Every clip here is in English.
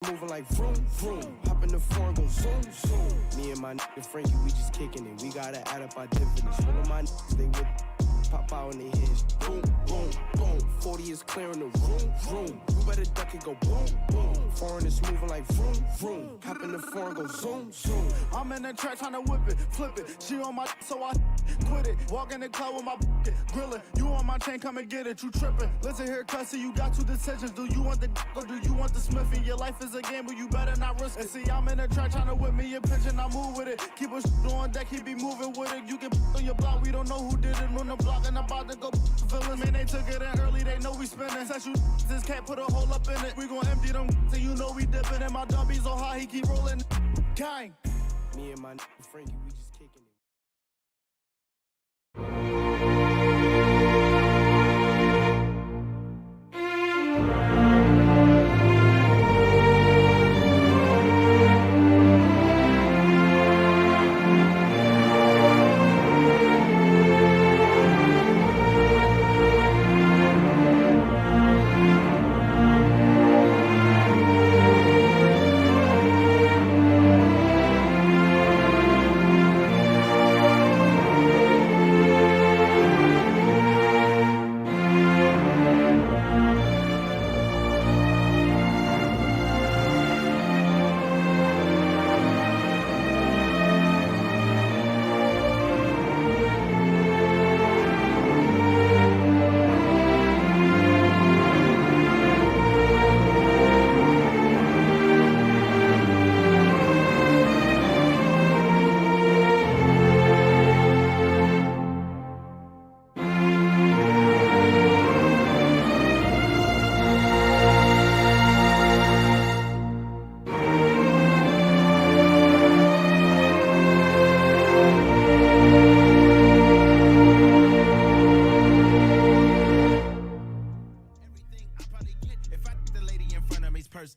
moving like vroom, vroom. Hop in the foreign, go zoom, zoom. Me and my nigga Frankie, we just kicking it. We gotta add up our dividends. All of my niggas, they with pop out in their heads. Boom, boom, boom. 40 is clearing the room, room. You better duck it, go boom, boom. Foreign is moving like vroom, vroom. Hop in the foreign, go zoom, zoom. I'm in the track trying to whip it, flip it. She on my so I quit it. Walk in the club with my grillin'. You on my chain, come and get it. You trippin'. Listen here, cussy, you got two decisions. Do you want the or do you want the Smithy? Your life is a game, but you better not risk it. And see, I'm in the track trying to whip me a pigeon. I move with it. Keep a on deck, he be moving with it. You can on your block, we don't know who did it on the block. And I'm about to go villains. Man, they took it in early, they know we spinning. Said you this can't put a hole up in it. We gon' empty them, so you know we dipping. And my dub be so high, he keep rolling. Gang. Me and my nigga Frankie, we just kicking it.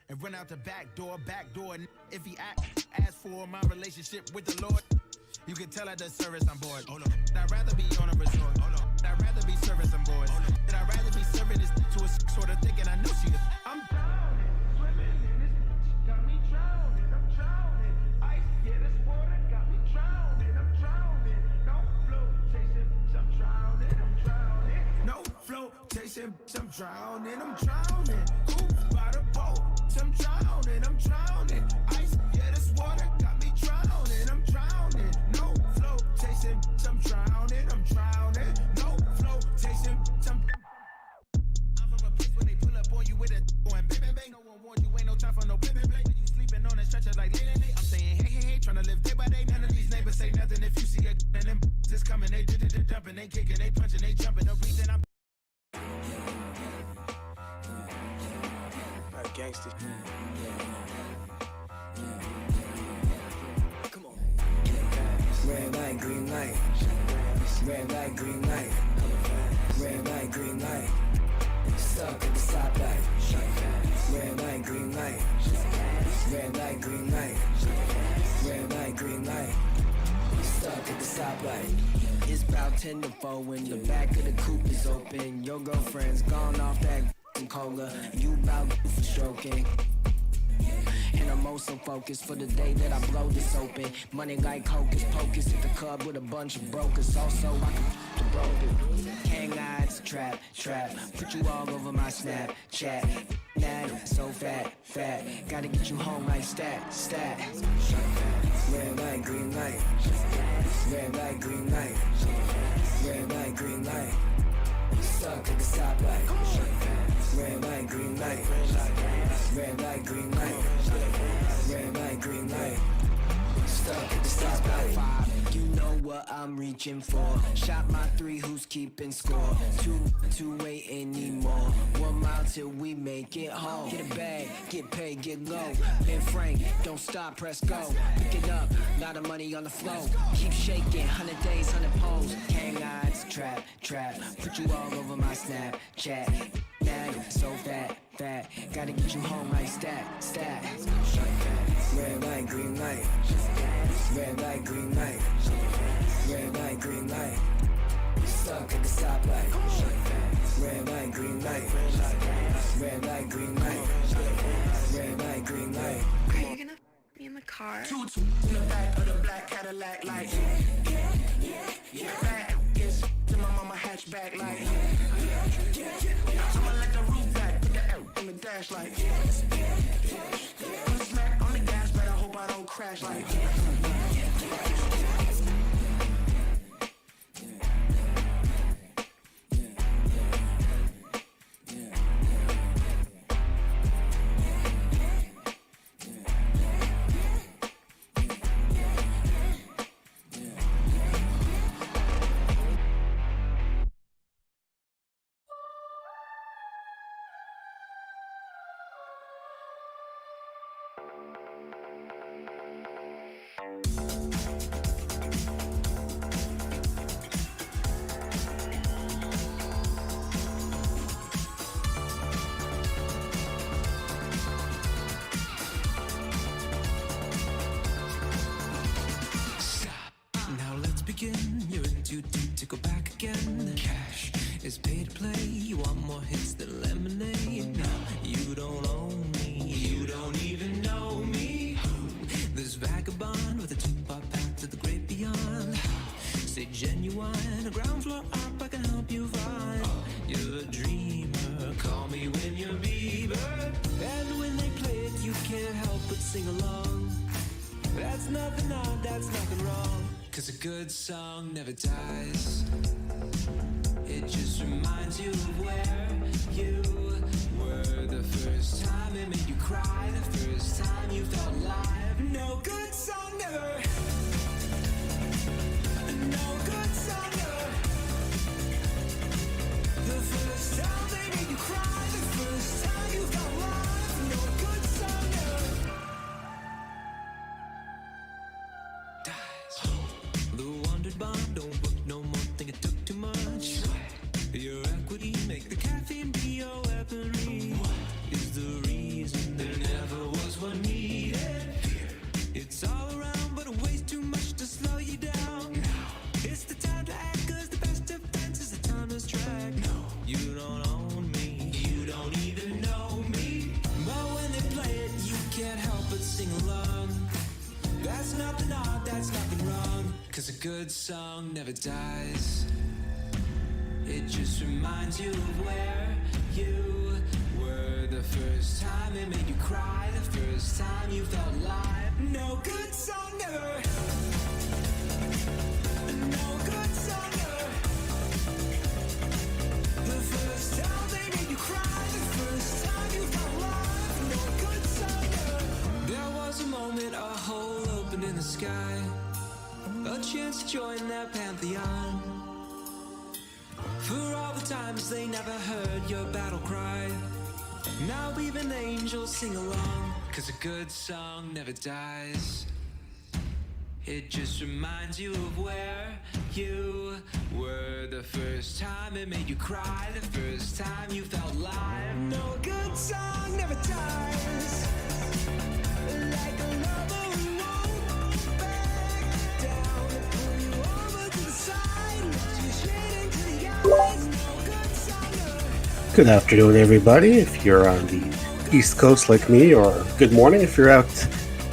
And run out the back door. If he ask for my relationship with the Lord, you can tell at the service I'm bored. Hold on. I'd rather be on a resort. Hold on. I'd rather be service I'm bored. Hold on. I'd rather be serving this to a sort of thinking I know she is. I'm drowning, swimming in this got me drowning. I'm drowning. Ice, yeah, this water got me drowning. I'm drowning. No flotation, I'm drowning. I'm drowning. No flotation, I'm drowning. I'm drowning. Ooh, by the boat. I'm drowning, I'm drowning. Ice, yeah, this water got me drowning. I'm drowning. No flotation, I'm drowning. I'm drowning. No flotation, I'm from a place where they pull up on you with a going bang, bang, bang. No one warned you, ain't no time for no bang, bang, bang. You sleeping on the stretcher like late at night. I'm saying hey, hey, hey, trying to live day by day. None of these neighbors say nothing if you see a and them is coming. They did it, dumping, they kicking, they punching, they jumping. The reason I'm Gangster. Come on. Red light, green light. Red light, green light. Red light, green light. Stuck at the stoplight. Red light, green light. Red light, green light. Red light, green light. Stuck at the stoplight. It's about 10 to 4 when the back of the coupe is open. Your girlfriend's gone off that cola. You bout for stroking. And I'm also focused for the day that I blow this open. Money like hocus pocus at the club with a bunch of brokers. Also, I can the broker. Hang eyes, trap. Put you all over my Snapchat. That so fat. Gotta get you home like stat. Red light, green light. Red light, green light. Red light, green light. Stuck at the stoplight. Red light, green light. Red light, green light. Red light, green light. Stuck at the stoplight. You know what I'm reaching for. Shot my 3, who's keeping score? 2 ain't anymore. 1 mile till we make it home. Get a bag, get paid, get low. Ben Frank, don't stop, press go. Pick it up, lot of money on the flow. Keep shaking, 100 days, 100 poles. Hang eyes, trap. Put you all over my Snapchat. Nag, so fat. Gotta get you home like stat. Red light, green light. Red light, green light. Red light, green light. stuck at the stoplight. Red light, green light. Red light, green light. Red light, green light. Are you gonna be in the car? In the back of the black Cadillac, like bad yes, to my mama hatchback, like I'ma let the roof back, put the L on the dash, like smack on the gas, but I hope I don't crash, like You're in too deep to go back again. Cash is pay to play. You want more hits than lemonade. No, you don't own me. You don't even know me. This vagabond with a two-part path to the great beyond. Say genuine, a ground floor up I can help you find. You're a dreamer, call me when you're Bieber. And when they play it, you can't help but sing along. That's nothing odd, that's nothing wrong. 'Cause a good song never dies. It just reminds you of where you were the first time it made you cry, the first time you felt alive. No good song never. No good song never. The first time they made you cry, the first time you felt alive. No good song never dies. The wondered bond don't work no more, think it took too much. Your equity, make the caffeine be your weaponry. Is the reason there never was one needed. It's all around, but it weighs too much to slow you down. It's the time to act, 'cause the best defense is the timeless track. You don't own me, you don't even know me. But when they play it, you can't help but sing along. That's nothing odd, that's nothing wrong. 'Cause a good song never dies. It just reminds you of where you were the first time it made you cry, the first time you felt alive. No good song never. No good song never. The first time they made you cry, the first time you felt alive. No good song never. There was a moment, a hole opened in the sky, a chance to join their pantheon. For all the times they never heard your battle cry, now even angels sing along. 'Cause a good song never dies. It just reminds you of where you were the first time it made you cry, the first time you felt alive. No good song never dies. Like a lover who won't back down, pull you over to the side, look you straight into the eyes. No good song never. Good afternoon, everybody. If you're on the East Coast like me, or good morning if you're out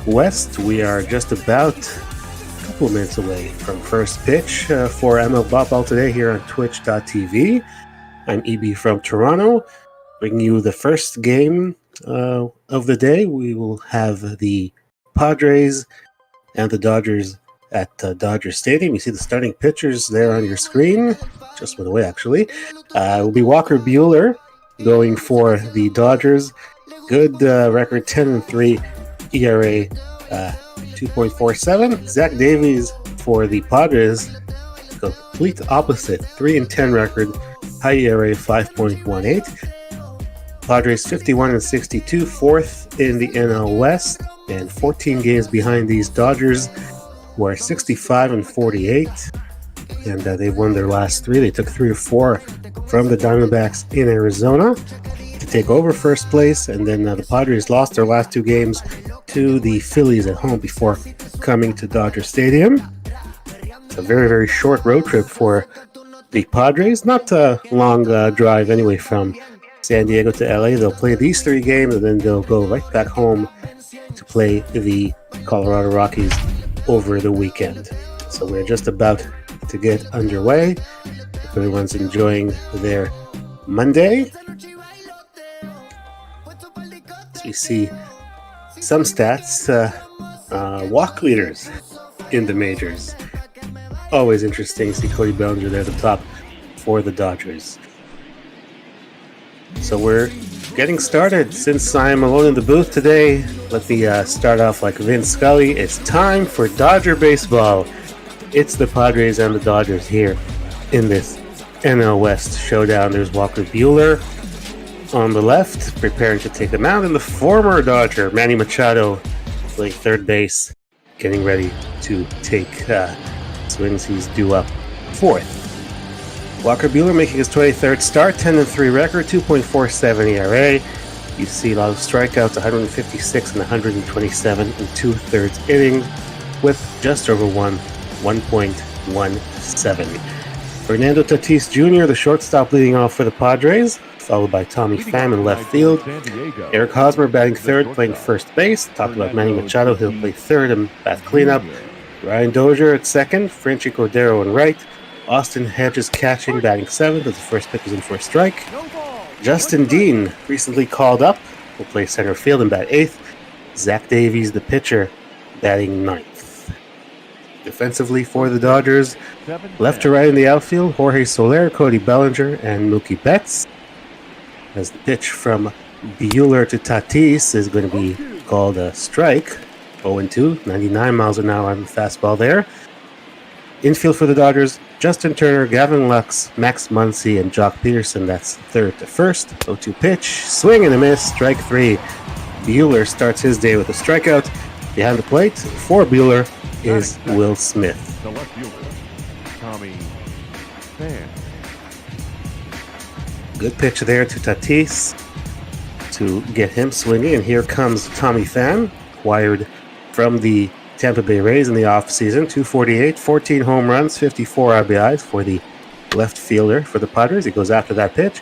west. We are just about a couple of minutes away from first pitch for ML Ball today here on Twitch.tv. I'm EB from Toronto, bringing you the first game of the day. We will have the Padres and the Dodgers at Dodger Stadium. You see the starting pitchers there on your screen. Just went away, actually. It will be Walker Buehler going for the Dodgers. Good record, 10-3, ERA 2.47. Zach Davies for the Padres, complete opposite, 3-10 record, high ERA 5.18. Padres 51-62, fourth in the NL West, and 14 games behind these Dodgers, who are 65-48. And they've won their last three. They took 3 or 4 from the Diamondbacks in Arizona to take over first place. And then the Padres lost their last 2 games to the Phillies at home before coming to Dodger Stadium. It's a very, very short road trip for the Padres. Not a long drive anyway from San Diego to LA. They'll play these 3 games and then they'll go right back home to play the Colorado Rockies over the weekend. So we're just about to get underway. Everyone's enjoying their Monday. As we see some stats, walk leaders in the majors. Always interesting to see Cody Bellinger there at the top for the Dodgers. So we're getting started. Since I'm alone in the booth today, let me start off like Vince Scully. It's time for Dodger baseball. It's the Padres and the Dodgers here in this NL West showdown. There's Walker Buehler on the left, preparing to take the mound, and the former Dodger, Manny Machado, playing third base, getting ready to take swings. He's due up fourth. Walker Buehler making his 23rd start, 10-3 record, 2.47 ERA. You see a lot of strikeouts, 156 and 127 and 2/3 innings, with just over 1.17. Fernando Tatis Jr., the shortstop, leading off for the Padres, followed by Tommy Pham in left field. Eric Hosmer batting third, playing first base. Talked about Manny Machado, he'll play third and bat cleanup. Ryan Dozier at second, Franchi Cordero in right. Austin Hedges catching, batting seventh as the first pitch is in for a strike. Justin Dean, recently called up, will play center field and bat eighth. Zach Davies, the pitcher, batting ninth. Defensively for the Dodgers, left to right in the outfield, Jorge Soler, Cody Bellinger, and Mookie Betts. As the pitch from Buehler to Tatis is going to be called a strike. 0-2, 99 miles an hour on the fastball there. Infield for the Dodgers, Justin Turner, Gavin Lux, Max Muncy, and Jock Peterson. That's third to first. 0-2 pitch, swing and a miss, strike 3. Buehler starts his day with a strikeout. Behind the plate for Buehler is Will Smith. The left fielder, Tommy Pham. Good pitch there to Tatis to get him swinging. And here comes Tommy Pham, acquired from the Tampa Bay Rays in the offseason. 248, 14 home runs, 54 RBIs for the left fielder for the Padres. He goes after that pitch.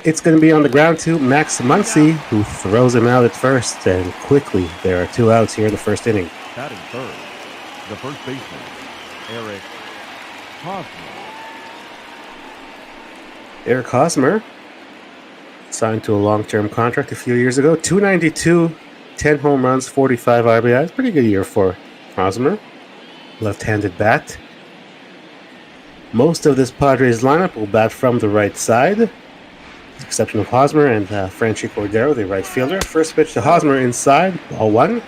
It's going to be on the ground to Max Muncy, who throws him out at first. And quickly, there are 2 outs here in the first inning. Batting third, the first baseman, Eric Hosmer. Eric Hosmer signed to a long-term contract a few years ago. 292, 10 home runs, 45 RBIs. Pretty good year for Hosmer. Left-handed bat. Most of this Padres lineup will bat from the right side, with the exception of Hosmer and Franchi Cordero, the right fielder. First pitch to Hosmer inside, ball 1.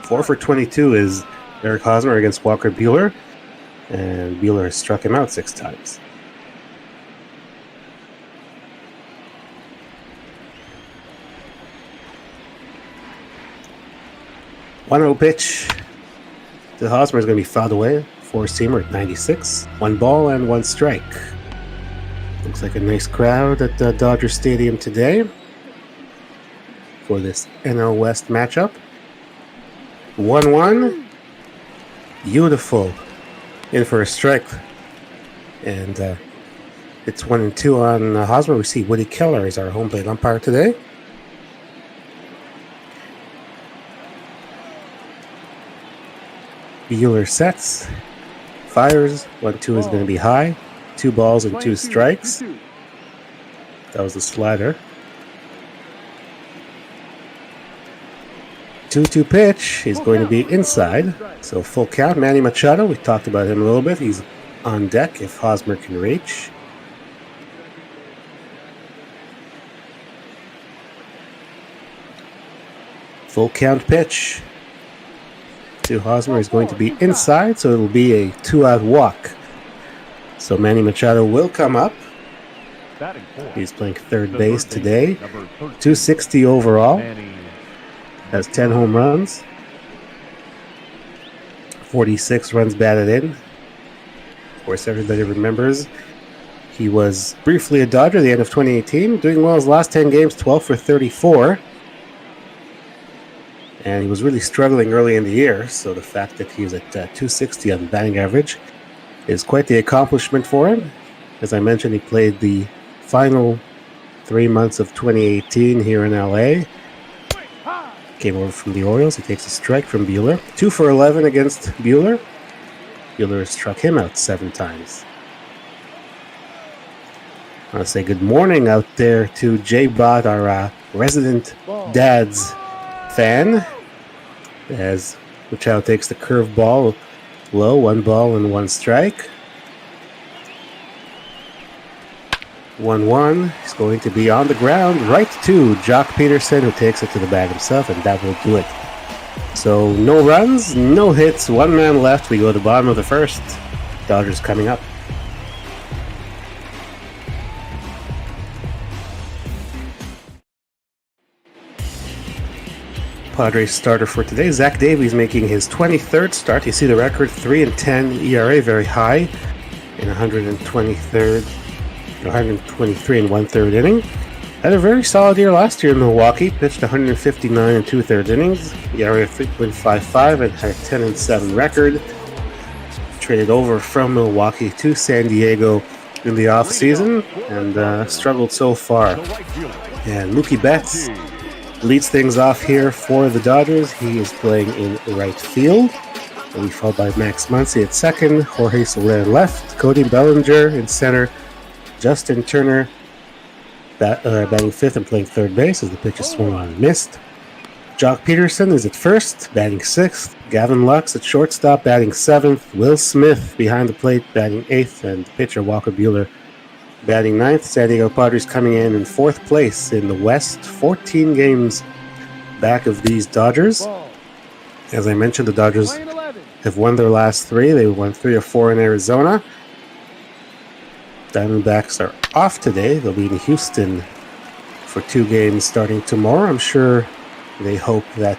4 for 22 is Eric Hosmer against Walker Buehler, and Buehler has struck him out 6 times. One-0 pitch to Hosmer is going to be fouled away. Four-seamer at 96. 1 ball and 1 strike. Looks like a nice crowd at Dodger Stadium today for this NL West matchup. 1-1. Beautiful. In for a strike. And it's 1-2 on Hosmer. We see Woody Keller is our home plate umpire today. Buehler sets, fires. 1-2 is going to be high. 2 balls and 2 strikes. That was the slider. 2-2 pitch is going to be inside. So full count. Manny Machado, we talked about him a little bit. He's on deck if Hosmer can reach. Full count pitch to Hosmer is going to be inside, so it'll be a 2-out walk. So Manny Machado will come up. He's playing third base today. 260 overall. Has 10 home runs. 46 runs batted in. Of course, everybody remembers he was briefly a Dodger at the end of 2018, doing well his last 10 games, 12 for 34. And he was really struggling early in the year, so the fact that he was at 260 on batting average is quite the accomplishment for him. As I mentioned, he played the final 3 months of 2018 here in LA. Came over from the Orioles. He takes a strike from Buehler. 2 for 11 against Buehler. Buehler struck him out 7 times. I want to say good morning out there to Jay Bott, our resident Dads fan. As Machado takes the curveball low, 1 ball and 1 strike. 1-1. He's going to be on the ground right to Jock Peterson, who takes it to the bag himself, and that will do it. So no runs, no hits, 1 man left. We go to the bottom of the first. Dodgers coming up. Padres starter for today, Zach Davies, making his 23rd start. You see the record, 3.10 ERA, very high in 123 and 1/3 inning. Had a very solid year last year in Milwaukee. Pitched 159 and 2/3 innings, ERA of 3.55, and had a 10-7 record. Traded over from Milwaukee to San Diego in the offseason and struggled so far. And Mookie Betts leads things off here for the Dodgers. He is playing in right field. He'll be followed by Max Muncy at second, Jorge Soler left, Cody Bellinger in center, Justin Turner batting 5th and playing 3rd base as the pitch is swung on and missed. Jock Peterson is at first, batting 6th. Gavin Lux at shortstop, batting 7th. Will Smith behind the plate, batting 8th. And pitcher Walker Buehler batting 9th. San Diego Padres coming in 4th place in the West. 14 games back of these Dodgers. As I mentioned, the Dodgers have won their last 3. They won 3 or 4 in Arizona. Diamondbacks are off today. They'll be in Houston for 2 games starting tomorrow. I'm sure they hope that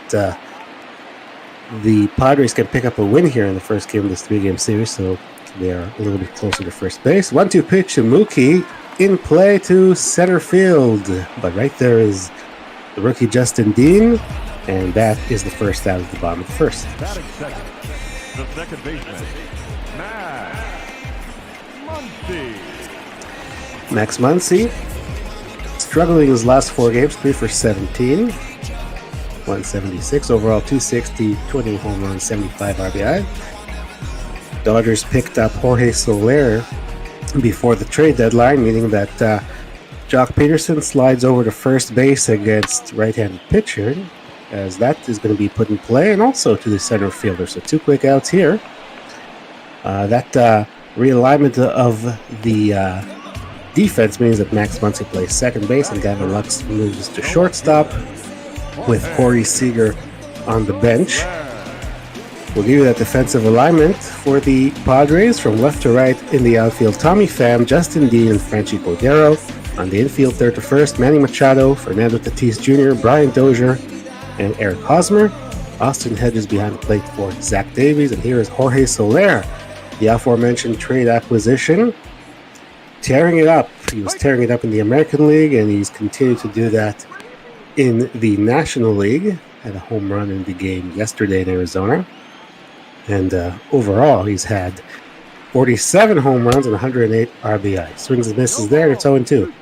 the Padres can pick up a win here in the first game of this 3-game series, so they are a little bit closer to first base. 1-2 pitch to Mookie in play to center field. But right there is the rookie Justin Dean, and that is the first out of the bottom of the first. Batting second, the second baseman, Max Muncy struggling his last 4 games, 3 for 17. 176 overall, 260, 20 home runs, 75 RBI. Dodgers picked up Jorge Soler before the trade deadline, meaning that Jock Peterson slides over to first base against right-handed pitcher, as that is going to be put in play, and also to the center fielder. So 2 quick outs here. That realignment of the defense means that Max Muncy plays second base and Gavin Lux moves to shortstop, with Corey Seager on the bench. We'll give you that defensive alignment for the Padres from left to right in the outfield. Tommy Pham, Justin Dean, and Franchi Cordero. On the infield, 3rd to 1st, Manny Machado, Fernando Tatis Jr., Brian Dozier, and Eric Hosmer. Austin Hedges behind the plate for Zach Davies. And here is Jorge Soler, the aforementioned trade acquisition, tearing it up. He was tearing it up in the American League, and he's continued to do that in the National League. Had a home run in the game yesterday in Arizona. And overall, he's had 47 home runs and 108 RBI. Swings and misses there, it's 0-2.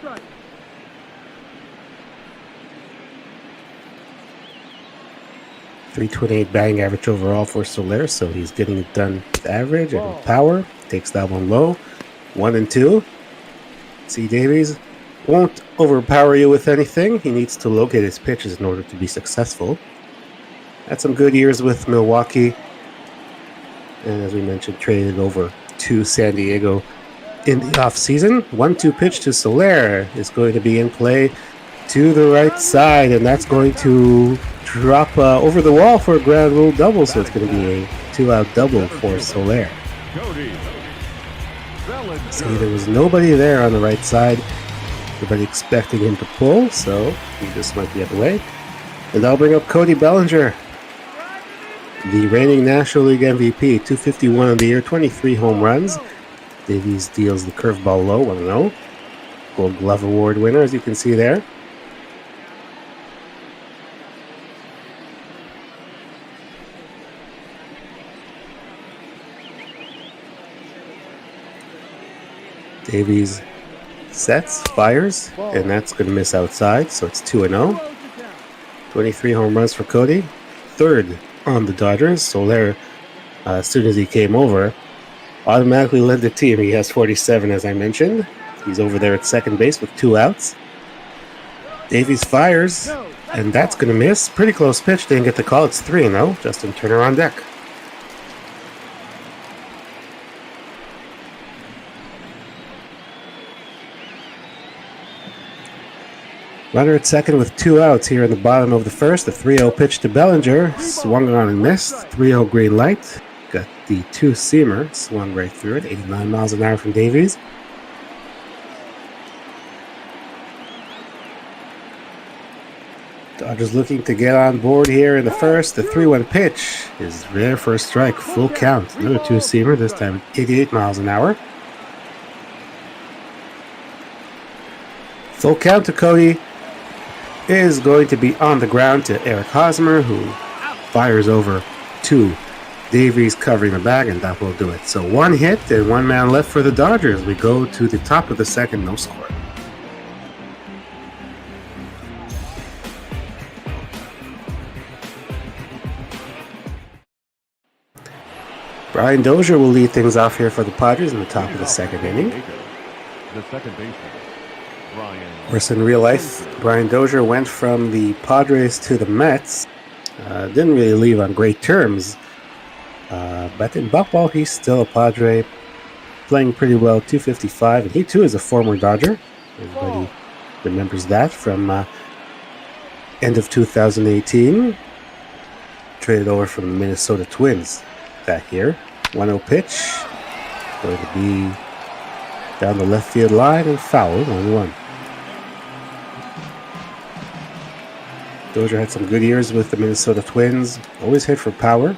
.328 batting average overall for Soler, so he's getting it done with average and with power. Takes that one low. 1-2. C. Davies won't overpower you with anything. He needs to locate his pitches in order to be successful. Had some good years with Milwaukee, and as we mentioned, traded over to San Diego in the offseason. 1-2 pitch to Soler is going to be in play to the right side, and that's going to drop over the wall for a ground rule double, so it's going to be a 2-out double for Soler. See, there was nobody there on the right side. Everybody expecting him to pull, so he just went the other way. And I'll bring up Cody Bellinger, the reigning National League MVP, 251 on the year, 23 home runs. Davies deals the curveball low, 1-0. Gold Glove Award winner, as you can see there. Davies sets, fires, and that's going to miss outside, so it's 2-0. 23 home runs for Cody. Third on the Dodgers. Soler, as soon as he came over, automatically led the team. He has 47, as I mentioned. He's over there at second base with 2 outs. Davies fires, and that's going to miss. Pretty close pitch. Didn't get the call. It's 3-0. Justin Turner on deck. Runner at second with 2 outs here in the bottom of the first. The 3-0 pitch to Bellinger. Swung on and missed. 3-0 green light. Got the 2-seamer. Swung right through it. 89 miles an hour from Davies. Dodgers looking to get on board here in the first. The 3-1 pitch is there for a strike. Full count. Another 2-seamer. This time 88 miles an hour. Full count to Cody. Is going to be on the ground to Eric Hosmer, who fires over to Davies covering the bag, and that will do it. So 1 hit and 1 man left for the Dodgers. We go to the top of the second, no score. Brian Dozier will lead things off here for the Padres in the top of the second inning. The second baseman, Brian. Of course, in real life, Brian Dozier went from the Padres to the Mets. Didn't really leave on great terms. But in Buckball, he's still a Padre, playing pretty well, 255. And he, too, is a former Dodger. Everybody remembers that from end of 2018. Traded over from the Minnesota Twins that year. 1-0 pitch. Going to be down the left field line and foul, 1-1. Dozier had some good years with the Minnesota Twins. Always hit for power.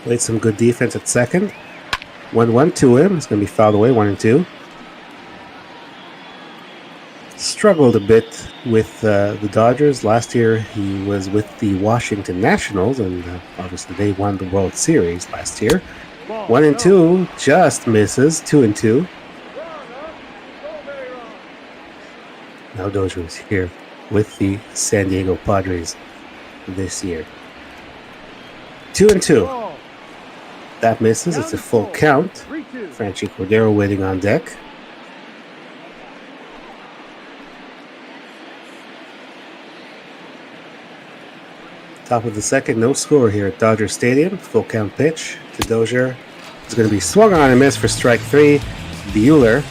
Played some good defense at second. 1-1 to him. It's going to be fouled away, 1-2. Struggled a bit with the Dodgers. Last year he was with the Washington Nationals, and obviously they won the World Series last year. 1-2 just misses. 2-2. Now Dozier is here with the San Diego Padres this year. 2-2. That misses. It's a full count. Franchy Cordero waiting on deck. Top of the second, no score here at Dodger Stadium. Full count pitch to Dozier. It's going to be swung on and missed for strike 3. Buehler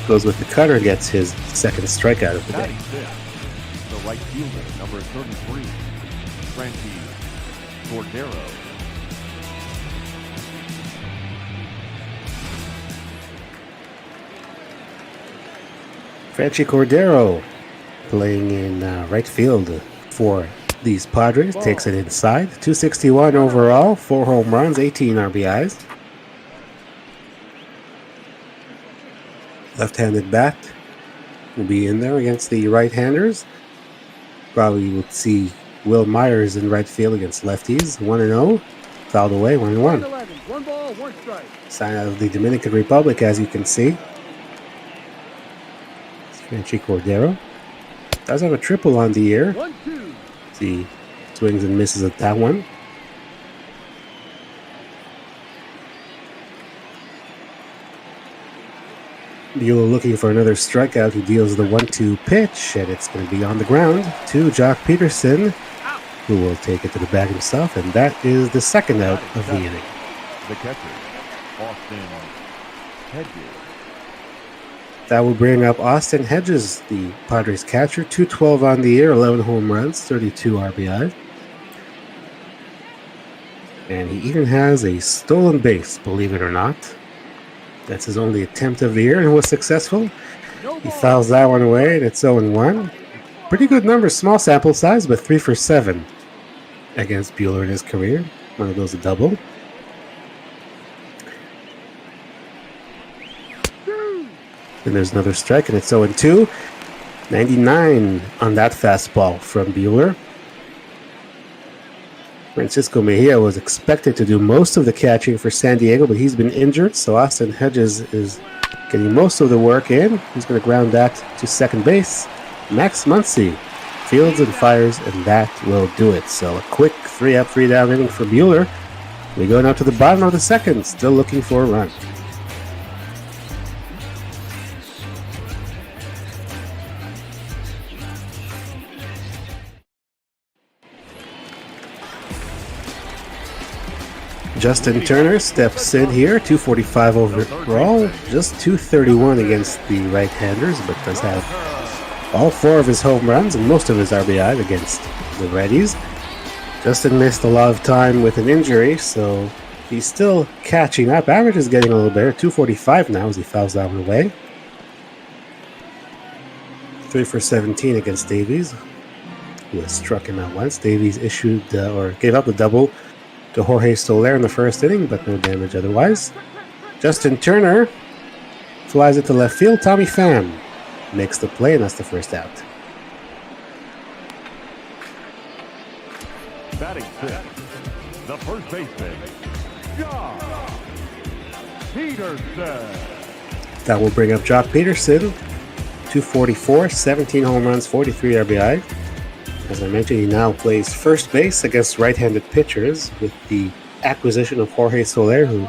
goes with the cutter, gets his second strikeout of the day. The right fielder, number 33, Frankie Cordero. Franchy Cordero playing in right field for these Padres. Takes it inside. 261 overall, 4 home runs, 18 RBIs. Left-handed bat will be in there against the right-handers. Probably would see Will Myers in right field against lefties. 1-0. Fouled away, 1-1. 1 ball, 1 strike. Sign out of the Dominican Republic, as you can see. It's Franchy Cordero. Does have a triple on the year. 1-2. See, swings and misses at that one. Buehler looking for another strikeout. He deals the 1-2 pitch, and it's going to be on the ground to Jock Peterson, who will take it to the bag himself, and that is the second out of the inning. The catcher, Austin Hedges. That will bring up Austin Hedges, the Padres catcher. 212 on the year, 11 home runs, 32 RBI. And he even has a stolen base, believe it or not. That's his only attempt of the year, and was successful. He fouls that one away, and it's 0-1. Pretty good numbers, small sample size, but 3 for 7 against Buehler in his career. One of those a double. And there's another strike, and it's 0-2. 99 on that fastball from Buehler. Francisco Mejia was expected to do most of the catching for San Diego, but he's been injured, so Austin Hedges is getting most of the work in. He's going to ground that to second base. Max Muncy fields and fires, and that will do it. So a quick 3-up, 3-down inning for Buehler. We go now to the bottom of the second, still looking for a run. Justin Turner steps in here, 245 overall, just 231 against the right-handers, but does have all 4 of his home runs and most of his RBI against the righties. Justin missed a lot of time with an injury, so he's still catching up. Average is getting a little better, 245 now as he fouls that one away. 3 for 17 against Davies, who has struck him out once. Davies issued or gave up the double to Jorge Soler in the first inning, but no damage otherwise. Justin Turner flies it to left field. Tommy Pham makes the play, and that's the first out. Batting fifth, the first baseman, Jock Peterson. That will bring up Jock Peterson, 244, 17 home runs, 43 RBI. As I mentioned, he now plays first base against right-handed pitchers with the acquisition of Jorge Soler, who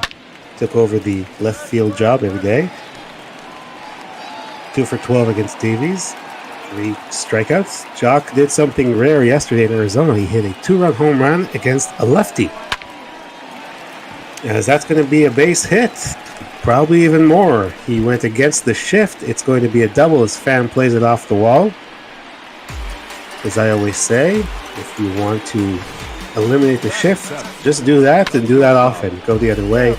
took over the left field job every day. 2 for 12 against Davies, 3 strikeouts. Jock did something rare yesterday in Arizona. He hit a 2-run home run against a lefty. As that's going to be a base hit, probably even more. He went against the shift. It's going to be a double as Pham plays it off the wall. As I always say, if you want to eliminate the shift, just do that and do that often. Go the other way.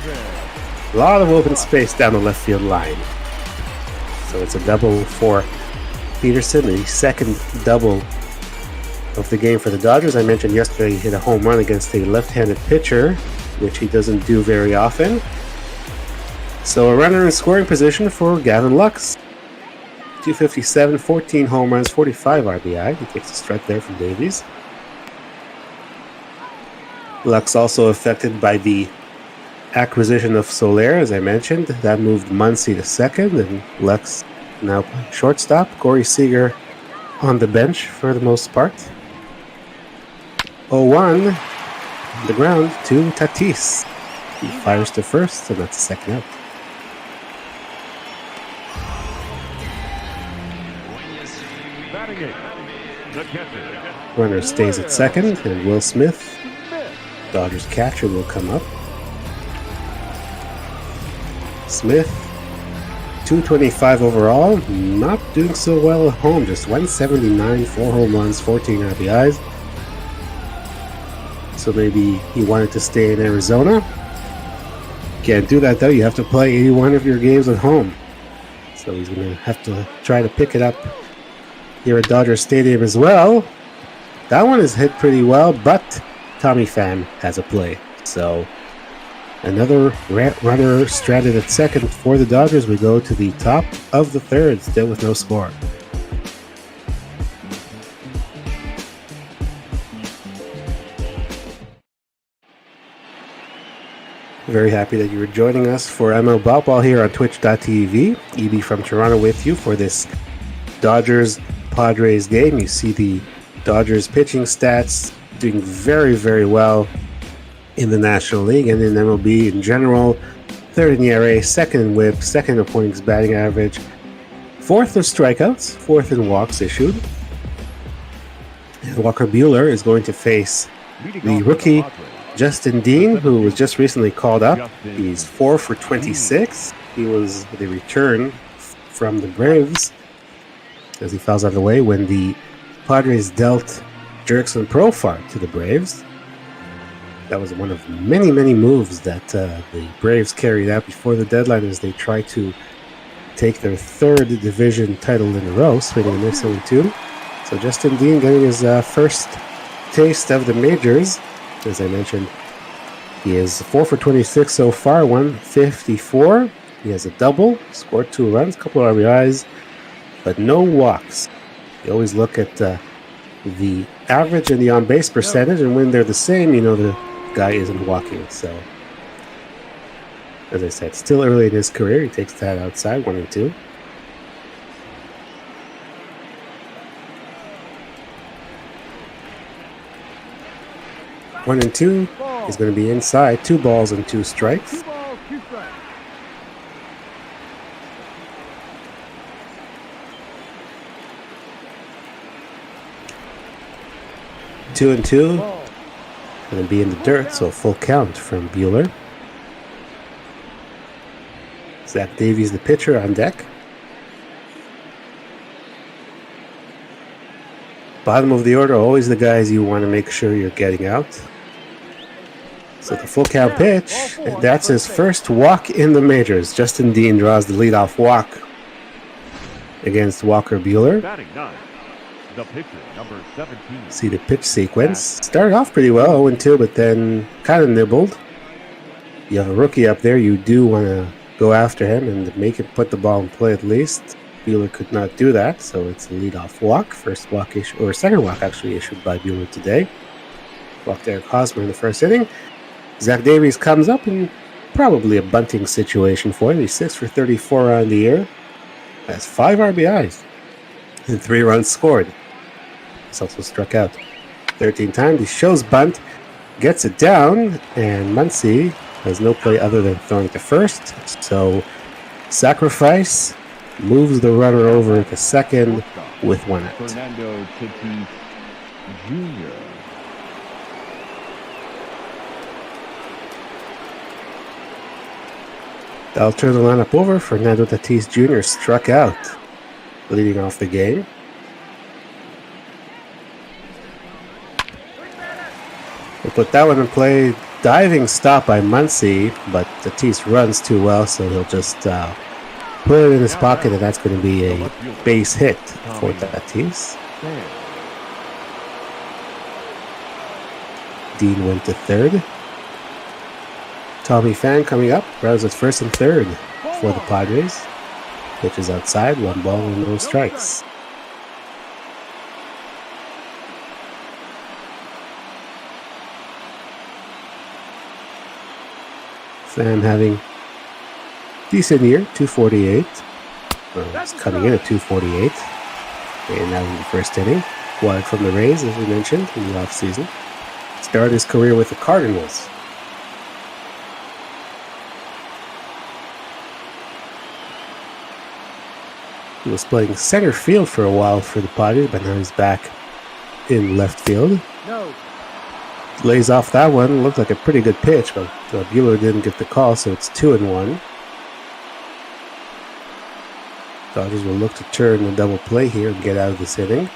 A lot of open space down the left field line. So it's a double for Peterson, the second double of the game for the Dodgers. I mentioned yesterday he hit a home run against a left-handed pitcher, which he doesn't do very often. So a runner in scoring position for Gavin Lux. 257, 14 home runs, 45 RBI. He takes a strike there from Davies. Lux also affected by the acquisition of Soler, as I mentioned. That moved Muncy to second, and Lux now shortstop. Corey Seager on the bench for the most part. 0-1, the ground to Tatis. He fires to first, and that's the second out. Runner stays at second, and Will Smith, Dodgers catcher, will come up. Smith, 225 overall, not doing so well at home, just 179, 4 home runs, 14 RBIs. So maybe he wanted to stay in Arizona. Can't do that though, you have to play 81 of your games at home. So he's going to have to try to pick it up here at Dodger Stadium as well. That one is hit pretty well, but Tommy Pham has a play. So another runner stranded at second for the Dodgers. We go to the top of the third, still with no score. Very happy that you were joining us for ML Ball here on Twitch.tv. EB from Toronto with you for this Dodgers-Padres game. You see the Dodgers pitching stats doing very, very well in the National League and in MLB in general. Third in ERA, second in WHIP, second in opponent's batting average, fourth in strikeouts, fourth in walks issued. And Walker Buehler is going to face the rookie Justin Dean, who was just recently called up. He's 4 for 26. He was the return from the Braves as he fouls out of the way when the Padres dealt Jurickson Profar to the Braves. That was one of many, many moves that the Braves carried out before the deadline as they tried to take their third division title in a row, swinging a nice 0-2. So Justin Dean getting his first taste of the majors. As I mentioned, he is 4 for 26 so far, 154. He has a double, scored 2 runs, couple of RBIs, but no walks. You always look at the average and the on-base percentage, and when they're the same, you know the guy isn't walking. So As I said, still early in his career. He takes that outside, 1-2. One and two is going to be inside. 2 balls and 2 strikes. 2 balls, 2 strikes. Two and two. Going to be in the dirt, so full count from Buehler. Zach Davies, the pitcher, on deck. Bottom of the order, always the guys you want to make sure you're getting out. So the full count pitch, and that's his first walk in the majors. Justin Dean draws the leadoff walk against Walker Buehler. Batting 9, the pitcher, number 17. See the pitch sequence. Started off pretty well, 0-2, but then kind of nibbled. You have a rookie up there. You do want to go after him and make him put the ball in play at least. Buehler could not do that, so it's a leadoff walk. First walk issued, or second walk actually issued by Buehler today. Walked Eric Hosmer in the first inning. Zach Davies comes up in probably a bunting situation for him. He's 6 for 34 on the year. Has 5 RBIs and 3 runs scored. He's also struck out 13 times. He shows bunt, gets it down, and Muncy has no play other than throwing to first. So sacrifice moves the runner over to second with 1 out. Fernando Tatis Jr. That'll turn the lineup over. Fernando Tatis Jr. struck out, leading off the game. We'll put that one in play. Diving stop by Muncy, but Tatis runs too well, so he'll just put it in his pocket, and that's going to be a base hit for Tatis. Dean went to third. Tommy Pham coming up, runs at first and third for the Padres. Pitches outside, 1 ball and no strikes. Pham having decent year, 248. He's coming in at 248. And now in the first inning, acquired from the Rays, as we mentioned, in the offseason. Started his career with the Cardinals. He was playing center field for a while for the Padres, but now he's back in left field. Lays off that one. Looked like a pretty good pitch, but Buehler didn't get the call, so it's 2-1. Dodgers will look to turn the double play here and get out of this inning.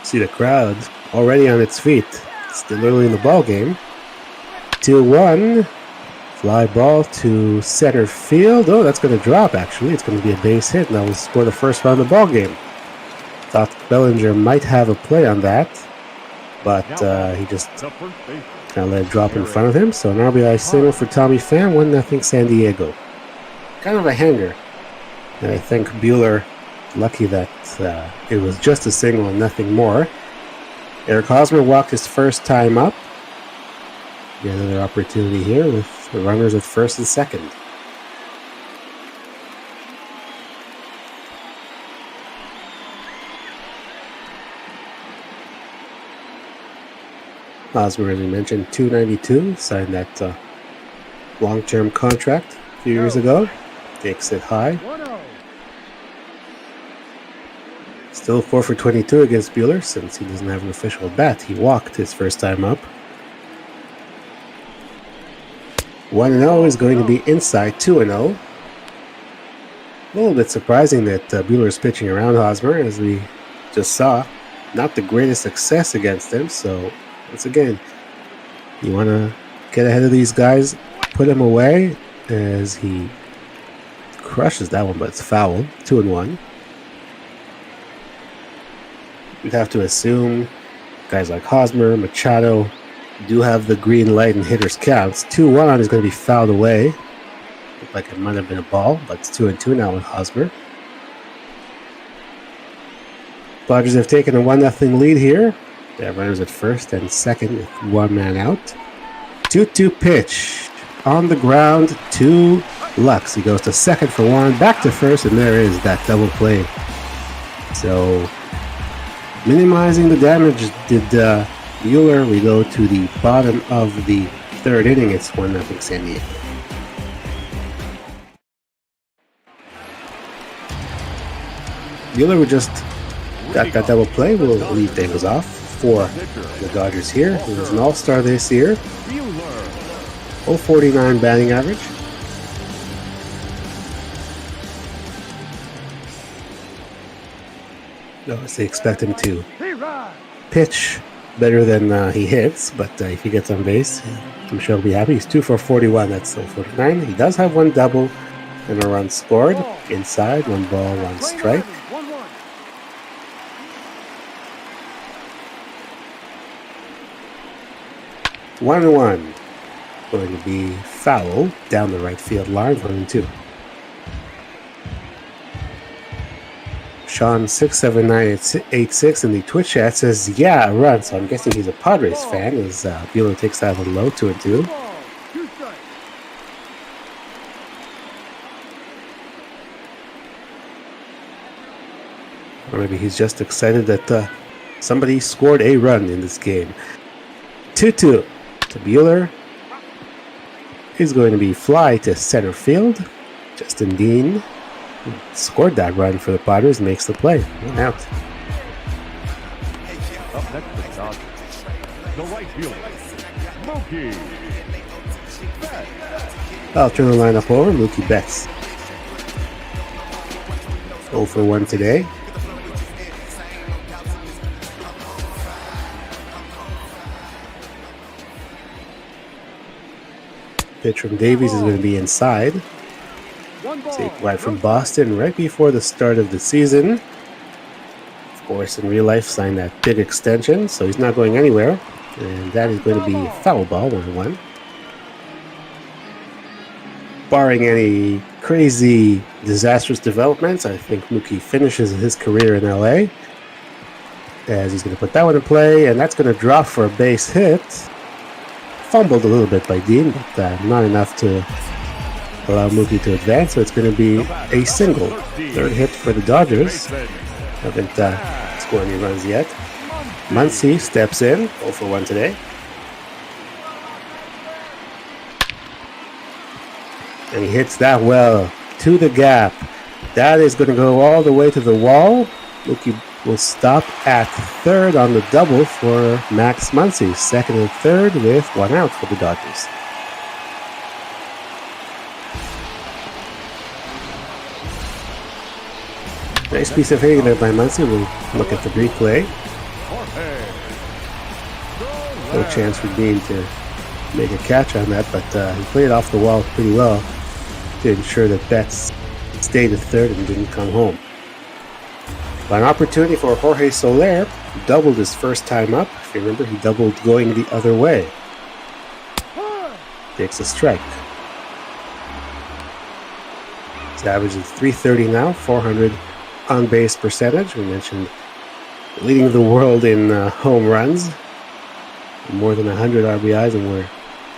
See the crowd already on its feet. Still early in the ball game. 2-1. Fly ball to center field. Oh, that's going to drop, actually. It's going to be a base hit, and that will score the first run of the ball game. Thought Bellinger might have a play on that, but he just kind of let it drop in front of him. So an RBI single for Tommy Pham, 1-0 San Diego. Kind of a hanger. And I think Buehler, lucky that it was just a single and nothing more. Eric Hosmer walked his first time up. Get another opportunity here with the runners at first and second. Hosmer, as we mentioned, $292, signed that long-term contract a few years ago. Takes it high. Still 4 for 22 against Buehler since he doesn't have an official bat. He walked his first time up. 1-0 is going to be inside, 2-0. A little bit surprising that Buehler is pitching around Hosmer, as we just saw. Not the greatest success against him, so once again, you want to get ahead of these guys, put him away, as he crushes that one, but it's foul. 2-1. You'd have to assume guys like Hosmer, Machado do have the green light and hitters counts. 2-1 is going to be fouled away. Looked like it might have been a ball, but it's 2-2 now with Hosmer. Padres have taken a 1-0 lead here. That runners at first and second with one man out. 2-2 pitch on the ground to Lux. He goes to second for one, back to first, and there is that double play. So minimizing the damage did Bueller. We go to the bottom of the third inning. It's 1-0 San Diego. Bueller would just got that double play. Will lead things off for the Dodgers here. He was an all-star this year. 0.49 batting average. They expect him to pitch better than he hits, but if he gets on base, I'm sure he'll be happy. He's 2 for 41. That's 0.49. He does have one double and a run scored. Inside, 1 ball, 1 strike. 1-1. Going to be foul down the right field line, 1-2. Sean 67986 in the Twitch chat says, yeah, a run. So I'm guessing he's a Padres fan as Bueller takes that one low, 2-2. Or maybe he's just excited that somebody scored a run in this game. 2-2 to Bueller. He's going to be fly to center field. Justin Dean scored that run for the Padres, makes the play. 1 out. Up next for the Dodgers, the right fielder, Mookie Betts. I'll turn the lineup over. Mookie Betts. 0 for 1 today. Pitch from Davies is going to be inside. Take right from Boston right before the start of the season. Of course, in real life, signed that big extension, so he's not going anywhere. And that is going to be foul ball, 1-1. Barring any crazy, disastrous developments, I think Mookie finishes his career in LA. As he's going to put that one in play, and that's going to drop for a base hit. Fumbled a little bit by Dean, but not enough to allow Mookie to advance, so it's going to be a single. Third hit for the Dodgers. Haven't scored any runs yet. Muncy steps in, 0 for 1 today. And he hits that well to the gap. That is going to go all the way to the wall. Mookie will stop at third on the double for Max Muncy. Second and third with 1 out for the Dodgers. Nice piece of hitting there by Muncy. We'll look at the replay. No chance for Dean to make a catch on that, but he played off the wall pretty well to ensure that Betts stayed at third and didn't come home. An opportunity for Jorge Soler, who doubled his first time up. If you remember, he doubled going the other way. Takes a strike. His average is .330 now, 400 on-base percentage. We mentioned leading the world in home runs. More than 100 RBIs, and we're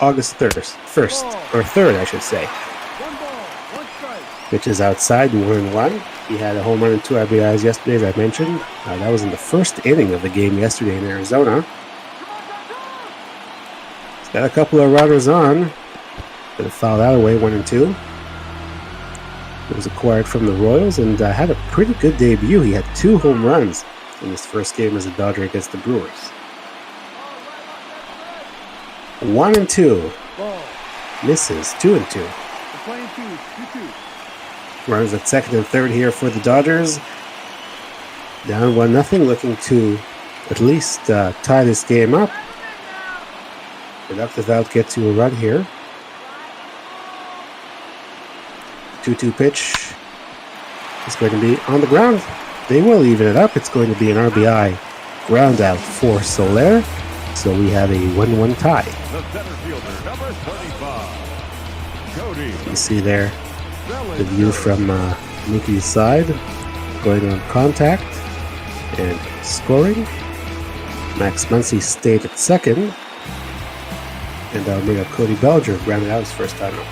August 3rd, I should say. Pitch is outside, 1-1. He had a home run and 2 RBIs yesterday, as I mentioned. That was in the first inning of the game yesterday in Arizona. He's got a couple of runners on. Gonna foul that away, 1-2. He was acquired from the Royals and had a pretty good debut. He had 2 home runs in his first game as a Dodger against the Brewers. 1-2. Misses, 2-2. Runners at second and third here for the Dodgers. Down 1-0, looking to at least tie this game up. Productive out gets you a run here. 2-2 pitch is going to be on the ground. They will even it up. It's going to be an RBI ground out for Soler. So we have a 1-1 tie. The center fielder, number 25, Cody. You see there the view from Mookie's side, going on contact and scoring. Max Muncy stayed at second. And that'll bring up Cody Bellinger, grounded out his first time up.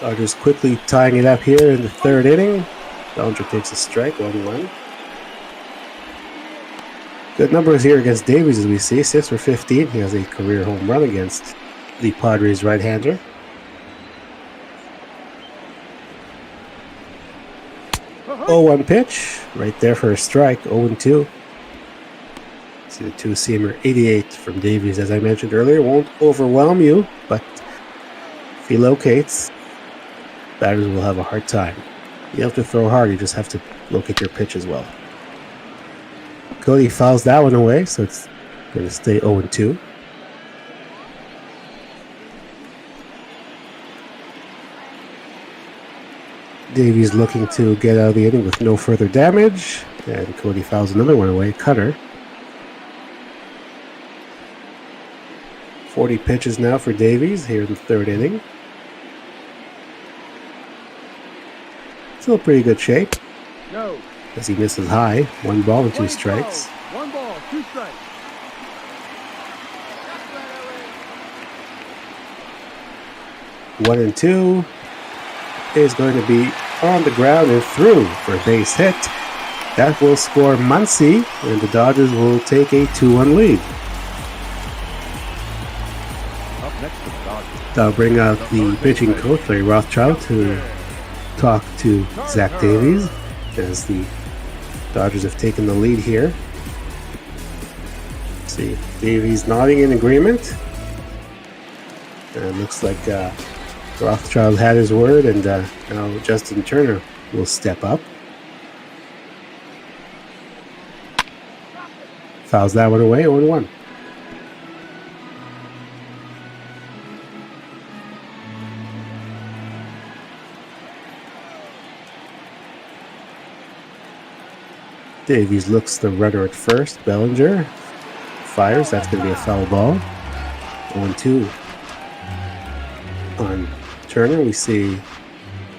Dodgers quickly tying it up here in the third inning. Bellinger takes a strike, 1-1. Good numbers here against Davies, as we see. 6 for 15. He has a career home run against the Padres right-hander. Oh, 1 pitch. Right there for a strike, 0-2. See the two-seamer 88 from Davies, as I mentioned earlier. Won't overwhelm you, but if he locates, batters will have a hard time. You have to throw hard, you just have to locate your pitch as well. Cody fouls that one away, so it's going to stay 0-2. Davies looking to get out of the inning with no further damage, and Cody fouls another one away, cutter. 40 pitches now for Davies here in the third inning. Still pretty good shape. No. As he misses high. 1 ball and 2 strikes. 1 ball, 2 strikes. One and 2 is going to be on the ground and through for a base hit. That will score Muncy, and the Dodgers will take a 2-1 lead. That'll bring out the pitching coach, Larry Rothschild, to talk to Zach Davies as the Dodgers have taken the lead here. See, Davies nodding in agreement. And looks like Rothschild had his word, and now Justin Turner will step up. Fouls that one away, 0-1. Davies looks the runner at first. Bellinger fires. That's going to be a foul ball. 0-2. On Turner, we see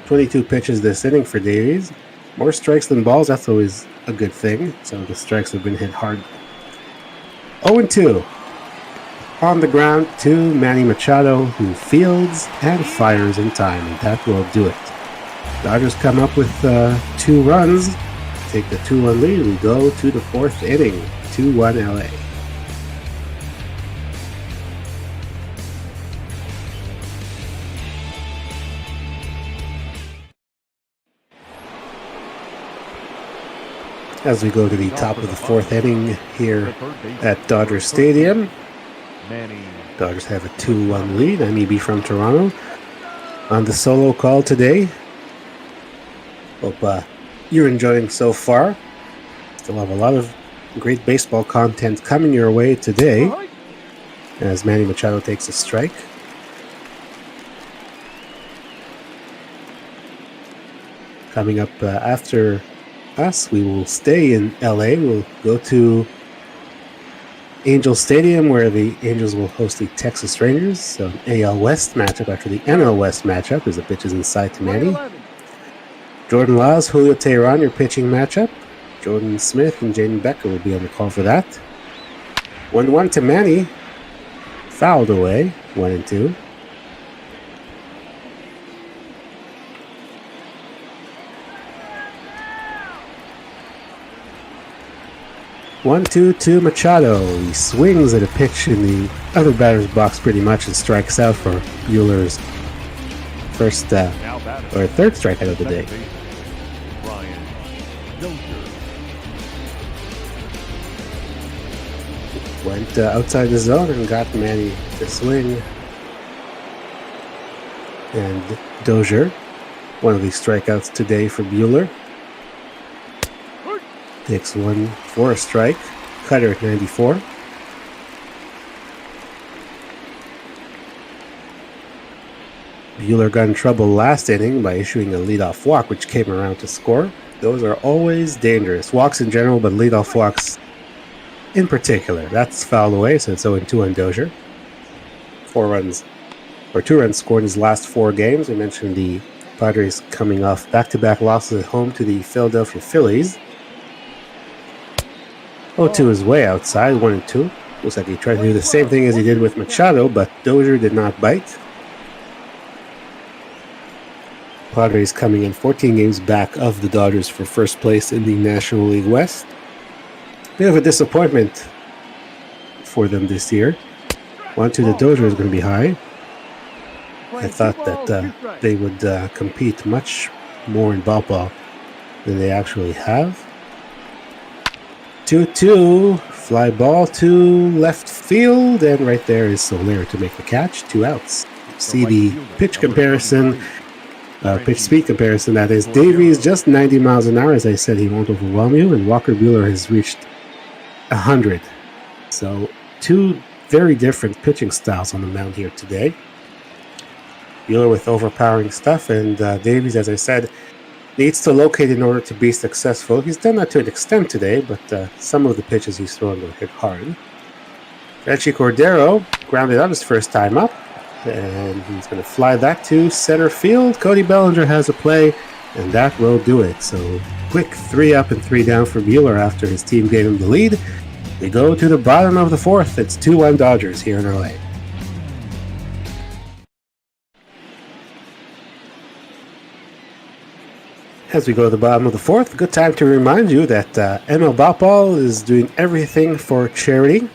22 pitches this inning for Davies. More strikes than balls. That's always a good thing. Some of the strikes have been hit hard. 0-2. On the ground to Manny Machado, who fields and fires in time, and that will do it. Dodgers come up with 2 runs. Take the 2-1 lead. We go to the 4th inning. 2-1 LA. As we go to the top of the 4th inning here at Dodger Stadium. Dodgers have a 2-1 lead. I'm EB from Toronto on the solo call today. Hope you're enjoying so far. Still have a lot of great baseball content coming your way today as Manny Machado takes a strike. Coming up after us, we will stay in LA. We'll go to Angel Stadium, where the Angels will host the Texas Rangers. So an AL West matchup after the NL West matchup as the pitch is inside to Manny. Jordan Laws, Julio Teheran, your pitching matchup. Jordan Smith and Jaden Becker will be on the call for that. 1-1 to Manny. Fouled away. 1-2. To Machado. He swings at a pitch in the other batter's box pretty much and strikes out for Buehler's first or third strikeout of the day. Went outside the zone and got Manny to swing. And Dozier, one of the strikeouts today for Buehler. Takes one for a strike. Cutter at 94. Buehler got in trouble last inning by issuing a leadoff walk, which came around to score. Those are always dangerous. Walks in general, but leadoff walks in particular. That's fouled away, so it's 0-2 on Dozier. 2 runs scored in his last 4 games. We mentioned the Padres coming off back-to-back losses at home to the Philadelphia Phillies. 0-2 is way outside, 1-2. Looks like he tried to do the same thing as he did with Machado, but Dozier did not bite. Padres coming in 14 games back of the Dodgers for first place in the National League West. Bit of a disappointment for them this year. 1-2 to Dozier is going to be high. I thought that they would compete much more in ball than they actually have. 2-2, fly ball to left field, and right there is Soler to make the catch. 2 outs. See the pitch comparison, pitch speed comparison. That is, Davies just 90 miles an hour. As I said, he won't overwhelm you, and Walker Buehler has reached 100. So 2 very different pitching styles on the mound here today. Buehler with overpowering stuff, and Davies, as I said, needs to locate in order to be successful. He's done that to an extent today, but some of the pitches he's thrown will hit hard. Reggie Cordero grounded out his first time up, and he's going to fly that to center field. Cody Bellinger has a play, and that will do it. So quick 3 up and 3 down for Buehler after his team gave him the lead. We go to the bottom of the 4th. It's 2-1 Dodgers here in LA. As we go to the bottom of the 4th, good time to remind you that ML Ball is doing everything for charity.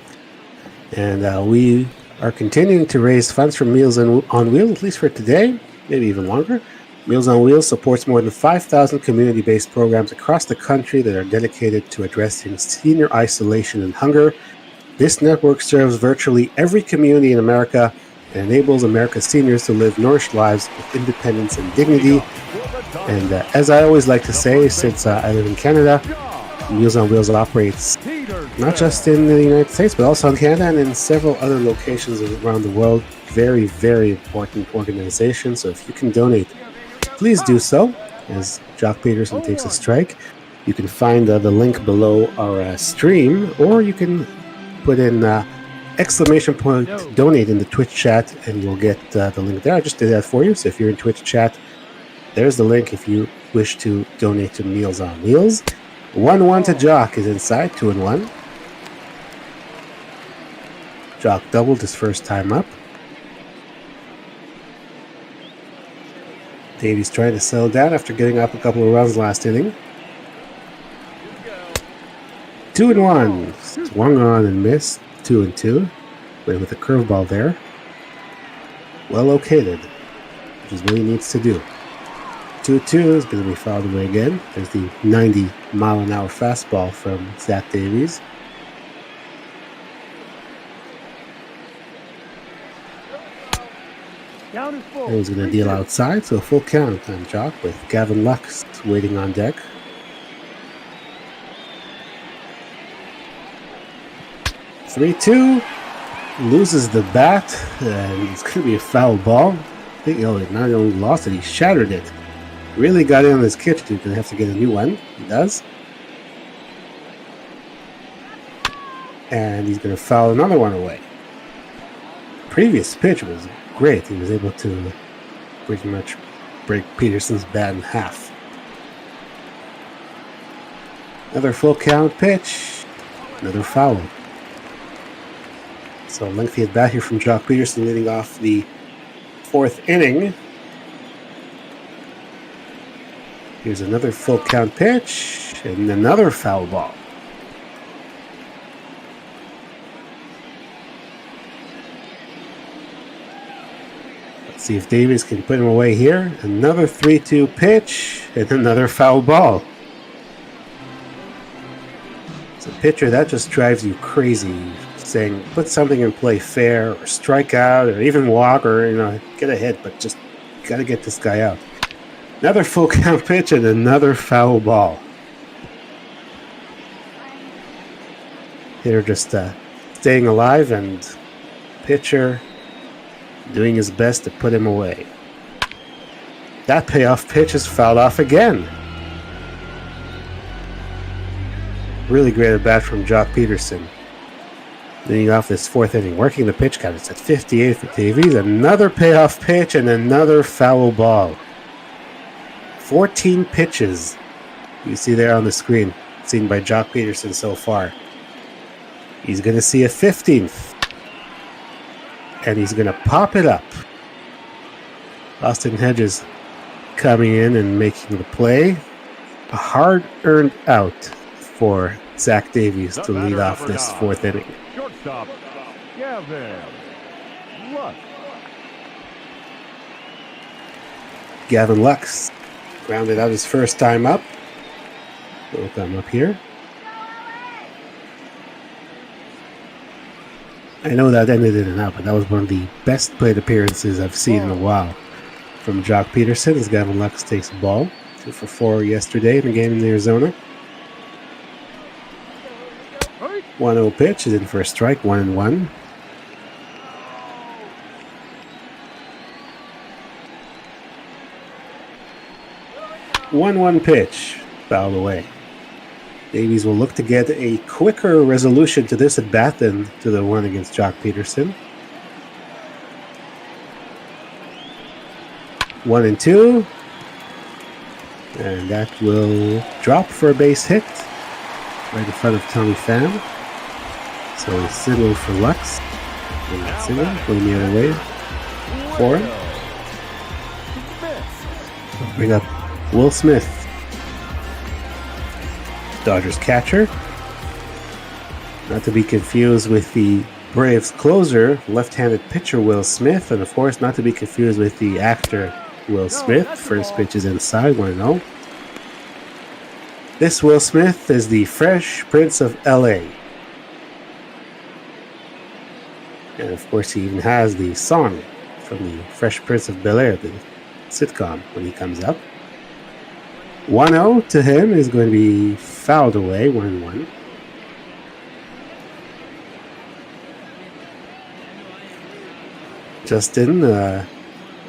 And we are continuing to raise funds for Meals on Wheels, at least for today, maybe even longer. Meals on Wheels supports more than 5,000 community-based programs across the country that are dedicated to addressing senior isolation and hunger. This network serves virtually every community in America and enables America's seniors to live nourished lives with independence and dignity. And as I always like to say, since I live in Canada, Meals on Wheels operates not just in the United States, but also in Canada and in several other locations around the world. Very, very important organization. So if you can donate, please do so, as Jock Peterson takes a strike. You can find the link below our stream, or you can put in exclamation point donate in the Twitch chat, and you'll get the link there. I just did that for you. So if you're in Twitch chat, there's the link if you wish to donate to Meals on Wheels. 1-1 to Jock is inside, 2-1. Jock doubled his first time up. Davies trying to settle down after getting up a couple of runs last inning. 2-1. Swung on and missed. 2-2. Went with a curveball there. Well located, which is what he needs to do. 2-2 is going to be fouled away again. There's the 90-mile-an-hour fastball from Zach Davies. And he's going to deal outside, so full count on Jock with Gavin Lux waiting on deck. "3-2, loses the bat, and it's going to be a foul ball. I think he not only lost it, he shattered it. Really got in on his kitchen. He's going to have to get a new one. He does. And he's going to foul another one away. Previous pitch was great. He was able to pretty much break Peterson's bat in half. Another full count pitch. Another foul. So lengthy at bat here from Jock Peterson leading off the 4th inning. Here's another full count pitch and another foul ball. Let's see if Davies can put him away here. Another 3-2 pitch and another foul ball. It's a pitcher that just drives you crazy, saying put something in play fair or strike out or even walk or get a hit, but just got to get this guy out. Another full count pitch and another foul ball. Hitter just staying alive and pitcher doing his best to put him away. That payoff pitch is fouled off again. Really great at bat from Jock Peterson. Leading off this 4th inning, working the pitch count. It's at 58 for Davies. Another payoff pitch and another foul ball. 14 pitches. You see there on the screen, seen by Jock Peterson so far. He's going to see a 15th. And he's going to pop it up. Austin Hedges coming in and making the play. A hard-earned out for Zach Davies to lead off this fourth inning. Shortstop, Gavin Lux. Gavin Lux grounded out his first time up. We'll come up here. I know that ended in and out, but that was one of the best plate appearances I've seen in a while from Jock Peterson as Gavin Lux takes the ball. 2 for 4 yesterday in the game in Arizona. 1-0 pitch is in for a strike, 1-1. One pitch, fouled away. Davies will look to get a quicker resolution to this at bat than to the one against Jock Peterson. 1-2. And that will drop for a base hit right in front of Tommy Pham. So a single for Lux. And that single going the other way for him. We'll bring up Will Smith, Dodgers catcher. Not to be confused with the Braves closer, left-handed pitcher Will Smith. And of course, not to be confused with the actor Will Smith. First pitch is inside, 1-0. This Will Smith is the Fresh Prince of LA. And of course, he even has the song from the Fresh Prince of Bel-Air, the sitcom, when he comes up. 1-0 to him is going to be fouled away, 1-1. Justin,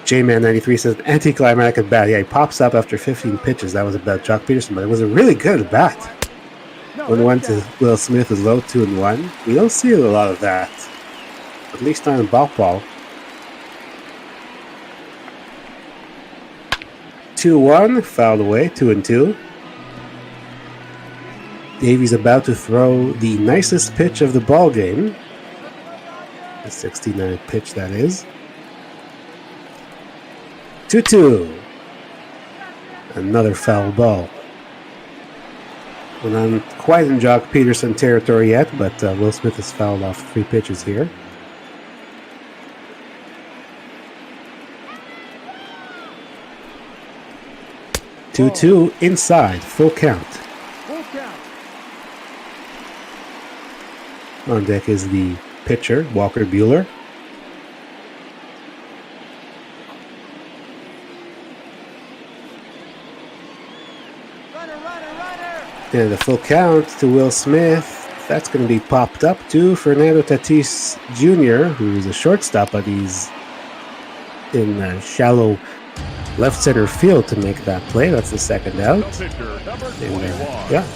J-Man93 says, anticlimactic at bat. Yeah, he pops up after 15 pitches. That was about Jock Peterson, but it was a really good at bat. 1-1 to Will Smith is low, 2-1. We don't see a lot of that, at least not in ball. 2-1, fouled away, 2-2. Davies about to throw the nicest pitch of the ball game. The 69th pitch, that is. 2-2. Another foul ball. We're not quite in Jock Peterson territory yet, but Will Smith has fouled off 3 pitches here. Ball. 2-2 inside, full count. On deck is the pitcher, Walker Buehler. And the full count to Will Smith. That's going to be popped up to Fernando Tatis Jr., who is a shortstop, but he's in shallow left center field to make that play. That's the second out. And,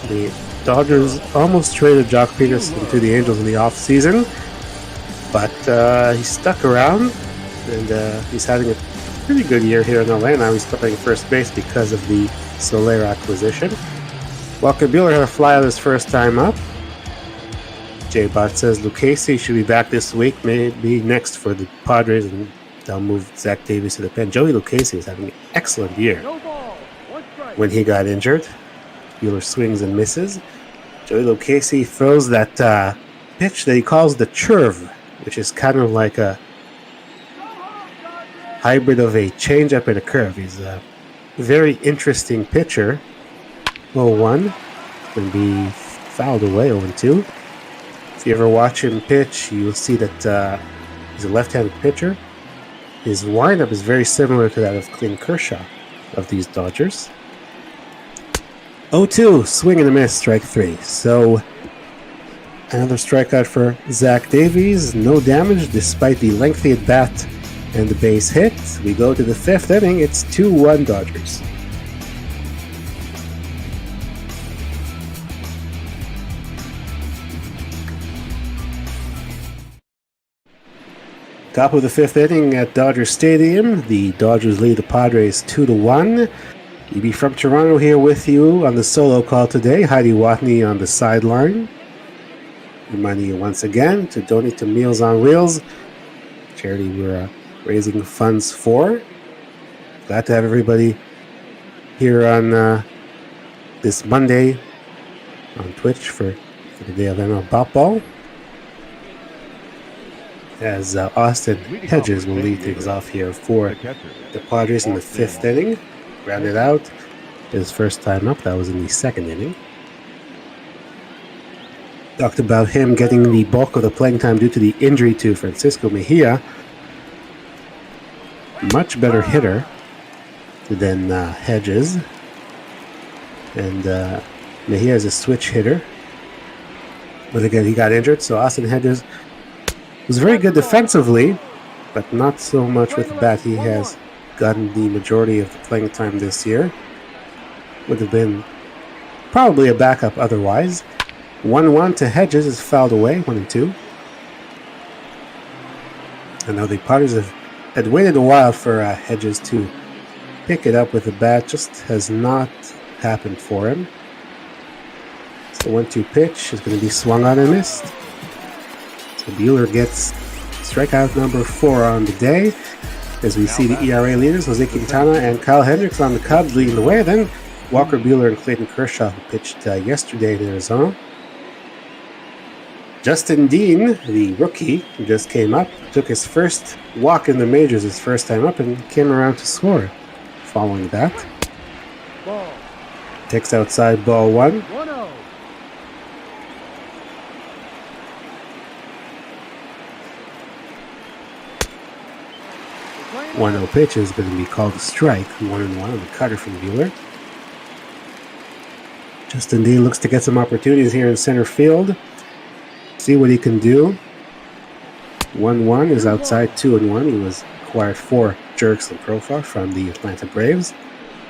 the Dodgers almost traded Jock Peterson to the Angels in the offseason, but he stuck around, and he's having a pretty good year here in LA. Now he's playing first base because of the Soler acquisition. Walker Buehler had a fly out his first time up. J-Bot says Lucchesi should be back this week, maybe next for the Padres, and they'll move Zach Davies to the pen. Joey Lucchesi is having an excellent year. When he got injured, Buehler swings and misses. Joey Lucchesi throws that pitch that he calls the churve, which is kind of like a hybrid of a changeup and a curve. He's a very interesting pitcher. 0-1, going to be fouled away, 0-2. If you ever watch him pitch, you'll see that he's a left-handed pitcher. His windup is very similar to that of Clayton Kershaw of these Dodgers. 0-2, swing and a miss, strike 3. So another strikeout for Zach Davies. No damage despite the lengthy at bat and the base hit. We go to the 5th inning. It's 2-1 Dodgers. Top of the 5th inning at Dodger Stadium. The Dodgers lead the Padres 2-1. EB from Toronto here with you on the solo call today. Heidi Watney on the sideline. Reminding you once again to donate to Meals on Wheels, charity we're raising funds for. Glad to have everybody here on this Monday on Twitch for the day of ML Bop Ball. As Austin Hedges will lead things off here for the Padres in the 5th inning. Rounded out his first time up. That was in the 2nd inning. Talked about him getting the bulk of the playing time due to the injury to Francisco Mejia. Much better hitter than Hedges. And Mejia is a switch hitter. But again, he got injured, so Austin Hedges was very good defensively, but not so much with the bat. He has gotten the majority of the playing time this year. Would have been probably a backup otherwise. 1-1 to Hedges is fouled away, 1-2. And now the Padres had waited a while for Hedges to pick it up with the bat. Just has not happened for him. So 1-2 pitch is going to be swung on and missed. So Buehler gets strikeout number 4 on the day. As we see the ERA leaders, Jose Quintana and Kyle Hendricks on the Cubs leading the way. Then Walker Buehler and Clayton Kershaw, who pitched yesterday in Arizona. Justin Dean, the rookie, who just came up, took his first walk in the majors, his first time up, and came around to score. Following that, takes outside ball 1. 1-0 pitch is going to be called a strike. 1-1 on the cutter from Buehler. Justin Dean looks to get some opportunities here in center field. See what he can do. 1-1 is outside, 2-1. He was acquired for Jurickson Profar from the Atlanta Braves.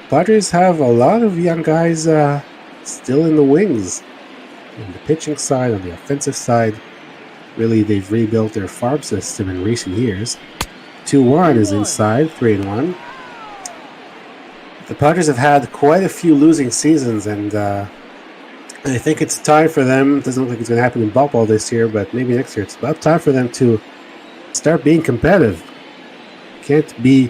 Padres have a lot of young guys still in the wings. On the pitching side, on the offensive side, really they've rebuilt their farm system in recent years. 2-1 is inside, 3-1. The Padres have had quite a few losing seasons, and I think it's time for them. It doesn't look like it's going to happen in Bop Ball this year, but maybe next year. It's about time for them to start being competitive. Can't be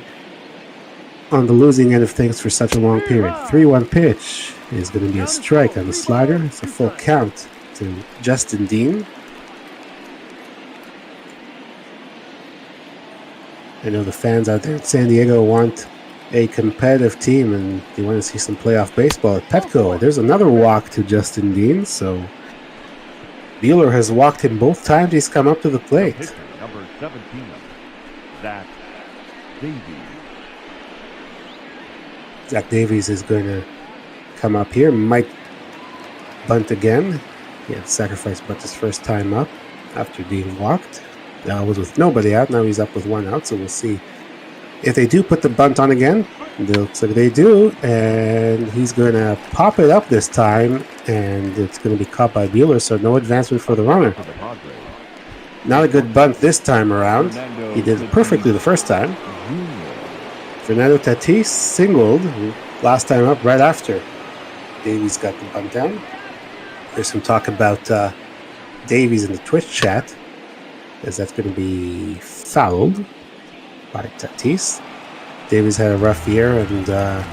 on the losing end of things for such a long period. 3-1 pitch is going to be a strike on the slider. It's a full count to Justin Dean. I know the fans out there in San Diego want a competitive team and they want to see some playoff baseball at Petco. There's another walk to Justin Dean, so Buehler has walked him both times he's come up to the plate. Number 17, Zach Davies. Zach Davies is going to come up here, might bunt again. He had sacrifice bunt his first time up after being walked. That was with nobody out. Now he's up with 1 out, so we'll see if they do put the bunt on again. It looks like they do, and he's going to pop it up this time, and it's going to be caught by Buehler, so no advancement for the runner. Not a good bunt this time around. He did it perfectly the first time. Fernando Tatis singled last time up right after Davies got the bunt down. There's some talk about Davies in the Twitch chat, as that's going to be fouled by Tatis. Davies had a rough year, and a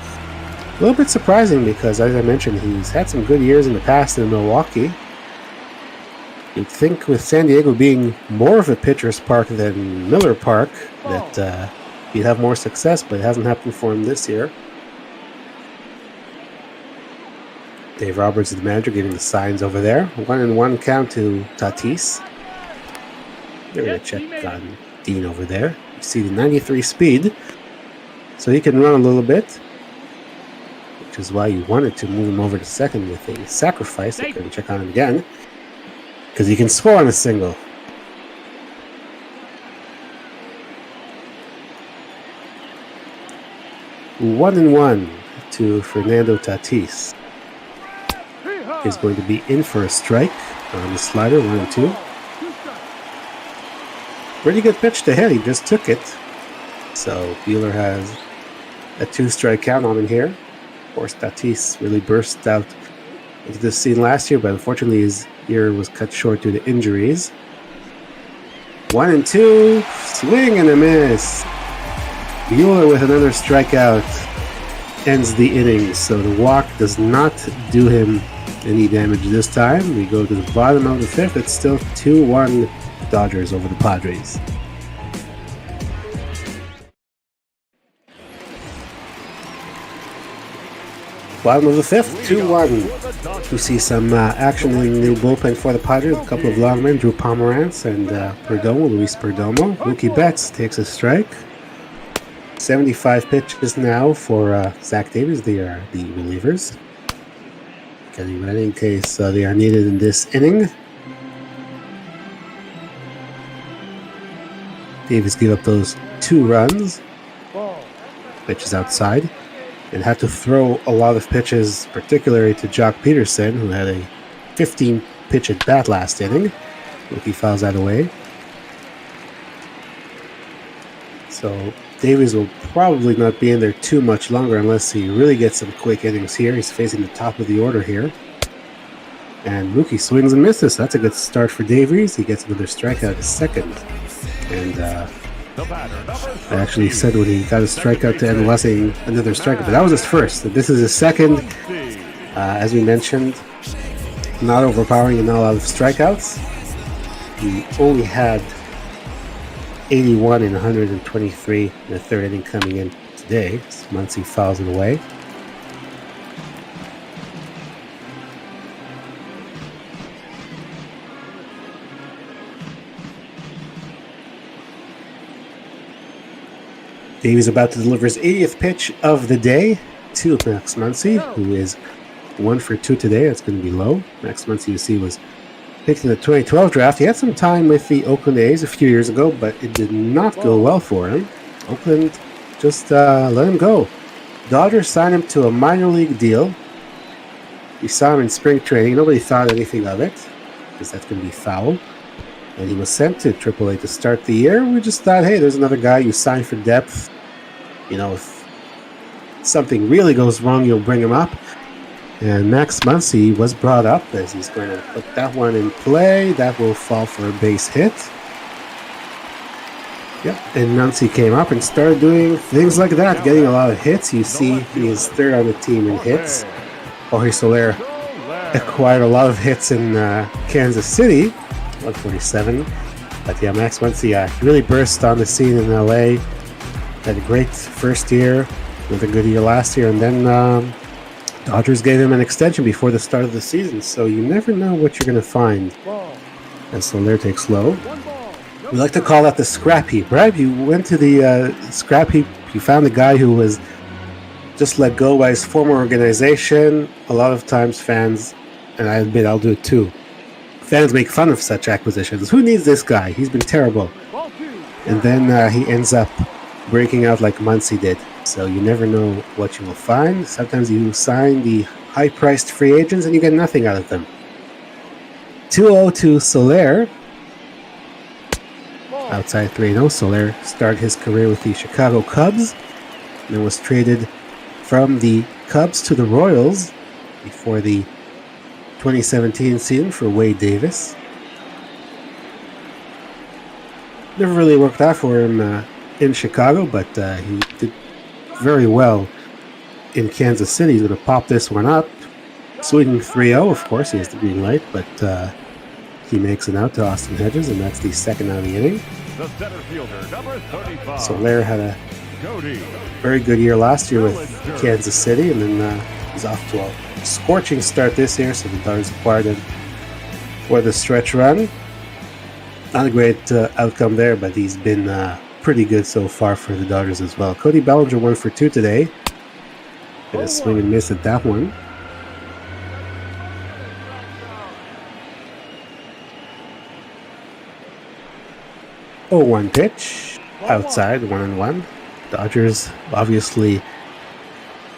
little bit surprising because, as I mentioned, he's had some good years in the past in Milwaukee. You'd think with San Diego being more of a pitcher's park than Miller Park that he'd have more success, but it hasn't happened for him this year. Dave Roberts is the manager, giving the signs over there. 1-1 count to Tatis. They're going to check on Dean over there. You see the 93 speed, so he can run a little bit, which is why you wanted to move him over to second with a sacrifice. They're going to check on him again, because he can score on a single. One and 1 to Fernando Tatis. He's going to be in for a strike on the slider, 1-2. Pretty good pitch to hit. He just took it. So Buehler has a 2-strike count on him here. Of course, Tatis really burst out into this scene last year, but unfortunately his year was cut short due to injuries. 1-2, swing and a miss. Bueller with another strikeout ends the inning, so the walk does not do him any damage this time. We go to the bottom of the fifth. It's still 2-1 Dodgers over the Padres. Bottom of the fifth, 2-1. We see some action in the new bullpen for the Padres. A couple of long men, Drew Pomeranz and Luis Perdomo. Mookie Betts takes a strike. 75 pitches now for Zach Davies. They are the relievers. Getting ready in case they are needed in this inning. Davies gave up those 2 runs. Pitches outside. And had to throw a lot of pitches, particularly to Jock Peterson, who had a 15-pitch at bat last inning. Mookie fouls that away. So Davies will probably not be in there too much longer unless he really gets some quick innings here. He's facing the top of the order here. And Mookie swings and misses. That's a good start for Davies. He gets another strikeout at second. And I actually said when he got a strikeout to end last inning, another strikeout, but that was his first. This is his second. As we mentioned, not overpowering and not a lot of strikeouts. He only had 81 in 123 in the third inning coming in today. Muncy fouls it away. Davies about to deliver his 80th pitch of the day to Max Muncy, who is 1 for 2 today. That's going to be low. Max Muncy, you see, was picked in the 2012 draft. He had some time with the Oakland A's a few years ago, but it did not go well for him. Oakland just let him go. Dodgers signed him to a minor league deal. We saw him in spring training. Nobody thought anything of it, because that's going to be foul. And he was sent to AAA to start the year. We just thought, hey, there's another guy you signed for depth. You know, if something really goes wrong, you'll bring him up. And Max Muncy was brought up as he's going to put that one in play. That will fall for a base hit. Yep, and Muncy came up and started doing things like that, getting a lot of hits. You see he is third on the team in hits. Jorge Soler acquired a lot of hits in Kansas City. 147. But yeah, Max Muncy really burst on the scene in LA. Had a great first year, with a good year last year, and then Dodgers gave him an extension before the start of the season, so you never know what you're going to find. And Soler takes low. We like to call that the scrap heap, right? You went to the scrap heap, you found a guy who was just let go by his former organization. A lot of times fans, and I admit I'll do it too, fans make fun of such acquisitions. Who needs this guy? He's been terrible. And then he ends up breaking out like Muncy did. So you never know what you will find. Sometimes you sign the high-priced free agents and you get nothing out of them. 2-0 to Soler. Outside 3-0. Soler started his career with the Chicago Cubs and then was traded from the Cubs to the Royals before the 2017 season for Wade Davis. Never really worked out for him in Chicago, but he did very well in Kansas City. He's going to pop this one up. Swinging 3-0, of course, he has the green light, but he makes it out to Austin Hedges, and that's the second out of the inning. The center fielder, number 35. Soler had a very good year last year with Kansas City, and then he's off to a scorching start this year, so the Dodgers acquired him for the stretch run. Not a great outcome there, but he's been pretty good so far for the Dodgers as well. Cody Bellinger 1 for 2 today. Got a swing and miss at that one. Oh, 1 pitch. Outside, 1-1. Dodgers obviously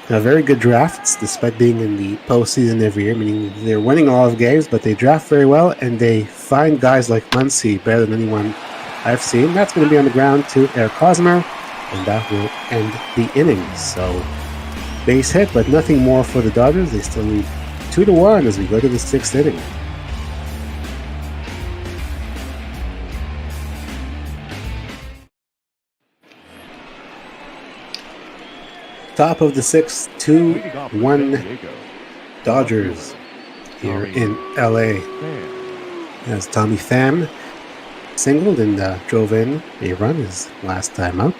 very good drafts, despite being in the postseason every year, meaning they're winning a lot of games, but they draft very well, and they find guys like Muncy better than anyone I've seen. That's going to be on the ground to Eric Hosmer, and that will end the inning. So base hit, but nothing more for the Dodgers. They still lead 2-1 as we go to the 6th inning. Top of the 6th, 2-1 Dodgers here in LA. As Tommy Pham singled and drove in a run his last time out.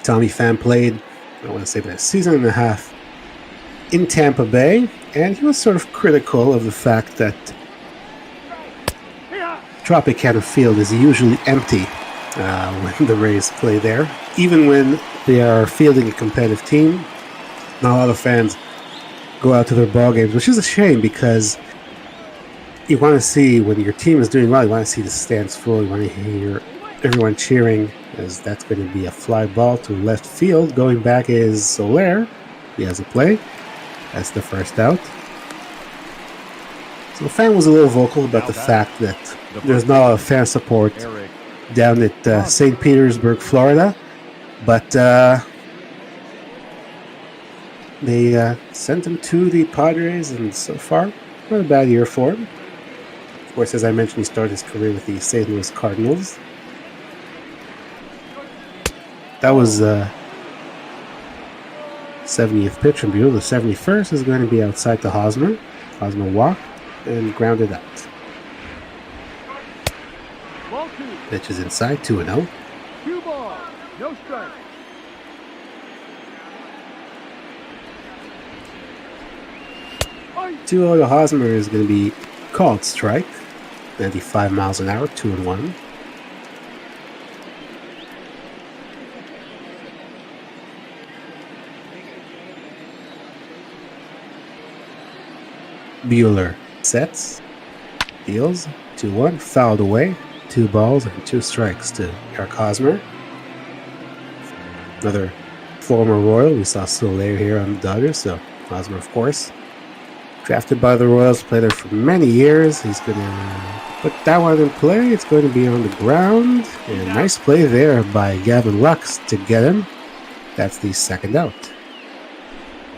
Tommy Pham played, I want to say, about a season and a half in Tampa Bay, and he was sort of critical of the fact that Tropicana Field is usually empty when the Rays play there. Even when they are fielding a competitive team, not a lot of fans go out to their ball games, which is a shame because you want to see, when your team is doing well, you want to see the stands full, you want to hear everyone cheering, as that's going to be a fly ball to left field. Going back is Soler. He has a play. That's the first out. So the fan was a little vocal about the fact that there's not a lot of fan support down at St. Petersburg, Florida, but they sent him to the Padres, and so far, not a bad year for him. Of course, as I mentioned, he started his career with the St. Louis Cardinals. That was 70th pitch from Bueller. The 71st is going to be outside to Hosmer. Hosmer walked and grounded out. Pitch is inside, 2-0. 2 balls, no strike. 2-0 to Hosmer is going to be called strike. 95 miles an hour, 2-1. Bueller sets, deals, 2-1, fouled away, 2 balls and 2 strikes to Eric Hosmer. Another former Royal. We saw Soler here on the Dodgers, so Hosmer, of course. Drafted by the Royals, played there for many years. He's going to put that one in play. It's going to be on the ground. And nice play there by Gavin Lux to get him. That's the second out.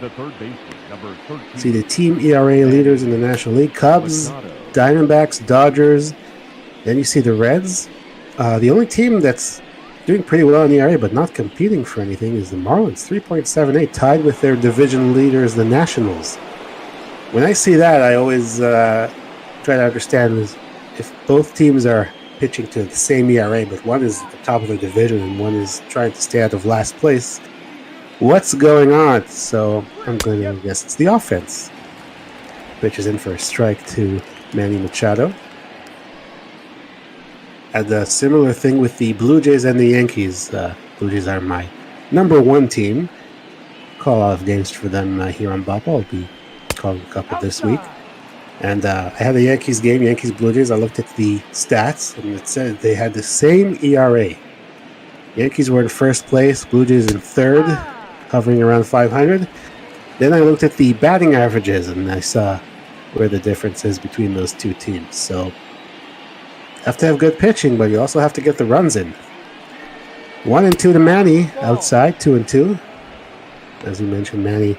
The third baseman, number 13. See the team ERA leaders in the National League: Cubs, Diamondbacks, Dodgers. Then you see the Reds. The only team that's doing pretty well in ERA but not competing for anything is the Marlins, 3.78, tied with their division leaders, the Nationals. When I see that, I always try to understand is if both teams are pitching to the same ERA, but one is at the top of the division and one is trying to stay out of last place, what's going on? So I'm going to guess it's the offense. Pitch is in for a strike to Manny Machado. Had a similar thing with the Blue Jays and the Yankees. Blue Jays are my number 1 team. Call a lot of games for them here on Bop. I'll be calling a couple this week. And I had a Yankees game, Yankees Blue Jays. I looked at the stats, and it said they had the same ERA. Yankees were in first place, Blue Jays in third, hovering around 500. Then I looked at the batting averages, and I saw where the difference is between those two teams. So you have to have good pitching, but you also have to get the runs in. 1-2 to Manny, outside, 2-2. As we mentioned, Manny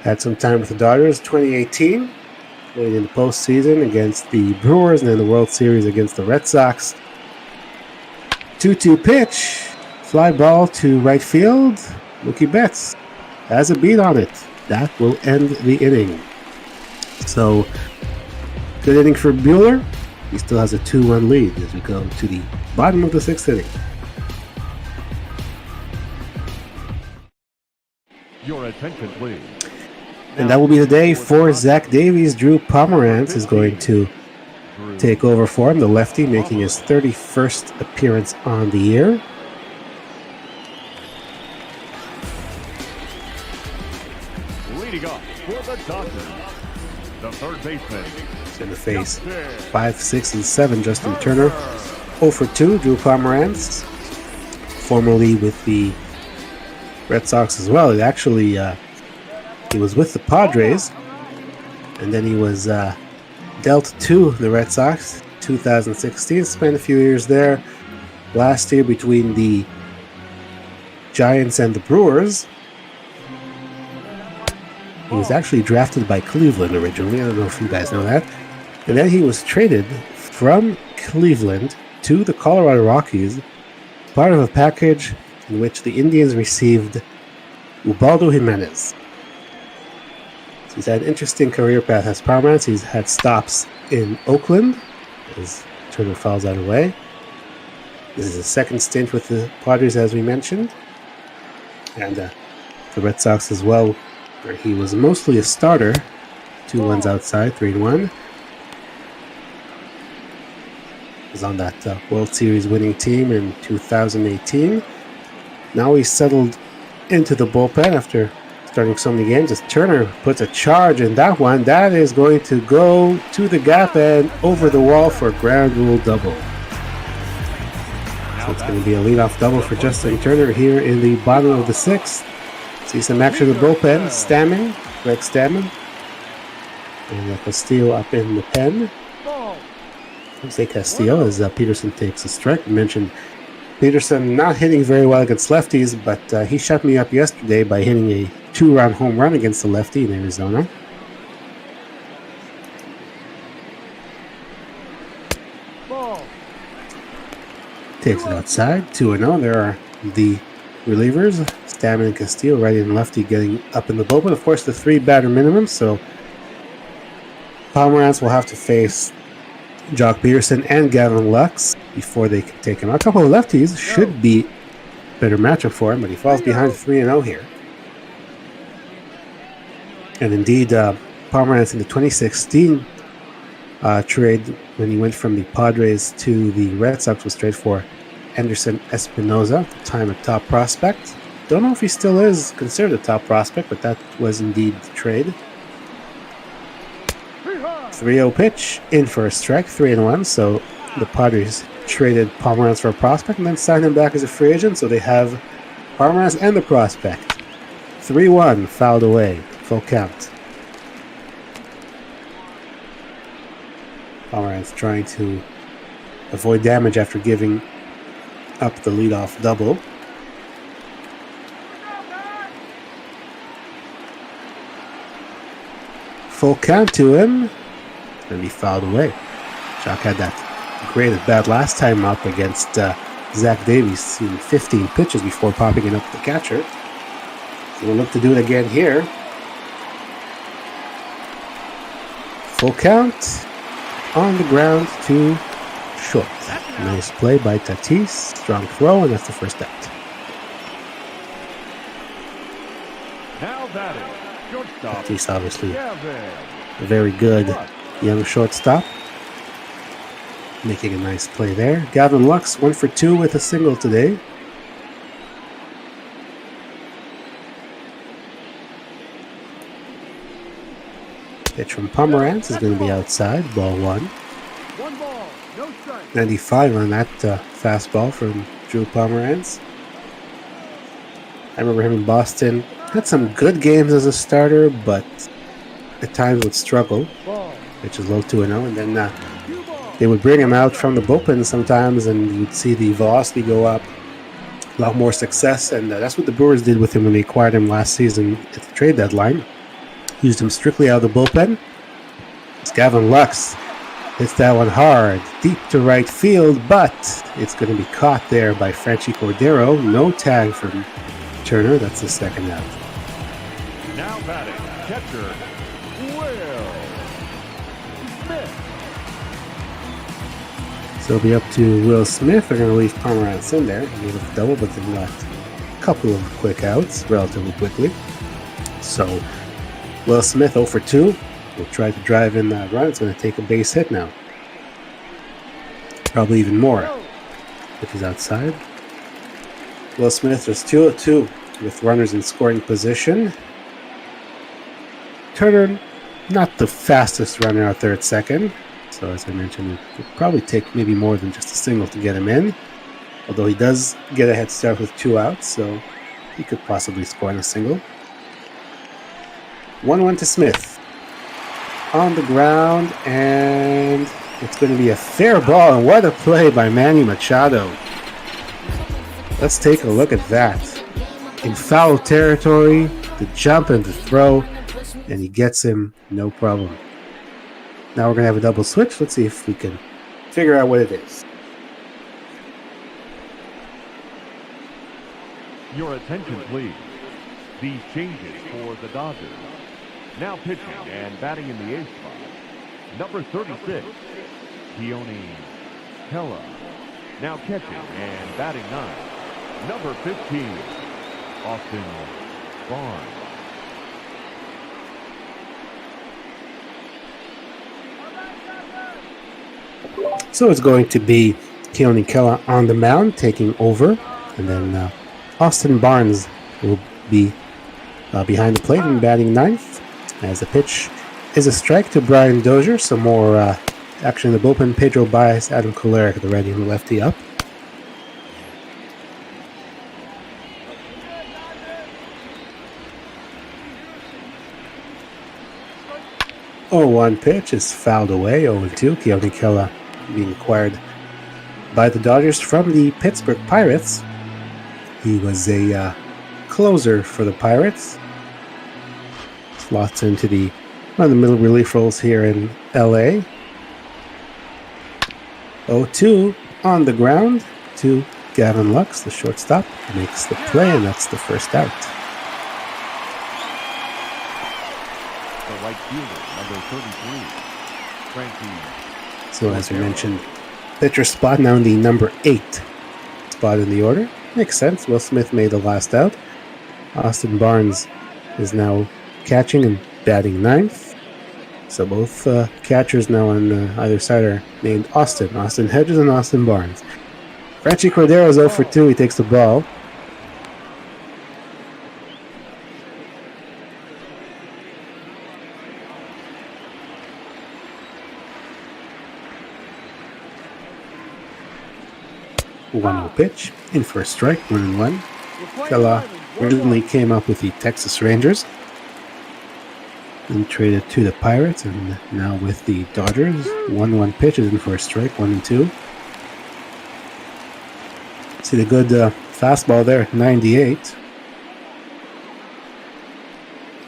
had some time with the Dodgers, 2018. Played in the postseason against the Brewers and then the World Series against the Red Sox. 2-2 pitch. Fly ball to right field. Mookie Betts has a beat on it. That will end the inning. So, good inning for Bueller. He still has a 2-1 lead as we go to the bottom of the 6th inning. Your attention, please. And that will be the day for Zach Davies. Drew Pomerantz is going to take over for him, the lefty, making his 31st appearance on the year. Leading off for the Dodgers, the third baseman. In the face, 5, 6, and 7, Justin Turner. 0 for 2, Drew Pomerantz, formerly with the Red Sox as well. He was with the Padres, and then he was dealt to the Red Sox 2016. Spent a few years there. Last year between the Giants and the Brewers. He was actually drafted by Cleveland originally. I don't know if you guys know that. And then he was traded from Cleveland to the Colorado Rockies, part of a package in which the Indians received Ubaldo Jimenez. So he's had an interesting career path as Pomerantz. He's had stops in Oakland as Turner fouls out of the way. This is his second stint with the Padres, as we mentioned. And the Red Sox as well, where he was mostly a starter. 2 runs outside, 3-1. Was on that World Series winning team in 2018. Now he's settled into the bullpen after starting so many games. As Turner puts a charge in that one, that is going to go to the gap and over the wall for a ground rule double. So it's going to be a leadoff double for Justin Turner here in the bottom of the 6th. See some action in the bullpen. Greg Stammen. And Castillo up in the pen. Jose Castillo as Peterson takes a strike. I mentioned Peterson not hitting very well against lefties, but he shut me up yesterday by hitting a 2-run home run against the lefty in Arizona. Takes it outside, 2-0. There are the relievers, Stammen and Castillo, righty and lefty getting up in the bullpen. Of course, the 3-batter minimum, so Pomerantz will have to face Jock Peterson and Gavin Lux before they can take him out. A couple of lefties should be a better matchup for him, but he falls behind 3-0 here. And indeed, Pomerantz in the 2016 trade, when he went from the Padres to the Red Sox, was traded for Anderson Espinoza, at the time a top prospect. Don't know if he still is considered a top prospect, but that was indeed the trade. 3-0 pitch, in for a strike, 3-1. So the Padres traded Pomerantz for a prospect and then signed him back as a free agent. So they have Pomerantz and the prospect. 3-1, fouled away, full count. Pomerantz trying to avoid damage after giving up the leadoff double. Full count to him. And he fouled away. Jock had that great at bat last time up against Zach Davies, seeing 15 pitches before popping it up to the catcher. So we'll look to do it again here. Full count. On the ground to short. Nice play by Tatis. Strong throw, and that's the first out. Now batting, shortstop. Tatis obviously a very good young shortstop. Making a nice play there. Gavin Lux, 1 for 2 with a single today. Pitch from Pomerantz is going to be outside. Ball 1. 95 on that fastball from Drew Pomerantz. I remember him in Boston. Had some good games as a starter, but at times would struggle. Pitch is low 2-0, and then they would bring him out from the bullpen sometimes, and you'd see the velocity go up. A lot more success, and that's what the Brewers did with him when they acquired him last season at the trade deadline. Used him strictly out of the bullpen. It's Gavin Lux. Hits that one hard, deep to right field, but it's going to be caught there by Franchi Cordero. No tag from Turner. That's the second out. Now batting, catcher, Will Smith. So it'll be up to Will Smith. They're going to leave Pomerantz in there. He gave a double, but they got a couple of quick outs relatively quickly. So Will Smith 0 for 2. Will try to drive in that run. It's going to take a base hit now. Probably even more. Which is outside. Will Smith is 2-2 with runners in scoring position. Turner, not the fastest runner out there at second. So as I mentioned, it would probably take maybe more than just a single to get him in. Although he does get a head start with 2 outs, so he could possibly score on a single. 1-1 to Smith. On the ground, and it's going to be a fair ball, and what a play by Manny Machado. Let's take a look at that. in foul territory, the jump and the throw, and he gets him no problem. Now we're going to have a double switch. Let's see if we can figure out what it is. Your attention, please. These changes for the Dodgers. Now pitching and batting in the eighth spot, number 36, Keone Kela. Now catching and batting ninth, number 15, Austin Barnes. So it's going to be Keone Kela on the mound taking over, and then Austin Barnes will be behind the plate and batting ninth, as the pitch is a strike to Brian Dozier. Some more action in the bullpen. Pedro Baez, Adam Kolarek, the righty and the lefty up. Oh, 1 pitch is fouled away. 0-2. Keone Kela being acquired by the Dodgers from the Pittsburgh Pirates. He was a closer for the Pirates. Slots into one of the middle relief roles here in LA. 0-2 on the ground to Gavin Lux, the shortstop, makes the play, and that's the first out. The right fielder, number 33, Frankie. So as we mentioned, pitcher spot now in the number 8 spot in the order. Makes sense. Will Smith made the last out. Austin Barnes is now catching and batting ninth. So both catchers now on either side are named Austin. Austin Hedges and Austin Barnes. Franchi Cordero is 0 for 2. He takes the ball. One pitch in for a strike, 1-1. Kela originally came up with the Texas Rangers, then traded to the Pirates, and now with the Dodgers. 1-1 pitch is in for a strike, 1-2. See the good fastball there, 98.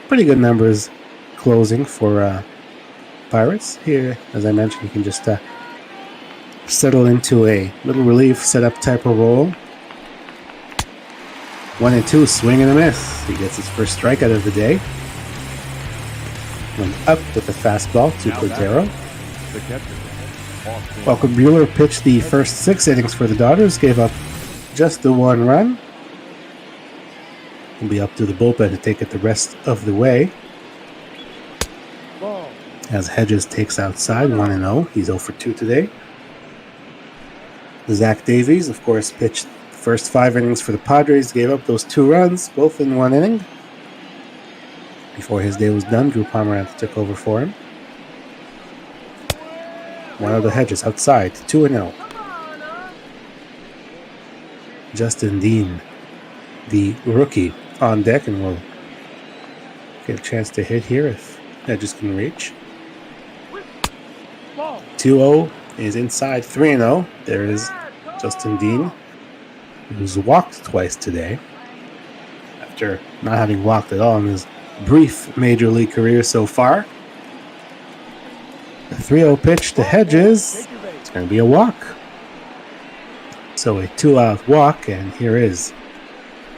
Pretty good numbers closing for Pirates. Here, as I mentioned, you can just settle into a middle relief setup type of role. 1-2, swing and a miss. He gets his first strikeout of the day. Went up with the fastball to Cordero. Walker Buehler pitched the first 6 innings for the Dodgers, gave up just the 1 run. Will be up to the bullpen to take it the rest of the way. As Hedges takes outside, 1-0. He's 0 for 2 today. Zach Davies, of course, pitched the first 5 innings for the Padres, gave up those 2 runs, both in 1 inning. Before his day was done, Drew Pomeranz took over for him. One of the Hedges outside, 2-0. Justin Dean, the rookie, on deck, and will get a chance to hit here if Hedges can reach. 2-0 is inside, 3-0. There is Justin Dean, who's walked twice today, after not having walked at all in his brief major league career so far. A 3-0 pitch to Hedges. It's going to be a walk. So a 2-out walk, and here is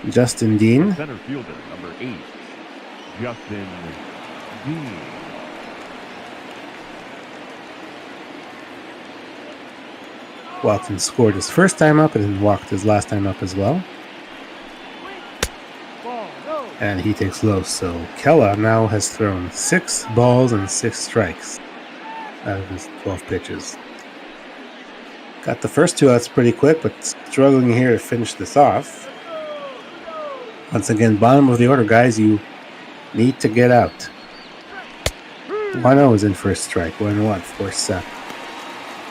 Justin Dean. Center fielder, number 8, Justin Dean. Walton scored his first time up and then walked his last time up as well. And he takes low. So Kela now has thrown 6 balls and 6 strikes out of his 12 pitches. Got the first 2 outs pretty quick, but struggling here to finish this off. Once again, bottom of the order, guys. You need to get out. 1-0 is in for a strike. 1-1. Of course,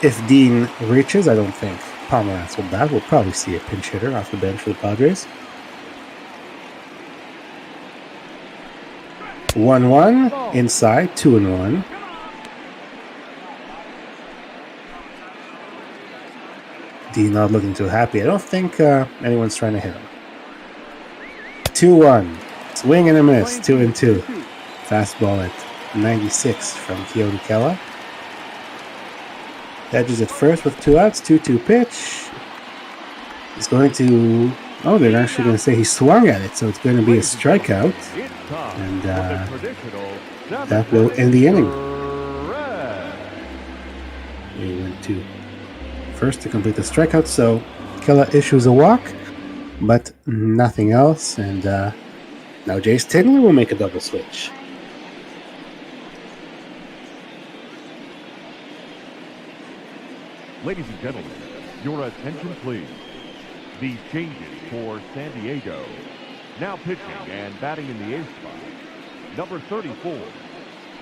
if Dean reaches, I don't think Pomeranz will bat. We'll probably see a pinch hitter off the bench for the Padres. 1-1 inside, 2-1. Dean not looking too happy. I don't think anyone's trying to hit him. 2-1. Swing and a miss. 2-2. Fastball at 96 from Keone Kela. Edges at first with 2 outs. 2-2 pitch. He's going to... Oh, they're actually going to say he swung at it, so it's going to be a strikeout. And that will end the inning. He went to first to complete the strikeout, so Kela issues a walk, but nothing else. And now Jace Tingler will make a double switch. Ladies and gentlemen, your attention please. The changes for San Diego. Now pitching and batting in the eighth spot, number 34,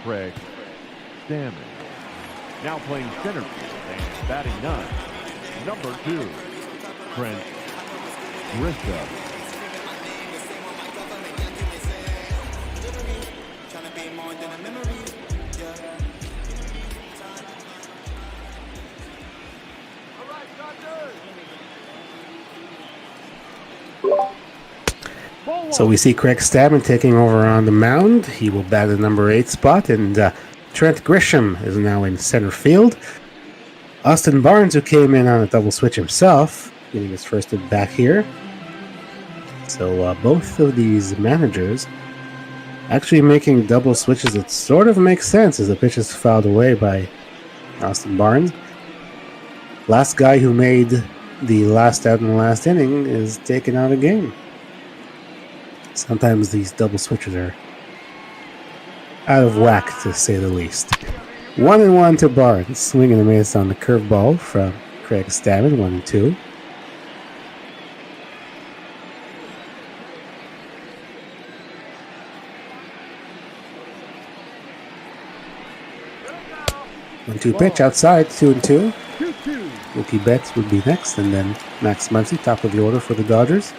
Craig Stammen. Now playing center field and batting ninth, number 2, Trent Grisham. So we see Craig Stammen taking over on the mound. He will bat the number 8 spot, and Trent Grisham is now in center field. Austin Barnes, who came in on a double switch himself, getting his first at bat here. So both of these managers actually making double switches. It sort of makes sense as the pitch is fouled away by Austin Barnes. Last guy who made the last out in the last inning is taken out of the game. Sometimes these double switches are out of whack, to say the least. 1-1 to Barnes. Swing and a miss on the curveball from Craig Stammen. 1-2. One-two pitch outside. 2-2. Mookie Betts would be next, and then Max Muncy, top of the order for the Dodgers.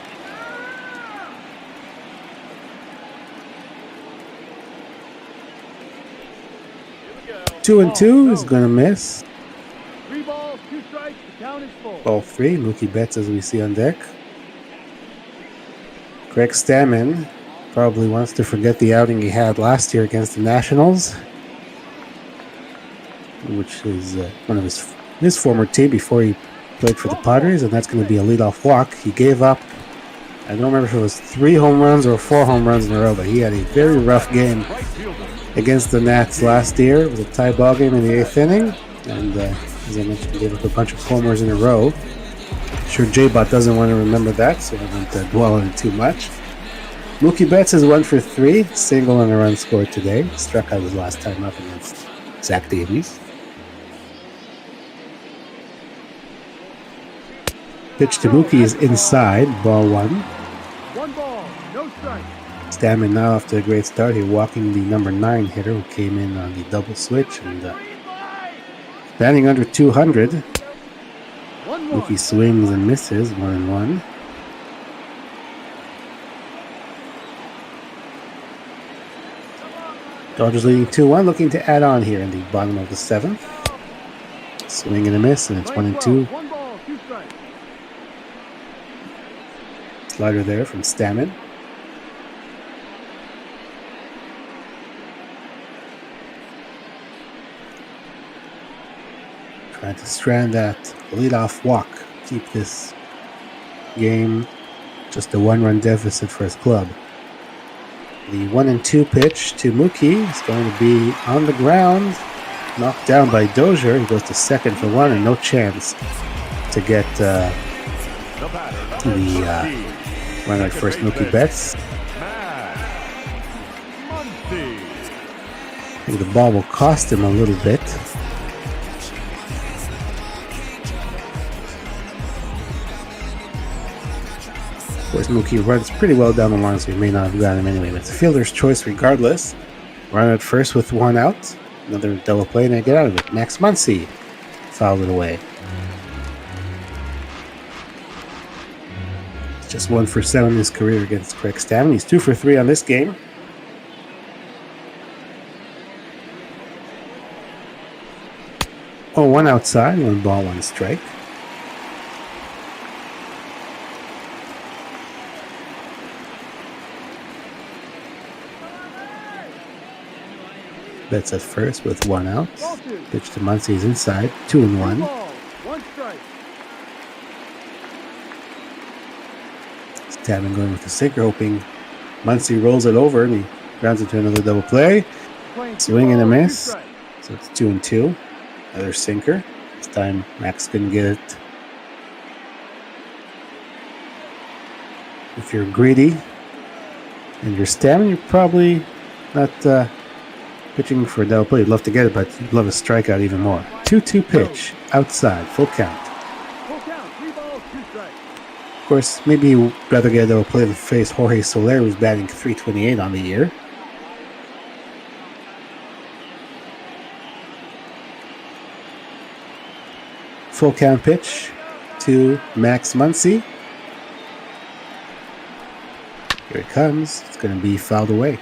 2-2 is going to miss. 3 balls, 2 strikes, the count is full. Ball 3, Mookie Betts as we see on deck. Craig Stammen probably wants to forget the outing he had last year against the Nationals, which is one of his former team before he played for the Padres, and that's going to be a leadoff walk. He gave up, I don't remember if it was 3 home runs or 4 home runs in a row, but he had a very rough game against the Nats last year. It was a tie ball game in the 8th inning, and as I mentioned, he gave up a bunch of homers in a row. I'm sure J-Bot doesn't want to remember that, so I won't dwell on it too much. Mookie Betts is 1 for 3, single and a run scored today. Struck out his last time up against Zach Davies. Pitch to Mookie is inside, ball 1. 1 ball, no strike. Stammen now off to a great start. He's walking the number 9 hitter who came in on the double switch and batting under 200. Mookie swings and misses, 1-1. Dodgers leading 2-1, looking to add on here in the bottom of the 7th. Swing and a miss, and it's 1-2. 1 ball, 2 strikes. Slider there from Stammen. Trying to strand that leadoff walk. Keep this game just a 1-run deficit for his club. The 1-2 pitch to Mookie is going to be on the ground. Knocked down by Dozier. He goes to second for 1 and no chance to get the runner at first, Mookie Betts. I think the ball will cost him a little bit. Of course, Mookie runs pretty well down the line, so he may not have got him anyway. But it's a fielder's choice regardless. Runner at first with 1 out. Another double play, and I get out of it. Max Muncy fouled it away. Just 1 for 7 in his career against Craig Stammen. He's 2 for 3 on this game. Oh, 1 outside, 1 ball, 1 strike. Betts at first with 1 out. Pitch to Muncy is inside, 2-1. One strike. Stammen going with the sinker, hoping Muncy rolls it over and he grounds into another double play. Swing and a miss. So it's 2-2. Another sinker. This time Max couldn't get it. If you're greedy and you're Stammen, you're probably not pitching for a double play. You'd love to get it, but you'd love a strikeout even more. 2-2 pitch. Outside. Full count. Of course, maybe you'd rather get a double play than face Jorge Soler, who's batting .328 on the year. Full count pitch to Max Muncy. Here it comes. It's going to be fouled away.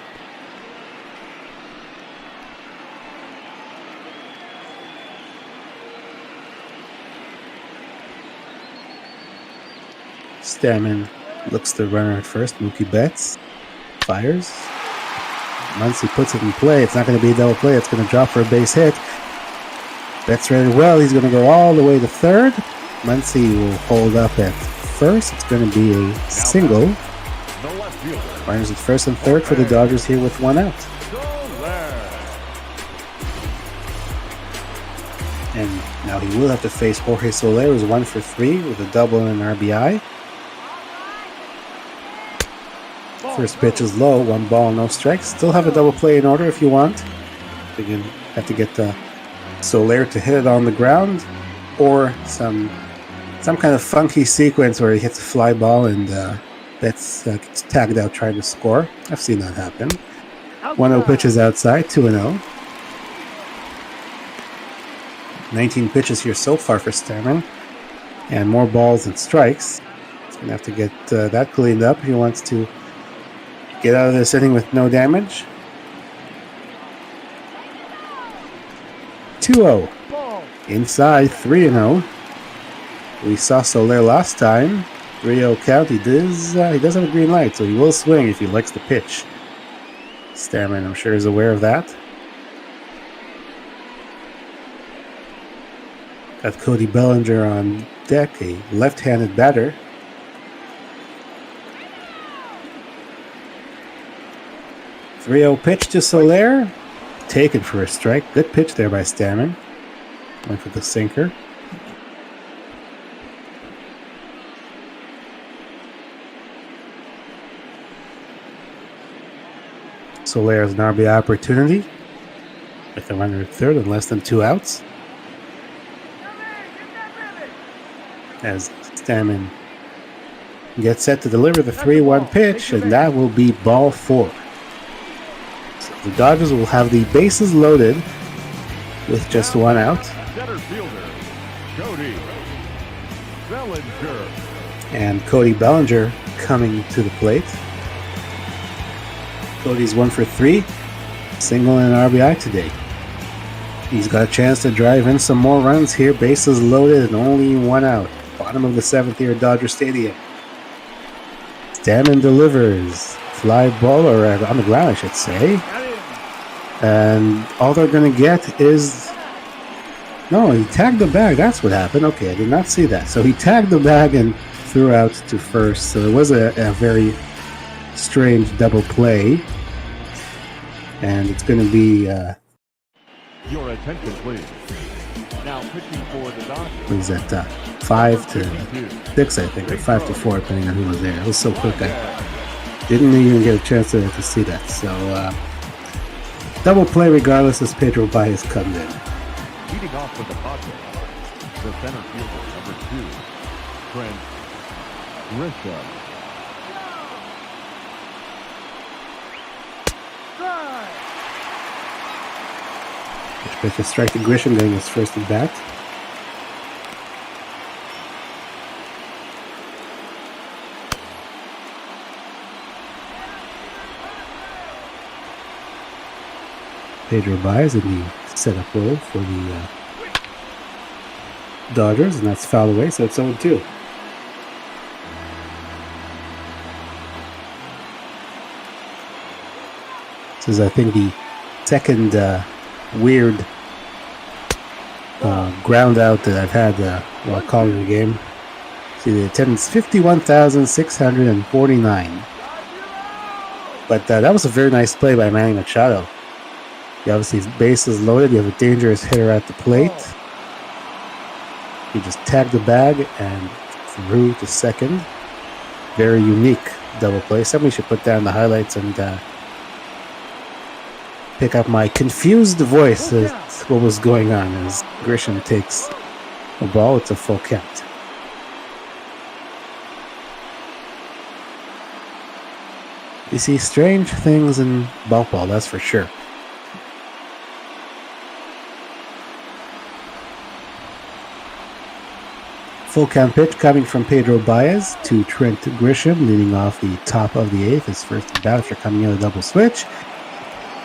Stammen looks the runner at first. Mookie Betts fires. Muncy puts it in play. It's not going to be a double play. It's going to drop for a base hit. Betts read it well. He's going to go all the way to third. Muncy will hold up at first. It's going to be a single. Runners at first and third for the Dodgers here with 1 out. And now he will have to face Jorge Soler, who's 1 for 3 with a double and an RBI. First pitch is low, 1 ball, no strikes. Still have a double play in order if you want. You can have to get Soler to hit it on the ground, or some kind of funky sequence where he hits a fly ball and Betts gets tagged out trying to score. I've seen that happen. 1-0 pitches outside, 2-0. 19 pitches here so far for Stammen, and more balls than strikes. He's going to have to get that cleaned up if he wants to get out of this inning with no damage. 2-0. Inside, 3-0. We saw Soler last time. 3-0 count. He does have a green light, so he will swing if he likes the pitch. Stammen, I'm sure, is aware of that. Got Cody Bellinger on deck, a left-handed batter. .30 pitch to Soler. Taken for a strike. Good pitch there by Stammen. Went for the sinker. Soler has an RBI opportunity with a runner at third and less than 2 outs. As Stammen gets set to deliver the 3-1 pitch, and that will be ball 4. So the Dodgers will have the bases loaded with just 1 out. Center fielder, Cody Bellinger. And Cody Bellinger coming to the plate. Cody's 1 for 3, single and an RBI today. He's got a chance to drive in some more runs here. Bases loaded and only 1 out. Bottom of the 7th here at Dodger Stadium. Stammen delivers. Fly ball, or on the ground I should say. And all they're going to get is... No, he tagged the bag. That's what happened. Okay, I did not see that. So he tagged the bag and threw out to first. So it was a very strange double play. And it's going to be... Your attention, please. Now pitching for the Dodgers. What is that? 5 to 6, I think, or 5 to 4, depending on who was there. It was so quick, I didn't even get a chance to see that. So, double play regardless as Pedro Baez comes in. Leading off with the Padres, the center fielder, number 2, Trent Grisham. Pitch a strike to Grisham, getting his first at bat. Pedro Baez in the setup role for the Dodgers, and that's fouled away, so it's 0-2. This is, I think, the second weird ground out that I've had while calling the game. See, the attendance 51,649. But that was a very nice play by Manny Machado. You obviously, base is loaded. You have a dangerous hitter at the plate. He just tagged the bag and threw to second. Very unique double play. Somebody should put down the highlights and pick up my confused voice as what was going on as Grisham takes a ball. It's a full count. You see strange things in bulk ball, that's for sure. Full count pitch coming from Pedro Baez to Trent Grisham, leading off the top of the eighth. His first at bat after coming in a double switch.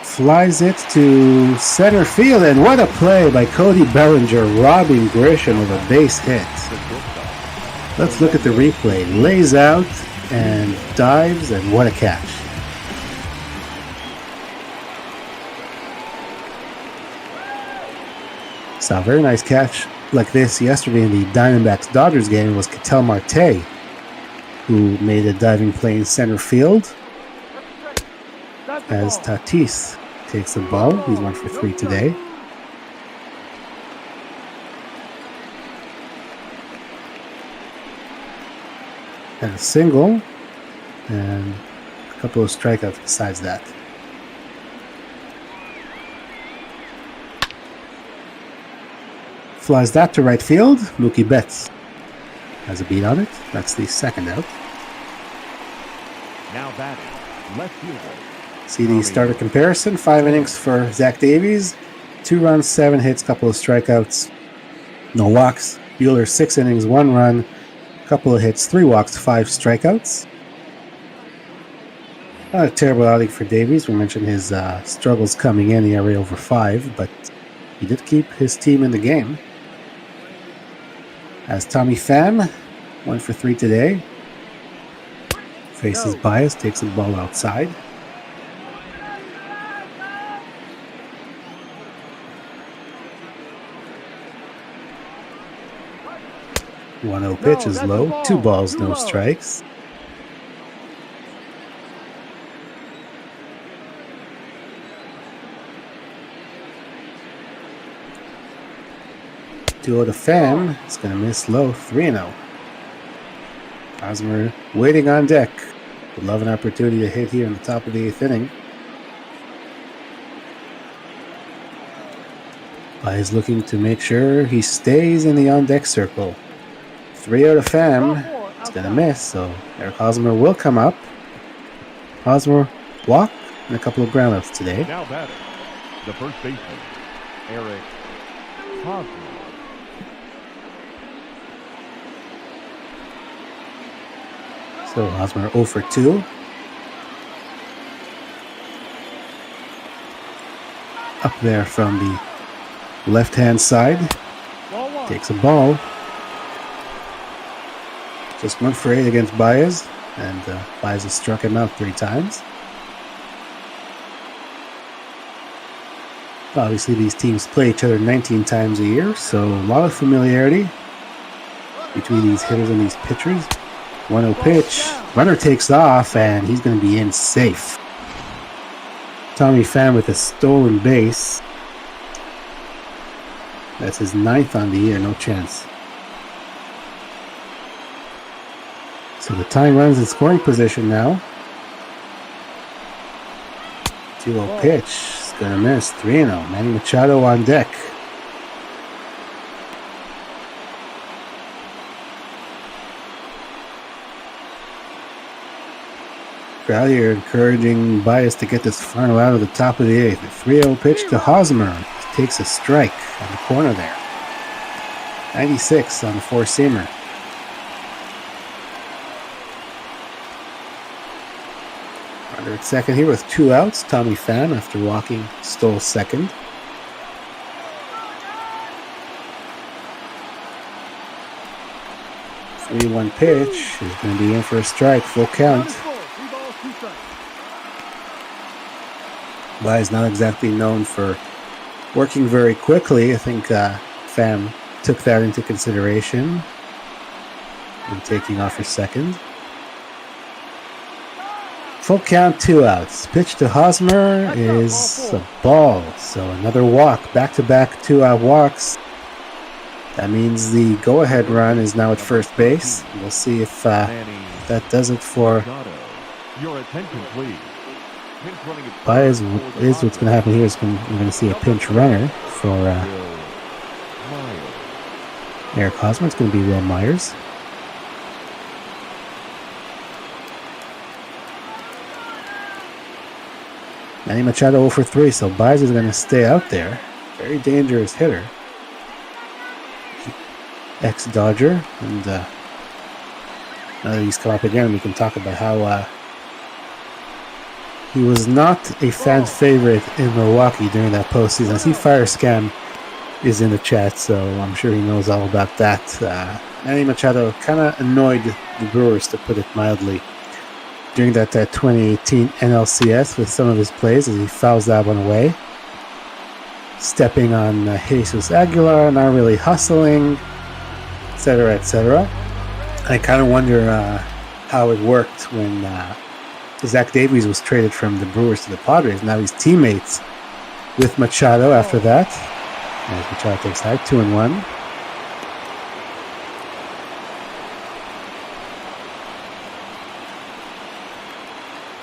Flies it to center field, and what a play by Cody Bellinger, robbing Grisham of a base hit. Let's look at the replay. Lays out and dives, and what a catch. Saw a very nice catch like this yesterday in the Diamondbacks-Dodgers game. It was Ketel Marte who made a diving play in center field as Tatis takes the ball. He's 1 for 3 today. And a single and a couple of strikeouts besides that. Flies that to right field. Mookie Betts has a beat on it. That's the second out. Now batting, left fielder. See the starter comparison. 5 innings for Zach Davies. 2 runs, 7 hits, couple of strikeouts. No walks. Buehler 6 innings, 1 run, couple of hits, 3 walks, 5 strikeouts. Not a terrible outing for Davies. We mentioned his struggles coming in, the ERA over 5, but he did keep his team in the game. As Tommy Pham, 1 for 3 today. Faces Baez, takes the ball outside. One 0 pitch is low. 2 balls, no strikes. To Pham, it's going to miss low, 3-0. Hosmer waiting on deck. Would love an opportunity to hit here in the top of the 8th inning. Baez looking to make sure he stays in the on-deck circle. 3-0 to Pham. It's going to miss, so Eric Hosmer will come up. Hosmer walk and a couple of groundouts today. Now batting, the first baseman, Eric Hosmer. So Hosmer 0 for 2. Up there from the left-hand side. Takes a ball. Just 1 for 8 against Baez. And Baez has struck him out 3 times. Obviously, these teams play each other 19 times a year, so a lot of familiarity between these hitters and these pitchers. 1-0 pitch. Runner takes off, and he's going to be in safe. Tommy Pham with a stolen base. That's his 9th on the year. No chance. So the tying runs in scoring position now. 2-0 pitch. It's going to miss. 3-0. Manny Machado on deck. Crowd here encouraging Baez to get this final out of the top of the 8th. A 3-0 pitch to Hosmer. Takes a strike on the corner there. 96 on the four-seamer. Runner at second here with 2 outs. Tommy Pham, after walking, stole second. The 3-1 pitch is going to be in for a strike. Full count. Bai is not exactly known for working very quickly. I think Pham took that into consideration in taking off her second. Full count, 2 outs. Pitch to Hosmer is a ball. So another walk. Back-to-back 2-out walks. That means the go-ahead run is now at first base. We'll see if that does it for Your attention, please. Bai is what's going to happen here is we're going to see a pinch runner for Eric Hosmer. It's going to be Will Myers. Manny Machado 0 for 3, so Baez is going to stay out there. Very dangerous hitter. Ex-Dodger. And now that he's come up again, we can talk about how he was not a fan favorite in Milwaukee during that postseason. I see Fire Scam is in the chat, so I'm sure he knows all about that. Manny Machado kind of annoyed the Brewers, to put it mildly, during that 2018 NLCS with some of his plays as he fouls that one away. Stepping on Jesus Aguilar, not really hustling, etc., etc. I kind of wonder how it worked when Zach Davies was traded from the Brewers to the Padres. Now he's teammates with Machado after that. As Machado takes high, 2-1.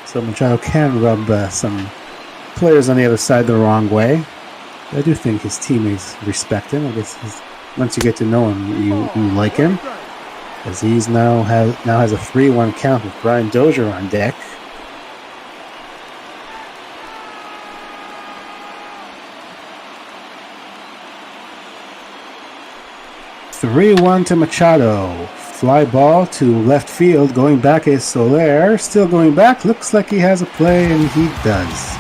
So Machado can rub some players on the other side the wrong way. I do think his teammates respect him. I guess once you get to know him, you like him. As he's now has a 3-1 count with Brian Dozier on deck. Three-1 to Machado. Fly ball to left field. Going back is Soler. Still going back. Looks like he has a play, and he does.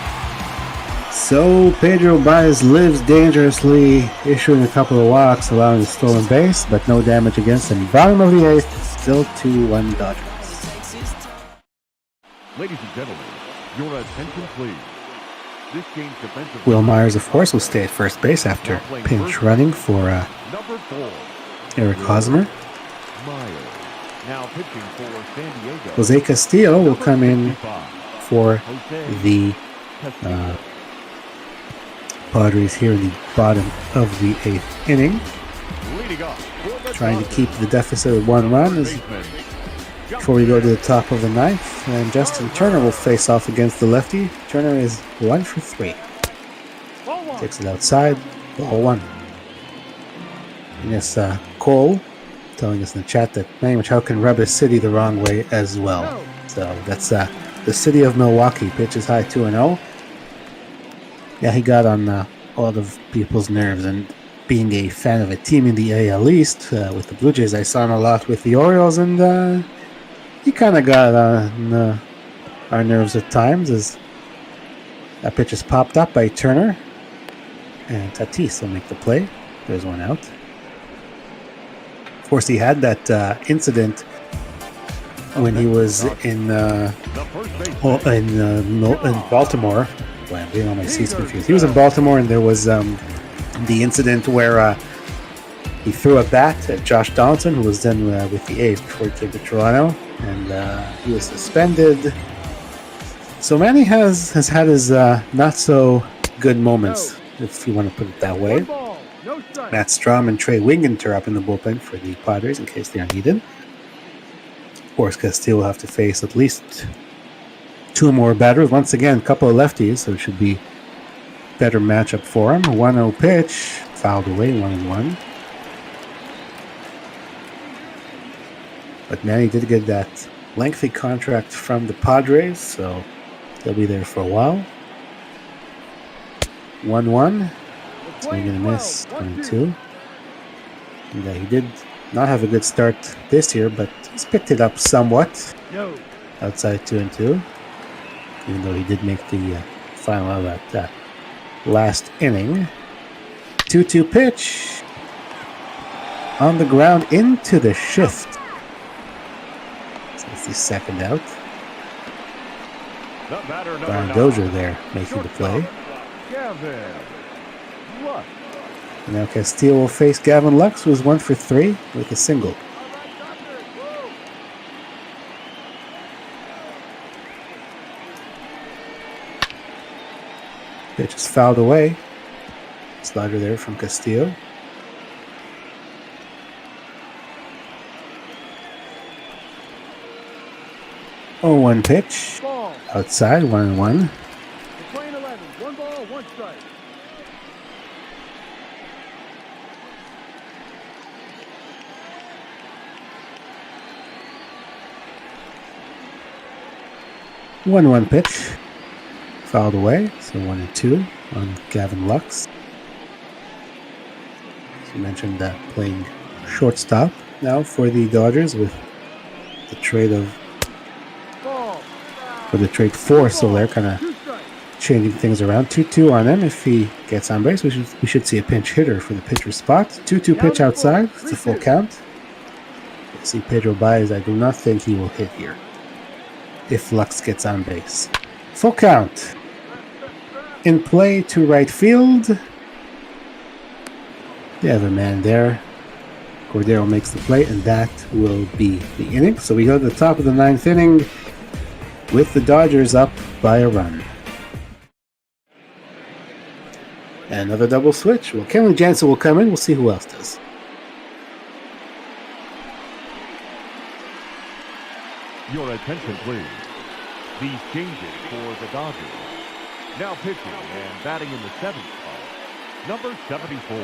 So Pedro Baez lives dangerously, issuing a couple of walks, allowing a stolen base, but no damage against him. Bottom of the 8th, still 2-1 Dodgers. Ladies and gentlemen, your attention please. This game's defensive. Will Myers, of course, will stay at first base after pinch running for Number 4. Eric Hosmer. Myers. Now pitching for San Diego. Jose Castillo will come in for the Padres here in the bottom of the 8th inning. Trying to keep the deficit at 1 run before we go to the top of the 9th. And Justin Turner will face off against the lefty. Turner is 1 for 3. Takes it outside, ball 1. And yes, Cole telling us in the chat that Manny Machado can rub his city the wrong way as well. So that's the city of Milwaukee. Pitches high, 2-0. Yeah, he got on a lot of people's nerves, and being a fan of a team in the AL East with the Blue Jays, I saw him a lot with the Orioles, and he kind of got on our nerves at times as that pitch is popped up by Turner, and Tatis will make the play. There's 1 out. Of course, he had that incident when he was in Baltimore. Wow, I'm getting all my seats confused. He was in Baltimore, and there was the incident where he threw a bat at Josh Donaldson, who was then with the A's before he came to Toronto, and he was suspended. So Manny has had his not so good moments, if you want to put it that way. Matt Strom and Trey Wingenter up in the bullpen for the Padres in case they are needed. Of course, Castillo will have to face at least 2 more batters. Once again, a couple of lefties, so it should be better matchup for him. A 1-0 pitch, fouled away, 1-1. But Manny did get that lengthy contract from the Padres, so he'll be there for a while. 1-1. Swing and a miss, 22. And he did not have a good start this year, but he's picked it up somewhat. Outside 2-2. Even though he did make the final out of that last inning. 2-2 pitch. On the ground into the shift. So it's the second out. The batter, number Brian 9. Dozier there making the play. Gavin Lux. And now Castillo will face Gavin Lux, who was 1 for 3 with a single. Pitch is fouled away. Slider there from Castillo. Oh, 1 pitch. Outside, 1-1. Playing 11, 1 ball, 1 strike. One pitch. Fouled away. So 1-2 on Gavin Lux. As you mentioned, playing shortstop now for the Dodgers with the trade for, so they're kind of changing things around. 2-2 on him. If he gets on base, we should see a pinch hitter for the pitcher spot. 2-2 pitch outside. It's a full count. We'll see Pedro Baez. I do not think he will hit here if Lux gets on base. Full count. In play to right field. They have a man there. Cordero makes the play, and that will be the inning. So we go to the top of the 9th inning with the Dodgers up by a run. And another double switch. Well, Kenley Jansen will come in. We'll see who else does. Your attention, please. These changes for the Dodgers. Now pitching and batting in the 7th spot, number 74,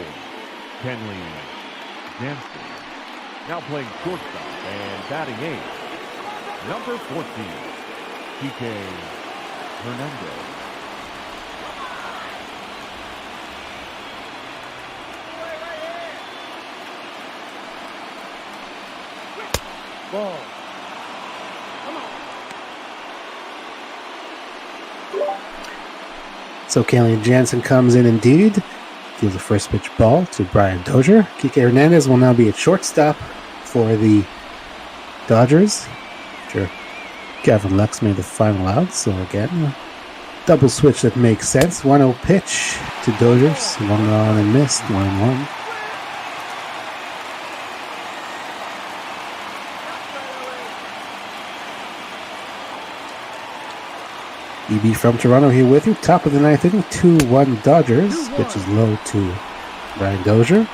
Kenley Jansen. Now playing shortstop and batting 8th, number 14, TK Hernandez. Ball. So Kenley Jansen comes in indeed. Deals the first pitch ball to Brian Dozier. Kike Hernandez will now be at shortstop for the Dodgers. Sure, Gavin Lux made the final out. So again, double switch that makes sense. 1-0 pitch to Dozier. 1 on and missed. 1-1. EB from Toronto here with you. Top of the 9th inning, 2-1 Dodgers. Pitch is low to Brian Dozier.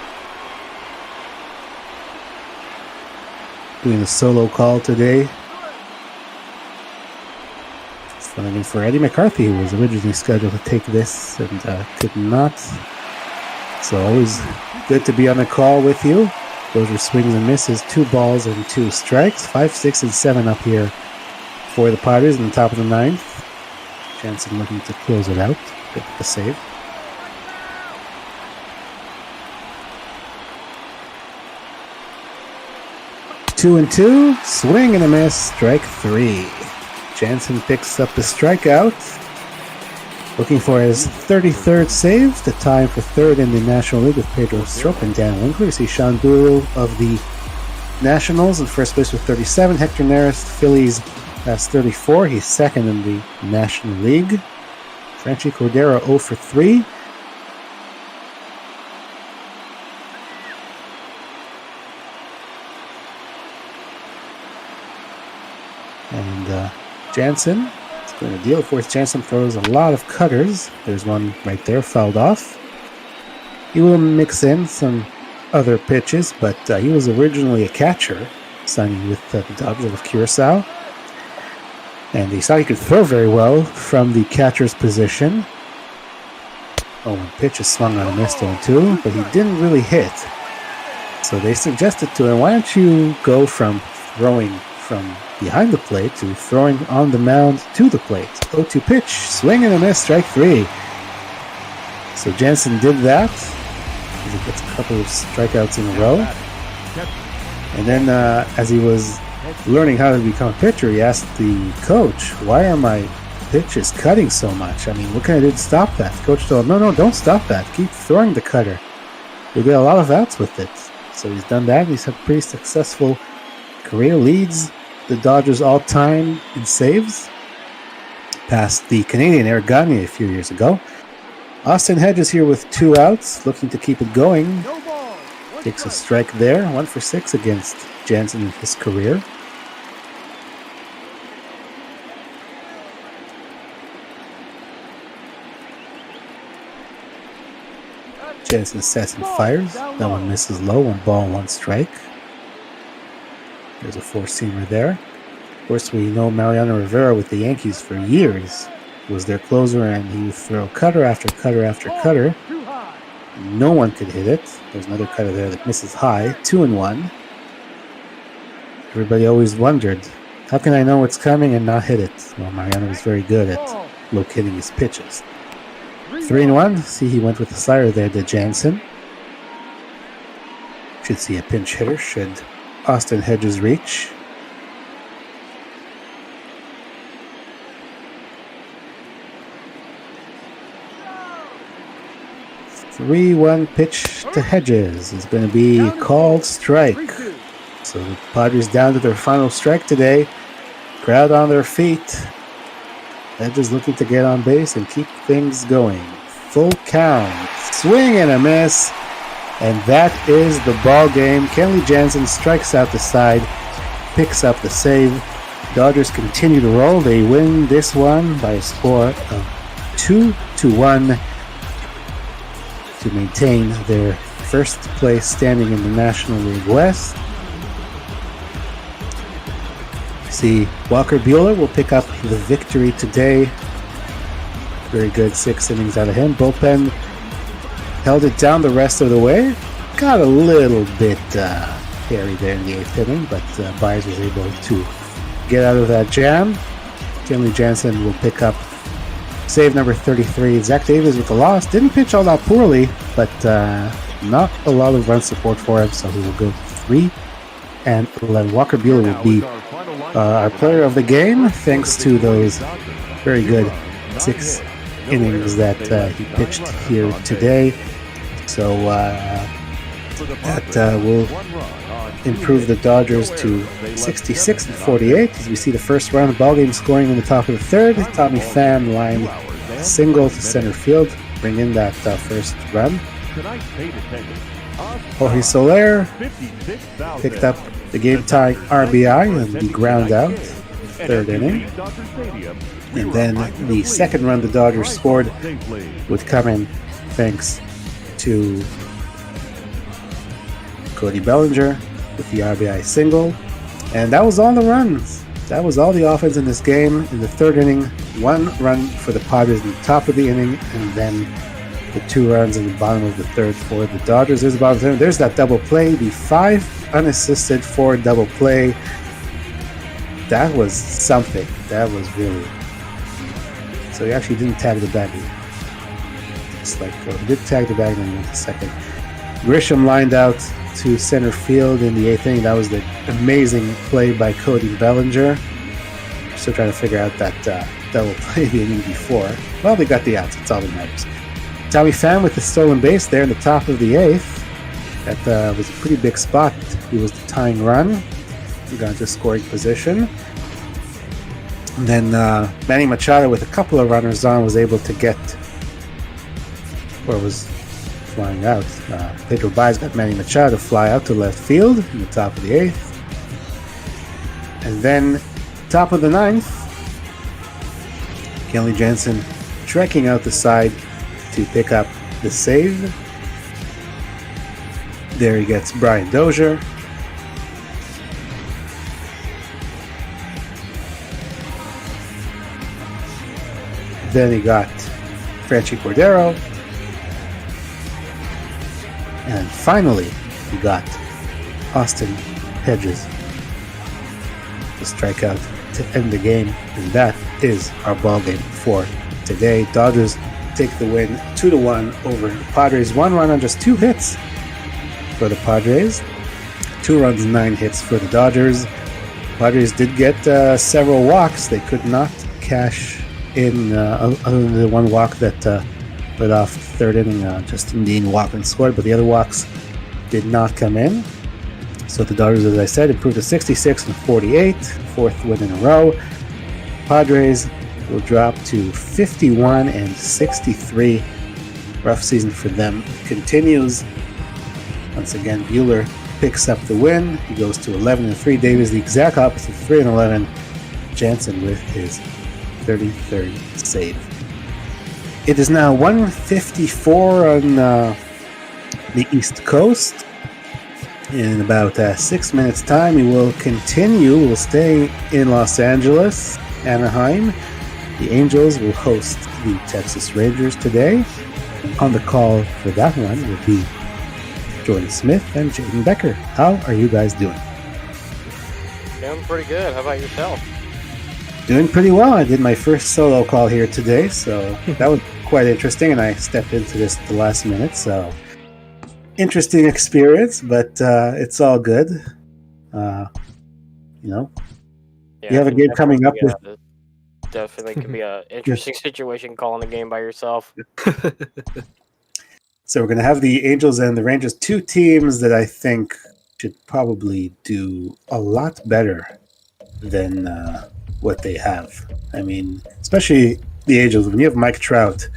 Doing the solo call today. Filling in for Eddie McCarthy, who was originally scheduled to take this and could not. So always good to be on the call with you. Dozier swings and misses. 2 balls and 2 strikes. 5, 6, and 7 up here for the Padres in the top of the 9th. Jansen looking to close it out. Get the save. Two and two. Swing and a miss. Strike 3. Jansen picks up the strikeout. Looking for his 33rd save. The time for 3rd in the National League with Pedro Strop and Dan Winkler. You see Sean Doolittle of the Nationals in first place with 37. Hector Neris, Phillies, has 34. He's 2nd in the National League. Franchi Cordero 0 for 3. And Jansen is going to deal. Of course, Jansen throws a lot of cutters. There's one right there, fouled off. He will mix in some other pitches, but he was originally a catcher, signing with the Dodgers of Curacao. And he saw he could throw very well from the catcher's position. Oh, one pitch is swung on a missed 0-2, but he didn't really hit. So they suggested to him, why don't you go from throwing from behind the plate to throwing on the mound to the plate. 0-2 pitch, swing and a miss, strike 3. So Jansen did that. He gets a couple of strikeouts in a row. And then as he was learning how to become a pitcher, he asked the coach, why are my pitches cutting so much? I mean, what can I do to stop that? The coach told him, no, don't stop that. Keep throwing the cutter. You'll get a lot of outs with it. So he's done that. He's had a pretty successful career. Leads the Dodgers all-time in saves. past the Canadian Eric Gagne a few years ago. Austin Hedges here with 2 outs, looking to keep it going. Takes a strike there, 1 for 6 against Jansen in his career. Jansen sets and fires. That one misses low, 1 ball, 1 strike. There's a 4-seamer there. Of course, we know Mariano Rivera with the Yankees for years was their closer, and he would throw cutter after cutter after cutter. No one could hit it. There's another cutter there that misses high, 2-1. Everybody always wondered, how can I know what's coming and not hit it? Well, Mariano was very good at locating his pitches. 3-1. See, he went with the slider there to Jansen. Should see a pinch hitter should Austin Hedges reach. Three-1 pitch to Hedges is going to be called strike. So the Padres down to their final strike today. Crowd on their feet. Hedges looking to get on base and keep things going. Full count. Swing and a miss. And that is the ball game. Kenley Jansen strikes out the side, picks up the save. Dodgers continue to roll. They win this one by a score of 2-1 to maintain their first place standing in the National League West. See, Walker Buehler will pick up the victory today. Very good 6 innings out of him. Bullpen held it down the rest of the way. Got a little bit hairy there in the 8th inning, but Byers was able to get out of that jam. Kenley Jansen will pick up save number 33. Zach Davies with the loss. Didn't pitch all that poorly, but not a lot of run support for him, so he will go 3-11. Walker Buehler will be our player of the game, thanks to those very good 6 innings that he pitched here today. So that will improve the Dodgers to 66-48 as we see the first run of the ballgame scoring in the top of the 3rd. Tommy Pham lined single to center field, bring in that first run. Jorge Soler picked up the game-tying RBI and the ground out, 3rd inning. And then the second run the Dodgers scored would come in thanks to Cody Bellinger with the RBI single. And that was all the runs. That was all the offense in this game. In the 3rd inning, 1 run for the Padres in the top of the inning, and then the 2 runs in the bottom of the 3rd for the Dodgers. There's the bottom of the 3rd. There's that double play, the 5 unassisted 4 double play. That was something. That was really... So he actually didn't tag the bag. It's like, he did tag the bag and then went to second. Grisham lined out to center field in the 8th inning. That was the amazing play by Cody Bellinger. Still trying to figure out that double play the inning before. Well, they got the outs. That's all that matters. Tommy Pham with the stolen base there in the top of the 8th. That was a pretty big spot. He was the tying run. He got into scoring position. And then Manny Machado with a couple of runners on was able to get, or was flying out. Pedro Baez got Manny Machado to fly out to left field in the top of the 8th. And then top of the 9th, Kenley Jansen trekking out the side to pick up the save. There he gets Brian Dozier. Then he got Franchi Cordero. And finally, he got Austin Hedges to strike out to end the game. And that is our ball game for today. Dodgers take the win 2-1 over the Padres. 1 run on just 2 hits for the Padres. 2 runs, 9 hits for the Dodgers. Padres did get several walks. They could not cash in other than the 1 walk that led off the 3rd inning. Justin Dean walked and scored, but the other walks did not come in. So the Dodgers, as I said, improved to 66-48, 4th win in a row. Padres will drop to 51 and 63. Rough season for them continues. Once again, Bueller picks up the win. He goes to 11-3. Davies the exact opposite, 3-11. Jansen with his 33rd save. It is now 1:54 on the East Coast. In about 6 minutes' time, we will continue. We'll stay in Los Angeles, Anaheim. The Angels will host the Texas Rangers today. On the call for that one will be Jordan Smith and Jaden Becker. How are you guys doing? Doing pretty good. How about yourself? Doing pretty well. I did my first solo call here today, so that was quite interesting, and I stepped into this at the last minute, so interesting experience, but it's all good. You have a game coming up. Definitely could be an interesting situation calling a game by yourself. So we're going to have the Angels and the Rangers, two teams that I think should probably do a lot better than what they have. I mean, especially the Angels. When you have Mike Trout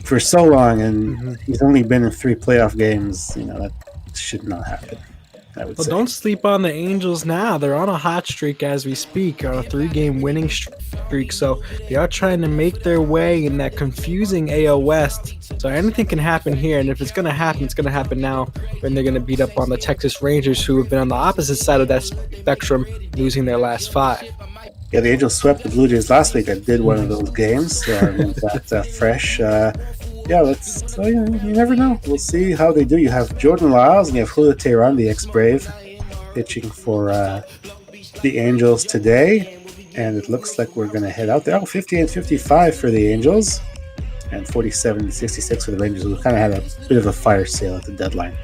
for so long and he's only been in 3 playoff games, that should not happen. Well, don't sleep on the Angels now. They're on a hot streak as we speak, on a 3-game winning streak. So they are trying to make their way in that confusing AL West. So anything can happen here. And if it's going to happen, it's going to happen now when they're going to beat up on the Texas Rangers, who have been on the opposite side of that spectrum, losing their last 5. Yeah, the Angels swept the Blue Jays last week. I did one of those games. So I mean, that's fresh. You never know. We'll see how they do. You have Jordan Lyles and you have Julio Teheran, the ex-Brave, pitching for the Angels today. And it looks like we're going to head out there. 50-55 for the Angels and 47-66 for the Rangers, who kind of had a bit of a fire sale at the deadline.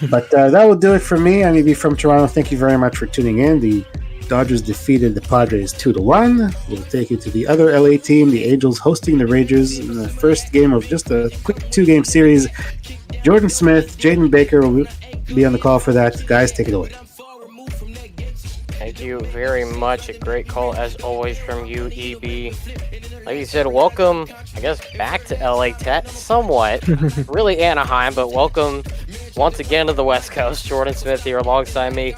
But that will do it for me. I'm EB from Toronto. Thank you very much for tuning in. The Dodgers defeated the Padres 2-1. We'll take you to the other LA team, the Angels hosting the Rangers in the first game of just a quick 2-game series. Jordan Smith, Jaden Baker will be on the call for that. Guys, take it away. Thank you very much. A great call as always from you, EB. Like you said, welcome, I guess, back to LA Tech, somewhat. Really Anaheim, but welcome once again to the West Coast. Jordan Smith here alongside me.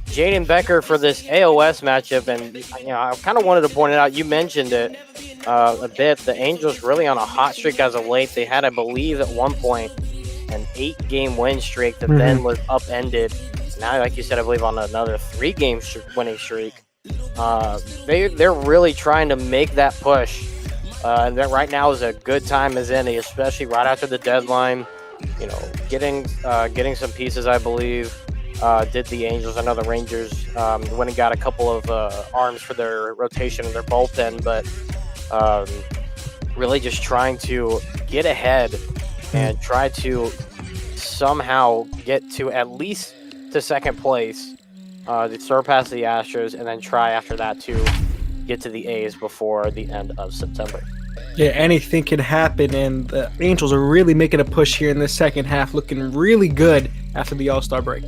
Jaden Becker for this AOS matchup, and I kind of wanted to point it out. You mentioned it a bit. The Angels really on a hot streak as of late. They had, I believe, at one point an 8-game win streak that then was upended. Now, like you said, I believe on another 3-game winning streak. They're really trying to make that push. And that right now is a good time as any, especially right after the deadline. Getting some pieces, I believe. Did the Angels. I know the Rangers went and got a couple of arms for their rotation and their bullpen, but really just trying to get ahead and try to somehow get to at least to second place, to surpass the Astros, and then try after that to get to the A's before the end of September. Yeah, anything can happen, and the Angels are really making a push here in the second half, looking really good after the All-Star break.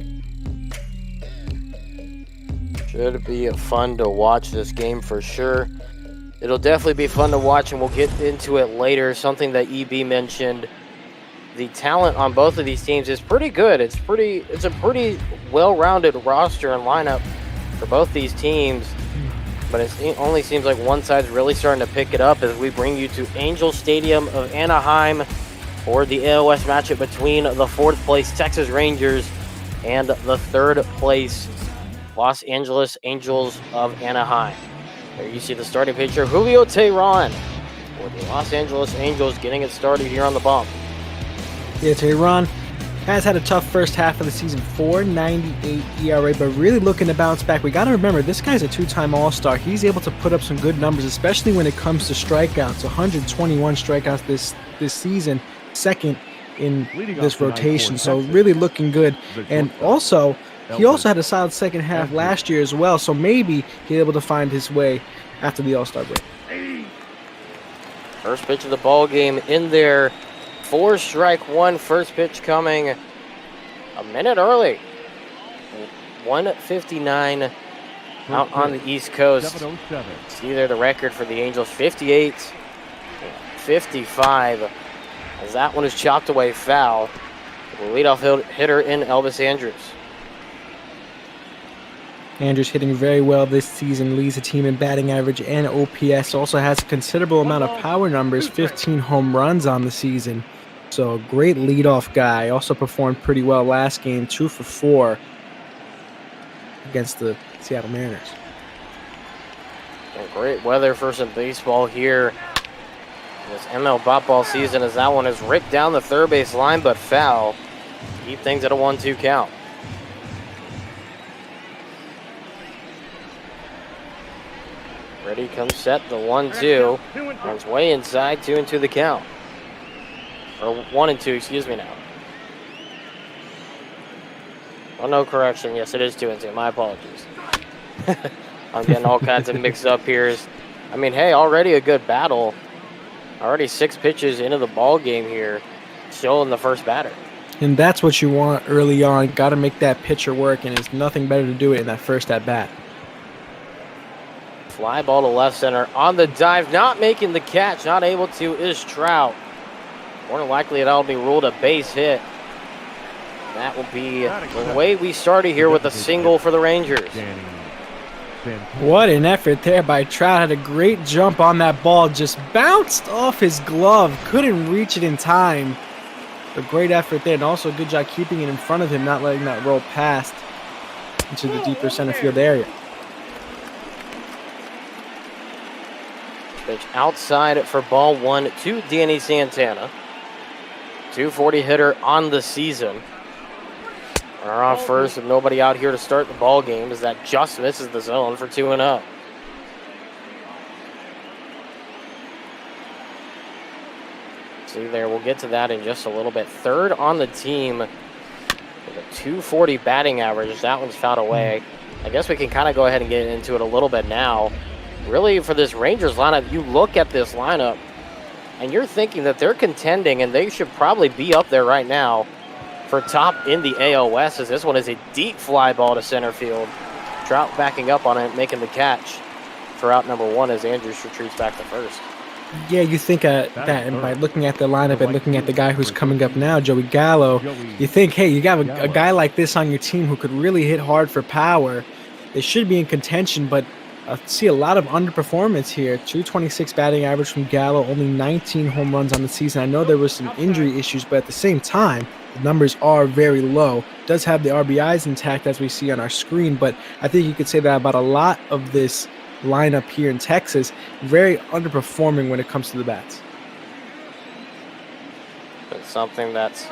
Should be fun to watch this game for sure. It'll definitely be fun to watch, and we'll get into it later. Something that EB mentioned, the talent on both of these teams is pretty good. It's a pretty well-rounded roster and lineup for both these teams, but it only seems like one side's really starting to pick it up as we bring you to Angel Stadium of Anaheim for the AOS matchup between the 4th place Texas Rangers and the 3rd place Los Angeles Angels of Anaheim. There you see the starting pitcher, Julio Teheran, for the Los Angeles Angels, getting it started here on the bump. Yeah, Teheran has had a tough first half of the season, 4.98 ERA, but really looking to bounce back. We got to remember, this guy's a 2-time All-Star. He's able to put up some good numbers, especially when it comes to strikeouts. 121 strikeouts this season, second in this rotation, so really looking good. And also, he also had a solid second half last year as well, so maybe he's able to find his way after the All-Star break. First pitch of the ball game in there. 4-1, first pitch coming a minute early. 1:59 out on the East Coast. 707. See there the record for the Angels, 58, 55, as that one is chopped away foul. The leadoff hitter in Elvis Andrews. Andrews hitting very well this season, leads the team in batting average and OPS. Also has a considerable amount of power numbers, 15 home runs on the season. So great leadoff guy. Also performed pretty well last game, 2 for 4 against the Seattle Mariners. And great weather for some baseball here this ML Bop Ball season, as that one is ripped down the third base line but foul. Keep things at a 1-2 count. Ready, comes set, the 1-2. Runs way inside, 2-2 the count. Or 1-2, excuse me now. Oh, no correction. Yes, it is 2-2. My apologies. I'm getting all kinds of mixed up here. I mean, hey, already a good battle. Already 6 pitches into the ball game here. Still in the first batter. And that's what you want early on. Got to make that pitcher work, and there's nothing better to do it in that first at-bat. Fly ball to left center on the dive. Not making the catch. Not able to is Trout. More than likely, that'll be ruled a base hit. That will be the way we started here with a single for the Rangers. What an effort there by Trout. Had a great jump on that ball. Just bounced off his glove. Couldn't reach it in time. A great effort there. And also a good job keeping it in front of him, not letting that roll past into the deeper center field area. Pitch outside for ball 1 to Danny Santana. 240 hitter on the season. Runner on first with nobody out here to start the ball game, as that just misses the zone for 2-0. See there, we'll get to that in just a little bit. Third on the team with a 240 batting average. That one's fouled away. I guess we can kind of go ahead and get into it a little bit now. Really, for this Rangers lineup, you look at this lineup and you're thinking that they're contending, and they should probably be up there right now for top in the AL West, as this one is a deep fly ball to center field. Trout backing up on it, making the catch for out number 1 as Andrews retreats back to first. Yeah, you think that, and by looking at the lineup and looking at the guy who's coming up now, Joey Gallo, you think, hey, you got a guy like this on your team who could really hit hard for power. They should be in contention, but I see a lot of underperformance here. 226 batting average from Gallo, only 19 home runs on the season. I know there was some injury issues, but at the same time, the numbers are very low. Does have the RBIs intact as we see on our screen, but I think you could say that about a lot of this lineup here in Texas. Very underperforming when it comes to the bats. It's something that's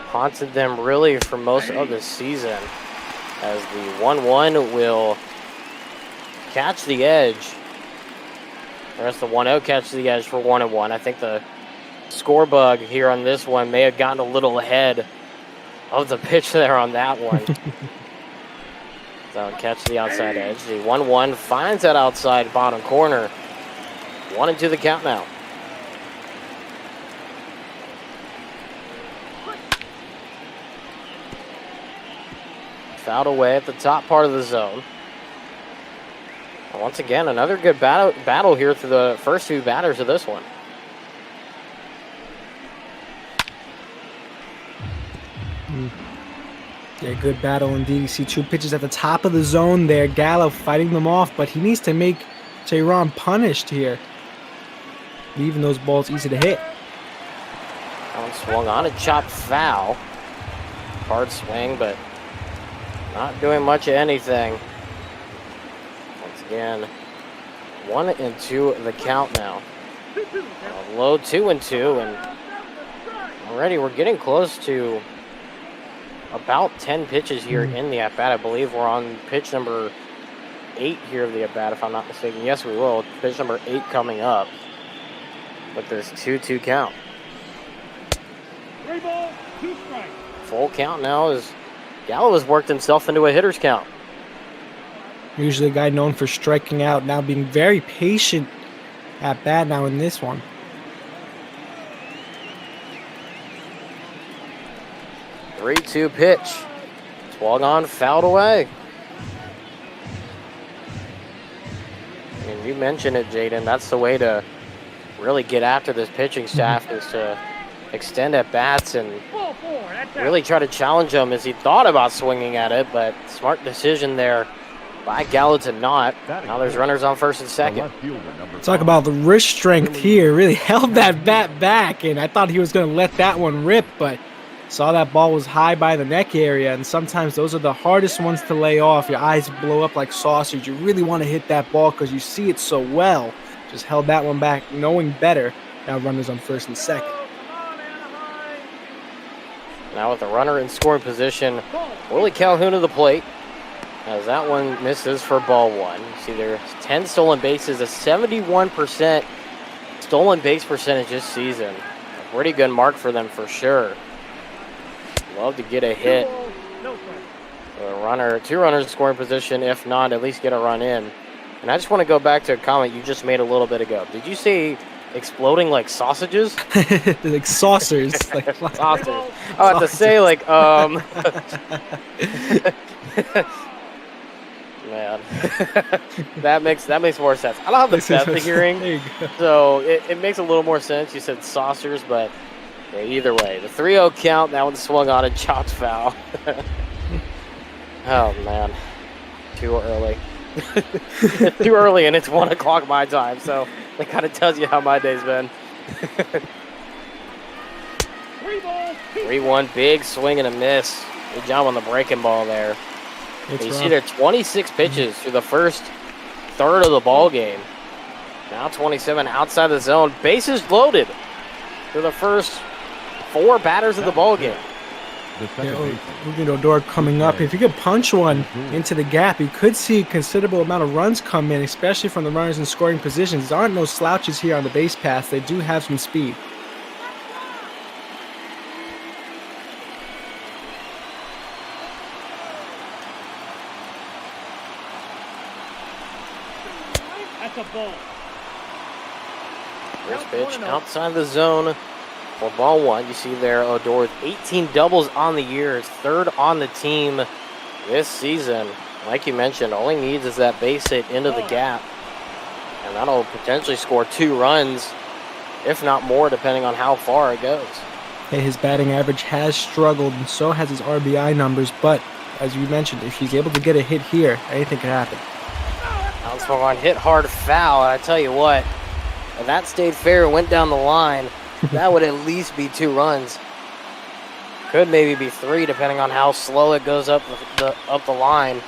haunted them really for most of the season, as the 1-1 will catch the edge. The rest of the 1-0 catch the edge for 1-1. I think the score bug here on this one may have gotten a little ahead of the pitch there on that one. So catch the outside edge. The 1-1 finds that outside bottom corner. 1-2 the count now. Fouled away at the top part of the zone. And once again, another good battle here through the first 2 batters of this one. Yeah, good battle indeed. You see 2 pitches at the top of the zone there. Gallo fighting them off, but he needs to make Tehran punished here, leaving those balls easy to hit. That one swung on a chopped foul. Hard swing, but not doing much of anything. Once again, 1-2 the count now. Low 2-2, and already we're getting close to about 10 pitches here in the at-bat. I believe we're on pitch number 8 here of the at-bat, if I'm not mistaken. Yes, we will. Pitch number 8 coming up with this 2-2 count. 3 balls, 2 strikes. Full count now as Gallo has worked himself into a hitter's count. Usually a guy known for striking out, now being very patient at bat now in this one. Three-two pitch. Swung on, fouled away. You mentioned it, Jaden. That's the way to really get after this pitching staff is to extend at bats and really try to challenge him as he thought about swinging at it, but smart decision there by Gallo to not. Now there's runners on first and second. Talk about the wrist strength here. Really held that bat back, and I thought he was going to let that one rip, but saw that ball was high by the neck area, and sometimes those are the hardest ones to lay off. Your eyes blow up like saucers. You really want to hit that ball because you see it so well. Just held that one back, knowing better. Now runners on first and second. Now with the runner in scoring position, Willie Calhoun to the plate. As that one misses for ball one. You see there's 10 stolen bases, a 71% stolen base percentage this season. A pretty good mark for them for sure. Love to get a hit. Two runners in scoring position, if not, at least get a run in. And I just want to go back to a comment you just made a little bit ago. Did you say exploding like sausages? Like saucers. Like saucers. I have to say like man. that makes more sense. I don't have the best of hearing, so it makes a little more sense. You said saucers, but yeah, either way, the 3-0 count. That one swung on and chopped foul. Oh man, too early. It's too early, and it's 1 o'clock my time, so that kind of tells you how my day's been. 3-1, big swing and a miss. Good job on the breaking ball there. You see there 26 pitches through the first third of the ball game. Now 27 outside the zone. Bases loaded for the first 4 batters of the ball game. Odor coming up. If you could punch one into the gap, you could see a considerable amount of runs come in, especially from the runners in scoring positions. There aren't no slouches here on the base paths. They do have some speed. That's a ball. First pitch outside the zone for ball one. You see there Odor with 18 doubles on the year, his 3rd on the team this season. Like you mentioned, all he needs is that base hit into the gap, and that'll potentially score 2 runs, if not more, depending on how far it goes. Hey, his batting average has struggled, and so has his RBI numbers, but as you mentioned, if he's able to get a hit here, anything can happen. Bounce ball on, hit hard foul, and I tell you what, if that stayed fair and went down the line, that would at least be 2 runs. Could maybe be 3, depending on how slow it goes up the line.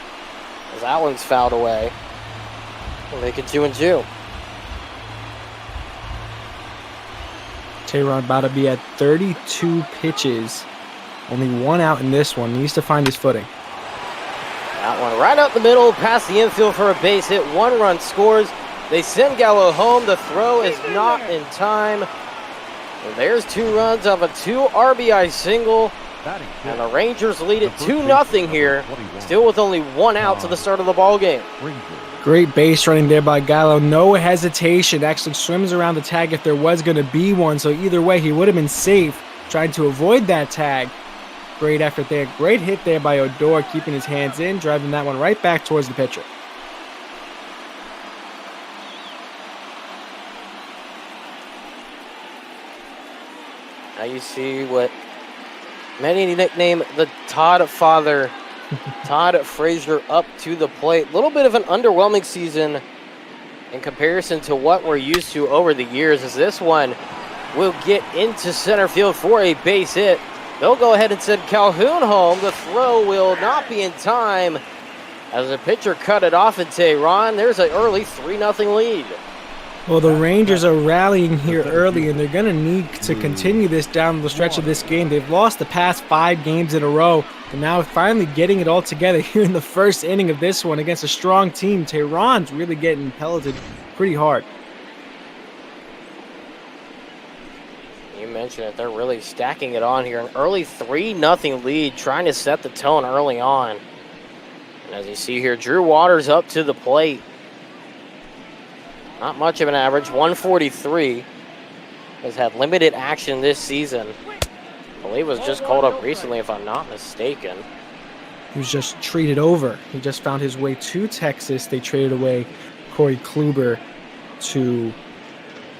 As that one's fouled away. We'll make it 2-2. Tehran about to be at 32 pitches. Only 1 out in this one. Needs to find his footing. That one right up the middle, past the infield for a base hit. 1 run scores. They send Gallo home. The throw is not in time. And there's 2 runs of a 2 RBI single. And the Rangers lead it 2-0 here. Still with only 1 out to the start of the ball game. Great base running there by Gallo. No hesitation. Actually swims around the tag if there was going to be one. So either way, he would have been safe trying to avoid that tag. Great effort there. Great hit there by Odor, keeping his hands in, driving that one right back towards the pitcher. Now you see what many nickname the Todd father, Todd Frazier, up to the plate. A little bit of an underwhelming season in comparison to what we're used to over the years, as this one will get into center field for a base hit. They'll go ahead and send Calhoun home. The throw will not be in time as the pitcher cut it off in Tehran. There's an early 3-0 lead. Well, the Rangers are rallying here early, and they're going to need to continue this down the stretch of this game. They've lost the past 5 games in a row, and now finally getting it all together here in the first inning of this one against a strong team. Tehran's really getting pelleted pretty hard. You mentioned it. They're really stacking it on here. An early 3-0 lead, trying to set the tone early on. And as you see here, Drew Waters up to the plate. Not much of an average, 143. Has had limited action this season. I believe was just called up recently, if I'm not mistaken. He was just traded over. He just found his way to Texas. They traded away Corey Kluber to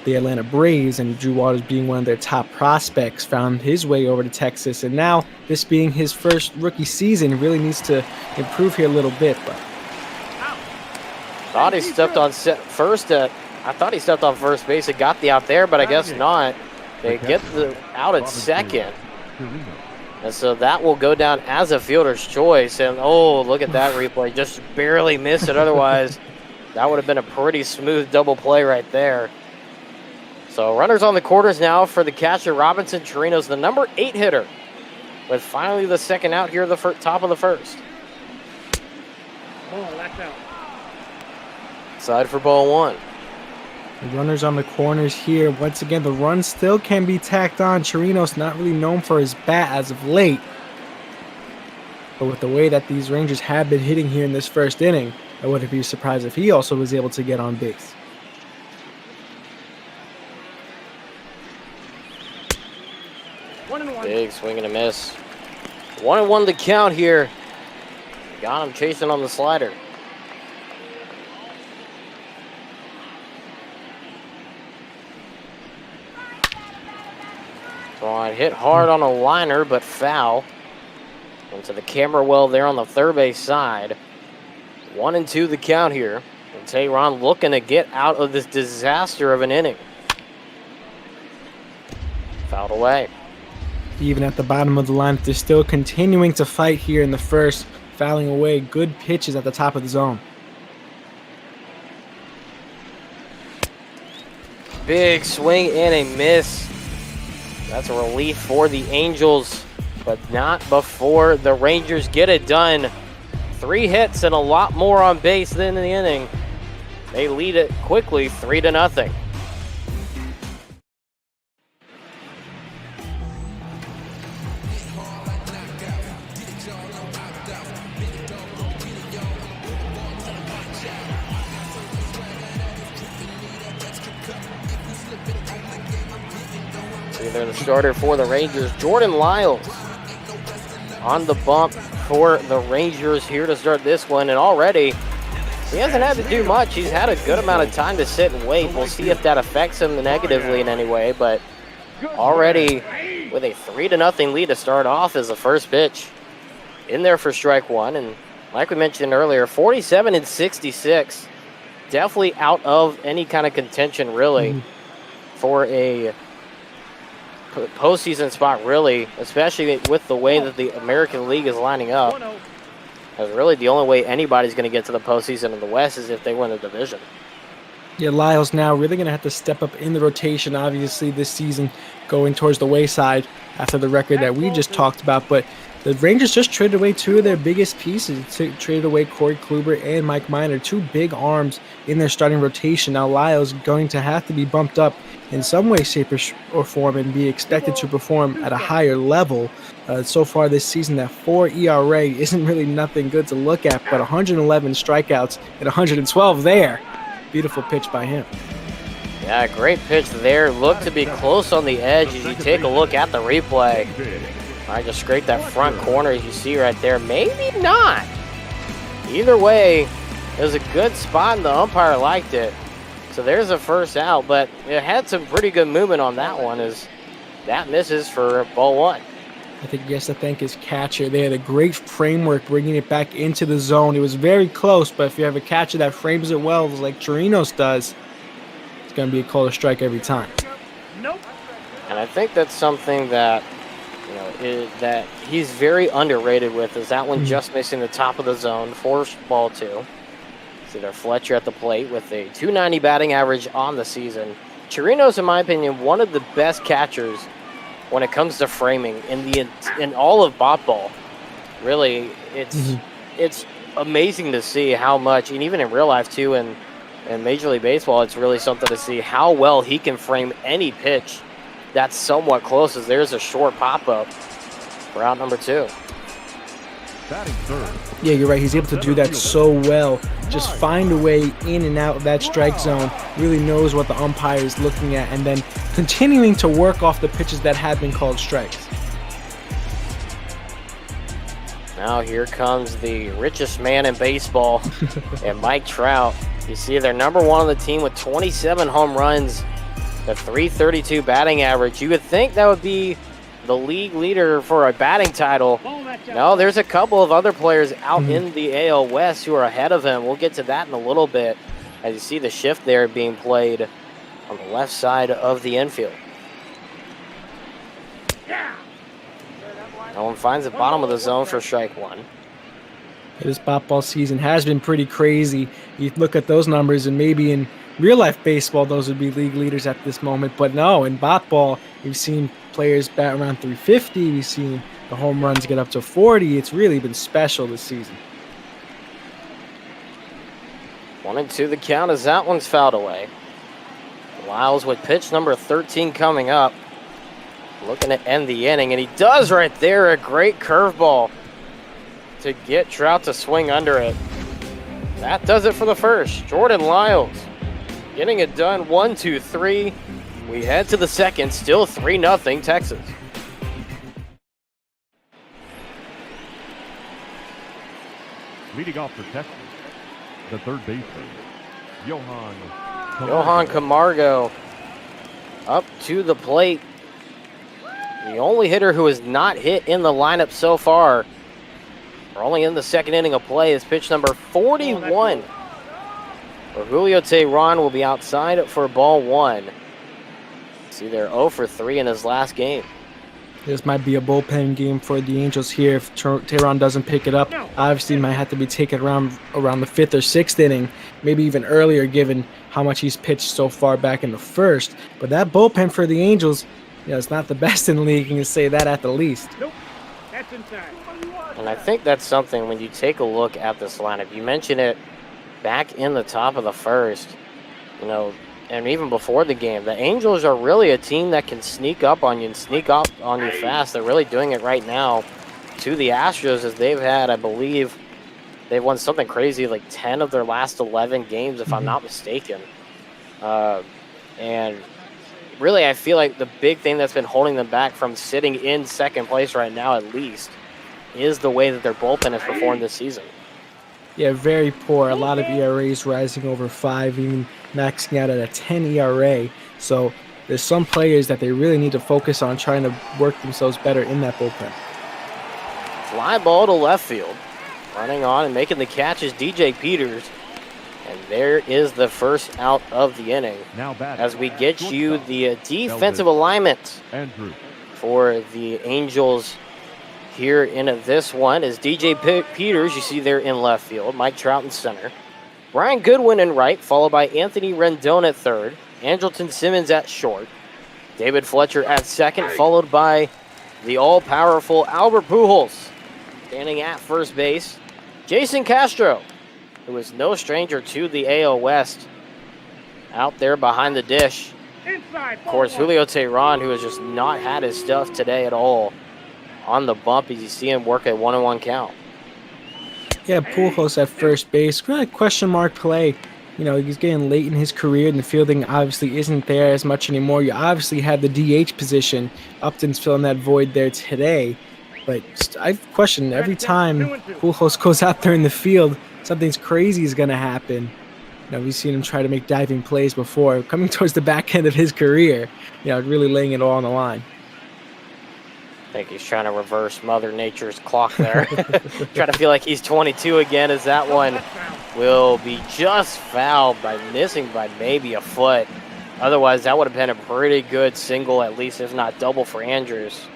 the Atlanta Braves, and Drew Waters being one of their top prospects found his way over to Texas. And now, this being his first rookie season, he really needs to improve here a little bit. But thought he stepped on first. I thought he stepped on first base and got the out there, but I guess not. They get the out at second. And so that will go down as a fielder's choice. And, oh, look at that replay. Just barely missed it. Otherwise, that would have been a pretty smooth double play right there. So runners on the corners now for the catcher, Robinson Chirinos, the number 8 hitter, with finally the second out here at the top of the first. Ball, left out. Side for ball 1. The runners on the corners here. Once again, the run still can be tacked on. Chirinos not really known for his bat as of late. But with the way that these Rangers have been hitting here in this first inning, I wouldn't be surprised if he also was able to get on base. Big swing and a miss. 1-1 to count here. Got him chasing on the slider. Throwing hit hard on a liner, but foul. Into the camera well there on the third base side. 1-2 the count here. And Tehran looking to get out of this disaster of an inning. Fouled away. Even at the bottom of the lineup, they're still continuing to fight here in the first, fouling away good pitches at the top of the zone. Big swing and a miss. That's a relief for the Angels, but not before the Rangers get it done. 3 hits and a lot more on base than in the inning. They lead it quickly, 3-0. They're the starter for the Rangers. Jordan Lyles on the bump for the Rangers here to start this one. And already, he hasn't had to do much. He's had a good amount of time to sit and wait. We'll see if that affects him negatively in any way. But already with a 3-0 lead to start off is the first pitch. In there for strike 1. And like we mentioned earlier, 47 and 66. Definitely out of any kind of contention, really, for a postseason spot, really, especially with the way that the American League is lining up. Because really the only way anybody's going to get to the postseason in the West is if they win the division. Yeah, Lyles now really going to have to step up in the rotation, obviously, this season, going towards the wayside after the record that we just talked about. But the Rangers just traded away 2 of their biggest pieces. Traded away Corey Kluber and Mike Minor, 2 big arms in their starting rotation. Now Lyles going to have to be bumped up in some way, shape, or form and be expected to perform at a higher level. So far this season, that 4 ERA isn't really nothing good to look at, but 111 strikeouts and 112 there. Beautiful pitch by him. Yeah, great pitch there. Looked to be close on the edge as you take a look at the replay. All right, just scrape that front corner as you see right there. Maybe not. Either way, it was a good spot and the umpire liked it. So there's a first out, but it had some pretty good movement on that one as that misses for ball 1. I think he has to thank his catcher. They had a great framework bringing it back into the zone. It was very close, but if you have a catcher that frames it well, like Chirinos does, it's going to be a call to strike every time. Nope. And I think that's something that, that he's very underrated with, is that one just missing the top of the zone for ball 2. See there, Fletcher at the plate with a .290 batting average on the season. Chirinos, in my opinion, one of the best catchers when it comes to framing in all of ball. Really, it's amazing to see how much, and even in real life too, and in Major League Baseball, it's really something to see how well he can frame any pitch that's somewhat close. As there's a short pop-up for out number 2. Yeah, you're right. He's able to do that so well. Just find a way in and out of that strike zone. Really knows what the umpire is looking at, and then continuing to work off the pitches that have been called strikes. Now here comes the richest man in baseball, and Mike Trout. You see they're number one on the team with 27 home runs, the .332 batting average. You would think that would be the league leader for a batting title. No, there's a couple of other players out in the AL West who are ahead of him. We'll get to that in a little bit as you see the shift there being played on the left side of the infield. No one finds the bottom of the zone for strike one. This pop ball season has been pretty crazy. You look at those numbers, and maybe in real-life baseball, those would be league leaders at this moment. But no, in bot ball, we've seen players bat around 350. We've seen the home runs get up to 40. It's really been special this season. 1-2 the count as that one's fouled away. Lyles with pitch number 13 coming up. Looking to end the inning, and he does right there. A great curveball to get Trout to swing under it. That does it for the first. Jordan Lyles getting it done. 1-2-3. We head to the second. Still 3-0 Texas. Leading off for Texas, the third baseman, Johan Camargo up to the plate. The only hitter who has not hit in the lineup so far. We're only in the second inning of play. Is pitch number 41. For Julio Teheran will be outside for ball one. See, they're 0 for 3 in his last game. This might be a bullpen game for the Angels here if Teheran doesn't pick it up. Obviously, it might have to be taken around the 5th or 6th inning, maybe even earlier given how much he's pitched so far back in the first. But that bullpen for the Angels, it's not the best in the league, you can say that at the least. Nope, that's inside. And I think that's something when you take a look at this lineup. You mentioned it back in the top of the first, and even before the game. The Angels are really a team that can sneak up on you and sneak up on you fast. They're really doing it right now to the Astros, as they've had, I believe, they've won something crazy, like 10 of their last 11 games, if I'm not mistaken. And really, I feel like the big thing that's been holding them back from sitting in second place right now, at least, is the way that their bullpen has performed this season. Yeah, very poor. A lot of ERAs rising over 5, even maxing out at a 10 ERA. So there's some players that they really need to focus on trying to work themselves better in that bullpen. Fly ball to left field. Running on and making the catch is DJ Peters. And there is the first out of the inning. Now as we get you the defensive alignment for the Angels here in this one is DJ Peters, you see there in left field. Mike Trout in center. Brian Goodwin in right, followed by Anthony Rendon at third. Andrelton Simmons at short. David Fletcher at second, followed by the all-powerful Albert Pujols. Standing at first base, Jason Castro, who is no stranger to the AL West, out there behind the dish. Of course, Julio Teheran, who has just not had his stuff today at all, on the bump as you see him work a 1-1 count. Yeah, Pujols at first base, really question mark play. He's getting late in his career, and the fielding obviously isn't there as much anymore. You obviously have the DH position. Upton's filling that void there today. But I've questioned every time Pujols goes out there in the field, something's crazy is going to happen. We've seen him try to make diving plays before. Coming towards the back end of his career, really laying it all on the line. I think he's trying to reverse Mother Nature's clock there. Trying to feel like he's 22 again, as that one will be just fouled by missing by maybe a foot. Otherwise, that would have been a pretty good single, at least if not double, for Andrews.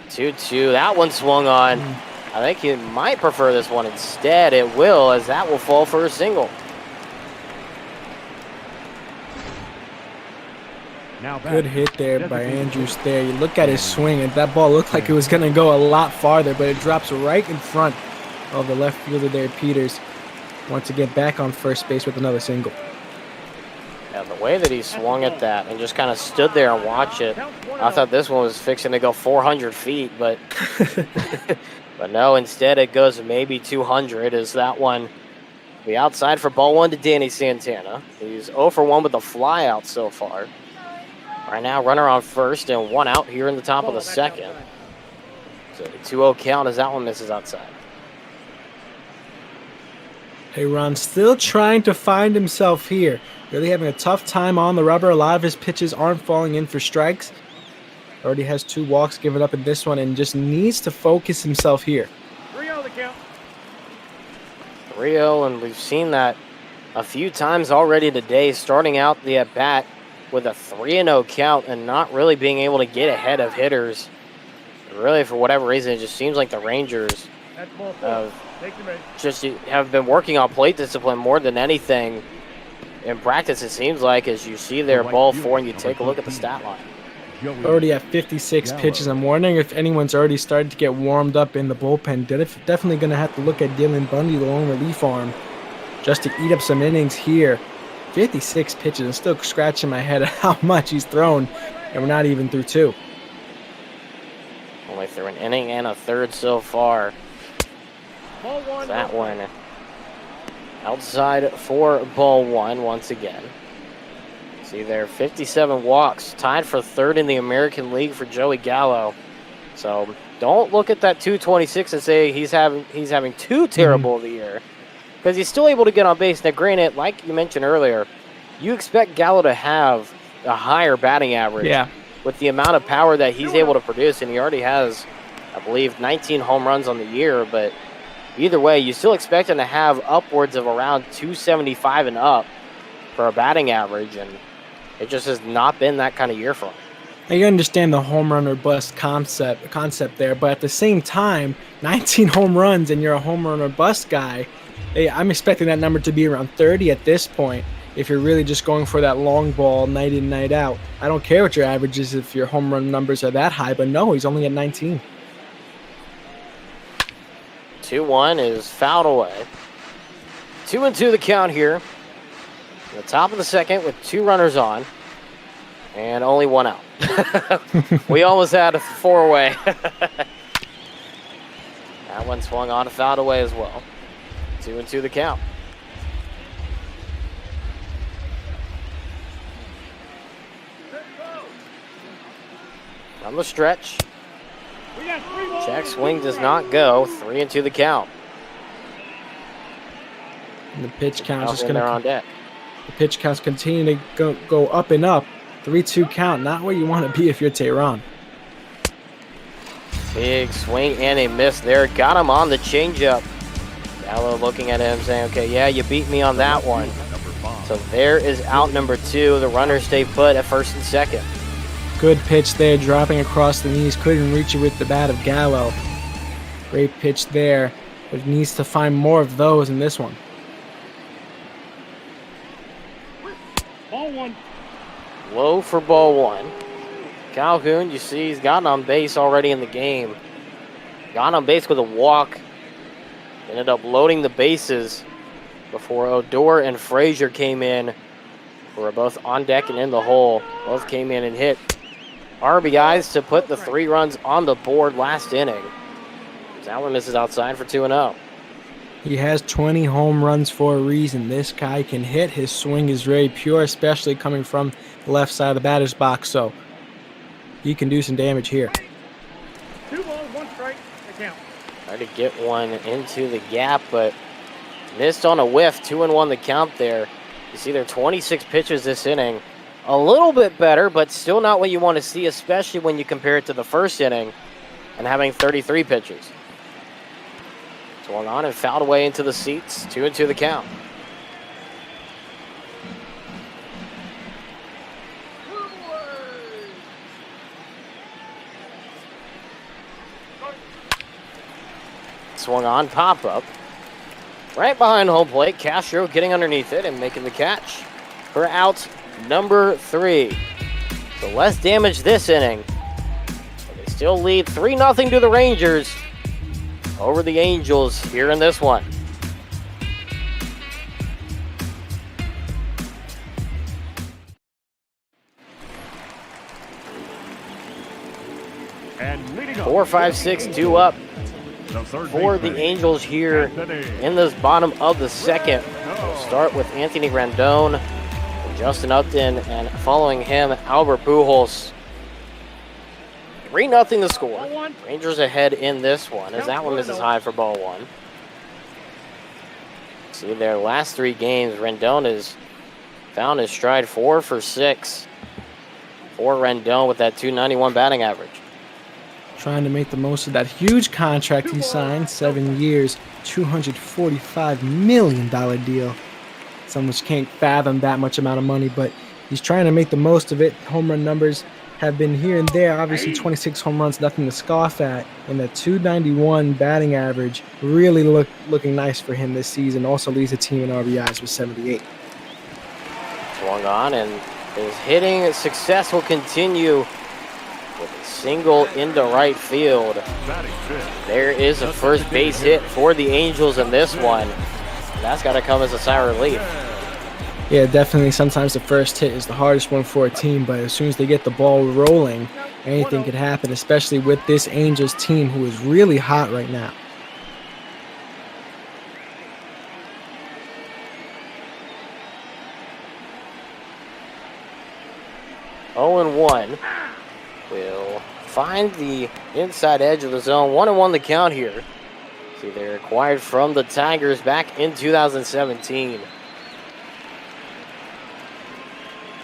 2-2. That one swung on. I think he might prefer this one instead. It will, as that will fall for a single. Good hit there by Andrews there. You look at his swing, and that ball looked like it was going to go a lot farther, but it drops right in front of the left fielder there, Peters. Wants to get back on first base with another single. Yeah, the way that he swung at that and just kind of stood there and watched it, I thought this one was fixing to go 400 feet, but but no, instead it goes maybe 200 as that one be outside for ball one to Danny Santana. He's 0 for 1 with a fly out so far. Right now, runner on first and 1 out here in the top of the second. So the 2-0 count as that one misses outside. Ron still trying to find himself here. Really having a tough time on the rubber. A lot of his pitches aren't falling in for strikes. Already has 2 walks given up in this one and just needs to focus himself here. 3-0 the count. 3-0, and we've seen that a few times already today, starting out the at-bat with a 3-0 count and not really being able to get ahead of hitters. Really, for whatever reason, it just seems like the Rangers have been working on plate discipline more than anything. In practice, it seems like, as you see their ball 4 and you take a look at the stat line. Already at 56 pitches. I'm wondering if anyone's already started to get warmed up in the bullpen. Definitely going to have to look at Dylan Bundy, the lone relief arm, just to eat up some innings here. 56 pitches. I'm still scratching my head at how much he's thrown, and we're not even through 2. Only through an inning and a third so far. Ball 1. That one outside for ball 1 once again. See there, 57 walks, tied for 3rd in the American League for Joey Gallo. So don't look at that 226 and say he's having too terrible of a year, because he's still able to get on base. Now, granted, like you mentioned earlier, you expect Gallo to have a higher batting average with the amount of power that he's able to produce, and he already has, I believe, 19 home runs on the year. But either way, you still expect him to have upwards of around 275 and up for a batting average, and it just has not been that kind of year for him. Now, you understand the home run or bust concept there, but at the same time, 19 home runs and you're a home run or bust guy, I'm expecting that number to be around 30 at this point if you're really just going for that long ball night in, night out. I don't care what your average is if your home run numbers are that high, but no, he's only at 19. 2-1 is fouled away. 2-2 the count here. The top of the second with 2 runners on and only 1 out. We almost had a 4-way. That one swung on and fouled away as well. 2-2 the count. On the stretch. Check swing does not go. 3-2 the count. And the pitch count is just going to on deck. The pitch counts continue to go up and up. 3-2 count, not where you want to be if you're Tehran. Big swing and a miss there. Got him on the changeup. Gallo looking at him saying, okay, yeah, you beat me on that one. So there is out number 2. The runners stay put at 1st and 2nd. Good pitch there, dropping across the knees. Couldn't reach it with the bat of Gallo. Great pitch there, but needs to find more of those in this one. Ball 1. Low for ball 1. Calhoun, you see, he's gotten on base already in the game. Got on base with a walk. Ended up loading the bases before Odor and Frazier came in, who were both on deck and in the hole. Both came in and hit RBIs to put the 3 runs on the board last inning. Zauer misses outside for 2-0. He has 20 home runs for a reason. This guy can hit. His swing is very pure, especially coming from the left side of the batter's box, so he can do some damage here. 2 balls, 1 strike, the count. Tried to get one into the gap, but missed on a whiff. 2-1 the count there. You see there 26 pitches this inning. A little bit better, but still not what you want to see, especially when you compare it to the first inning and having 33 pitches. Swung on and fouled away into the seats. 2-2 the count. Swung on, pop up. Right behind home plate, Castro getting underneath it and making the catch for out number 3. So less damage this inning. But they still lead 3-0 to the Rangers over the Angels here in this one. And leading 4, 5, 6, 2 up for the Angels here in this bottom of the second. We'll start with Anthony Grandone, Justin Upton, and following him, Albert Pujols. 3-0 the score. Rangers ahead in this one, as that one misses high for ball 1. See their last 3 games, Rendon has found his stride, 4 for 6 for Rendon with that 291 batting average. Trying to make the most of that huge contract he signed, 7 years, $245 million deal. Some which can't fathom that much amount of money, but he's trying to make the most of it. Home run numbers have been here and there. Obviously, 26 home runs, nothing to scoff at. And the 291 batting average really looking nice for him this season. Also leads the team in RBIs with 78. Swung on, and his hitting success will continue with a single into right field. There is a first base hit for the Angels in this one. That's got to come as a sigh of relief. Yeah, definitely. Sometimes the first hit is the hardest one for a team, but as soon as they get the ball rolling, anything could happen, especially with this Angels team who is really hot right now. Oh and 1 will find the inside edge of the zone. 1-1 the count here. See, they're acquired from the Tigers back in 2017.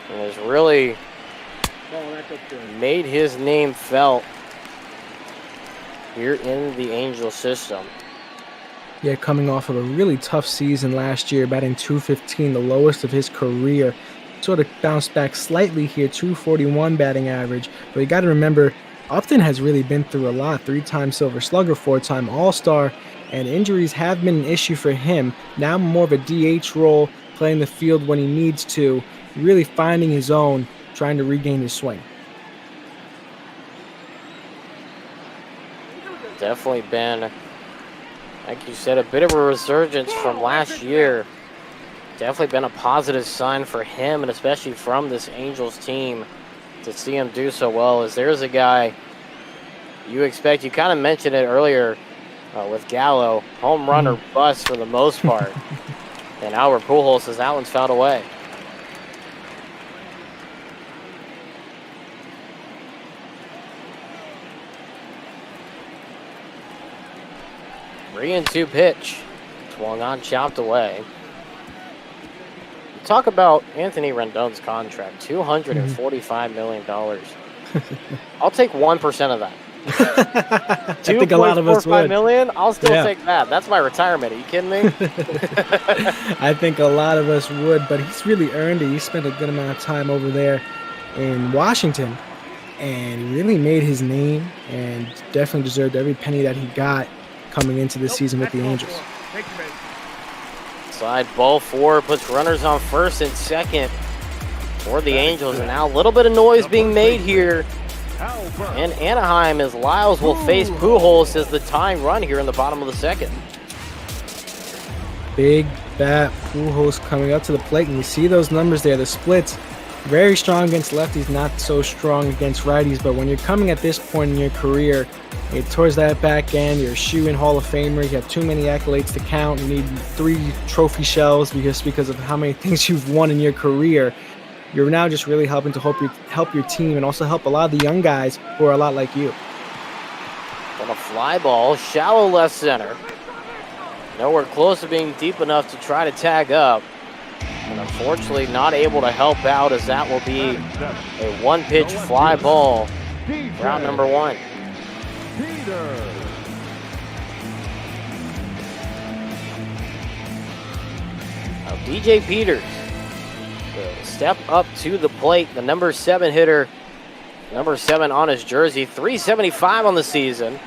And has really made his name felt here in the Angel system. Yeah, coming off of a really tough season last year, batting .215, the lowest of his career. Sort of bounced back slightly here, .241 batting average. But you got to remember, Upton has really been through a lot. 3-time Silver Slugger, 4-time All-Star, and injuries have been an issue for him. Now more of a DH role, playing the field when he needs to, really finding his own, trying to regain his swing. Definitely been, like you said, a bit of a resurgence from last year. Definitely been a positive sign for him, and especially from this Angels team, to see him do so well. As there's a guy you expect, you kind of mentioned it earlier with Gallo, home run or bust for the most part. And Albert Pujols says that one's fouled away. Three and 2 pitch. Swung on, chopped away. Talk about Anthony Rendon's contract, $245 million. I'll take 1% of that. I think a lot of us would. $2.45 million? I'll still take that. That's my retirement. Are you kidding me? I think a lot of us would, but he's really earned it. He spent a good amount of time over there in Washington, and he really made his name and definitely deserved every penny that he got coming into this season with the Angels. Slide ball 4 puts runners on first and second for the Angels, and now a little bit of noise being made here in Anaheim as Lyles will face Pujols as the tying run here in the bottom of the second. Big bat Pujols coming up to the plate, and you see those numbers there, the splits. Very strong against lefties, not so strong against righties, but when you're coming at this point in your career, towards that back end, you're a shoe-in Hall of Famer, you have too many accolades to count, you need 3 trophy shells because of how many things you've won in your career. You're now just really helping to help your team and also help a lot of the young guys who are a lot like you. On a fly ball, shallow left center. Nowhere close to being deep enough to try to tag up. And unfortunately not able to help out, as that will be a 1-pitch fly ball. Round number 1. Now DJ Peters will step up to the plate. The number 7 hitter, number 7 on his jersey, 375 on the season.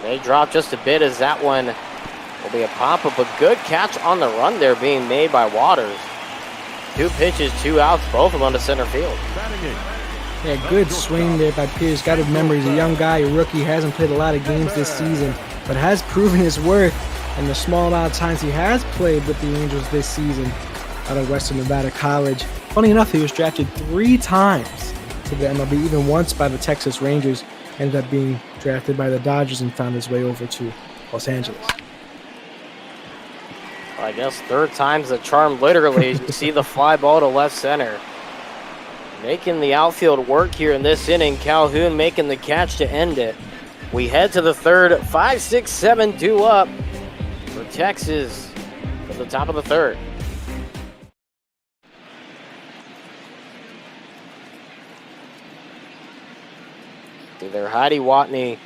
They drop just a bit as that one will be a pop-up. A good catch on the run there being made by Waters. 2 pitches, 2 outs, both of them to center field. Yeah, good swing there by Peters. Got to remember, he's a young guy, a rookie, hasn't played a lot of games this season, but has proven his worth in the small amount of times he has played with the Angels this season out of Western Nevada College. Funny enough, he was drafted 3 times to the MLB, even once by the Texas Rangers. Ended up being drafted by the Dodgers and found his way over to Los Angeles. I guess 3rd time's the charm, literally, as you see the fly ball to left center. Making the outfield work here in this inning. Calhoun making the catch to end it. We head to the 3rd, 5-6-7-2 up for Texas. at the top of the third. Either Heidi Watney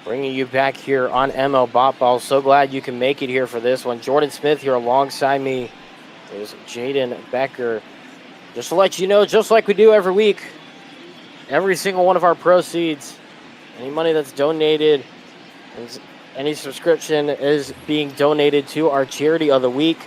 bringing you back here on ML Bot Ball. So glad you can make it here for this one. Jordan Smith here alongside me is Jaden Becker. Just to let you know, just like we do every week, every single one of our proceeds, any money that's donated, any subscription is being donated to our charity of the week.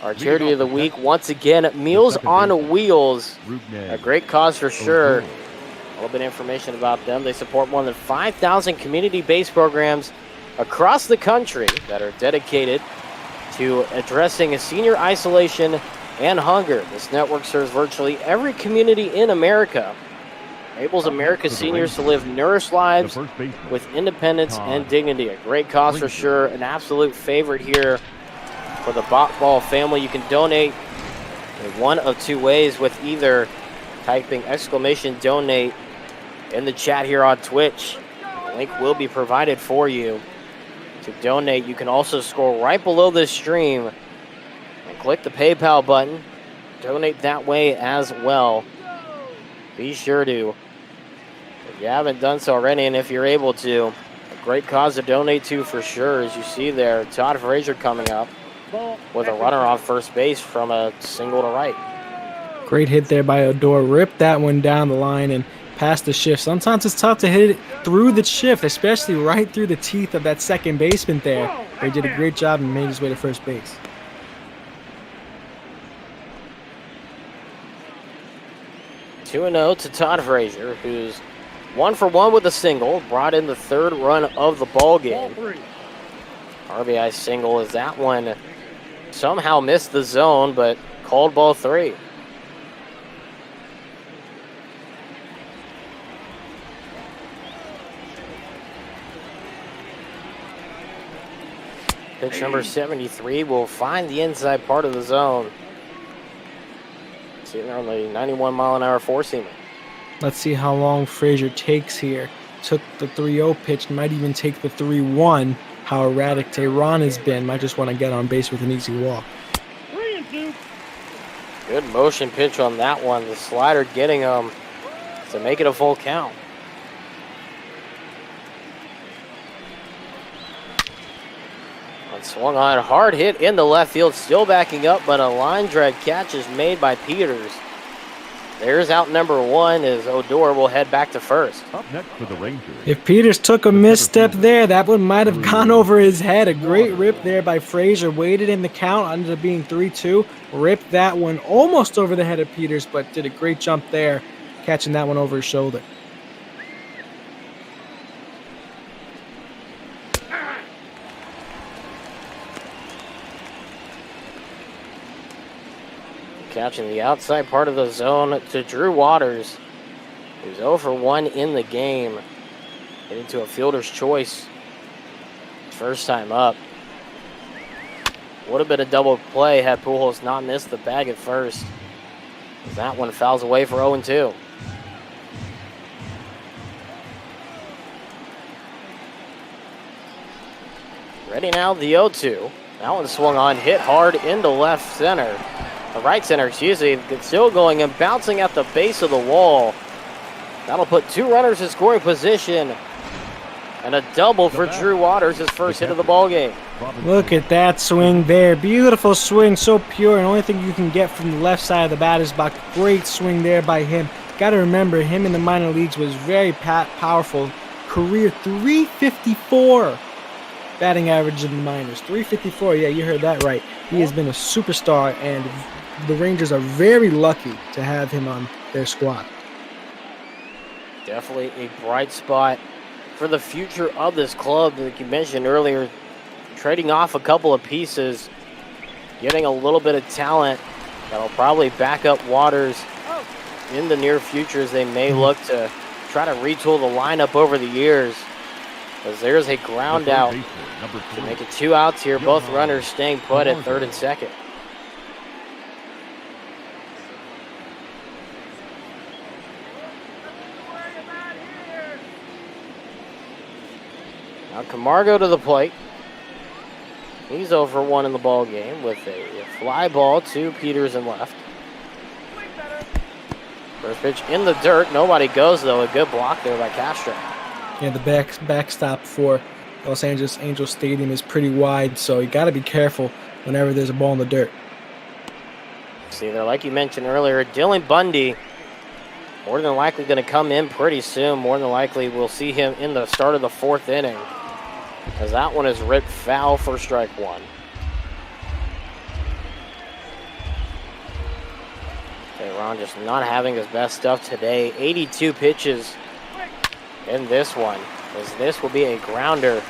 Our charity of the week, once again, Meals on Wheels. A great cause for sure. A little bit of information about them. They support more than 5,000 community-based programs across the country that are dedicated to addressing senior isolation and hunger. This network serves virtually every community in America, enables America's seniors to live nourished lives with independence and dignity. A great cause for sure. An absolute favorite here for the Bot Ball family. You can donate in one of two ways with either typing !donate in the chat here on Twitch. The link will be provided for you to donate. You can also scroll right below this stream and click the PayPal button. Donate that way as well. Be sure to, if you haven't done so already, and if you're able to, a great cause to donate to for sure. As you see there, Todd Frazier coming up with a runner on first base from a single to right. Great hit there by Odor. Ripped that one down the line and past the shift. Sometimes it's tough to hit it through the shift, especially right through the teeth of that second baseman there. He did a great job and made his way to first base. Two 2-0 to Todd Frazier, who's 1 for 1 with a single, brought in the third run of the ball game. RBI single as that one somehow missed the zone, but called ball 3. Pitch number 73 will find the inside part of the zone. Sitting on the 91-mile-an-hour four-seamer. Let's see how long Frazier takes here. Took the 3-0 pitch, might even take the 3-1. How erratic Tehran has been. Might just want to get on base with an easy walk. 3-2. Good motion pitch on that one. The slider getting him to make it a full count. Swung on, hard hit in the left field, still backing up, but a line drag catch is made by Peters. There's out number 1 as Odor will head back to first. Up next for the Rangers. If Peters took a misstep there, that one might have gone over his head. A great rip there by Frazier. Waited in the count, ended up being 3-2. Ripped that one almost over the head of Peters, but did a great jump there, catching that one over his shoulder. Catching the outside part of the zone to Drew Waters, who's 0 for 1 in the game. Getting to a fielder's choice. First time up. Would have been a double play had Pujols not missed the bag at first. That one fouls away for 0-2. Ready now, the 0-2. That one swung on, hit hard into left center. Right center, excuse me, still going and bouncing at the base of the wall. That'll put 2 runners in scoring position. And a double for Drew Waters, his first hit of the ball game. Look at that swing there. Beautiful swing, so pure. And only thing you can get from the left side of the batter's box. Great swing there by him. Got to remember, him in the minor leagues was very powerful. Career 354 batting average in the minors. 354, yeah, you heard that right. He has been a superstar, and the Rangers are very lucky to have him on their squad. Definitely a bright spot for the future of this club. Like you mentioned earlier, trading off a couple of pieces, getting a little bit of talent that'll probably back up Waters in the near future as they may look to try to retool the lineup over the years. As there's a ground out to make it 2 outs here. Both runners staying put at third and second. Now Camargo to the plate. He's over 1 in the ball game with a fly ball to Peters and left. First pitch in the dirt. Nobody goes, though. A good block there by Castro. Yeah, the backstop for Los Angeles Angels Stadium is pretty wide, so you got to be careful whenever there's a ball in the dirt. See there, like you mentioned earlier, Dylan Bundy more than likely going to come in pretty soon. More than likely we'll see him in the start of the 4th inning, as that one is ripped foul for strike 1. Okay, Ron just not having his best stuff today. 82 pitches in this one, as this will be a grounder.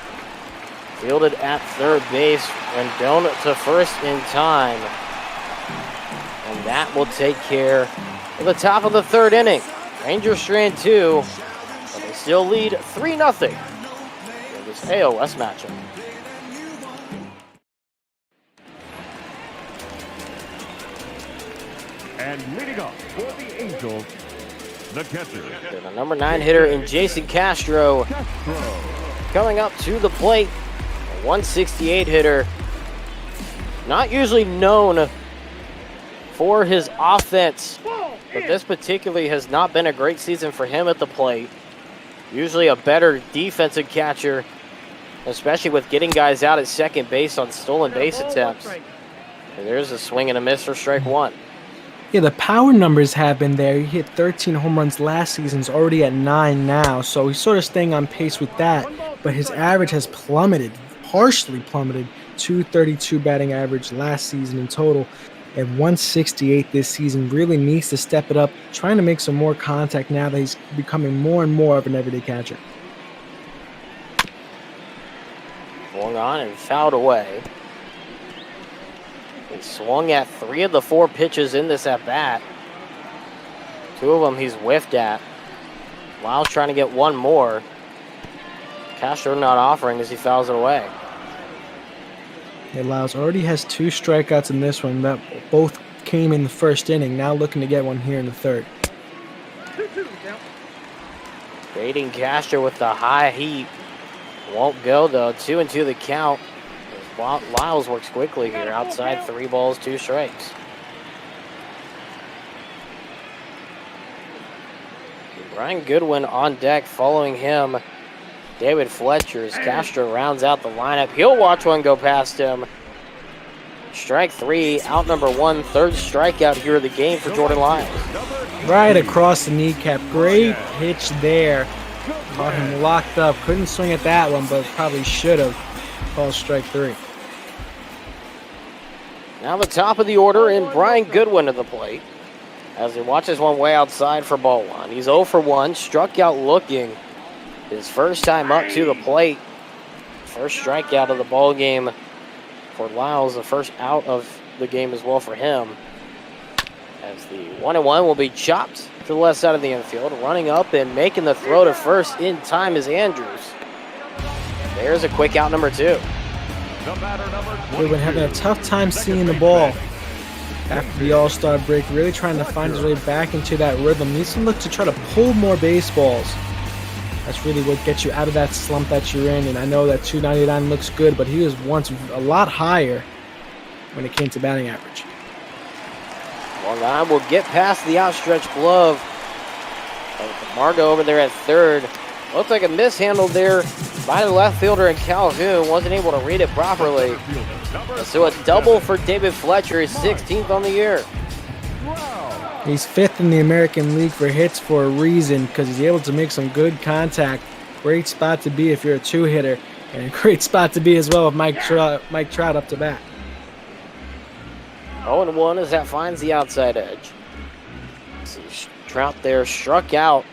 Fielded at third base, Rendon to first in time. And that will take care of the top of the 3rd inning. Rangers strand 2, but they still lead 3-0 in this AOS matchup. And leading up for the Angels, the catcher. The number 9 hitter in Jason Castro coming up to the plate. A 168 hitter. Not usually known for his offense, but this particularly has not been a great season for him at the plate. Usually a better defensive catcher, especially with getting guys out at second base on stolen base attempts. And there's a swing and a miss for strike 1. Yeah, the power numbers have been there. He hit 13 home runs last season. He's already at 9 now, so he's sort of staying on pace with that. But his average has plummeted, partially plummeted, 232 batting average last season in total. At 168 this season, really needs to step it up, trying to make some more contact now that he's becoming more and more of an everyday catcher. Swung on and fouled away. He swung at 3 of the 4 pitches in this at-bat. 2 of them he's whiffed at. Lyles trying to get 1 more. Castro not offering as he fouls it away. Yeah, Lyles already has 2 strikeouts in this one. That both came in the 1st inning. Now looking to get one here in the 3rd. Baiting Castro with the high heat. Won't go though. 2-2 the count. Lyles works quickly here. Outside, 3 balls, 2 strikes. Brian Goodwin on deck following him. David Fletcher as Castro rounds out the lineup. He'll watch one go past him. Strike 3, out number 1, 3rd strikeout here of the game for Jordan Lyles. Right across the kneecap. Great pitch there. Got him locked up. Couldn't swing at that one, but probably should have. Called strike 3. Now the top of the order and Brian Goodwin to the plate as he watches one way outside for ball 1. He's 0 for 1, struck out looking. His first time up to the plate. First strikeout of the ball game for Lyles. The first out of the game as well for him. As the 1-1 will be chopped to the left side of the infield. Running up and making the throw to first in time is Andrews. There's a quick out number 2. We've been having a tough time seeing the ball after the All-Star break. Really trying to find his way back into that rhythm. Needs to look to try to pull more baseballs. That's really what gets you out of that slump that you're in. And I know that 299 looks good, but he was once a lot higher when it came to batting average. Long line will get past the outstretched glove. Margo over there at 3rd. Looked like a mishandle there by the left fielder in Calhoun. Wasn't able to read it properly. So a double for David Fletcher, his 16th on the year. He's 5th in the American League for hits for a reason, because he's able to make some good contact. Great spot to be if you're a 2-hitter, and a great spot to be as well with Mike Trout up to bat. 0-1 as that finds the outside edge. See Trout there struck out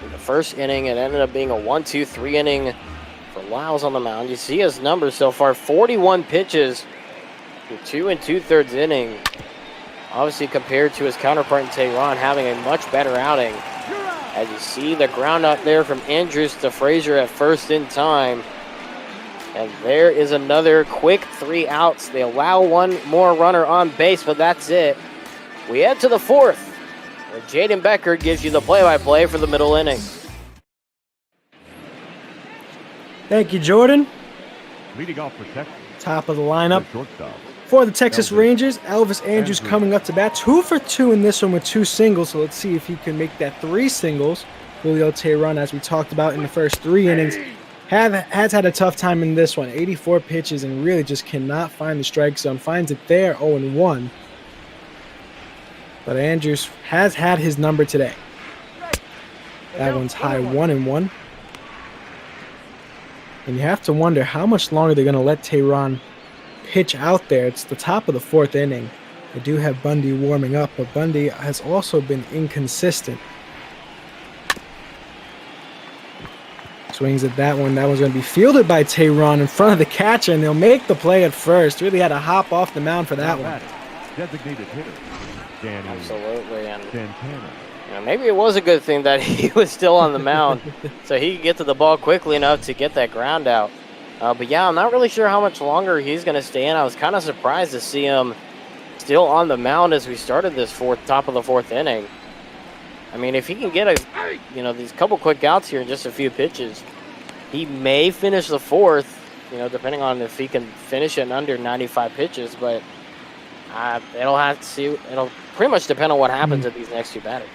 in the first inning. It ended up being a 1-2-3 inning for Lyles on the mound. You see his numbers so far, 41 pitches through 2 2/3 inning. Obviously compared to his counterpart in Tehran having a much better outing. As you see the ground up there from Andrews to Frazier at first in time. And there is another quick 3 outs. They allow 1 more runner on base, but that's it. We head to the 4th, where Jaden Becker gives you the play-by-play for the middle inning. Thank you, Jordan. Leading off for Texas. top of the lineup. The shortstop. For the Texas Elvis Rangers, Elvis Andrews Andrews. coming up to bat. 2 for 2 in this one with 2 singles. So let's see if he can make that 3 singles. Julio Teheran, as we talked about in the first 3 innings, has had a tough time in this one. 84 pitches and really just cannot find the strike zone. Finds it there, 0-1. But Andrews has had his number today. That one's high, 1-1. And you have to wonder how much longer they're going to let Teheran pitch out there. It's the top of the 4th inning. They do have Bundy warming up, but Bundy has also been inconsistent. Swings at that one. That one's going to be fielded by Teheran in front of the catcher, and they'll make the play at first. Really had to hop off the mound for that one. Designated hitter. Danny Absolutely. And Santana. you know, maybe it was a good thing that he was still on the mound so he could get to the ball quickly enough to get that ground out. But yeah, I'm not really sure how much longer he's going to stay in. I was kind of surprised to see him still on the mound as we started this top of the 4th inning. I mean, if he can get these couple quick outs here in just a few pitches, he may finish the 4th, depending on if he can finish it in under 95 pitches. But it'll pretty much depend on what happens at these next 2 batters.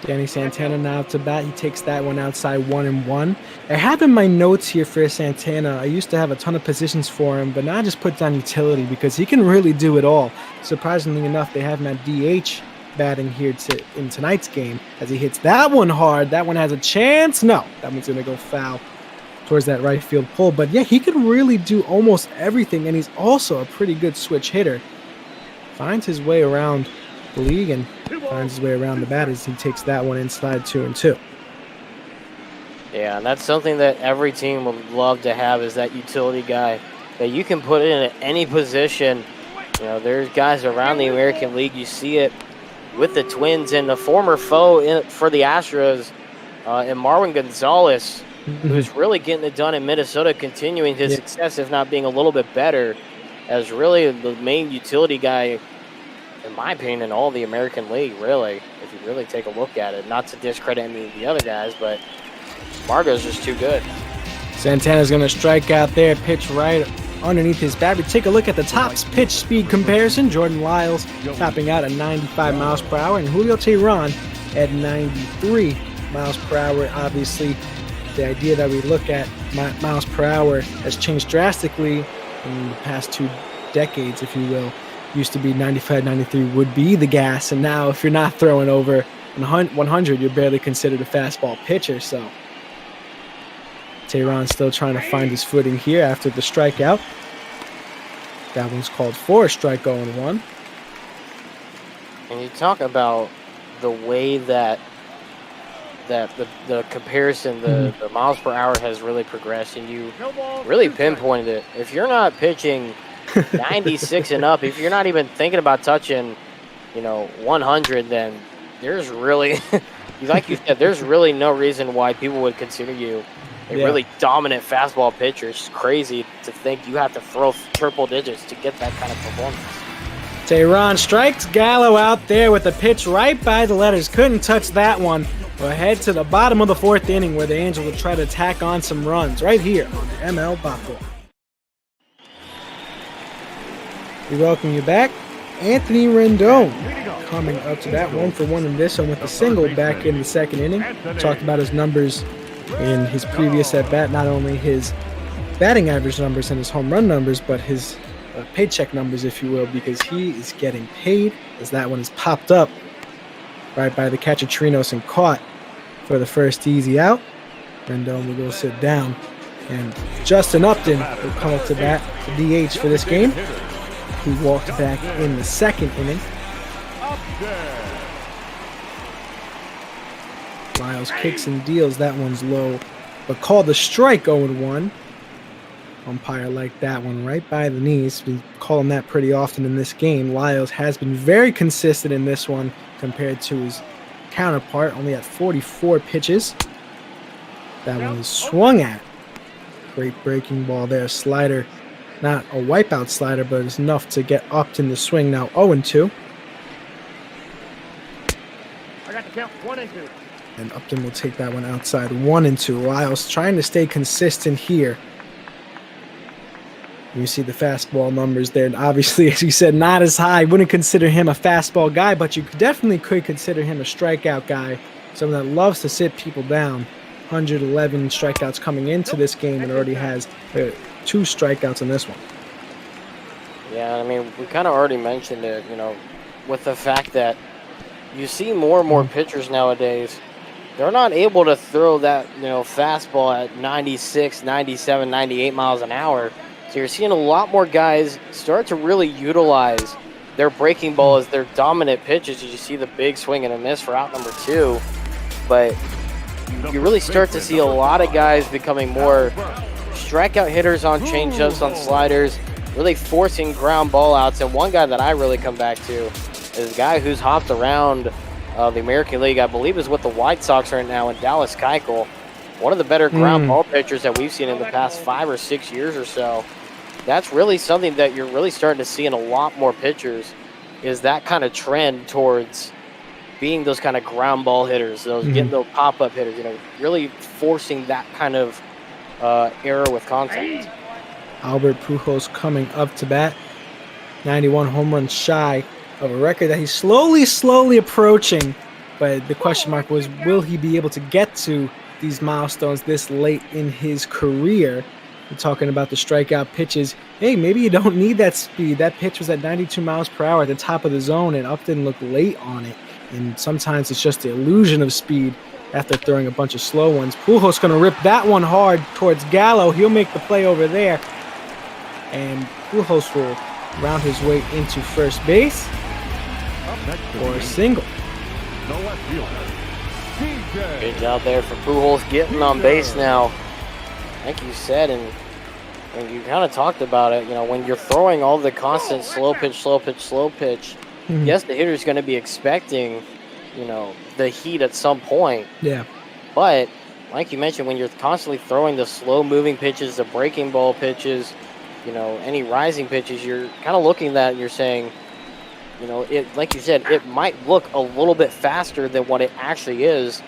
Danny Santana now to bat. He takes that one outside, 1-1. I have in my notes here for Santana, I used to have a ton of positions for him, but now I just put down utility because he can really do it all. Surprisingly enough, they have him at DH batting here in tonight's game as he hits that one hard. That one has a chance. No, that one's going to go foul towards that right field pole. But yeah, he can really do almost everything, and he's also a pretty good switch hitter. Finds his way around the league and finds his way around the bat as he takes that one inside, 2-2. Yeah, and that's something that every team would love to have, is that utility guy that you can put in at any position. There's guys around the American League. You see it with the Twins and the former foe for the Astros, and Marwin Gonzalez, who's really getting it done in Minnesota, continuing his success, if not being a little bit better, as really the main utility guy, in my opinion, in all the American League, really, if you really take a look at it. Not to discredit any of the other guys, but Margo's just too good. Santana's going to strike out there, pitch right underneath his bat. We take a look at the top pitch speed comparison. Jordan Lyles topping out at 95 miles per hour, and Julio Teheran at 93 miles per hour. Obviously, the idea that we look at miles per hour has changed drastically in the past 2 decades, if you will. Used to be 95, 93 would be the gas, and now if you're not throwing over 100, you're barely considered a fastball pitcher. So Teheran's still trying to find his footing here after the strikeout. That one's called for a strike, 0-1. And you talk about the way that the comparison, the miles per hour has really progressed, and you really pinpointed it. If you're not pitching 96 and up, if you're not even thinking about touching, 100, then there's really, like you said, there's really no reason why people would consider you a really dominant fastball pitcher. It's crazy to think you have to throw triple digits to get that kind of performance. Teheran strikes Gallo out there with a pitch right by the letters. Couldn't touch that one. We'll head to the bottom of the 4th inning where the Angels will try to tack on some runs right here on the ML Baco. We welcome you back. Anthony Rendon coming up to bat, 1 for 1 in this one with a single back in the 2nd inning. Talked about his numbers in his previous at-bat, not only his batting average numbers and his home run numbers, but his paycheck numbers, if you will, because he is getting paid, as that one is popped up right by the catcher Trinos and caught for the first easy out. Rendon will go sit down, and Justin Upton will come up to bat, the DH for this game. He walked back in the 2nd inning. Lyles kicks and deals. That one's low, but called the strike, 0-1. Umpire liked that one right by the knees. We call him that pretty often in this game. Lyles has been very consistent in this one compared to his counterpart, only at 44 pitches. That one is swung at. Great breaking ball there. Slider, not a wipeout slider, but it's enough to get upped in the swing. Now 0-2. I got the count, 1-2. And Upton will take that one outside, 1-2. Lyles trying to stay consistent here. You see the fastball numbers there. And obviously, as you said, not as high. Wouldn't consider him a fastball guy, but you definitely could consider him a strikeout guy. Someone that loves to sit people down. 111 strikeouts coming into this game and already has 2 strikeouts in this one. Yeah, I mean, we kind of already mentioned it, with the fact that you see more and more pitchers nowadays, they're not able to throw that, fastball at 96, 97, 98 miles an hour. So you're seeing a lot more guys start to really utilize their breaking ball as their dominant pitches. You see the big swing and a miss for out number 2. But you really start to see a lot of guys becoming more strikeout hitters on changeups, on sliders, really forcing ground ball outs. And one guy that I really come back to is a guy who's hopped around the American League. I believe is with the White Sox right now, in Dallas Keuchel. One of the better ground ball pitchers that we've seen in the past 5 or 6 years or so. That's really something that you're really starting to see in a lot more pitchers, is that kind of trend towards being those kind of ground ball hitters, getting those pop-up hitters, really forcing that kind of error with contact. Albert Pujols coming up to bat. 91 home runs shy of a record that he's slowly approaching. But the question mark was, will he be able to get to these milestones this late in his career? We're talking about the strikeout pitches. Hey, maybe you don't need that speed. That pitch was at 92 miles per hour at the top of the zone, and Upton looked late on it. And sometimes it's just the illusion of speed after throwing a bunch of slow ones. Pujols going to rip that one hard towards Gallo. He'll make the play over there. And Pujols will round his way into first base for a single. Good job there for Pujols getting on base now. Like you said, and you kind of talked about it, when you're throwing all the constant slow pitch, yes, the hitter's going to be expecting, the heat at some point. Yeah. But, like you mentioned, when you're constantly throwing the slow-moving pitches, the breaking ball pitches, any rising pitches, you're kind of looking at that and you're saying, it, like you said, it might look a little bit faster than what it actually is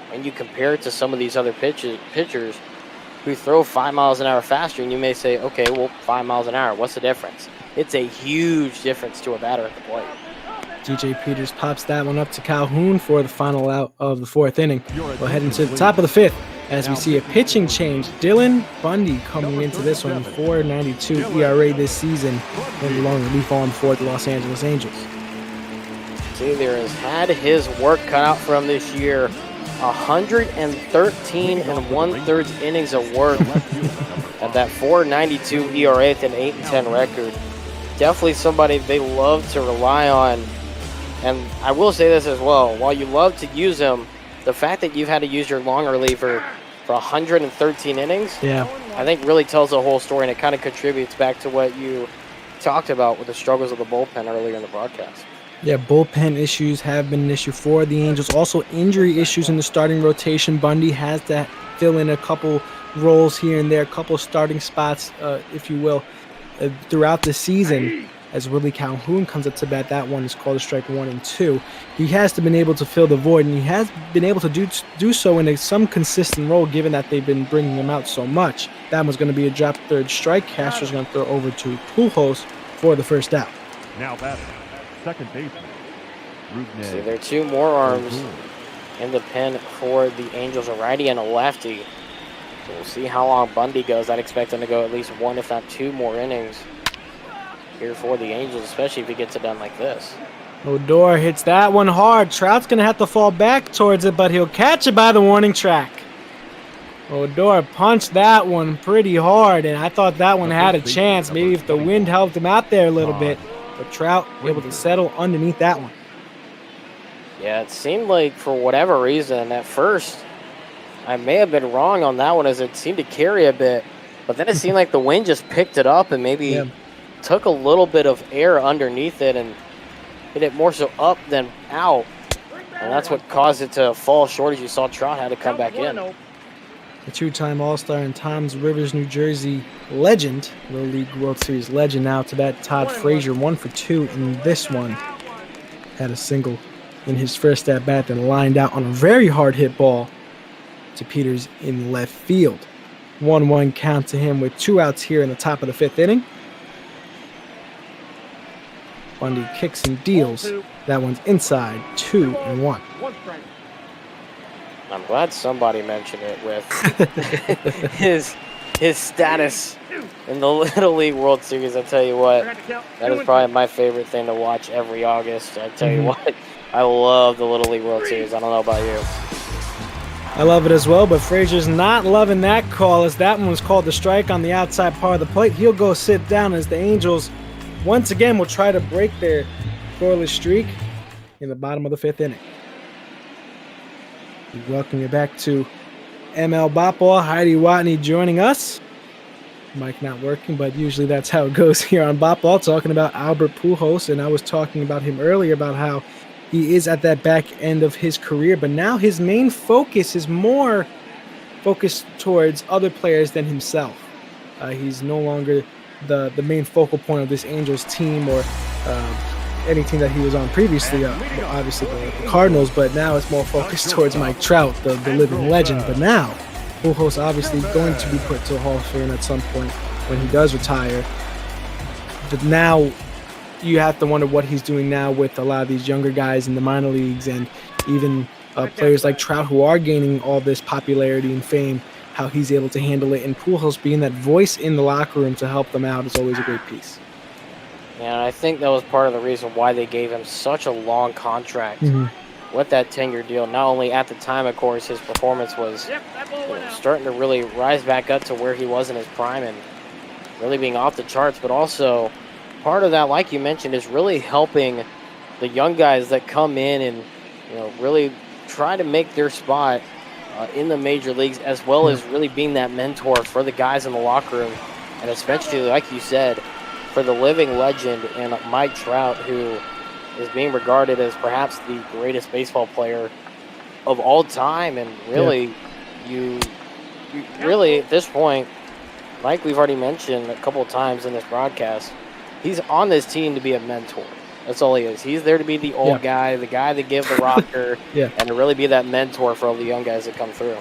when you compare it to some of these other pitchers who throw 5 miles an hour faster, and you may say, okay, well, 5 miles an hour, what's the difference? It's a huge difference to a batter at the plate. DJ Peters pops that one up to Calhoun for the final out of the 4th inning. We'll head into the top of the 5th as we see a pitching change. Dylan Bundy coming into this one, 4.92 ERA this season, and long relief on for the Los Angeles Angels. Taylor has had his work cut out from this year. 113 1/3 innings of work at that 4.92 ERA with an 8-10 record. Definitely somebody they love to rely on. And I will say this as well, while you love to use him, the fact that you've had to use your long reliever for 113 innings, I think really tells the whole story, and it kind of contributes back to what you talked about with the struggles of the bullpen earlier in the broadcast. Yeah, bullpen issues have been an issue for the Angels. Also, injury issues in the starting rotation. Bundy has to fill in a couple roles here and there, a couple starting spots, if you will, throughout the season. As Willie Calhoun comes up to bat, that one is called a strike 1 and 2. He has been able to fill the void, and he has been able to do so in some consistent role, given that they've been bringing him out so much. That one's going to be a drop third strike. Castro's going to throw over to Pujols for the first out. Now batting, second baseman. See, there are 2 more arms in the pen for the Angels, a righty and a lefty. So we'll see how long Bundy goes. I'd expect him to go at least 1, if not 2 more innings here for the Angels, especially if he gets it done like this. Odor hits that one hard. Trout's going to have to fall back towards it, but he'll catch it by the warning track. Odor punched that one pretty hard, and I thought that one had a chance, maybe if the wind helped him out there a little bit. But Trout able to settle underneath that one. Yeah, it seemed like for whatever reason, at first, I may have been wrong on that one as it seemed to carry a bit, but then it seemed like the wind just picked it up and maybe took a little bit of air underneath it and hit it more so up than out. And that's what caused it to fall short, as you saw Trout had to come back in. The 2-time All-Star and Toms Rivers, New Jersey legend, Little League World Series legend now to bat, Todd Frazier, 1 for 2 in this one. Had a single in his first at-bat, then lined out on a very hard hit ball to Peters in left field. 1-1 count to him with 2 outs here in the top of the 5th inning. Bundy kicks and deals. That one's inside, 2-1. I'm glad somebody mentioned it with his status in the Little League World Series. I tell you what, that is probably my favorite thing to watch every August. I tell you what, I love the Little League World Series. I don't know about you. I love it as well, but Frazier's not loving that call, as that one was called the strike on the outside part of the plate. He'll go sit down as the Angels once again will try to break their scoreless streak in the bottom of the 5th inning. We welcome you back to ML Bopball. Heidi Watney joining us. Mic not working, but usually that's how it goes here on Bopball, talking about Albert Pujols, and I was talking about him earlier about how he is at that back end of his career, but now his main focus is more focused towards other players than himself. He's no longer the main focal point of this Angels team or any team that he was on previously, obviously the Cardinals, but now it's more focused towards Mike Trout, the living legend. But now, Pujols obviously going to be put to a Hall of Fame at some point when he does retire. But now you have to wonder what he's doing now with a lot of these younger guys in the minor leagues and even players like Trout who are gaining all this popularity and fame, how he's able to handle it. And Pujols being that voice in the locker room to help them out is always a great piece. Yeah, I think that was part of the reason why they gave him such a long contract with that 10-year deal. Not only at the time, of course, his performance was starting to really rise back up to where he was in his prime and really being off the charts, but also part of that, like you mentioned, is really helping the young guys that come in and really try to make their spot in the major leagues, as well as really being that mentor for the guys in the locker room, and especially, like you said, for the living legend and Mike Trout, who is being regarded as perhaps the greatest baseball player of all time. And really, you really at this point, like we've already mentioned a couple of times in this broadcast, he's on this team to be a mentor. That's all he is. He's there to be the old guy, the guy that gives the rocker, and to really be that mentor for all the young guys that come through.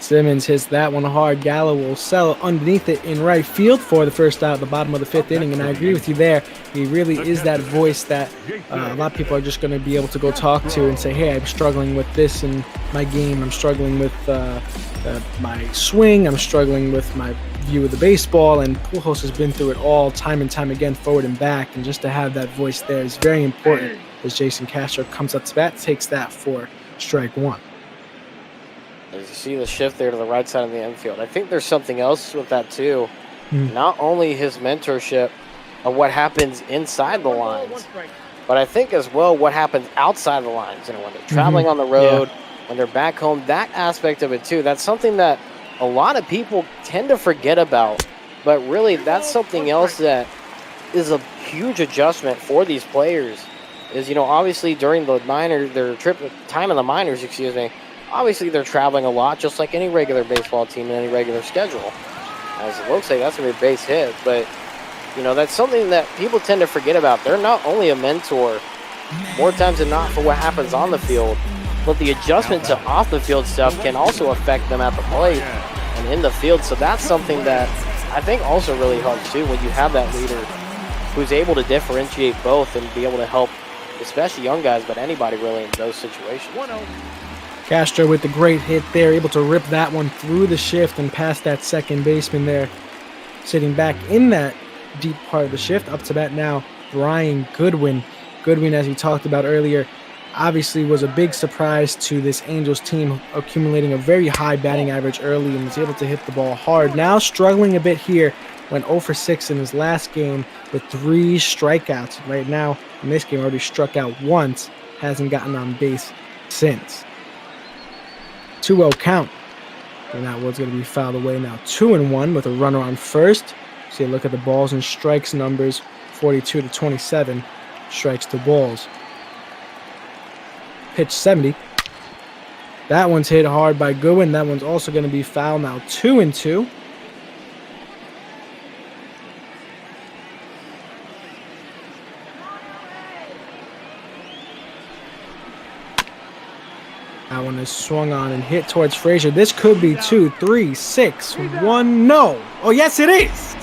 Simmons hits that one hard. Gallo will settle underneath it in right field for the first out at the bottom of the 5th inning, and I agree with you there. He really is that voice that a lot of people are just going to be able to go talk to and say, hey, I'm struggling with this in my game. I'm struggling with my swing. I'm struggling with my view of the baseball, and Pujols has been through it all time and time again, forward and back, and just to have that voice there is very important as Jason Castro comes up to bat, takes that for strike one. As you see the shift there to the right side of the infield, I think there's something else with that too. Not only his mentorship of what happens inside the lines, but I think as well what happens outside the lines. When they're traveling on the road, when they're back home, that aspect of it too. That's something that a lot of people tend to forget about, but really that's something else that is a huge adjustment for these players. Is obviously during the their time in the minors, obviously they're traveling a lot, just like any regular baseball team in any regular schedule. As it looks like that's going to be a base hit, but that's something that people tend to forget about. They're not only a mentor, more times than not, for what happens on the field, but the adjustment to off the field stuff can also affect them at the plate and in the field. So that's something that I think also really helps too, when you have that leader who's able to differentiate both and be able to help, especially young guys, but anybody really in those situations. Castro with the great hit there, able to rip that one through the shift and past that second baseman there. Sitting back in that deep part of the shift, up to bat now, Brian Goodwin. Goodwin, as we talked about earlier, obviously was a big surprise to this Angels team, accumulating a very high batting average early and was able to hit the ball hard. Now struggling a bit here, went 0 for 6 in his last game with 3 strikeouts. Right now, in this game, already struck out once, hasn't gotten on base since. 2-0 count. And that one's going to be fouled away now. 2-1 with a runner on first. See a look at the balls and strikes numbers, 42-27. Strikes to balls. Pitch 70. That one's hit hard by Goodwin. That one's also going to be fouled now. 2-2. That one is swung on and hit towards Frazier. This could be 2, 3, 6, 1. No. Oh, yes, it is.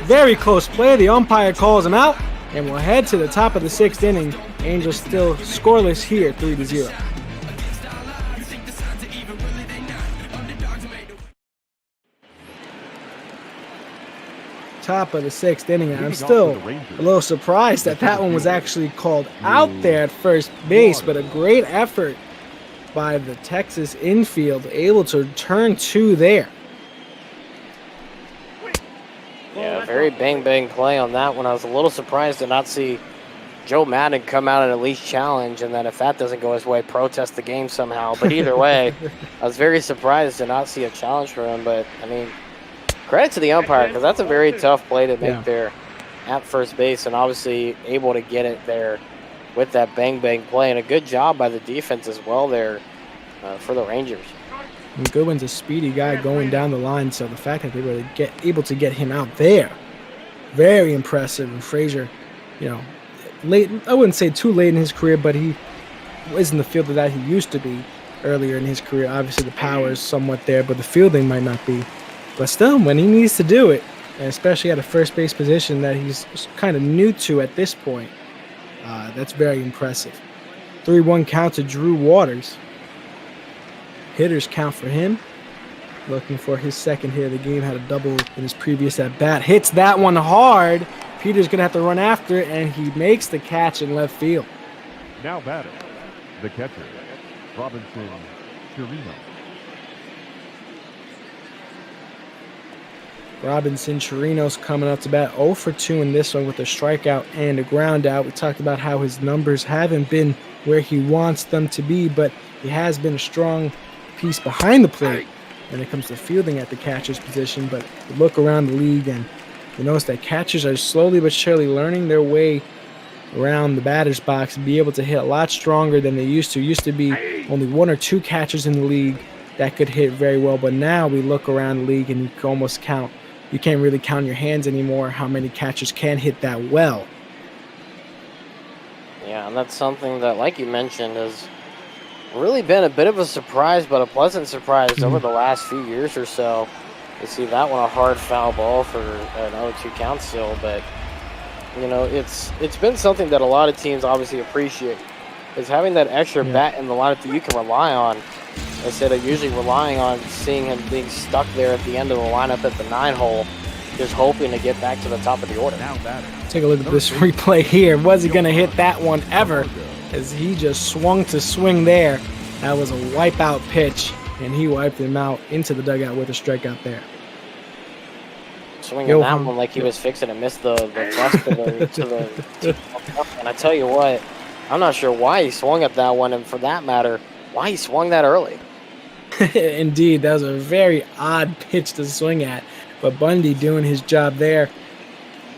Very close play. The umpire calls him out. And we'll head to the top of the 6th inning. Angels still scoreless here, 3-0. Top of the 6th inning, and I'm still a little surprised that one was actually called out there at first base, but a great effort by the Texas infield, able to turn 2 there. Yeah, very bang play on that one. I was a little surprised to not see Joe Madden come out and at least challenge, and then if that doesn't go his way, protest the game somehow. But either way, I was very surprised to not see a challenge for him. But, I mean, credit to the umpire, because that's a very tough play to make there at first base, and obviously able to get it there with that bang play. And a good job by the defense as well there for the Rangers. And Goodwin's a speedy guy going down the line, so the fact that they were able to get him out there, very impressive. And Frazier, you know, late, I wouldn't say too late in his career, but he isn't the fielder that he used to be earlier in his career. Obviously, the power is somewhat there, but the fielding might not be. But still, when he needs to do it, and especially at a first base position that he's kind of new to at this point, that's very impressive. 3-1 count to Drew Waters. Hitters count for him. Looking for his second hit of the game. Had a double in his previous at-bat. Hits that one hard. Peter's going to have to run after it, and he makes the catch in left field. Now batting, the catcher, Robinson Chirino. Robinson Chirino's coming up to bat 0 for 2 in this one with a strikeout and a ground out. We talked about how his numbers haven't been where he wants them to be, but he has been a strong piece behind the plate when it comes to fielding at the catcher's position. But you look around the league and you notice that catchers are slowly but surely learning their way around the batter's box and be able to hit a lot stronger than they used to. Used to be only 1 or 2 catchers in the league that could hit very well, but now we look around the league and you can almost count. You can't really count your hands anymore how many catchers can hit that well. Yeah, and that's something that, like you mentioned, has really been a bit of a surprise, but a pleasant surprise over the last few years or so. You see that one, a hard foul ball for an 0-2 count still, but you know, it's been something that a lot of teams obviously appreciate, is having that extra bat in the lineup that you can rely on, instead of usually relying on seeing him being stuck there at the end of the lineup at the 9-hole, just hoping to get back to the top of the order. Take a look at this replay here. Was he going to hit that one ever? As he just swung to swing there. That was a wipeout pitch, and he wiped him out into the dugout with a strikeout there. Swinging that one like he was fixing to miss the thrust to the and I tell you what, I'm not sure why he swung at that one, and for that matter, why he swung that early. Indeed, that was a very odd pitch to swing at, but Bundy doing his job there,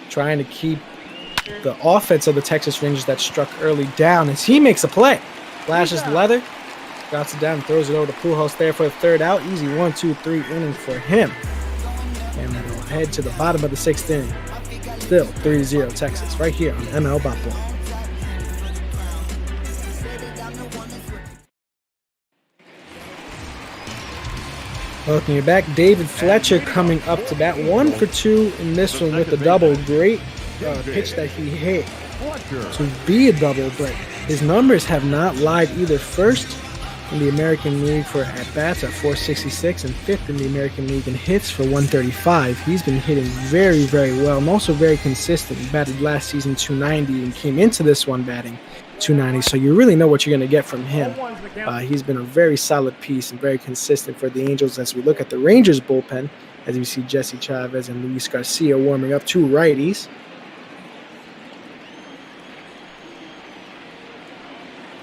trying to keep the offense of the Texas Rangers that struck early down as he makes a play. Flashes the leather, drops it down, throws it over to Pujols there for the 3rd out. Easy 1-2-3 inning for him. And we'll head to the bottom of the 6th inning. Still 3-0 Texas right here on ML Bop Ball. Welcome you back. David Fletcher coming up to bat 1 for 2 in this one with a double. Great pitch that he hit to be a double, but his numbers have not lied either. First in the American League for at-bats at 466 and 5th in the American League in hits for 135. He's been hitting very, very well and also very consistent. He batted last season 290 and came into this one batting 290, so you really know what you're going to get from him. He's been a very solid piece and very consistent for the Angels as we look at the Rangers bullpen, as we see Jesse Chavez and Luis Garcia warming up, 2 righties.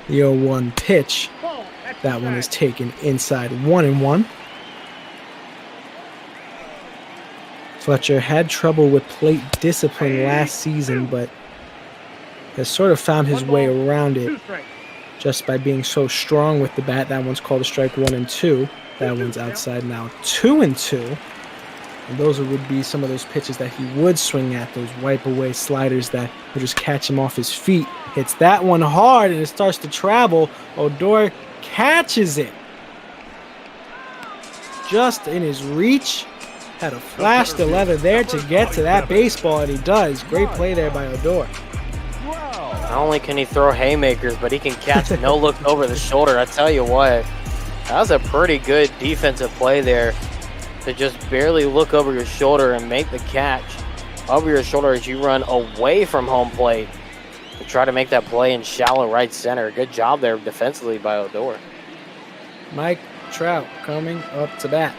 The 0-1 pitch. That one is taken inside 1-1. Fletcher had trouble with plate discipline last season, but has sort of found his way around it just by being so strong with the bat. That one's called a strike 1-2. That one's outside now 2-2. And those would be some of those pitches that he would swing at, those wipe away sliders that would just catch him off his feet. Hits that one hard and it starts to travel. Odor catches it just in his reach. Had to flash the leather there to get to that baseball, and he does. Great play there by Odor. Not only can he throw haymakers, but he can catch no look over the shoulder. I tell you what, that was a pretty good defensive play there to just barely look over your shoulder and make the catch over your shoulder as you run away from home plate to try to make that play in shallow right center. Good job there defensively by Odor. Mike Trout coming up to bat.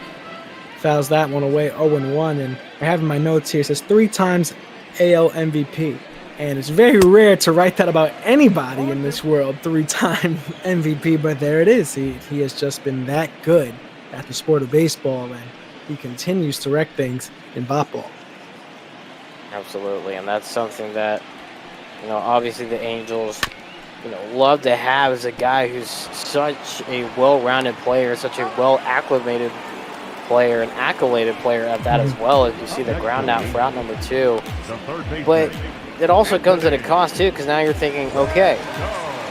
Fouls that one away 0-1, and I have in my notes here, it says 3 times AL MVP. And it's very rare to write that about anybody in this world, 3-time MVP, but there it is. He has just been that good at the sport of baseball, and he continues to wreck things in bop ball. Absolutely, and that's something that, obviously the Angels, love to have as a guy who's such a well-rounded player, such a well-acclimated player, an accoladed player at that as well, as you see the ground out for out number 2. But it also comes at a cost too, because now you're thinking, okay,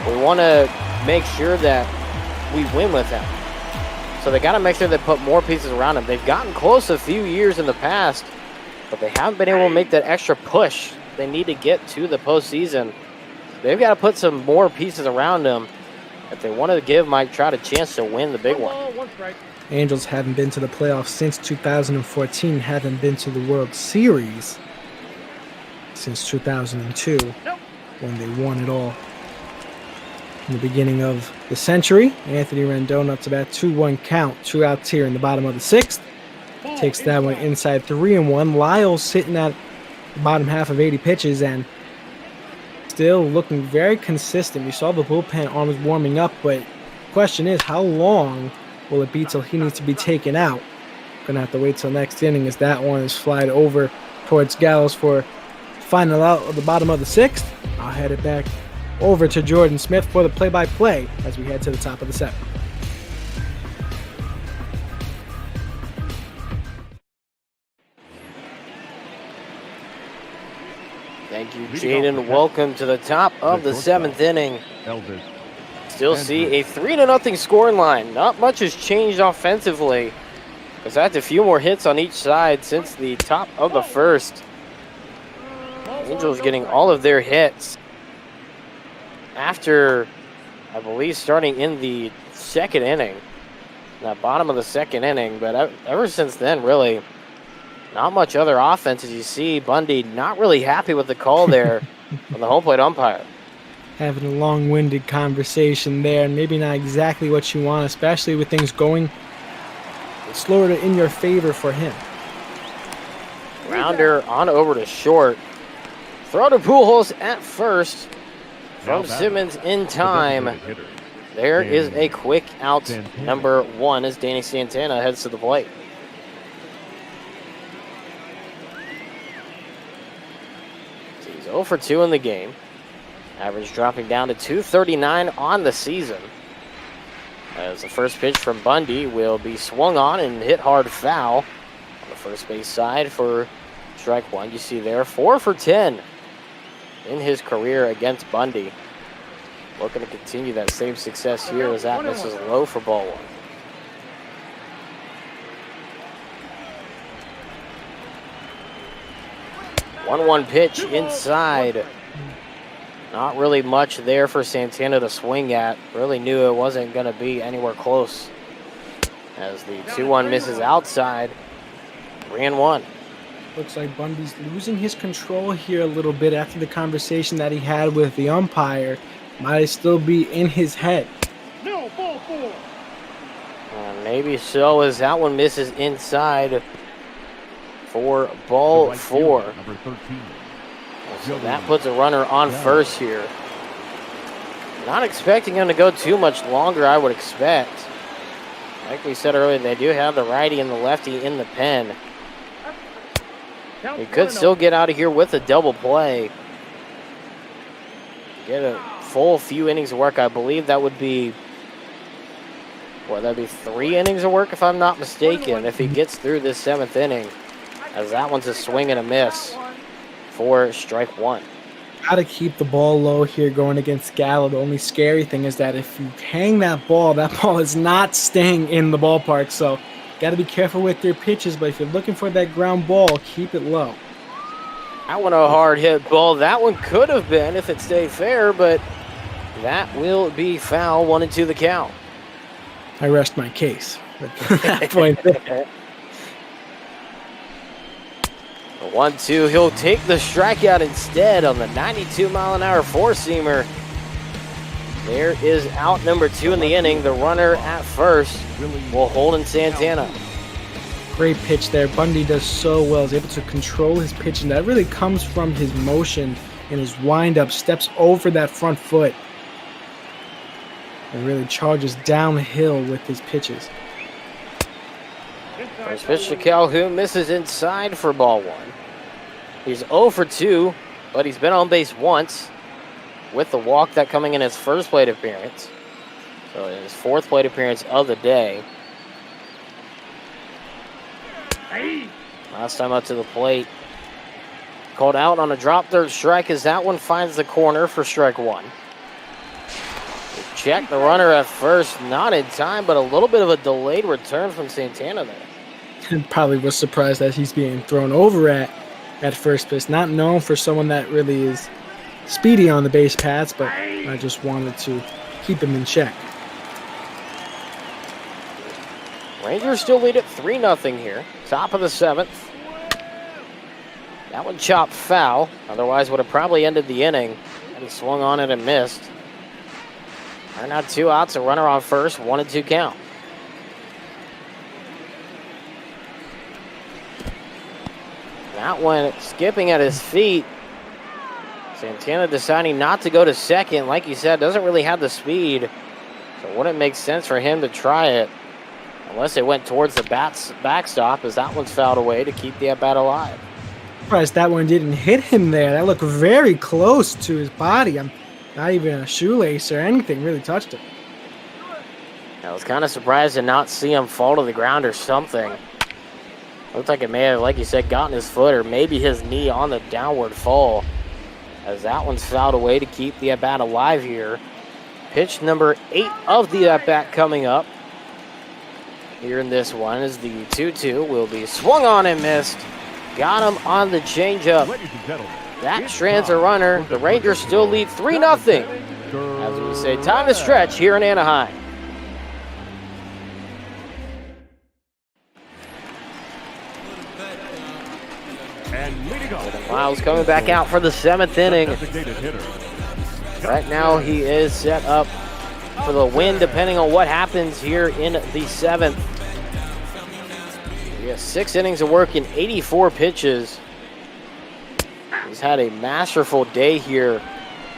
we want to make sure that we win with him. So they got to make sure they put more pieces around him. They've gotten close a few years in the past, but they haven't been able to make that extra push they need to get to the postseason. They've got to put some more pieces around him if they want to give Mike Trout a chance to win the big one. Angels haven't been to the playoffs since 2014, haven't been to the World Series since 2002, when they won it all. In the beginning of the century, Anthony Rendon up to bat, 2-1 count, 2 outs here in the bottom of the 6th. Takes that one inside 3-1. Lyles sitting at the bottom half of 80 pitches and still looking very consistent. You saw the bullpen arms warming up, but the question is, how long will it be till he needs to be taken out? Gonna have to wait till next inning as that one is flied over towards Gallows for final out of the bottom of the 6th. I'll head it back over to Jordan Smith for the play-by-play as we head to the top of the 7th. Thank you, Jaden. Welcome to the top of the 7th inning. Still see a 3-0 scoring line. Not much has changed offensively. There's had a few more hits on each side since the top of the 1st. Angels getting all of their hits after, I believe, starting in the 2nd inning. The bottom of the 2nd inning, but ever since then, really, not much other offense. As you see, Bundy not really happy with the call there on the home plate umpire. Having a long-winded conversation there, and maybe not exactly what you want, especially with things going slower in your favor for him. Rounder on over to short. Throw to Pujols at first from Simmons in time. There is a quick out, number 1, as Danny Santana heads to the plate. So he's 0 for 2 in the game. Average dropping down to 239 on the season. As the first pitch from Bundy will be swung on and hit hard foul on the first base side for strike 1. You see there, 4 for 10 in his career against Bundy. Looking to continue that same success here as that misses low for ball 1. 1-1 pitch inside. Not really much there for Santana to swing at. Really knew it wasn't going to be anywhere close. As the 2-1 misses outside. 3-1. Looks like Bundy's losing his control here a little bit after the conversation that he had with the umpire. Might still be in his head. No, ball 4. Maybe so, as that one misses inside for ball 4. Number 13. So that puts a runner on first here. Not expecting him to go too much longer, I would expect. Like we said earlier, they do have the righty and the lefty in the pen. He could still get out of here with a double play. Get a full few innings of work. I believe that would be, that'd be 3 innings of work if I'm not mistaken, if he gets through this 7th inning, as that one's a swing and a miss for strike 1. Got to keep the ball low here going against Gallo. The only scary thing is that if you hang that ball is not staying in the ballpark. So got to be careful with your pitches, but if you're looking for that ground ball, keep it low. That one a hard hit ball. That one could have been if it stayed fair, but that will be foul. 1-2 the count. I rest my case at that point there. 1-2. He'll take the strikeout instead on the 92-mile-an-hour four-seamer. There is out number 2 in the inning. The runner at first will hold in Santana. Great pitch there. Bundy does so well. He's able to control his pitch, and that really comes from his motion and his windup. Steps over that front foot and really charges downhill with his pitches. First pitch to Calhoun misses inside for ball 1. He's 0 for 2, but he's been on base once with the walk that coming in his first plate appearance. So his 4th plate appearance of the day. Last time up to the plate. Called out on a drop third strike as that one finds the corner for strike 1. Check the runner at first, not in time, but a little bit of a delayed return from Santana there. And probably was surprised that he's being thrown over at first base. Not known for someone that really is speedy on the base paths, but I just wanted to keep him in check. Rangers still lead it 3-0 here. Top of the 7th. That one chopped foul. Otherwise would have probably ended the inning. And he swung on it and missed. Right now 2 outs, a runner on first, 1-2 count. That one skipping at his feet. Santana deciding not to go to second. Like you said, doesn't really have the speed. So it wouldn't make sense for him to try it. Unless it went towards the backstop, as that one's fouled away to keep the at-bat alive. Surprised that one didn't hit him there. That looked very close to his body. I'm not even a shoelace or anything really touched him. I was kind of surprised to not see him fall to the ground or something. Looked like it may have, like you said, gotten his foot or maybe his knee on the downward fall. As that one's fouled away to keep the at-bat alive here. Pitch number 8 of the at-bat coming up. Here in this one is the 2-2. Will be swung on and missed. Got him on the changeup. That strands a runner. The Rangers still lead 3-0. As we say, time to stretch here in Anaheim. Miles coming back out for the 7th inning. Right now he is set up for the win, depending on what happens here in the 7th. He has 6 innings of work in 84 pitches. He's had a masterful day here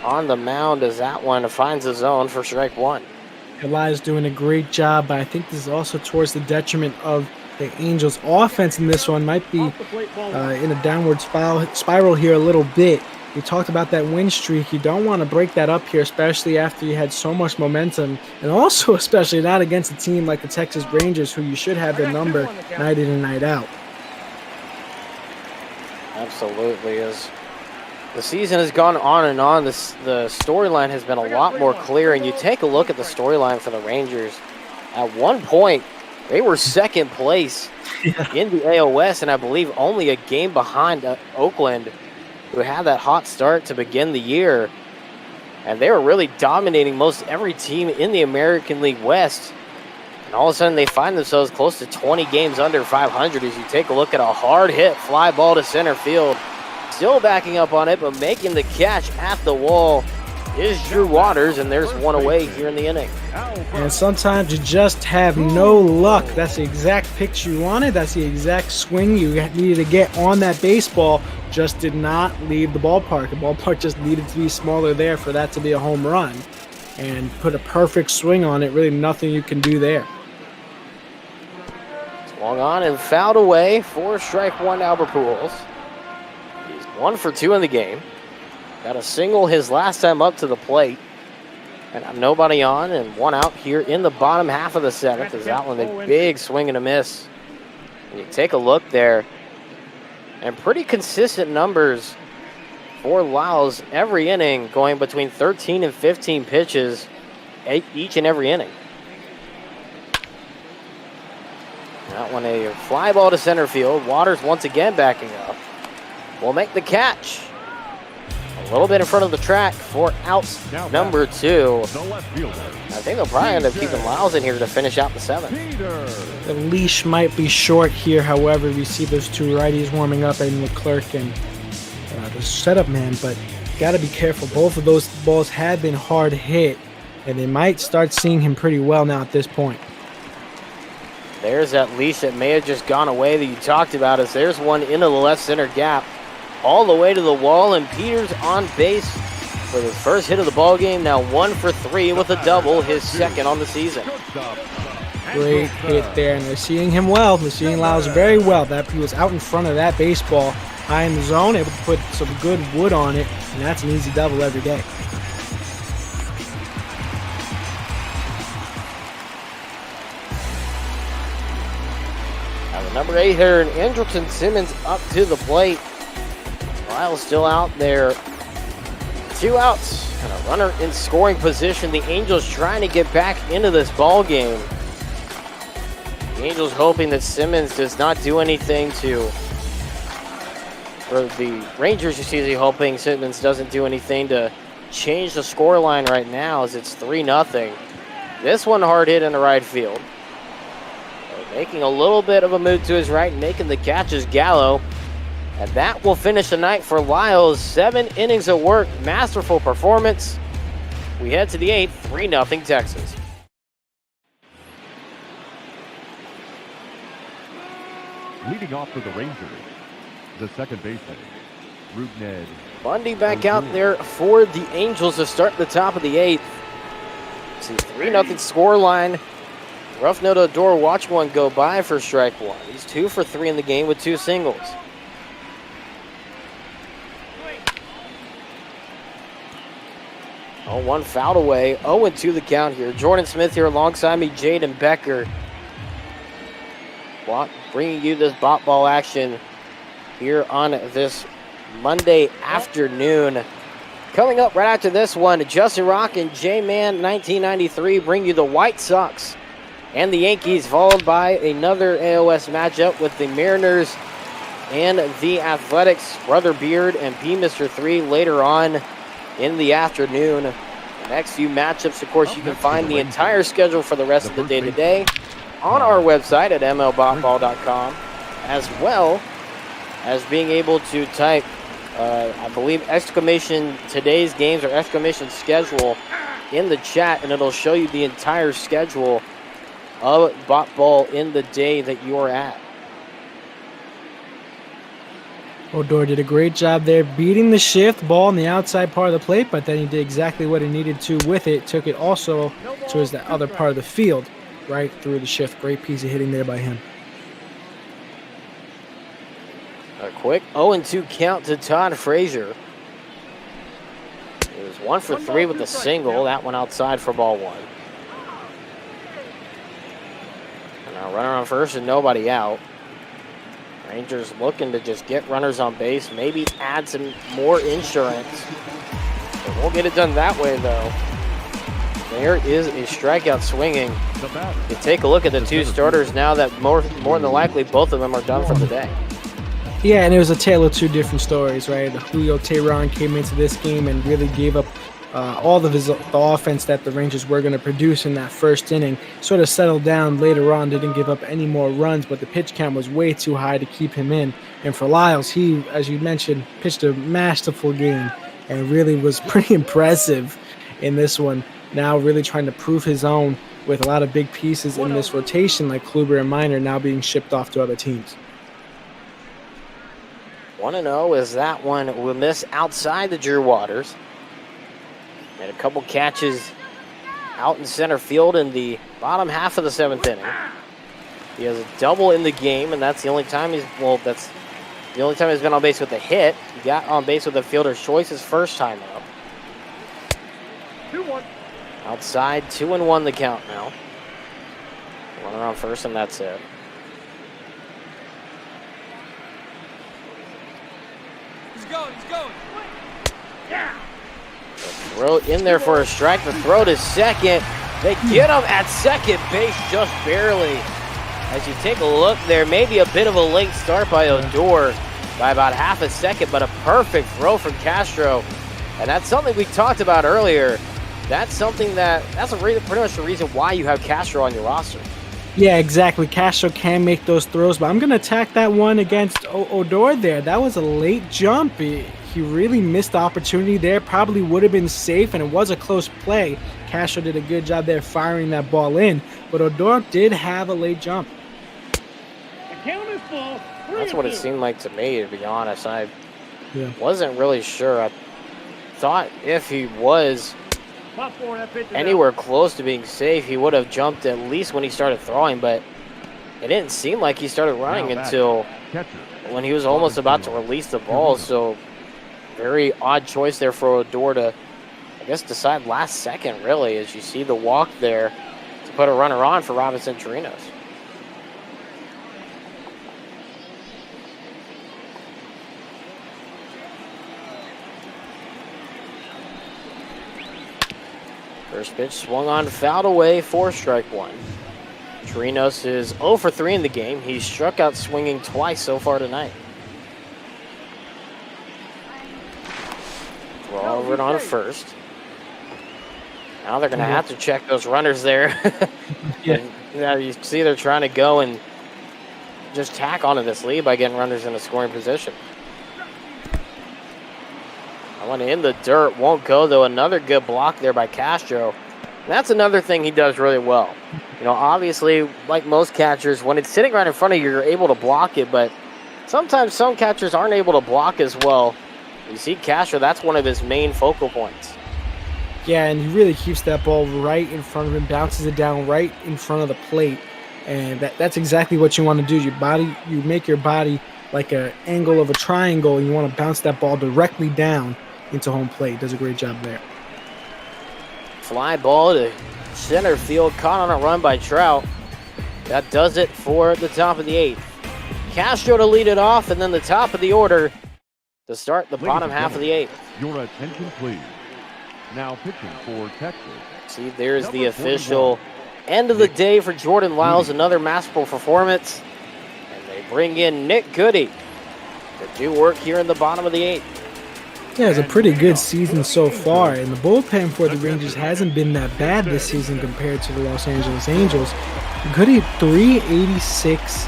on the mound as that one finds the zone for strike 1. Eli's doing a great job, but I think this is also towards the detriment of the Angels' offense in this one. Might be in a downward spiral here a little bit. We talked about that win streak. You don't want to break that up here, especially after you had so much momentum, and also especially not against a team like the Texas Rangers, who you should have their number night in and night out. Absolutely. As the season has gone on and on, the storyline has been a lot more clear, and you take a look at the storyline for the Rangers. At one point, they were second place in the AL West, and I believe only a game behind Oakland, who had that hot start to begin the year. And they were really dominating most every team in the American League West. And all of a sudden they find themselves close to 20 games under 500 as you take a look at a hard hit fly ball to center field. Still backing up on it, but making the catch at the wall is Drew Waters, and there's one away here in the inning. And sometimes you just have no luck. That's the exact pitch you wanted. That's the exact swing you needed to get on that baseball. Just did not leave the ballpark. The ballpark just needed to be smaller there for that to be a home run. And put a perfect swing on it. Really nothing you can do there. Swung on and fouled away for strike 1, Albert Pujols. He's 1 for 2 in the game. Got a single his last time up to the plate. And nobody on, and 1 out here in the bottom half of the 7th. Is that one a big swing and a miss. And you take a look there, and pretty consistent numbers for Lyles every inning, going between 13 and 15 pitches each and every inning. That one a fly ball to center field. Waters once again backing up. will make the catch. A little bit in front of the track for outs number 2. The left fielder. I think they'll probably end up keeping Lyles in here to finish out the 7th. The leash might be short here. However, we see those two righties warming up, and Leclerc and the setup man, but got to be careful. Both of those balls have been hard hit, and they might start seeing him pretty well now at this point. There's that leash that may have just gone away that you talked about, as there's one into the left center gap, all the way to the wall, and Peters on base for the first hit of the ball game. Now 1 for 3 with a double, his 2nd on the season. Great hit there, and they're seeing him well. They're seeing Lyles very well. That he was out in front of that baseball, high in the zone, able to put some good wood on it, and that's an easy double every day. Now the number 8 hitter, Andrelton Simmons, up to the plate. Lyles still out there. 2 outs and a runner in scoring position. The Angels trying to get back into this ball game. The Angels hoping that Simmons does not do anything to, or the Rangers, hoping Simmons doesn't do anything to change the scoreline right now, as it's 3-0. This one hard hit in the right field. Making a little bit of a move to his right, making the catch is Gallo. And that will finish the night for Lyles. 7 innings of work, masterful performance. We head to the 8th, 3-0 Texas. Leading off for the Rangers, the second baseman, Rubned. Bundy back out there for the Angels to start the top of the 8th. It's a 3-0 score line. Rough note Odor, watch one go by for strike 1. He's 2 for 3 in the game with 2 singles. Oh, 1 fouled away. 0-2 the count here. Jordan Smith here alongside me, Jaden Becker. Bringing you this bot ball action here on this Monday afternoon. Coming up right after this one, Justin Rock and J-Man 1993 bring you the White Sox and the Yankees, followed by another AOS matchup with the Mariners and the Athletics. Brother Beard and P. Mr. 3 later on in the afternoon. The next few matchups, of course, you can find the entire schedule for the rest of the day today on our website at mlbotball.com, as well as being able to type, I believe, exclamation today's games or exclamation schedule in the chat, and it'll show you the entire schedule of Bot Ball in the day that you are at. Odor did a great job there beating the shift ball on the outside part of the plate, but then he did exactly what he needed to with it. Took it also towards the other part of the field, right through the shift. Great piece of hitting there by him. A quick 0-2 count to Todd Frazier. He was 1 for 3 with a single. That one outside for ball 1. And now runner on first and nobody out. Rangers looking to just get runners on base, maybe add some more insurance. They won't get it done that way, though. There is a strikeout swinging. You take a look at the 2 starters now that more than likely both of them are done for the day. Yeah, and it was a tale of 2 different stories, right? Julio Teheran came into this game and really gave up all the offense that the Rangers were going to produce in that first inning. Sort of settled down later on, didn't give up any more runs, but the pitch count was way too high to keep him in. And for Lyles, he, as you mentioned, pitched a masterful game and really was pretty impressive in this one. Now really trying to prove his own with a lot of big pieces in this rotation like Kluber and Minor now being shipped off to other teams. 1-0 as that one will miss outside the Drew Waters. Made a couple catches out in center field in the bottom half of the 7th inning. He has a double in the game, and that's the only time he's been on base with a hit. He got on base with a fielder's choice his first time up. 2-1. Outside, 2-1 the count now. Runner on first, and that's it. He's going. Yeah. Throw in there for a strike. The throw to second. They get him at second base just barely. As you take a look there, maybe a bit of a late start by Odor. by about half a second, but a perfect throw from Castro. And that's something we talked about earlier. That's something that's pretty much the reason why you have Castro on your roster. Yeah, exactly. Castro can make those throws, but I'm going to attack that one against Odor there. That was a late jump. He really missed the opportunity there. Probably would have been safe, and it was a close play. Castro did a good job there firing that ball in, but Odor did have a late jump. That's what it seemed like to me, to be honest. I wasn't really sure. I thought if he was anywhere close to being safe, he would have jumped at least when he started throwing, but it didn't seem like he started running until when he was almost about to release the ball. So very odd choice there for Odor to, I guess, decide last second, really, as you see the walk there to put a runner on for Robinson Chirinos. First pitch swung on, fouled away for strike one. Chirinos is 0 for 3 in the game. He's struck out swinging twice so far tonight. Throw over it on first. Now they're going to have to check those runners there. And, you see they're trying to go and just tack onto this lead by getting runners in a scoring position. One in the dirt, won't go though. Another good block there by Castro. And that's another thing he does really well. You know, obviously, like most catchers, when it's sitting right in front of you, you're able to block it, but sometimes some catchers aren't able to block as well. You see Castro, that's one of his main focal points. Yeah, and he really keeps that ball right in front of him, bounces it down right in front of the plate. And that's exactly what you want to do. You make your body like an angle of a triangle, and you want to bounce that ball directly down into home plate. Does a great job there. Fly ball to center field, caught on a run by Trout. That does it for the top of the 8th. Castro to lead it off, and then the top of the order to start the bottom half of the 8th. Your attention, please. Now pitching for Texas. See, there's the official end of the day for Jordan Lyles. Another masterful performance. And they bring in Nick Goody to do work here in the bottom of the 8th. Yeah, it's a pretty good season so far, and the bullpen for the Rangers hasn't been that bad this season compared to the Los Angeles Angels. Goody, 3.86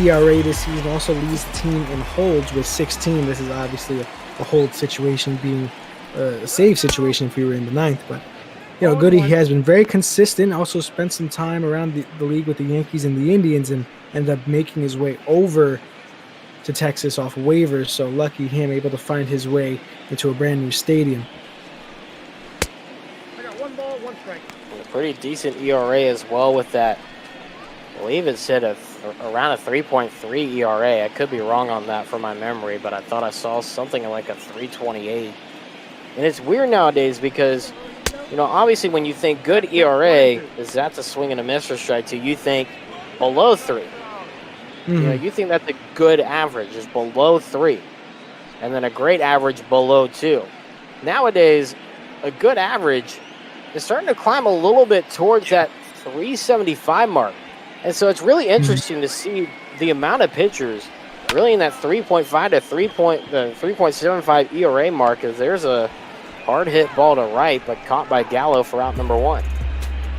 ERA this season, also leads the team in holds with 16. This is obviously a hold situation, being a save situation if we were in the 9th, but you know, Goody has been very consistent, also spent some time around the league with the Yankees and the Indians, and ended up making his way over to Texas off waivers, so lucky him, able to find his way into a brand new stadium. I got 1 ball, 1 strike. And a pretty decent ERA as well with that. I believe it said around a 3.3 ERA. I could be wrong on that from my memory, but I thought I saw something like a 3.28. And it's weird nowadays because, you know, obviously when you think good ERA, is that's a swing and a miss or strike two, you think below 3. You know, you think that the good average is below 3, and then a great average below 2. Nowadays, a good average is starting to climb a little bit towards that 375 mark. And so it's really interesting to see the amount of pitchers really in that 3.5 to 3.75 ERA mark, as there's a hard hit ball to right, but caught by Gallo for out number 1.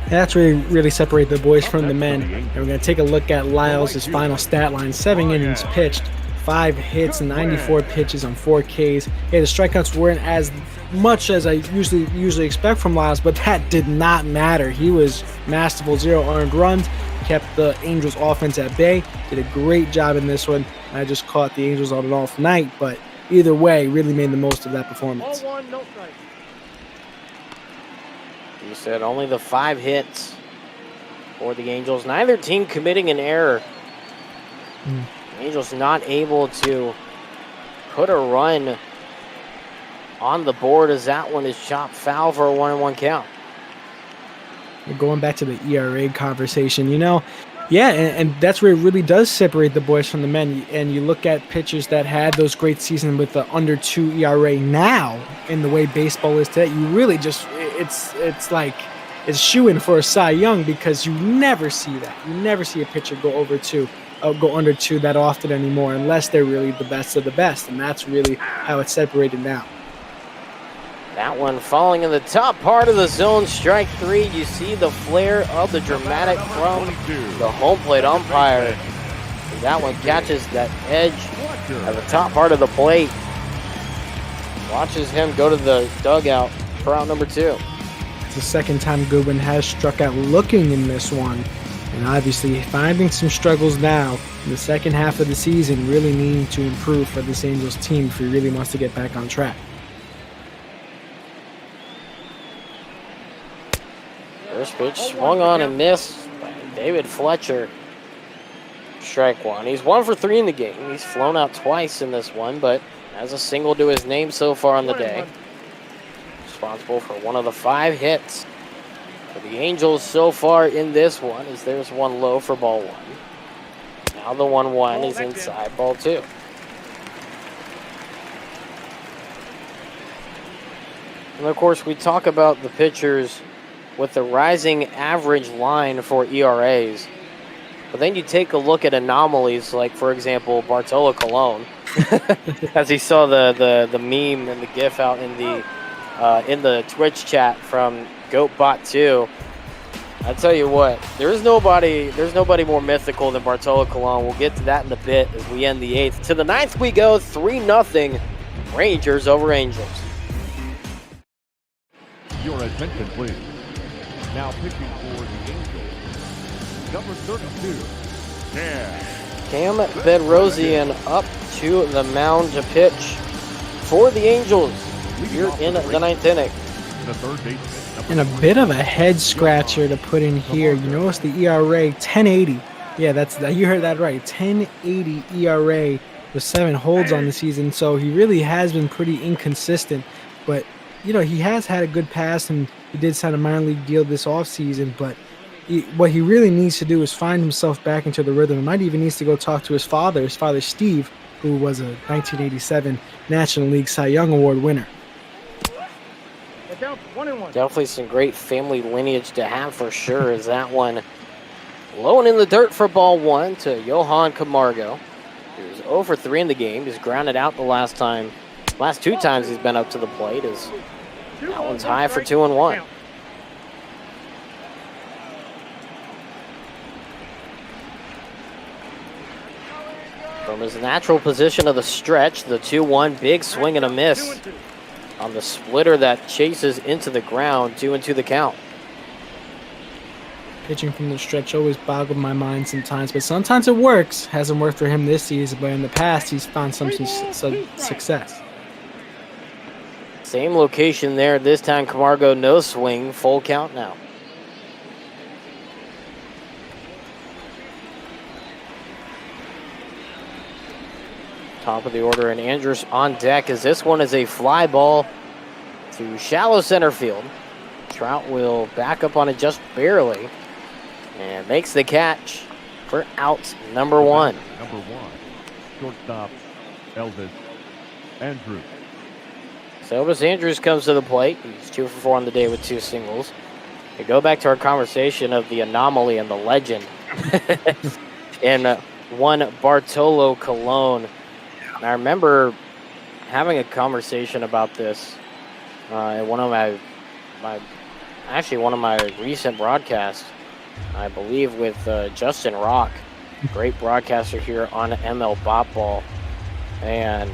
That's really separate the boys from the men. And we're going to take a look at Lyles' final stat line. 7 innings pitched, 5 hits, 94 pitches on 4 Ks. Yeah, the strikeouts weren't as much as I usually expect from Lyles, but that did not matter. He was masterful, 0 earned runs, kept the Angels offense at bay, did a great job in this one. I just caught the Angels on an off night, but either way, really made the most of that performance. Ball 1, no strike. You said only the 5 hits for the Angels. Neither team committing an error. The Angels not able to put a run on the board as that one is chopped foul for a 1-1 count. Going back to the ERA conversation, you know, yeah, and that's where it really does separate the boys from the men. And you look at pitchers that had those great seasons with the under 2 ERA now, in the way baseball is today, you really just, it's like is shoo-in for a Cy Young because you never see that. You never see a pitcher go under 2 that often anymore unless they're really the best of the best, and that's really how it's separated now. That one falling in the top part of the zone, strike 3. You see the flare of the dramatic from the home plate umpire. That one catches that edge at the top part of the plate. Watches him go to the dugout for out number 2. It's the second time Goodwin has struck out looking in this one. And obviously finding some struggles now in the second half of the season, really needing to improve for this Angels team if he really wants to get back on track. First pitch swung on and missed by David Fletcher. Strike 1. He's 1 for 3 in the game. He's flown out twice in this one, but has a single to his name so far on the day. Responsible for 1 of the 5 hits for the Angels so far in this one, as there's 1 low for ball 1. Now the 1-1 is inside ball 2. And of course, we talk about the pitchers with the rising average line for ERAs. But then you take a look at anomalies, like, for example, Bartolo Colon, as he saw the meme and the GIF out in the Twitch chat from GoatBot2. I tell you what, there's nobody more mythical than Bartolo Colon. We'll get to that in a bit as we end the 8th. To the 9th we go, 3-0, Rangers over Angels. Your attention, please. Now pitching for the Angels, number 32, Cam Bedrosian up to the mound to pitch for the Angels here in the 9th inning. The third baseman. And a bit of a head scratcher to put in here. You notice the ERA, 10.80. Yeah, you heard that right. 10.80 ERA with 7 holds on the season. So he really has been pretty inconsistent. But, he has had a good pass, and he did sign a minor league deal this offseason. But what he really needs to do is find himself back into the rhythm. He might even needs to go talk to his father Steve, who was a 1987 National League Cy Young Award winner. Definitely some great family lineage to have for sure. Is that one low and in the dirt for ball 1 to Johan Camargo. He was 0 for 3 in the game. He's grounded out the last 2 times he's been up to the plate. That one's high for 2-1. From his natural position of the stretch, the 2-1, big swing and a miss on the splitter that chases into the ground. 2-2 the count. Pitching from the stretch always boggled my mind sometimes, but sometimes it works. Hasn't worked for him this season, but in the past he's found some success. Same location there. This time Camargo no swing, full count now. Top of the order, and Andrews on deck as this one is a fly ball to shallow center field. Trout will back up on it just barely and makes the catch for out number 1. Number 1, shortstop Elvis Andrews. So Elvis Andrews comes to the plate. He's 2 for 4 on the day with 2 singles. We go back to our conversation of the anomaly and the legend. And one Bartolo Colon. And I remember having a conversation about this in one of my recent broadcasts, I believe with Justin Rock, great broadcaster here on ML Bop Ball. And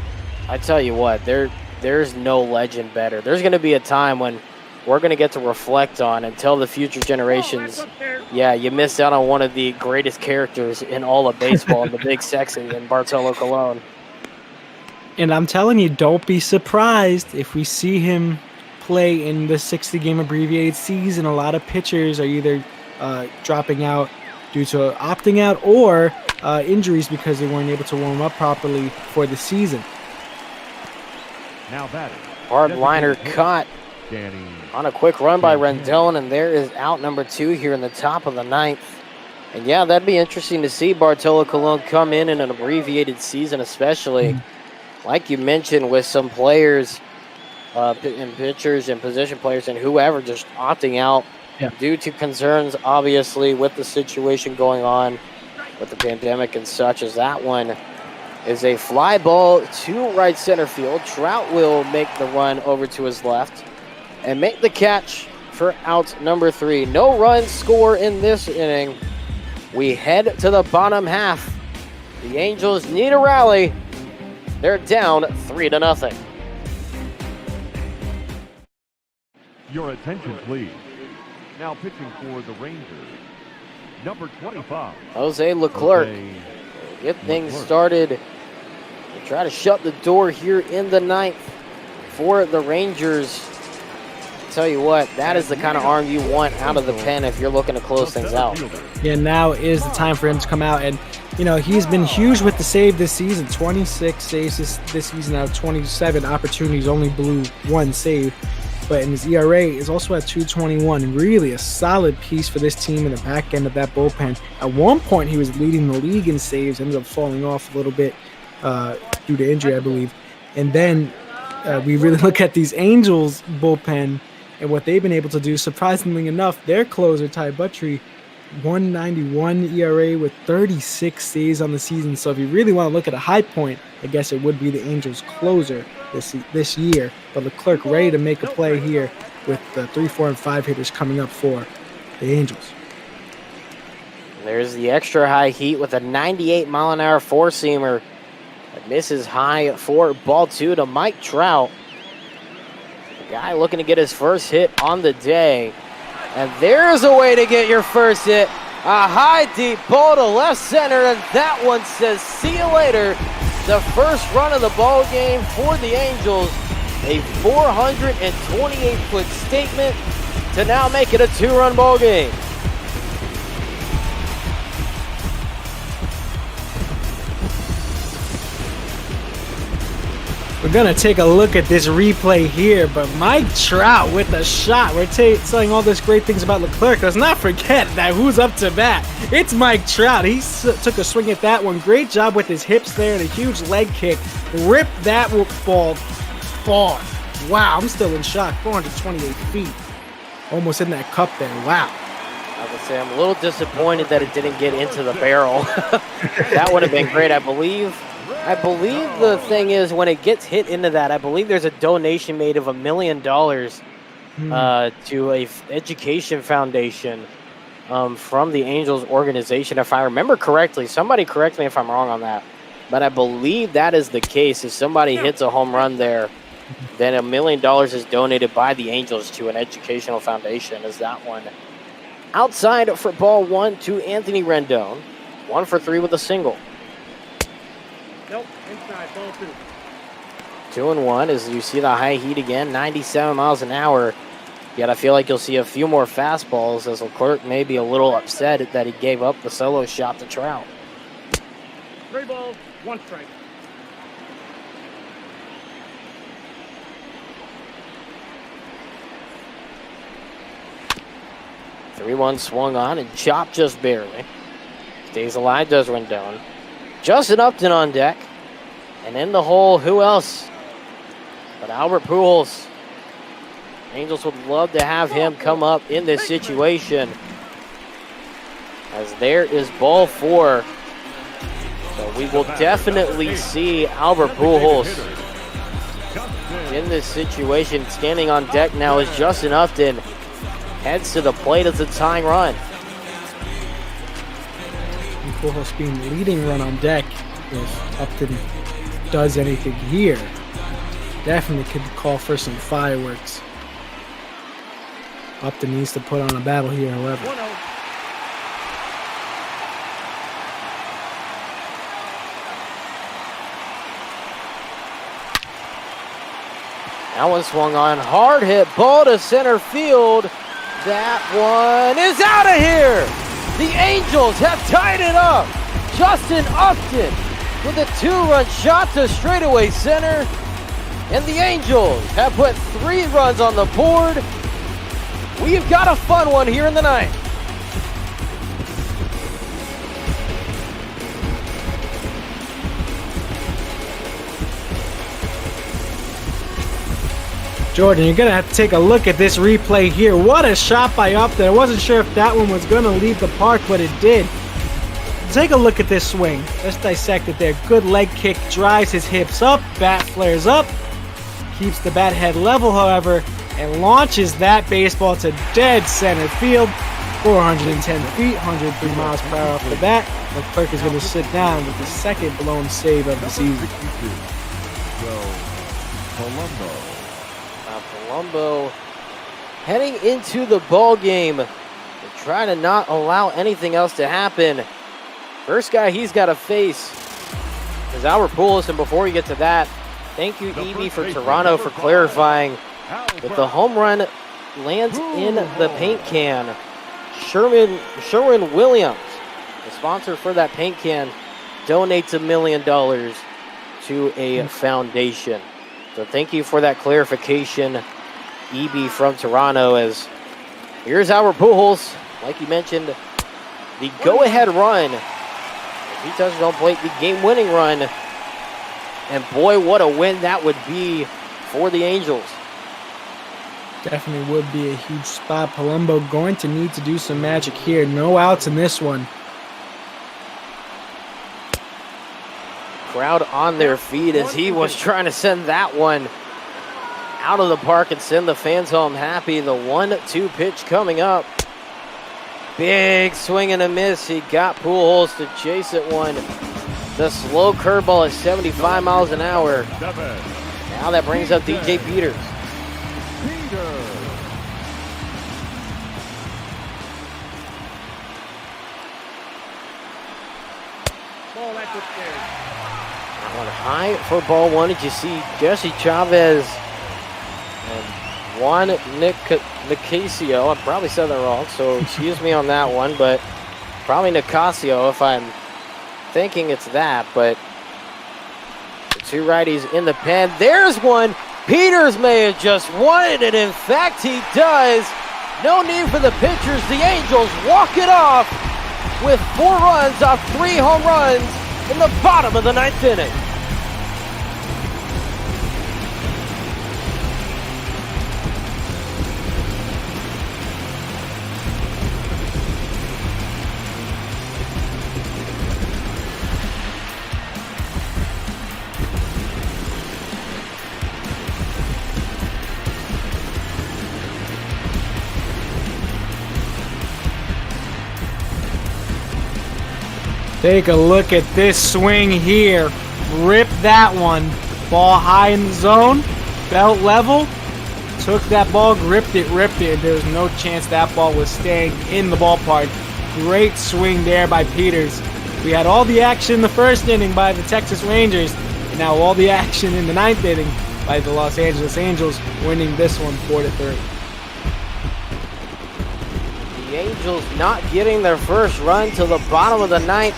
I tell you what, there's no legend better. There's going to be a time when we're going to get to reflect on and tell the future generations, yeah, you missed out on one of the greatest characters in all of baseball, the big sexy, and Bartolo Colon. And I'm telling you, don't be surprised if we see him play in the 60-game abbreviated season. A lot of pitchers are either dropping out due to opting out or injuries because they weren't able to warm up properly for the season. Now batting. Hard liner caught on a quick run by Rendon, and there is out number 2 here in the top of the 9th. And yeah, that'd be interesting to see Bartolo Colon come in an abbreviated season, especially. Like you mentioned, with some players and pitchers and position players and whoever just opting out due to concerns, obviously, with the situation going on with the pandemic and such, as that one is a fly ball to right center field. Trout will make the run over to his left and make the catch for out number 3. No runs score in this inning. We head to the bottom half. The Angels need a rally. They're down 3-0. Your attention, please. Now pitching for the Rangers, number 25. Jose Leclerc. Get things started. They try to shut the door here in the 9th for the Rangers. Tell you what, that is the kind of arm you want out of the pen if you're looking to close things out. Yeah, now is the time for him to come out. And, you know, he's been huge with the save this season. 26 saves this season out of 27 opportunities, only blew 1 save. But in his ERA is also at 2.21, and really a solid piece for this team in the back end of that bullpen. At one point, he was leading the league in saves, ended up falling off a little bit due to injury, I believe. And then we really look at these Angels bullpen and what they've been able to do. Surprisingly enough, their closer, Ty Buttrey, 1.91 ERA with 36 saves on the season. So if you really want to look at a high point, I guess it would be the Angels closer this year. But Leclerc ready to make a play here with the 3, 4, and 5 hitters coming up for the Angels. There's the extra high heat with a 98-mile-an-hour four-seamer that misses high for ball 2 to Mike Trout. The guy looking to get his first hit on the day. And there's a way to get your first hit. A high, deep ball to left center, and that one says, see you later. The first run of the ball game for the Angels. A 428-foot statement to now make it a 2-run ball game. We're going to take a look at this replay here, but Mike Trout with a shot. We're saying all these great things about Leclerc. Let's not forget that who's up to bat. It's Mike Trout. He took a swing at that one. Great job with his hips there and a huge leg kick. Ripped that ball far. Wow, I'm still in shock. 428 feet. Almost in that cup there. Wow. I would say I'm a little disappointed that it didn't get into the barrel. That would have been great, I believe. The thing is, when it gets hit into that, I believe there's a donation made of $1 million to a education foundation from the Angels organization. If I remember correctly, somebody correct me if I'm wrong on that, but I believe that is the case. If somebody hits a home run there, then $1 million is donated by the Angels to an educational foundation. Is that one outside for ball 1 to Anthony Rendon? 1 for 3 with a single. Nope, inside, ball 2. 2-1 as you see the high heat again, 97 miles an hour. Yet I feel like you'll see a few more fastballs as Leclerc may be a little upset that he gave up the solo shot to Trout. 3 balls, 1 strike. Three-1 swung on and chopped just barely. Stays alive, does Rendon. Justin Upton on deck. And in the hole, who else but Albert Pujols. Angels would love to have him come up in this situation. As there is ball 4. So we will definitely see Albert Pujols in this situation. Standing on deck now is Justin Upton. Heads to the plate as a tying run. Pujols being the leading run on deck. If Upton does anything here, definitely could call for some fireworks. Upton needs to put on a battle here, however. That one swung on, hard hit ball to center field. That one is out of here. The Angels have tied it up. Justin Upton with a 2-run shot to straightaway center. And the Angels have put 3 runs on the board. We've got a fun one here in the 9th. Jordan, you're going to have to take a look at this replay here. What a shot by Upton. I wasn't sure if that one was going to leave the park, but it did. Take a look at this swing. Let's dissect it there. Good leg kick, drives his hips up, bat flares up, keeps the bat head level, however, and launches that baseball to dead center field. 410 feet, 103 miles per hour off the bat. Leclerc is going to sit down with the second blown save of the season. Palumbo heading into the ball game and trying to not allow anything else to happen. First guy he's got to face is Albert Pujols, and before we get to that, thank you, Evie, for Toronto for clarifying that the home run lands in the paint can. Sherwin Williams, the sponsor for that paint can, donates $1 million to a foundation. So thank you for that clarification, EB from Toronto. As here's Albert Pujols, like you mentioned, the go-ahead run. If he touches home plate, the game-winning run. And boy, what a win that would be for the Angels. Definitely would be a huge spot. Palumbo going to need to do some magic here. No outs in this one. Crowd on their feet as he was trying to send that one out of the park and send the fans home happy. The 1-2 pitch coming up. Big swing and a miss. He got Pujols to chase it one. The slow curveball at 75 miles an hour. Now that brings up DJ Peters. On high for ball one, did you see Jesse Chavez and Juan Nicasio? I probably said that wrong, so excuse me on that one, but probably Nicasio if I'm thinking it's that, but the two righties in the pen. There's one. Peters may have just won it, and in fact he does. No need for the pitchers. The Angels walk it off with 4 runs off 3 home runs in the bottom of the 9th inning. Take a look at this swing here. Rip that one. Ball high in the zone. Belt level. Took that ball, gripped it, ripped it. There was no chance that ball was staying in the ballpark. Great swing there by Peters. We had all the action in the first inning by the Texas Rangers. And now all the action in the 9th inning by the Los Angeles Angels, winning this one 4-3. The Angels not getting their first run to the bottom of the 9th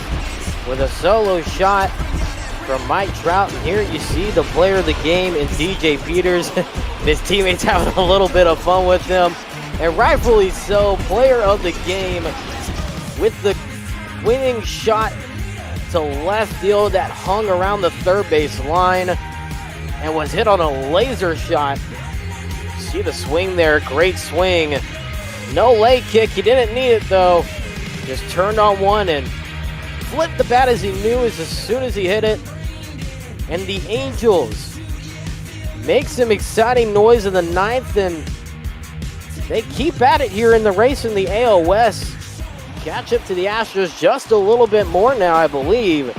with a solo shot from Mike Trout. And here you see the player of the game in DJ Peters. His teammates having a little bit of fun with him. And rightfully so, player of the game with the winning shot to left field that hung around the third base line and was hit on a laser shot. See the swing there, great swing. No leg kick, he didn't need it though. Just turned on one and flipped the bat as he knew as soon as he hit it. And the Angels make some exciting noise in the 9th, and they keep at it here in the race in the AL West. Catch up to the Astros just a little bit more now, I believe.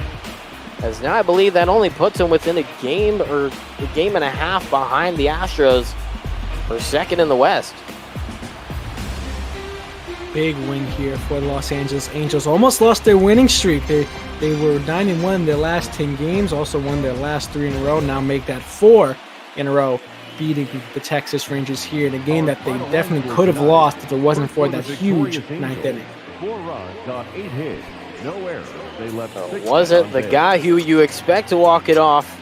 As now I believe that only puts them within a game or a game and a half behind the Astros for second in the West. Big win here for the Los Angeles Angels. Almost lost their winning streak. They were 9-1 in their last 10 games, also won their last 3 in a row, now make that 4 in a row, beating the Texas Rangers here in a game that they definitely could have lost if it wasn't for that huge 9th inning. 4 runs on 8 hits, no errors. They left 6 was it the guy who you expect to walk it off?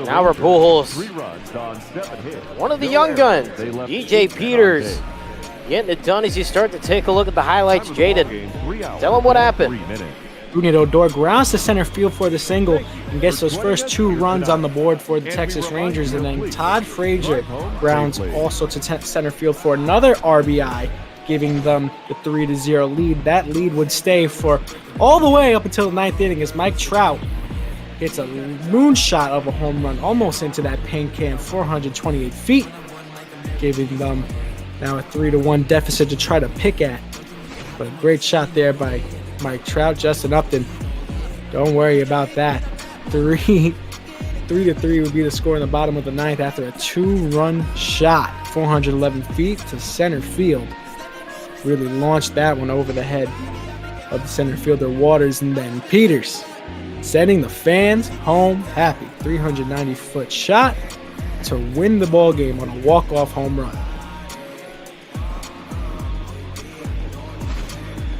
Albert Pujols, 3 runs on 7 hits. One of the young guns, DJ Peters, getting it done as you start to take a look at the highlights. Jaden, tell him what happened. Junior Odor grounds to center field for the single and gets those first 2 runs on the board for the Texas Rangers. And then Todd Frazier grounds also to center field for another RBI, giving them the 3-0 lead. That lead would stay for all the way up until the 9th inning as Mike Trout hits a moonshot of a home run almost into that paint can, 428 feet, giving them now a 3-1 deficit to try to pick at. But a great shot there by Mike Trout. Justin Upton, don't worry about that. 3-3 would be the score in the bottom of the 9th after a 2-run shot, 411 feet to center field. Really launched that one over the head of the center fielder Waters, and then Peters sending the fans home happy. 390-foot shot to win the ball game on a walk-off home run.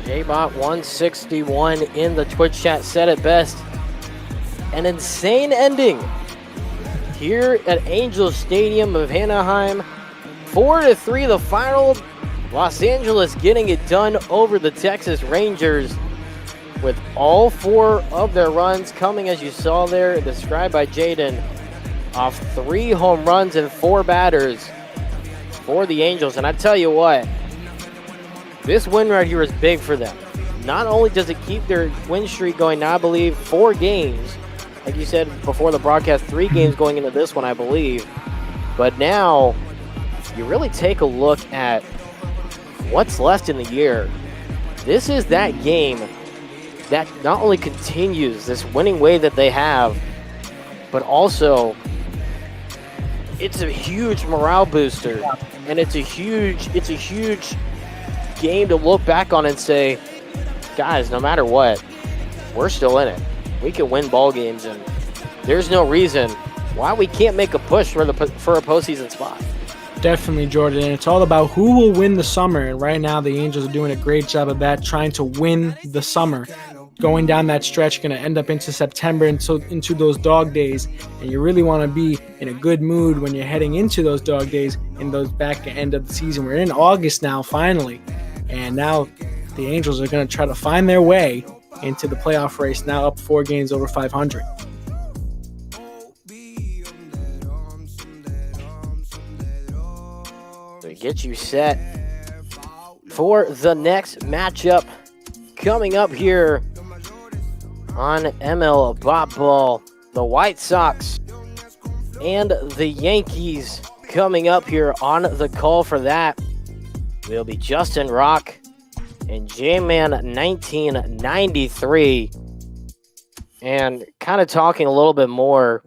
JBot161 in the Twitch chat said it best. An insane ending here at Angels Stadium of Anaheim. 4-3 the final. Los Angeles getting it done over the Texas Rangers with all 4 of their runs coming, as you saw there, described by Jaden, off 3 home runs and 4 batters for the Angels. And I tell you what, this win right here is big for them. Not only does it keep their win streak going now, I believe, 4 games. Like you said before the broadcast, 3 games going into this one, I believe. But now, you really take a look at what's left in the year. This is that game that not only continues this winning way that they have, but also it's a huge morale booster, and it's a huge game to look back on and say, guys, no matter what, we're still in it. We can win ball games, and there's no reason why we can't make a push for a postseason spot. Definitely, Jordan. And it's all about who will win the summer. And right now, the Angels are doing a great job of that, trying to win the summer. Going down that stretch, going to end up into September, into those dog days. And you really want to be in a good mood when you're heading into those dog days in those back end of the season. We're in August now, finally. And now the Angels are going to try to find their way into the playoff race, now up 4 games over 500. To get you set for the next matchup coming up here on ML Bot Ball, the White Sox and the Yankees coming up here on the call for that will be Justin Rock and J-Man 1993. And kind of talking a little bit more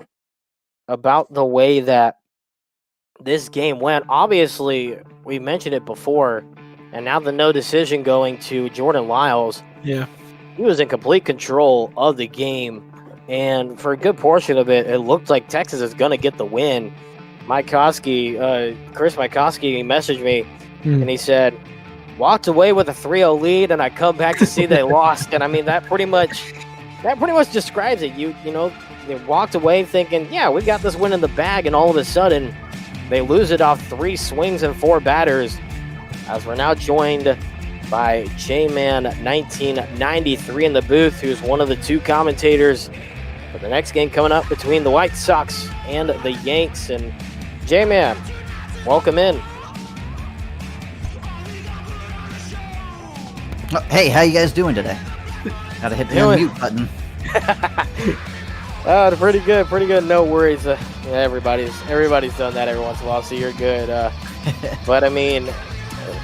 about the way that this game went. Obviously, we mentioned it before, and now the no decision going to Jordan Lyles. Yeah. He was in complete control of the game, and for a good portion of it, it looked like Texas is going to get the win. Chris Mykoski messaged me, and he said, walked away with a 3-0 lead, and I come back to see they lost. And I mean, that pretty much describes it. You know, they walked away thinking, yeah, we got this win in the bag, and all of a sudden, they lose it off 3 swings and 4 batters, as we're now joined by J-Man 1993 in the booth, who's one of the 2 commentators for the next game coming up between the White Sox and the Yanks. And J-Man, welcome in. Oh, hey, how you guys doing today? Gotta hit the unmute button. Pretty good. No worries. Everybody's done that every once in a while, so you're good. But I mean,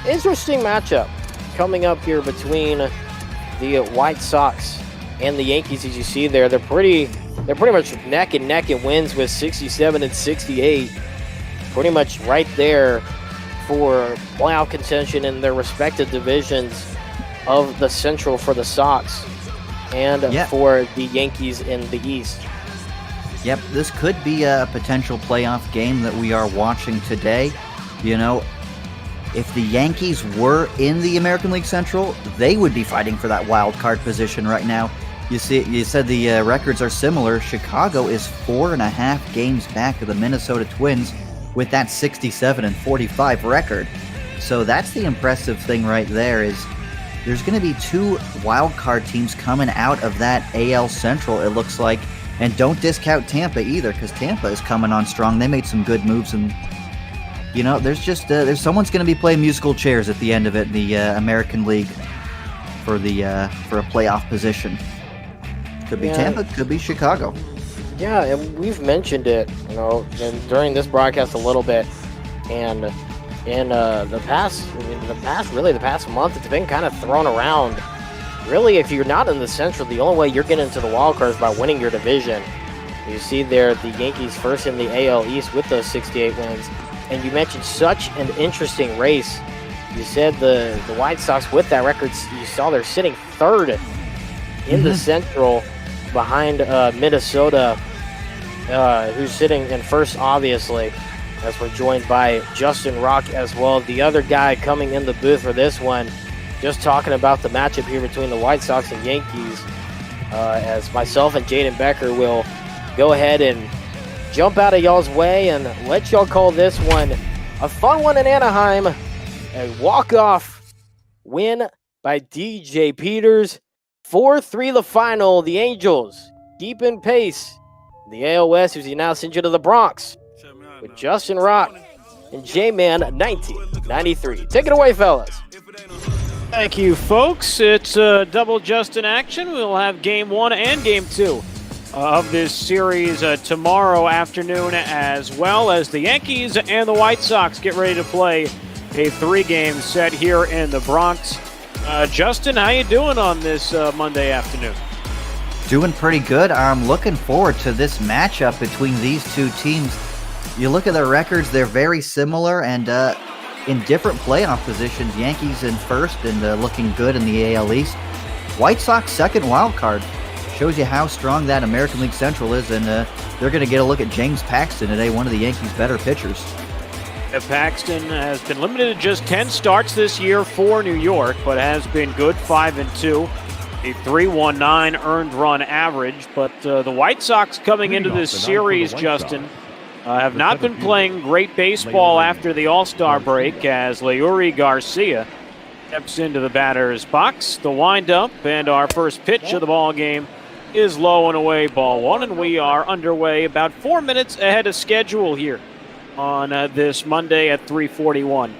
interesting matchup coming up here between the White Sox and the Yankees. As you see there, they're pretty much neck and neck in wins with 67 and 68. Pretty much right there for playoff contention in their respective divisions of the Central for the Sox and for the Yankees in the East. Yep, this could be a potential playoff game that we are watching today. You know, if the Yankees were in the American League Central, they would be fighting for that wild card position right now. You said the records are similar. Chicago is 4.5 games back of the Minnesota Twins with that 67 and 45 record. So that's the impressive thing right there is, there's going to be 2 wild card teams coming out of that AL Central, it looks like. And don't discount Tampa either, because Tampa is coming on strong. They made some good moves, and there's just there's someone's going to be playing musical chairs at the end of it in the American League for a playoff position. Could be Tampa, could be Chicago. Yeah, and we've mentioned it, during this broadcast a little bit, and in the past month, it's been kind of thrown around. Really, if you're not in the Central, the only way you're getting into the wild card is by winning your division. You see there the Yankees first in the AL East with those 68 wins. And you mentioned such an interesting race. You said the White Sox with that record, you saw they're sitting third in the Central behind Minnesota, who's sitting in first, obviously, as we're joined by Justin Rock as well. The other guy coming in the booth for this one, just talking about the matchup here between the White Sox and Yankees, as myself and Jaden Becker will go ahead and jump out of y'all's way and let y'all call this one a fun one in Anaheim. A walk-off win by DJ Peters. 4-3 the final. The Angels keeping pace. The AL West, who's now sent you to the Bronx with Justin Rock and J-Man 1993. Take it away, fellas. Thank you, folks. It's double Justin action. We'll have Game 1 and Game 2 of this series tomorrow afternoon, as well as the Yankees and the White Sox get ready to play a 3-game set here in the Bronx. Justin, how you doing on this Monday afternoon? Doing pretty good. I'm looking forward to this matchup between these two teams. You look at their records, they're very similar and in different playoff positions. Yankees in first and looking good in the AL East. White Sox second wild card. Shows you how strong that American League Central is, and they're going to get a look at James Paxton today, one of the Yankees' better pitchers. Paxton has been limited to just 10 starts this year for New York, but has been good, 5-2, a 3.19 earned run average. But the White Sox coming into this series, Justin, have not been playing great baseball after the All-Star break, as Leury Garcia steps into the batter's box. The windup and our first pitch of the ball game is low and away, ball 1, and we are underway about 4 minutes ahead of schedule here on this Monday at 3:41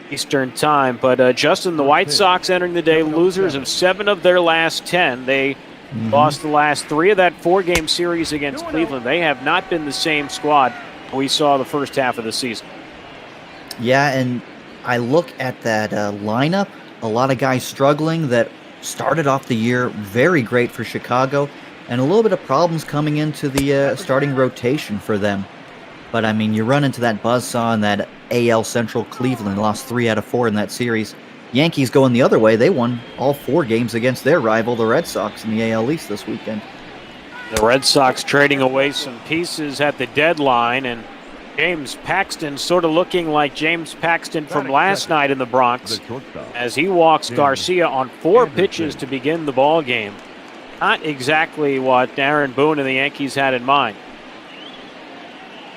Eastern Time. But Justin, the White Sox entering the day losers of 7 of their last 10. They lost the last 3 of that 4-game series against Cleveland. They have not been the same squad we saw the first half of the season. Yeah, and I look at that lineup, a lot of guys struggling that started off the year very great for Chicago, and a little bit of problems coming into the starting rotation for them. But, I mean, you run into that buzzsaw in that AL Central. Cleveland lost 3 out of 4 in that series. Yankees going the other way. They won all 4 games against their rival, the Red Sox, in the AL East this weekend. The Red Sox trading away some pieces at the deadline, and James Paxton sort of looking like James Paxton from last night in the Bronx as he walks Garcia on 4 pitches to begin the ball game. Not exactly what Aaron Boone and the Yankees had in mind.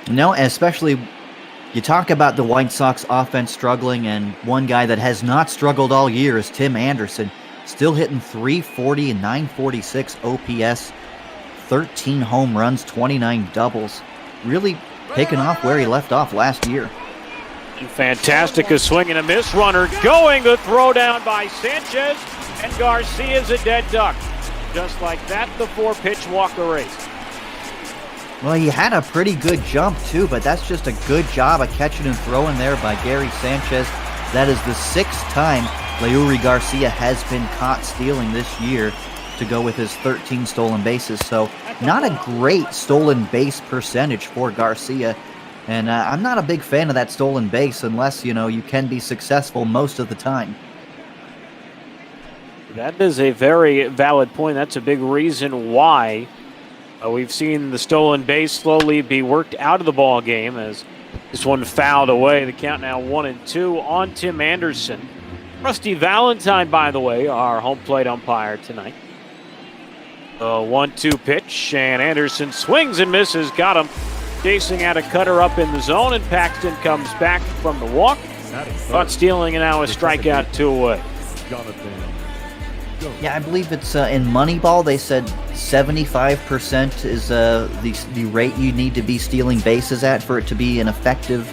No, especially you talk about the White Sox offense struggling, and one guy that has not struggled all year is Tim Anderson. Still hitting .340 and .946 OPS, 13 home runs, 29 doubles. Really picking off where he left off last year. Fantastic, a swing and a miss. Runner going, the throw down by Sanchez, and Garcia's a dead duck. Just like that, the 4-pitch walk erased. Well, he had a pretty good jump, too, but that's just a good job of catching and throwing there by Gary Sanchez. That is the 6th time Leury Garcia has been caught stealing this year, to go with his 13 stolen bases. So not a great stolen base percentage for Garcia. And I'm not a big fan of that stolen base unless, you can be successful most of the time. That is a very valid point. That's a big reason why we've seen the stolen base slowly be worked out of the ball game, as this one fouled away. The count now 1-2 on Tim Anderson. Rusty Valentine, by the way, our home plate umpire tonight. 1-2 pitch, and Anderson swings and misses. Got him. Chasing out a cutter up in the zone, and Paxton comes back from the walk. Caught stealing, and now a strikeout 2 away. Yeah, I believe it's in Moneyball. They said 75% is the rate you need to be stealing bases at for it to be an effective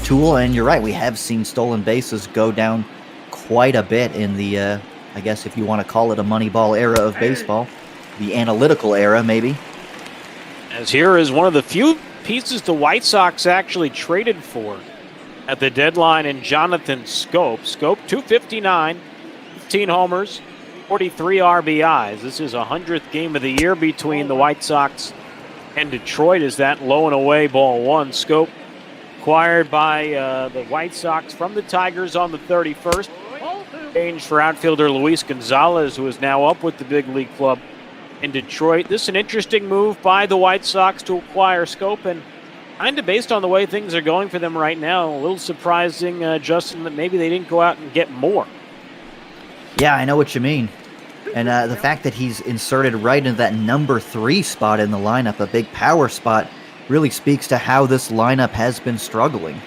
tool. And you're right, we have seen stolen bases go down quite a bit in the, I guess if you want to call it a Moneyball era of baseball, the analytical era maybe. As here is one of the few pieces the White Sox actually traded for at the deadline in Jonathan Schoop. Schoop, 259, 15 homers, 43 RBIs. This is 100th game of the year between the White Sox and Detroit. Is that low and away, ball one. Schoop acquired by the White Sox from the Tigers on the 31st. Change for outfielder Luis Gonzalez, who is now up with the big league club in Detroit. This is an interesting move by the White Sox to acquire Schoop, and kind of based on the way things are going for them right now, a little surprising, Justin, that maybe they didn't go out and get more. Yeah, I know what you mean. And the fact that he's inserted right into that number 3 spot in the lineup, a big power spot, really speaks to how this lineup has been struggling.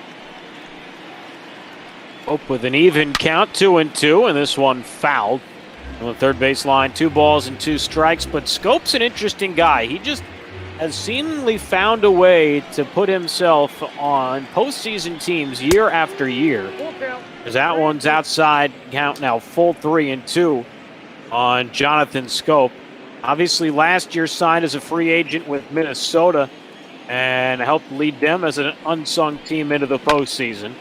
Schoop with an even count, 2-2, and this one fouled. On the third base line, 2 balls and 2 strikes, but Schoop's an interesting guy. He just has seemingly found a way to put himself on postseason teams year after year. As that one's outside count now, full 3-2 on Jonathan Schoop. Obviously last year signed as a free agent with Minnesota and helped lead them as an unsung team into the postseason.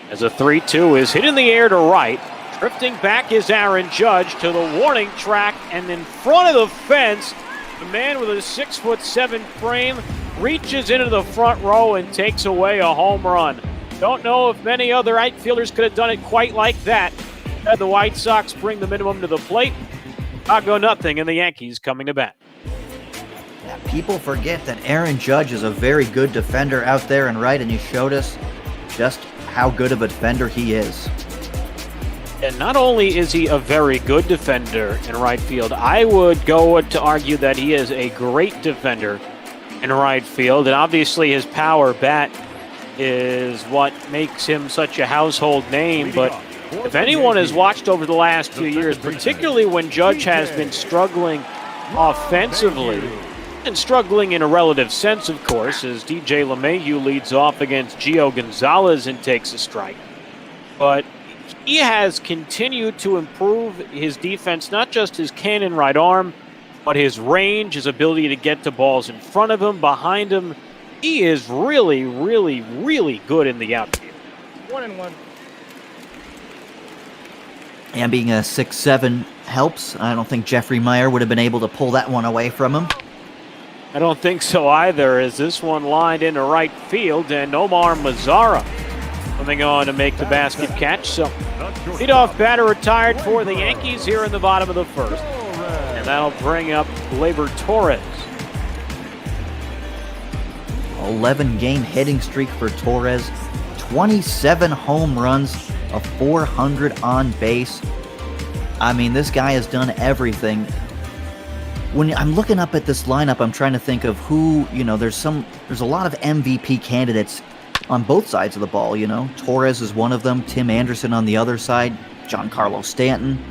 As a 3-2 is hit in the air to right. Drifting back is Aaron Judge to the warning track, and in front of the fence, the man with a 6'7" frame reaches into the front row and takes away a home run. Don't know if many other outfielders could have done it quite like that. Had the White Sox bring the minimum to the plate. Chicago nothing, and the Yankees coming to bat. Yeah, people forget that Aaron Judge is a very good defender out there and right, and he showed us just how good of a defender he is. And not only is he a very good defender in right field, I would go to argue that he is a great defender in right field. And obviously his power bat is what makes him such a household name. But if anyone has watched over the last few years, particularly when Judge has been struggling offensively, and struggling in a relative sense, of course, as DJ LeMahieu leads off against Gio Gonzalez and takes a strike. But he has continued to improve his defense, not just his cannon right arm, but his range, his ability to get to balls in front of him, behind him. He is really, really, really good in the outfield. 1-1. And being a 6'7" helps. I don't think Jeffrey Meyer would have been able to pull that one away from him. I don't think so either, as this one lined into right field, and Omar Mazzara coming on to make the basket catch. So leadoff batter retired for the Yankees here in the bottom of the first. And that'll bring up Gleyber Torres. 11-game hitting streak for Torres. 27 home runs, a 400 on base. I mean, this guy has done everything. When I'm looking up at this lineup, I'm trying to think of who, there's a lot of MVP candidates on both sides of the ball, Torres is one of them, Tim Anderson on the other side, Giancarlo Stanton.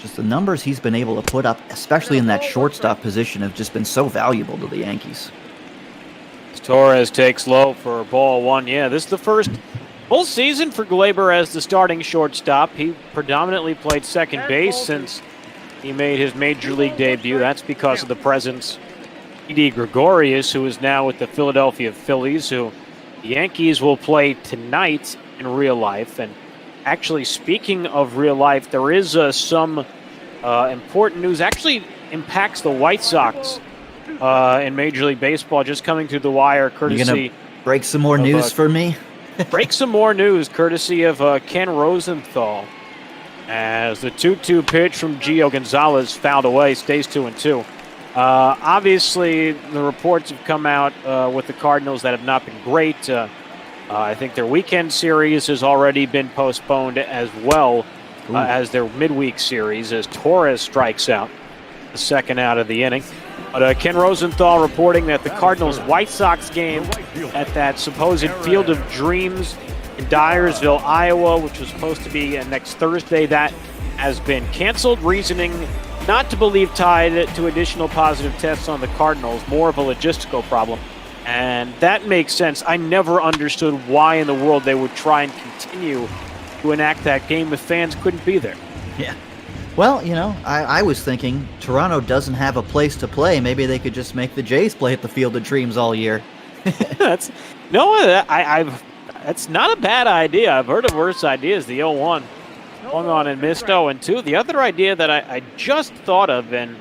Just the numbers he's been able to put up, especially in that shortstop position, have just been so valuable to the Yankees. Torres takes low for ball one. Yeah, this is the first full season for Gleyber as the starting shortstop. He predominantly played second base since he made his major league debut. That's because of the presence of Didi Gregorius, who is now with the Philadelphia Phillies, who the Yankees will play tonight in real life. And actually, speaking of real life, there is some important news. Actually impacts the White Sox in Major League Baseball, just coming through the wire, courtesy. You're gonna break some more news for me? Break some more news, courtesy of Ken Rosenthal, as the 2-2 pitch from Gio Gonzalez fouled away, stays 2-2. Obviously, the reports have come out with the Cardinals that have not been great. I think their weekend series has already been postponed as well as their midweek series, as Torres strikes out the second out of the inning. But Ken Rosenthal reporting that the Cardinals-White Sox game at that supposed Field of Dreams in Dyersville, Iowa, which was supposed to be next Thursday. That has been canceled. Reasoning not to believe tied to additional positive tests on the Cardinals, more of a logistical problem. And that makes sense. I never understood why in the world they would try and continue to enact that game if fans couldn't be there. Yeah. Well, I was thinking Toronto doesn't have a place to play. Maybe they could just make the Jays play at the Field of Dreams all year. That's not a bad idea. I've heard of worse ideas. The 0-1 hung on and missed 0-2. The other idea that I just thought of, and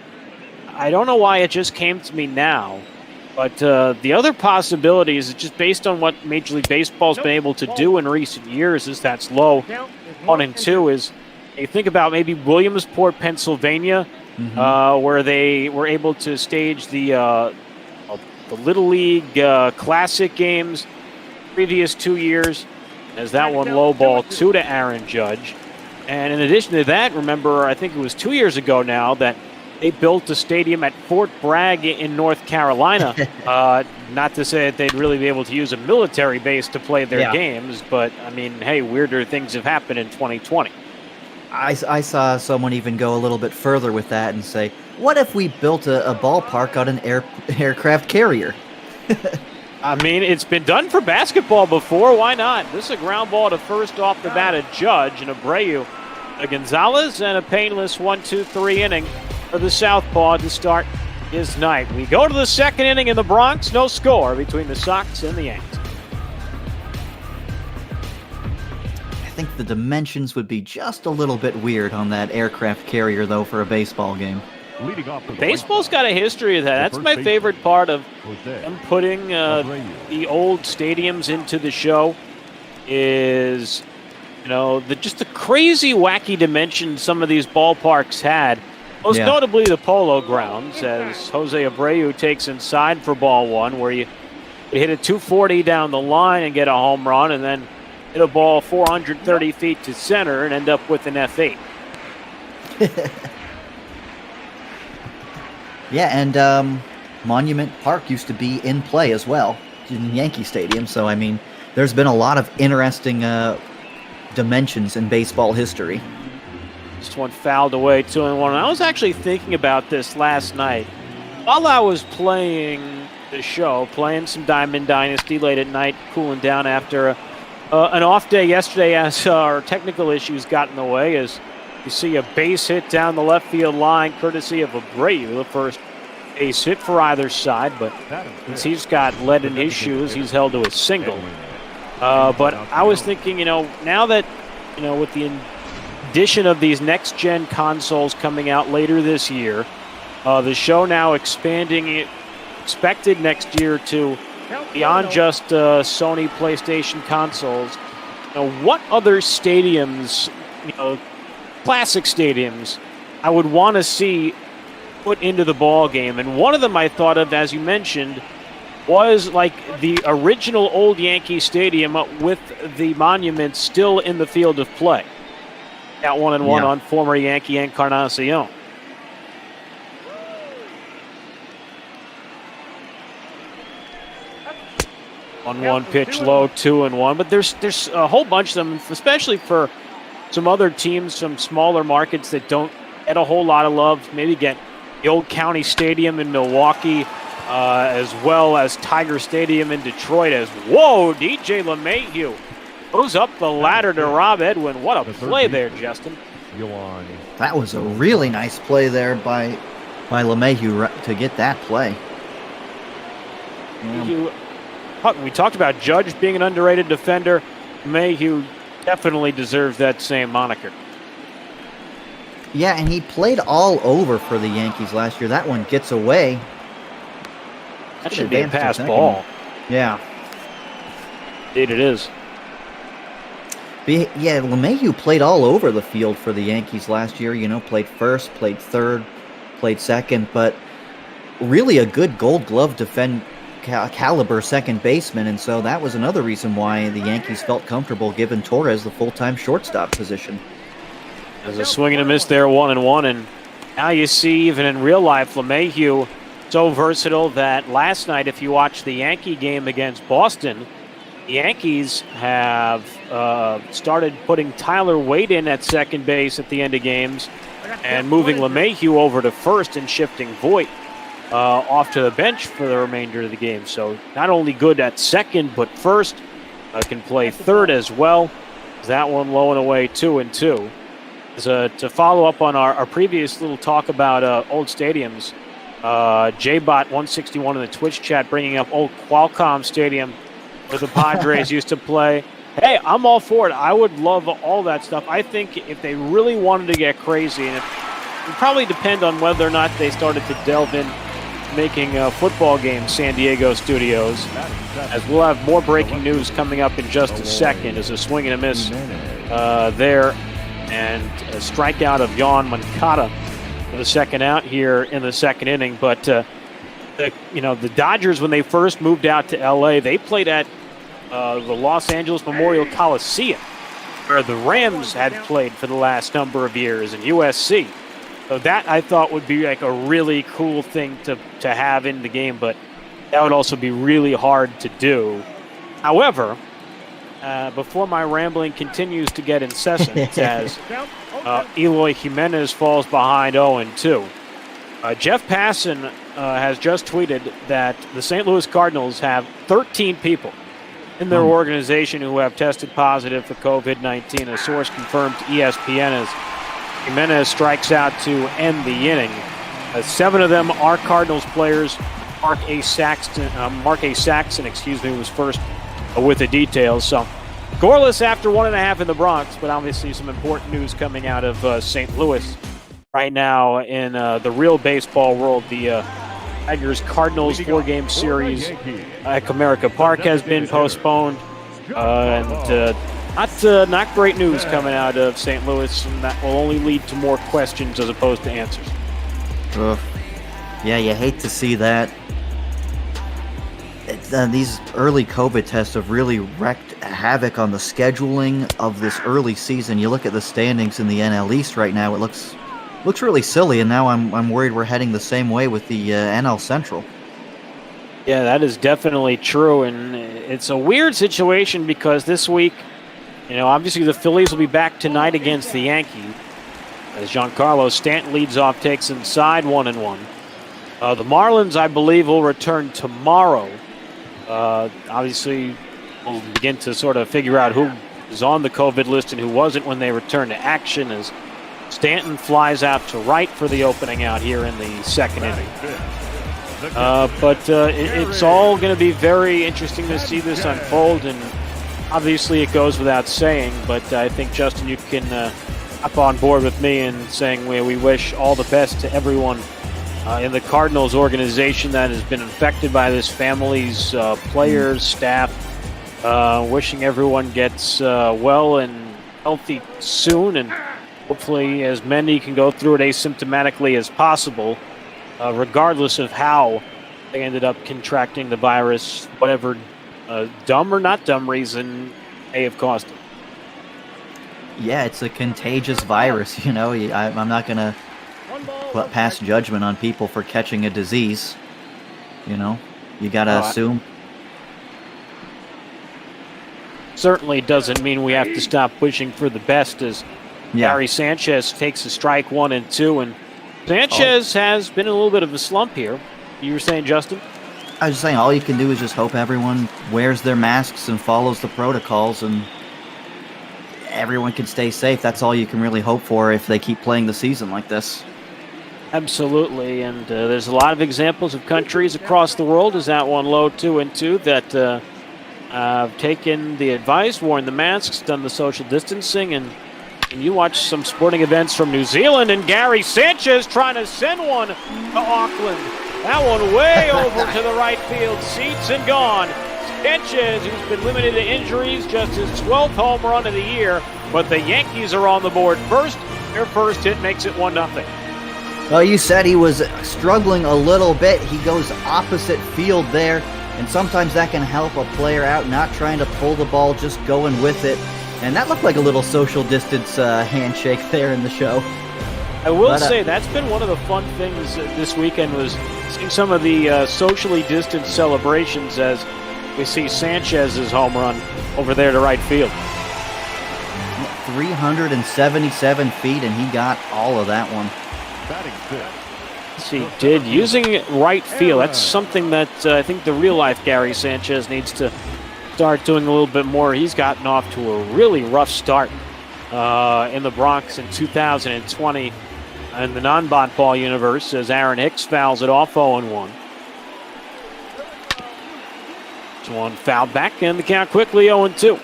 I don't know why it just came to me now, but the other possibility is just based on what Major League Baseball's been able to do in recent years is that's low 1-2 is you think about maybe Williamsport, Pennsylvania, where they were able to stage the Little League Classic games previous 2 years, as that one low ball 2 to Aaron Judge. And in addition to that, remember, I think it was 2 years ago now that they built a stadium at Fort Bragg in North Carolina. Not to say that they'd really be able to use a military base to play their games, but, I mean, hey, weirder things have happened in 2020. I saw someone even go a little bit further with that and say, what if we built a ballpark on an aircraft carrier? I mean, it's been done for basketball before. Why not? This is a ground ball to first off the bat of Judge and Abreu. A Gonzalez and a painless 1-2-3 inning for the Southpaw to start his night. We go to the second inning in the Bronx. No score between the Sox and the Yankees. I think the dimensions would be just a little bit weird on that aircraft carrier, though, for a baseball game. Baseball's got a history of that. That's my favorite part of them putting the old stadiums into the show is, just the crazy, wacky dimensions some of these ballparks had. Most notably the Polo Grounds, as Jose Abreu takes inside for ball one, where you hit a 240 down the line and get a home run, and then hit a ball 430 feet to center and end up with an F8. Yeah, and Monument Park used to be in play as well in Yankee Stadium. So, I mean, there's been a lot of interesting dimensions in baseball history. This one fouled away 2-1. I was actually thinking about this last night. While I was playing the show, playing some Diamond Dynasty late at night, cooling down after an off day yesterday as our technical issues got in the way, as you see a base hit down the left field line, courtesy of Abreu, the first base hit for either side. But since he's got lead in his shoes, he's held to a single. But I was thinking, now that, with the addition of these next-gen consoles coming out later this year, the show now expanding it, expected next year to beyond just Sony PlayStation consoles. What other stadiums, classic stadiums, I would want to see put into the ball game? And one of them I thought of, as you mentioned, was like the original old Yankee Stadium with the monument still in the field of play. Got 1-1 on former Yankee Encarnacion. One pitch low, 2-1. But there's a whole bunch of them, especially for some other teams, some smaller markets that don't get a whole lot of love. Maybe get the old County Stadium in Milwaukee, as well as Tiger Stadium in Detroit. DJ LeMahieu goes up the ladder to Rob Edwin. What a play there, Justin. That was a really nice play there by LeMahieu to get that play. We talked about Judge being an underrated defender. LeMahieu definitely deserves that same moniker. Yeah, and he played all over for the Yankees last year. That one gets away. That should be a pass ball. Yeah. Indeed it is. But yeah, LeMahieu played all over the field for the Yankees last year. Played first, played third, played second, but really a good Gold Glove caliber second baseman, and so that was another reason why the Yankees felt comfortable giving Torres the full-time shortstop position. There's a swing and a miss there, 1-1, and now you see even in real life LeMahieu so versatile that last night, if you watch the Yankee game against Boston, Yankees have started putting Tyler Wade in at second base at the end of games and moving LeMahieu over to first and shifting Voit off to the bench for the remainder of the game. So not only good at second, but first can play third as well. That one low and away 2-2. So to follow up on our previous little talk about old stadiums, JBot161 in the Twitch chat bringing up old Qualcomm Stadium where the Padres used to play. Hey, I'm all for it. I would love all that stuff. I think if they really wanted to get crazy, and it would probably depend on whether or not they started to delve in making football games, San Diego studios, as we'll have more breaking news coming up in just a second as a swing and a miss there, and a strikeout of Yoan Moncada for the second out here in the second inning. But the Dodgers, when they first moved out to LA, they played at the Los Angeles Memorial Coliseum, where the Rams had played for the last number of years, and USC. So that I thought would be like a really cool thing to have in the game, but that would also be really hard to do. However, before my rambling continues to get incessant as Eloy Jimenez falls behind 0-2, Jeff Passan has just tweeted that the St. Louis Cardinals have 13 people in their organization who have tested positive for COVID-19. A source confirmed to ESPN as Jimenez strikes out to end the inning. 7 of them are Cardinals players. Mark A. Saxon, was first with the details. So, scoreless after 1.5 in the Bronx, but obviously some important news coming out of St. Louis right now in the real baseball world. The Tigers-Cardinals 4-game series at Comerica Park has been postponed, and not great news coming out of St. Louis, and that will only lead to more questions as opposed to answers. Yeah, you hate to see that. These early COVID tests have really wreaked havoc on the scheduling of this early season. You look at the standings in the NL East right now; it looks really silly, and now I'm worried we're heading the same way with the NL Central. Yeah, that is definitely true, and it's a weird situation because this week, obviously the Phillies will be back tonight against the Yankees as Giancarlo Stanton leads off, takes inside 1-1. The Marlins, I believe, will return tomorrow. Obviously, we'll begin to sort of figure out who is on the COVID list and who wasn't when they return to action as Stanton flies out to right for the opening out here in the second inning. But it's all going to be very interesting to see this unfold, and obviously it goes without saying, but I think, Justin, you can hop on board with me in saying we wish all the best to everyone in the Cardinals organization that has been infected by this, families, players, staff. Wishing everyone gets well and healthy soon, and hopefully as many can go through it asymptomatically as possible, regardless of how they ended up contracting the virus, whatever dumb or not dumb reason may have caused it. Yeah, it's a contagious virus, I'm not going to pass judgment on people for catching a disease. You got to assume. Certainly doesn't mean we have to stop wishing for the best as Gary Sanchez takes a strike 1 and 2, and Sanchez has been in a little bit of a slump here. You were saying, Justin? I was just saying all you can do is just hope everyone wears their masks and follows the protocols, and everyone can stay safe. That's all you can really hope for if they keep playing the season like this. Absolutely, and there's a lot of examples of countries across the world, as that one low 2-2, that have taken the advice, worn the masks, done the social distancing, and you watch some sporting events from New Zealand, and Gary Sanchez trying to send one to Auckland. That one way over to the right field, seats and gone. Sanchez, who's been limited to injuries, just his 12th home run of the year, but the Yankees are on the board first. Their first hit makes it 1-0. Well, you said he was struggling a little bit. He goes opposite field there, and sometimes that can help a player out, not trying to pull the ball, just going with it. And that looked like a little social distance handshake there in the show. I will say that's been one of the fun things this weekend was seeing some of the socially distanced celebrations as We see Sanchez's home run over there to right field. 377 feet, and he got all of that one. Batting fifth. Yes, he did. Using right field, that's something that I think the real-life Gary Sanchez needs to start doing a little bit more. He's gotten off to a really rough start in the Bronx in 2020 in the non-bot ball universe as Aaron Hicks fouls it off 0-1. One foul back, and the count quickly 0-2.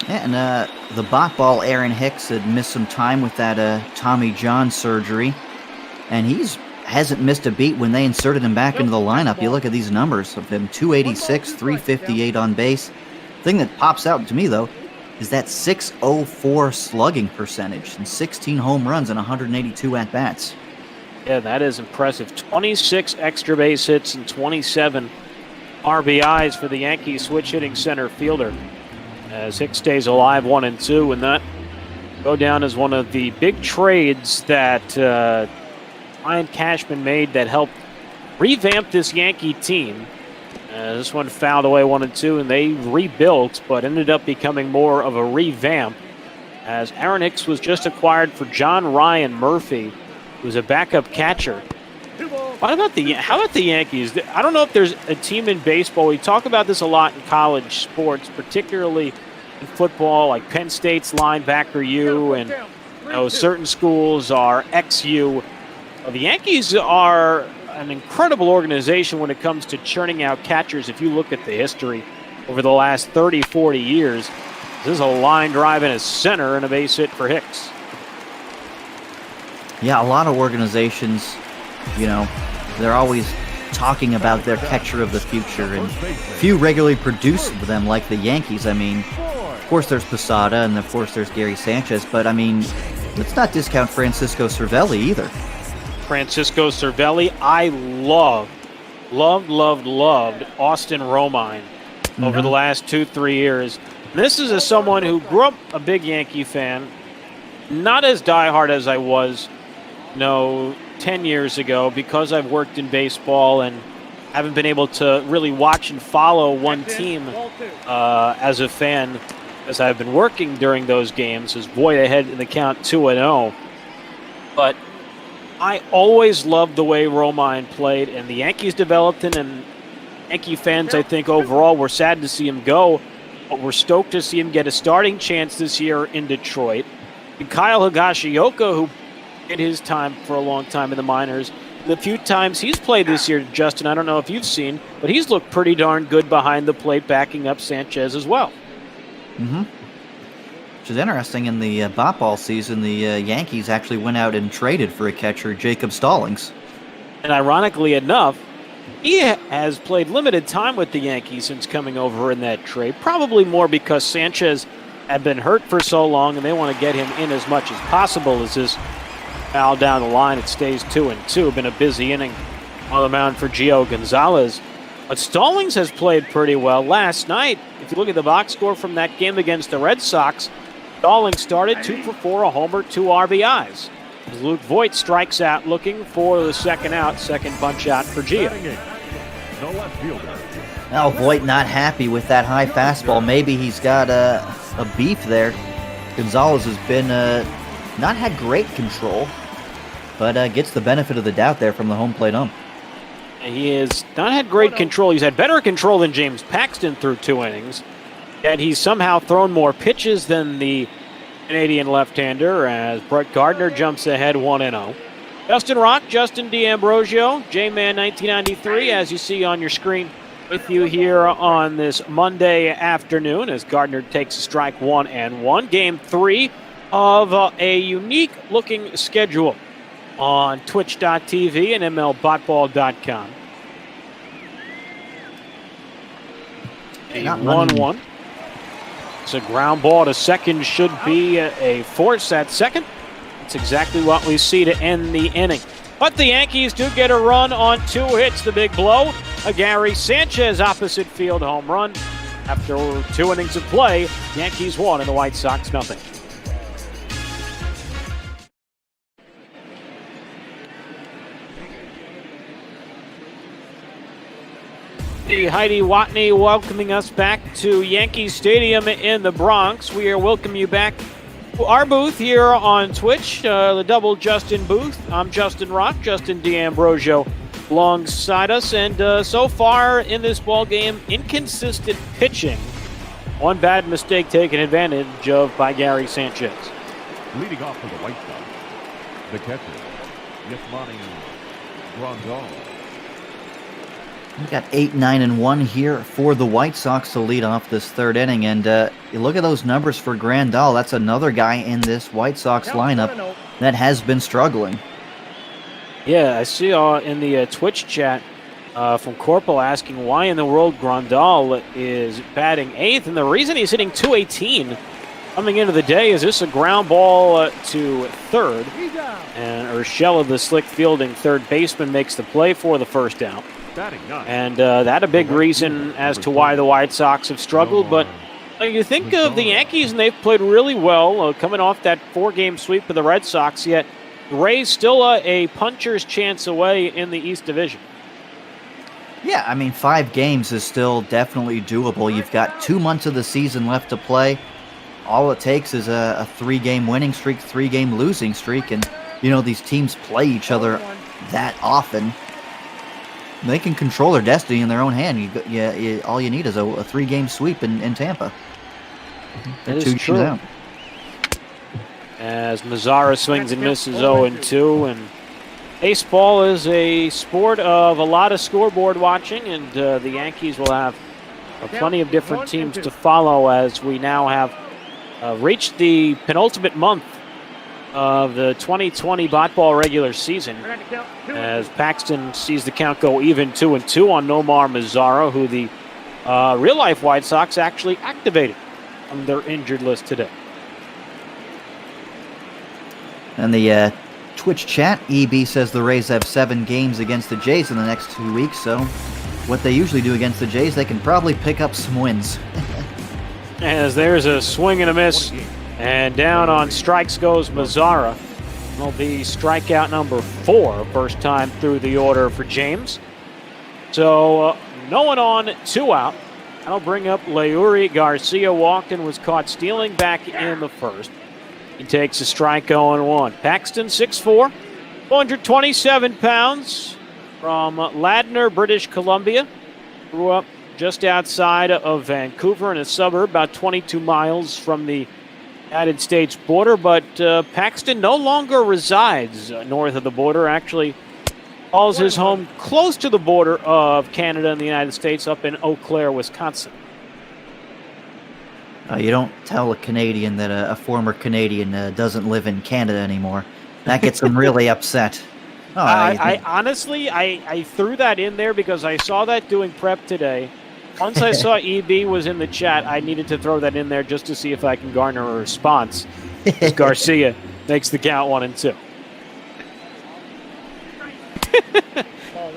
Yeah, and the bot ball, Aaron Hicks had missed some time with that Tommy John surgery, and hasn't missed a beat when they inserted him back into the lineup. You look at these numbers of him, 286, 358 on base. The thing that pops out to me, though, is that 604 slugging percentage and 16 home runs and 182 at-bats. Yeah, that is impressive. 26 extra base hits and 27 RBIs for the Yankees switch-hitting center fielder as Hicks stays alive 1-2, and that go down as one of the big trades that Ryan Cashman made that helped revamp this Yankee team. This one fouled away 1-2, and they rebuilt, but ended up becoming more of a revamp as Aaron Hicks was just acquired for John Ryan Murphy, who's a backup catcher. How about the Yankees? I don't know if there's a team in baseball. We talk about this a lot in college sports, particularly in football, like Penn State's linebacker U, and certain schools are XU. The Yankees are an incredible organization when it comes to churning out catchers. If you look at the history over the last 30, 40 years, this is a line drive in his center and a base hit for Hicks. Yeah, a lot of organizations, they're always talking about their catcher of the future, and few regularly produce them like the Yankees. I mean, of course there's Posada, and of course there's Gary Sanchez, but I mean, let's not discount Francisco Cervelli either. Francisco Cervelli, I loved Austin Romine over the last 2-3 years. This is someone who grew up a big Yankee fan, not as diehard as I was, 10 years ago, because I've worked in baseball and haven't been able to really watch and follow one team as a fan, as I've been working during those games. As Voit ahead in the count 2-0. But I always loved the way Romine played, and the Yankees developed him, and Yankee fans, I think, overall were sad to see him go, but we're stoked to see him get a starting chance this year in Detroit. And Kyle Higashioka, who did his time for a long time in the minors, the few times he's played this year, Justin, I don't know if you've seen, but he's looked pretty darn good behind the plate, backing up Sanchez as well. Which is interesting. In the bot ball season, the Yankees actually went out and traded for a catcher, Jacob Stallings. And ironically enough, he has played limited time with the Yankees since coming over in that trade, probably more because Sanchez had been hurt for so long and they want to get him in as much as possible. As this foul down the line, it stays 2-2. Been a busy inning on the mound for Gio Gonzalez. But Stallings has played pretty well. Last night, if you look at the box score from that game against the Red Sox, Stallings started 2 for 4, a homer, 2 RBIs. As Luke Voit strikes out looking for the second out, second bunch out for Gio. The left fielder. Now Voit not happy with that high fastball. Maybe he's got a beef there. Gonzalez has been not had great control, but gets the benefit of the doubt there from the home plate ump. He has not had great control. He's had better control than James Paxton through 2 innings. Yet he's somehow thrown more pitches than the Canadian left-hander as Brett Gardner jumps ahead 1-0. Justin Rock, Justin D'Ambrosio, J-Man 1993, as you see on your screen, with you here on this Monday afternoon as Gardner takes a strike 1-1. Game 3 of a unique-looking schedule on Twitch.tv and MLBotball.com. A 1-1. It's a ground ball to second, should be a force at second. That's exactly what we see to end the inning. But the Yankees do get a run on 2 hits. The big blow, a Gary Sanchez opposite field home run. After 2 innings of play, Yankees 1 and the White Sox nothing. Heidi Watney welcoming us back to Yankee Stadium in the Bronx. We are welcoming you back to our booth here on Twitch, the double Justin booth. I'm Justin Rock, Justin D'Ambrosio alongside us, and so far in this ball game, inconsistent pitching. One bad mistake taken advantage of by Gary Sanchez. Leading off for the White Sox, the catcher, Yasmani Grandal. We got 8, 9, and 1 here for the White Sox to lead off this third inning. And you look at those numbers for Grandal. That's another guy in this White Sox lineup that has been struggling. Yeah, I see in the Twitch chat from Corporal asking why in the world Grandal is batting 8th. And the reason he's hitting .218 coming into the day is this a ground ball to third. And Urshela, the slick fielding third baseman, makes the play for the first out. And that a big reason as to why the White Sox have struggled. But you think of the Yankees, and they've played really well coming off that 4-game sweep of the Red Sox, yet the Rays still a puncher's chance away in the East Division. Yeah, I mean, 5 games is still definitely doable. You've got 2 months of the season left to play. All it takes is a 3-game winning streak, 3-game losing streak. And, you know, these teams play each other that often. They can control their destiny in their own hand. All you need is a 3-game sweep in Tampa. That is true. As Mazzara swings and misses 0-2, and baseball is a sport of a lot of scoreboard watching, and the Yankees will have plenty of different teams to follow as we now have reached the penultimate month of the 2020 Bot Ball regular season, as Paxton sees the count go even 2-2 on Nomar Mazzara, who the real-life White Sox actually activated on their injured list today. And the Twitch chat, EB says the Rays have 7 games against the Jays in the next 2 weeks, so what they usually do against the Jays, they can probably pick up some wins. As there's a swing and a miss, and down on strikes goes Mazzara. It'll be strikeout number 4, first time through the order for James. So no one on, 2 out. That'll bring up Leury. Garcia walked and was caught stealing back in the first. He takes a strike 0-1. Paxton, 6'4", 427 pounds, from Ladner, British Columbia. Grew up just outside of Vancouver in a suburb about 22 miles from the United States border, but Paxton no longer resides north of the border, actually calls his home close to the border of Canada and the United States up in Eau Claire, Wisconsin. You don't tell a Canadian that a former Canadian doesn't live in Canada anymore. That gets them really upset. Oh, I honestly, I threw that in there because I saw that doing prep today. Once I saw EB was in the chat, I needed to throw that in there just to see if I can garner a response. Garcia makes the count 1-2.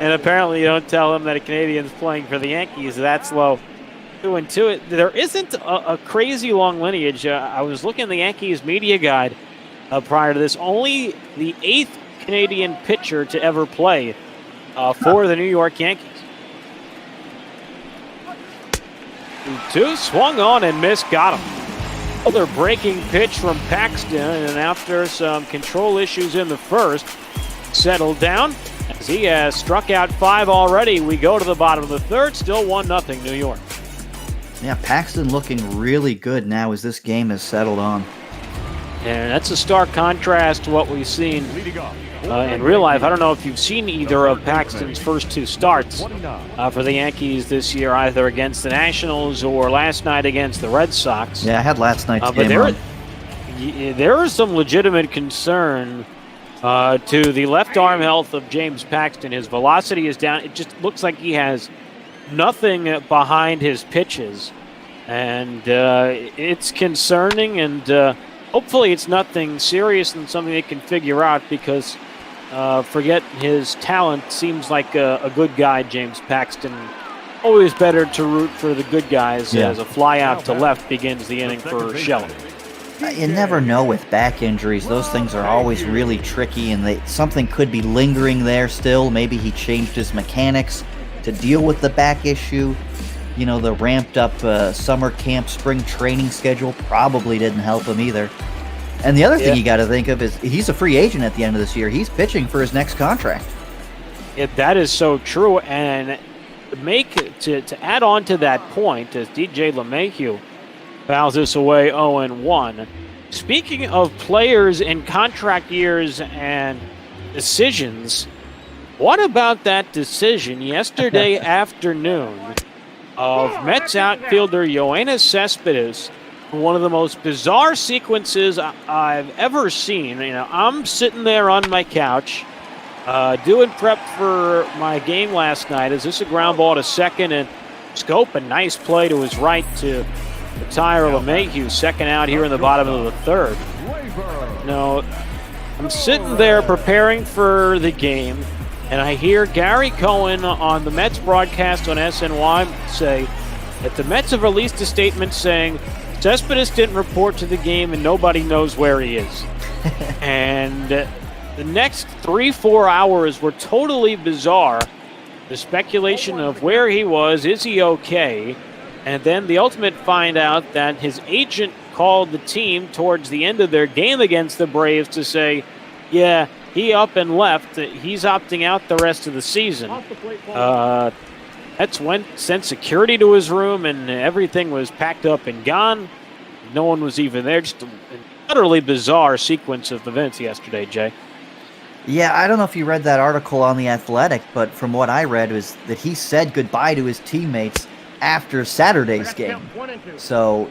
And apparently you don't tell him that a Canadian's playing for the Yankees that's low. 2-2. There isn't a crazy long lineage. I was looking at the Yankees media guide prior to this. Only the 8th Canadian pitcher to ever play for the New York Yankees. 2 swung on and missed, got him. Another breaking pitch from Paxton, and after some control issues in the first, settled down as he has struck out 5 already. We go to the bottom of the third, still 1-0 New York. Yeah, Paxton looking really good now as this game has settled on. And that's a stark contrast to what we've seen in real life. I don't know if you've seen either of Paxton's first 2 starts for the Yankees this year, either against the Nationals or last night against the Red Sox. Yeah, I had last night's game on. There is some legitimate concern to the left arm health of James Paxton. His velocity is down. It just looks like he has nothing behind his pitches. And it's concerning, and hopefully it's nothing serious and something they can figure out, because forget his talent, seems like a good guy, James Paxton. Always better to root for the good guys as a fly out to left begins the inning for Shelley. You never know with back injuries. Those things are always really tricky, and something could be lingering there still. Maybe he changed his mechanics. to deal with the back issue. You know, the ramped up summer camp, spring training schedule probably didn't help him either. And the other thing you got to think of is he's a free agent at the end of this year. He's pitching for his next contract. Yeah, that is so true. And to add on to that point, as DJ LeMahieu fouls this away 0-1. Speaking of players in contract years and decisions, what about that decision yesterday afternoon of Mets outfielder Yoenis Cespedes? One of the most bizarre sequences I've ever seen. You know, I'm sitting there on my couch doing prep for my game last night. Is this a ground ball to second? And Scope, a nice play to his right to retire LeMahieu, second out here in the bottom of the third. No, I'm sitting there preparing for the game, and I hear Gary Cohen on the Mets broadcast on SNY say that the Mets have released a statement saying Cespedes didn't report to the game and nobody knows where he is. And the next 3-4 hours were totally bizarre. The speculation of where he was, is he okay? And then the ultimate find out that his agent called the team towards the end of their game against the Braves to say, yeah, he up and left. He's opting out the rest of the season. Mets sent security to his room, and everything was packed up and gone. No one was even there. Just an utterly bizarre sequence of events yesterday, Jay. Yeah, I don't know if you read that article on The Athletic, but from what I read was that he said goodbye to his teammates after Saturday's game. So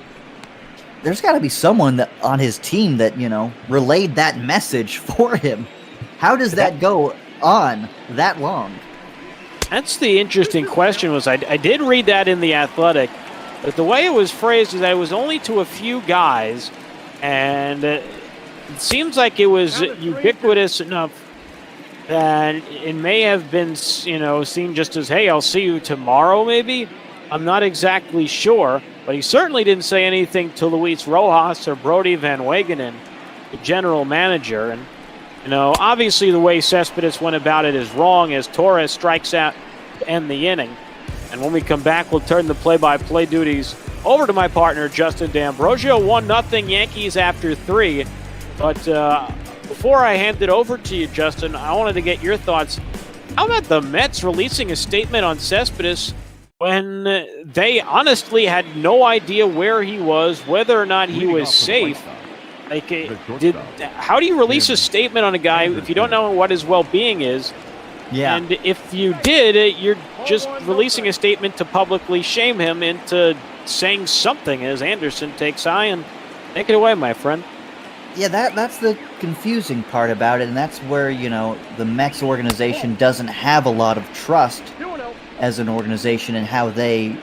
there's got to be someone that on his team that, you know, relayed that message for him. How does that go on that long? That's the interesting question. Was I did read that in The Athletic, but the way it was phrased is that it was only to a few guys, and it seems like it was ubiquitous enough that it may have been, you know, seen just as, hey, I'll see you tomorrow maybe. I'm not exactly sure, but he certainly didn't say anything to Luis Rojas or Brody Van Wagenen, the general manager. And, you know, obviously the way Cespedes went about it is wrong as Torres strikes out to end the inning. And when we come back, we'll turn the play-by-play duties over to my partner, Justin D'Ambrosio. 1-0 Yankees after 3. But before I hand it over to you, Justin, I wanted to get your thoughts. How about the Mets releasing a statement on Cespedes when they honestly had no idea where he was, whether or not he was safe? Like, how do you release a statement on a guy if you don't know what his well-being is? Yeah. And if you did, you're just releasing a statement to publicly shame him into saying something as Anderson takes high and take it away, my friend. Yeah, that's the confusing part about it, and that's where, you know, the Mets organization doesn't have a lot of trust as an organization in how they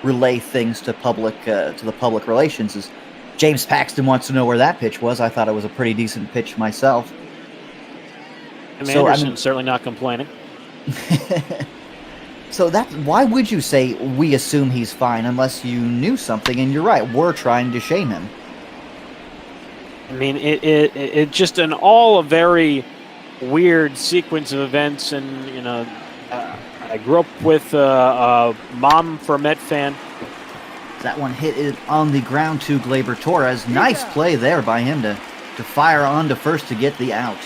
relay things to the public relations. Is James Paxton wants to know where that pitch was. I thought it was a pretty decent pitch myself. And Anderson's certainly not complaining. So why would you say we assume he's fine unless you knew something? And you're right, we're trying to shame him. I mean, it just a very weird sequence of events, and you know, I grew up with a mom for a Met fan. That one hit it on the ground to Gleyber Torres. Nice play there by him to fire on to first to get the out.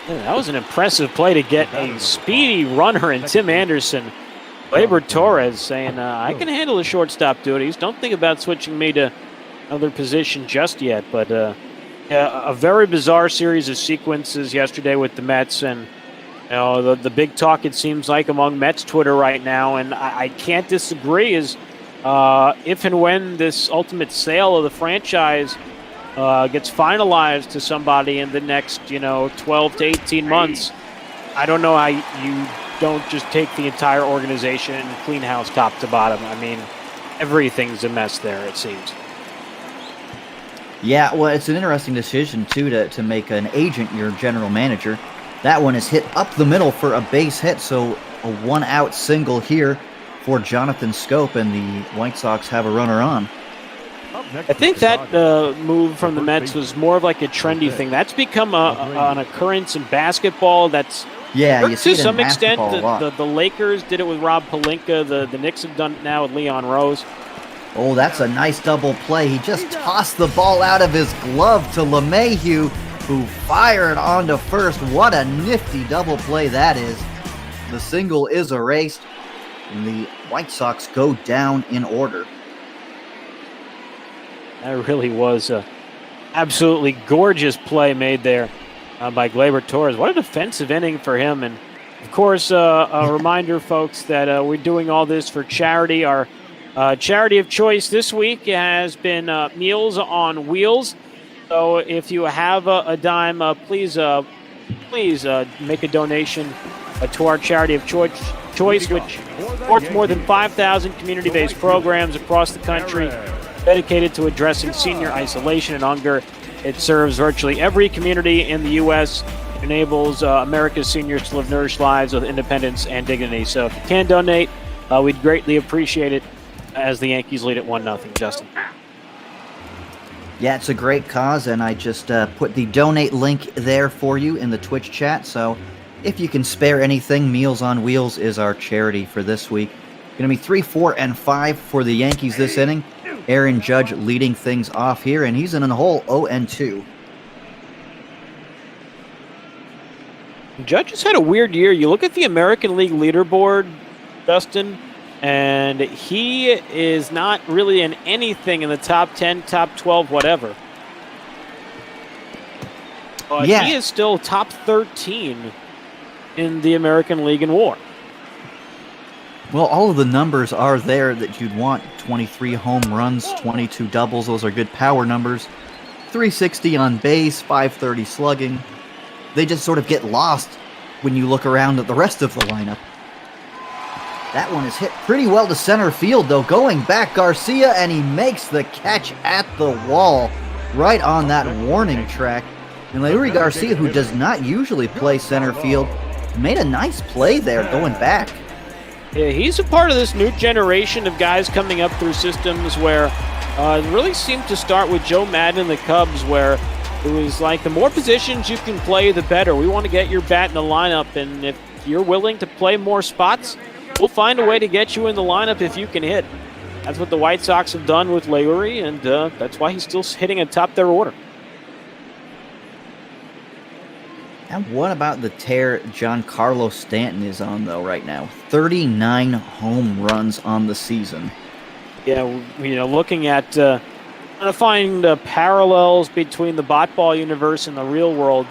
Yeah, that was an impressive play to get a speedy runner in Tim Anderson. Gleyber Torres saying, I can handle the shortstop duties. Don't think about switching me to another position just yet. But a very bizarre series of sequences yesterday with the Mets. And you know, the big talk, it seems like, among Mets Twitter right now, and I can't disagree, is if and when this ultimate sale of the franchise gets finalized to somebody in the next, 12 to 18 months, I don't know how you don't just take the entire organization and clean house top to bottom. I mean, everything's a mess there, it seems. Yeah, well, it's an interesting decision, too, to make an agent your general manager. That one is hit up the middle for a base hit, so a one-out single here for Jonathan Scope, and the White Sox have a runner on. I think that move from the Mets was more of like a trendy thing. That's become an occurrence in basketball that's Yeah, you see to it some in extent, basketball a lot. the Lakers did it with Rob Pelinka. The Knicks have done it now with Leon Rose. Oh, that's a nice double play. He just tossed the ball out of his glove to LeMahieu, who fired onto first. What a nifty double play that is. The single is erased, and the White Sox go down in order. That really was a absolutely gorgeous play made there by Gleyber Torres. What a defensive inning for him. And, of course, a reminder, folks, that we're doing all this for charity. Our charity of choice this week has been Meals on Wheels. So if you have a dime, please make a donation to our charity of choice, which supports more than 5,000 community-based programs across the country dedicated to addressing senior isolation and hunger. It serves virtually every community in the U.S., enables America's seniors to live nourished lives with independence and dignity. So if you can donate, we'd greatly appreciate it as the Yankees lead at 1-0. Justin. Yeah, it's a great cause, and I just put the donate link there for you in the Twitch chat. So if you can spare anything, Meals on Wheels is our charity for this week. Going to be 3, 4, and 5 for the Yankees this inning. Aaron Judge leading things off here, and he's in a hole 0-2. Judge has had a weird year. You look at the American League leaderboard, Justin, and he is not really in anything in the top 10, top 12, whatever. But yeah. He is still top 13 in the American League in WAR. Well, all of the numbers are there that you'd want. 23 home runs, 22 doubles. Those are good power numbers. 360 on base, 530 slugging. They just sort of get lost when you look around at the rest of the lineup. That one is hit pretty well to center field, though. Going back, Garcia, and he makes the catch at the wall, right on that warning track. And Leury Garcia, who does not usually play center field, made a nice play there going back. Yeah, he's a part of this new generation of guys coming up through systems where it really seemed to start with Joe Madden and the Cubs, where it was like the more positions you can play, the better. We want to get your bat in the lineup, and if you're willing to play more spots, we'll find a way to get you in the lineup if you can hit. That's what the White Sox have done with Leury, and that's why he's still hitting atop their order. And what about the tear Giancarlo Stanton is on, though, right now? 39 home runs on the season. Yeah, looking at trying to find parallels between the bot ball universe and the real world,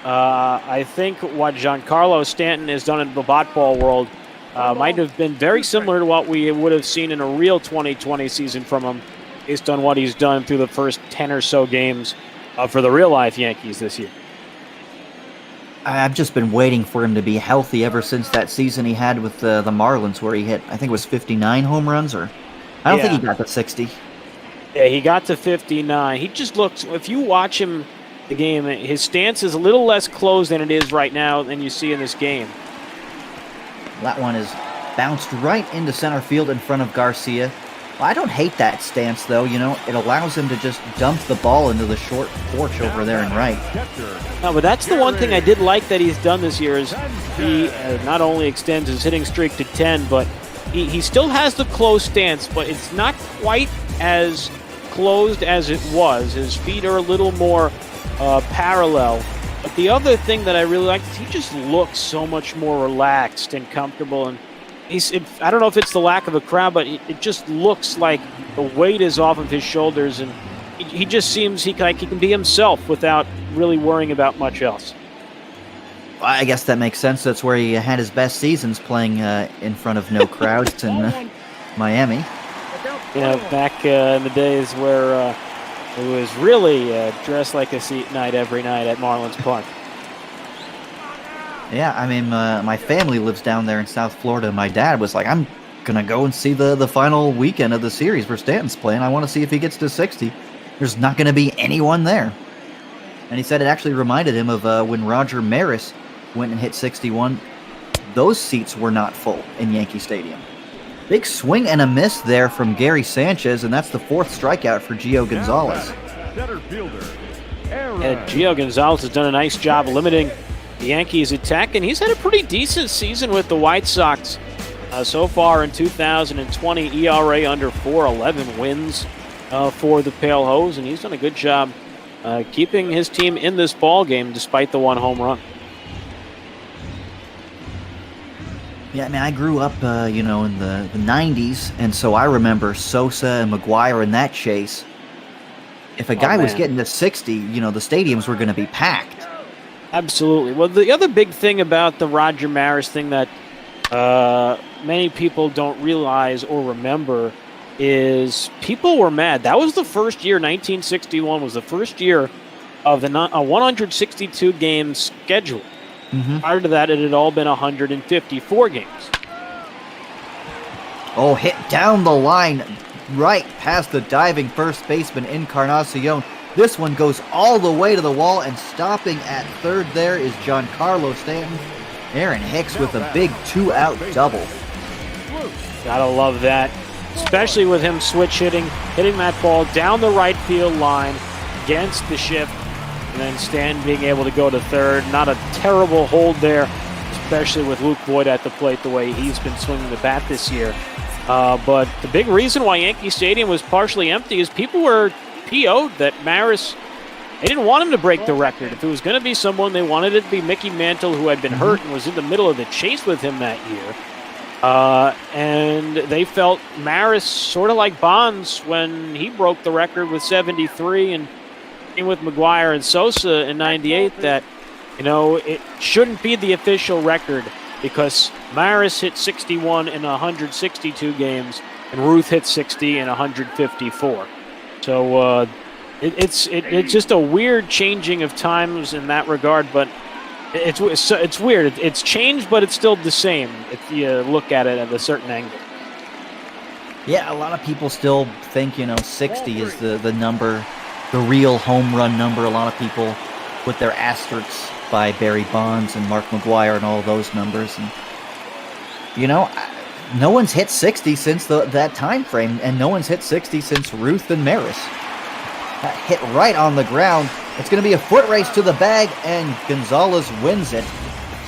I think what Giancarlo Stanton has done in the bot ball world might have been very similar to what we would have seen in a real 2020 season from him, based on what he's done through the first 10 or so games for the real-life Yankees this year. I've just been waiting for him to be healthy ever since that season he had with the Marlins, where he hit, I think it was 59 home runs, or I don't think he got to 60. Yeah, he got to 59. He just looks, if you watch him the game, his stance is a little less closed than it is right now than you see in this game. That one is bounced right into center field in front of Garcia. Well, I don't hate that stance, though. It allows him to just dump the ball into the short porch over there in right. No, but that's the one thing I did like that he's done this year is he not only extends his hitting streak to 10, but he still has the closed stance, but it's not quite as closed as it was. His feet are a little more parallel. But the other thing that I really like is he just looks so much more relaxed and comfortable. And I don't know if it's the lack of a crowd, but it just looks like the weight is off of his shoulders, and he just seems he can be himself without really worrying about much else. I guess that makes sense. That's where he had his best seasons, playing in front of no crowds in Miami. Back in the days where it was really dressed like a seat night every night at Marlins Park. Yeah, I mean, my family lives down there in South Florida. My dad was like, I'm going to go and see the final weekend of the series where Stanton's playing. I want to see if he gets to 60. There's not going to be anyone there. And he said it actually reminded him of when Roger Maris went and hit 61. Those seats were not full in Yankee Stadium. Big swing and a miss there from Gary Sanchez, and that's the fourth strikeout for Gio Gonzalez. Gio Gonzalez has done a nice job limiting the Yankees attack, and he's had a pretty decent season with the White Sox. So far in 2020, ERA under 4, 11 wins for the Pale Hose, and he's done a good job keeping his team in this ball game despite the one home run. Yeah, I mean, I grew up, in the 90s, and so I remember Sosa and McGuire in that chase. If a guy was getting to 60, the stadiums were going to be packed. Absolutely. Well, the other big thing about the Roger Maris thing that many people don't realize or remember is people were mad. That was the first year, 1961 was the first year of a 162 game schedule. Prior to that, it had all been 154 games. Oh, hit down the line, right past the diving first baseman Encarnacion. This one goes all the way to the wall, and stopping at third there is Giancarlo Stanton. Aaron Hicks with a big 2-out double. Gotta love that, especially with him switch hitting that ball down the right field line against the shift. And then Stan being able to go to third. Not a terrible hold there, especially with Luke Voigt at the plate the way he's been swinging the bat this year. But the big reason why Yankee Stadium was partially empty is people were PO'd that Maris, they didn't want him to break the record. If it was going to be someone, they wanted it to be Mickey Mantle, who had been hurt and was in the middle of the chase with him that year. And they felt Maris, sort of like Bonds when he broke the record with 73 and with McGuire and Sosa in 98, that it shouldn't be the official record because Maris hit 61 in 162 games and Ruth hit 60 in 154. So it's just a weird changing of times in that regard, but it's weird. It's changed, but it's still the same if you look at it at a certain angle. Yeah, a lot of people still think 60 is the number, the real home run number. A lot of people put their asterisks by Barry Bonds and Mark McGuire and all those numbers. And, no one's hit 60 since that time frame, and no one's hit 60 since Ruth and Maris. That hit right on the ground. It's going to be a foot race to the bag, and Gonzalez wins it.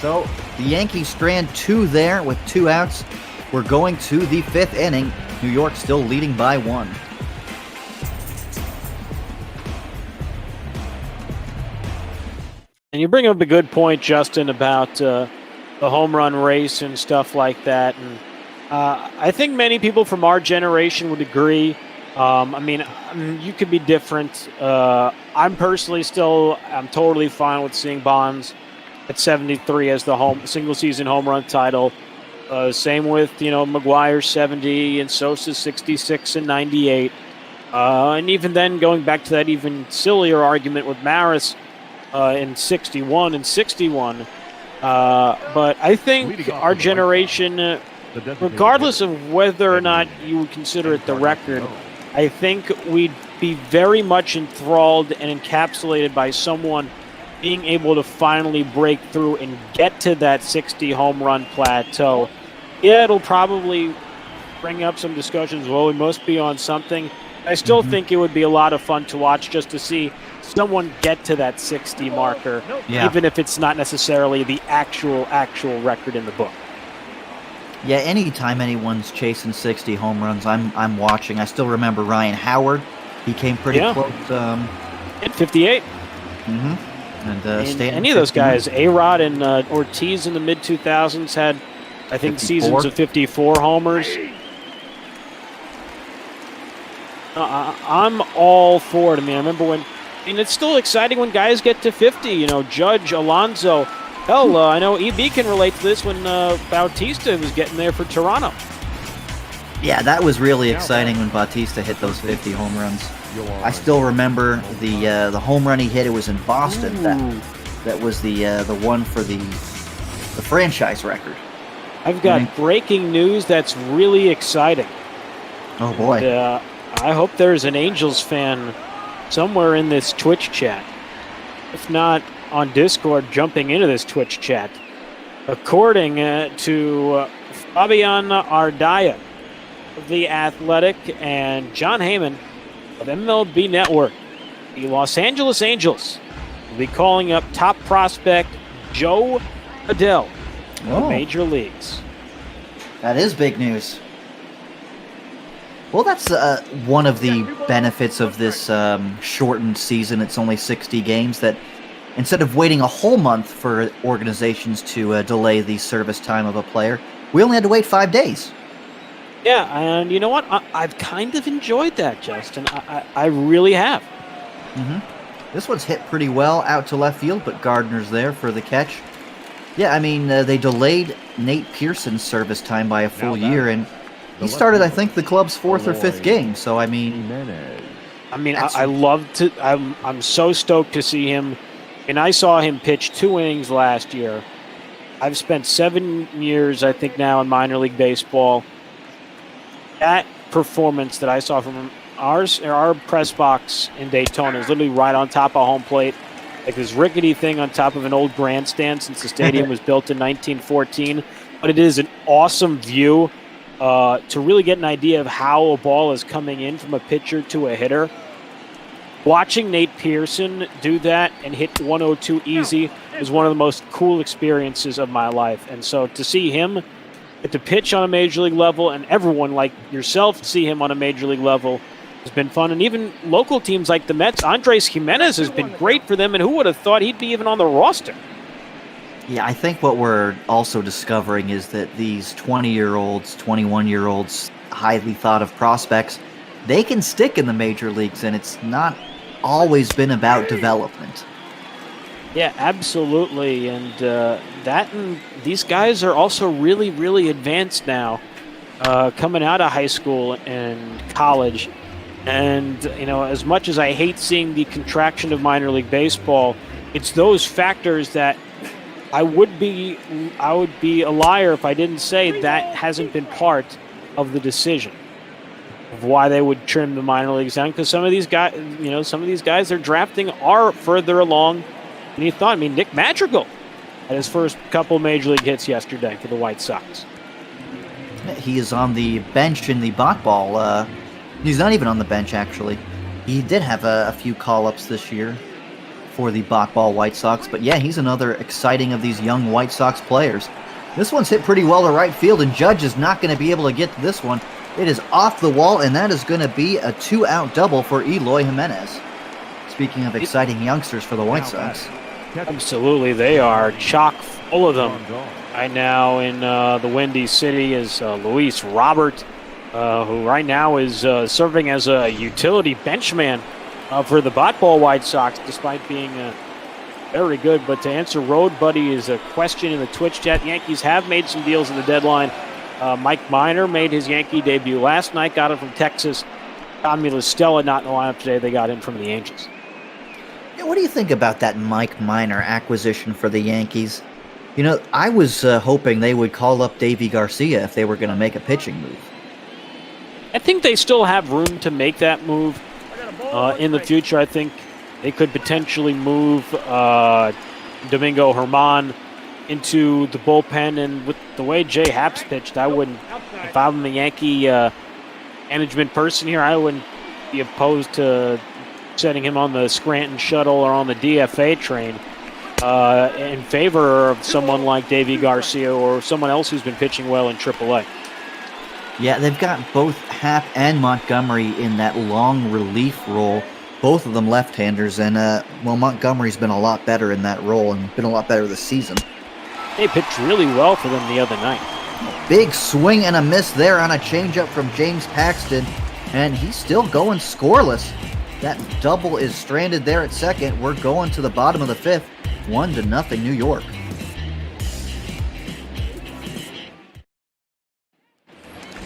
So the Yankees strand 2 there with 2 outs. We're going to the 5th inning. New York still leading by 1. And you bring up a good point, Justin, about the home run race and stuff like that. And I think many people from our generation would agree. You could be different. I'm personally I'm totally fine with seeing Bonds at 73 as the single season home run title. Same with, McGuire 70 and Sosa 66 and 98. And even then, going back to that even sillier argument with Maris in 61 and 61. But I think our generation, regardless of whether or not you would consider it the record, I think we'd be very much enthralled and encapsulated by someone being able to finally break through and get to that 60 home run plateau. Yeah, it'll probably bring up some discussions. Well, we must be on something. I still think it would be a lot of fun to watch just to see someone get to that 60 marker, even if it's not necessarily the actual record in the book. Yeah, anytime anyone's chasing 60 home runs, I'm watching. I still remember Ryan Howard. He came pretty close. At 58. And any of those guys, A-Rod and Ortiz in the mid-2000s had, I think, 54 seasons of 54 homers. I'm all for it. I remember when, it's still exciting when guys get to 50. Judge, Alonso. Hell, I know EB can relate to this when Bautista was getting there for Toronto. Yeah, that was really exciting when Bautista hit those 50 home runs. I still remember the home run he hit. It was in Boston. That was the one for the franchise record. I've got breaking news that's really exciting. Oh boy! And, I hope there's an Angels fan somewhere in this Twitch chat. If not on Discord, jumping into this Twitch chat. According to Fabian Ardaya of The Athletic and John Heyman of MLB Network, the Los Angeles Angels will be calling up top prospect Joe Adele in the Oh. major leagues. That is big news. Well, that's one of the benefits of this shortened season. It's only 60 games, that instead of waiting a whole month for organizations to delay the service time of a player, we only had to wait 5 days. Yeah, and you know what? I've kind of enjoyed that, Justin. I really have. This one's hit pretty well out to left field, but Gardner's there for the catch. Yeah, I mean, they delayed Nate Pearson's service time by a full year, and he started, I think, the club's 4th or 5th game. So, I mean, I love to. I'm so stoked to see him. And I saw him pitch 2 innings last year. I've spent 7 years, I think, now in minor league baseball. That performance that I saw from our press box in Daytona is literally right on top of home plate, like this rickety thing on top of an old grandstand since the stadium was built in 1914. But it is an awesome view to really get an idea of how a ball is coming in from a pitcher to a hitter. Watching Nate Pearson do that and hit 102 easy was one of the most cool experiences of my life. And so to see him at the pitch on a major league level, and everyone like yourself see him on a major league level, has been fun. And even local teams like the Mets, Andres Jimenez has been great for them, and who would have thought he'd be even on the roster? yeah, I think what we're also discovering is that these 20-year-olds, 21-year-olds, highly thought of prospects, they can stick in the major leagues, and it's not always been about development. Yeah, absolutely. And these guys are also really, really advanced now, coming out of high school and college. And, you know, as much as I hate seeing the contraction of minor league baseball, it's those factors that I would be a liar if I didn't say that hasn't been part of the decision of why they would trim the minor leagues down. Because some of these guys they're drafting are further along than you thought. I mean, Nick Madrigal had his first couple major league hits yesterday for the White Sox. He is on the bench in the Bot Ball. He's not even on the bench, actually. He did have a few call-ups this year for the Bot Ball White Sox. But yeah, he's another exciting of these young White Sox players. This one's hit pretty well to right field, and Judge is not going to be able to get to this one. It is off the wall, and that is going to be a 2-out double for Eloy Jimenez. Speaking of exciting youngsters for the White Sox. Absolutely, they are chock full of them. Right now in the Windy City is Luis Robert, who right now is serving as a utility benchman for the Bot Ball White Sox, despite being very good. But to answer Road Buddy's question in the Twitch chat, Yankees have made some deals in the deadline. Mike Minor made his Yankee debut last night, got him from Texas. Tommy Stella not in the lineup today. They got him from the Angels. Yeah, what do you think about that Mike Minor acquisition for the Yankees? You know, I was hoping they would call up Davy Garcia if they were going to make a pitching move. I think they still have room to make that move in the future. I think they could potentially move Domingo Germán into the bullpen, and with the way Jay Happ's pitched, I wouldn't, if I'm a Yankee management person here, I wouldn't be opposed to setting him on the Scranton shuttle or on the DFA train in favor of someone like Davy Garcia or someone else who's been pitching well in AAA. Yeah, they've got both Happ and Montgomery in that long relief role, both of them left-handers, and Montgomery's been a lot better in that role and been a lot better this season. They pitched really well for them the other night. Big swing and a miss there on a changeup from James Paxton, and he's still going scoreless. That double is stranded there at second. We're going to the bottom of the fifth, 1-0 New York.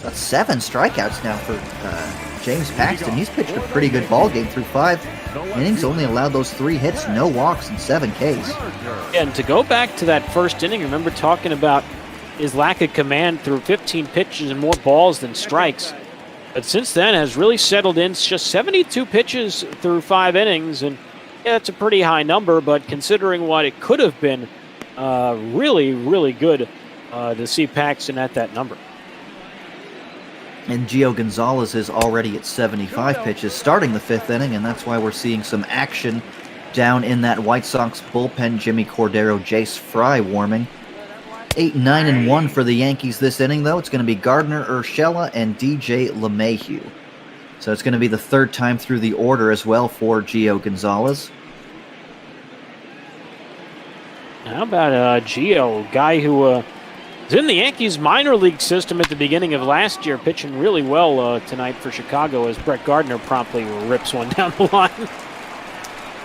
That's 7 strikeouts now for James Paxton. He's pitched a pretty good ball game through 5 innings, only allowed those 3 hits, no walks, and 7 Ks. Yeah, and to go back to that first inning, remember talking about his lack of command through 15 pitches and more balls than strikes. But since then has really settled in. It's just 72 pitches through 5 innings, and yeah, that's a pretty high number, but considering what it could have been, really, really good to see Paxton at that number. And Gio Gonzalez is already at 75 pitches starting the 5th inning, and that's why we're seeing some action down in that White Sox bullpen. Jimmy Cordero, Jace Fry warming. 8-9-1 for the Yankees this inning, though. It's going to be Gardner, Urshela, and DJ LeMahieu. So it's going to be the third time through the order as well for Gio Gonzalez. How about Gio, a guy who was in the Yankees minor league system at the beginning of last year, pitching really well tonight for Chicago as Brett Gardner promptly rips one down the line.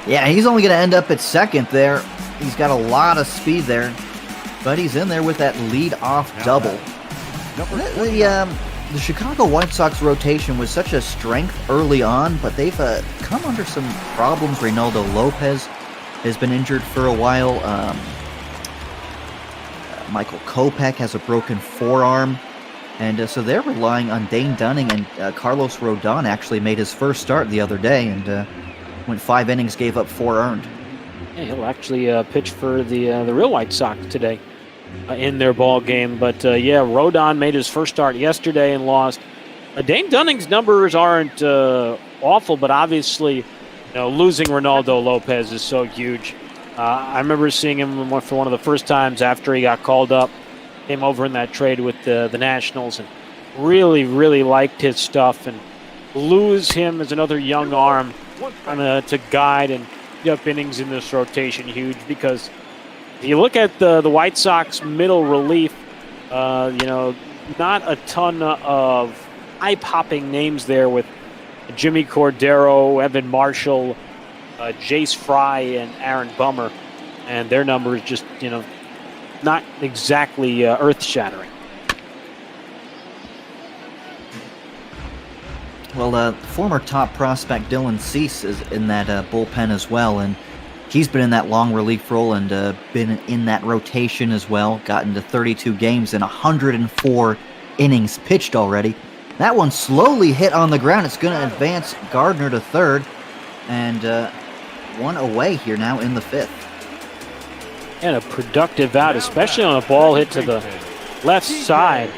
Yeah, he's only going to end up at second there. He's got a lot of speed there, but he's in there with that lead-off double. The Chicago White Sox rotation was such a strength early on, but they've come under some problems. Reynaldo Lopez has been injured for a while. Michael Kopech has a broken forearm. And so they're relying on Dane Dunning, and Carlos Rodon actually made his first start the other day and went 5 innings, gave up 4 earned. Yeah, he'll actually pitch for the real White Sox today in their ball game. But yeah, Rodon made his first start yesterday and lost. Dane Dunning's numbers aren't awful, but obviously, losing Reynaldo Lopez is so huge. I remember seeing him for one of the first times after he got called up. Came over in that trade with the Nationals and really, really liked his stuff. And lose him as another young arm to guide and get up innings in this rotation huge, because if you look at the White Sox middle relief, not a ton of eye-popping names there with Jimmy Cordero, Evan Marshall, Jace Fry, and Aaron Bummer. And their numbers just, not exactly earth-shattering. Well, former top prospect Dylan Cease is in that bullpen as well, and he's been in that long relief role and been in that rotation as well. Gotten to 32 games and 104 innings pitched already. That one slowly hit on the ground. It's going to advance Gardner to third, and one away here now in the 5th. And a productive out, especially on a ball hit to the left side.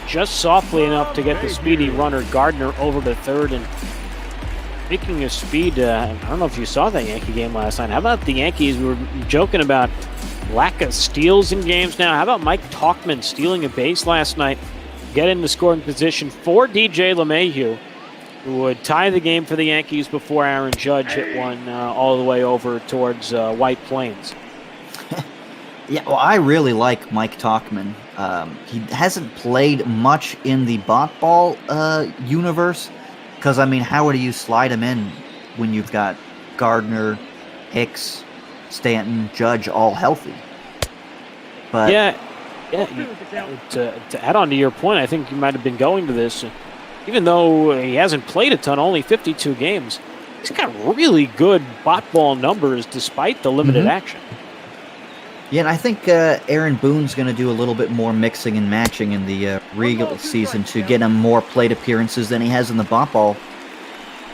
Just softly enough to get the speedy runner Gardner over to third. And speaking of speed, I don't know if you saw that Yankee game last night. How about the Yankees? We were joking about lack of steals in games now. How about Mike Tauchman stealing a base last night, get in the scoring position for DJ LeMahieu, who would tie the game for the Yankees before Aaron Judge hit one all the way over towards White Plains. Yeah, well, I really like Mike Tauchman. He hasn't played much in the ball universe, because, how would you slide him in when you've got Gardner, Hicks, Stanton, Judge all healthy? But to add on to your point, I think you might have been going to this. Even though he hasn't played a ton, only 52 games, he's got really good ball numbers despite the limited action. Yeah, and I think Aaron Boone's going to do a little bit more mixing and matching in the regular season to get him more plate appearances than he has in the ball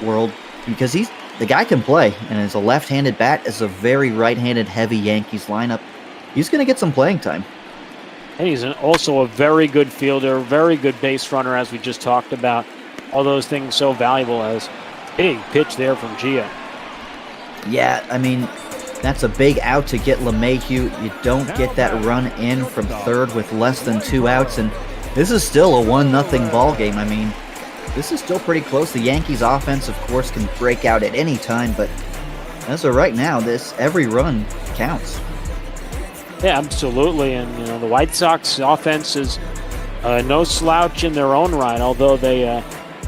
world, because the guy can play, and as a left-handed bat, as a very right-handed heavy Yankees lineup, he's going to get some playing time. And he's also a very good fielder, very good base runner, as we just talked about. All those things so valuable as big pitch there from Gio. Yeah, that's a big out to get LeMahieu. You don't get that run in from third with less than 2 outs, and this is still a 1-0 ball game. This is still pretty close. The Yankees offense, of course, can break out at any time, but as of right now, every run counts. Yeah, absolutely. And the White Sox offense is no slouch in their own right, although they had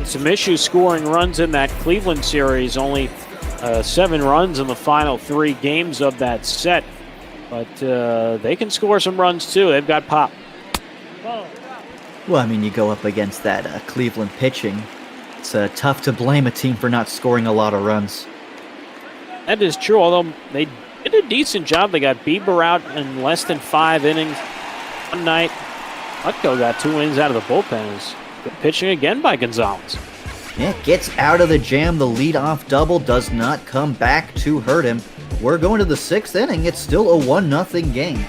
some issues scoring runs in that Cleveland series, only 7 runs in the final 3 games of that set. But they can score some runs too. They've got pop. Well, you go up against that Cleveland pitching. It's tough to blame a team for not scoring a lot of runs. That is true, although they did a decent job. They got Bieber out in less than 5 innings one night. Utko got 2 innings out of the bullpen. Good pitching again by Gonzalez. Yeah, gets out of the jam. The leadoff double does not come back to hurt him. We're going to the 6th inning. It's still a 1-0 game.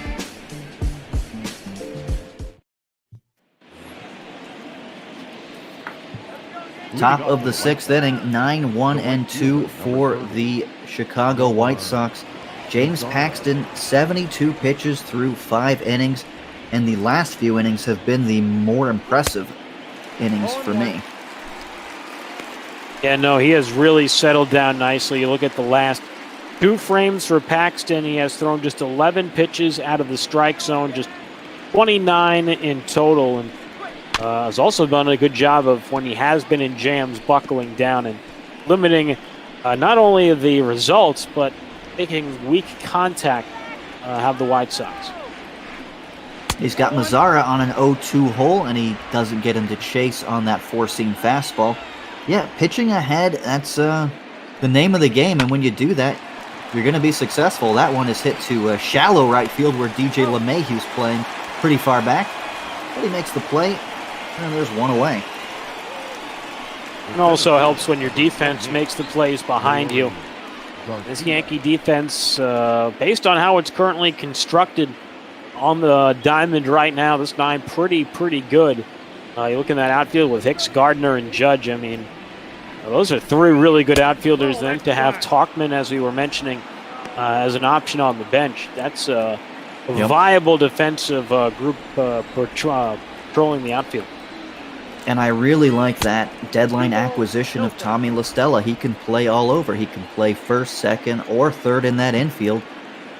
Top of the 6th inning, 9-1-2 for the Chicago White Sox. James Paxton, 72 pitches through 5 innings, and the last few innings have been the more impressive innings for me. Yeah, no, he has really settled down nicely. You look at the last 2 frames for Paxton. He has thrown just 11 pitches out of the strike zone, just 29 in total, and has also done a good job of, when he has been in jams, buckling down and limiting not only the results, but making weak contact have the White Sox. He's got Mazzara on an 0-2 hole, and he doesn't get him to chase on that 4-seam fastball. Yeah, pitching ahead, that's the name of the game, and when you do that, you're going to be successful. That one is hit to shallow right field where DJ LeMahieu's playing pretty far back, but he makes the play, and there's one away. It also helps when your defense makes the plays behind you. This Yankee defense, based on how it's currently constructed on the diamond right now, this 9 pretty good. You look in that outfield with Hicks, Gardner, and Judge. I mean, those are 3 really good outfielders. Then to have Talkman, as we were mentioning, as an option on the bench, that's a viable defensive group patrolling the outfield. And I really like that deadline acquisition of Tommy La Stella. He can play all over. He can play first, second, or third in that infield.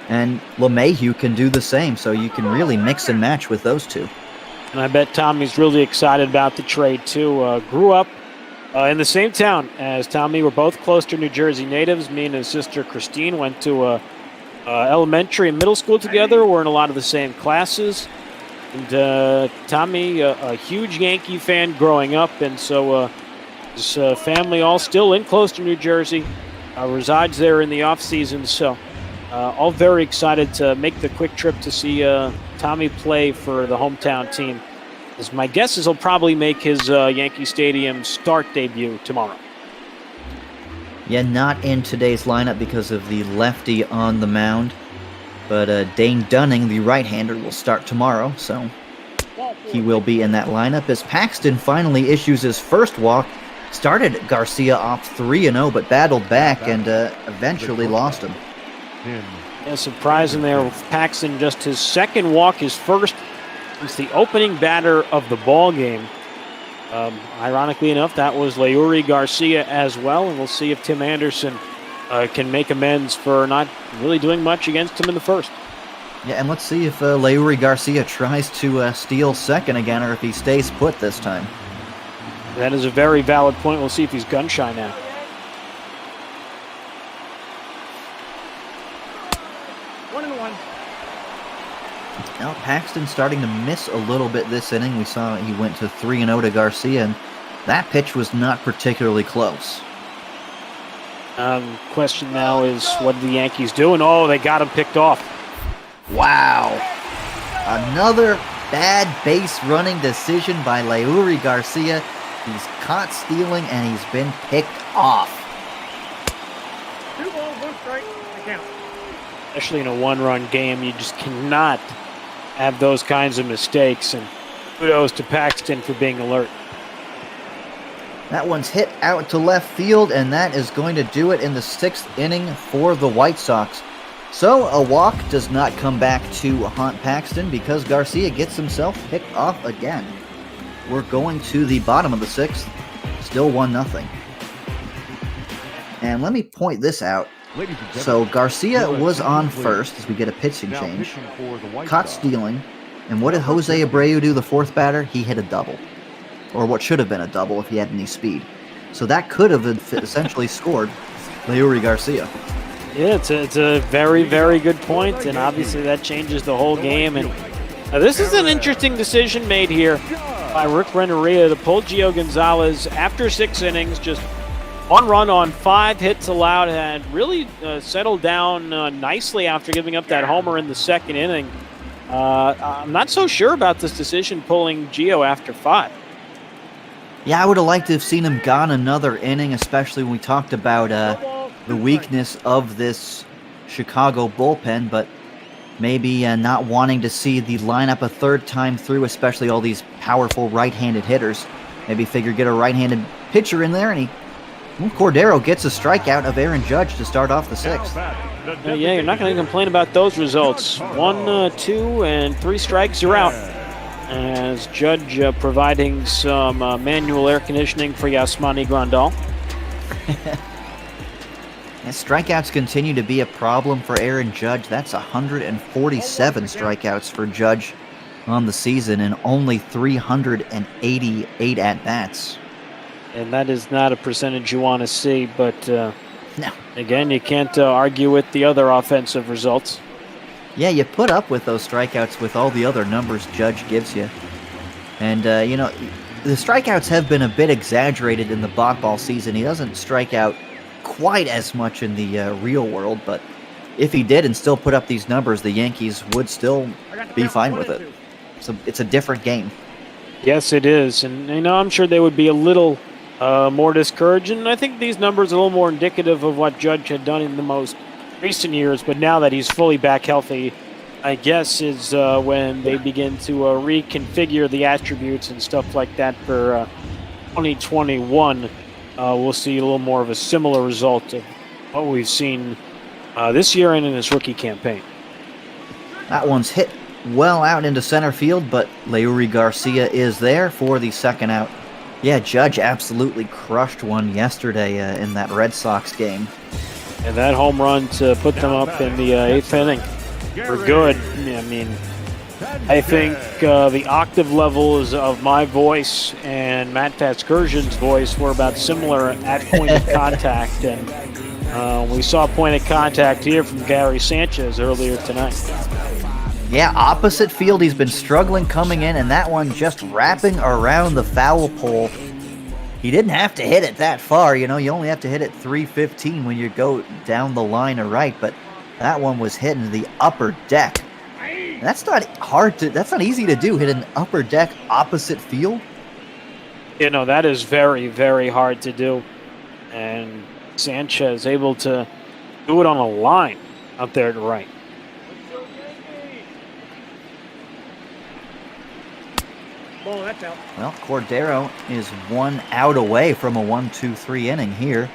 And LeMahieu can do the same, so you can really mix and match with those 2. And I bet Tommy's really excited about the trade, too. Grew up in the same town as Tommy. We're both close to New Jersey natives. Me and his sister Christine went to elementary and middle school together. We're in a lot of the same classes. And Tommy, a huge Yankee fan growing up, and so his family all still in close to New Jersey, resides there in the off-season. So all very excited to make the quick trip to see Tommy play for the hometown team. As my guess is he'll probably make his Yankee Stadium start debut tomorrow. Yeah, not in today's lineup because of the lefty on the mound. But Dane Dunning, the right-hander, will start tomorrow, so he will be in that lineup as Paxton finally issues his first walk. Started Garcia off 3-0, but battled back and eventually lost him. Yeah, surprising there with Paxton, just his second walk, his first since the opening batter of the ball game. Ironically enough, that was Leury Garcia as well, and we'll see if Tim Anderson can make amends for not really doing much against him in the first. Yeah, and let's see if Leury Garcia tries to steal second again, or if he stays put this time. That is a very valid point. We'll see if he's gun shy now. Now Paxton starting to miss a little bit this inning. We saw he went to 3-0 to Garcia, and that pitch was not particularly close. Question now is, what did the Yankees do? And they got him picked off. Wow. Another bad base running decision by Leury Garcia. He's caught stealing and he's been picked off. 2 balls, 1 strike, the count. Especially in a 1-run game, you just cannot have those kinds of mistakes. And kudos to Paxton for being alert. That one's hit out to left field, and that is going to do it in the 6th inning for the White Sox. So a walk does not come back to haunt Paxton because Garcia gets himself picked off again. We're going to the bottom of the 6th, still 1-0. And let me point this out. So Garcia was on first as we get a pitching change, caught stealing, and what did Jose Abreu do, the 4th batter? He hit a double. Or what should have been a double if he had any speed. So that could have essentially scored Leury Garcia. Yeah, it's a very, very good point, and obviously that changes the whole game. And this is an interesting decision made here by Rick Renteria to pull Gio Gonzalez after 6 innings, just 1 run on 5 hits allowed, and really settled down nicely after giving up that homer in the 2nd inning. I'm not so sure about this decision, pulling Gio after 5. Yeah, I would have liked to have seen him gone another inning, especially when we talked about the weakness of this Chicago bullpen, but maybe not wanting to see the lineup a 3rd time through, especially all these powerful right-handed hitters. Maybe figure get a right-handed pitcher in there, and he Well, Cordero gets a strikeout of Aaron Judge to start off the sixth. Yeah, you're not going to complain about those results. 1, 2, and 3 strikes, you're out. As Judge providing some manual air conditioning for Yasmani Grandal. And strikeouts continue to be a problem for Aaron Judge. That's 147 strikeouts for Judge on the season and only 388 at-bats. And that is not a percentage you want to see, but no. Again, you can't argue with the other offensive results. Yeah, you put up with those strikeouts with all the other numbers Judge gives you. And, the strikeouts have been a bit exaggerated in the ball season. He doesn't strike out quite as much in the real world, but if he did and still put up these numbers, the Yankees would still be fine with it. So it's a different game. Yes, it is. And, I'm sure they would be a little more discouraged. And I think these numbers are a little more indicative of what Judge had done in the most recent years. But now that he's fully back healthy, I guess is when they begin to reconfigure the attributes and stuff like that for 2021. We'll see a little more of a similar result of what we've seen this year and in his rookie campaign. That one's hit well out into center field, but Leury Garcia is there for the second out. Yeah, Judge absolutely crushed one yesterday in that Red Sox game. And that home run to put them up in the 8th inning were good. I think the octave levels of my voice and Matt Vasgersian's voice were about similar at point of contact. And we saw point of contact here from Gary Sanchez earlier tonight. Yeah, opposite field, he's been struggling coming in, and that one just wrapping around the foul pole. He didn't have to hit it that far, you only have to hit it 315 when you go down the line or right, but that one was hitting the upper deck. And that's not easy to do, hit an upper deck opposite field. That is very, very hard to do. And Sanchez able to do it on a line out there to right. Oh, that's out. Well, Cordero is 1 out away from a 1-2-3 inning here.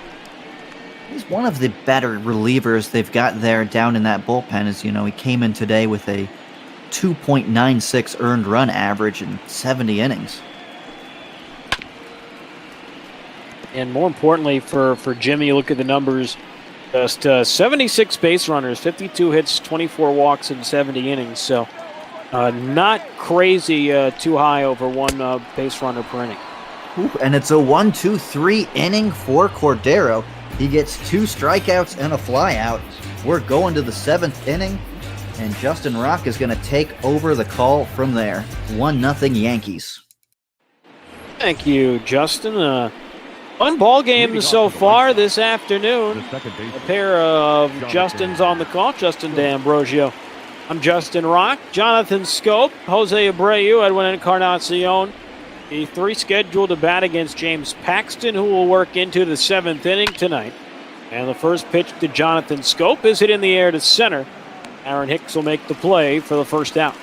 He's one of the better relievers they've got there down in that bullpen. As he came in today with a 2.96 earned run average in 70 innings. And more importantly for Jimmy, you look at the numbers, just 76 base runners, 52 hits, 24 walks in 70 innings. So not crazy too high over one base runner per inning. Ooh, and it's a 1-2-3 inning for Cordero. He gets 2 strikeouts and a flyout. We're going to the 7th inning, and Justin Rock is going to take over the call from there. 1-0 Yankees. Thank you, Justin. Fun ball game so far this afternoon. A pair of Justins on the call. Justin D'Ambrosio. I'm Justin Rock, Jonathan Scope, Jose Abreu, Edwin Encarnacion. The 3 scheduled to bat against James Paxton, who will work into the 7th inning tonight. And the first pitch to Jonathan Scope is hit in the air to center. Aaron Hicks will make the play for the first out.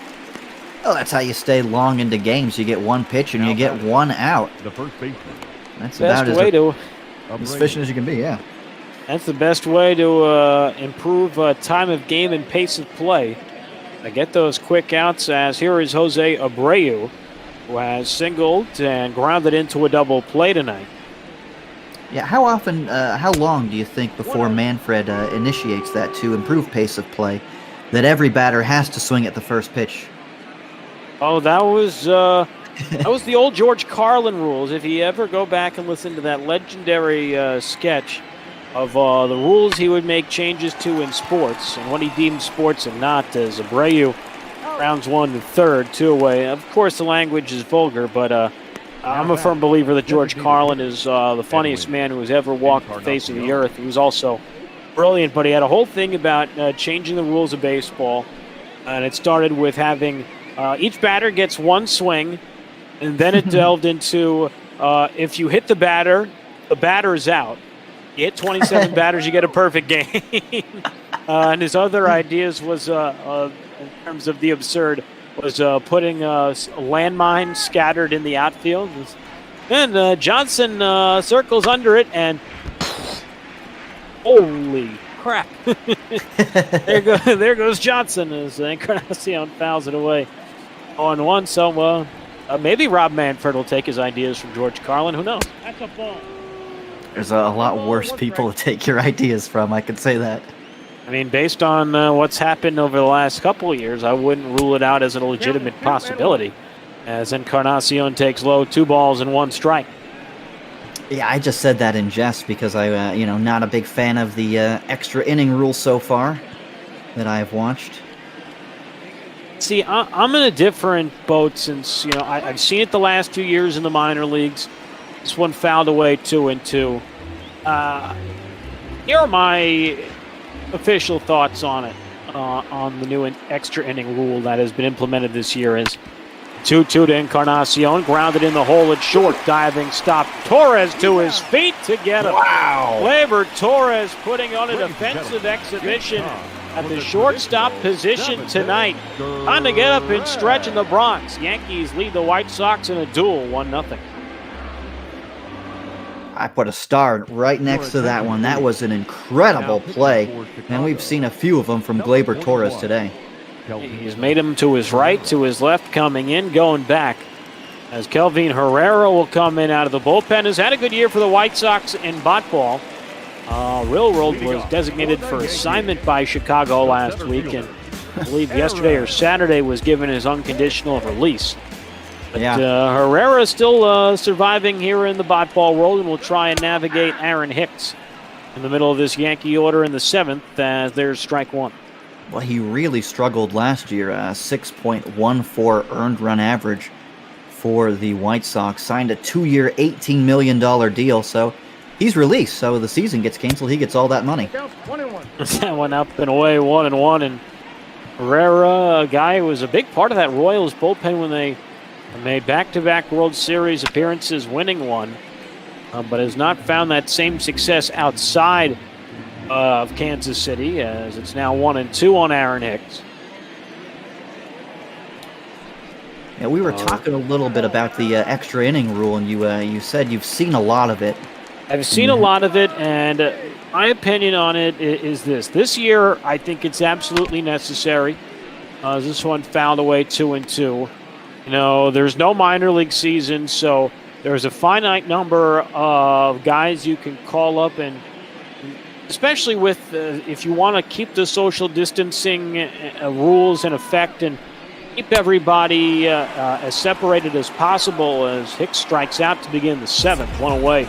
Oh, that's how you stay long into games. You get 1 pitch and you get 1 out. The first baseman. That's best about way to as efficient as you can be, yeah. That's the best way to improve time of game and pace of play. I get those quick outs, as here is Jose Abreu, who has singled and grounded into a double play tonight. Yeah, how long do you think before Manfred initiates that to improve pace of play, that every batter has to swing at the first pitch? Oh, that was the old George Carlin rules. If you ever go back and listen to that legendary sketch of the rules he would make changes to in sports and what he deemed sports and not, as Abreu rounds 1 to 3rd, 2 away. Of course, the language is vulgar, but I'm a firm believer that George Carlin is the funniest man who has ever walked the face of the earth. He was also brilliant, but he had a whole thing about changing the rules of baseball, and it started with having each batter gets 1 swing, and then it delved into if you hit the batter is out. You hit 27 batters, you get a perfect game. And his other ideas was, in terms of the absurd, was putting landmines scattered in the outfield. And Johnson circles under it and Holy crap. There goes Johnson as Encarnacion fouls it away on one. So maybe Rob Manfred will take his ideas from George Carlin. Who knows? That's a ball. There's a lot worse people to take your ideas from, I could say that. I mean, based on what's happened over the last couple of years, I wouldn't rule it out as a legitimate possibility. As Encarnacion takes low, 2 balls and 1 strike. Yeah, I just said that in jest because I, not a big fan of the extra inning rule so far that I've watched. See, I'm in a different boat since, I've seen it the last 2 years in the minor leagues. This one fouled away 2-2. Here are my official thoughts on it, on the new extra inning rule that has been implemented this year is 2-2 to Encarnacion, grounded in the hole at short, diving stop. Torres to his feet to get him. Wow. Gleyber Torres putting on a defensive exhibition at the shortstop position tonight. Time to get up and stretch in the Bronx. Yankees lead the White Sox in a duel, 1-0. I put a star right next to that one. That was an incredible play, and we've seen a few of them from Gleyber Torres today. He's made him to his right, to his left, coming in, going back. As Kelvin Herrera will come in out of the bullpen. Has had a good year for the White Sox in bat ball. Railroad was designated for assignment by Chicago last week, and I believe yesterday or Saturday was given his unconditional release. But Herrera is still surviving here in the bat ball world and will try and navigate Aaron Hicks in the middle of this Yankee order in the 7th as there's strike 1. Well, he really struggled last year. 6.14 earned run average for the White Sox. Signed a 2-year, $18 million deal, so he's released. So the season gets canceled. He gets all that money. That one up and away, 1-1. And Herrera, a guy who was a big part of that Royals bullpen when they made back-to-back World Series appearances, winning one, but has not found that same success outside of Kansas City, as it's now 1-2 on Aaron Hicks. Yeah, we were talking a little bit about the extra inning rule, and you said you've seen a lot of it. I've seen a lot of it, and my opinion on it is this. This year, I think it's absolutely necessary. This one fouled away 2-2. There's no minor league season, so there's a finite number of guys you can call up, and especially with if you want to keep the social distancing rules in effect and keep everybody as separated as possible, as Hicks strikes out to begin the 7th, 1 away.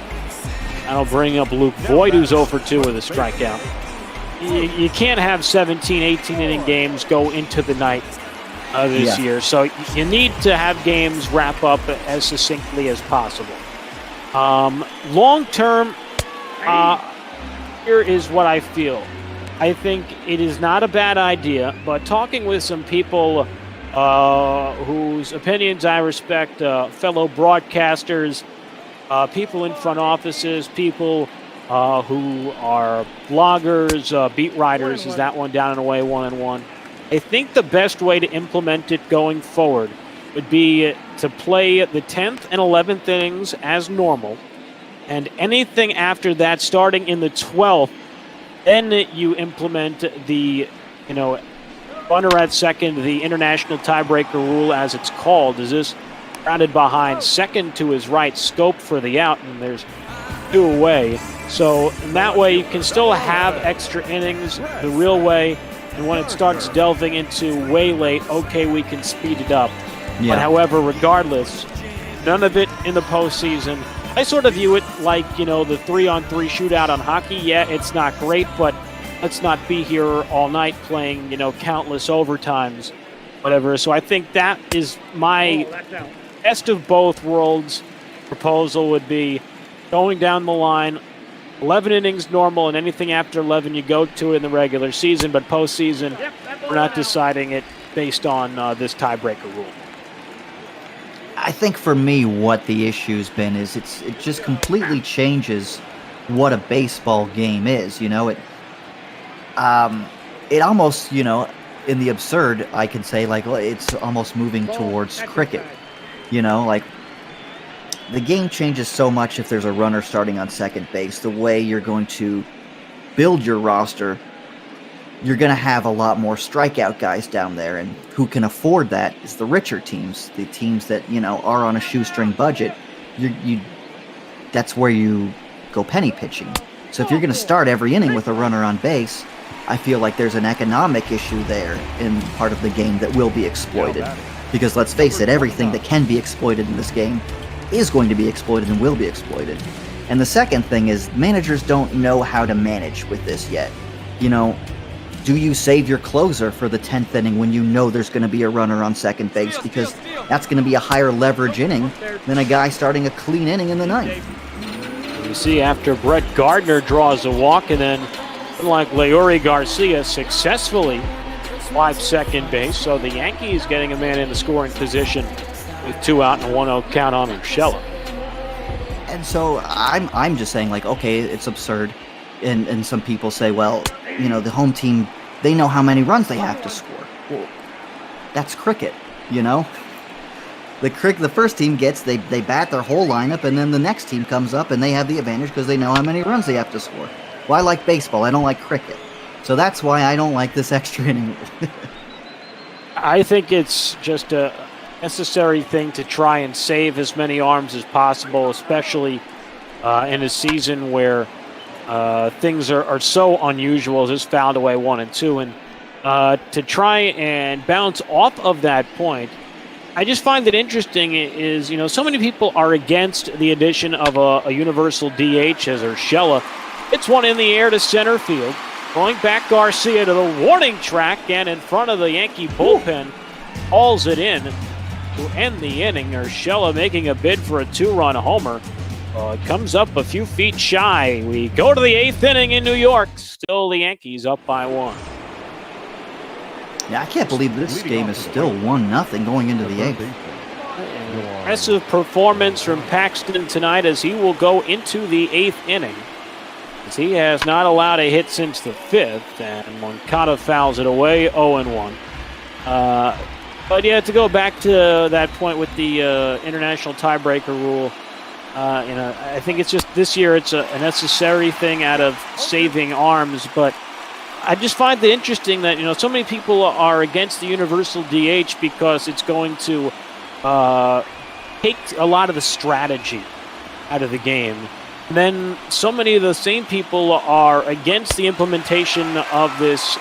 That'll bring up Luke Boyd, who's 0-2 with a strikeout. You can't have 17, 18-inning games go into the night this year. So you need to have games wrap up as succinctly as possible. Long term, here is what I feel. I think it is not a bad idea, but talking with some people whose opinions I respect, fellow broadcasters, people in front offices, people who are bloggers, beat writers, is that one down and away 1-1. I think the best way to implement it going forward would be to play the 10th and 11th innings as normal, and anything after that, starting in the 12th, then you implement the, runner at second, the international tiebreaker rule as it's called. Is this grounded behind second to his right, scope for the out, and there's 2 away. So in that way, you can still have extra innings the real way. And when it starts delving into way late, okay, we can speed it up. Yeah. But however, regardless, none of it in the postseason. I sort of view it like, the 3-on-3 shootout on hockey. Yeah, it's not great, but let's not be here all night playing, countless overtimes, whatever. So I think that is my best of both worlds proposal would be going down the line, 11 innings normal, and anything after 11 you go to it in the regular season, but postseason, we're not deciding it based on this tiebreaker rule. I think for me what the issue's been is it just completely changes what a baseball game is. It almost, in the absurd, I can say, like, it's almost moving towards cricket. The game changes so much if there's a runner starting on second base, the way you're going to build your roster, you're going to have a lot more strikeout guys down there. And who can afford that is the richer teams, the teams that, are on a shoestring budget. That's where you go penny pitching. So if you're going to start every inning with a runner on base, I feel like there's an economic issue there in part of the game that will be exploited. Because let's face it, everything that can be exploited in this game is going to be exploited and will be exploited. And the second thing is managers don't know how to manage with this yet. Do you save your closer for the 10th inning when you know there's going to be a runner on second base? Because that's going to be a higher leverage inning than a guy starting a clean inning in the ninth. You see after Brett Gardner draws a walk, and then like Leury Garcia successfully slides second base, so the Yankees getting a man in the scoring position with 2 out and a 1-0 count on Urshela. And so I'm just saying, okay, it's absurd. And some people say, well, the home team, they know how many runs they have to score. Well, that's cricket, The first team they bat their whole lineup, and then the next team comes up and they have the advantage because they know how many runs they have to score. Well, I like baseball. I don't like cricket. So that's why I don't like this extra inning. I think it's just a necessary thing to try and save as many arms as possible, especially in a season where things are so unusual, as this fouled away 1 and 2. And to try and bounce off of that point, I just find it interesting is, so many people are against the addition of a universal DH as Urshela. It's one in the air to center field. Going back Garcia to the warning track, and in front of the Yankee bullpen, hauls it in to end the inning. Urshela making a bid for a 2-run homer. It comes up a few feet shy. We go to the 8th inning in New York. Still the Yankees up by 1. Yeah, I can't believe this game is still 1-0 going into the 8th. Impressive performance from Paxton tonight as he will go into the 8th inning. As he has not allowed a hit since the 5th, and Moncada fouls it away, 0-1. But yeah, to go back to that point with the international tiebreaker rule, I think it's just this year it's a necessary thing out of saving arms, but I just find it interesting that, so many people are against the universal DH because it's going to take a lot of the strategy out of the game. And then so many of the same people are against the implementation of this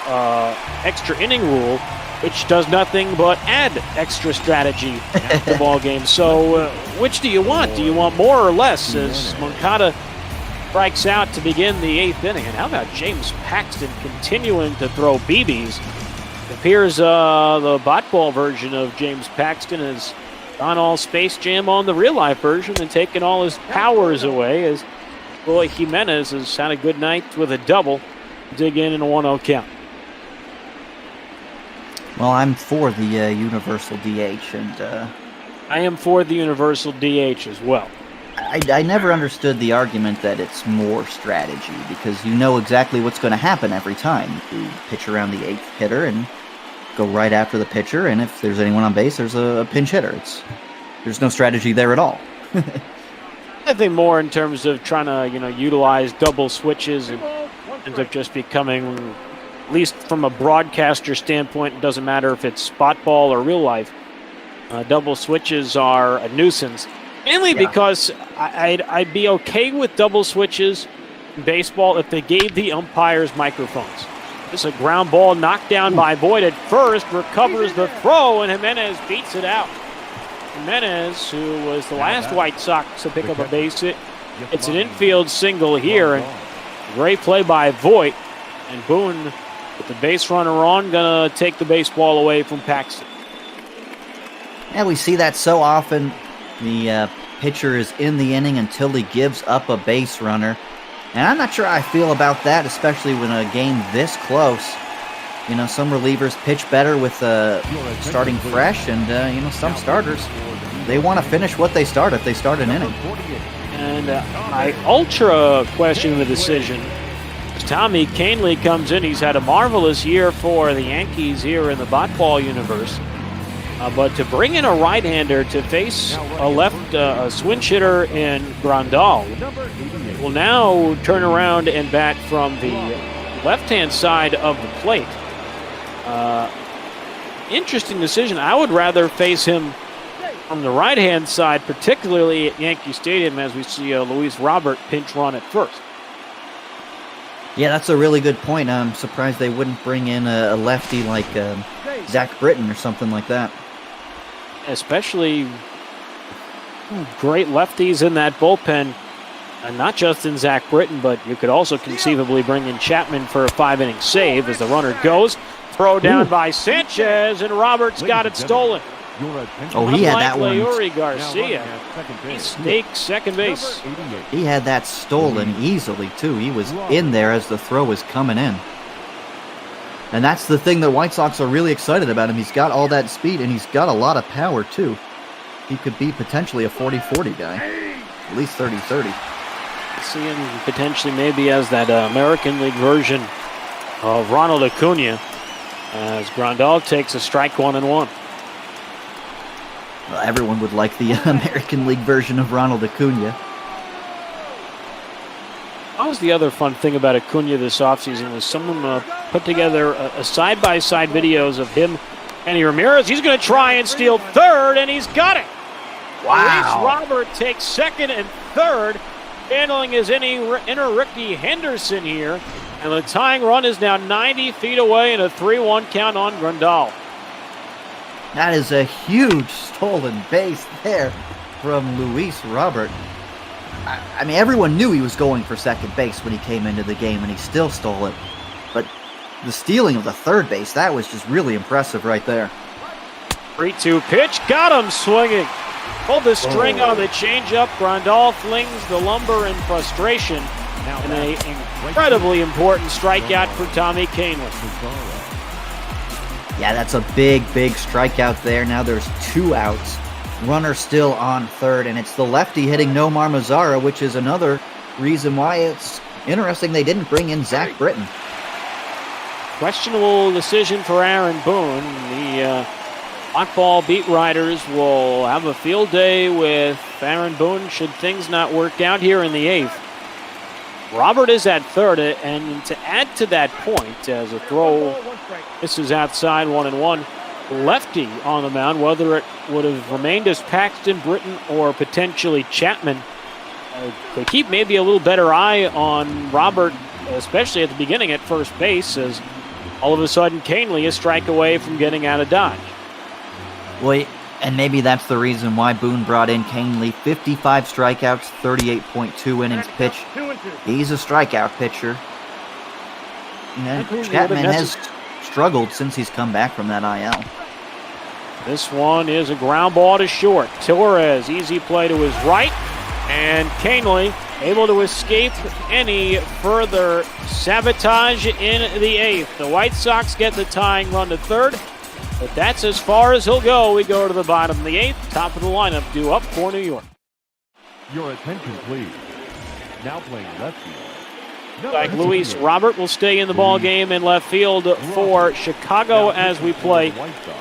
extra inning rule, which does nothing but add extra strategy to the ball game. So which do you want? Do you want more or less? As Moncada strikes out to begin the 8th inning. And how about James Paxton continuing to throw BBs? It appears the bot ball version of James Paxton has gone all Space Jam on the real life version and taken all his powers away, as Roy Jimenez has had a good night with a double. Dig in a 1-0 count. Well, I'm for the universal DH, and I am for the universal DH as well. I never understood the argument that it's more strategy, because you know exactly what's going to happen every time. You pitch around the 8th hitter and go right after the pitcher, and if there's anyone on base, there's a pinch hitter. There's no strategy there at all. I think more in terms of trying to, utilize double switches, and ends up just becoming, at least from a broadcaster standpoint, it doesn't matter if it's spot ball or real life. Double switches are a nuisance, mainly because I'd be okay with double switches in baseball if they gave the umpires microphones. This is a ground ball knocked down by Boyd at first, recovers the throw, and Jimenez beats it out. Jimenez, who was the last White Sox to pick up a base hit, it's an infield single here, and great play by Voit, and Boone, with the base runner on, gonna take the baseball away from Paxton. Yeah, we see that so often. The pitcher is in the inning until he gives up a base runner. And I'm not sure how I feel about that, especially when a game this close. Some relievers pitch better with starting fresh, and, some starters, they want to finish what they start if they start an inning. And I ultra question the decision. As Tommy Kahnle comes in, he's had a marvelous year for the Yankees here in the bot ball universe. But to bring in a right-hander to face a switch hitter in Grandal, will now turn around and bat from the left-hand side of the plate. Interesting decision. I would rather face him from the right-hand side, particularly at Yankee Stadium, as we see Luis Robert pinch run at first. Yeah, that's a really good point. I'm surprised they wouldn't bring in a lefty like Zach Britton or something like that. Especially great lefties in that bullpen, and not just in Zach Britton, but you could also conceivably bring in Chapman for a 5-inning save as the runner goes. Throw down by Sanchez, and Roberts got it stolen. Oh, he had that one. Leury Garcia, he staked second base. He had that stolen easily, too. He was in there as the throw was coming in. And that's the thing that White Sox are really excited about him. He's got all that speed, and he's got a lot of power, too. He could be potentially a 40-40 guy. At least 30-30. See him potentially maybe as that American League version of Ronald Acuna, as Grandal takes a strike 1-1. Well, everyone would like the American League version of Ronald Acuna. That was the other fun thing about Acuna this offseason, was someone put together a side-by-side videos of him and Ramirez. He's going to try and steal third, and he's got it. Wow. Luis Robert takes second and third, handling his inner Ricky Henderson here. And the tying run is now 90 feet away and a 3-1 count on Grandal. That is a huge stolen base there from Luis Robert. I mean, everyone knew he was going for second base when he came into the game, and he still stole it. But the stealing of the third base, that was just really impressive right there. 3-2 pitch, got him swinging. Pulled the string on the changeup. Grandal flings the lumber in frustration. And an incredibly important strikeout for Tommy Kahnle. Yeah, that's a big strikeout there. Now there's 2 outs. Runner still on third, and it's the lefty hitting Nomar Mazara, which is another reason why it's interesting they didn't bring in Zach Britton. Questionable decision for Aaron Boone. The Montball beat writers will have a field day with Aaron Boone should things not work out here in the 8th. Robert is at third, and to add to that point, as a throw, this is outside 1-1. Lefty on the mound, whether it would have remained as Paxton, Britton, or potentially Chapman. They keep maybe a little better eye on Robert, especially at the beginning at first base, as all of a sudden Kahnle a strike away from getting out of Dodge. Well, and maybe that's the reason why Boone brought in Kahnle. 55 strikeouts, 38.2 innings pitched. He's a strikeout pitcher. And Chapman has struggled since he's come back from that IL. This one is a ground ball to short. Torres, easy play to his right. And Kahnle able to escape any further sabotage in the 8th. The White Sox get the tying run to third. But that's as far as he'll go. We go to the bottom of the 8th. Top of the lineup due up for New York. Your attention, please. Now playing left field. Like Luis Robert will stay in the ball game in left field for Chicago as we play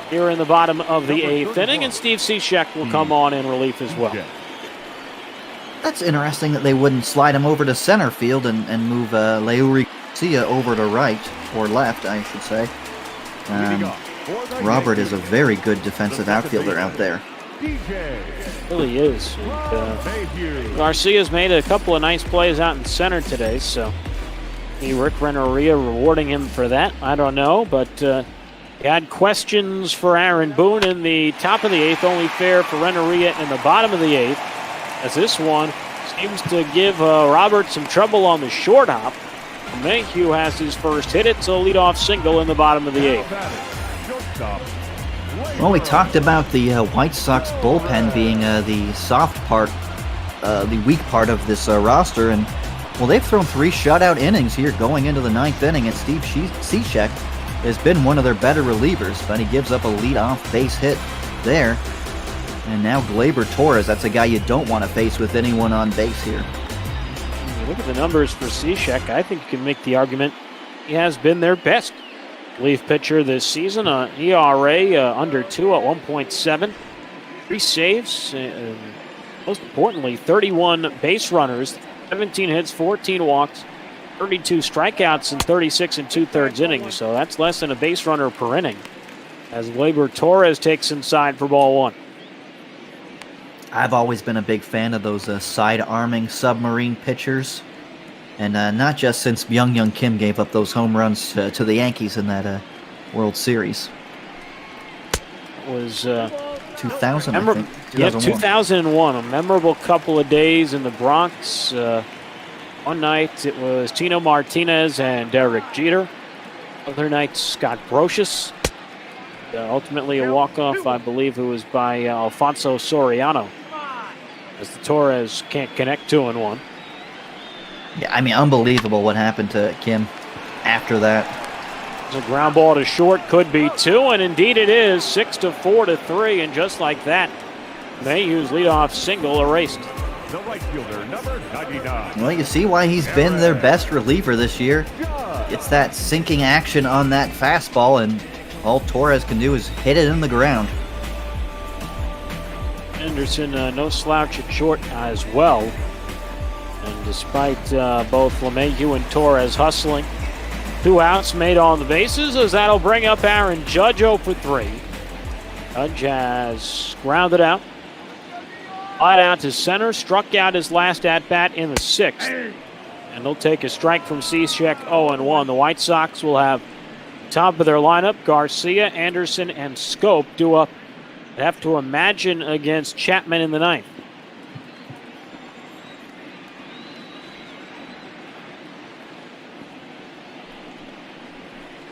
here in the bottom of the 8th inning. And Steve Cishek will come on in relief as well. That's interesting that they wouldn't slide him over to center field and move Leury Garcia over to right, or left, I should say. Robert is a very good defensive outfielder out there. Really is. Garcia's made a couple of nice plays out in center today, so Rick Renneria rewarding him for that. I don't know, but he had questions for Aaron Boone in the top of the 8th, only fair for Renneria in the bottom of the 8th, as this one seems to give Robert some trouble on the short hop. Mayhew has his first hit. It's a leadoff single in the bottom of the 8th. Well, we talked about the White Sox bullpen being the soft part, the weak part of this roster, and well, they've thrown 3 shutout innings here going into the 9th inning, and Steve Cishek has been one of their better relievers, but he gives up a leadoff base hit there. And now Gleyber Torres, that's a guy you don't want to face with anyone on base here. Look at the numbers for Cishek. I think you can make the argument he has been their best relief pitcher this season. ERA under 2 at 1.7. 3 saves. Most importantly, 31 base runners. 17 hits, 14 walks, 32 strikeouts in 36 and 2/3 innings. So that's less than a base runner per inning. As Gleyber Torres takes inside for ball one. I've always been a big fan of those side-arming submarine pitchers. And not just since Young Kim gave up those home runs to the Yankees in that World Series. It was 2000, I think. 2001. A memorable couple of days in the Bronx. One night it was Tino Martinez and Derek Jeter. Other night, Scott Brocious. Ultimately a walk-off, I believe it was by Alfonso Soriano. As the Torres can't connect 2-1. Yeah, I mean, unbelievable what happened to Kim after that. It's a ground ball to short, could be 2, and indeed it is. 6-4-3, and just like that, Mayhew's leadoff single erased. The right fielder, number 99. Well, you see why he's been their best reliever this year. It's that sinking action on that fastball, and all Torres can do is hit it in the ground. Anderson, no slouch at short as well. And despite both LeMahieu and Torres hustling, 2 outs made on the bases, as that'll bring up Aaron Judge 0 for 3. Judge has grounded out. Flied out to center, struck out his last at-bat in the 6th. And they'll take a strike from Cishek 0-1. The White Sox will have top of their lineup, Garcia, Anderson, and Scope due up. They have to imagine against Chapman in the 9th.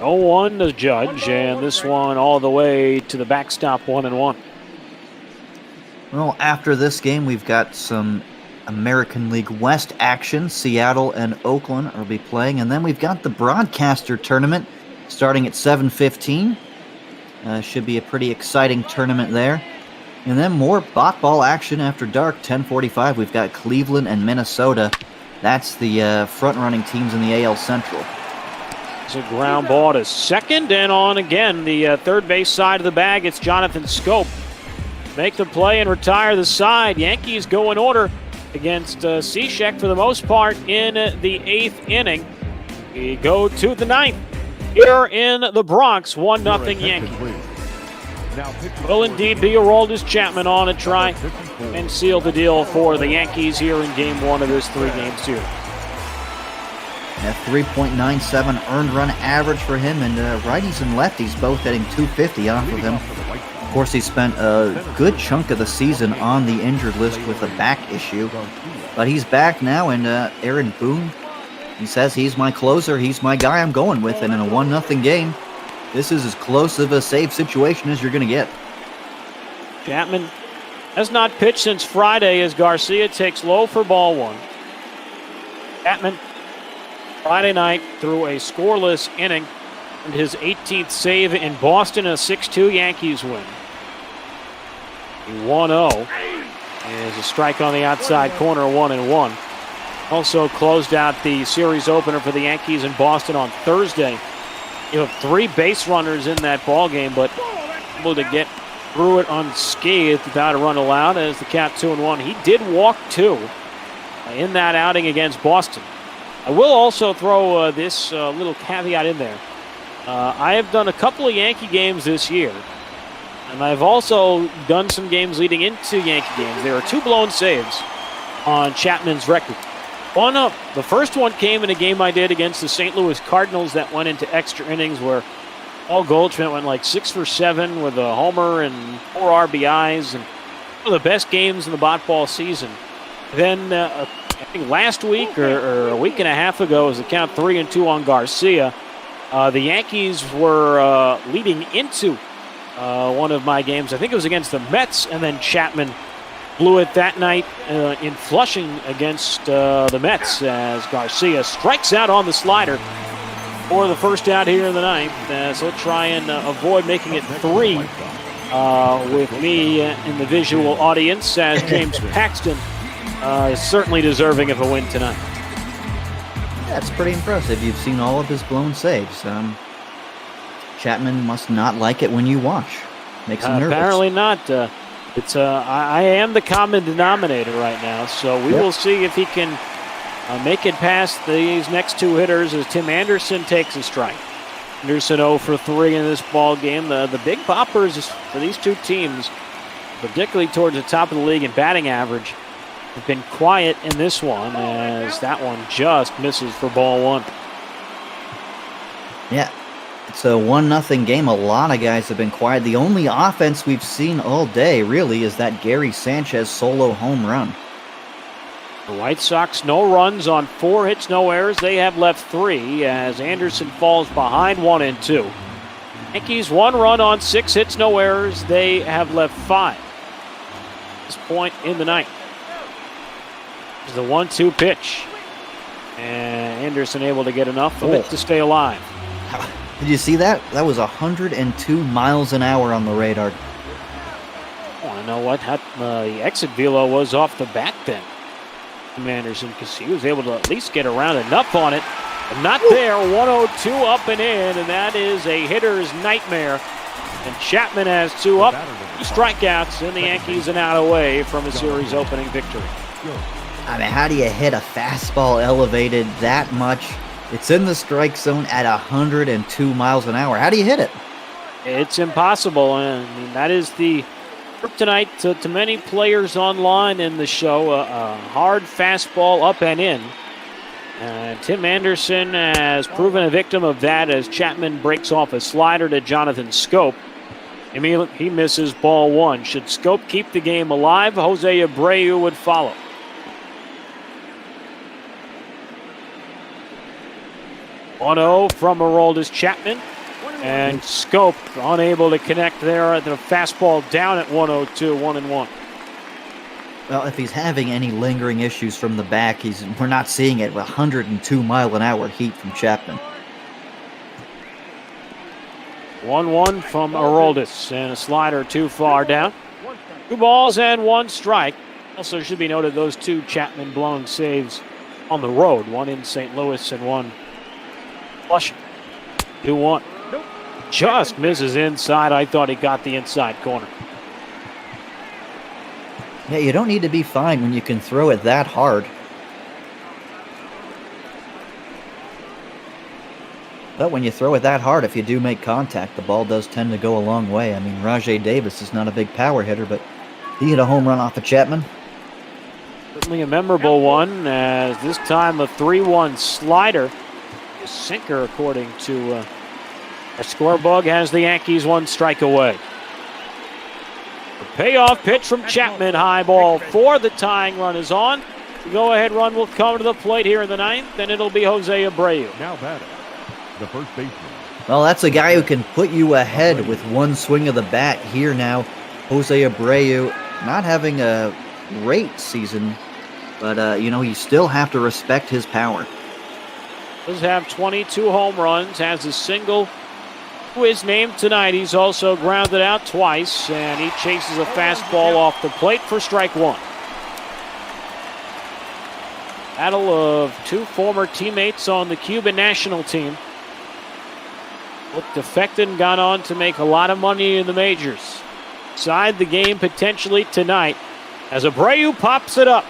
Oh, 1 to Judge, and this one all the way to the backstop, 1-1. Well, after this game, we've got some American League West action. Seattle and Oakland will be playing, and then we've got the broadcaster tournament starting at 7:15. Should be a pretty exciting tournament there. And then more ball action after dark, 10:45. We've got Cleveland and Minnesota. That's the front-running teams in the AL Central. It's a ground ball to second, and on again, the third base side of the bag, it's Jonathan Scope. Make the play and retire the side. Yankees go in order against Cishek for the most part in the 8th inning. We go to the 9th. Here in the Bronx, 1-0 Yankees. Will indeed be Aroldis Chapman on a try and seal the deal for the Yankees here in Game 1 of this 3-game series. A 3.97 earned run average for him, and righties and lefties both hitting 250 off of him. Of course, he spent a good chunk of the season on the injured list with a back issue, but he's back now, and Aaron Boone, he says he's my closer, he's my guy I'm going with, and in a 1-0 game, this is as close of a save situation as you're going to get. Chapman has not pitched since Friday as Garcia takes low for ball 1. Chapman, Friday night, threw a scoreless inning and his 18th save in Boston, a 6-2 Yankees win. 1-0 is a strike on the outside corner, 1-1. Also closed out the series opener for the Yankees in Boston on Thursday. You have 3 base runners in that ball game, but able to get through it unscathed without a run allowed as the count 2-1. He did walk 2 in that outing against Boston. I will also throw this little caveat in there. I have done a couple of Yankee games this year, and I've also done some games leading into Yankee games. There are 2 blown saves on Chapman's record. The first one came in a game I did against the St. Louis Cardinals that went into extra innings where Paul Goldschmidt went like 6 for 7 with a homer and 4 RBIs, and one of the best games in the ball season. Then I think last week or a week and a half ago was the count 3-2 on Garcia. The Yankees were leading into one of my games. I think it was against the Mets, and then Chapman blew it that night in Flushing against the Mets as Garcia strikes out on the slider for the first out here in the 9th. So he'll try and avoid making it 3 with me in the visual audience, as James Paxton is certainly deserving of a win tonight. That's pretty impressive. You've seen all of his blown saves. Chapman must not like it when you watch. Makes him nervous. Apparently not. I am the common denominator right now, so we will see if he can make it past these next two hitters as Tim Anderson takes a strike. Anderson 0 for 3 in this ball game. The big poppers for these two teams, particularly towards the top of the league in batting average, have been quiet in this one, as that one just misses for ball one. Yeah, it's a 1-0 game. A lot of guys have been quiet. The only offense we've seen all day, really, is that Gary Sanchez solo home run. The White Sox, no runs on 4 hits, no errors. They have left 3 as Anderson falls behind 1 and 2. Yankees 1 run on 6 hits, no errors. They have left 5 at this point in the ninth. There's the 1-2 pitch. And Anderson able to get enough of it to stay alive. Did you see that? That was 102 miles an hour on the radar. I want to know what the exit velo was off the bat then. Anderson, because he was able to at least get around enough on it. But not there. 102 up and in, and that is a hitter's nightmare. And Chapman has 2 up, 2 strikeouts, and the Yankees an out away from a series opening victory. I mean, how do you hit a fastball elevated that much? It's in the strike zone at 102 miles an hour. How do you hit it? It's impossible. I mean, that is the tonight to many players online in the show. A hard fastball up and in. Tim Anderson has proven a victim of that as Chapman breaks off a slider to Jonathan Scope. He misses ball 1. Should Scope keep the game alive, Jose Abreu would follow. One-0 from Aroldis Chapman. And Scope unable to connect there at the fastball down at 102, 1-1. Well, if he's having any lingering issues from the back, we're not seeing it with 102 mile an hour heat from Chapman. 1-1 from Aroldis, and a slider too far down. 2 balls and 1 strike. Also should be noted those 2 Chapman blown saves on the road, 1 in St. Louis and 1 Flushing. 2-1. Just misses inside. I thought he got the inside corner. Yeah, you don't need to be fine when you can throw it that hard. But when you throw it that hard, if you do make contact, the ball does tend to go a long way. I mean, Rajay Davis is not a big power hitter, but he hit a home run off of Chapman. Certainly a memorable one, as this time a 3-1 slider. A sinker, according to our scorebug, has the Yankees 1 strike away. The payoff pitch from Chapman, high ball 4. The tying run is on. The go-ahead run will come to the plate here in the ninth, and it'll be Jose Abreu. Now batting, the first baseman. Well, that's a guy who can put you ahead with 1 swing of the bat here now. Jose Abreu not having a great season, but, you still have to respect his power. Does have 22 home runs, has a single to his name tonight. He's also grounded out twice, and he chases a fastball off the plate for strike 1. Battle of 2 former teammates on the Cuban national team. Both defected and gone on to make a lot of money in the majors. Side the game potentially tonight as Abreu pops it up.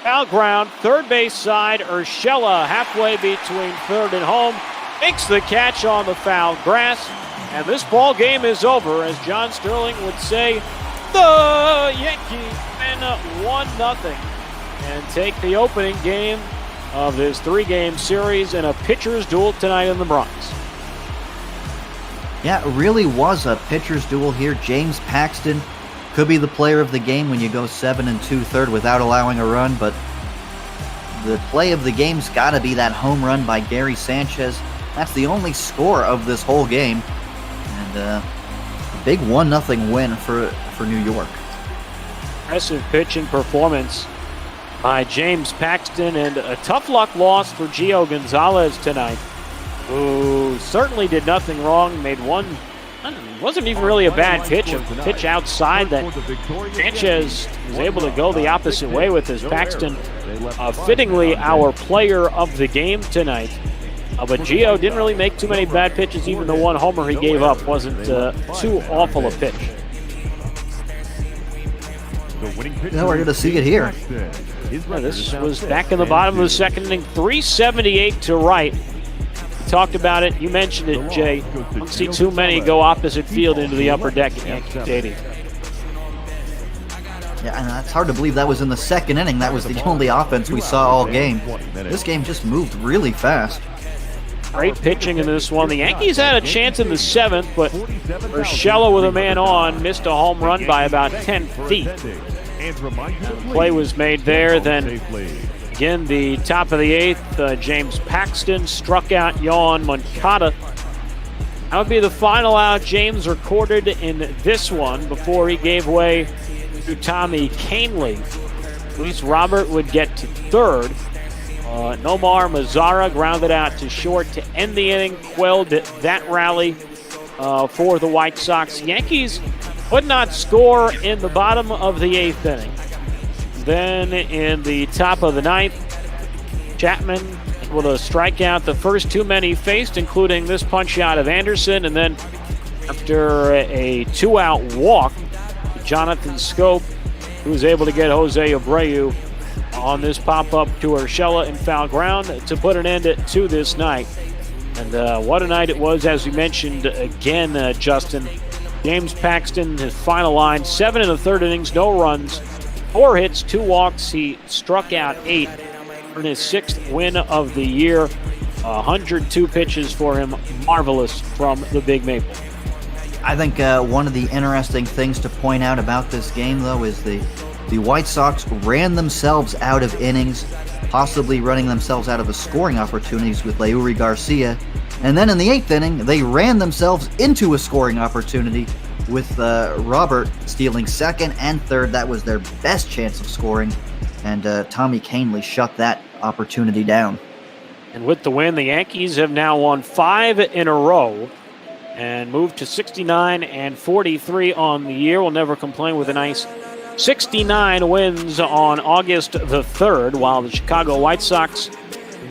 Foul ground, third base side. Urshela halfway between third and home makes the catch on the foul grass. And this ball game is over, as John Sterling would say. The Yankees win 1-0 and take the opening game of this 3-game series in a pitcher's duel tonight in the Bronx. Yeah, it really was a pitcher's duel here. James Paxton could be the player of the game when you go 7 2/3 without allowing a run, but the play of the game's got to be that home run by Gary Sanchez. That's the only score of this whole game, and a big 1-0 win for New York. Impressive pitching performance by James Paxton, and a tough luck loss for Gio Gonzalez tonight, who certainly did nothing wrong, made one. Wasn't even really a bad pitch, a pitch outside that Sanchez was able to go the opposite way with his Paxton. Fittingly, our player of the game tonight. But Gio didn't really make too many bad pitches. Even the one homer he gave up wasn't too awful a pitch. Now we're going to see it here. This was back in the bottom of the second inning, 378 to right. We talked about it. You mentioned it, Jay. I don't see too many go opposite field into the upper deck at Yankee Stadium. Yeah, and it's hard to believe that was in the second inning. That was the only offense we saw all game. This game just moved really fast. Great pitching in this one. The Yankees had a chance in the seventh, but Urshela with a man on missed a home run by about 10 feet. The play was made there. Then again, the top of the eighth, James Paxton struck out Yohan Moncada. That would be the final out James recorded in this one before he gave way to Tommy Kahnle. Luis Robert would get to third. Nomar Mazara grounded out to short to end the inning, quelled that rally for the White Sox. Yankees could not score in the bottom of the eighth inning. Then in the top of the ninth, Chapman able to strike out the first two men he faced, including this punch out of Anderson, and then after a two-out walk, Jonathan Scope, who was able to get Jose Abreu on this pop-up to Urshela in foul ground to put an end to this night. And what a night it was, as we mentioned again, Justin. James Paxton, his final line, 7 in the third innings, no runs, 4 hits, 2 walks. He struck out 8 in his 6th win of the year. 102 pitches for him, marvelous from the Big Maple. I think one of the interesting things to point out about this game, though, is the White Sox ran themselves out of innings, possibly running themselves out of the scoring opportunities with Leury Garcia. And then in the 8th inning, they ran themselves into a scoring opportunity with Robert stealing second and third. That was their best chance of scoring, and Tommy Kahnle shut that opportunity down. And with the win, the Yankees have now won 5 in a row and moved to 69 and 43 on the year. We'll never complain with a nice 69 wins on August the 3rd, while the Chicago White Sox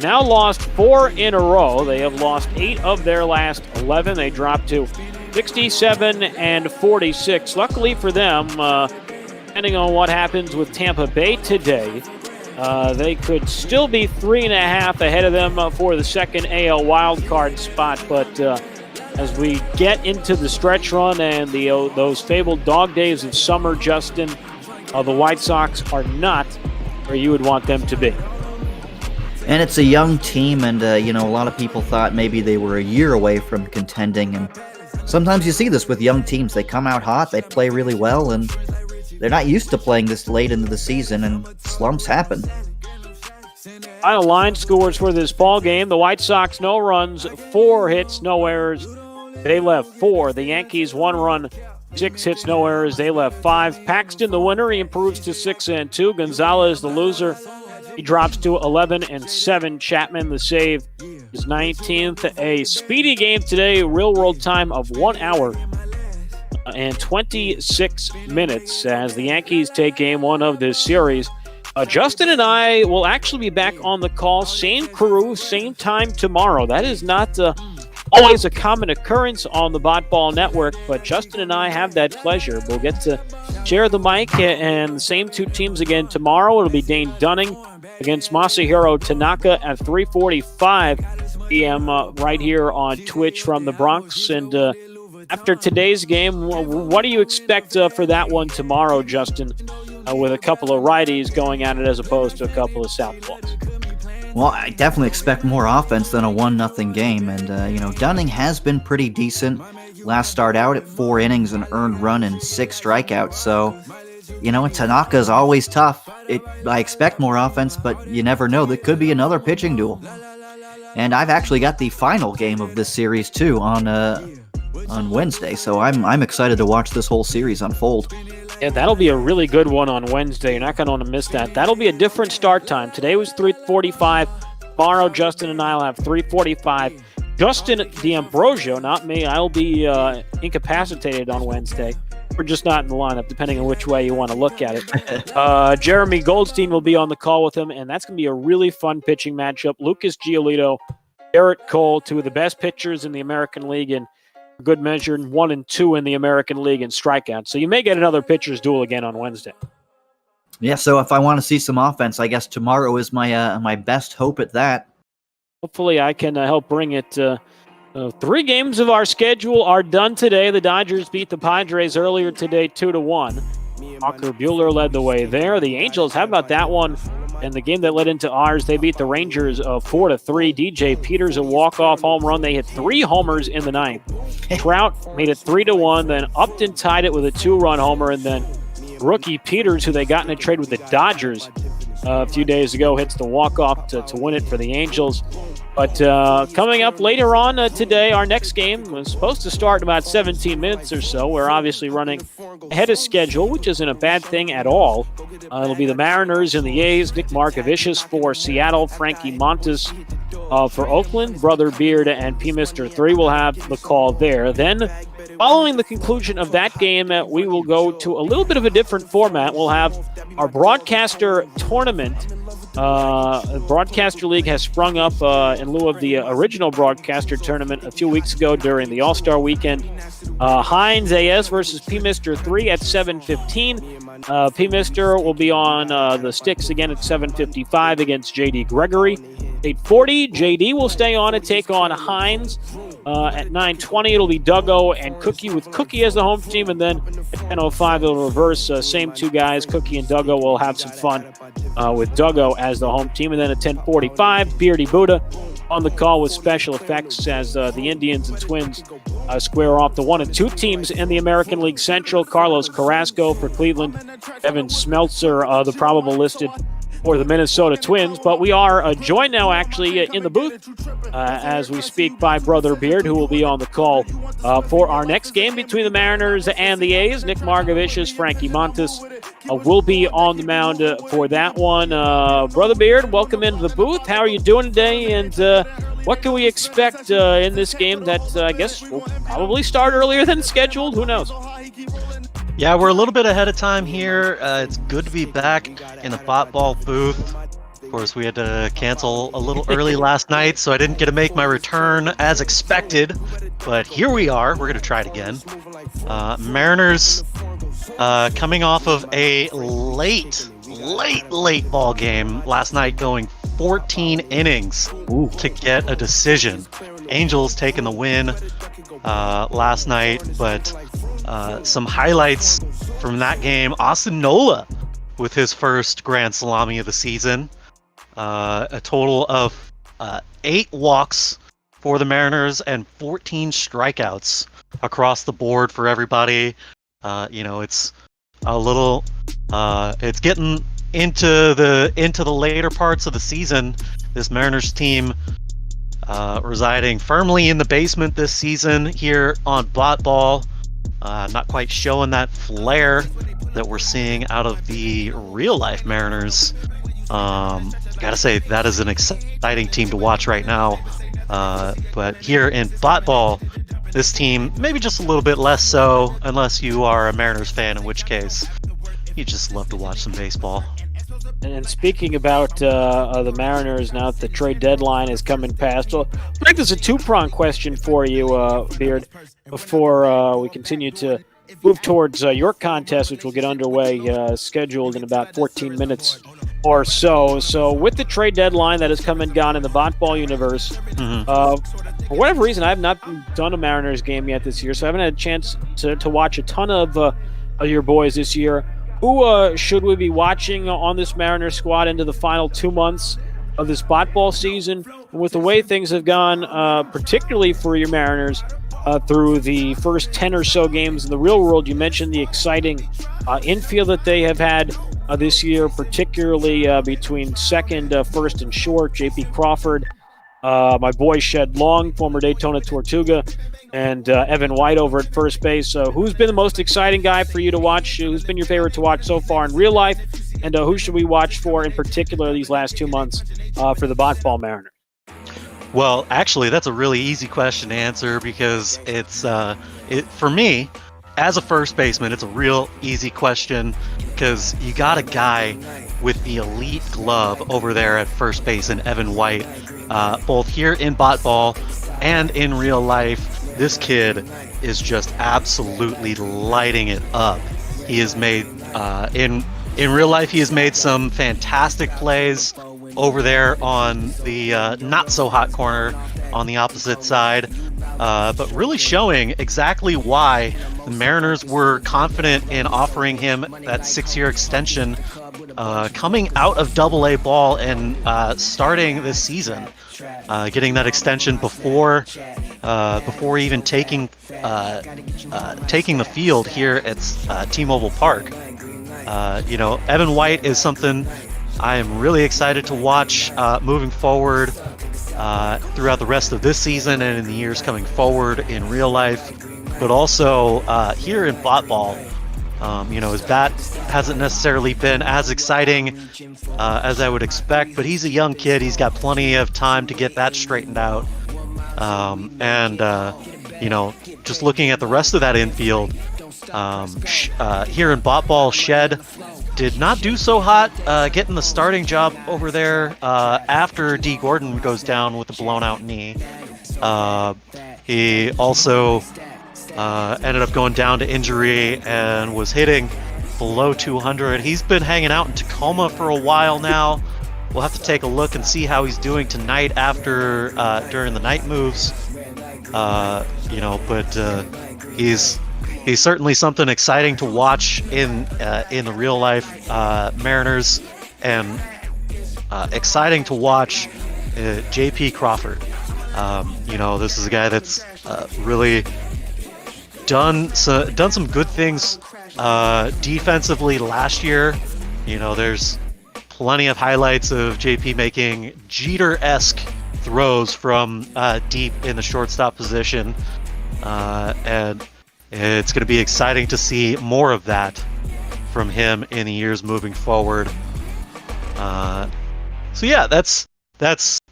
now lost 4 in a row. They have lost 8 of their last 11. They dropped to 67 and 46. Luckily for them, depending on what happens with Tampa Bay today, they could still be 3.5 ahead of them for the second AL wildcard spot. But as we get into the stretch run and those fabled dog days of summer, Justin, the White Sox are not where you would want them to be. And it's a young team, and a lot of people thought maybe they were a year away from contending. And sometimes you see this with young teams. They come out hot, they play really well, and they're not used to playing this late into the season, and slumps happen. Final line scores for this ball game. The White Sox, no runs, 4 hits, no errors. They left 4. The Yankees, 1 run, 6 hits, no errors. They left 5. Paxton, the winner, he improves to 6 and 2. Gonzalez, the loser, he drops to 11 and 7. Chapman, the save, is 19th. A speedy game today, real world time of 1 hour and 26 minutes as the Yankees take game 1 of this series. Justin and I will actually be back on the call, same crew, same time tomorrow. That is not always a common occurrence on the Bot Ball Network, but Justin and I have that pleasure. We'll get to share the mic and the same 2 teams again tomorrow. It'll be Dane Dunning against Masahiro Tanaka at 3:45 p.m. Right here on Twitch from the Bronx. And after today's game, what do you expect for that one tomorrow, Justin, with a couple of righties going at it as opposed to a couple of southpaws? Well, I definitely expect more offense than a 1-0 game. And, Dunning has been pretty decent. Last start out at 4 innings, an earned run and 6 strikeouts. So, Tanaka's always tough. I expect more offense, but you never know. There could be another pitching duel. And I've actually got the final game of this series, too, on Wednesday. So I'm excited to watch this whole series unfold. Yeah, that'll be a really good one on Wednesday. You're not going to want to miss that. That'll be a different start time. Today was 3:45. Tomorrow, Justin and I will have 3:45. Justin D'Ambrosio, not me. I'll be incapacitated on Wednesday. We're just not in the lineup, depending on which way you want to look at it. Jeremy Goldstein will be on the call with him, and that's going to be a really fun pitching matchup. Lucas Giolito, Garrett Cole, 2 of the best pitchers in the American League, and good measure, 1 and 2 in the American League in strikeouts. So you may get another pitcher's duel again on Wednesday. Yeah, so if I want to see some offense, I guess tomorrow is my my best hope at that. Hopefully I can help bring it. 3 games of our schedule are done today. The Dodgers beat the Padres earlier today 2-1. Walker Buehler led the way there. The Angels, how about that one? And the game that led into ours, they beat the Rangers 4-3. DJ Peters, a walk-off home run. They hit 3 homers in the ninth. Trout made it 3-1. Then Upton tied it with a 2-run homer. And then rookie Peters, who they got in a trade with the Dodgers a few days ago, hits the walk-off to win it for the Angels. But coming up later on today, our next game was supposed to start in about 17 minutes or so. We're obviously running ahead of schedule, which isn't a bad thing at all. It'll be the Mariners and the A's. Nick Markavicius for Seattle. Frankie Montas for Oakland. Brother Beard and P. Mr. 3 will have the call there. Then, following the conclusion of that game, we will go to a little bit of a different format. We'll have our broadcaster tournament. The Broadcaster League has sprung up in lieu of the original broadcaster tournament a few weeks ago during the All-Star weekend. HynesAS versus P. Mr. 3 at 7:15. P. Mr. will be on the sticks again at 7:55 against J.D. Gregory. 8:40, J.D. will stay on and take on Hines. At 9:20, it'll be Duggo and Cookie with Cookie as the home team. And then at 10:05, it'll reverse. Same 2 guys, Cookie and Duggo, will have some fun with Duggo as the home team. And then at 10:45, Beardy Buddha on the call with special effects as the Indians and Twins square off the 1 and 2 teams in the American League Central. Carlos Carrasco for Cleveland, Evan Smeltzer, the probable listed for the Minnesota Twins. But we are joined now actually in the booth as we speak by Brother Beard, who will be on the call for our next game between the Mariners and the A's. Nick Margavicius, Frankie Montas will be on the mound for that one. Brother Beard, welcome into the booth. How are you doing today? And what can we expect in this game that I guess will probably start earlier than scheduled? Who knows? Yeah, we're a little bit ahead of time here. It's good to be back in the Bot Ball booth. Of course, we had to cancel a little early last night, so I didn't get to make my return as expected. But here we are. We're going to try it again. Mariners coming off of a late ball game last night, going 14 innings to get a decision. Angels taking the win last night, but some highlights from that game. Austin Nola with his first grand salami of the season. A total of 8 walks for the Mariners and 14 strikeouts across the board for everybody. It's a little it's getting into the later parts of the season. This Mariners team residing firmly in the basement this season here on Bot Ball. Not quite showing that flair that we're seeing out of the real-life Mariners. Gotta say, that is an exciting team to watch right now. But here in Bot Ball, this team, maybe just a little bit less so, unless you are a Mariners fan, in which case, you just love to watch some baseball. And speaking about the Mariners, now that the trade deadline is coming past, well, I think there's a 2-pronged question for you, Beard, before we continue to move towards your contest, which will get underway, scheduled in about 14 minutes or so. So with the trade deadline that has come and gone in the Bot Ball universe, for whatever reason, I have not done a Mariners game yet this year, so I haven't had a chance to watch a ton of your boys this year. Who should we be watching on this Mariners squad into the final 2 months of this Bot Ball season? And with the way things have gone, particularly for your Mariners, through the first 10 or so games in the real world, you mentioned the exciting infield that they have had this year, particularly between second, first, and short. J.P. Crawford, my boy Shed Long, former Daytona Tortuga, and Evan White over at first base. Who's been the most exciting guy for you to watch? Who's been your favorite to watch so far in real life? And who should we watch for in particular these last 2 months for the Bot Ball Mariners? Well, actually, that's a really easy question to answer because it's for me, as a first baseman, it's a real easy question because you got a guy with the elite glove over there at first base in Evan White, both here in Bot Ball and in real life. This kid is just absolutely lighting it up. He has made in in real life, he has made some fantastic plays over there on the not-so-hot corner on the opposite side, but really showing exactly why the Mariners were confident in offering him that 6-year extension coming out of AA ball and starting this season, getting that extension before even taking the field here at T-Mobile Park. Evan White is something I am really excited to watch moving forward throughout the rest of this season and in the years coming forward in real life, but also here in bot ball. His bat hasn't necessarily been as exciting as I would expect, but he's a young kid. He's got plenty of time to get that straightened out. Just looking at the rest of that infield, here in bot ball, Shed did not do so hot getting the starting job over there after D. Gordon goes down with a blown out knee. He also ended up going down to injury and was hitting below 200. He's been hanging out in Tacoma for a while now. We'll have to take a look and see how he's doing tonight after during the night moves. He's certainly something exciting to watch in the real life Mariners, and exciting to watch J.P. Crawford. This is a guy that's really done some good things defensively last year. There's plenty of highlights of JP making Jeter-esque throws from deep in the shortstop position, and it's going to be exciting to see more of that from him in the years moving forward. That's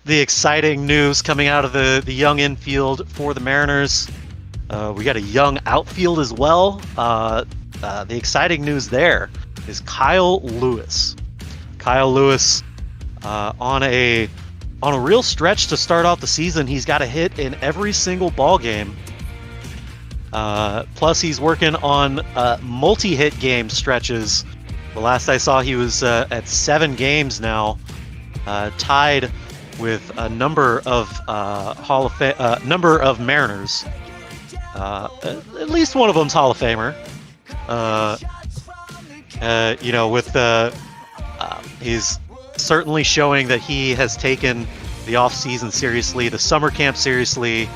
the exciting news coming out of the young infield for the Mariners. We got a young outfield as well. The exciting news there is Kyle Lewis. Kyle Lewis on a real stretch to start off the season. He's got a hit in every single ball game. Plus, he's working on multi-hit game stretches. The last I saw, he was at 7 games now, tied with a number of number of Mariners. At least one of them's Hall of Famer. He's certainly showing that he has taken the off-season seriously, the summer camp seriously,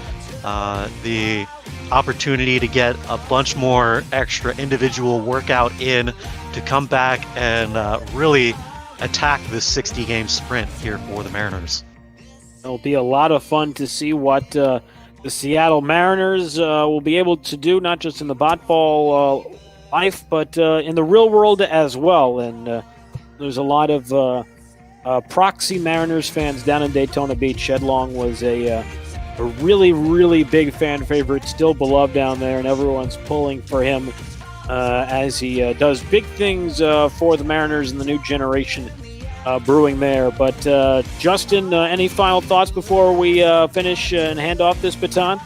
the opportunity to get a bunch more extra individual workout in to come back and really attack this 60-game sprint here for the Mariners. It'll be a lot of fun to see what the Seattle Mariners will be able to do, not just in the bot ball life, but in the real world as well. And there's a lot of proxy Mariners fans down in Daytona Beach. Shedlong was a really, really big fan favorite, still beloved down there, and everyone's pulling for him as he does big things for the Mariners and the new generation brewing there. But Justin, any final thoughts before we finish and hand off this baton?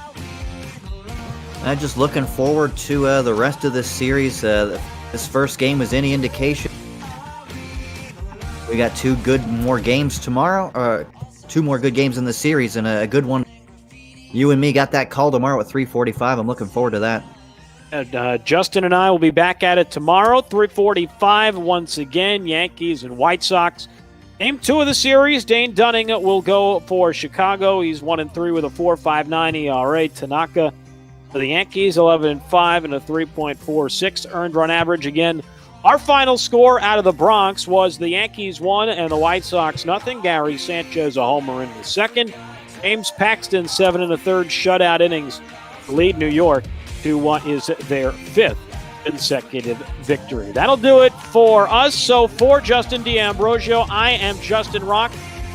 I'm just looking forward to the rest of this series. This first game is any indication. We got 2 more games tomorrow, or 2 more good games in the series, and a good one. You and me got that call tomorrow at 3:45. I'm looking forward to that. Justin and I will be back at it tomorrow, 3:45 once again. Yankees and White Sox. Game 2 of the series. Dane Dunning will go for Chicago. He's 1-3 with a 4.59 ERA. Tanaka for the Yankees, 11-5 and a 3.46 earned run average. Again, our final score out of the Bronx was the Yankees 1 and the White Sox nothing. Gary Sanchez a homer in the second. James Paxton 7 1/3 shutout innings to lead New York to what is their 5th consecutive victory. That'll do it for us. So for Justin D'Ambrosio, I am Justin Rock.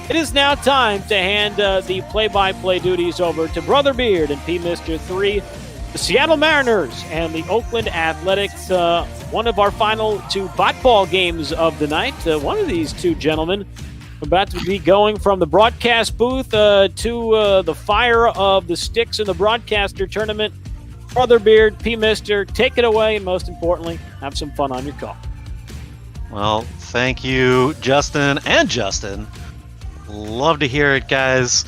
It is now time to hand the play-by-play duties over to Brother Beard and P. Mr. 3, the Seattle Mariners and the Oakland Athletics. One of our final 2 bot ball games of the night. One of these 2 gentlemen about to be going from the broadcast booth to the fire of the sticks in the broadcaster tournament. Brother Beard, P. Mister, take it away, and most importantly, have some fun on your call. Well, thank you, Justin and Justin. Love to hear it, guys.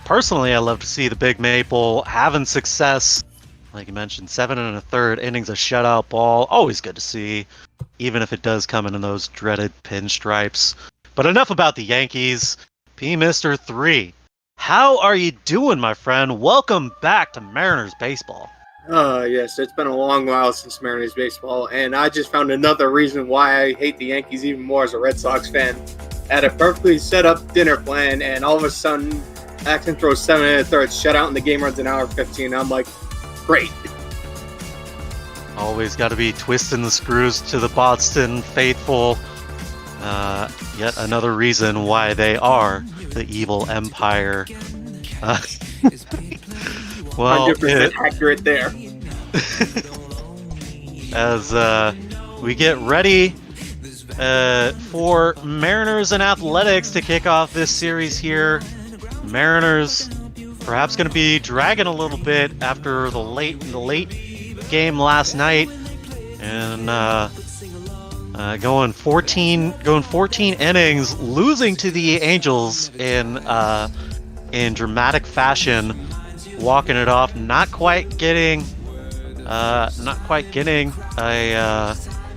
Personally, I love to see the Big Maple having success. Like you mentioned, 7 1/3 innings of shutout ball. Always good to see, even if it does come in those dreaded pinstripes. But enough about the Yankees. P. Mr. 3. How are you doing, my friend? Welcome back to Mariners baseball. Yes, it's been a long while since Mariners baseball, and I just found another reason why I hate the Yankees even more as a Red Sox fan. I had a perfectly set up dinner plan, and all of a sudden, Axon throws 7 1/3 shutout, and the game runs an hour 15. I'm like, great. Always got to be twisting the screws to the Boston faithful. Yet another reason why they are the evil empire. Well, 100% accurate there. As we get ready for Mariners and Athletics to kick off this series here. Mariners perhaps going to be dragging a little bit after the late game last night, and going 14 innings, losing to the Angels in dramatic fashion. Walking it off, not quite getting a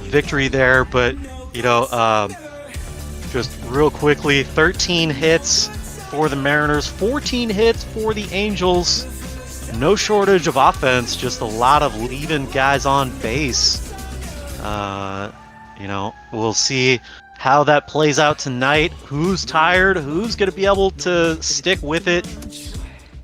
victory there, but just real quickly, 13 hits for the Mariners, 14 hits for the Angels. No shortage of offense, just a lot of leaving guys on base. We'll see how that plays out tonight. Who's tired? Who's going to be able to stick with it?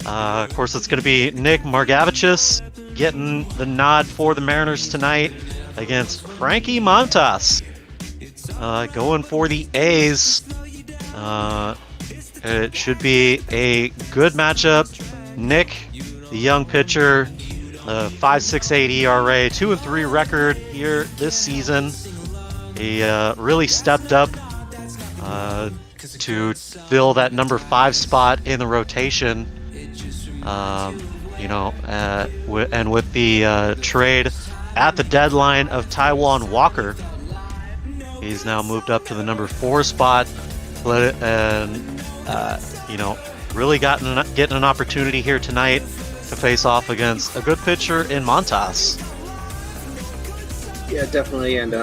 Of course, it's going to be Nick Margevicius getting the nod for the Mariners tonight against Frankie Montas. Going for the A's. It should be a good matchup. Nick, the young pitcher, 5.68 ERA, 2-3 record here this season. He really stepped up to fill that number 5 spot in the rotation. And with the trade at the deadline of Taijuan Walker, he's now moved up to the number 4 spot, and really getting an opportunity here tonight to face off against a good pitcher in Montas. Yeah, definitely, and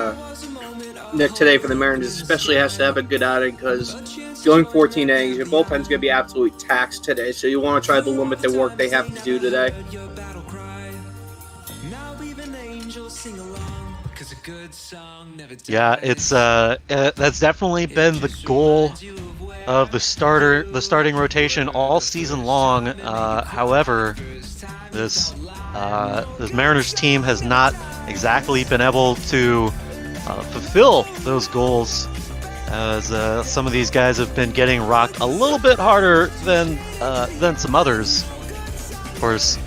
Nick today for the Mariners especially has to have a good outing because going 14 innings, your bullpen's going to be absolutely taxed today, so you want to try to limit the work they have to do today. Yeah, it's that's definitely been the goal of the starting rotation all season long. However, this Mariners team has not exactly been able to fulfill those goals, as some of these guys have been getting rocked a little bit harder than some others. Of course,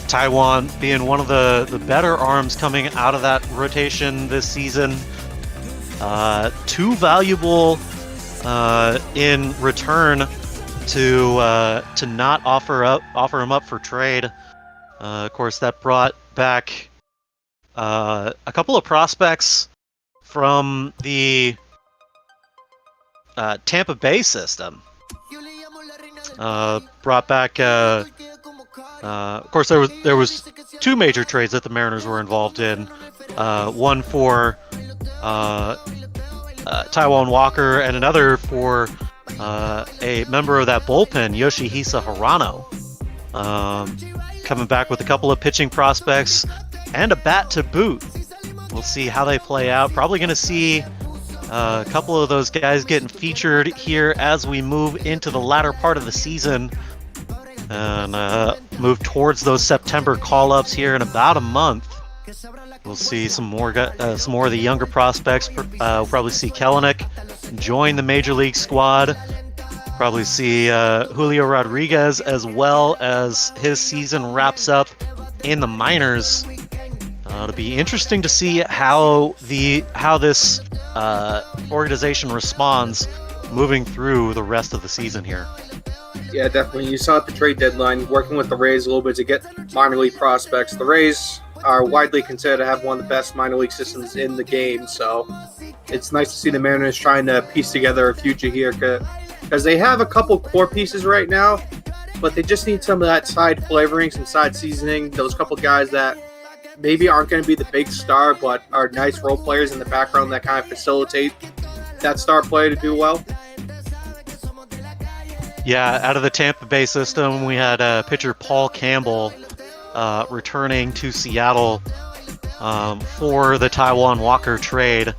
Taijuan being one of the better arms coming out of that rotation this season. Too valuable in return to not offer him up for trade. Of course, that brought back a couple of prospects from the Tampa Bay system. Brought back, of course, there was 2 major trades that the Mariners were involved in. One for Taijuan Walker, and another for a member of that bullpen, Yoshihisa Hirano. Coming back with a couple of pitching prospects and a bat to boot. We'll see how they play out. Probably going to see a couple of those guys getting featured here as we move into the latter part of the season and move towards those September call-ups here in about a month. We'll see some more of the younger prospects. We'll probably see Kelenic join the major league squad. Probably see Julio Rodriguez as well as his season wraps up in the minors. It'll be interesting to see how this organization responds moving through the rest of the season here. Yeah, definitely. You saw at the trade deadline, working with the Rays a little bit to get minor league prospects. The Rays are widely considered to have one of the best minor league systems in the game, so it's nice to see the Mariners trying to piece together a future here because they have a couple core pieces right now, but they just need some of that side flavoring, some side seasoning, those couple guys that maybe aren't going to be the big star, but are nice role players in the background that kind of facilitate that star player to do well. Yeah, out of the Tampa Bay system, we had pitcher Paul Campbell returning to Seattle for the Taijuan Walker trade.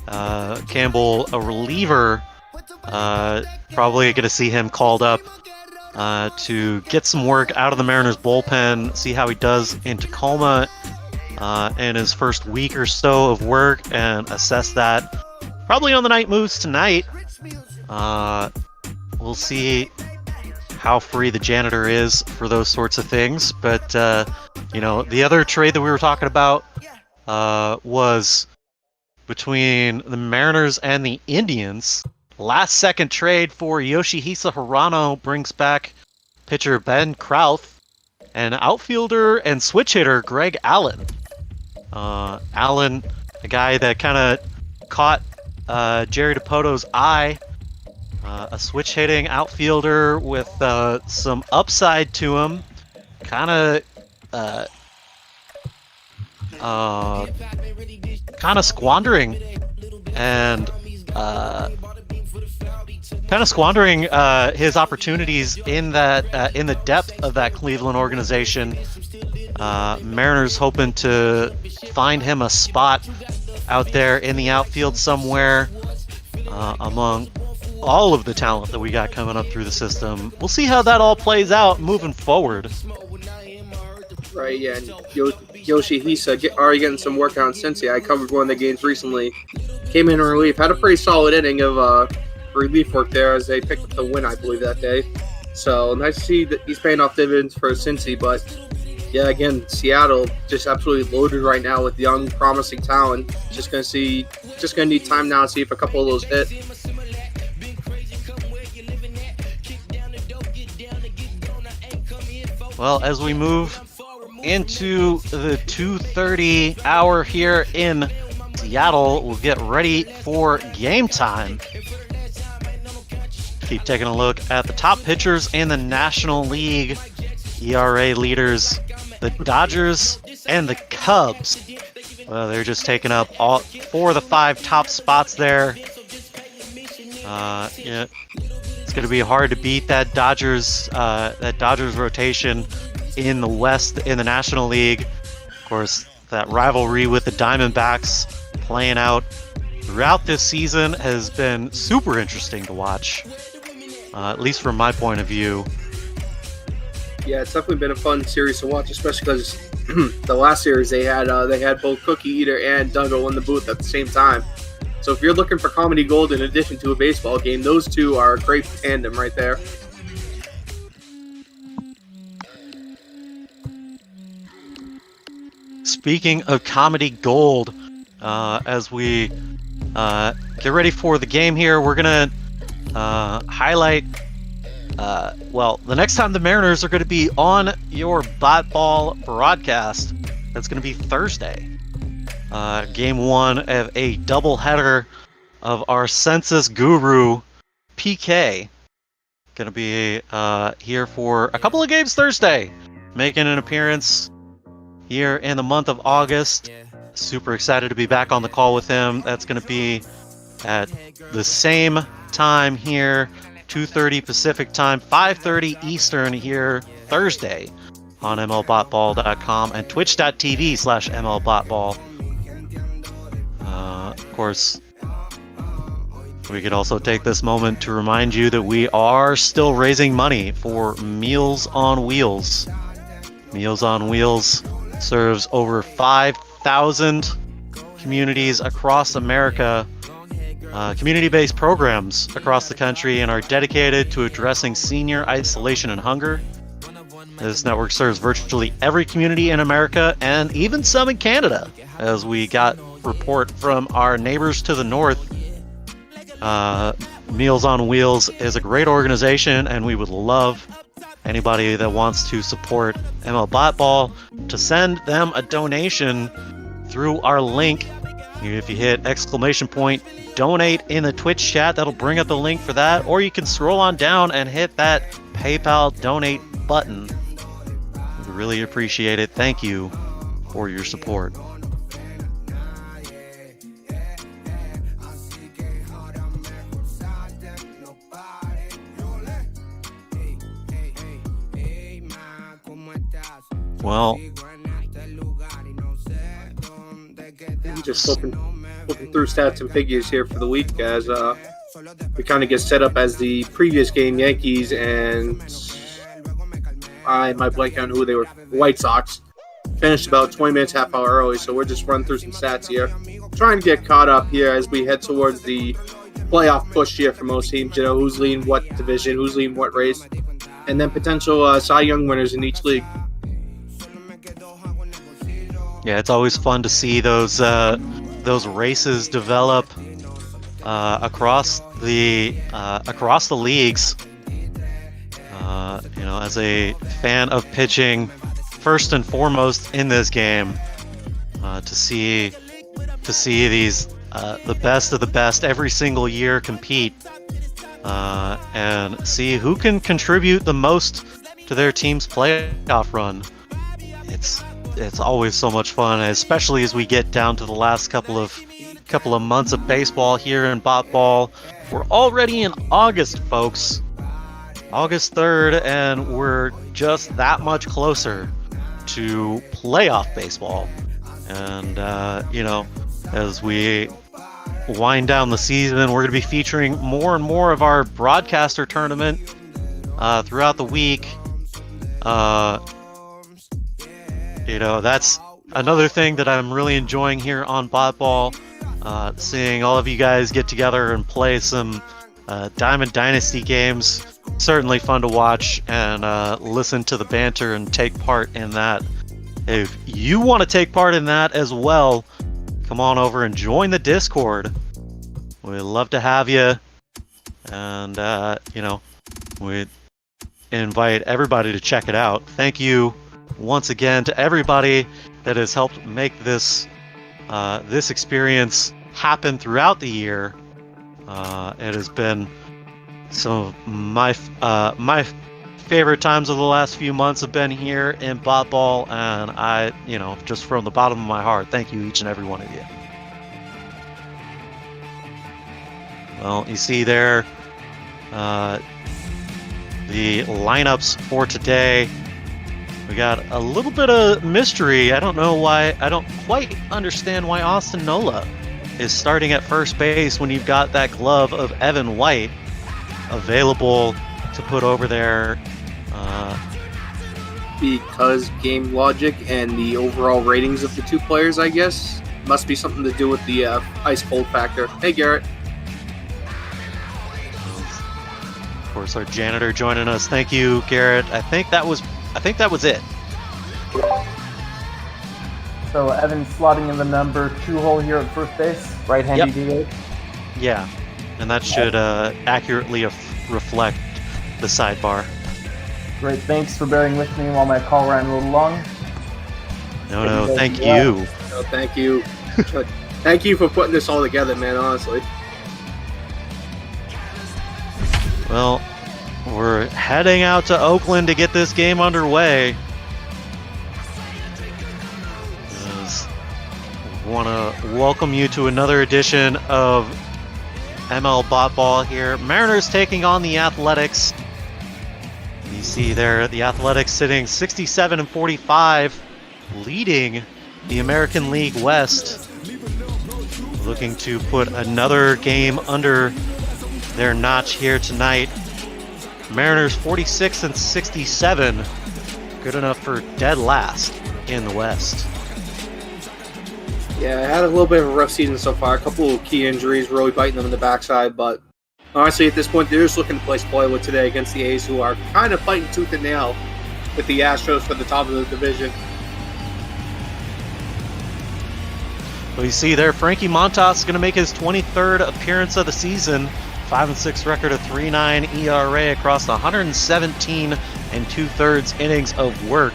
Campbell, a reliever, probably going to see him called up to get some work out of the Mariners bullpen, see how he does in Tacoma in his first week or so of work, and assess that probably on the night moves tonight. We'll see how free the janitor is for those sorts of things. But, the other trade that we were talking about was between the Mariners and the Indians. Last second trade for Yoshihisa Hirano brings back pitcher Ben Krauth and outfielder and switch hitter Greg Allen. Allen, a guy that kind of caught Jerry DiPoto's eye, a switch hitting outfielder with some upside to him, kind of squandering his opportunities in the depth of that Cleveland organization. Mariners hoping to find him a spot out there in the outfield somewhere among all of the talent that we got coming up through the system. We'll see how that all plays out moving forward. Right, yeah, and Yoshihisa already getting some work on Cincy. I covered one of the games recently. Came in relief, had a pretty solid inning of relief work there as they picked up the win, I believe, that day. So nice to see that he's paying off dividends for Cincy. But yeah, again, Seattle just absolutely loaded right now with young, promising talent. Just gonna need time now to see if a couple of those hit. Well, as we move into the 2:30 hour here in Seattle, we'll get ready for game time. Keep taking a look at the top pitchers in the National League. ERA leaders, the Dodgers and the Cubs. Well, they're just taking up all 4 of the 5 top spots there. It's going to be hard to beat that Dodgers rotation in the West in the National League. Of course, that rivalry with the Diamondbacks playing out throughout this season has been super interesting to watch, at least from my point of view. Yeah, it's definitely been a fun series to watch, especially because the last series they had both Cookie Eater and Duggo in the booth at the same time. So if you're looking for comedy gold in addition to a baseball game, those two are a great tandem right there. Speaking of comedy gold, as we get ready for the game here, we're going to highlight, the next time the Mariners are going to be on your Bot Ball broadcast, that's going to be Thursday. Game 1 of a doubleheader of our census guru, PK. Going to be here for a couple of games Thursday, making an appearance here in the month of August. Super excited to be back on the call with him. That's going to be at the same time here, 2:30 Pacific time, 5:30 Eastern here Thursday on MLBotball.com and twitch.tv/MLBotball. Of course, we could also take this moment to remind you that we are still raising money for Meals on Wheels. Meals on Wheels serves over 5,000 communities across America, community-based programs across the country, and are dedicated to addressing senior isolation and hunger. This network serves virtually every community in America and even some in Canada, as we got report from our neighbors to the north. Meals on Wheels is a great organization, and we would love anybody that wants to support ML Botball to send them a donation through our link If you hit !donate in the Twitch chat, that'll bring up the link for that. Or you can scroll on down and hit that PayPal donate button. We really appreciate it. Thank you for your support. Well, just flipping through stats and figures here for the week as we kind of get set up as the previous game, Yankees and I might blank on who they were, White Sox, finished about 20 minutes, half hour early. So we're just running through some stats here, trying to get caught up here as we head towards the playoff push here for most teams. You know, who's leading what division, who's leading what race, and then potential Cy Young winners in each league. Yeah, it's always fun to see those races develop across the leagues. You know, as a fan of pitching, first and foremost in this game, to see these the best of the best every single year compete, and see who can contribute the most to their team's playoff run. It's always so much fun, especially as we get down to the last couple of months of baseball here in Bot Ball. We're already in August, folks. August 3rd, and we're just that much closer to playoff baseball. And, you know, as we wind down the season, we're going to be featuring more and more of our broadcaster tournament throughout the week. You know, that's another thing that I'm really enjoying here on Bot Ball, seeing all of you guys get together and play some Diamond Dynasty games. Certainly fun to watch and listen to the banter and take part in that. If you want to take part in that as well, come on over and join the Discord. We'd love to have you. And, you know, we invite everybody to check it out. Thank you once again to everybody that has helped make this this experience happen throughout the year. It has been some of my favorite times of the last few months have been here in Bot Ball, and I, you know, just from the bottom of my heart, thank you each and every one of you. Well, you see there the lineups for today. We got a little bit of mystery. I don't know why. I don't quite understand why Austin Nola is starting at first base when you've got that glove of Evan White available to put over there. Because game logic and the overall ratings of the two players, I guess, must be something to do with the ice cold factor. Hey, Garrett. Of course, our janitor joining us. Thank you, Garrett. I think that was it. So Evan slotting in the number 2 hole here at first base, right-handed DH. Yeah, and that should accurately reflect the sidebar. Great, thanks for bearing with me while my call ran a little long. No, thank you. No, thank you. Thank you for putting this all together, man, honestly. Well, we're heading out to Oakland to get this game underway. I want to welcome you to another edition of ML Bot Ball here. Mariners taking on the Athletics. You see there the Athletics sitting 67-45, leading the American League West. Looking to put another game under their notch here tonight. Mariners 46-67, good enough for dead last in the West. Yeah, I had a little bit of a rough season so far. A couple of key injuries really biting them in the backside, but honestly, at this point, they're just looking to play spoiler today against the A's, who are kind of fighting tooth and nail with the Astros for the top of the division. Well, you see there, Frankie Montas is going to make his 23rd appearance of the season. 5-6 record, a 3.9 ERA across 117 2/3 innings of work.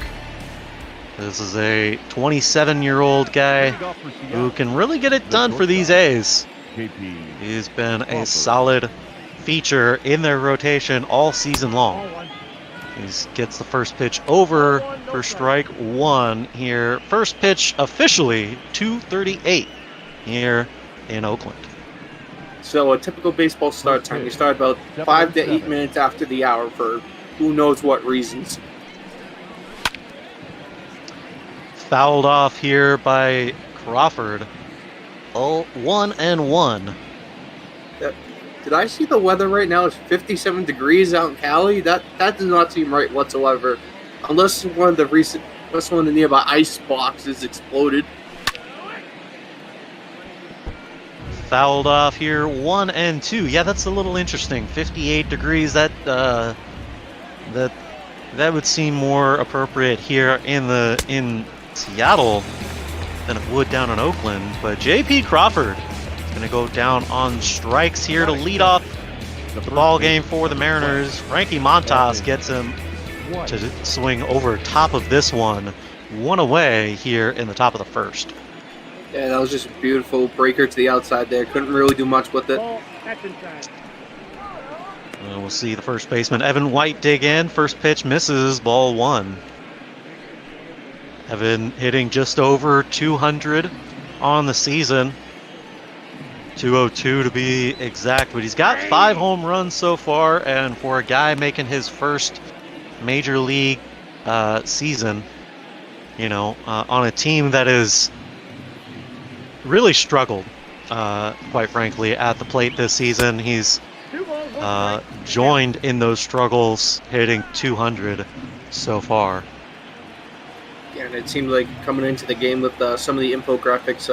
This is a 27-year-old guy who can really get it done for these A's. He's been a solid feature in their rotation all season long. He gets the first pitch over for strike one here. First pitch officially 2:38 here in Oakland. So a typical baseball start time, you start about 5 to 8 minutes after the hour for who knows what reasons. Fouled off here by Crawford. 1-1. Did I see the weather right now? It's 57 degrees out in Cali. That does not seem right whatsoever. Unless one of the nearby ice boxes exploded. Fouled off here, 1-2. Yeah, that's a little interesting. 58 degrees. That would seem more appropriate here in Seattle than it would down in Oakland. But J.P. Crawford is going to go down on strikes here to lead off the ball game for the Mariners. Frankie Montas gets him to swing over top of this one away here in the top of the first. Yeah, that was just a beautiful breaker to the outside there. Couldn't really do much with it. We'll see the first baseman, Evan White, dig in. First pitch misses, ball one. Evan hitting just over 200 on the season. 202 to be exact, but he's got 5 home runs so far, and for a guy making his first major league season, on a team that is really struggled, quite frankly, at the plate this season. He's joined in those struggles, hitting 200 so far. Yeah, and it seemed like coming into the game with some of the infographics,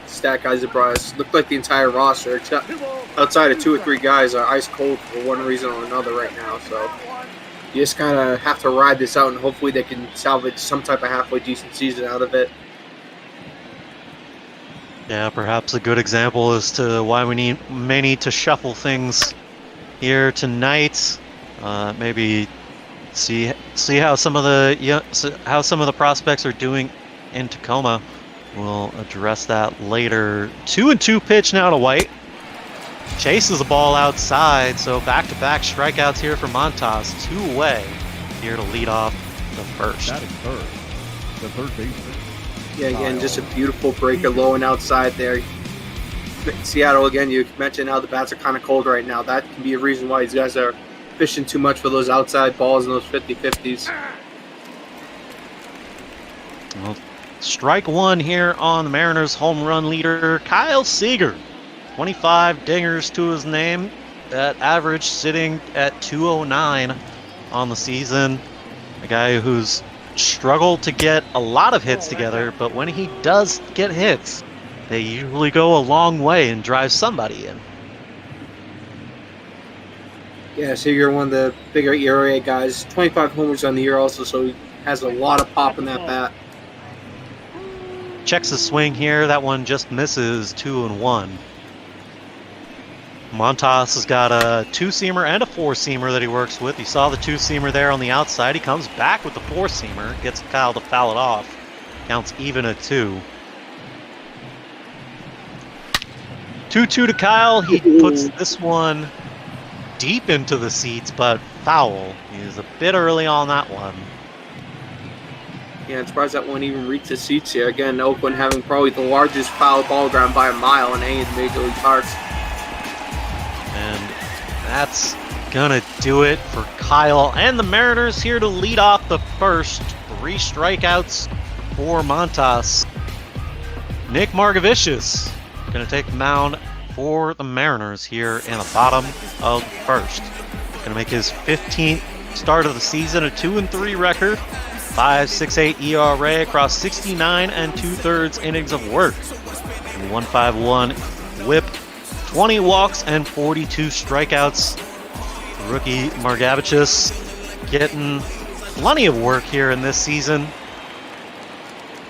stat guys that brought us, looked like the entire roster, except outside of 2 or 3 guys, are ice cold for one reason or another right now. So you just kind of have to ride this out, and hopefully they can salvage some type of halfway decent season out of it. Yeah, perhaps a good example as to why we may need to shuffle things here tonight. Maybe see how some of the prospects are doing in Tacoma. We'll address that later. 2-2 pitch now to White. Chases the ball outside, so back-to-back strikeouts here for Montas. 2 away here to lead off the first. That is third. The third baseman. Yeah, again, just a beautiful breaker low and outside there. Seattle, again, you mentioned how the bats are kind of cold right now. That can be a reason why these guys are fishing too much for those outside balls and those 50-50s. Well, strike one here on the Mariners' home run leader, Kyle Seager. 25 dingers to his name. That average sitting at 209 on the season. A guy who's struggled to get a lot of hits together, but when he does get hits, they usually go a long way and drive somebody in. Yeah, so you're one of the bigger ERA guys. 25 homers on the year also, so he has a lot of pop in that bat. Checks the swing here. That one just misses, 2-1. Montas has got a 2-seamer and a 4-seamer that he works with. You saw the 2-seamer there on the outside. He comes back with the 4-seamer, gets Kyle to foul it off. Counts even at 2. 2-2 to Kyle. He puts this one deep into the seats, but foul. He's a bit early on that one. Yeah, I'm surprised that one even reached the seats here. Again, Oakland having probably the largest foul ball ground by a mile in any of the major league parks. And that's gonna do it for Kyle and the Mariners here to lead off the first. 3 strikeouts for Montas. Nick Margevicius gonna take the mound for the Mariners here in the bottom of the first. Gonna make his 15th start of the season, a 2-3 record, 5.68 ERA across 69 2/3 innings of work, 1.51 WHIP, 20 walks and 42 strikeouts. Rookie Margevicius getting plenty of work here in this season.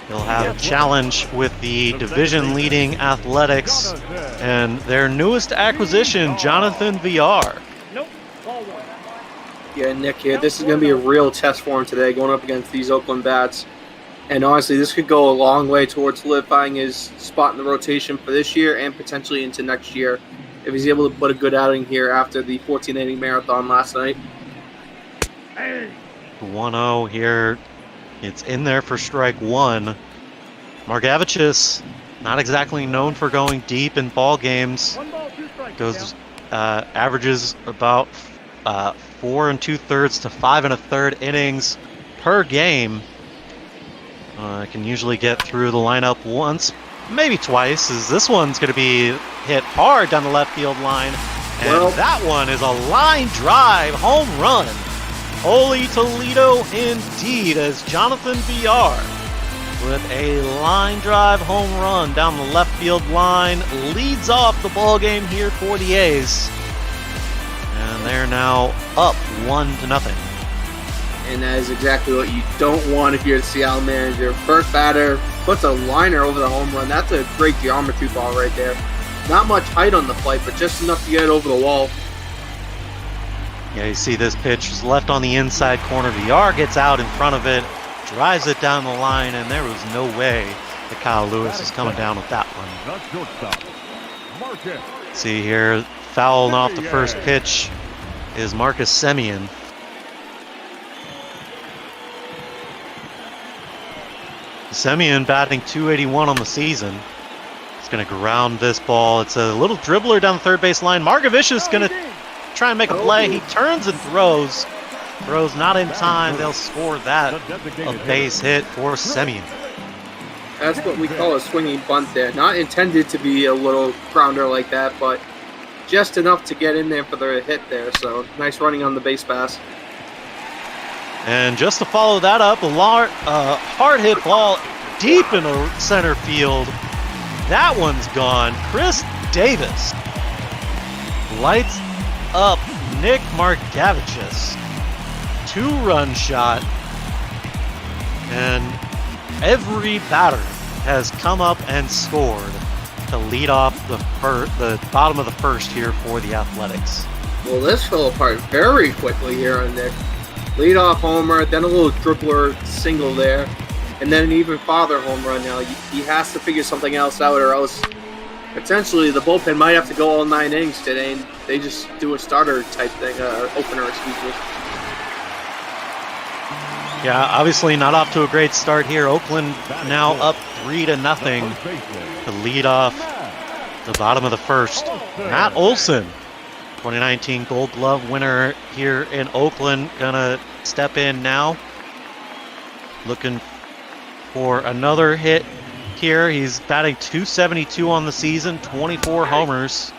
He'll have a challenge with the division-leading Athletics and their newest acquisition, Jonathan VR. Yeah, Nick here. This is going to be a real test for him today, going up against these Oakland bats. And honestly, this could go a long way towards solidifying his spot in the rotation for this year and potentially into next year if he's able to put a good outing here after the 14-inning marathon last night. 1-0 here. It's in there for strike one. Margevicius, not exactly known for going deep in ball games. Goes averages about 4 2/3 to 5 1/3 innings per game. Can usually get through the lineup once, maybe twice, as this one's going to be hit hard down the left field line. And that one is a line drive home run. Holy Toledo indeed, as Jonathan Villar with a line drive home run down the left field line leads off the ball game here for the A's. And they're now up 1-0. And that is exactly what you don't want if you're the Seattle manager. First batter puts a liner over the home run. That's a great geometry ball right there. Not much height on the flight, but just enough to get it over the wall. Yeah, you see this pitch is left on the inside corner. Villar gets out in front of it, drives it down the line, and there was no way that Kyle Lewis is coming down with that one. See here, fouling off the first pitch is Marcus Semien. Semien batting .281 on the season. He's going to ground this ball. It's a little dribbler down the third base line. Margevicius is going to try and make a play. He turns and throws. Throws not in time. They'll score that. A base hit for Semien. That's what we call a swinging bunt there. Not intended to be a little grounder like that, but just enough to get in there for the hit there. So nice running on the base pass. And just to follow that up, a hard hit ball deep in the center field. That one's gone. Chris Davis lights up Nick Margevicius. 2-run shot. And every batter has come up and scored to lead off the bottom of the first here for the Athletics. Well, this fell apart very quickly here on Nick. Leadoff homer, then a little dribbler single there, and then an even farther home run. Now he has to figure something else out, or else potentially the bullpen might have to go all 9 innings today, and they just do a starter type thing, opener, excuse me. Yeah, obviously not off to a great start here. Oakland now up 3-0 to lead off the bottom of the first. Matt Olson, 2019 Gold Glove winner here in Oakland, gonna step in now. Looking for another hit here. He's batting .272 on the season, 24 homers,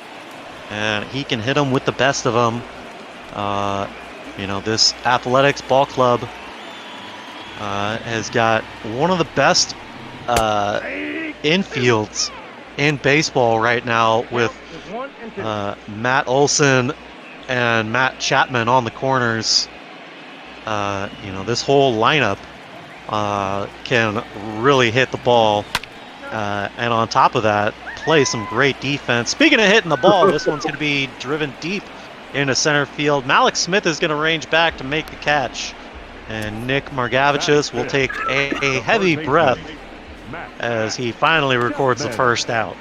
and he can hit them with the best of them. This Athletics ball club has got one of the best infields in baseball right now, with Matt Olson and Matt Chapman on the corners. This whole lineup can really hit the ball, and on top of that, play some great defense. Speaking of hitting the ball, this one's going to be driven deep into center field. Malik Smith is going to range back to make the catch, and Nick Margevicius will take a heavy breath as he finally records the first out.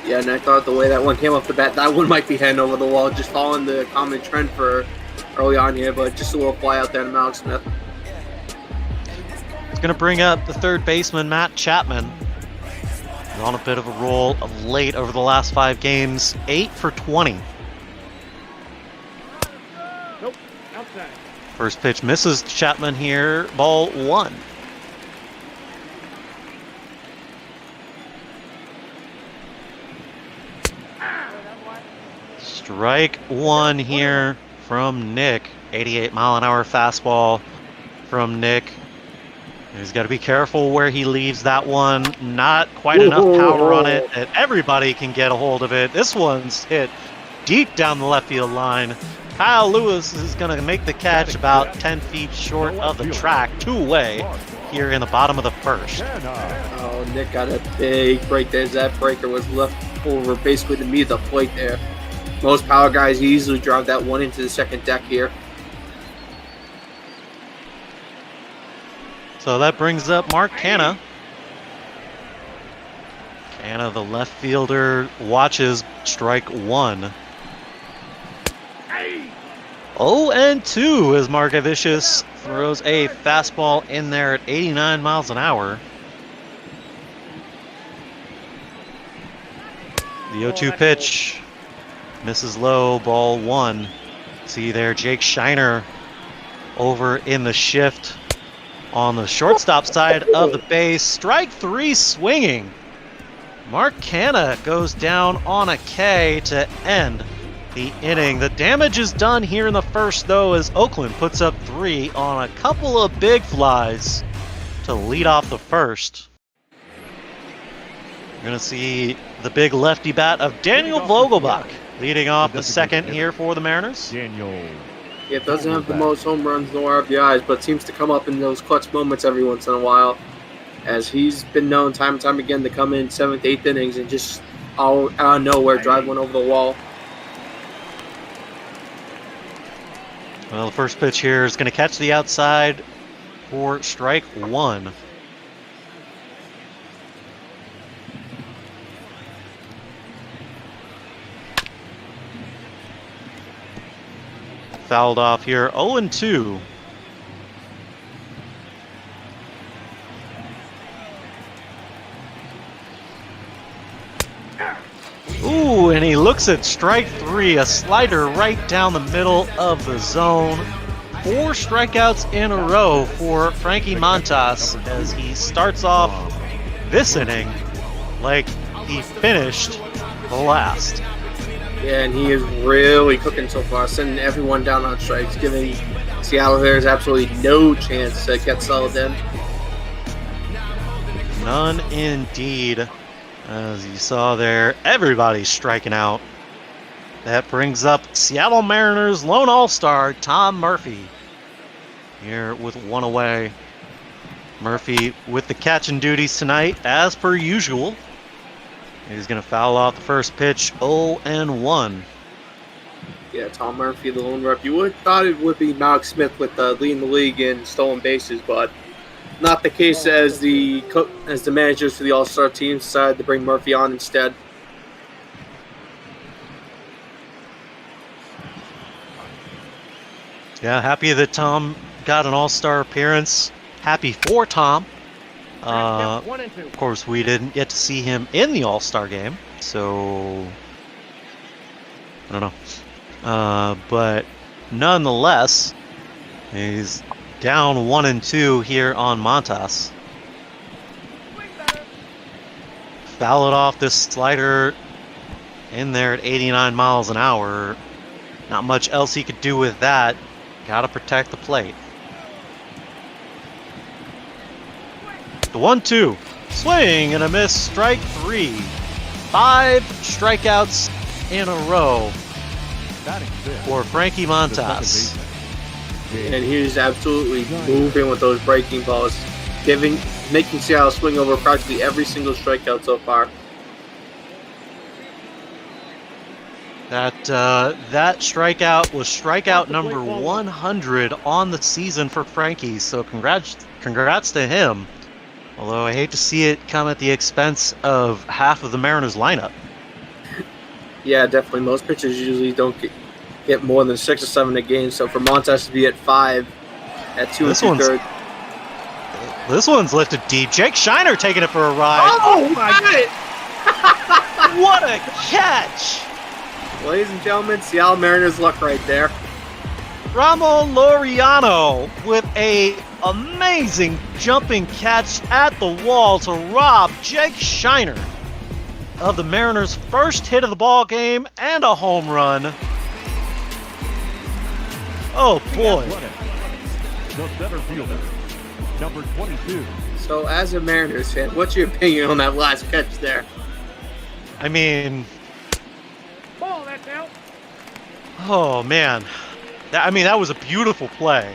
Yeah, and I thought the way that one came off the bat, that one might be heading over the wall, just following the common trend for early on here, but just a little fly out there to Malik Smith. It's going to bring up the third baseman, Matt Chapman. He's on a bit of a roll of late over the last 5 games, 8 for 20. Nope, outside. First pitch misses Chapman here, ball 1. Strike 1 here from Nick. 88-mile-an-hour fastball from Nick. He's got to be careful where he leaves that one. Not quite enough power on it that everybody can get a hold of it. This one's hit deep down the left field line. Kyle Lewis is going to make the catch about 10 feet short of the track, 2 away here in the bottom of the first. Oh, Nick got a big break there. That breaker was left over basically to meet the plate there. Most power guys easily drive that one into the second deck here. So that brings up Mark Canna. Canna, the left fielder, watches strike one. 0-2 as Markevicius throws a fastball in there at 89 miles an hour. The 0-2 pitch misses low, ball one. See there, Jake Shiner over in the shift on the shortstop side of the base. Strike three swinging. Mark Canna goes down on a K to end the inning. The damage is done here in the first, though, as Oakland puts up 3 on a couple of big flies to lead off the first. You're going to see the big lefty bat of Daniel Vogelbach leading off the second here for the Mariners. It doesn't have the most home runs nor RBIs, but seems to come up in those clutch moments every once in a while, as he's been known time and time again to come in 7th, 8th innings and just out of nowhere drive one over the wall. Well, the first pitch here is going to catch the outside for strike one. Fouled off here, 0-2. Ooh, and he looks at strike three, a slider right down the middle of the zone. 4 strikeouts in a row for Frankie Montas as he starts off this inning like he finished the last. Yeah, and he is really cooking so far, sending everyone down on strikes, giving Seattle Bears absolutely no chance to get settled in. None indeed. As you saw there, everybody's striking out. That brings up Seattle Mariners lone all-star Tom Murphy here with one away. Murphy with the catching duties tonight, as per usual. He's going to foul off the first pitch, 0-1. Yeah, Tom Murphy, the lone rep. You would have thought it would be Malcolm Smith with leading the league in stolen bases, but not the case as the managers for the All-Star team decided to bring Murphy on instead. Yeah, happy that Tom got an All-Star appearance. Happy for Tom. Of course, we didn't get to see him in the All-Star game, so I don't know. But nonetheless, he's down 1-2 here on Montas. Foul it off, this slider in there at 89 miles an hour. Not much else he could do with that. Got to protect the plate. The 1-2. Swing and a miss. Strike three. 5 strikeouts in a row for Frankie Montas. And he's absolutely moving with those breaking balls, making Seattle swing over practically every single strikeout so far. That strikeout was strikeout number 100 on the season for Frankie. So congrats to him. Although I hate to see it come at the expense of half of the Mariners lineup. Yeah, definitely. Most pitchers usually don't get more than 6 or 7 a game. So for Montas to be at 5 at 2 2/3. This one's lifted deep. Jake Shiner taking it for a ride. Oh my God! What a catch! Ladies and gentlemen, Seattle Mariners luck right there. Ramon Laureano with a amazing jumping catch at the wall to rob Jake Shiner of the Mariners' first hit of the ball game and a home run. Oh boy. The center fielder, number 22. So as a Mariners fan, what's your opinion on that last catch there? I mean, Ball, that's out. oh man. That was a beautiful play.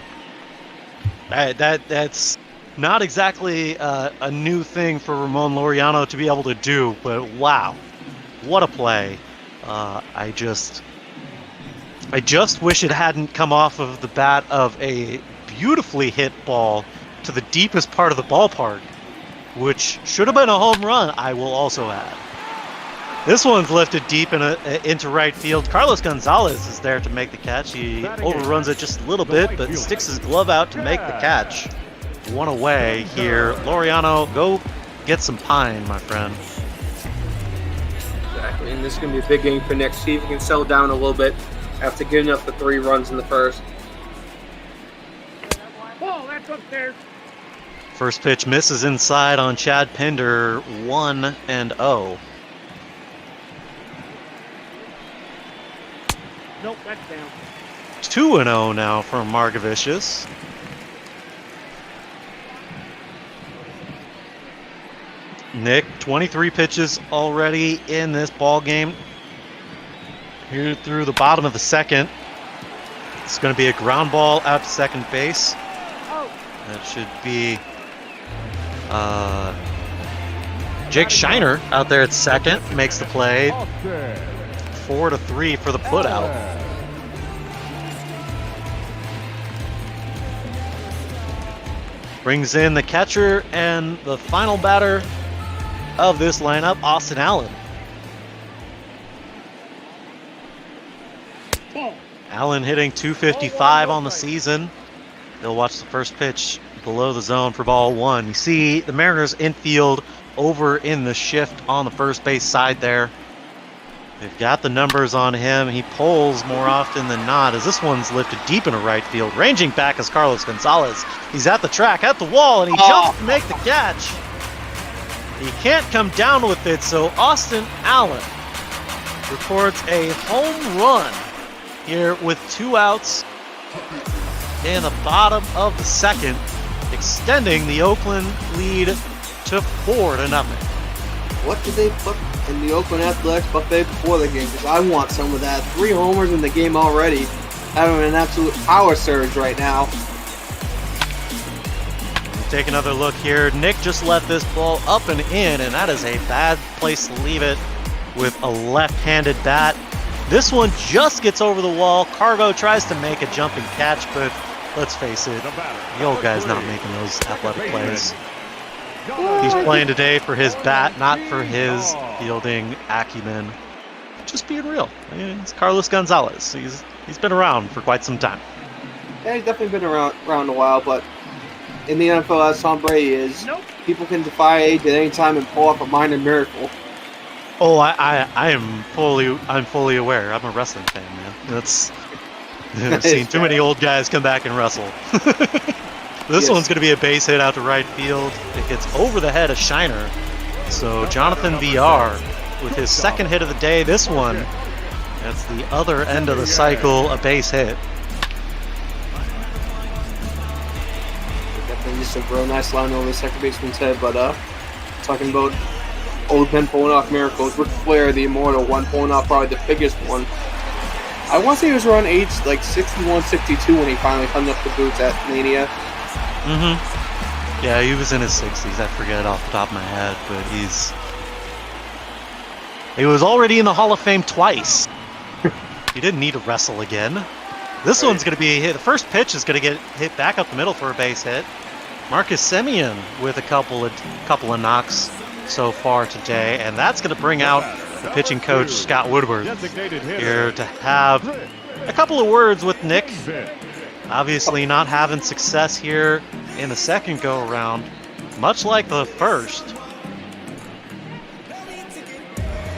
That's not exactly a new thing for Ramon Laureano to be able to do, but wow, what a play! I just wish it hadn't come off of the bat of a beautifully hit ball to the deepest part of the ballpark, which should have been a home run, I will also add. This one's lifted deep into right field. Carlos Gonzalez is there to make the catch. He overruns it just a little bit, but sticks his glove out to make the catch. One away here. Laureano, go get some pine, my friend. Exactly, and this is going to be a big game for Nick. See if he can settle down a little bit after giving up the 3 runs in the first. Ball, that's upstairs. First pitch misses inside on Chad Pinder, 1-0. Nope, that's down. 2-0 now from Margevicius. Nick, 23 pitches already in this ball game. Here through the bottom of the second. It's going to be a ground ball out to second base. That should be Jake Shiner out there at second. Makes the play. 4-3 for the putout. Brings in the catcher and the final batter of this lineup, Austin Allen. Allen hitting .255 on the season. They'll watch the first pitch below the zone for ball 1. You see the Mariners infield over in the shift on the first base side there. They've got the numbers on him. He pulls more often than not as this one's lifted deep into right field. Ranging back is Carlos Gonzalez. He's at the track, at the wall, and he jumps to make the catch. He can't come down with it, so Austin Allen records a home run here with 2 outs in the bottom of the second, extending the Oakland lead to 4-0. What did they put in the Oakland Athletics buffet before the game? Because I want some of that. 3 homers in the game already. Having an absolute power surge right now. Take another look here. Nick just left this ball up and in, and that is a bad place to leave it with a left-handed bat. This one just gets over the wall. Cargo tries to make a jumping catch, but let's face it, the old guy's not making those athletic plays. He's playing today for his bat, not for his fielding acumen. Just being real. I mean, it's Carlos Gonzalez. He's been around for quite some time. Yeah, he's definitely been around a while, but in the NFL, as Tom Brady is, people can defy age at any time and pull off a minor miracle. Oh, I'm fully aware. I'm a wrestling fan, man. I've seen too many old guys come back and wrestle. This one's going to be a base hit out to right field. It gets over the head of Shiner. So Jonathan VR with his second hit of the day. This one, that's the other end of the cycle, a base hit. Definitely just a real nice line over the second baseman's head, but talking about old men pulling off miracles, Ric Flair, the immortal one, pulling off probably the biggest one. I want to say he was around age like 61, 62 when he finally hung up the boots at Mania. Yeah, he was in his 60s. I forget off the top of my head, but he was already in the Hall of Fame twice. He didn't need to wrestle again. This one's going to be hit. The first pitch is going to get hit back up the middle for a base hit. Marcus Semien with a couple of knocks so far today, and that's going to bring out the pitching coach Scott Woodward here to have a couple of words with Nick. Obviously not having success here in the second go-around, much like the first.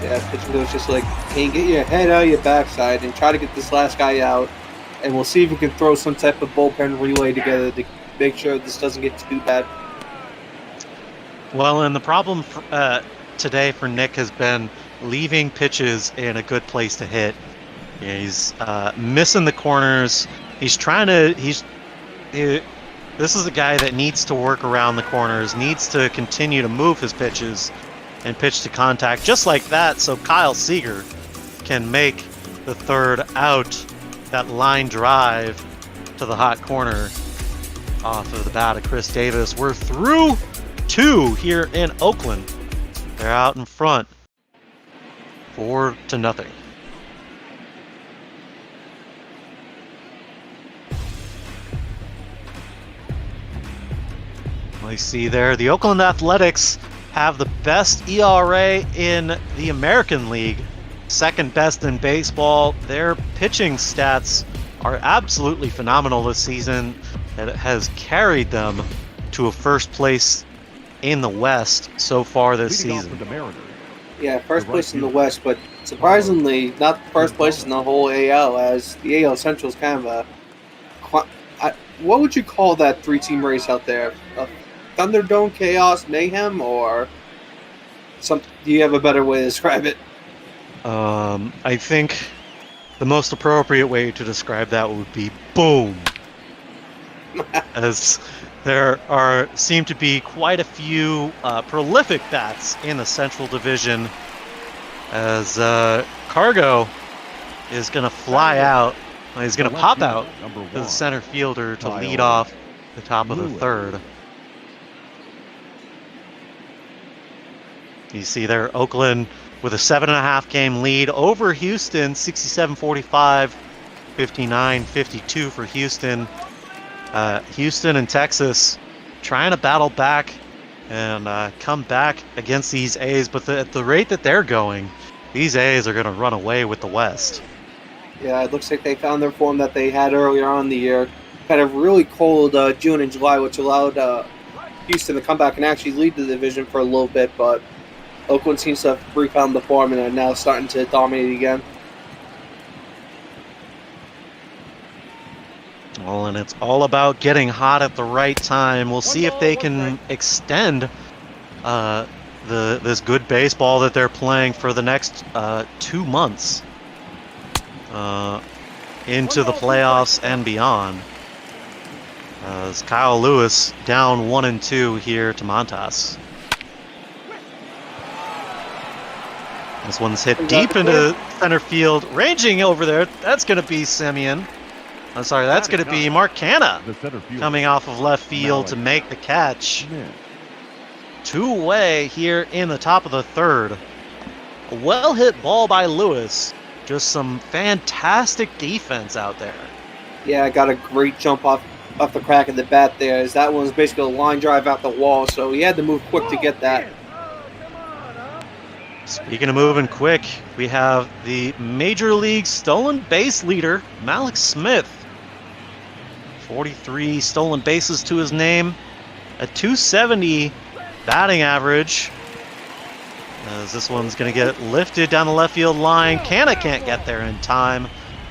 Yeah, pitching coach just like, can you get your head out of your backside and try to get this last guy out, and we'll see if we can throw some type of bullpen relay together to make sure this doesn't get too bad. Well, and the problem today for Nick has been leaving pitches in a good place to hit. Yeah, he's missing the corners. He's trying to. This is a guy that needs to work around the corners, needs to continue to move his pitches and pitch to contact just like that, so Kyle Seager can make the third out. That line drive to the hot corner off of the bat of Chris Davis. We're through 2 here in Oakland. They're out in front, 4-0. I see there the Oakland Athletics have the best ERA in the American League, second best in baseball. Their pitching stats are absolutely phenomenal this season. It has carried them to a first place in the West so far this season. Yeah, first place in the West, but surprisingly, not first place in the whole AL, as the AL Central is kind of a... what would you call that three-team race out there? A Thunderdome, Chaos, Mayhem, or some? Do you have a better way to describe it? I think the most appropriate way to describe that would be boom. As there seem to be quite a few prolific bats in the Central Division, as Cargo is going to fly out. He's going to pop out to the center fielder to lead off the top of the third. You see there Oakland with a 7.5 game lead over Houston, 67-45, 59-52 for Houston. Houston and Texas trying to battle back and come back against these A's, but at the rate that they're going, these A's are going to run away with the West. Yeah, it looks like they found their form that they had earlier on in the year. Had a really cold June and July, which allowed Houston to come back and actually lead the division for a little bit, but Oakland seems to have refound the form and are now starting to dominate again. Well, and it's all about getting hot at the right time. We'll see if they can extend this good baseball that they're playing for the next 2 months into the playoffs and beyond. As Kyle Lewis down 1-2 here to Montas. This one's hit deep into center field. Ranging over there, that's going to be Simeon. I'm sorry, that's going to be Mark Canna coming off of left field to make the catch. Two-way here in the top of the third. A well-hit ball by Lewis. Just some fantastic defense out there. Yeah, I got a great jump off the crack of the bat there, as that one was basically a line drive out the wall, so he had to move quick to get that. Speaking of moving quick, we have the Major League stolen base leader, Malik Smith. 43 stolen bases to his name, a .270 batting average. As this one's going to get lifted down the left field line. Canna can't get there in time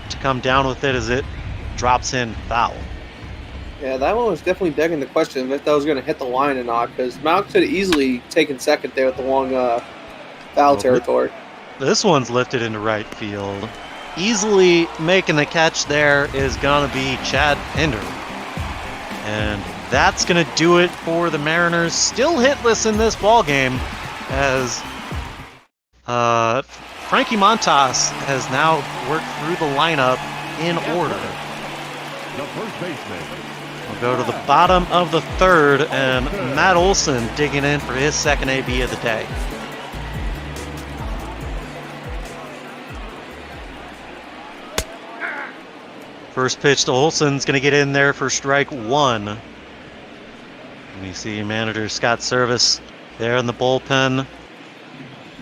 to come down with it as it drops in foul. Yeah, that one was definitely begging the question if that was going to hit the line or not, because Malik could have easily taken second there with the long foul territory. This one's lifted into right field. Easily making the catch there is going to be Chad Pinder. And that's going to do it for the Mariners. Still hitless in this ballgame as Frankie Montas has now worked through the lineup in order. We'll go to the bottom of the third, and Matt Olson digging in for his second AB of the day. First pitch to Olson's going to get in there for strike one. And you see manager Scott Service there in the bullpen,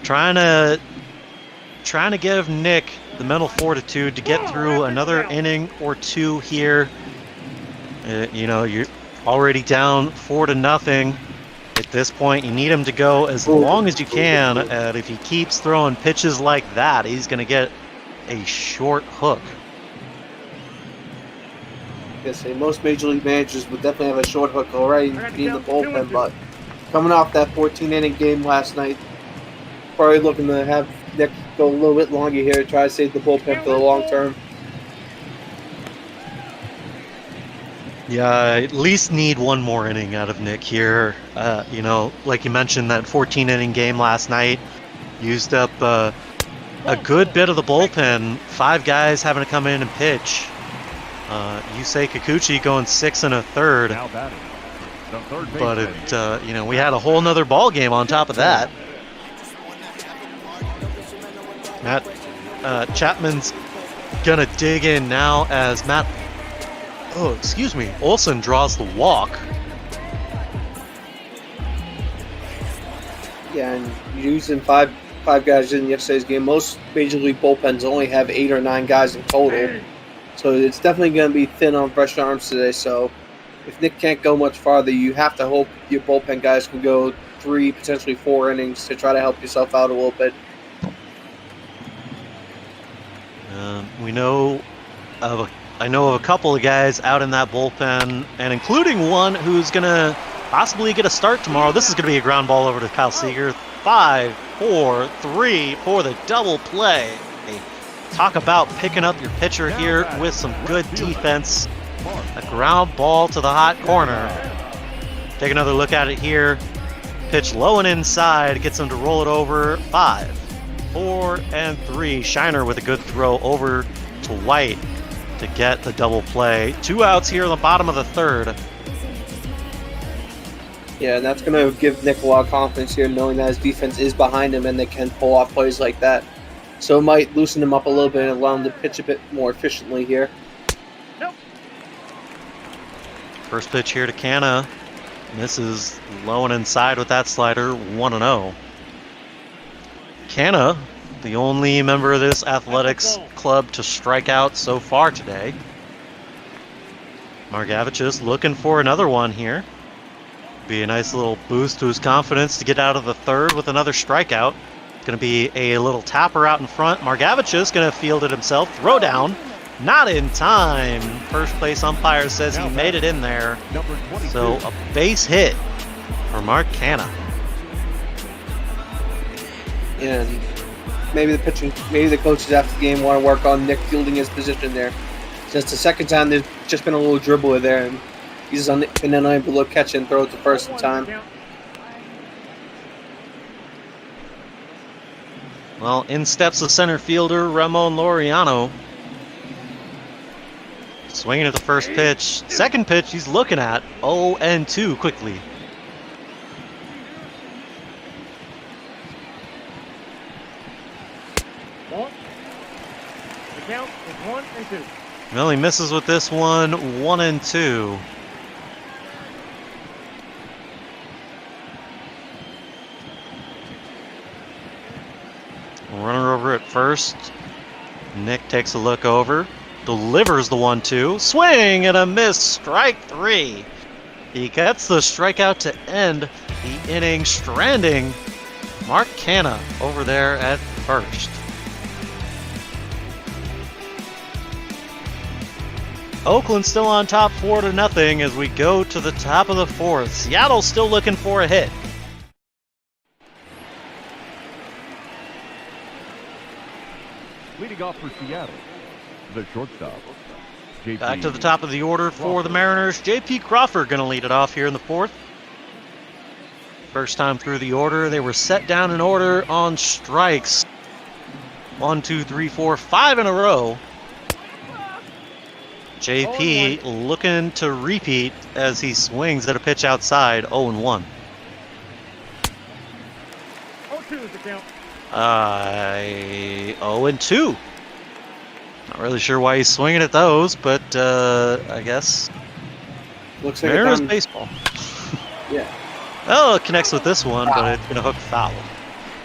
trying to give Nick the mental fortitude to get through another inning or two here. You're already down 4-0. At this point, you need him to go as long as you can. And if he keeps throwing pitches like that, he's going to get a short hook. Most major league managers would definitely have a short hook already being the bullpen, but coming off that 14-inning game last night, probably looking to have Nick go a little bit longer here to try to save the bullpen for the long term. Yeah, at least need one more inning out of Nick here. Like you mentioned, that 14-inning game last night used up a good bit of the bullpen. 5 guys having to come in and pitch. Yusei Kikuchi going 6 1/3. But we had a whole nother ball game on top of that. Matt Chapman's gonna dig in now as Olson draws the walk. Yeah, and using five guys in yesterday's game. Most Major League bullpens only have 8 or 9 guys in total. So it's definitely going to be thin on fresh arms today. So if Nick can't go much farther, you have to hope your bullpen guys can go 3, potentially 4 innings to try to help yourself out a little bit. I know of a couple of guys out in that bullpen, and including one who's going to possibly get a start tomorrow. This is going to be a ground ball over to Kyle Seager. 5-4-3 for the double play. Talk about picking up your pitcher here with some good defense. A ground ball to the hot corner. Take another look at it here. Pitch low and inside. Gets him to roll it over. 5-4-3. Shiner with a good throw over to White to get the double play. 2 outs here in the bottom of the third. Yeah, and that's going to give Nick a lot of confidence here, knowing that his defense is behind him and they can pull off plays like that. So it might loosen him up a little bit and allow him to pitch a bit more efficiently here. First pitch here to Canna. Misses low and inside with that slider. 1-0. Canna, the only member of this athletics club to strike out so far today. Margevicius looking for another one here. Be a nice little boost to his confidence to get out of the third with another strikeout. It's going to be a little tapper out in front. Margevicius going to field it himself. Throw down. Not in time. First base umpire says he made it in there. So a base hit for Mark Canna. Yeah, maybe the coaches after the game want to work on Nick fielding his position there. Since the second time, there's just been a little dribbler there, and he's been unable to catch and throw it the first time. Well, in steps the center fielder, Ramon Laureano. Swinging at the first pitch. Second pitch he's looking at. 0-2 quickly. Ball. The count is 1-2. Well, he misses with this one. 1-2. Runner over at first. Nick takes a look over. Delivers the 1-2. Swing and a miss. Strike 3. He gets the strikeout to end the inning, stranding Mark Canna over there at first. Oakland still on top 4-0 as we go to the top of the fourth. Seattle still looking for a hit. Leading off for Seattle, the shortstop. JP. Back to the top of the order for the Mariners. J.P. Crawford going to lead it off here in the fourth. First time through the order. They were set down in order on strikes. 1, 2, 3, 4, 5 in a row. JP looking to repeat as he swings at a pitch outside. 0-1. 0-2 is the count. 0-2. Not really sure why he's swinging at those, but I guess looks like Mariners baseball. Yeah. Oh, it connects with this one, but it's going to hook foul.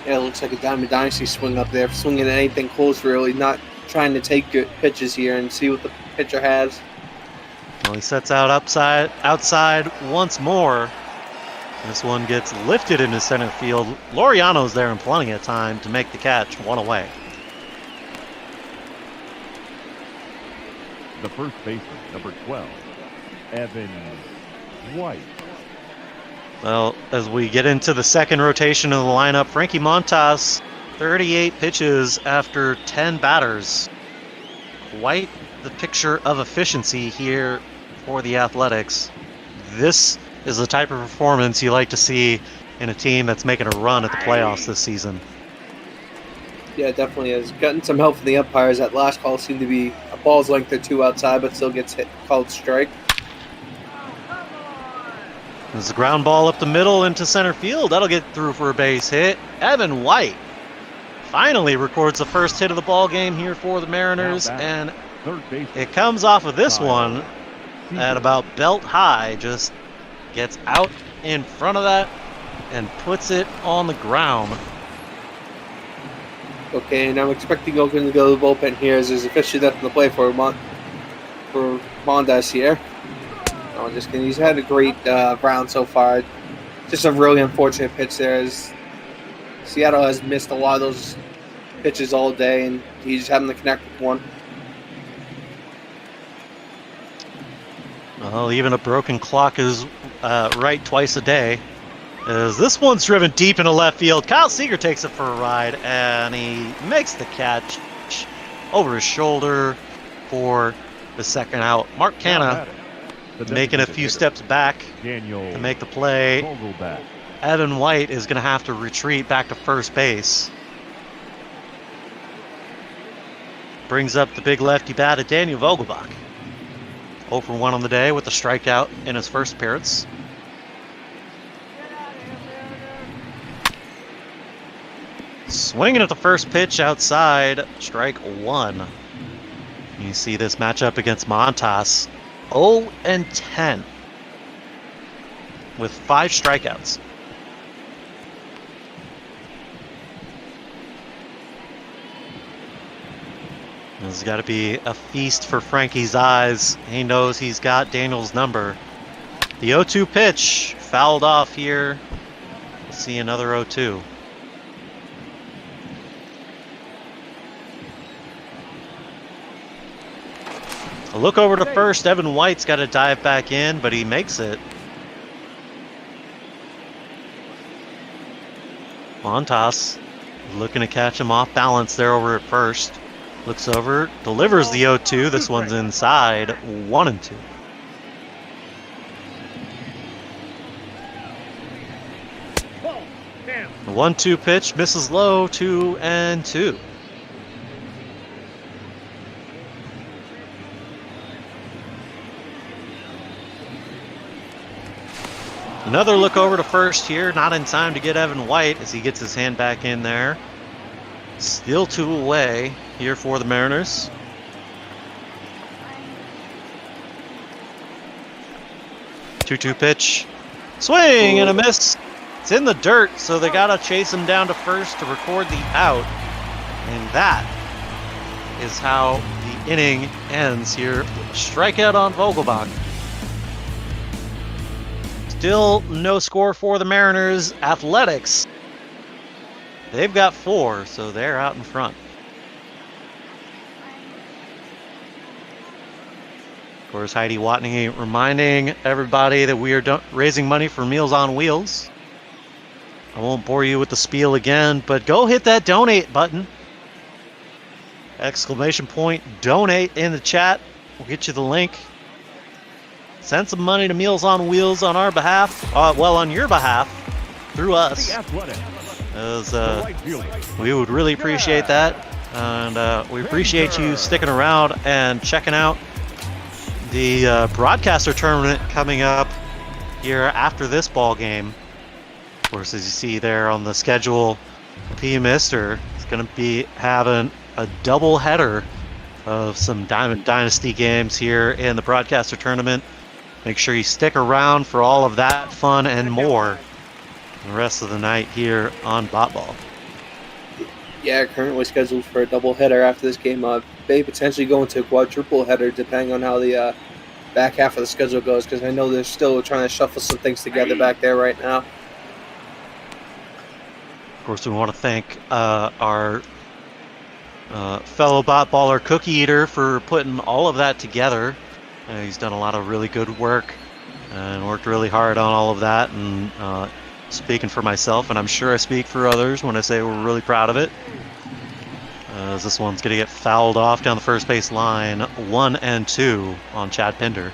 Yeah, it looks like a Diamond Dynasty swing up there. Swinging at anything close, really. Not trying to take good pitches here and see what the pitcher has. Well, he sets out outside once more. This one gets lifted into center field. Laureano's there in plenty of time to make the catch. 1 away. The first baseman, number 12, Evan White. Well, as we get into the second rotation of the lineup, Frankie Montas, 38 pitches after 10 batters. Quite the picture of efficiency here for the Athletics. This is the type of performance you like to see in a team that's making a run at the playoffs this season. Yeah, it definitely is. Getting some help from the umpires. That last call seemed to be a ball's length or 2 outside, but still gets called strike. There's a ground ball up the middle into center field. That'll get through for a base hit. Evan White finally records the first hit of the ball game here for the Mariners, and it comes off of this one at about belt high. Just gets out in front of that and puts it on the ground. Okay, and I'm expecting Oakland to go to the bullpen here as there's officially nothing to play for Mondas here. I'm just kidding. He's had a great round so far. Just a really unfortunate pitch there as Seattle has missed a lot of those pitches all day, and he's having to connect with one. Well, even a broken clock is right twice a day. As this one's driven deep into left field. Kyle Seager takes it for a ride, and he makes the catch over his shoulder for the second out. Mark Canha making a few steps back to make the play. Evan White is going to have to retreat back to first base. Brings up the big lefty bat of Daniel Vogelbach. 0 for 1 on the day with a strikeout in his first appearance. Swinging at the first pitch outside, strike 1. You see this matchup against Montas. 0-10 with 5 strikeouts. This has got to be a feast for Frankie's eyes. He knows he's got Daniel's number. The 0-2 pitch fouled off here. We'll see another 0-2. A look over to first. Evan White's got to dive back in, but he makes it. Montas looking to catch him off balance there over at first. Looks over, delivers the 0-2. This one's inside. 1-2. The 1-2 pitch misses low. 2-2. Another look over to first here, not in time to get Evan White as he gets his hand back in there. Still 2 away here for the Mariners. Two-two pitch. Swing and a miss. It's in the dirt, so they gotta chase him down to first to record the out. And that is how the inning ends here. Strikeout on Vogelbach. Still no score for the Mariners. Athletics, they've got 4, so they're out in front. Of course, Heidi Watney reminding everybody that we are raising money for Meals on Wheels. I won't bore you with the spiel again, but go hit that donate button. Exclamation point donate in the chat. We'll get you the link. Send some money to Meals on Wheels on our behalf. Well, on your behalf, through us. As, we would really appreciate that. And we appreciate you sticking around and checking out the broadcaster tournament coming up here after this ball game. Of course, as you see there on the schedule, P. Mister is going to be having a double header of some Diamond Dynasty games here in the broadcaster tournament. Make sure you stick around for all of that fun and more the rest of the night here on Botball. Yeah, currently scheduled for a double header after this game. May potentially go into a quadruple header depending on how the back half of the schedule goes, because I know they're still trying to shuffle some things together back there right now. Of course, we want to thank our fellow Botballer Cookie Eater for putting all of that together. He's done a lot of really good work and worked really hard on all of that. And speaking for myself, and I'm sure I speak for others when I say we're really proud of it. As this one's going to get fouled off down the first base line. 1-2 on Chad Pinder.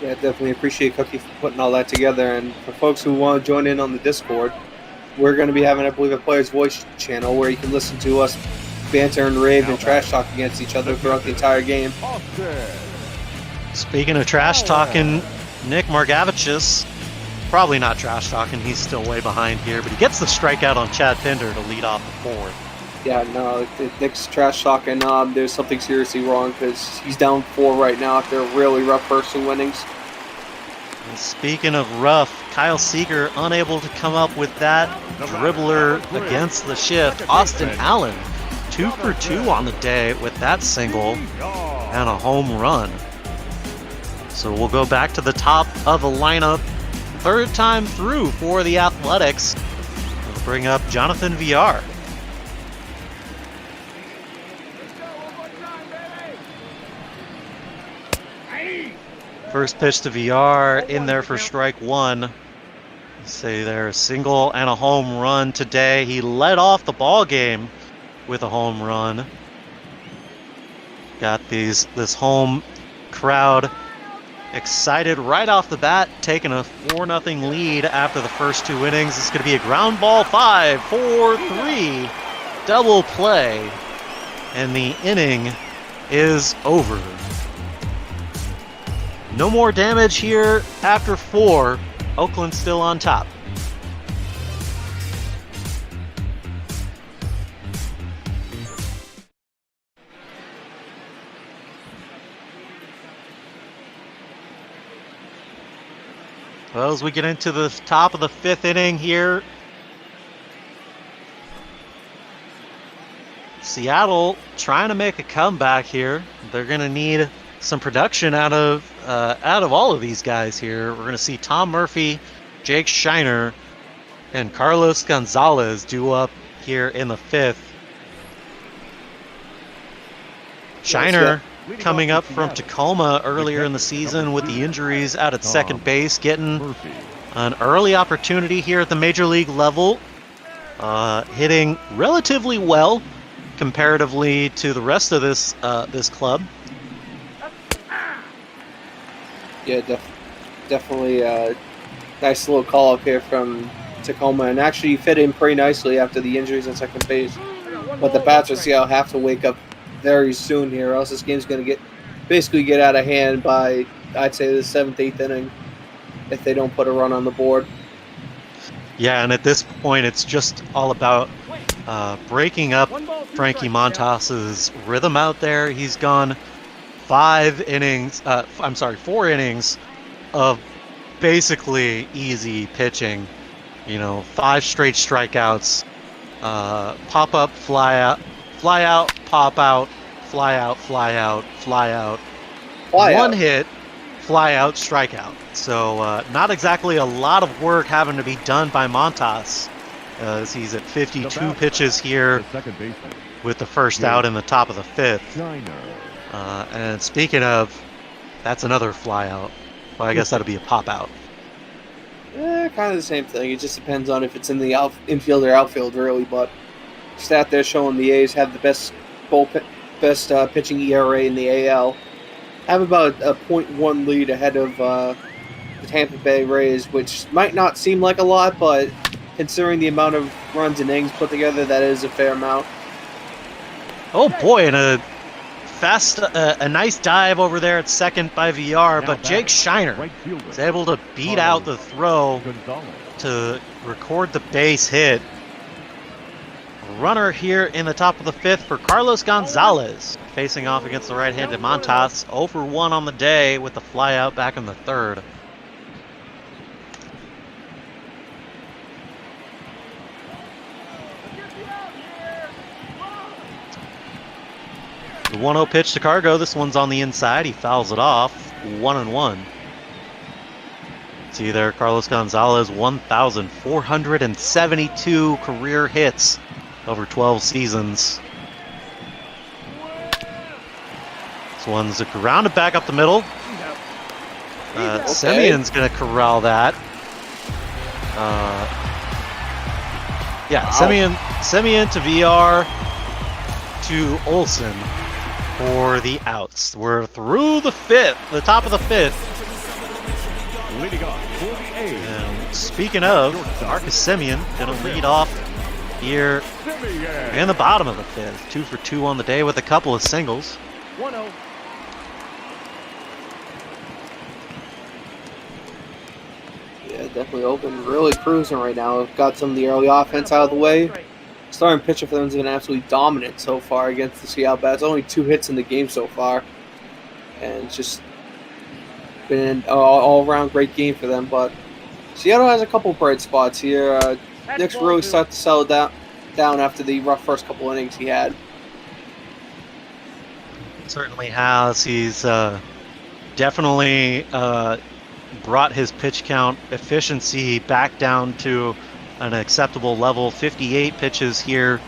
Yeah, definitely appreciate Cookie for putting all that together. And for folks who want to join in on the Discord, we're going to be having, I believe, a Player's Voice channel where you can listen to us banter and rave and trash talk against each other throughout the entire game. Speaking of trash talking, Nick Margavicius, probably not trash talking, he's still way behind here, but he gets the strikeout on Chad Pinder to lead off the fourth. Yeah, no, Nick's trash talking. There's something seriously wrong because he's down 4 right now after really rough first 2 innings. And speaking of rough, Kyle Seeger unable to come up with that dribbler against the shift. Austin Allen, 2 for 2 on the day with that single and a home run. So we'll go back to the top of the lineup. Third time through for the Athletics. We'll bring up Jonathan VR. First pitch to VR in there for strike one. Say there, a single and a home run today. He led off the ball game with a home run. Got this home crowd excited right off the bat, taking a 4-0 lead after the first 2 innings. It's going to be a ground ball 5-4-3 double play, and the inning is over. No more damage here after 4. Oakland still on top. Well, as we get into the top of the 5th inning here, Seattle trying to make a comeback here. They're going to need some production out of all of these guys here. We're going to see Tom Murphy, Jake Shiner, and Carlos Gonzalez due up here in the 5th. Shiner coming up from Tacoma earlier in the season with the injuries out at second base, getting an early opportunity here at the major league level, hitting relatively well comparatively to the rest of this club. Yeah, definitely a nice little call up here from Tacoma, and actually fit in pretty nicely after the injuries at second base. But the bats of Seattle have to wake up very soon here, or else this game's going to basically get out of hand by, I'd say, the 7th, 8th inning if they don't put a run on the board. Yeah, and at this point, it's just all about breaking up Frankie Montas's rhythm out there. He's gone 4 innings of basically easy pitching. 5 straight strikeouts, pop up, fly out, pop out, fly out, fly out, fly out. One hit, fly out, strikeout. So not exactly a lot of work having to be done by Montas, as he's at 52 pitches here with the first out in the top of the 5th. And speaking of, that's another fly out. Well, I guess that'll be a pop out. Kind of the same thing. It just depends on if it's in the infield or outfield, really. But just out there showing the A's have the best pitching ERA in the AL. Have about a .1 lead ahead of the Tampa Bay Rays, which might not seem like a lot, but considering the amount of runs and innings put together, that is a fair amount. Oh boy, and a nice dive over there at second by VR, but Jake Shiner is able to beat out the throw to record the base hit. Runner here in the top of the 5th for Carlos Gonzalez, facing off against the right-handed Montas. 0 for 1 on the day with the fly out back in the 3rd. The 1-0 pitch to Cargo. This one's on the inside. He fouls it off. 1-1. See there, Carlos Gonzalez, 1,472 career hits over 12 seasons. This one's grounded back up the middle. Semion's going to corral that. Semien to VR to Olsen for the outs. We're through the 5th, the top of the 5th. And speaking of, Marcus Semien going to lead off here in the bottom of the 5th. 2 for 2 on the day with a couple of singles. 1-0. Yeah, definitely open. Really cruising right now. Got some of the early offense out of the way. Starting pitcher for them has been absolutely dominant so far against the Seattle Bats. Only 2 hits in the game so far. And it's just been an all-around great game for them. But Seattle has a couple bright spots here. Nick's really started to settle down after the rough first couple innings he had. Certainly has. He's definitely brought his pitch count efficiency back down to an acceptable level. 58 pitches here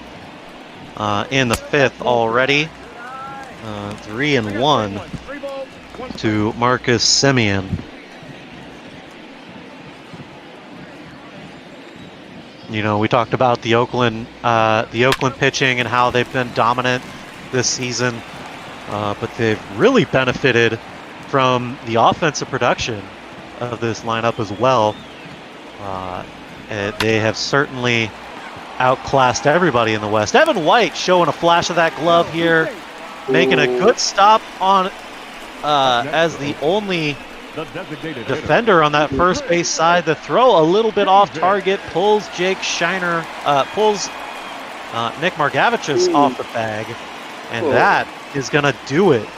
in the fifth already. 3-1 to Marcus Semien. You know, we talked about the Oakland pitching and how they've been dominant this season, but they've really benefited from the offensive production of this lineup as well. They have certainly outclassed everybody in the West. Evan White showing a flash of that glove here, making a good stop on as the only defender on that first base side. The throw a little bit off target, pulls Jake Shiner, pulls Nick Margavicius off the bag, and that is going to do it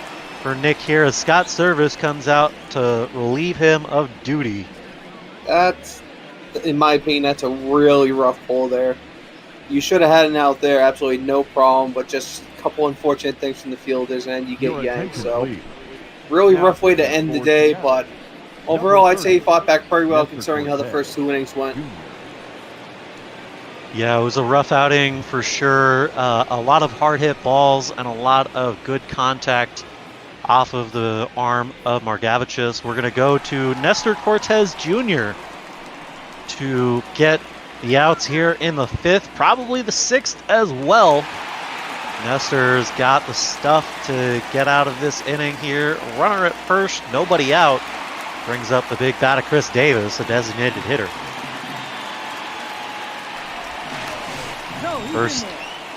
for Nick here as Scott Service comes out to relieve him of duty. That's, in my opinion, that's a really rough pull there. You should have had an out there, absolutely no problem, but just a couple unfortunate things from the fielders, and you get yanked. So, really rough way to end the day, but overall, I'd say he fought back pretty well considering how the first two innings went. Yeah, it was a rough outing for sure. A lot of hard hit balls and a lot of good contact off of the arm of Margavicius. We're going to go to Nestor Cortez Jr. to get the outs here in the fifth, probably the sixth as well. Nestor's got the stuff to get out of this inning here. Runner at first, nobody out. Brings up the big bat of Chris Davis, a designated hitter. First,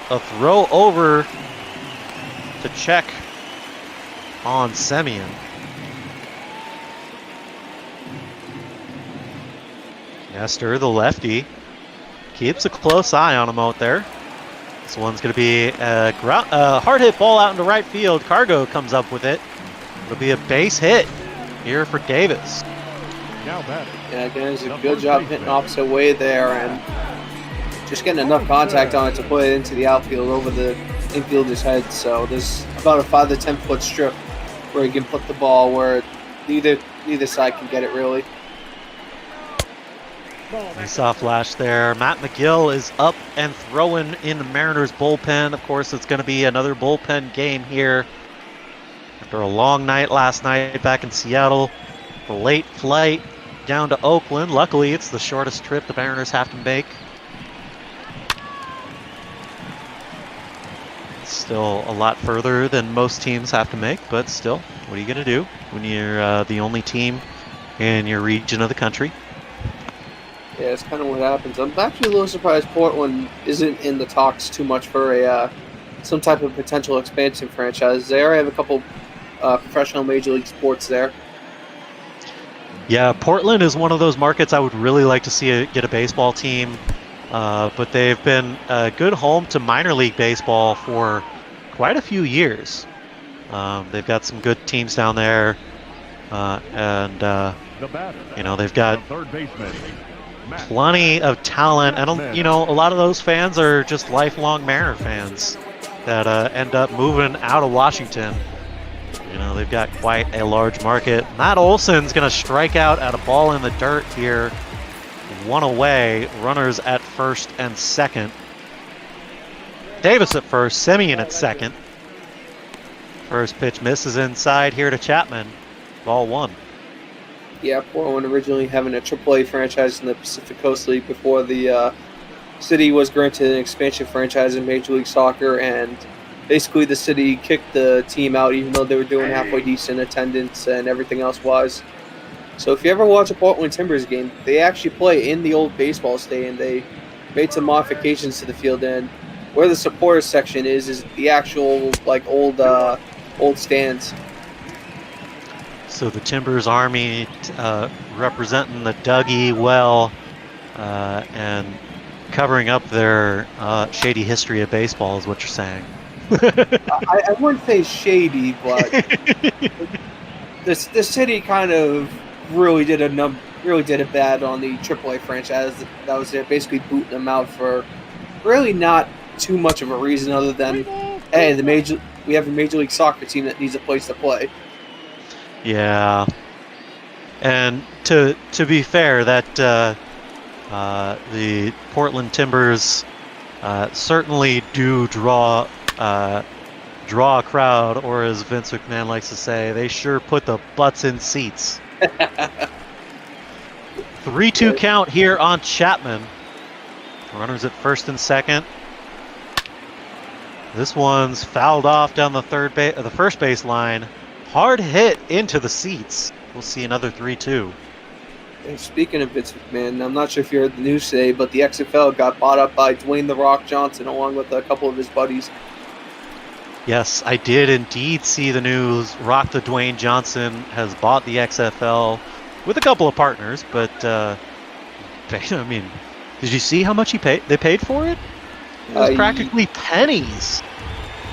a throw over to check on Semien. Nestor, the lefty, keeps a close eye on him out there. This one's going to be a hard hit ball out into right field. Cargo comes up with it. It'll be a base hit here for Davis. Yeah, again, it's a good job hitting opposite way there and just getting enough contact on it to put it into the outfield over the infielder's head. So there's about a 5 to 10 foot strip where you can put the ball where neither side can get it really. We saw a flash there. Matt McGill is up and throwing in the Mariners bullpen. Of course, it's going to be another bullpen game here. After a long night last night back in Seattle, the late flight down to Oakland. Luckily, it's the shortest trip the Mariners have to make. It's still a lot further than most teams have to make, but still, what are you going to do when you're the only team in your region of the country? Yeah, it's kind of what happens. I'm actually a little surprised Portland isn't in the talks too much for a some type of potential expansion franchise. They already have a couple professional major league sports there. Yeah, Portland is one of those markets I would really like to see get a baseball team, but they've been a good home to minor league baseball for quite a few years. They've got some good teams down there, and you know, they've got plenty of talent, and you know, a lot of those fans are just lifelong Mariner fans that end up moving out of Washington. You know, they've got quite a large market. Matt Olson's going to strike out at a ball in the dirt here. One away, runners at first and second. Davis at first, Semien at second. First pitch misses inside here to Chapman. Ball one. Yeah, Portland originally having a AAA franchise in the Pacific Coast League before the city was granted an expansion franchise in Major League Soccer, and basically the city kicked the team out even though they were doing halfway decent attendance and everything else was. So if you ever watch a Portland Timbers game, they actually play in the old baseball stadium. They made some modifications to the field, and where the supporters section is the actual like old stands. So the Timbers Army representing the Dougie well and covering up their shady history of baseball is what you're saying. I wouldn't say shady, but the city kind of really did it bad on the AAA franchise. That was it, basically booting them out for really not too much of a reason other than, hey, we have a Major League Soccer team that needs a place to play. Yeah. And to be fair, that the Portland Timbers certainly do draw a crowd, or as Vince McMahon likes to say, they sure put the butts in seats. 3-2 count here on Chapman. Runners at first and second. This one's fouled off down the first base line. Hard hit into the seats. We'll see another 3-2. And speaking of Vince McMahon, I'm not sure if you heard the news today, but the XFL got bought up by Dwayne "The Rock" Johnson along with a couple of his buddies. Yes, I did indeed see the news. Rock the Dwayne Johnson has bought the XFL with a couple of partners, but I mean, did you see how much they paid for it? It was practically pennies.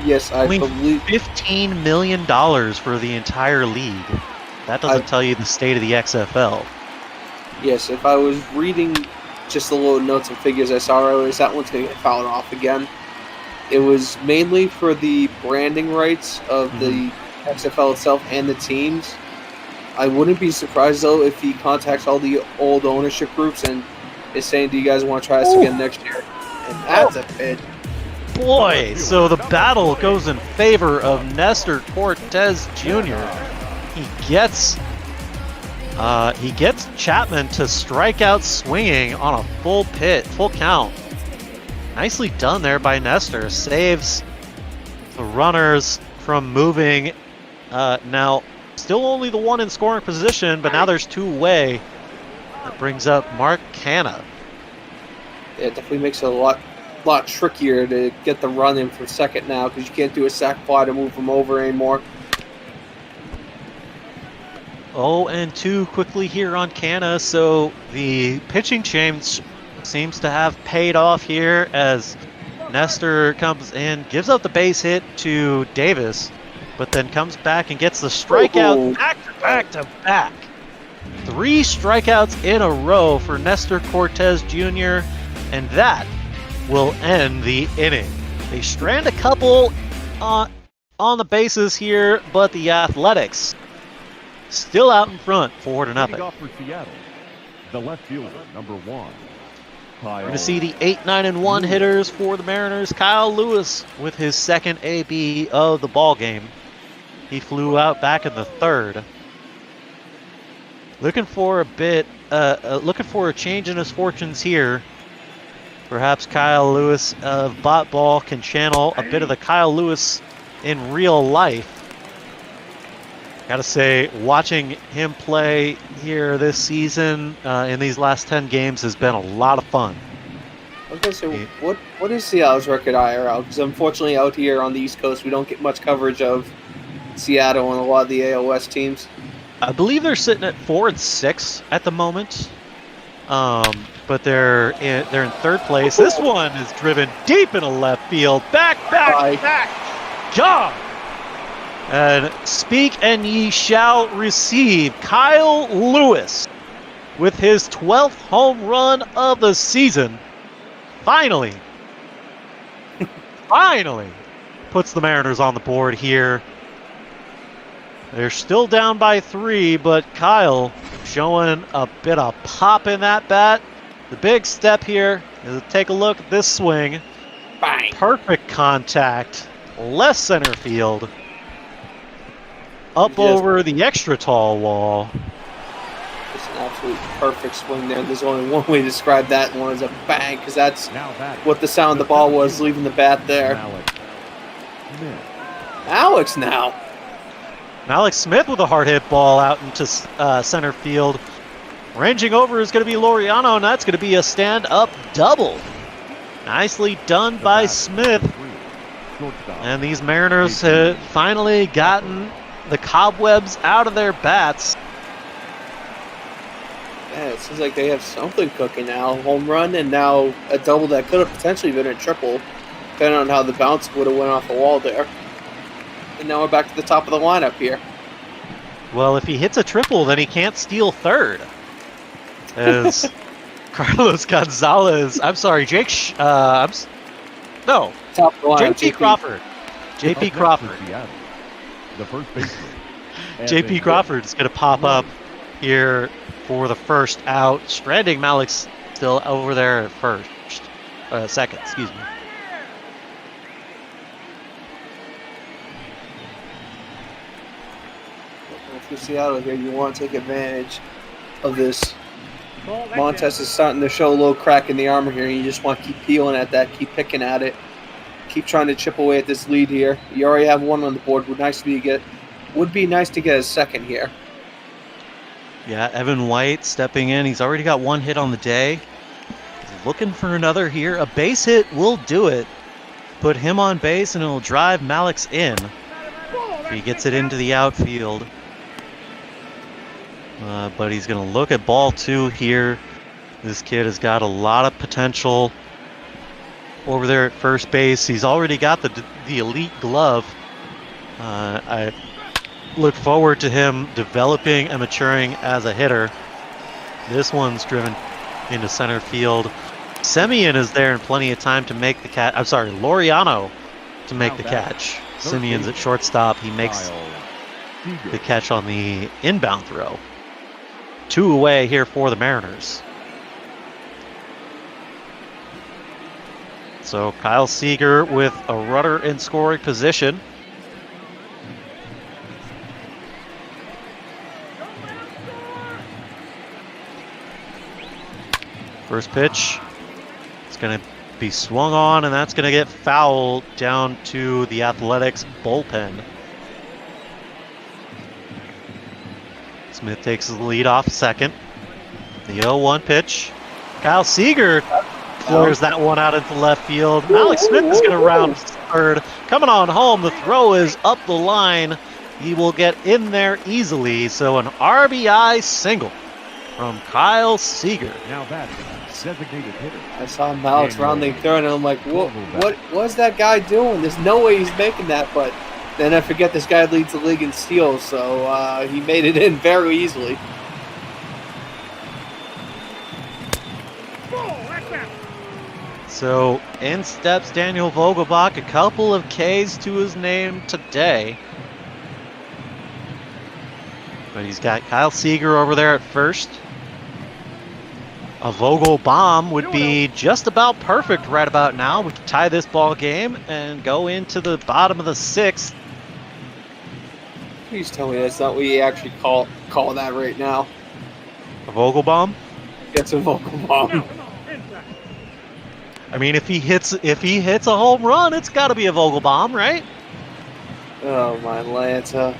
Yes, I believe $15 million for the entire league. That doesn't tell you the state of the XFL. Yes, if I was reading just the little notes and figures I saw earlier, that one's going to get fouled off again. It was mainly for the branding rights of the XFL itself and the teams. I wouldn't be surprised, though, if he contacts all the old ownership groups and is saying, do you guys want to try this again next year? And that's a bid. Boy, so the battle goes in favor of Nestor Cortez Jr. He gets Chapman to strike out swinging on a full count. Nicely done there by Nestor. Saves the runners from moving. Now, still only the one in scoring position, but now there's two away. That brings up Mark Canna. It definitely makes it a lot trickier to get the run in for second now because you can't do a sac fly to move them over anymore. 0-2 quickly here on Canna, so the pitching change seems to have paid off here as Nestor comes in, gives up the base hit to Davis, but then comes back and gets the strikeout back to back. 3 strikeouts in a row for Nestor Cortez Jr., and that will end the inning. They strand a couple on the bases here, but the Athletics still out in front, 4-0. Off for Seattle, the left fielder, number 1. We're going to see the 8-9-1 hitters for the Mariners. Kyle Lewis with his second AB of the ball game. He flew out back in the third. Looking for a change in his fortunes here. Perhaps Kyle Lewis of Bot Ball can channel a bit of the Kyle Lewis in real life. Gotta say, watching him play here this season in these last 10 games has been a lot of fun. Okay, so what is Seattle's record IRL? Because unfortunately out here on the East Coast, we don't get much coverage of Seattle and a lot of the AOS teams. I believe they're sitting at 4-6 at the moment. But they're in third place. This one is driven deep into left field. Back. John! And speak and ye shall receive. Kyle Lewis with his 12th home run of the season. Finally puts the Mariners on the board here. They're still down by 3, but Kyle showing a bit of pop in that bat. The big step here is to take a look at this swing. Bang. Perfect contact. Left center field. Up over the extra tall wall. It's an absolute perfect swing there. There's only one way to describe that one as a bang, because that's what the sound of the ball was leaving the bat there. Alex now. Alex Smith with a hard hit ball out into center field. Ranging over is going to be Laureano, and that's going to be a stand-up double. Nicely done by Smith. And these Mariners have finally gotten the cobwebs out of their bats. Yeah, it seems like they have something cooking now. Home run and now a double that could have potentially been a triple, depending on how the bounce would have went off the wall there. And now we're back to the top of the lineup here. Well, if he hits a triple, then he can't steal third. As Carlos Gonzalez, I'm sorry, Jake. No, Top of the line, JP Crawford. JP Crawford. The first baseman. JP Crawford is going to pop up here for the first out, stranding Malik's still over there at second, excuse me. If you're Seattle here, you want to take advantage of this. Montes is starting to show a little crack in the armor here, and you just want to keep peeling at that, keep picking at it, keep trying to chip away at this lead here. You already have one on the board. Would be nice to get a second here. Yeah, Evan White stepping in. He's already got one hit on the day. He's looking for another here. A base hit will do it. Put him on base, and it'll drive Malix in. If he gets it into the outfield. But he's going to look at ball 2 here. This kid has got a lot of potential over there at first base. He's already got the elite glove. I look forward to him developing and maturing as a hitter. This one's driven into center field. Semyon is there in plenty of time to make the catch. I'm sorry, Laureano to make the catch. Semyon's at shortstop. He makes the catch on the inbound throw. 2 away here for the Mariners. So Kyle Seager with a runner in scoring position. First pitch. It's going to be swung on, and that's going to get fouled down to the Athletics bullpen. Smith takes the lead off second. The 0-1 pitch. Kyle Seager flares that one out into left field. Alex Smith is going to round third. Coming on home, the throw is up the line. He will get in there easily. So an RBI single from Kyle Seager. Now that's designated hitter. I saw Malix rounding third, and I'm like, what's that guy doing? There's no way he's making that, but then I forget this guy leads the league in steals, so he made it in very easily. So in steps Daniel Vogelbach, a couple of Ks to his name today. But he's got Kyle Seager over there at first. A Vogel bomb would be just about perfect right about now. We can tie this ball game and go into the bottom of the 6th. Please tell me that's not what you actually call that right now. A Vogel bomb? It's a Vogel bomb. I mean, if he hits a home run, it's got to be a Vogel bomb, right? Oh my Lanta.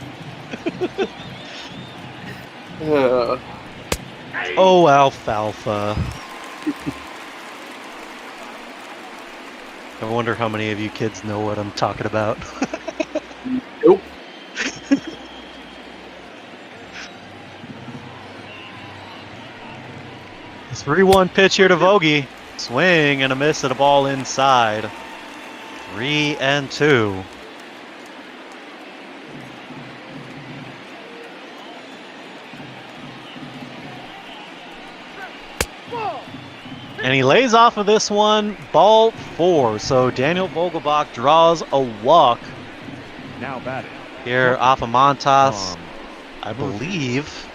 Oh, alfalfa. I wonder how many of you kids know what I'm talking about. Nope. It's 3-1 pitch here to Vogie. Swing and a miss and a ball inside. 3-2. And he lays off of this one, ball 4. So Daniel Vogelbach draws a walk. Now batting here off of Montas. I believe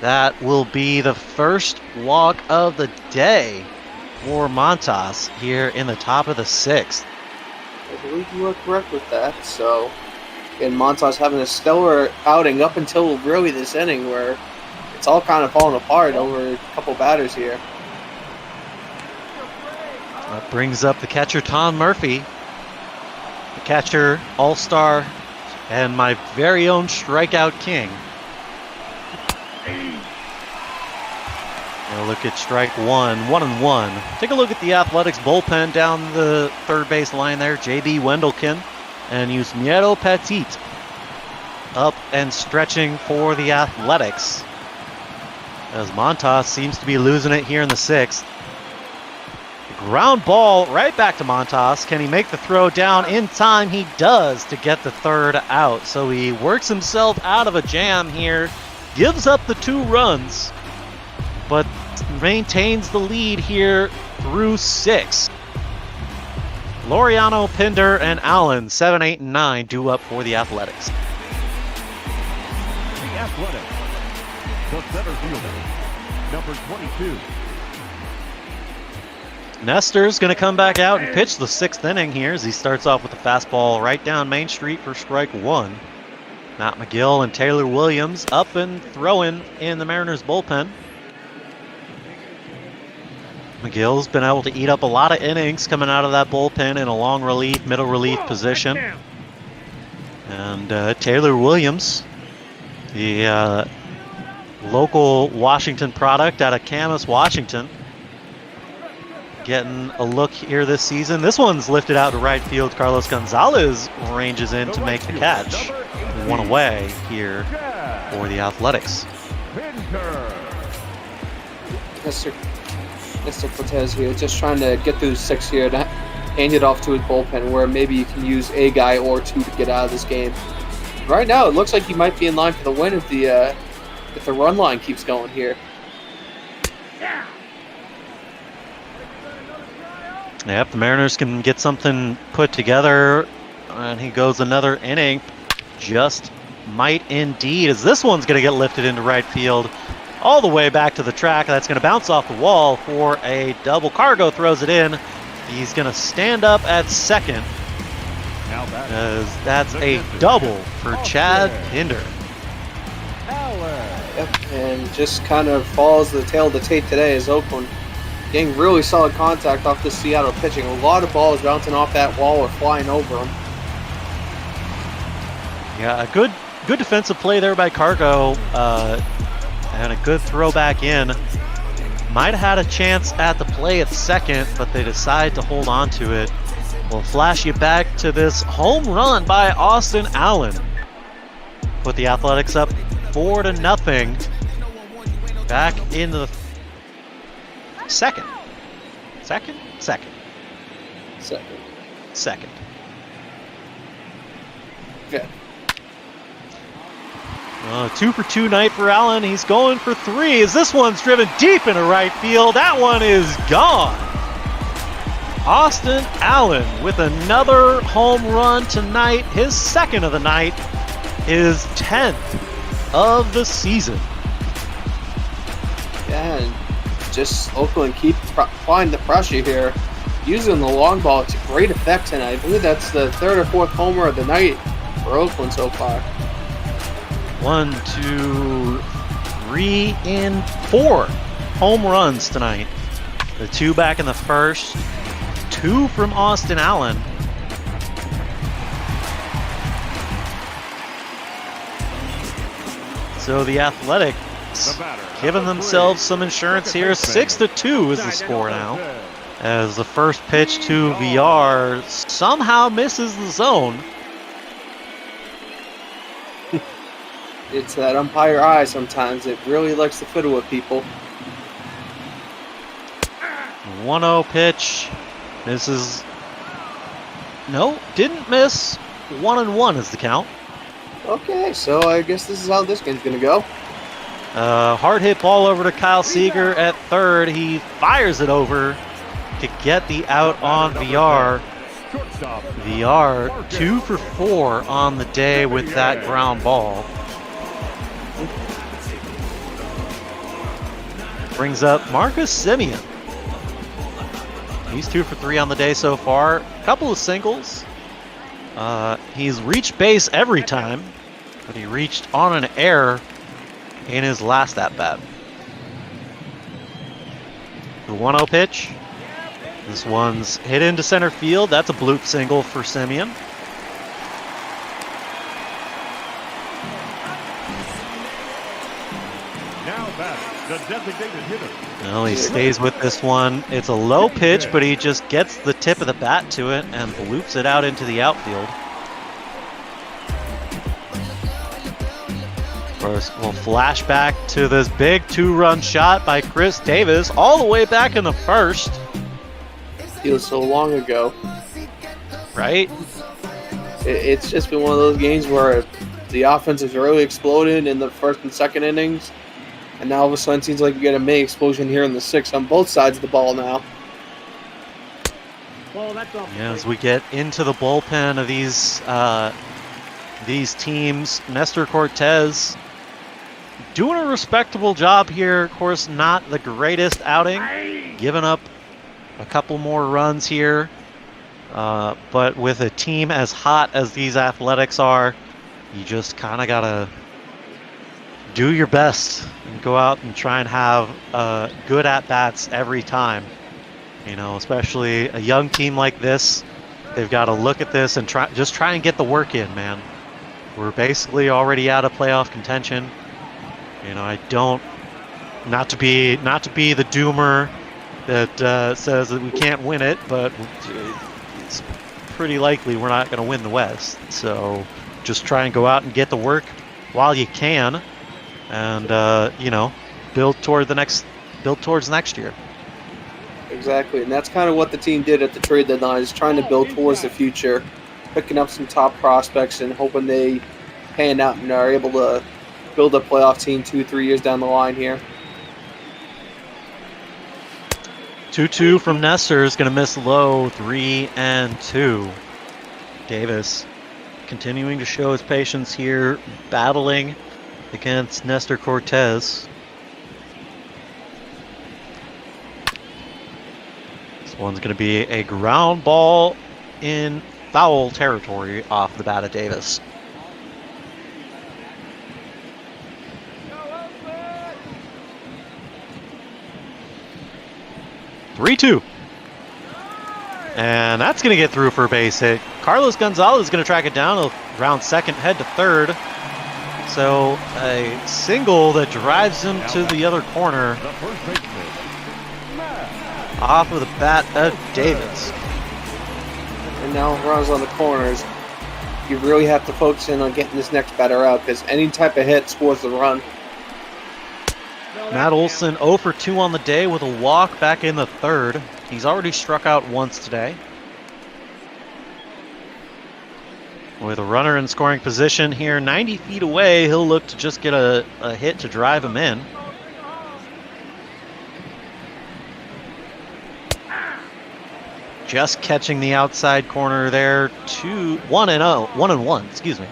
that will be the first walk of the day for Montas here in the top of the 6th. I believe you are correct with that. So, and Montas having a stellar outing up until really this inning, where it's all kind of falling apart over a couple batters here. That brings up the catcher, Tom Murphy. The catcher, all-star, and my very own strikeout king. Now look at strike 1, 1-1. Take a look at the Athletics bullpen down the third base line there. J.B. Wendelken and Yusmiero Petit up and stretching for the Athletics. As Montas seems to be losing it here in the 6th. Ground ball right back to Montas. Can he make the throw down in time? He does to get the third out. So he works himself out of a jam here, gives up the 2 runs, but maintains the lead here through 6. Laureano, Pinder, and Allen, 7, 8, and 9, due up for the Athletics. The Athletics, the center fielder, number 22. Nestor's going to come back out and pitch the 6th inning here as he starts off with a fastball right down Main Street for strike 1. Matt McGill and Taylor Williams up and throwing in the Mariners bullpen. McGill's been able to eat up a lot of innings coming out of that bullpen in a long relief, middle relief position. And Taylor Williams, the local Washington product out of Camas, Washington, getting a look here this season. This one's lifted out to right field. Carlos Gonzalez ranges in to make the catch. 1 away here for the Athletics. Mr. Cortez here, just trying to get through 6 here to hand it off to his bullpen, where maybe you can use a guy or 2 to get out of this game. Right now, it looks like he might be in line for the win if the run line keeps going here. Yep, the Mariners can get something put together, and he goes another inning. Just might indeed, as this one's going to get lifted into right field all the way back to the track. That's going to bounce off the wall for a double. Cargo throws it in. He's going to stand up at second, as that's a double for Chad Pinder. Yep, and just kind of follows the tail of the tape today as Oakland getting really solid contact off the Seattle pitching. A lot of balls bouncing off that wall or flying over them. Yeah, a good defensive play there by Cargo, and a good throw back in. Might have had a chance at the play at second, but they decide to hold on to it. We'll flash you back to this home run by Austin Allen. Put the Athletics up 4-0. Back in the second. Yeah. 2 for 2 night for Allen. He's going for 3 as this one's driven deep into right field. That one is gone. Austin Allen with another home run tonight. His 2nd of the night. His 10th of the season. Yeah, and just Oakland keep applying the pressure here. Using the long ball to great effect tonight. I believe that's the 3rd or 4th homer of the night for Oakland so far. 1, 2, 3, and 4 home runs tonight. The 2 back in the first, 2 from Austin Allen. So the Athletics giving themselves some insurance here. 6-2 is the score now, as the first pitch to VR somehow misses the zone. It's that umpire eye sometimes. It really likes to fiddle with people. 1-0 pitch. Misses. No, didn't miss. 1-1 is the count. Okay, so I guess this is how this game's going to go. Hard hit ball over to Kyle Seager at third. He fires it over to get the out on VR. VR 2 for 4 on the day with that ground ball. Brings up Marcus Semien. He's 2 for 3 on the day so far. Couple of singles. He's reached base every time, but he reached on an error in his last at-bat. The 1-0 pitch. This one's hit into center field. That's a bloop single for Semien. The designated hitter. Well, he stays with this one. It's a low pitch, but he just gets the tip of the bat to it and bloops it out into the outfield. Of course, we'll flash back to this big 2-run shot by Chris Davis all the way back in the first. feels so long ago. Right? It's just been one of those games where the offense has really exploded in the first and second innings, and now all of a sudden it seems like you get a mini explosion here in the sixth on both sides of the ball now. Yeah, as we get into the bullpen of these teams, Nestor Cortez doing a respectable job here. Of course, not the greatest outing, giving up a couple more runs here. But with a team as hot as these Athletics are, you just kind of got to do your best and go out and try and have good at-bats every time. You know, especially a young team like this, they've got to look at this and try and get the work in, man. We're basically already out of playoff contention. You know, I don't, not to be the doomer that says that we can't win it, but it's pretty likely we're not going to win the West. So just try and go out and get the work while you can, and you know, build towards next year. Exactly, and that's kind of what the team did at the trade deadline, is trying to build towards the future, picking up some top prospects and hoping they pan out and are able to build a playoff team 2-3 years down the line here. 2-2 from Nestor is going to miss low, 3-2. Davis continuing to show his patience here, battling against Nestor Cortez. This one's going to be a ground ball in foul territory off the bat of Davis. (3-2). And that's going to get through for a base hit. Carlos Gonzalez is going to track it down around second, head to third. So a single that drives him to the other corner off of the bat of Davis. And now runners on the corners. You really have to focus in on getting this next batter out, because any type of hit scores the run. Matt Olson 0 for 2 on the day with a walk back in the third. He's already struck out once today. With a runner in scoring position here, 90 feet away, he'll look to just get a hit to drive him in. Just catching the outside corner there. 1-1, excuse me.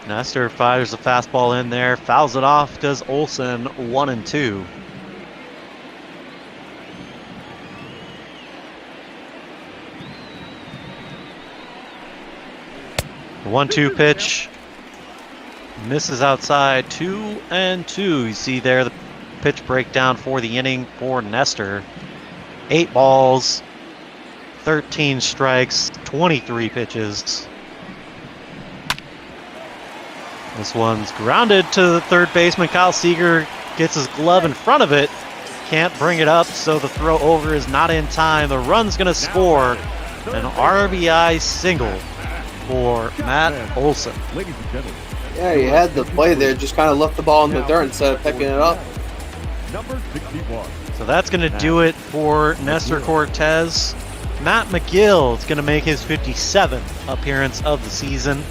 Nestor fires the fastball in there, fouls it off, does Olson. 1-2. The 1-2 pitch misses outside. 2-2. You see there the pitch breakdown for the inning for Nestor. 8 balls, 13 strikes, 23 pitches. This one's grounded to the third baseman. Kyle Seager gets his glove in front of it. Can't bring it up, so the throw over is not in time. The run's going to score an RBI single for Matt Olson. Yeah, he had the play there, just kind of left the ball in the dirt instead of picking it up. So that's going to do it for Nestor Cortez. Matt McGill is going to make his 57th appearance of the season.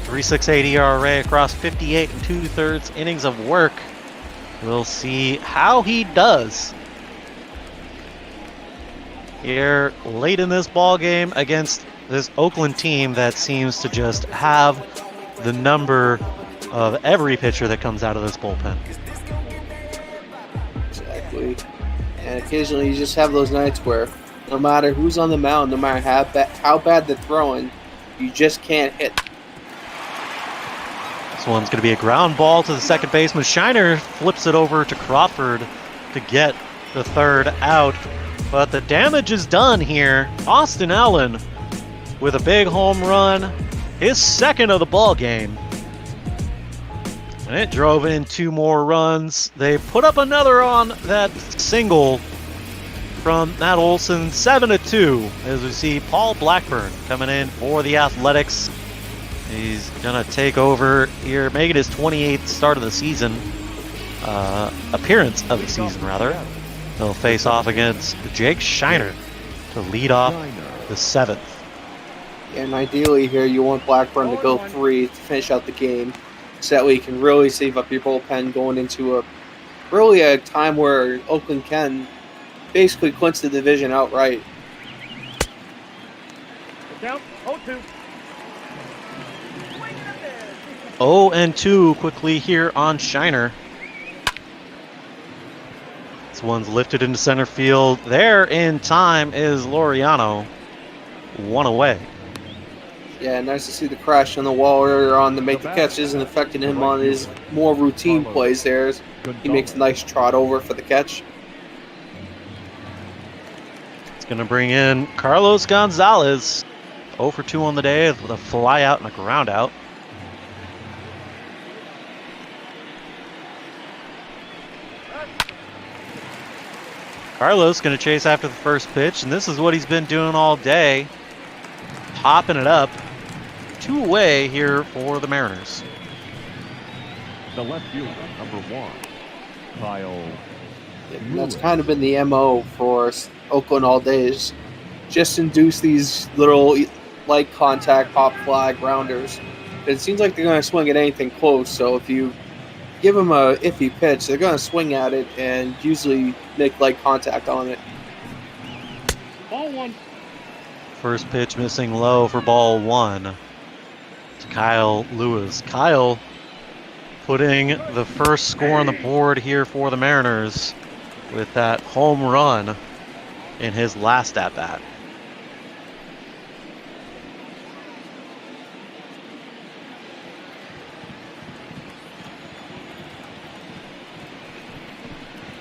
3.68 ERA across 58 2/3 innings of work. We'll see how he does here late in this ball game against this Oakland team that seems to just have the number of every pitcher that comes out of this bullpen. Exactly. And occasionally you just have those nights where no matter who's on the mound, no matter how bad they're throwing, you just can't hit. This one's going to be a ground ball to the second baseman. Shiner flips it over to Crawford to get the third out. But the damage is done here. Austin Allen with a big home run, his second of the ball game. And it drove in 2 more runs. They put up another on that single from Matt Olson. 7-2 as we see Paul Blackburn coming in for the Athletics. He's going to take over here, make it his 28th start of the season. appearance of the season, rather. They'll face off against Jake Shiner to lead off the 7th. And ideally here, you want Blackburn to go 3 to finish out the game, so that way you can really save up your bullpen going into a time where Oakland can basically clinch the division outright. Down 0-2. 0-2 quickly here on Shiner. This one's lifted into center field. There in time is Laureano. 1 away. Yeah, nice to see the crash on the wall earlier on to make the catch isn't affecting him on his more routine plays there. He makes a nice trot over for the catch. It's going to bring in Carlos Gonzalez. 0 for 2 on the day with a fly out and a ground out. Carlos going to chase after the first pitch, and this is what he's been doing all day. Popping it up. 2 away here for the Mariners. The left fielder, number 1, Kyle. That's kind of been the MO for Oakland all day, is just induce these little light contact, pop fly, grounders. It seems like they're going to swing at anything close, so if you give them a iffy pitch, they're going to swing at it and usually make light contact on it. Ball 1. First pitch missing low for ball 1 to Kyle Lewis. Kyle putting the first score on the board here for the Mariners with that home run in his last at-bat.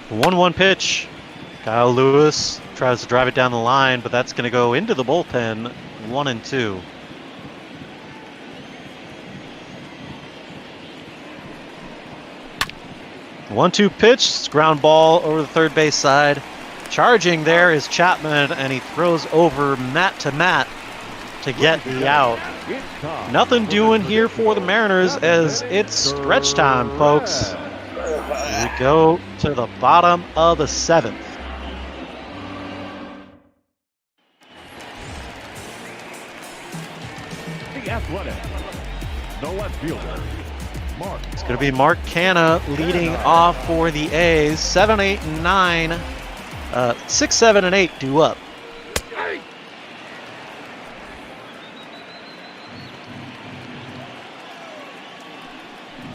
The 1-1 pitch. Kyle Lewis tries to drive it down the line, but that's going to go into the bullpen. 1-2. The 1-2 pitch, ground ball over the third base side. Charging there is Chapman, and he throws over Matt to get the out. Nothing doing here for the Mariners as it's stretch time, folks. We go to the bottom of the 7th. The Athletic, the left fielder, Mark. It's going to be Mark Canha leading off for the A's. 7, 8, and 9. 6, 7, and 8 due up.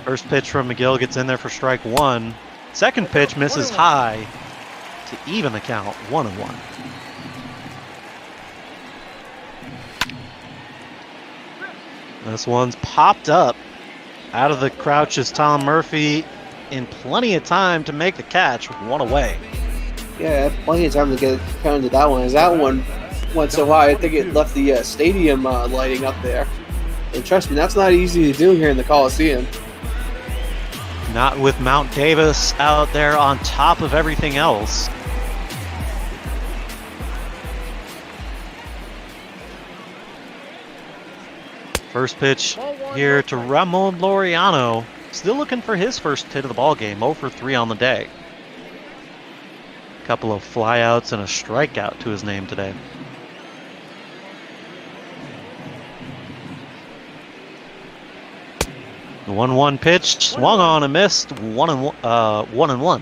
First pitch from McGill gets in there for strike 1. Second pitch misses high to even the count, 1-1. This one's popped up out of the crouches. Tom Murphy in plenty of time to make the catch with 1 away. Yeah, plenty of time to get pounded to that one. As that one went so high, I think it left the stadium lighting up there. And trust me, that's not easy to do here in the Coliseum. Not with Mount Davis out there on top of everything else. First pitch here to Ramon Laureano. Still looking for his first hit of the ball game. 0 for 3 on the day. Couple of flyouts and a strikeout to his name today. The 1-1 pitch swung on and missed. 1-1.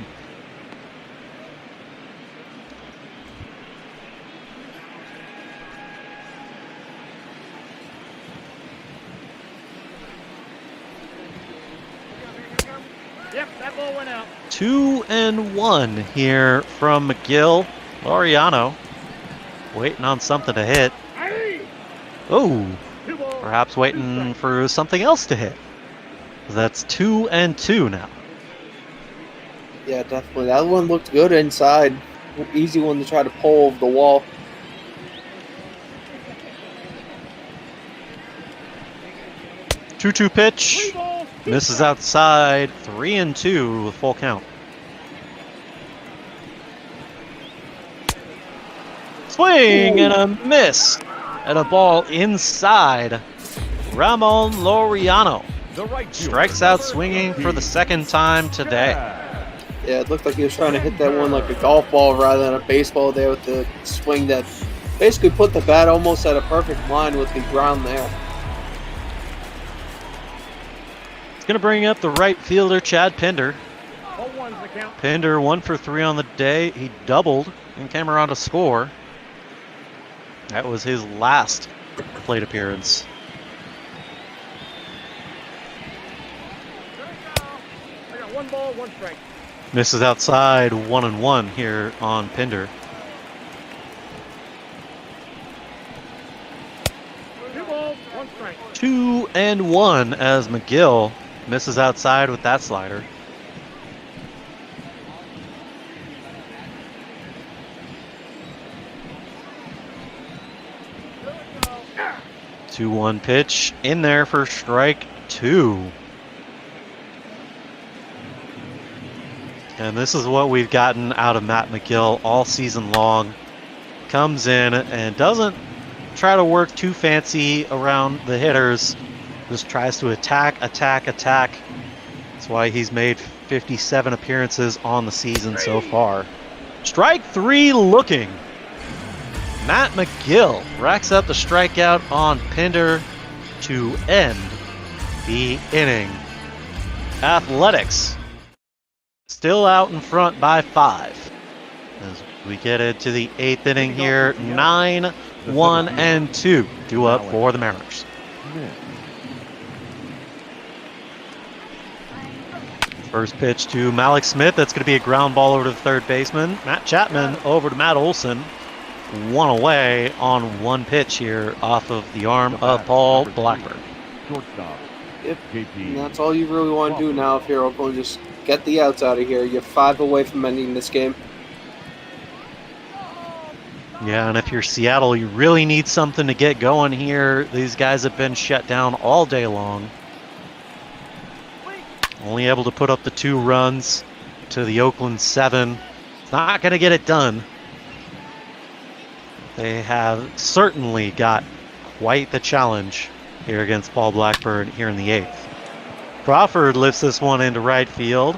Yep, that ball went out. 2-1 here from McGill. Laureano waiting on something to hit. Oh, perhaps waiting for something else to hit. That's 2-2 now. Yeah, definitely. That one looked good inside. Easy one to try to pull over the wall. Two-two pitch. Misses outside. 3-2 with full count. Swing and a miss. And a ball inside. Ramon Laureano strikes out swinging for the second time today. Yeah, it looked like he was trying to hit that one like a golf ball rather than a baseball there with the swing that basically put the bat almost at a perfect line with the ground there. It's going to bring up the right fielder, Chad Pinder. Pinder 1 for 3 on the day. He doubled and came around to score. That was his last plate appearance. I got 1 ball, 1 strike. Misses outside, 1-1 here on Pinder. 2 balls, 1 strike. 2-1 as McGill misses outside with that slider. Yeah. 2-1 pitch in there for strike 2. And this is what we've gotten out of Matt McGill all season long. Comes in and doesn't try to work too fancy around the hitters. Just tries to attack. That's why he's made 57 appearances on the season so far. Strike 3 looking. Matt McGill racks up the strikeout on Pinder to end the inning. Athletics still out in front by 5. As we get into the 8th inning here, 9-1-2. 2 up for the Mariners. First pitch to Malik Smith. That's going to be a ground ball over to the third baseman. Matt Chapman over to Matt Olson. 1 away on 1 pitch here off of the arm of Paul Blackburn. Yep. And that's all you really want to do now if you're Oakland. Just get the outs out of here. You're 5 away from ending this game. Yeah, and if you're Seattle, you really need something to get going here. These guys have been shut down all day long. Only able to put up the 2 runs to the Oakland 7. It's not going to get it done. They have certainly got quite the challenge here against Paul Blackburn here in the 8th. Crawford lifts this one into right field.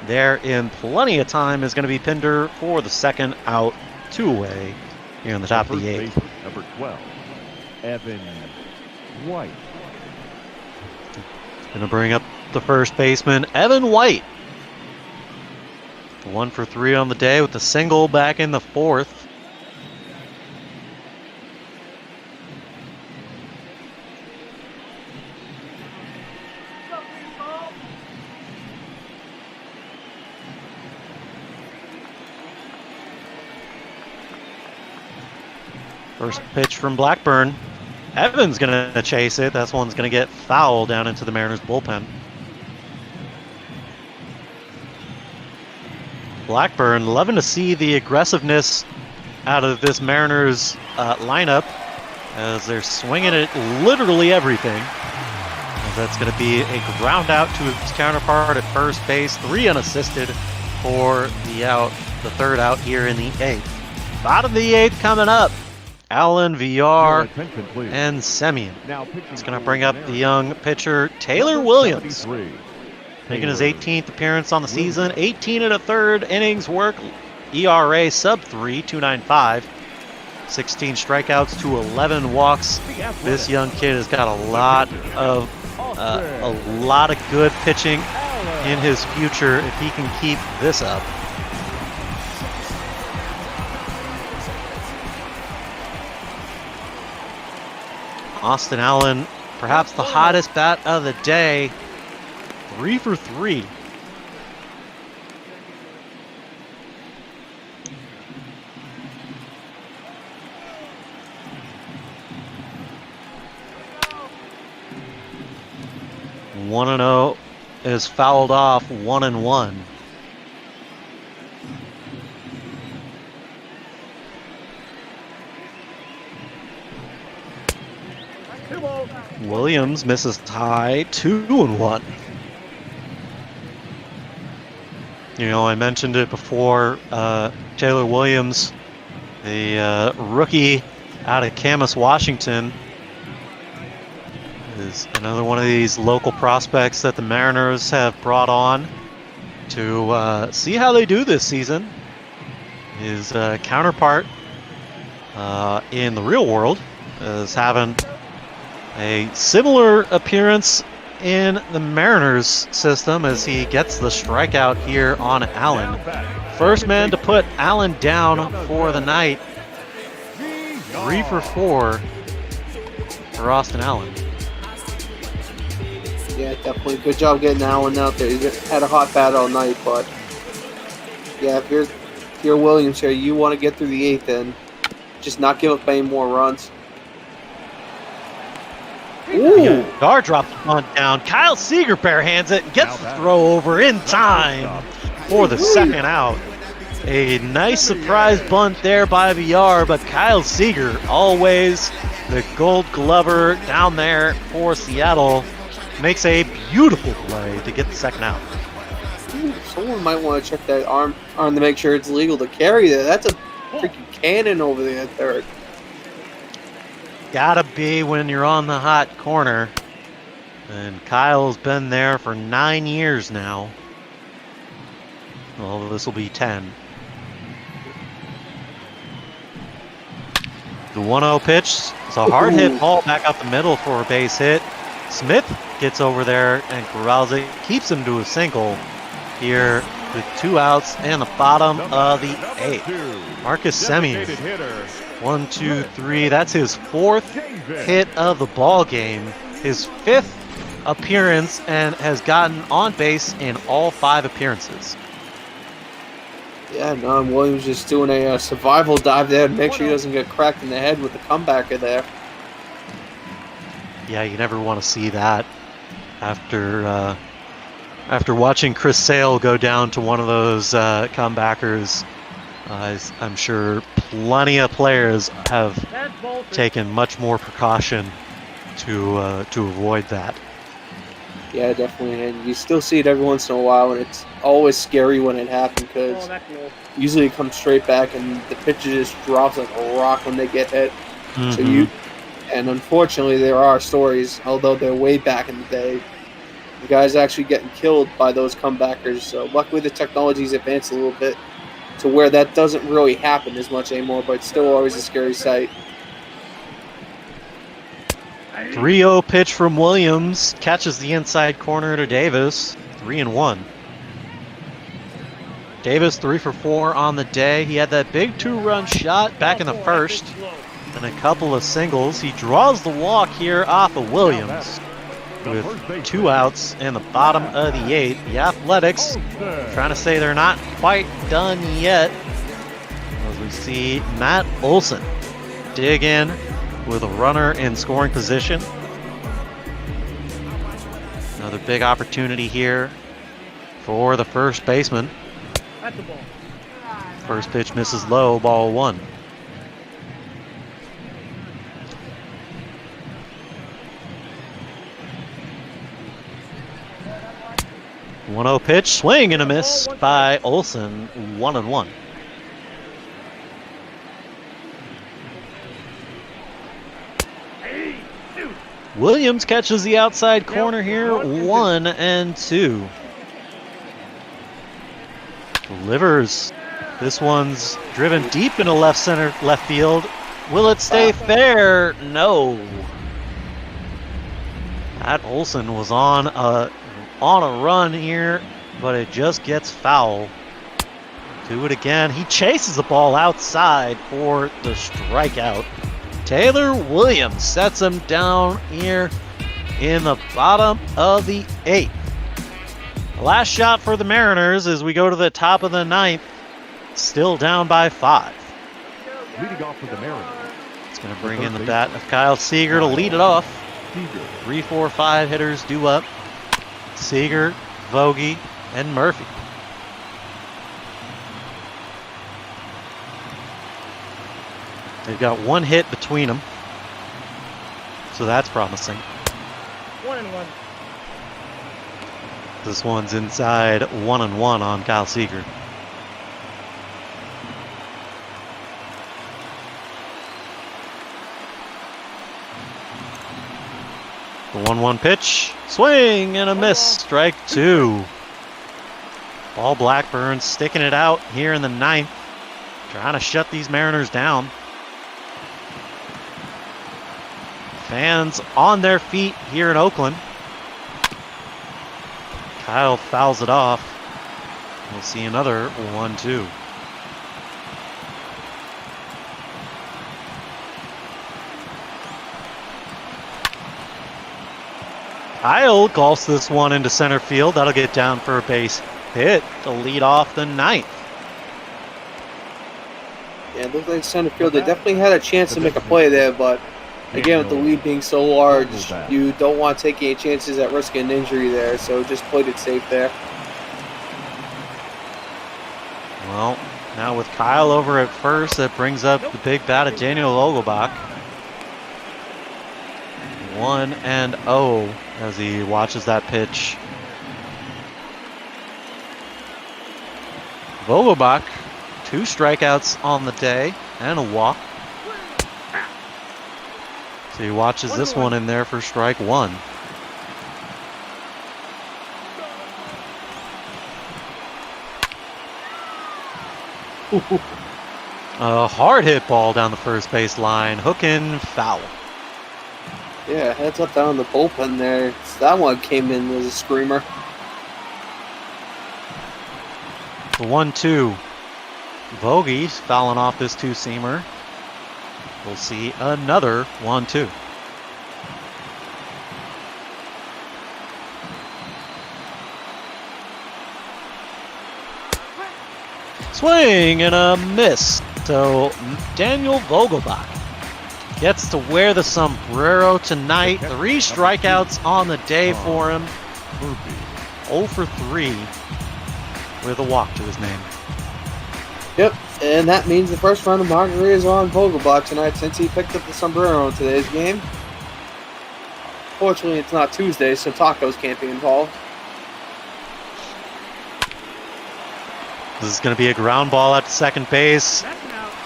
There in plenty of time is going to be Pinder for the second out, 2 away here in the top of the 8th. Number 12, Evan White. Going to bring up the first baseman, Evan White. 1 for 3 on the day with the single back in the 4th. First pitch from Blackburn. Evan's going to chase it. That one's going to get foul down into the Mariners bullpen. Blackburn loving to see the aggressiveness out of this Mariners lineup as they're swinging at literally everything. As that's going to be a ground out to his counterpart at first base. 3 unassisted for the out, the third out here in the 8th. Bottom of the 8th coming up. Allen, VR, and Semien. It's going to bring up the young pitcher, Taylor Williams. Making his 18th appearance on the season. 18 1/3 innings work. ERA sub-3, 2.95. 16 strikeouts to 11 walks. This young kid has got a lot of good pitching in his future if he can keep this up. Austin Allen, perhaps the hottest bat of the day. 3 for 3. One and 0 is fouled off. 1-1. Williams misses high, 2-1. You know, I mentioned it before. Taylor Williams, the rookie out of Camas, Washington, is another one of these local prospects that the Mariners have brought on to see how they do this season. His counterpart in the real world is having a similar appearance in the Mariners system as he gets the strikeout here on Allen. First man to put Allen down for the night. 3 for 4 for Austin Allen. Yeah, definitely. Good job getting Allen out there. He had a hot bat all night, but yeah, if you're Williams here, you want to get through the 8th and just not give up any more runs. Ooh. Gar drops the bunt down. Kyle Seager barehands it and gets the throw over in time for the second out. A nice surprise bunt there by VR, but Kyle Seager, always the Gold Glover down there for Seattle, makes a beautiful play to get the second out. Someone might want to check that arm to make sure it's legal to carry there. That's a freaking cannon over there at third. Gotta be when you're on the hot corner. And Kyle's been there for 9 years now. Well, this will be 10. The 1-0 pitch. It's a hard hit ball back up the middle for a base hit. Smith gets over there and corrals it. Keeps him to a single here with 2 outs and the bottom of the 8th. Marcus Semien. 1, 2, 3. That's his 4th hit of the ball game. His 5th appearance and has gotten on base in all 5 appearances. Yeah, Don Williams just doing a survival dive there to make sure he doesn't get cracked in the head with the comebacker there. Yeah, you never want to see that after watching Chris Sale go down to one of those comebackers. I'm sure plenty of players have taken much more precaution to avoid that. Yeah, definitely, and you still see it every once in a while, and it's always scary when it happens because usually it comes straight back, and the pitcher just drops like a rock when they get hit. Mm-hmm. And unfortunately, there are stories, although they're way back in the day, the guys actually getting killed by those comebackers. So luckily, the technology's advanced a little bit to where that doesn't really happen as much anymore, but it's still always a scary sight. 3-0 pitch from Williams. Catches the inside corner to Davis. 3-1. Davis 3 for 4 on the day. He had that big 2-run shot back in the first and a couple of singles. He draws the walk here off of Williams with 2 outs in the bottom of the 8th. The Athletics trying to say they're not quite done yet as we see Matt Olson dig in with a runner in scoring position. Another big opportunity here for the first baseman. First pitch misses low, ball 1. The 1-0 pitch, swing and a miss by Olson, 1-1. Williams catches the outside corner here, 1-2. Delivers. This one's driven deep into left field. Will it stay fair? No. Matt Olson was on a run here, but it just gets foul. Do it again. He chases the ball outside for the strikeout. Taylor Williams sets him down here in the bottom of the 8th. Last shot for the Mariners as we go to the top of the 9th. Still down by 5. Leading off for the Mariners. It's going to bring in the bat of Kyle Seager to lead it off. 3, 4, 5 hitters due up. Seager, Vogie, and Murphy. They've got 1 hit between them, so that's promising. 1-1. This one's inside 1-1 on Kyle Seager. The 1-1 pitch, swing and a miss, strike 2. Paul Blackburn sticking it out here in the 9th, trying to shut these Mariners down. Fans on their feet here in Oakland. Kyle fouls it off. We'll see another 1-2. Kyle golfs this one into center field. That'll get down for a base hit to lead off the 9th. Yeah, it looked like center field. They definitely had a chance to make a play there, but again, with the lead being so large, you don't want to take any chances at risking an injury there, so just played it safe there. Well, now with Kyle over at first, that brings up the big bat of Daniel Vogelbach. 1-0 as he watches that pitch. Vogelbach, 2 strikeouts on the day and a walk. So he watches this one in there for strike 1. A hard hit ball down the first base line, hooking foul. Yeah, heads up down the bullpen there. That one came in as a screamer. The 1-2. Vogie's fouling off this 2-seamer. We'll see another 1-2. Swing and a miss. So Daniel Vogelbach gets to wear the sombrero tonight. 3 strikeouts on the day for him. 0 for 3 with a walk to his name. Yep, and that means the first round of margaritas are on Vogelbach tonight since he picked up the sombrero in today's game. Fortunately, it's not Tuesday, so tacos can't be involved. This is going to be a ground ball at second base.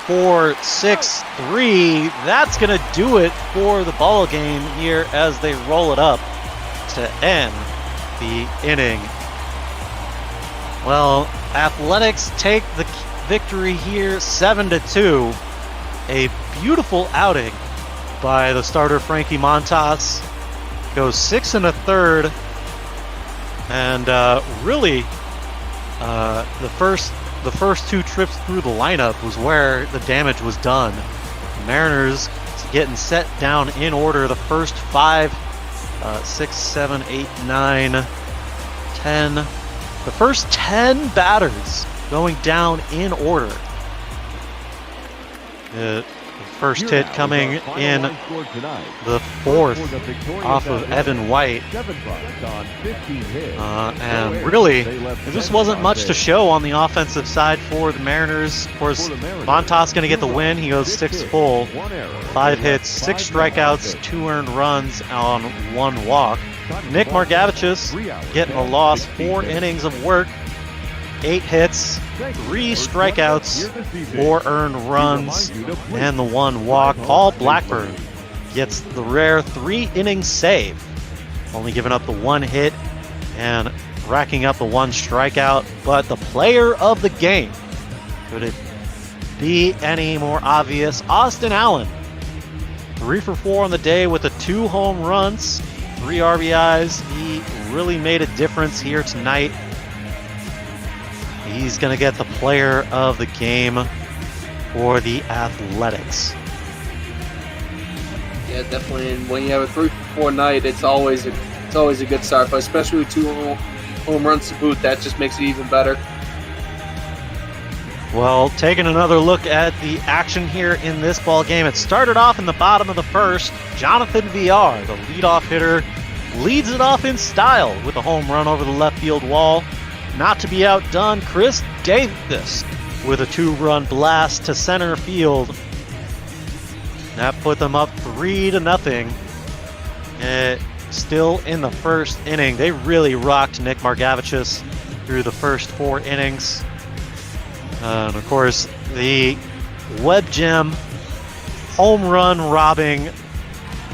4-6-3. That's going to do it for the ball game here as they roll it up to end the inning. Well, Athletics take the victory here 7-2. A beautiful outing by the starter Frankie Montas. Goes 6 1/3, and really the first 2 trips through the lineup was where the damage was done. The Mariners getting set down in order. The first 5, 6, 7, 8, 9, 10. The first 10 batters going down in order. The first hit coming in the 4th off of Evan White. And really, this wasn't much to show on the offensive side for the Mariners. Of course, Montas going to get the win. He goes 6 full, 5 hits, 6 strikeouts, 2 earned runs on 1 walk. Nick Margevicius getting the loss, 4 innings of work, 8 hits, 3 strikeouts, 4 earned runs, and the 1 walk. Paul Blackburn gets the rare 3-inning save, only giving up the 1 hit and racking up the 1 strikeout. But the player of the game, could it be any more obvious? Austin Allen, 3 for 4 on the day with the 2 home runs, 3 RBIs. He really made a difference here tonight. He's going to get the player of the game for the Athletics. Yeah, definitely. And when you have a 3 for 4 night, it's always a good start. But especially with 2 home runs to boot, that just makes it even better. Well, taking another look at the action here in this ball game, it started off in the bottom of the first. Jonathan Villar, the leadoff hitter, leads it off in style with a home run over the left field wall. Not to be outdone, Chris Davis with a 2-run blast to center field. That put them up 3-0. Still in the first inning. They really rocked Nick Margevicius through the first 4 innings. And of course, the web gem home run robbing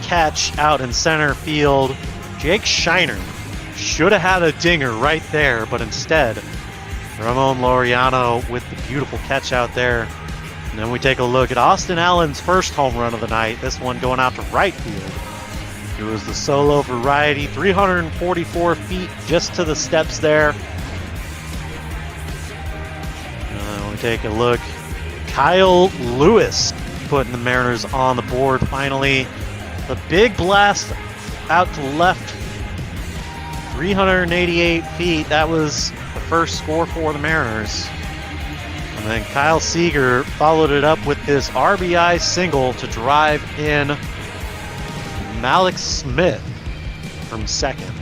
catch out in center field. Jake Shiner should have had a dinger right there, but instead Ramon Laureano with the beautiful catch out there. And then we take a look at Austin Allen's first home run of the night. This one going out to right field. It was the solo variety, 344 feet just to the steps there. We take a look. Kyle Lewis putting the Mariners on the board finally. The big blast out to left, 388 feet. That was the first score for the Mariners. And then Kyle Seager followed it up with this RBI single to drive in Malik Smith from second.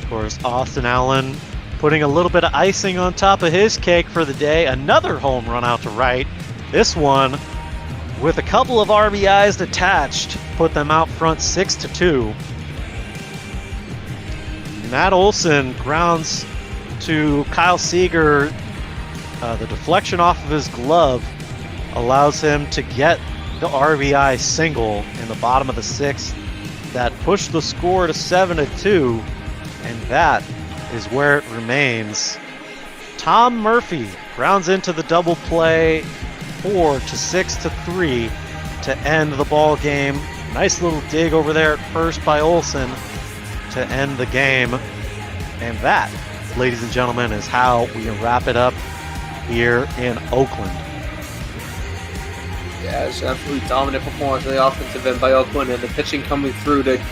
Of course, Austin Allen putting a little bit of icing on top of his cake for the day. Another home run out to right. This one with a couple of RBIs attached, put them out front 6-2. Matt Olson grounds to Kyle Seager. The deflection off of his glove allows him to get the RBI single in the bottom of the sixth that pushed the score to 7-2, and that is where it remains. Tom Murphy grounds into the double play, 4-6-3 to end the ball game. Nice little dig over there at first by Olson to end the game. And that, ladies and gentlemen, is how we wrap it up here in Oakland. Yeah, it's an absolutely dominant performance on the offensive end by Oakland, and the pitching coming through to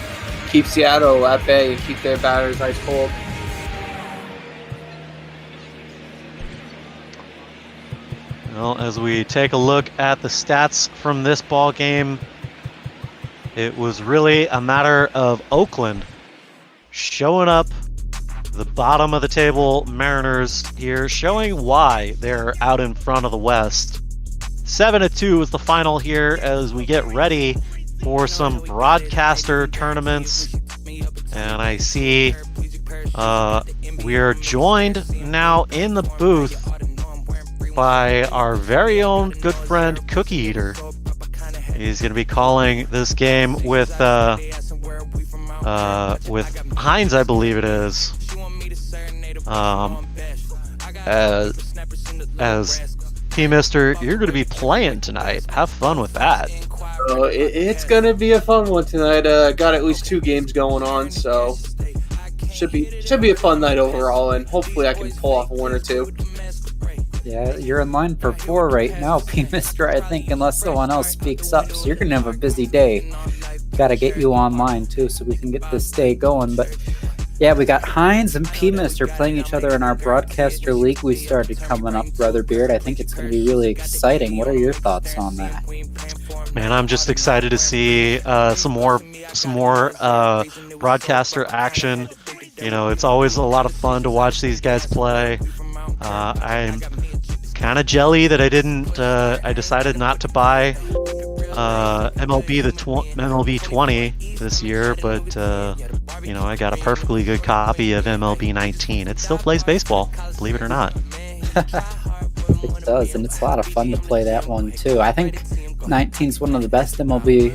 keep Seattle at bay and keep their batters ice cold. Well, as we take a look at the stats from this ball game, it was really a matter of Oakland showing up the bottom of the table Mariners here, showing why they're out in front of the West. 7-2 is the final here as we get ready for some broadcaster tournaments. And I see we are joined now in the booth by our very own good friend Cookie Eater. He's going to be calling this game with Hines, I believe it is. As P-Mister, you're going to be playing tonight. Have fun with that. It's going to be a fun one tonight. Got at least 2 games going on, so should be a fun night overall, and hopefully I can pull off a win or 2. Yeah, you're in line for 4 right now, P-Mister, I think, unless someone else speaks up. So you're going to have a busy day. Got to get you online, too, so we can get this day going. But, yeah, we got Hines and P-Mister playing each other in our broadcaster league we started coming up, Brother Beard. I think it's going to be really exciting. What are your thoughts on that? Man, I'm just excited to see some more broadcaster action. You know, it's always a lot of fun to watch these guys play. I'm kind of jelly that I decided not to buy MLB 20 this year, but you know, I got a perfectly good copy of MLB 19. It still plays baseball, believe it or not. It does, and it's a lot of fun to play that one too. I think 19 is one of the best MLB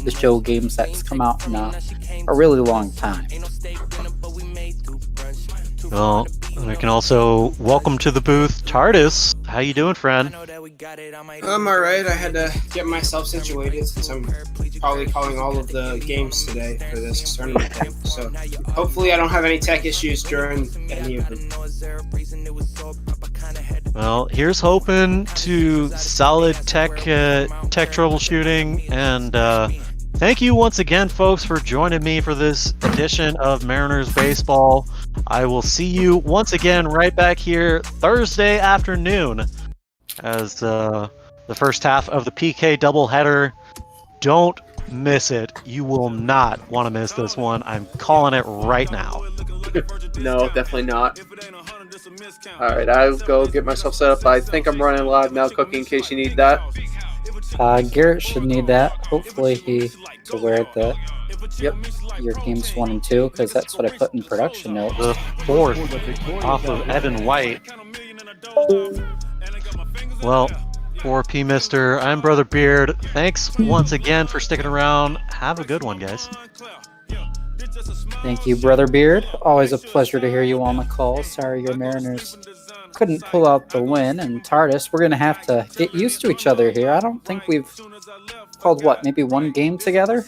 the show games that's come out in a really long time. Well, we can also welcome to the booth Tardis. How you doing, friend? I'm alright. I had to get myself situated since I'm probably calling all of the games today for this tournament thing. So hopefully I don't have any tech issues during any of them. Well, here's hoping to solid tech troubleshooting, and thank you once again, folks, for joining me for this edition of Mariners Baseball. I will see you once again right back here Thursday afternoon as the first half of the PK doubleheader. Don't miss it. You will not want to miss this one. I'm calling it right now. No, definitely not. Alright, I'll go get myself set up. I think I'm running live now, Cookie, in case you need that. Garrett should need that. Hopefully he's aware that your game's 1 and 2, because that's what I put in production notes. The 4th off of Evan White. Well, for P-Mister, I'm Brother Beard. Thanks once again for sticking around. Have a good one, guys. Thank you, Brother Beard. Always a pleasure to hear you on the call. Sorry your Mariners couldn't pull out the win. And TARDIS, we're going to have to get used to each other here. I don't think we've called, maybe one game together?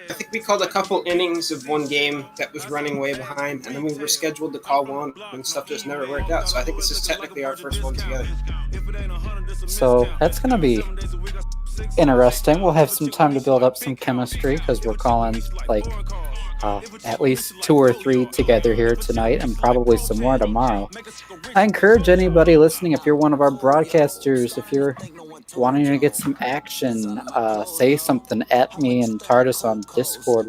I think we called a couple innings of one game that was running way behind, and then we were scheduled to call one, and stuff just never worked out. So I think this is technically our first one together. So that's going to be interesting. We'll have some time to build up some chemistry because we're calling at least 2 or 3 together here tonight and probably some more tomorrow. I encourage anybody listening, if you're one of our broadcasters, if you're wanting to get some action, say something at me and TARDIS on Discord.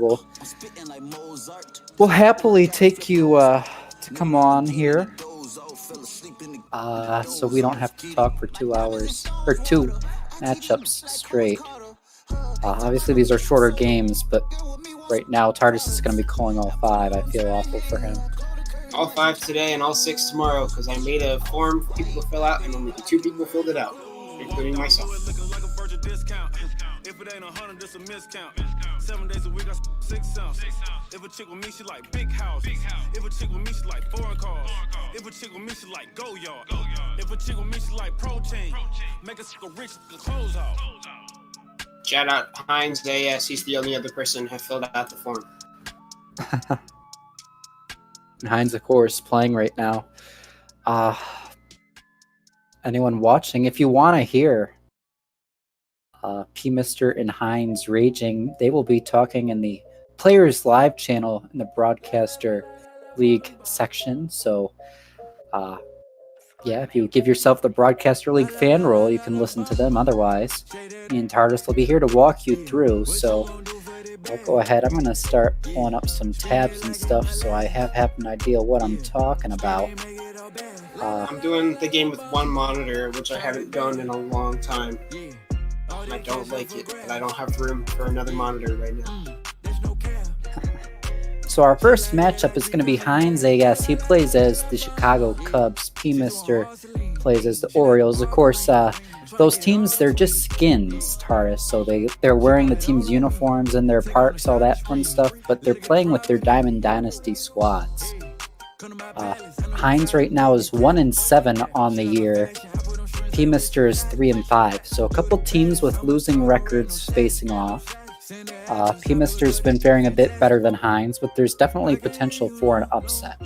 We'll happily take you to come on here so we don't have to talk for 2 hours or 2 matchups straight. Obviously these are shorter games, but right now TARDIS is going to be calling all 5. I feel awful for him. All 5 today and all 6 tomorrow because I made a form for people to fill out and only 2 people filled it out, including myself. If it ain't 100, it's a miscount. 7 days a week, I 6 ounce. If a chick with me, she like big house. If a chick with me, she like foreign cars. If a chick with me, she like go yard. If a chick with me, she like protein. Make a rich, clothes off. Shout out HynesAS. He's the only other person who filled out the form. Hines, of course, playing right now. Anyone watching, if you want to hear P. Mr. and Hines raging, they will be talking in the Players Live channel in the Broadcaster League section. So, if you give yourself the Broadcaster League fan role, you can listen to them. Otherwise, me and TARDIS will be here to walk you through. So, I'll go ahead. I'm going to start pulling up some tabs and stuff so I have an idea what I'm talking about. I'm doing the game with one monitor, which I haven't done in a long time. And I don't like it, but I don't have room for another monitor right now. So our first matchup is going to be HynesAS. He plays as the Chicago Cubs. P. Mr. plays as the Orioles. Of course, those teams, they're just skins, TARDIS. So they're wearing the team's uniforms in their parks, all that fun stuff, but they're playing with their Diamond Dynasty squads. Hines right now is 1-7 on the year. P. Mr. is 3-5. So a couple teams with losing records facing off. P. Mr.'s been faring a bit better than Hines, but there's definitely potential for an upset.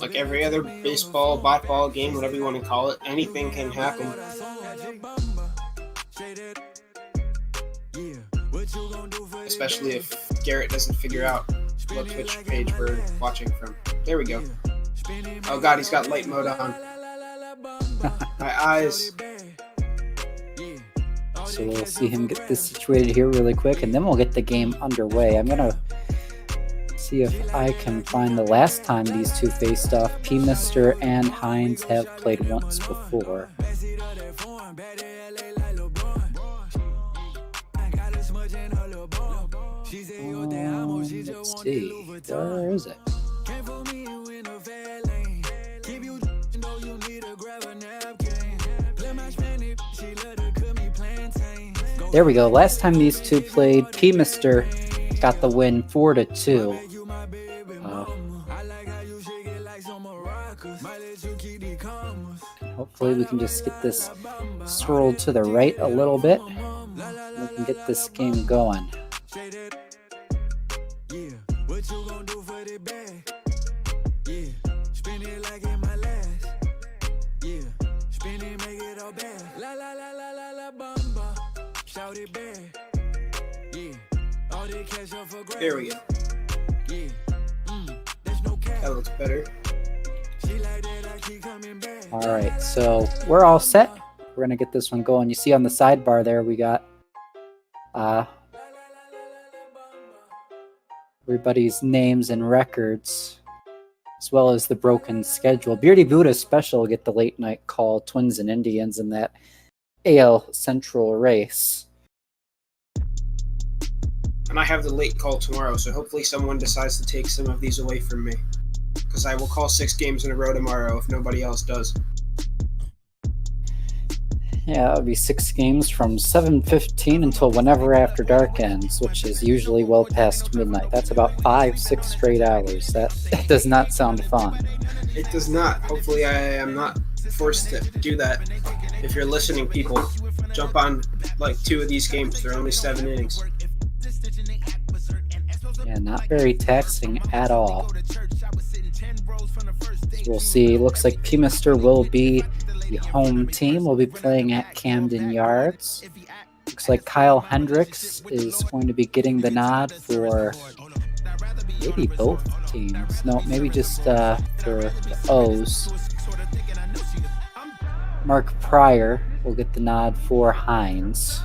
Like every other baseball, ball game, whatever you want to call it, anything can happen. Especially if Garrett doesn't figure out what Twitch page we're watching from. There we go. Oh god, he's got light mode on. My eyes. So we'll see him get this situated here really quick, and then we'll get the game underway. I'm going to see if I can find the last time these two faced off. P. Mr. and Hines have played once before. Let's see. Where is it? There we go. Last time these two played, P. Mr. got the win 4-2. Hopefully we can just get this swirled to the right a little bit. We can get this game going. There we go. That looks better. Alright, so we're all set. We're going to get this one going. You see on the sidebar there, we got everybody's names and records, as well as the broken schedule. Beardy Buddha special will get the late night call, Twins and Indians in that AL Central race. And I have the late call tomorrow, so hopefully someone decides to take some of these away from me. Because I will call 6 games in a row tomorrow if nobody else does. Yeah, it'll be 6 games from 7:15 until whenever after dark ends, which is usually well past midnight. That's about 5-6 straight hours. That does not sound fun. It does not. Hopefully, I am not forced to do that. If you're listening, people, jump on like 2 of these games. They're only 7 innings. Yeah, not very taxing at all. So we'll see. Looks like P-Mister will be the home team. We'll be playing at Camden Yards. Looks like Kyle Hendricks is going to be getting the nod for maybe both teams. No, maybe just for the O's. Mark Pryor will get the nod for Hines.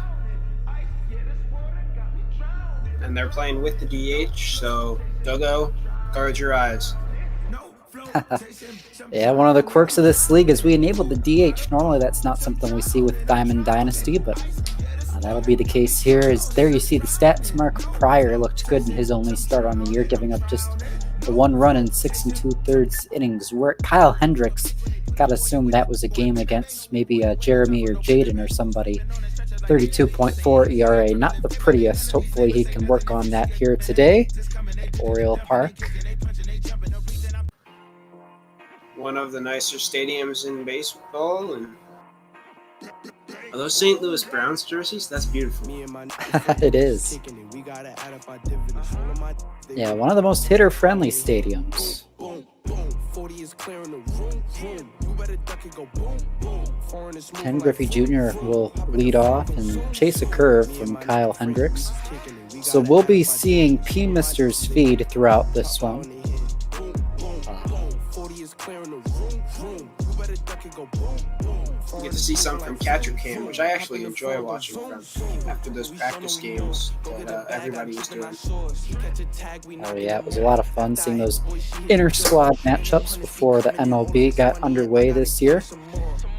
And they're playing with the DH, so Dogo, guard your eyes. Yeah, one of the quirks of this league is we enabled the DH. Normally that's not something we see with Diamond Dynasty, but that'll be the case here. Is there you see the stats. Mark Pryor looked good in his only start on the year, giving up just the 1 run in 6 2/3 innings. Where Kyle Hendricks, gotta assume that was a game against maybe Jeremy or Jaden or somebody. 32.4 ERA, not the prettiest. Hopefully he can work on that here today at Oriole Park. One of the nicer stadiums in baseball. And are those St. Louis Browns jerseys? That's beautiful. It is. Yeah, one of the most hitter-friendly stadiums. Ken Griffey Jr. will lead off and chase a curve from Kyle Hendricks. So we'll be seeing P-Mister's feed throughout this one. You get to see some from catcher cam, which I actually enjoy watching from after those practice games that everybody was doing. Oh yeah, it was a lot of fun seeing those inter-squad matchups before the MLB got underway this year.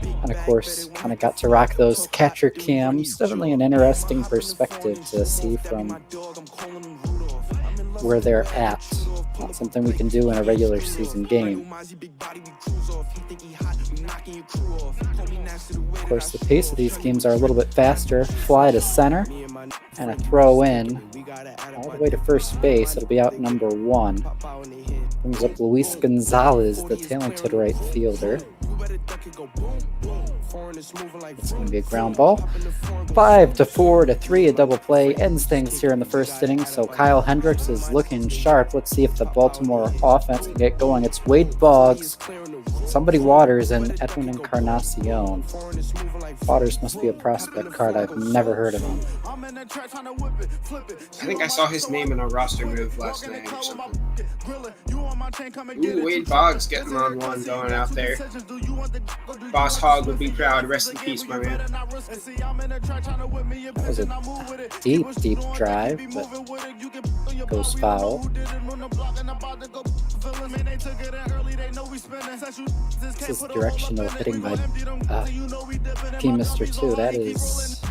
And of course, kind of got to rock those catcher cams. Definitely an interesting perspective to see from where they're at. Not something we can do in a regular season game. Of course, the pace of these games are a little bit faster. Fly to center and a throw in all the way to first base. It'll be out number 1. Brings up Luis Gonzalez, the talented right fielder. It's going to be a ground ball. 5-4-3, a double play ends things here in the first inning. So Kyle Hendricks is looking sharp. Let's see if the Baltimore offense can get going. It's Wade Boggs, somebody Waters, and Edwin Encarnacion. Waters must be a prospect card. I've never heard of him. I think I saw his name in a roster move last night or something. Ooh, Wade Boggs getting on one going out there. Boss Hog would be proud. Rest in peace, my man. That was a deep drive, but goes foul. This is directional hitting by P-Mister too. That is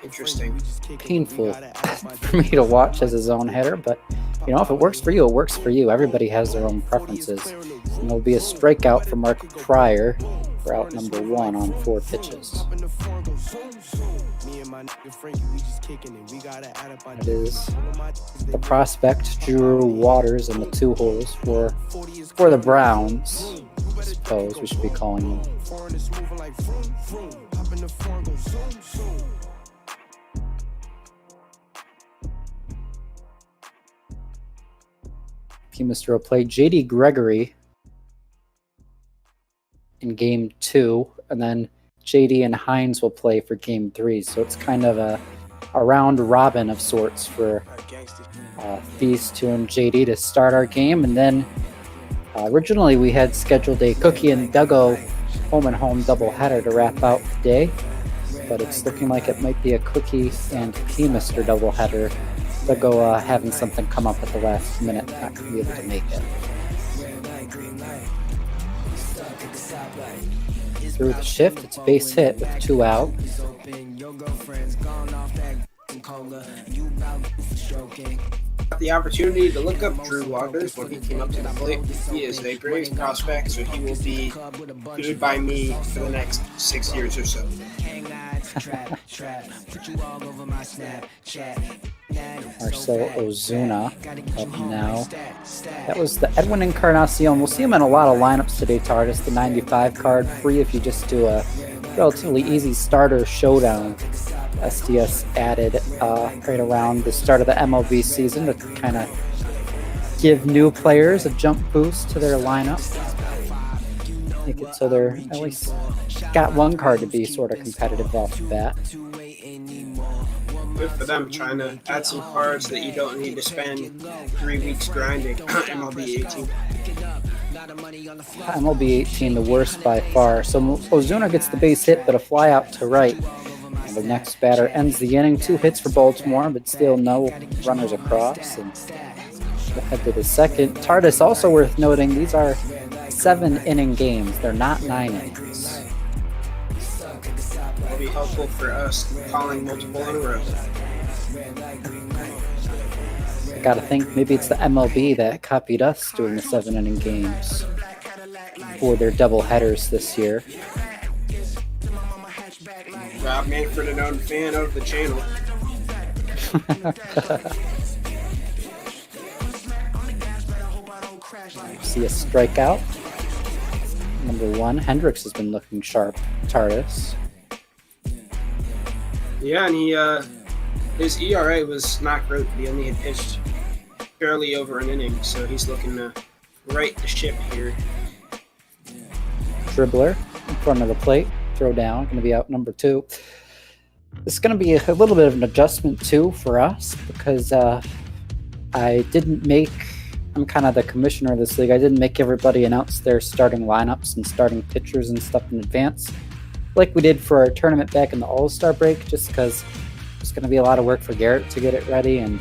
interesting. Painful for me to watch as a zone hitter, but you know, if it works for you, it works for you. Everybody has their own preferences. And there'll be a strikeout for Mark Pryor for out number 1 on 4 pitches. It is the prospect Drew Waters in the 2 holes for the Browns. I suppose we should be calling them. P-Mister will play JD Gregory in game 2, and then JD and Hines will play for game 3. So it's kind of a round robin of sorts for these two and JD to start our game. And then originally we had scheduled a Cookie and Duggo home and home doubleheader to wrap out the day, but it's looking like it might be a Cookie and P-Mister doubleheader. Duggo having something come up at the last minute, not going to be able to make it. Through the shift, it's base hit with 2 out. the opportunity to look up Drew Waters when he came up to the plate. He is a great prospect, so he will be good by me for the next 6 years or so. Marcel Ozuna up now. That was the Edwin Encarnacion. We'll see him in a lot of lineups today, Tardis. The 95 card, free if you just do a relatively easy starter showdown. SDS added right around the start of the MLB season to kind of give new players a jump boost to their lineup. Make it so they're at least got one card to be sort of competitive off the bat. Good for them, trying to add some cards that you don't need to spend 3 weeks grinding. MLB 18. MLB 18, the worst by far. So Ozuna gets the base hit, but a fly out to right. And the next batter ends the inning. 2 hits for Baltimore, but still no runners across. And ahead to the second. Tardis, also worth noting, these are 7-inning games. They're not 9 innings. That'll be helpful for us calling multiple in a row. I gotta think maybe it's the MLB that copied us doing the 7-inning games for their double headers this year. Rob Manfred, a known fan of the channel. See a strikeout. Number 1, Hendricks has been looking sharp. Tardis. Yeah, and his ERA was not great. He only had pitched barely over an inning, so he's looking to right the ship here. Dribbler in front of the plate. Throw down. Going to be out number 2. It's going to be a little bit of an adjustment too for us because I didn't make. I'm kind of the commissioner of this league. I didn't make everybody announce their starting lineups and starting pitchers and stuff in advance, like we did for our tournament back in the All-Star break, just because it's going to be a lot of work for Garrett to get it ready. And,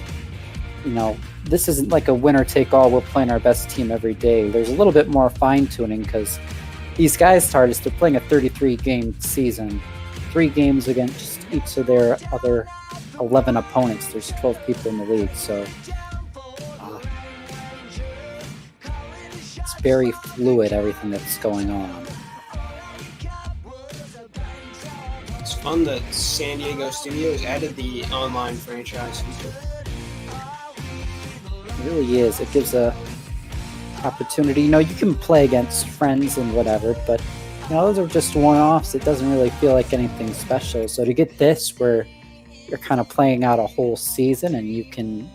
you know, this isn't like a winner-take-all. We're playing our best team every day. There's a little bit more fine-tuning because these guys, Tardis, they're playing a 33-game season, 3 games against each of their other 11 opponents. There's 12 people in the league, so it's very fluid, everything that's going on. It's fun that San Diego Studios added the online franchise feature. It really is. It gives a opportunity. You know, you can play against friends and whatever, but you know, those are just one-offs. It doesn't really feel like anything special. So to get this where you're kind of playing out a whole season and you can,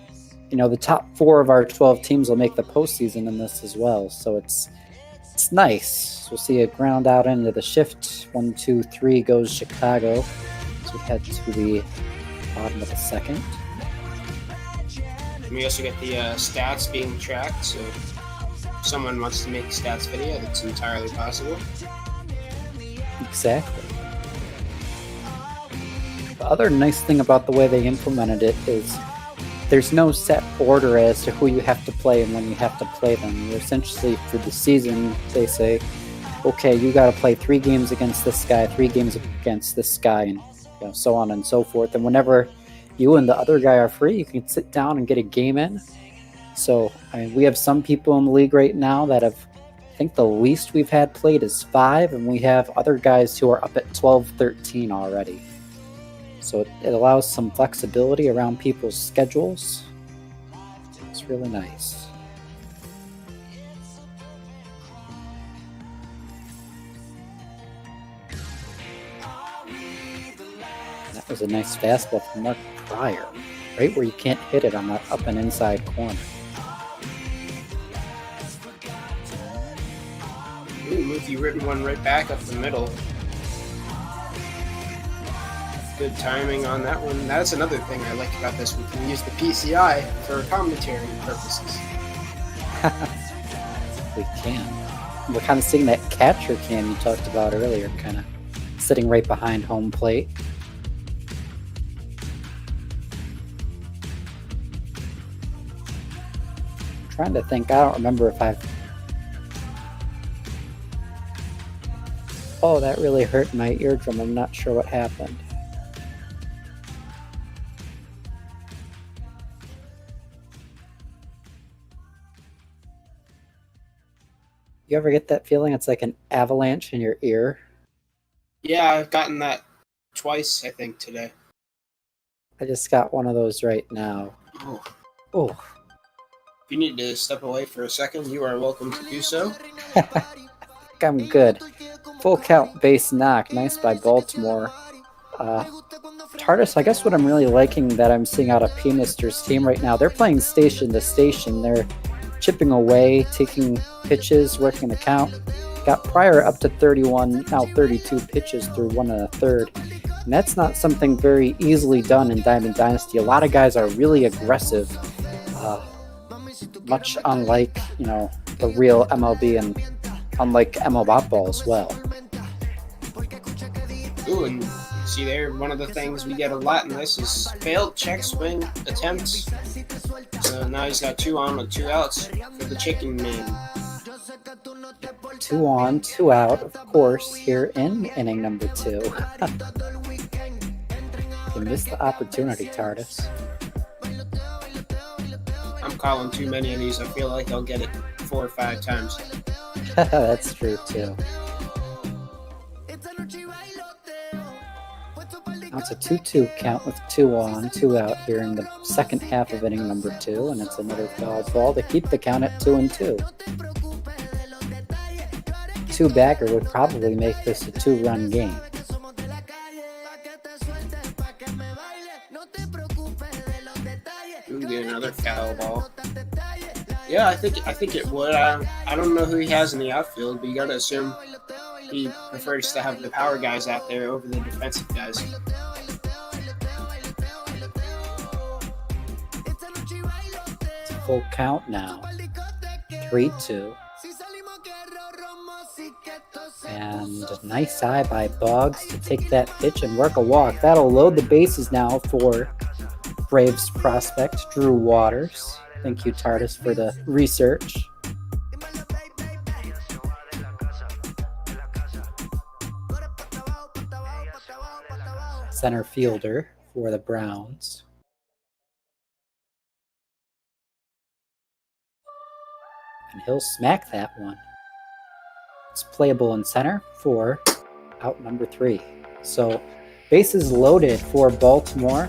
you know, the top 4 of our 12 teams will make the postseason in this as well. So it's nice. We'll see a ground out into the shift. 1, 2, 3 goes Chicago. So we head to the bottom of the second. We also get the stats being tracked, so if someone wants to make a stats video, that's entirely possible. Exactly. The other nice thing about the way they implemented it is there's no set order as to who you have to play and when you have to play them. You're essentially, for the season, they say, okay, you got to play 3 games against this guy, 3 games against this guy, and you know, so on and so forth. And whenever you and the other guy are free, you can sit down and get a game in. So, I mean, we have some people in the league right now that have, I think the least we've had played is 5, and we have other guys who are up at 12, 13 already. So it allows some flexibility around people's schedules. It's really nice. That was a nice fastball from Mark Pryor, right where you can't hit it on that up and inside corner. Ooh, Mookie ripping one right back up the middle. Good timing on that one. That's another thing I like about this. We can use the PCI for commentary purposes. We can. We're kind of seeing that catcher cam you talked about earlier, kind of sitting right behind home plate. I'm trying to think. I don't remember if I've... Oh, that really hurt my eardrum. I'm not sure what happened. You ever get that feeling? It's like an avalanche in your ear. Yeah, I've gotten that twice, I think, today. I just got one of those right now. Oh. If you need to step away for a second, you are welcome to do so. I'm good. Full count base knock. Nice by Baltimore. TARDIS, I guess what I'm really liking that I'm seeing out of P-Mister's team right now, they're playing station to station. They're chipping away, taking pitches, working the count. Got Pryor up to 31, now 32 pitches through 1 1/3. And that's not something very easily done in Diamond Dynasty. A lot of guys are really aggressive, much unlike, the real MLB and unlike ML Bot Ball as well. Ooh, and see there, one of the things we get a lot in this is failed check swing attempts. So now he's got 2 on with 2 outs for the chicken man. 2 on, 2 out, of course, here in inning number 2. You missed the opportunity, TARDIS. I'm calling too many of these. I feel like I'll get it 4 or 5 times. That's true, too. Now it's a 2-2 count with 2 on, 2 out here in the second half of inning number 2, and it's another foul ball to keep the count at 2-2. 2-bagger would probably make this a 2-run game. Ooh, get another foul ball. Yeah, I think it would. I don't know who he has in the outfield, but you gotta assume he prefers to have the power guys out there over the defensive guys. It's a full count now. 3-2. And a nice eye by Boggs to take that pitch and work a walk. That'll load the bases now for Braves prospect Drew Waters. Thank you, TARDIS, for the research. Center fielder for the Browns. And he'll smack that one. It's playable in center for out number 3. So bases loaded for Baltimore.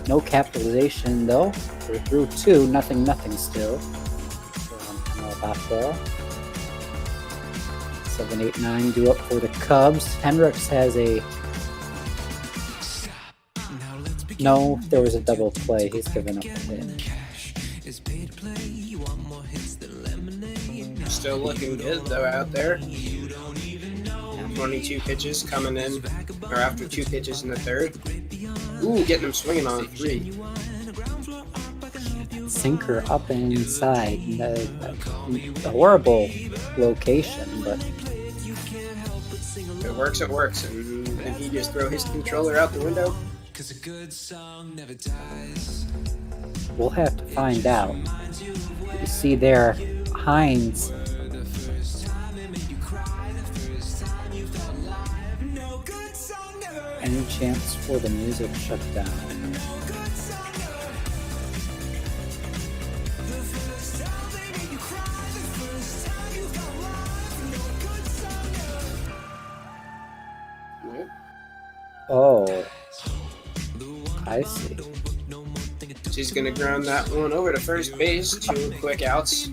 No capitalization though. We're through 2, nothing still. Ball. 7, 8, 9 due up for the Cubs. Hendricks has a... No, there was a double play. He's given up a hit. Still looking good though out there. 22 pitches coming in, or after 2 pitches in the 3rd. Ooh, getting him swinging on 3. Sinker up and inside. A horrible location, but if it works, it works. And he just throw his controller out the window. We'll have to find out. You see there, Hines. Any chance for the music shut down? Oh, I see. She's gonna ground that one over to first base. 2 quick outs.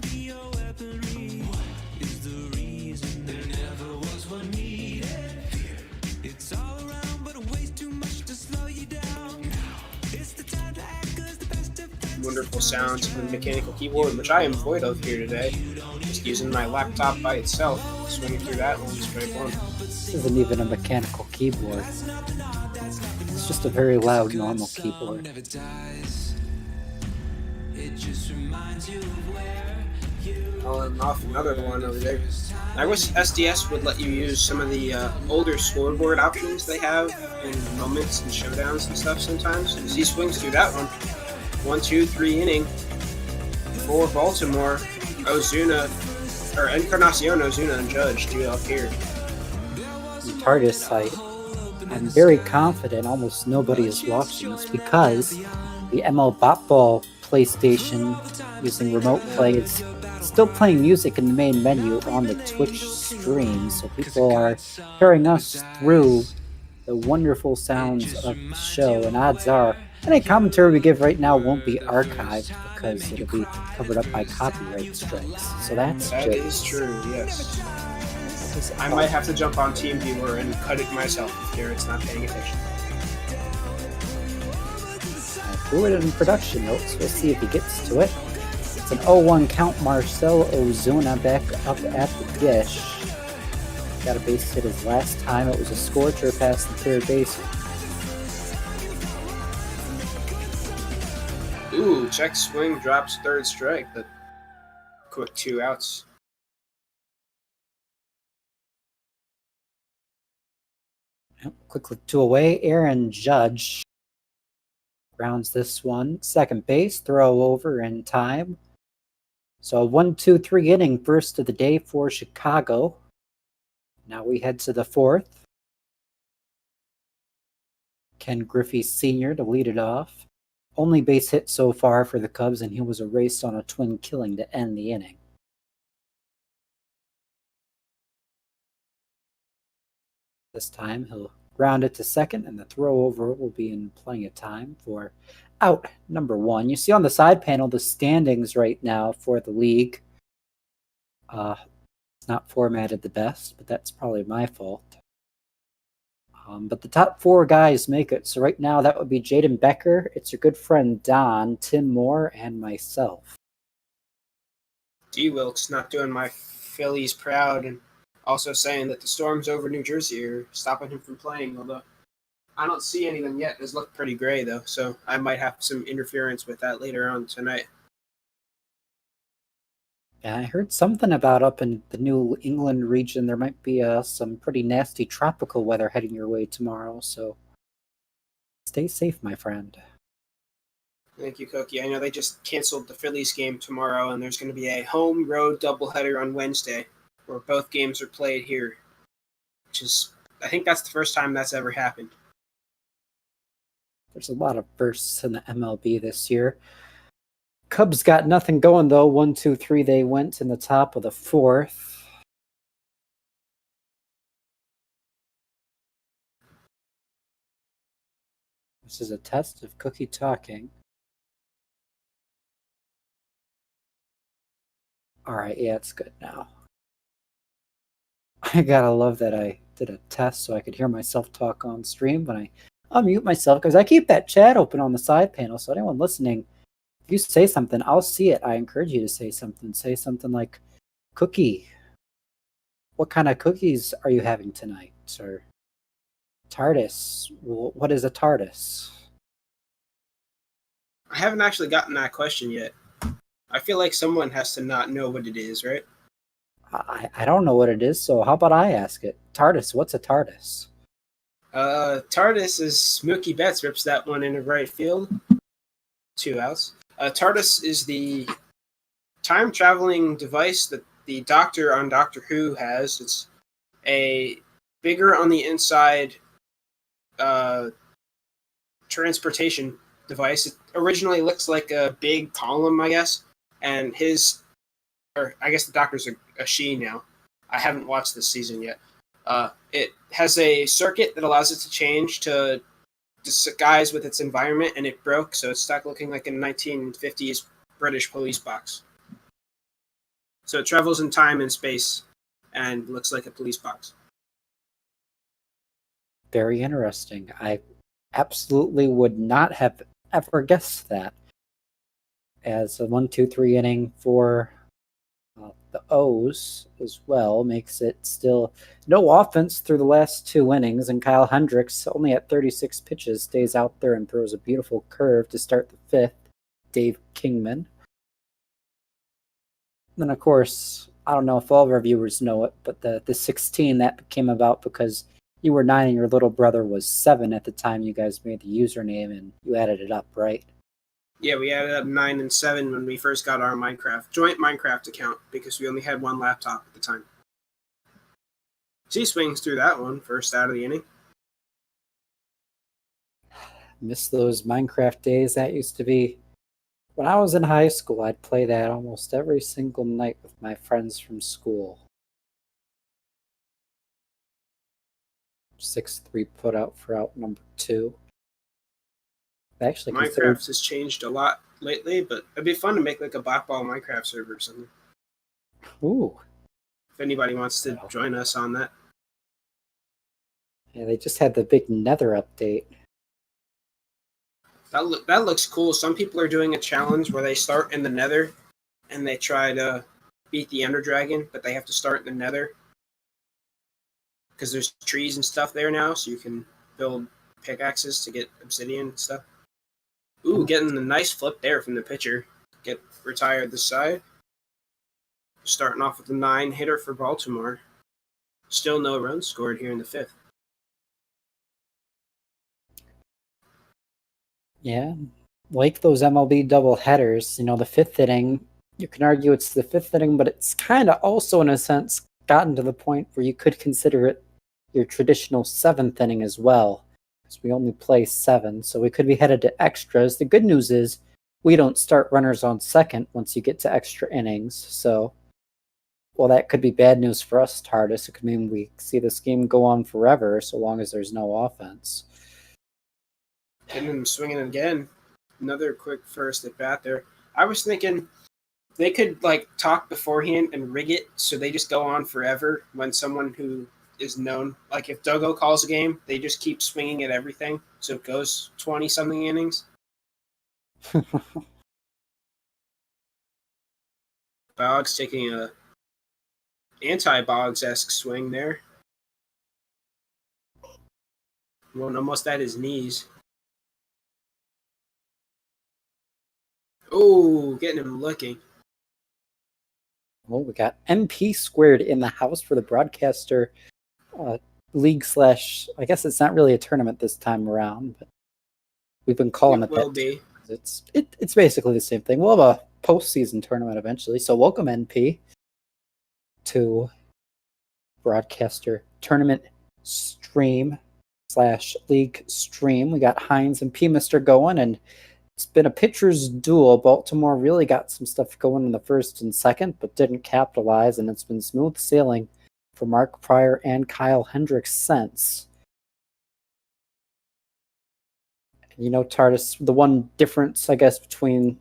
Wonderful sounds of the mechanical keyboard, which I am void of here today. Just using my laptop by itself, swinging through that one straight one. This isn't even a mechanical keyboard. It's just a very loud, normal keyboard. And off another one over there. I wish SDS would let you use some of the older scoreboard options they have in moments and showdowns and stuff sometimes. As he swings through that one. 1, 2, 3 inning for Baltimore. Ozuna, or Encarnacion, Ozuna, and Judge due up here. The TARDIS site. I'm very confident almost nobody is watching this because the ML Bot Ball PlayStation using remote play is still playing music in the main menu on the Twitch stream, so people are hearing us through the wonderful sounds of the show, and odds are any commentary we give right now won't be archived because it'll be covered up by copyright strikes. So That good. is true, yes. I might have to jump on TeamViewer and cut it myself if Garrett's not paying attention. Threw it in production notes. We'll see if he gets to it. It's an 0-1 count. Marcel Ozuna back up at the dish. Got a base hit his last time. It was a scorcher past the third base. Ooh, check swing drops third strike, but quick 2 outs. Quick look 2 away. Aaron Judge rounds this one. Second base, throw over in time. So a 1-2-3 inning, first of the day for Chicago. Now we head to the fourth. Ken Griffey Sr. to lead it off. Only base hit so far for the Cubs, and he was erased on a twin killing to end the inning. This time he'll ground it to second, and the throw over will be in plenty of time for out number 1. You see on the side panel the standings right now for the league. It's not formatted the best, but that's probably my fault. But the top 4 guys make it. So right now that would be Jaden Becker, it's your good friend Don, Tim Moore, and myself. D. Wilkes not doing my Phillies proud and also saying that the storms over New Jersey are stopping him from playing, although I don't see any of them yet. It's looked pretty gray, though, so I might have some interference with that later on tonight. Yeah, I heard something about up in the New England region there might be some pretty nasty tropical weather heading your way tomorrow, so stay safe, my friend. Thank you, Cookie. I know they just canceled the Phillies game tomorrow, and there's going to be a home-road doubleheader on Wednesday where both games are played here, which is, I think that's the first time that's ever happened. There's a lot of bursts in the MLB this year. Cubs got nothing going, though. 1-2-3, they went in the top of the fourth. This is a test of Cookie talking. All right, yeah, it's good now. I gotta love that I did a test so I could hear myself talk on stream when I unmute myself, because I keep that chat open on the side panel, so anyone listening, if you say something, I'll see it. I encourage you to say something. Say something like, Cookie, what kind of cookies are you having tonight? Or TARDIS, what is a TARDIS? I haven't actually gotten that question yet. I feel like someone has to not know what it is, right? I don't know what it is, so how about I ask it? TARDIS, what's a TARDIS? TARDIS is Mookie Betts rips that one into right field. 2 outs. TARDIS is the time-traveling device that the Doctor on Doctor Who has. It's a bigger on the inside transportation device. It originally looks like a big column, I guess, and I guess the Doctor's a she now. I haven't watched this season yet. It has a circuit that allows it to change to disguise with its environment, and it broke, so it's stuck looking like a 1950s British police box. So it travels in time and space and looks like a police box. Very interesting. I absolutely would not have ever guessed that. As a 1-2-3 inning for the O's as well makes it still no offense through the last 2 innings, and Kyle Hendricks, only at 36 pitches, stays out there and throws a beautiful curve to start the 5th. Dave Kingman. Then, of course, I don't know if all of our viewers know it, but the 16, that came about because you were 9 and your little brother was 7 at the time you guys made the username, and you added it up, right? Yeah, we added up 9 and 7 when we first got our joint Minecraft account, because we only had one laptop at the time. She swings through that one, first out of the inning. Miss those Minecraft days. That used to be When I was in high school, I'd play that almost every single night with my friends from school. 6-3 put out for out number 2. Actually considered. Minecraft has changed a lot lately, but it'd be fun to make like a blackball Minecraft server or something. Ooh. If anybody wants to join us on that. Yeah, they just had the big Nether update. That looks cool. Some people are doing a challenge where they start in the Nether and they try to beat the Ender Dragon, but they have to start in the Nether because there's trees and stuff there now, so you can build pickaxes to get obsidian and stuff. Ooh, getting the nice flip there from the pitcher. Get retired this side. Starting off with a 9-hitter for Baltimore. Still no runs scored here in the 5th. Yeah, like those MLB double headers, the 5th inning, you can argue it's the 5th inning, but it's kind of also, in a sense, gotten to the point where you could consider it your traditional 7th inning as well, because we only play 7, so we could be headed to extras. The good news is we don't start runners on second once you get to extra innings, so well, that could be bad news for us, TARDIS. It could mean we see this game go on forever, so long as there's no offense. Getting him swinging again. Another quick first at bat there. I was thinking they could like talk beforehand and rig it so they just go on forever when someone who is known, like if Dogo calls a game, they just keep swinging at everything so it goes 20-something innings. Boggs taking a anti-Boggs-esque swing there. Well, almost at his knees. Oh, getting him looking. Well, we got MP squared in the house for the broadcaster league / I guess it's not really a tournament this time around, but we've been calling it will that. be. It's basically the same thing. We'll have a postseason tournament eventually. So welcome NP to broadcaster tournament stream / league stream. We got Hines and P Mister going, and it's been a pitcher's duel. Baltimore really got some stuff going in the first and second, but didn't capitalize, and it's been smooth sailing for Mark Pryor and Kyle Hendricks since. TARDIS, the one difference, I guess, between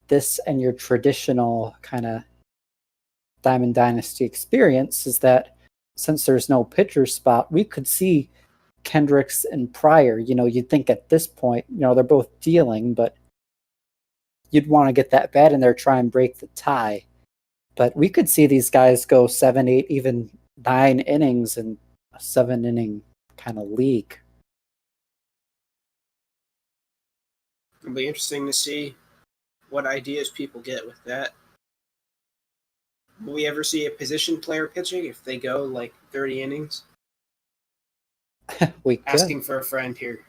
this and your traditional kind of Diamond Dynasty experience is that since there's no pitcher spot, we could see Kendricks and Pryor. You'd think at this point, they're both dealing, but you'd want to get that bat in there, try and break the tie. But we could see these guys go 7, 8, even 9 innings in a 7-inning kind of league. It'll be interesting to see what ideas people get with that. Will we ever see a position player pitching if they go like 30 innings? We could. Asking for a friend here.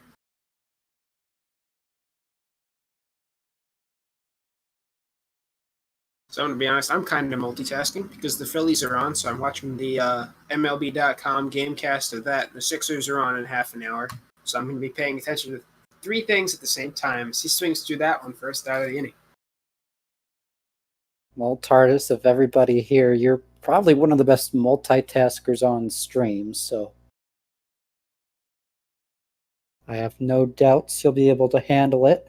So I'm going to be honest, I'm kind of multitasking because the Phillies are on, so I'm watching the MLB.com gamecast of that. The Sixers are on in half an hour, so I'm going to be paying attention to 3 things at the same time as he swings through that one first out of the inning. Well, TARDIS, of everybody here, you're probably one of the best multitaskers on stream, so I have no doubts you'll be able to handle it.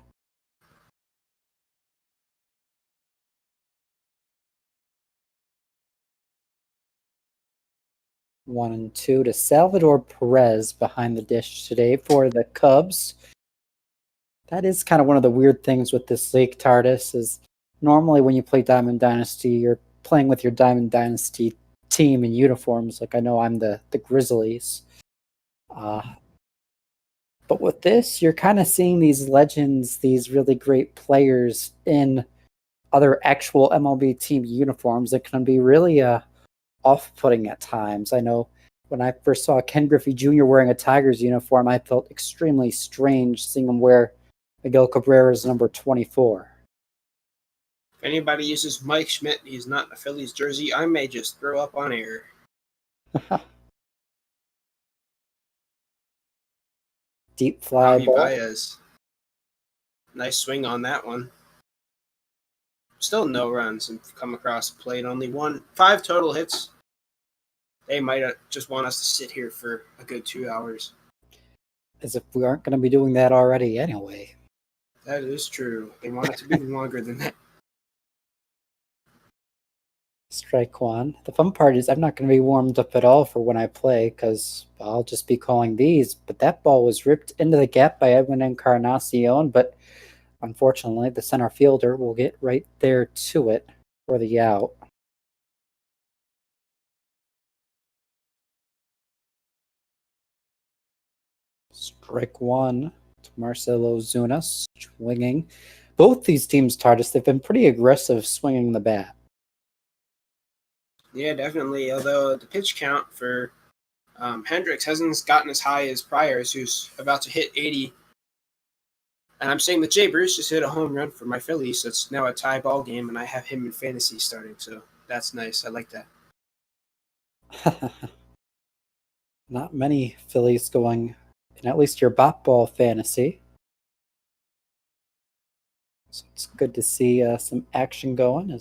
One and two to Salvador Perez behind the dish today for the Cubs. That is kind of one of the weird things with this league, TARDIS, is normally when you play Diamond Dynasty, you're playing with your Diamond Dynasty team in uniforms. Like I know I'm the Grizzlies. But with this, you're kind of seeing these legends, these really great players in other actual MLB team uniforms that can be really off-putting at times. I know when I first saw Ken Griffey Jr. wearing a Tigers uniform, I felt extremely strange seeing him wear Miguel Cabrera's number 24. If anybody uses Mike Schmidt, he's not in a Phillies jersey, I may just throw up on air. Deep fly Javi ball. Baez. Nice swing on that one. still no runs and come across the plate. Only 5 total hits. They might just want us to sit here for a good 2 hours. As if we aren't going to be doing that already anyway. That is true. They want it to be longer than that. Strike one. The fun part is I'm not going to be warmed up at all for when I play because I'll just be calling these. But that ball was ripped into the gap by Edwin Encarnacion, but unfortunately the center fielder will get right there to it for the out. Strike one to Marcelo Zuna, swinging. Both these teams, TARDIS, they've been pretty aggressive swinging the bat. Yeah, definitely. Although the pitch count for Hendricks hasn't gotten as high as Priors, who's about to hit 80. And I'm saying that Jay Bruce just hit a home run for my Phillies, so it's now a tie ball game, and I have him in fantasy starting, so that's nice. I like that. Not many Phillies going in at least your bot ball fantasy. So it's good to see some action going.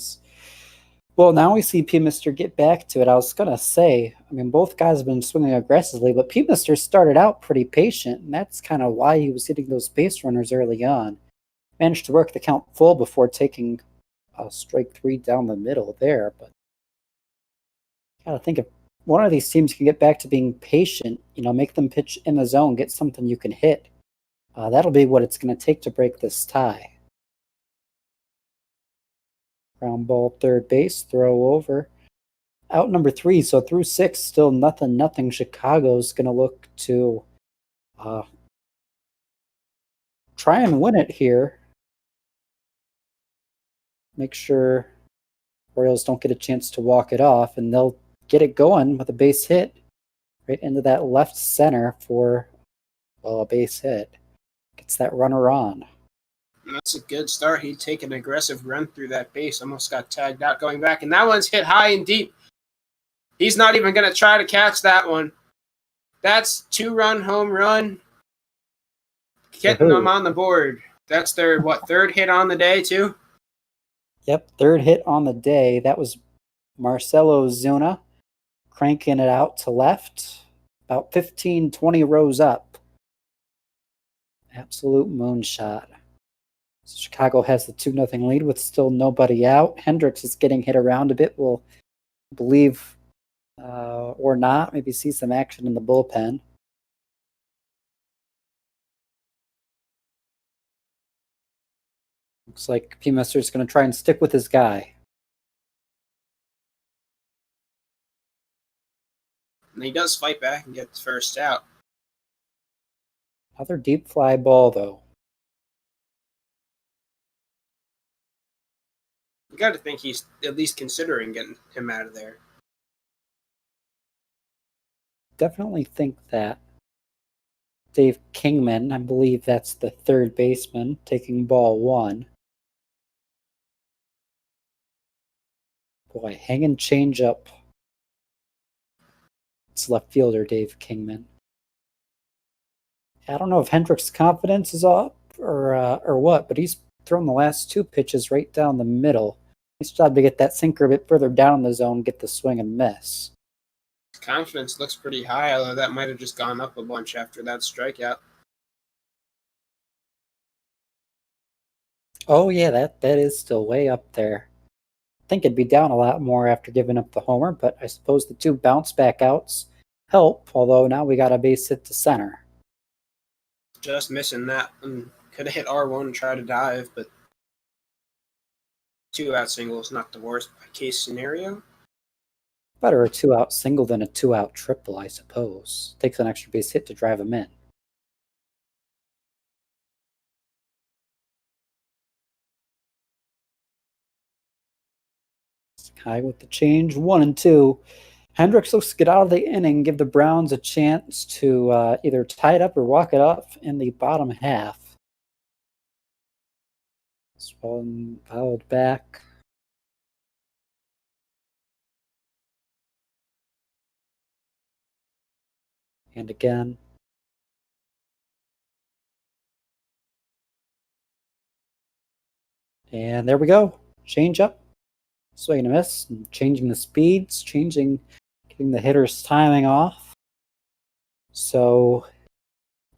Well, now we see P-Mister get back to it. I was going to say, I mean, both guys have been swinging aggressively, but P-Mister started out pretty patient, and that's kind of why he was hitting those base runners early on. Managed to work the count full before taking strike 3 down the middle there, but gotta think if one of these teams can get back to being patient, make them pitch in the zone, get something you can hit. That'll be what it's going to take to break this tie. Ground ball, third base, throw over. Out number 3, so through 6, still nothing. Chicago's going to look to try and win it here. Make sure Orioles don't get a chance to walk it off, and they'll get it going with a base hit right into that left center for a base hit. Gets that runner on. That's a good start. He'd take an aggressive run through that base. Almost got tagged out going back. And that one's hit high and deep. He's not even going to try to catch that one. That's 2-run home run. Getting them on the board. That's their, third hit on the day, too? Yep, third hit on the day. That was Marcelo Zuna cranking it out to left. About 15, 20 rows up. Absolute moonshot. So Chicago has the 2-0 lead with still nobody out. Hendricks is getting hit around a bit. We'll believe or not. Maybe see some action in the bullpen. Looks like P-Mister is going to try and stick with his guy. And he does fight back and get the first out. Another deep fly ball, though. You got to think he's at least considering getting him out of there. Definitely think that. Dave Kingman, I believe that's the third baseman, taking ball 1. Boy, hanging change up. It's left fielder Dave Kingman. I don't know if Hendricks' confidence is up or what, but he's thrown the last 2 pitches right down the middle. Nice job to get that sinker a bit further down in the zone, get the swing and miss. Confidence looks pretty high, although that might have just gone up a bunch after that strikeout. Oh yeah, that is still way up there. I think it'd be down a lot more after giving up the homer, but I suppose the 2 bounce back outs help, although now we got a base hit to center. Just missing that. Could have hit R1 and tried to dive, but 2-out single is not the worst case scenario. Better a 2-out single than a 2-out triple, I suppose. Takes an extra base hit to drive him in. Sky with the change, 1 and 2. Hendricks looks to get out of the inning, give the Browns a chance to either tie it up or walk it off in the bottom half. This one fouled back. And again. And there we go. Change up, swing and a miss, and changing the speeds, getting the hitter's timing off. So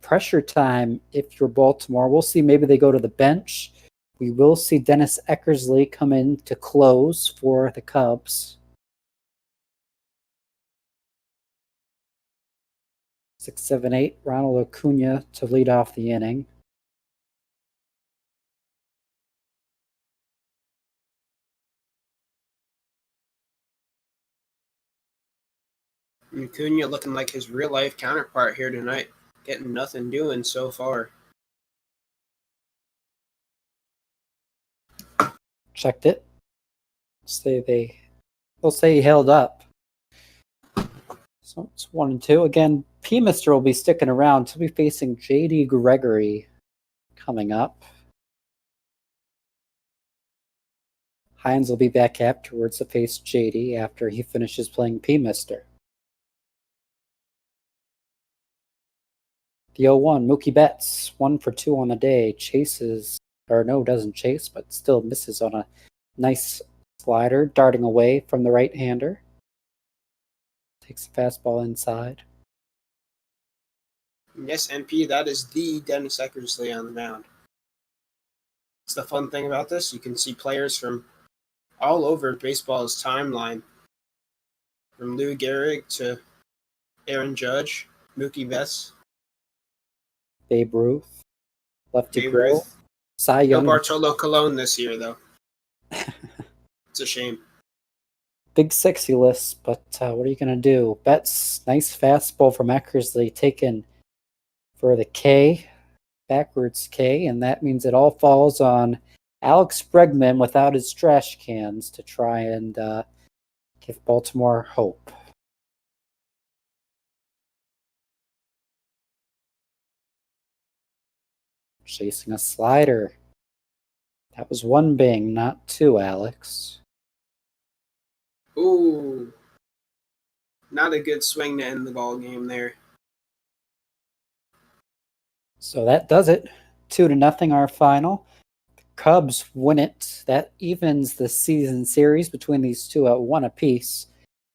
pressure time if you're Baltimore. We'll see, maybe they go to the bench. We will see Dennis Eckersley come in to close for the Cubs. 6, 7, 8, Ronald Acuna to lead off the inning. Acuna looking like his real life counterpart here tonight, getting nothing doing so far. Checked it. They'll say he held up. So it's 1-2. Again, P. Mister will be sticking around. He'll be facing JD Gregory coming up. Hines will be back afterwards to face JD after he finishes playing P. Mister. The 0-1, Mookie Betts, 1 for 2 on the day. Doesn't chase, but still misses on a nice slider, darting away from the right-hander. Takes the fastball inside. Yes, MP, that is the Dennis Eckersley on the mound. It's the fun thing about this. You can see players from all over baseball's timeline, from Lou Gehrig to Aaron Judge, Mookie Betts, Babe Ruth, Lefty Babe Grill, Ruth. Cy No Young. Bartolo Colon this year, though. It's a shame. Big sexy list, but what are you going to do? Betts, nice fastball from Eckersley taken for the K, backwards K, and that means it all falls on Alex Bregman without his trash cans to try and give Baltimore hope. Chasing a slider. That was 1 bing, not 2, Alex. Ooh. Not a good swing to end the ball game there. So that does it. 2-0 our final. The Cubs win it. That evens the season series between these two at 1 apiece.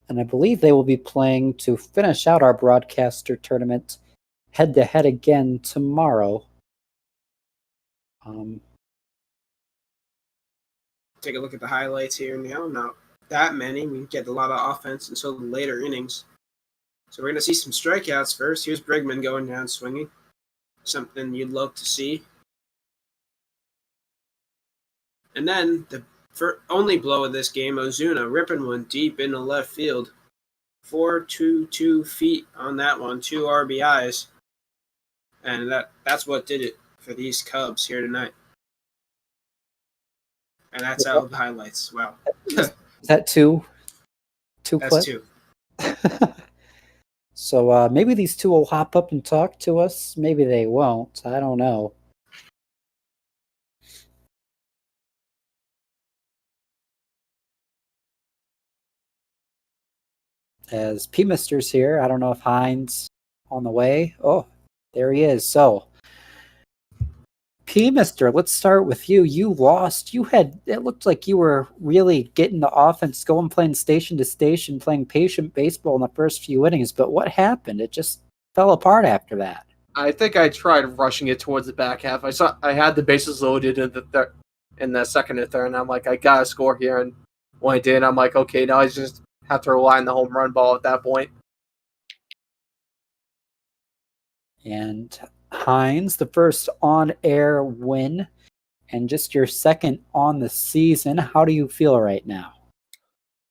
And I believe they will be playing to finish out our broadcaster tournament head-to-head again tomorrow. Take a look at the highlights here now. Not that many. We get a lot of offense until the later innings. So we're going to see some strikeouts first. Here's Bregman going down swinging. Something you'd love to see. And then the only blow of this game, Ozuna ripping one deep into left field. 4-2 feet on that one, 2 RBIs. And that's what did it for these Cubs here tonight. And that's out of the highlights. Wow. Is that 2? 2 That's clip? 2. So maybe these two will hop up and talk to us. Maybe they won't. I don't know. As P. Mister's here, I don't know if Hines on the way. Oh, there he is. So, P. Mister, let's start with you. You lost. It looked like you were really getting the offense going, playing station to station, playing patient baseball in the first few innings. But what happened? It just fell apart after that. I think I tried rushing it towards the back half. I had the bases loaded in the second and third, and I'm like, I gotta score here. And when I did, I'm like, okay, now I just have to rely on the home run ball at that point. And Hines, the first on-air win, and just your second on the season. How do you feel right now?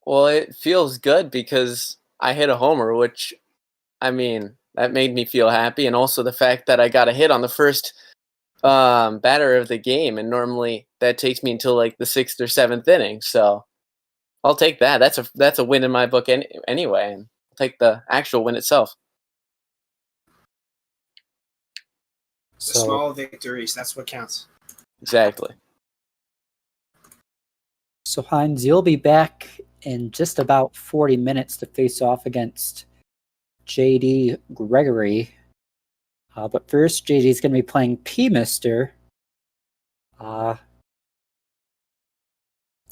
Well, it feels good because I hit a homer, which, I mean, that made me feel happy. And also the fact that I got a hit on the first batter of the game. And normally that takes me until like the 6th or 7th inning. So I'll take that. That's a win in my book anyway. And I'll take the actual win itself. The small victories, that's what counts. Exactly. So, Hines, you'll be back in just about 40 minutes to face off against JD Gregory. But first, JD's going to be playing P. Mister.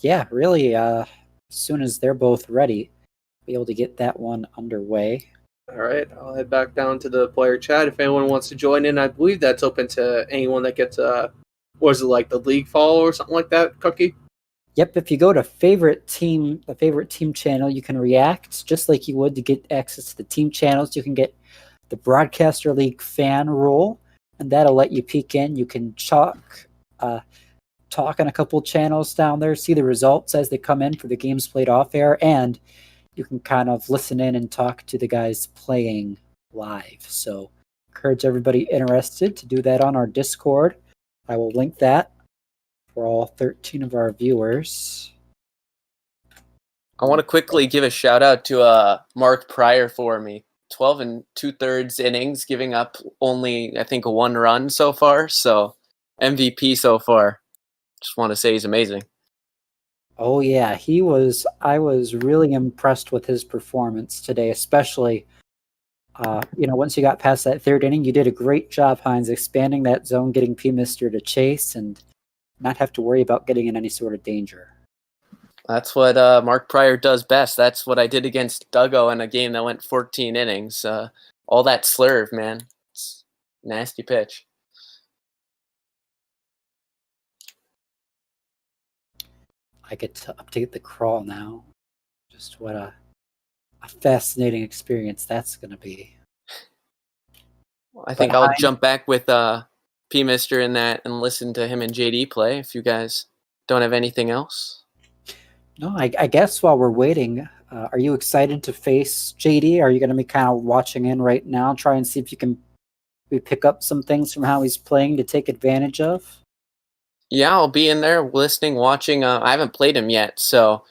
Yeah, really, as soon as they're both ready, be able to get that one underway. All right, I'll head back down to the player chat if anyone wants to join in. I believe that's open to anyone that gets what is it, like the league follow or something like that, Cookie? Yep, if you go to the favorite team channel, you can react just like you would to get access to the team channels. You can get the Broadcaster League fan role, and that'll let you peek in. You can talk on a couple channels down there, see the results as they come in for the games played off air, and you can kind of listen in and talk to the guys playing live. So encourage everybody interested to do that on our Discord. I will link that for all 13 of our viewers. I want to quickly give a shout out to Mark Pryor for me. 12 and 2/3 innings, giving up only, I think, 1 run so far. So MVP so far. Just want to say he's amazing. Oh yeah, I was really impressed with his performance today, especially once you got past that 3rd inning. You did a great job, Hines, expanding that zone, getting P. Mister to chase and not have to worry about getting in any sort of danger. That's what Mark Pryor does best. That's what I did against Duggo in a game that went 14 innings. All that slurve, man. It's a nasty pitch. I get to update the crawl now. Just what a fascinating experience that's going to be. I think I'll jump back with P. Mister in that and listen to him and JD play if you guys don't have anything else. No, I guess while we're waiting, are you excited to face JD? Are you going to be kind of watching in right now, try and see if you can pick up some things from how he's playing to take advantage of? Yeah, I'll be in there listening, watching. I haven't played him yet, so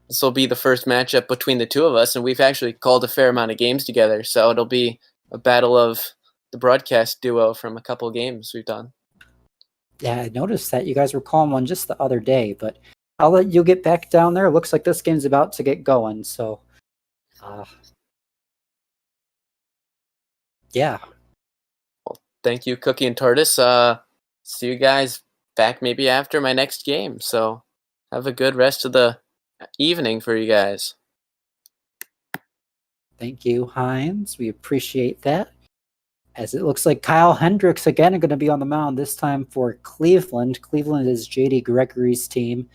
this will be the first matchup between the two of us, and we've actually called a fair amount of games together, so it'll be a battle of the broadcast duo from a couple of games we've done. Yeah, I noticed that you guys were calling one just the other day, but I'll let you get back down there. It looks like this game's about to get going, so yeah. Well, thank you, Cookie and Tortoise. See you guys back maybe after my next game, so have a good rest of the evening for you guys. Thank you, Hines. We appreciate that. As it looks like Kyle Hendricks again are going to be on the mound, this time for Cleveland. Cleveland is JD Gregory's team.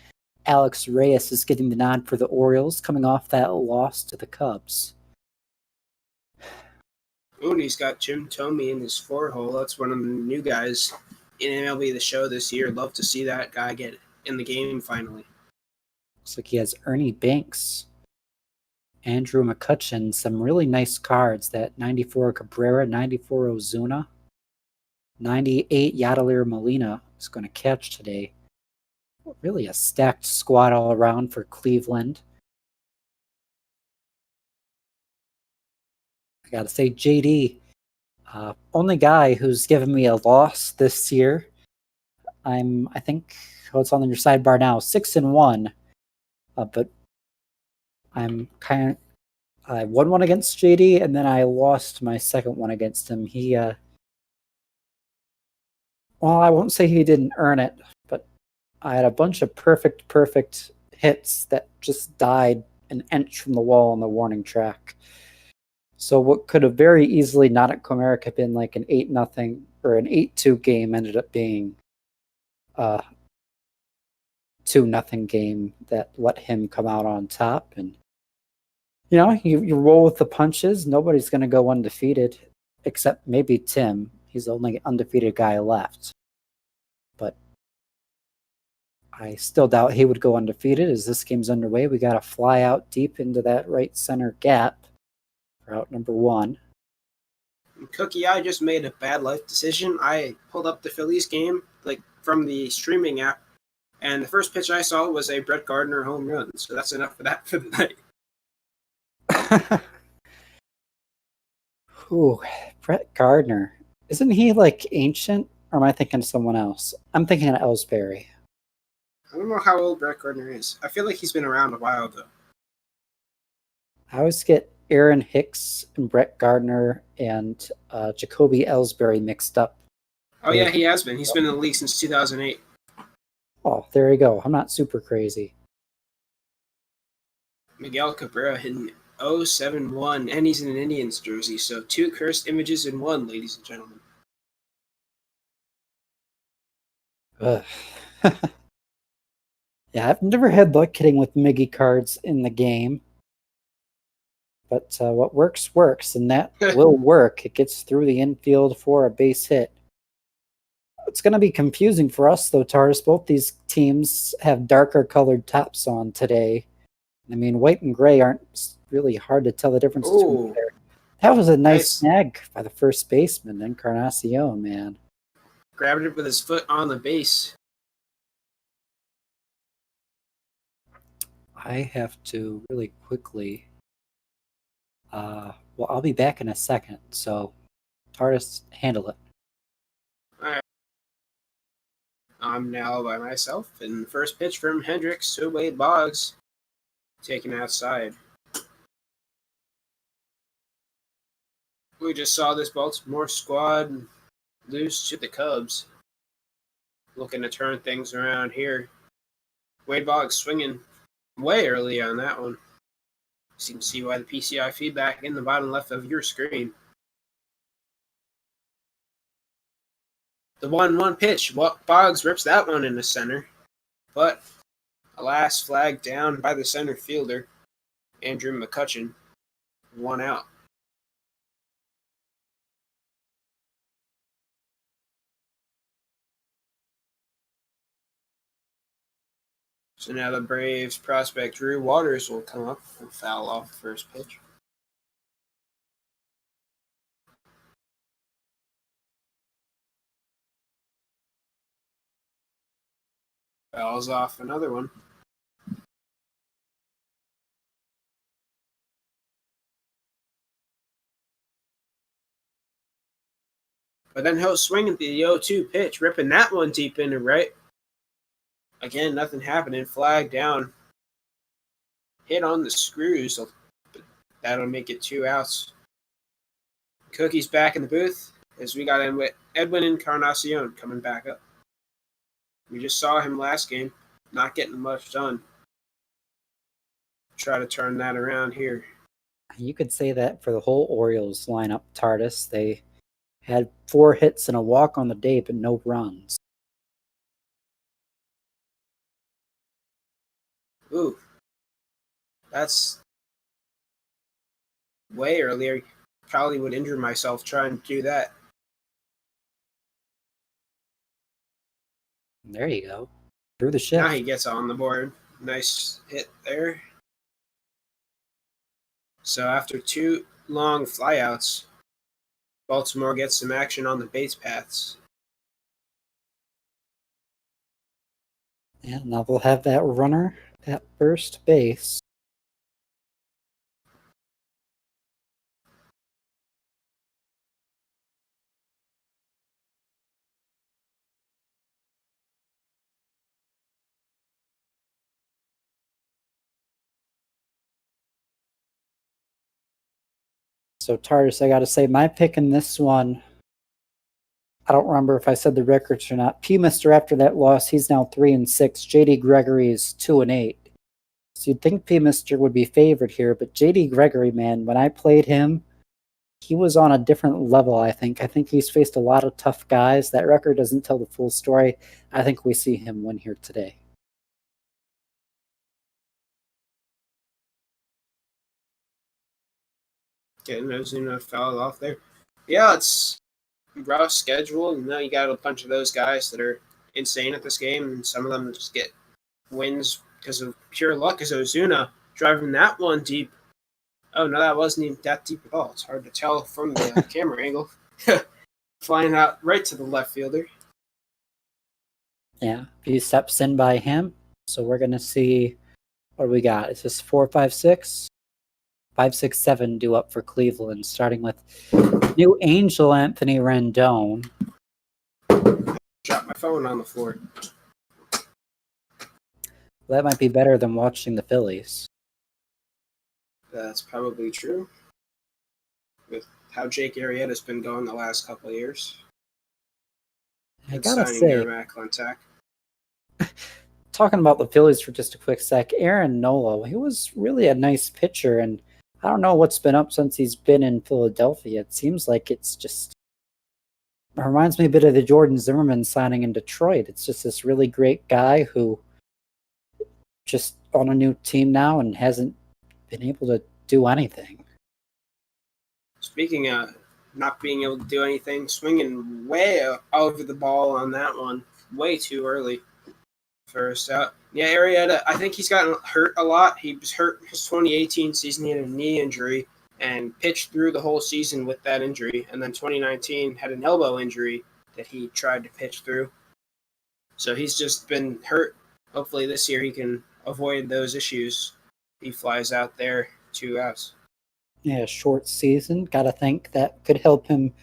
Alex Reyes is getting the nod for the Orioles, coming off that loss to the Cubs. Oh, and he's got Jim Thome in his 4-hole. That's one of the new guys in MLB The Show this year. Love to see that guy get in the game finally. Looks like he has Ernie Banks, Andrew McCutcheon, some really nice cards. That 94 Cabrera, 94 Ozuna, 98 Yadier Molina is going to catch today. Really a stacked squad all around for Cleveland. I got to say, JD, only guy who's given me a loss this year. I think it's on your sidebar now, 6-1. But I won one against JD, and then I lost my second one against him. He, well, I won't say he didn't earn it, but I had a bunch of perfect hits that just died an inch from the wall on the warning track. So what could have very easily not at Comerica been like an 8-0 or an 8-2 game ended up being a 2-0 game that let him come out on top. And you roll with the punches. Nobody's going to go undefeated except maybe Tim. He's the only undefeated guy left. But I still doubt he would go undefeated as this game's underway. We got to fly out deep into that right center gap for out number 1. Cookie, I just made a bad life decision. I pulled up the Phillies game from the streaming app, and the first pitch I saw was a Brett Gardner home run. So that's enough for that for the night. Ooh, Brett Gardner. Isn't he ancient? Or am I thinking of someone else? I'm thinking of Ellsbury. I don't know how old Brett Gardner is. I feel like he's been around a while, though. I always get Aaron Hicks and Brett Gardner and Jacoby Ellsbury mixed up. Oh, yeah, he has been. He's been in the league since 2008. Oh, there you go. I'm not super crazy. Miguel Cabrera hitting 071, and he's in an Indians jersey. So 2 cursed images in 1, ladies and gentlemen. Ugh. Yeah, I've never had luck hitting with Miggy cards in the game. But what works, works, and that will work. It gets through the infield for a base hit. It's going to be confusing for us, though, Tars. Both these teams have darker colored tops on today. I mean, white and gray aren't really hard to tell the difference between there. That was a nice snag by the first baseman, Encarnacion, man. Grabbed it with his foot on the base. I have to really quickly. Well, I'll be back in a second, so TARDIS, handle it. Alright. I'm now by myself, and the first pitch from Hendricks to Wade Boggs, taken outside. We just saw this Baltimore squad lose to the Cubs. Looking to turn things around here. Wade Boggs swinging way early on that one. You can see why the PCI feedback in the bottom left of your screen. The 1-1 pitch. Boggs rips that one in the center. But alas, flagged down by the center fielder, Andrew McCutcheon. 1 out. So now the Braves prospect Drew Waters will come up and foul off the first pitch. Fouls off another one. But then he'll swing at the 0-2 pitch, ripping that one deep into right. Again, nothing happening. Flag down. Hit on the screws. But that'll make it 2 outs. Cookie's back in the booth as we got in with Edwin Encarnacion coming back up. We just saw him last game, not getting much done. Try to turn that around here. You could say that for the whole Orioles lineup, TARDIS. They had 4 hits and a walk on the day, but no runs. Ooh. That's way earlier. Probably would injure myself trying to do that. There you go. Through the shift. Now he gets on the board. Nice hit there. So after 2 long flyouts, Baltimore gets some action on the base paths. Yeah, now we'll have that runner at first base. So TARDIS, I gotta say, my pick in this one, I don't remember if I said the records or not. P-Mister, after that loss, he's now 3-6. JD Gregory is 2-8. So you'd think P-Mister would be favored here, but JD Gregory, man, when I played him, he was on a different level, I think. I think he's faced a lot of tough guys. That record doesn't tell the full story. I think we see him win here today. Getting Ozuna fouled off there. Yeah, it's rough schedule. And now you got a bunch of those guys that are insane at this game, and some of them just get wins because of pure luck. As Ozuna driving that one deep. Oh no, that wasn't even that deep at all. It's hard to tell from the camera angle. Flying out right to the left fielder. Yeah, he steps in by him. So we're gonna see what do we got. Is this 4, 5, 6? 5, 6, 7 due up for Cleveland, starting with new Angel Anthony Rendon. Dropped my phone on the floor. That might be better than watching the Phillies. That's probably true. With how Jake Arrieta's been going the last couple of years. I gotta say, Yermak on tech. talking about the Phillies for just a quick sec, Aaron Nola, he was really a nice pitcher, and I don't know what's been up since he's been in Philadelphia. It seems like it's just it reminds me a bit of the Jordan Zimmerman signing in Detroit. It's just this really great guy who just on a new team now and hasn't been able to do anything. Speaking of not being able to do anything, swinging way over the ball on that one, way too early. First out. Yeah, Arrieta, I think he's gotten hurt a lot. He was hurt his 2018 season. He had a knee injury and pitched through the whole season with that injury. And then 2019 had an elbow injury that he tried to pitch through. So he's just been hurt. Hopefully this year he can avoid those issues. He flies out there 2 outs. Yeah, short season. Got to think that could help him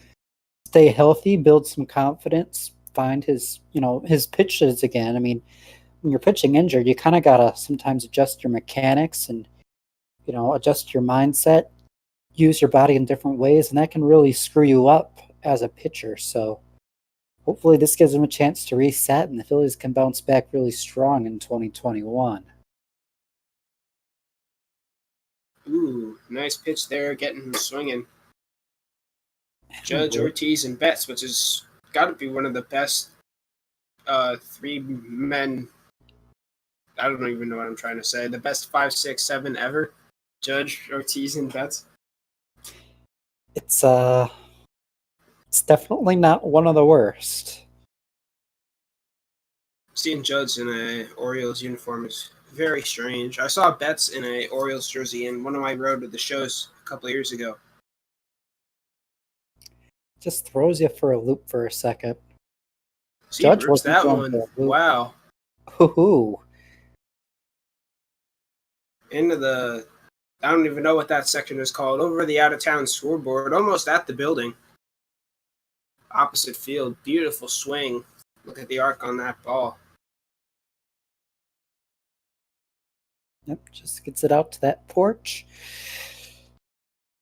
stay healthy, build some confidence, find his pitches again. I mean, when you're pitching injured, you kind of got to sometimes adjust your mechanics and, adjust your mindset, use your body in different ways, and that can really screw you up as a pitcher. So hopefully this gives him a chance to reset and the Phillies can bounce back really strong in 2021. Ooh, nice pitch there, getting him swinging. Judge, Ortiz, and Betts, which has got to be one of the best 3 men. I don't even know what I'm trying to say. The best 5, 6, 7 ever. Judge, Ortiz, and Betts. It's definitely not one of the worst. Seeing Judge in a Orioles uniform is very strange. I saw Betts in a Orioles jersey in one of my Road to the shows a couple of years ago. Just throws you for a loop for a second. See, Judge was that one. Wow. Hoo-hoo. Into the, I don't even know what that section is called, over the out-of-town scoreboard, almost at the building. Opposite field, beautiful swing. Look at the arc on that ball. Yep, just gets it out to that porch.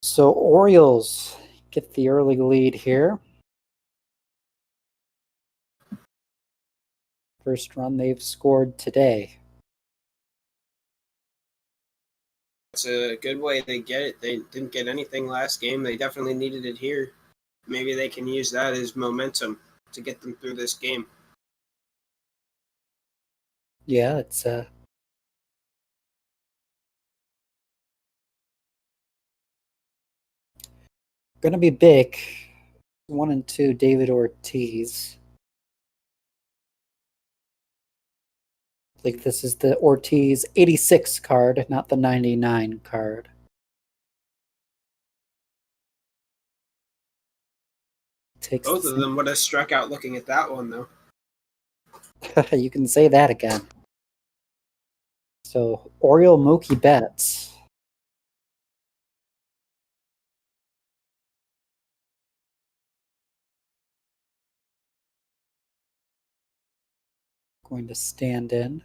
So Orioles get the early lead here. First run they've scored today. It's a good way to get it. They didn't get anything last game. They definitely needed it here. Maybe they can use that as momentum to get them through this game. Yeah, it's going to be big. 1 and 2, David Ortiz. I think this is the Ortiz 86 card, not the 99 card. Both of them would have struck out looking at that one, though. You can say that again. So, Oriole Mookie Betts. Going to stand in.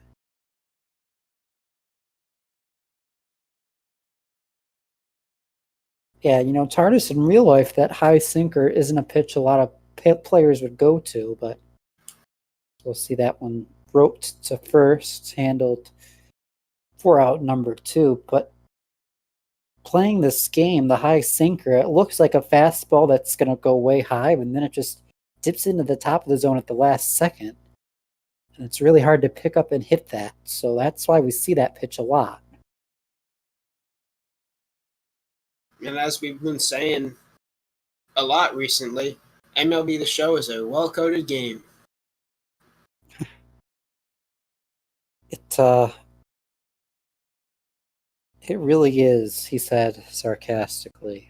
Yeah, Tardis in real life, that high sinker isn't a pitch a lot of players would go to, but we'll see that one roped to first, handled for out number 2. But playing this game, the high sinker, it looks like a fastball that's going to go way high, and then it just dips into the top of the zone at the last second. And it's really hard to pick up and hit that. So that's why we see that pitch a lot. And as we've been saying a lot recently, MLB The Show is a well-coded game. It really is, he said sarcastically.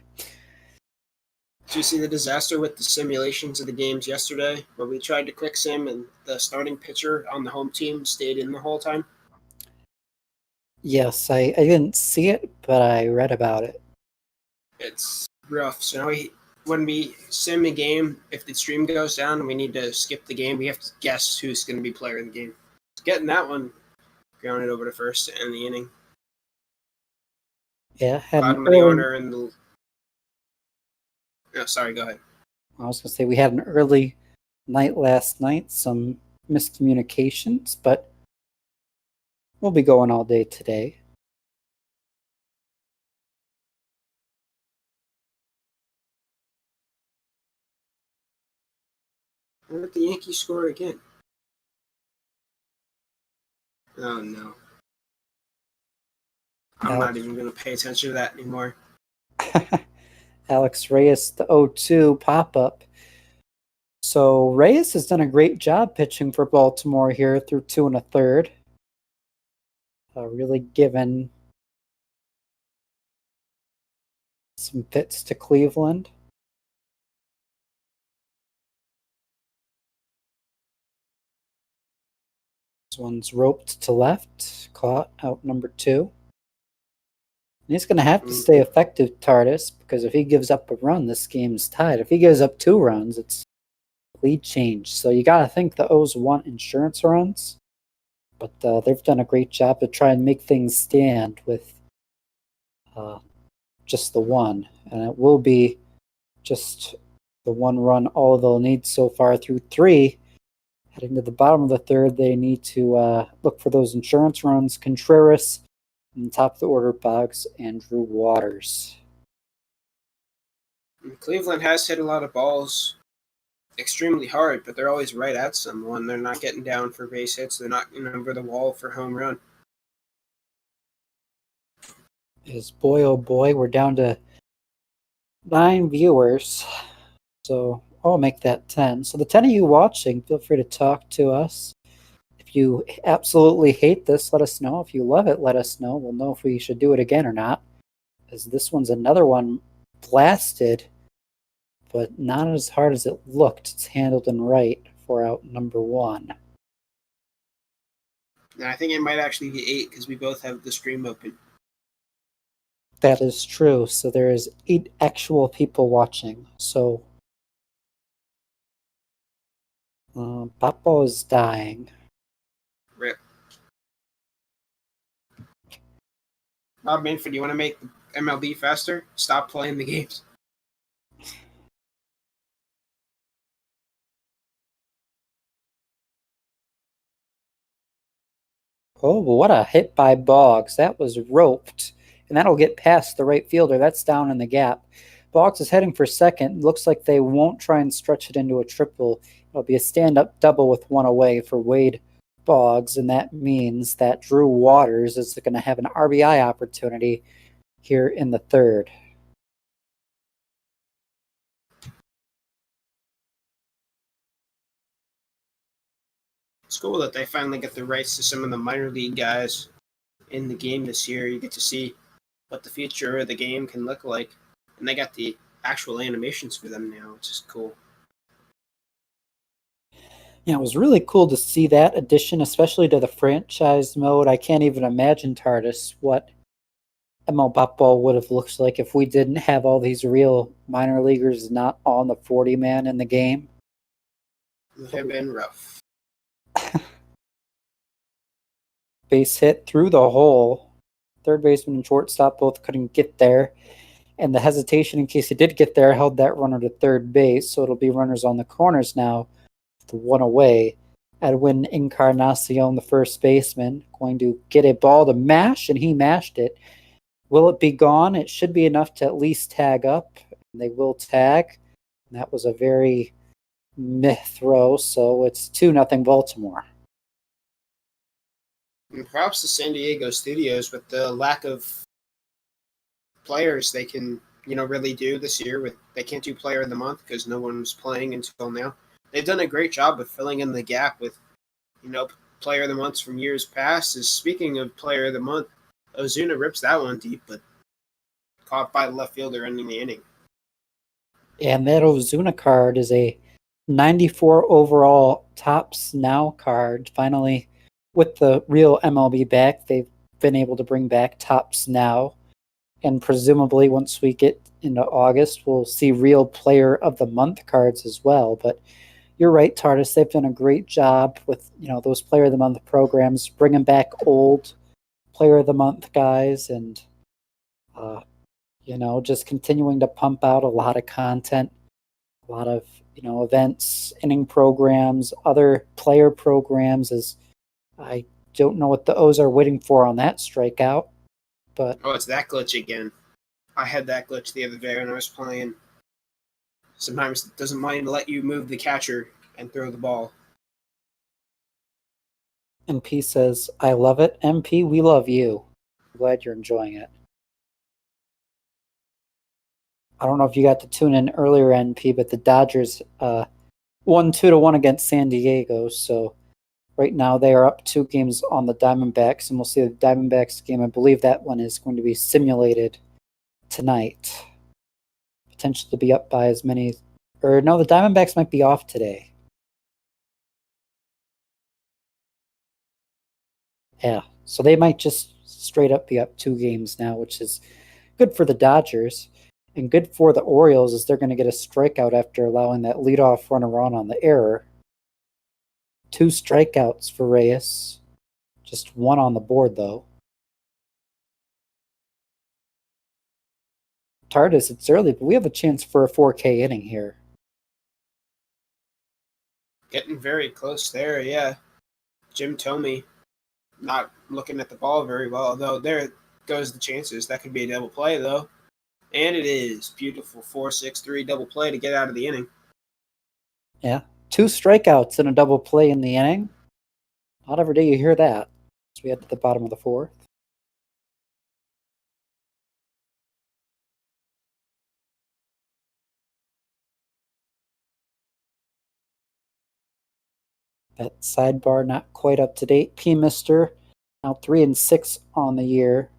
Did you see the disaster with the simulations of the games yesterday, where we tried to quick sim and the starting pitcher on the home team stayed in the whole time? Yes, I didn't see it, but I read about it. It's rough. So now when we sim a game, if the stream goes down and we need to skip the game, we have to guess who's going to be player in the game. Getting that one grounded over to first to end the inning. Yeah, bottom of the order and the. No, sorry, go ahead. I was going to say we had an early night last night, some miscommunications, but We'll be going all day today. What if the Yankees score again? Oh no. I'm not even going to pay attention to that anymore. Alex Reyes, the 0-2 pop-up. So Reyes has done a great job pitching for Baltimore here through 2 1/3. Really given some fits to Cleveland. This one's roped to left, caught out number 2. And he's going to have to stay effective, TARDIS, because if he gives up a run, this game's tied. If he gives up 2 runs, it's lead change. So you got to think the O's want insurance runs, but they've done a great job to try and make things stand with just the one. And it will be just the 1 run all they'll need so far through 3. Heading to the bottom of the 3rd, they need to look for those insurance runs. Contreras, and top of the order, Boggs and Drew Waters. Cleveland has hit a lot of balls extremely hard, but they're always right at someone. They're not getting down for base hits. They're not over the wall for home run. Is boy, oh boy, we're down to 9 viewers. So I'll make that 10. So the 10 of you watching, feel free to talk to us. If you absolutely hate this, let us know. If you love it, let us know. We'll know if we should do it again or not. Because this one's another one blasted, but not as hard as it looked. It's handled and right for out number 1. And I think it might actually be 8 because we both have the stream open. That is true. So there is 8 actual people watching. So Papa is dying. Rip. Rob Manfred, do you want to make MLB faster? Stop playing the games. Oh, what a hit by Boggs. That was roped. And that'll get past the right fielder. That's down in the gap. Boggs is heading for second. Looks like they won't try and stretch it into a triple. It'll be a stand-up double with 1 away for Wade Boggs, and that means that Drew Waters is going to have an RBI opportunity here in the 3rd. It's cool that they finally get the rights to some of the minor league guys in the game this year. You get to see what the future of the game can look like. And they got the actual animations for them now, which is cool. Yeah, it was really cool to see that addition, especially to the franchise mode. I can't even imagine, TARDIS, what ML Ball would have looked like if we didn't have all these real minor leaguers not on the 40-man in the game. It would have been rough. Base hit through the hole. Third baseman and shortstop both couldn't get there. And the hesitation, in case he did get there, held that runner to third base. So it'll be runners on the corners now, with 1 away. Edwin Encarnacion, the first baseman, going to get a ball to mash, and he mashed it. Will it be gone? It should be enough to at least tag up. And they will tag. And that was a very meh throw, so it's 2-0 Baltimore. And props to San Diego Studios with the lack of players they can, really do this year. They can't do Player of the Month because no one was playing until now. They've done a great job of filling in the gap with, Player of the Months from years past. Speaking of Player of the Month, Ozuna rips that one deep, but caught by the left fielder ending the inning. And that Ozuna card is a 94 overall Tops Now card. Finally, with the real MLB back, they've been able to bring back Tops Now. And presumably once we get into August, we'll see real Player of the Month cards as well. But you're right, TARDIS. They've done a great job with, those Player of the Month programs, bringing back old Player of the Month guys and, just continuing to pump out a lot of content, a lot of, events, inning programs, other player programs. As I don't know what the O's are waiting for on that strikeout, but Oh, it's that glitch again. I had that glitch the other day when I was playing. Sometimes it doesn't mind to let you move the catcher and throw the ball. MP says, I love it. MP, we love you. I'm glad you're enjoying it. I don't know if you got to tune in earlier, NP, but the Dodgers won 2-1 against San Diego. So right now they are up 2 games on the Diamondbacks, and we'll see the Diamondbacks game. I believe that one is going to be simulated tonight. Potentially to be up by as many, or no, the Diamondbacks might be off today. Yeah, so they might just straight up be up 2 games now, which is good for the Dodgers and good for the Orioles, as they're going to get a strikeout after allowing that leadoff runner on the error. 2 strikeouts for Reyes, just 1 on the board though. TARDIS, it's early, but we have a chance for a 4K inning here. Getting very close there, yeah. Jim Thome not looking at the ball very well, although there goes the chances. That could be a double play, though. And it is. Beautiful 4-6-3 double play to get out of the inning. Yeah, 2 strikeouts and a double play in the inning. Not every day you hear that. So we head to the bottom of the 4th. That sidebar not quite up to date. P-Mister now 3-6 on the year.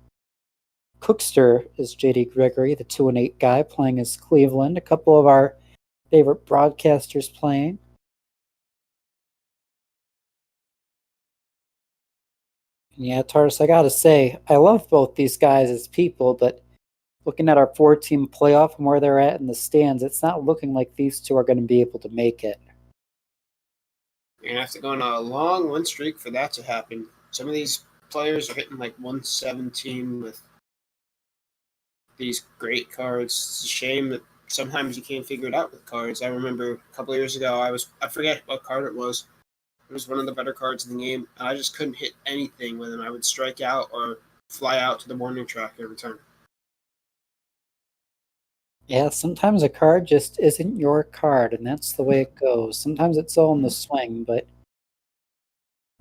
Cookster is JD Gregory, the 2-8 guy, playing as Cleveland. A couple of our favorite broadcasters playing. And yeah, Tardis, I gotta say, I love both these guys as people, but looking at our 4-team playoff and where they're at in the stands, it's not looking like these two are going to be able to make it. You're going to have to go on a long win streak for that to happen. Some of these players are hitting like 117 with these great cards. It's a shame that sometimes you can't figure it out with cards. I remember a couple of years ago, I forget what card it was. It was one of the better cards in the game, and I just couldn't hit anything with him. I would strike out or fly out to the warning track every time. Yeah, sometimes a card just isn't your card, and that's the way it goes. Sometimes it's all in the swing, but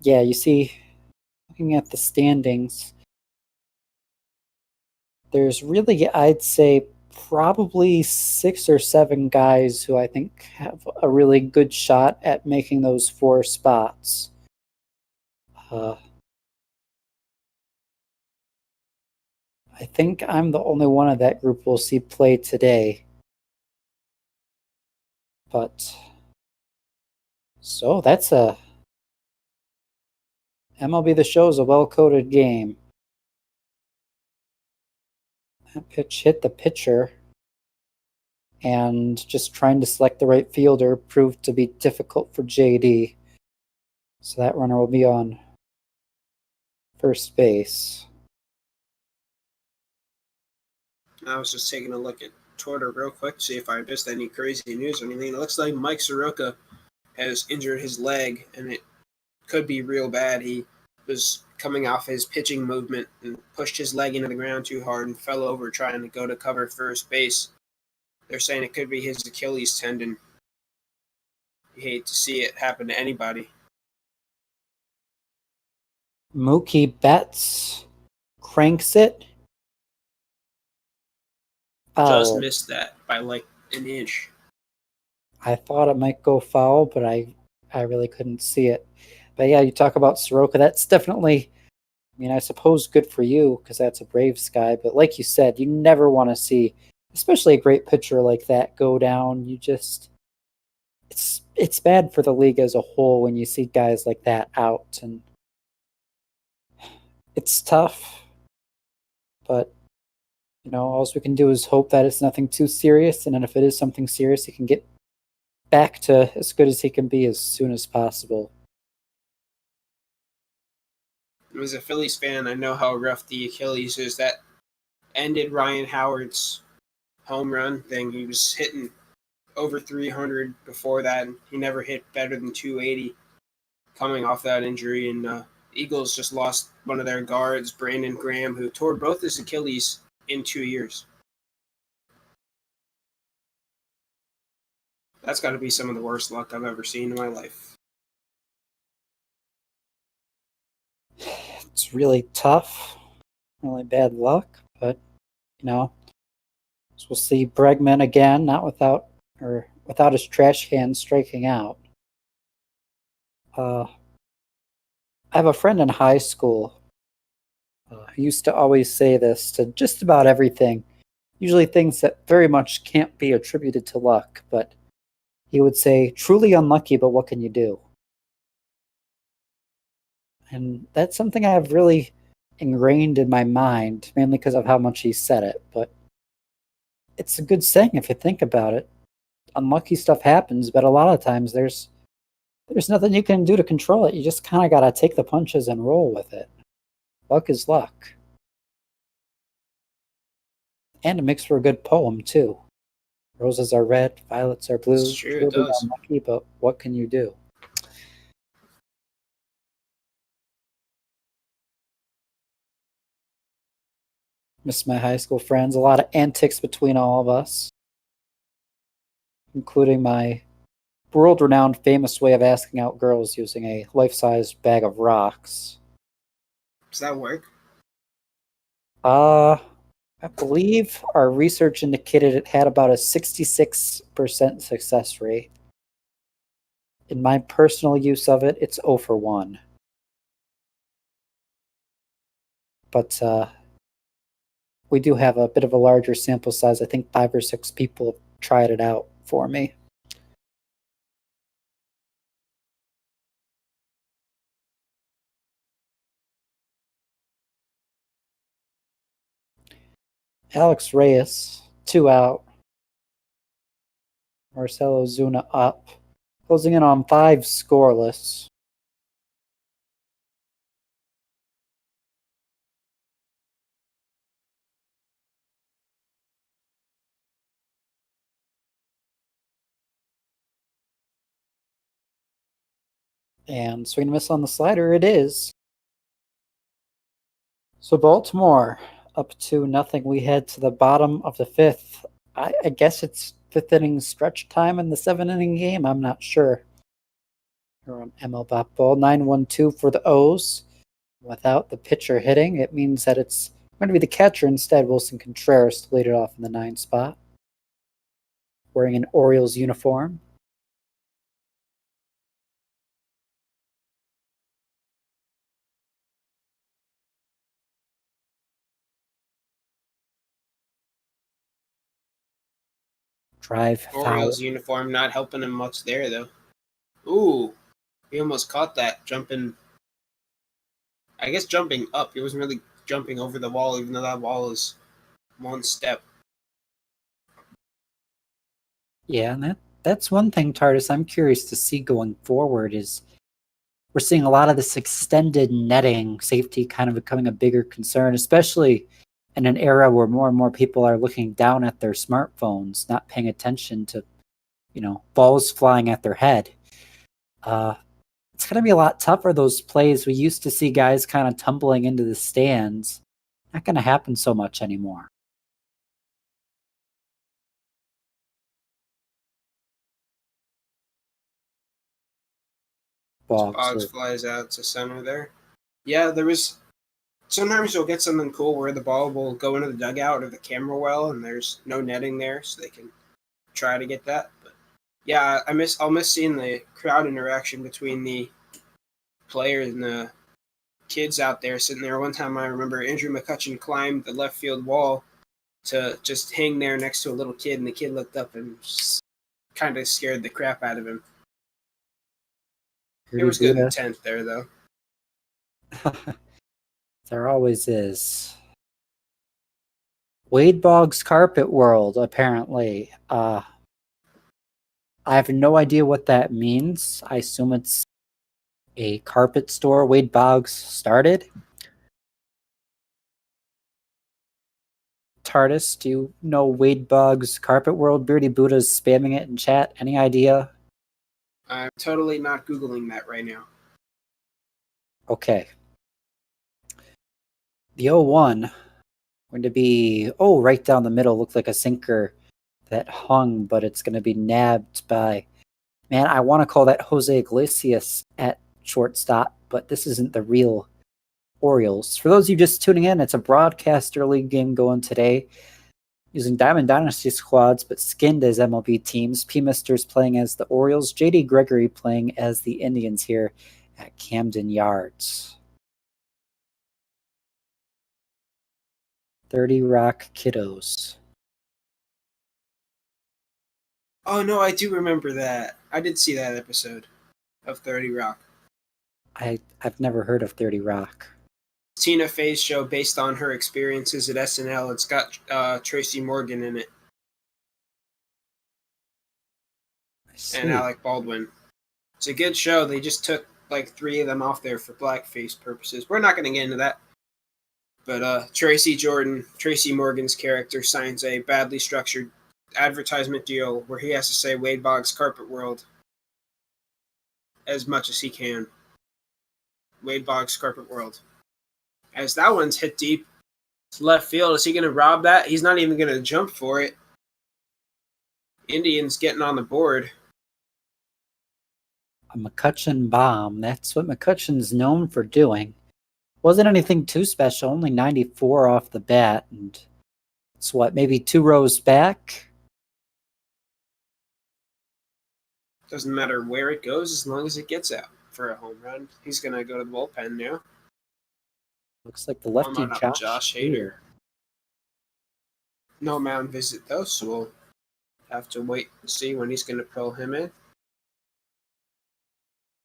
yeah, you see, looking at the standings, there's really, I'd say, probably 6 or 7 guys who I think have a really good shot at making those 4 spots. I think I'm the only one of that group we'll see play today. But so that's a MLB The Show is a well-coded game. That pitch hit the pitcher, and just trying to select the right fielder proved to be difficult for JD. So that runner will be on first base. I was just taking a look at Twitter real quick to see if I missed any crazy news or anything. It looks like Mike Soroka has injured his leg, and it could be real bad. He was coming off his pitching movement and pushed his leg into the ground too hard and fell over trying to go to cover first base. They're saying it could be his Achilles tendon. You hate to see it happen to anybody. Mookie Betts cranks it. Just missed that by like an inch. I thought it might go foul, but I really couldn't see it. But yeah, you talk about Soroka. That's definitely, I mean, I suppose good for you because that's a Braves guy. But like you said, you never want to see, especially a great pitcher like that, go down. You just, it's bad for the league as a whole when you see guys like that out, and it's tough. But you know, all we can do is hope that it's nothing too serious, and then if it is something serious, he can get back to as good as he can be as soon as possible. As a Phillies fan, I know how rough the Achilles is. That ended Ryan Howard's home run thing. He was hitting over 300 before that, and he never hit better than 280 coming off that injury. And Eagles just lost one of their guards, Brandon Graham, who tore both his Achilles in 2 years. That's got to be some of the worst luck I've ever seen in my life. It's really tough, really bad luck, but so we'll see Bregman again, not without his trash can striking out. I have a friend in high school who used to always say this to just about everything, usually things that very much can't be attributed to luck, but he would say, truly unlucky, but what can you do? And that's something I have really ingrained in my mind, mainly because of how much he said it, but it's a good saying if you think about it. Unlucky stuff happens, but a lot of times there's nothing you can do to control it. You just kind of got to take the punches and roll with it. Luck is luck. And it makes for a good poem, too. Roses are red, violets are blue. It's true, it does. Unlucky, but what can you do? Miss my high school friends. A lot of antics between all of us, including my world-renowned famous way of asking out girls using a life-size bag of rocks. Does that work? I believe our research indicated it had about a 66% success rate. In my personal use of it, it's 0 for 1. But we do have a bit of a larger sample size. I think 5 or 6 people have tried it out for me. Alex Reyes, 2 out. Marcelo Zuna up. Closing in on 5 scoreless. And swing and miss on the slider, it is. So Baltimore up to nothing. We head to the bottom of the 5th. I guess it's 5th inning stretch time in the 7-inning game. I'm not sure. We're on ML Bop Ball. 9-1-2 for the O's. Without the pitcher hitting, it means that it's going to be the catcher instead. Wilson Contreras to lead it off in the 9 spot. Wearing an Orioles uniform. Drive Orioles foul. uniform not helping him much there, though. Ooh, he almost caught that jumping. I guess jumping up. He wasn't really jumping over the wall, even though that wall is 1 step. Yeah, and that's one thing, TARDIS, I'm curious to see going forward is we're seeing a lot of this extended netting safety kind of becoming a bigger concern, especially in an era where more and more people are looking down at their smartphones, not paying attention to, balls flying at their head. It's going to be a lot tougher, those plays. We used to see guys kind of tumbling into the stands. Not going to happen so much anymore. Boggs flies out to center there. Yeah, there was. Sometimes you'll get something cool where the ball will go into the dugout or the camera well, and there's no netting there, so they can try to get that. But yeah, I'll miss seeing the crowd interaction between the players and the kids out there sitting there. One time I remember Andrew McCutcheon climbed the left field wall to just hang there next to a little kid, and the kid looked up and just kind of scared the crap out of him. It was good intent there, though. There always is. Wade Boggs Carpet World, apparently. I have no idea what that means. I assume it's a carpet store Wade Boggs started. TARDIS, do you know Wade Boggs Carpet World? Beardy Buddha's spamming it in chat. Any idea? I'm totally not Googling that right now. Okay. The 0-1 going to be, right down the middle. Looked like a sinker that hung, but it's going to be nabbed by, man, I want to call that Jose Iglesias at shortstop, but this isn't the real Orioles. For those of you just tuning in, it's a broadcaster league game going today using Diamond Dynasty squads, but skinned as MLB teams. P-Mister's playing as the Orioles, J.D. Gregory playing as the Indians here at Camden Yards. 30 Rock Kiddos. Oh no, I do remember that. I did see that episode of 30 Rock. I've never heard of 30 Rock. Tina Fey's show based on her experiences at SNL. It's got Tracy Morgan in it. And Alec Baldwin. It's a good show. They just took like 3 of them off there for blackface purposes. We're not going to get into that. But Tracy Morgan's character, signs a badly structured advertisement deal where he has to say Wade Boggs' Carpet World as much as he can. Wade Boggs' Carpet World. As that one's hit deep left field, is he going to rob that? He's not even going to jump for it. Indians getting on the board. A McCutcheon bomb. That's what McCutcheon's known for doing. Wasn't anything too special, only 94 off the bat, and it's maybe 2 rows back? Doesn't matter where it goes as long as it gets out for a home run. He's going to go to the bullpen now. Looks like the lefty Josh Hader. No mound visit though, so we'll have to wait and see when he's going to pull him in.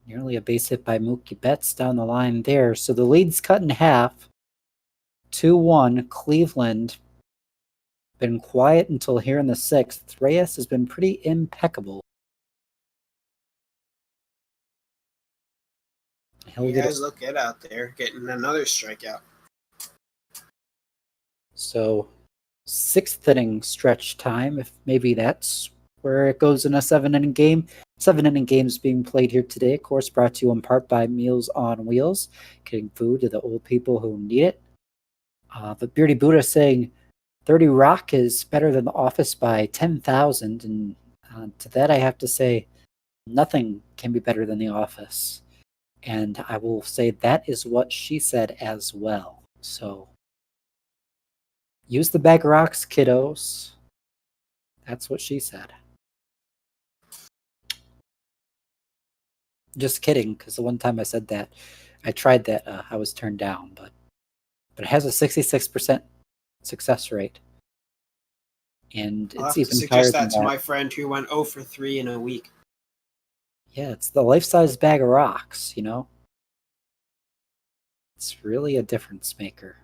Nearly a base hit by Mookie Betts down the line there. So the lead's cut in half. 2-1, Cleveland. Been quiet until here in the 6th. Reyes has been pretty impeccable. He does look good out there, getting another strikeout. So 6th inning stretch time, if maybe that's where it goes in a 7-inning game. 7-inning games being played here today, of course, brought to you in part by Meals on Wheels, getting food to the old people who need it. But Beardy Buddha saying 30 Rock is better than The Office by 10,000, and to that I have to say nothing can be better than The Office. And I will say that is what she said as well. So use the bag of rocks, kiddos. That's what she said. Just kidding, because the one time I said that, I tried that, I was turned down, but it has a 66% success rate. And I'll it's have to even suggest higher that than to my friend who went 0 for 3 in a week. Yeah, it's the life-size bag of rocks, you know? It's really a difference maker.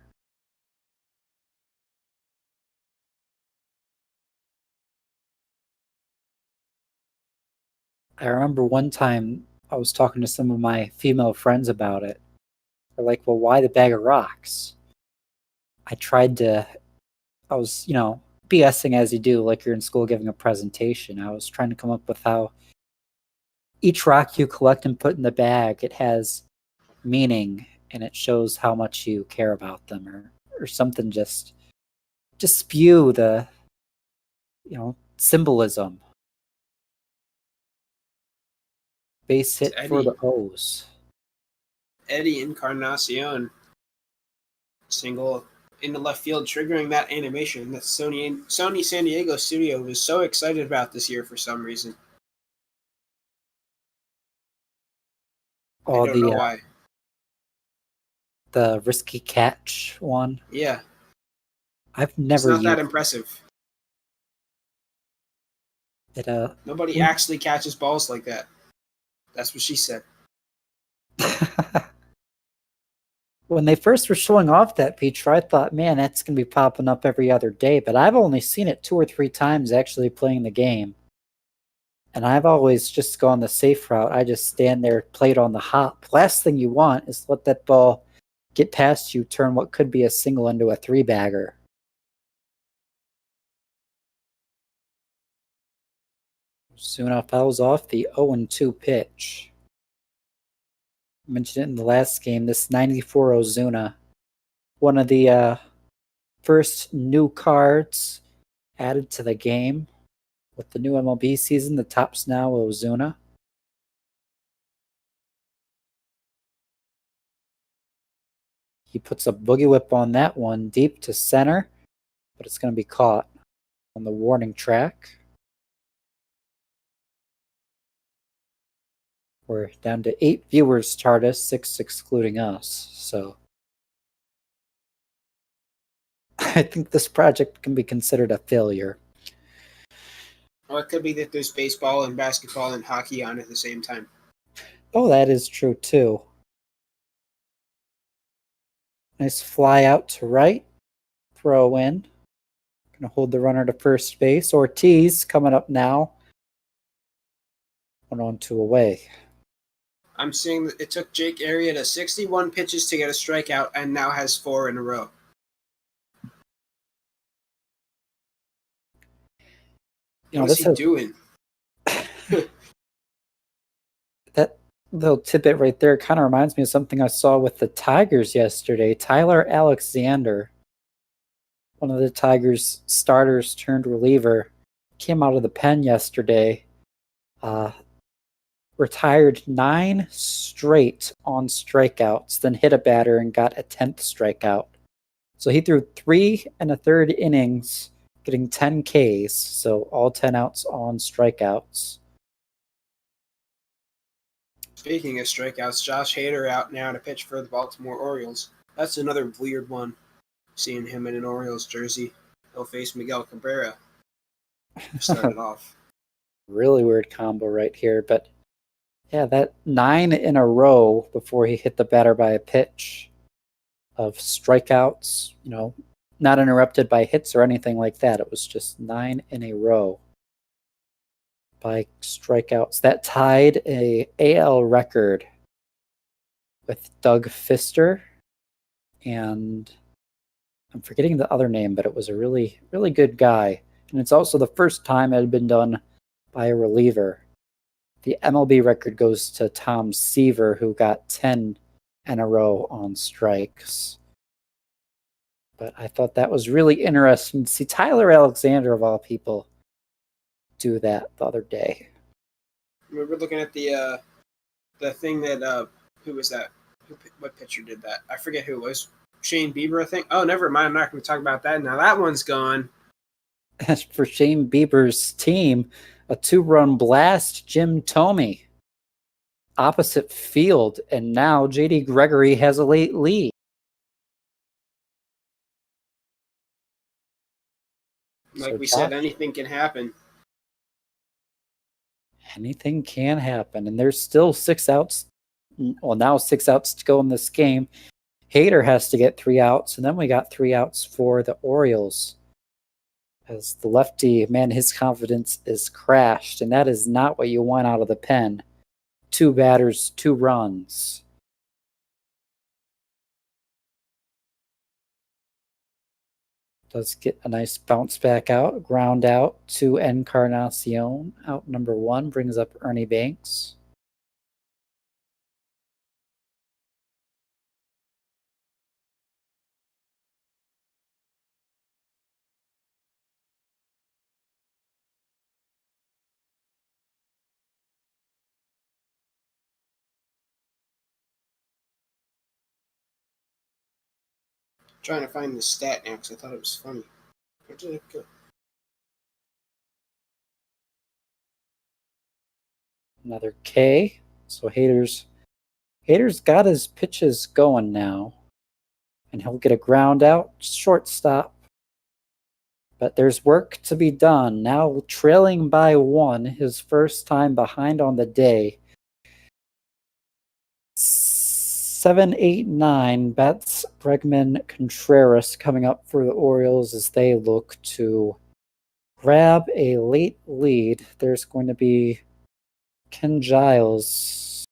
I remember one time I was talking to some of my female friends about it. They're like, well, why the bag of rocks? I was, BSing as you do, like you're in school giving a presentation. I was trying to come up with how each rock you collect and put in the bag, it has meaning and it shows how much you care about them or something. Just spew the, symbolism. Base hit for the O's. Eddie Encarnacion. Single into left field, triggering that animation that Sony San Diego studio was so excited about this year for some reason. I don't know why. The risky catch one? Yeah. I've never It's not that impressive. Nobody actually catches balls like that. That's what she said. When they first were showing off that feature, I thought, man, that's going to be popping up every other day. But I've only seen it 2 or 3 times actually playing the game. And I've always just gone the safe route. I just stand there, play it on the hop. Last thing you want is let that ball get past you, turn what could be a single into a 3-bagger. Ozuna fouls off the 0-2 pitch. I mentioned it in the last game, this 94 Ozuna one of the first new cards added to the game with the new MLB season. The top's now Ozuna. He puts a boogie whip on that one deep to center, but it's going to be caught on the warning track. We're down to 8 viewers, Tardis, 6 excluding us. So I think this project can be considered a failure. Or it could be that there's baseball and basketball and hockey on at the same time. Oh, that is true too. Nice fly out to right. Throw in. Gonna hold the runner to first base. Ortiz coming up now. 1-2 away. I'm seeing that it took Jake Arrieta 61 pitches to get a strikeout and now has 4 in a row. What is he doing? That little tidbit right there kind of reminds me of something I saw with the Tigers yesterday. Tyler Alexander, one of the Tigers starters turned reliever, came out of the pen yesterday. Retired 9 straight on strikeouts, then hit a batter and got a 10th strikeout. So he threw 3 1/3 innings, getting 10 Ks, so all 10 outs on strikeouts. Speaking of strikeouts, Josh Hader out now to pitch for the Baltimore Orioles. That's another weird one, seeing him in an Orioles jersey. He'll face Miguel Cabrera. Started off. Really weird combo right here, but yeah, that 9 in a row before he hit the batter by a pitch of strikeouts, not interrupted by hits or anything like that. It was just 9 in a row by strikeouts. That tied a AL record with Doug Fister, and I'm forgetting the other name, but it was a really, really good guy. And it's also the first time it had been done by a reliever. The MLB record goes to Tom Seaver, who got 10 in a row on strikes. But I thought that was really interesting to see Tyler Alexander, of all people, do that the other day. We were looking at the thing that who was that? What pitcher did that? I forget who it was. Shane Bieber, I think. Oh, never mind. I'm not going to talk about that now. That one's gone. As for Shane Bieber's team, a 2-run blast, Jim Thome, opposite field, and now J.D. Gregory has a late lead. Like we said, anything can happen. Anything can happen, and there's still 6 outs. Well, now 6 outs to go in this game. Hader has to get 3 outs, and then we got 3 outs for the Orioles. As the lefty, man, his confidence is crashed, and that is not what you want out of the pen. 2 batters, 2 runs. Does get a nice bounce back out, ground out to Encarnacion. Out number 1 brings up Ernie Banks. Trying to find the stat now because I thought it was funny. Where did it go? Another K. So Hader's got his pitches going now. And he'll get a ground out, shortstop. But there's work to be done. Now trailing by 1, his first time behind on the day. 7, 8, 9, Betts, Bregman, Contreras coming up for the Orioles as they look to grab a late lead. There's going to be Ken Giles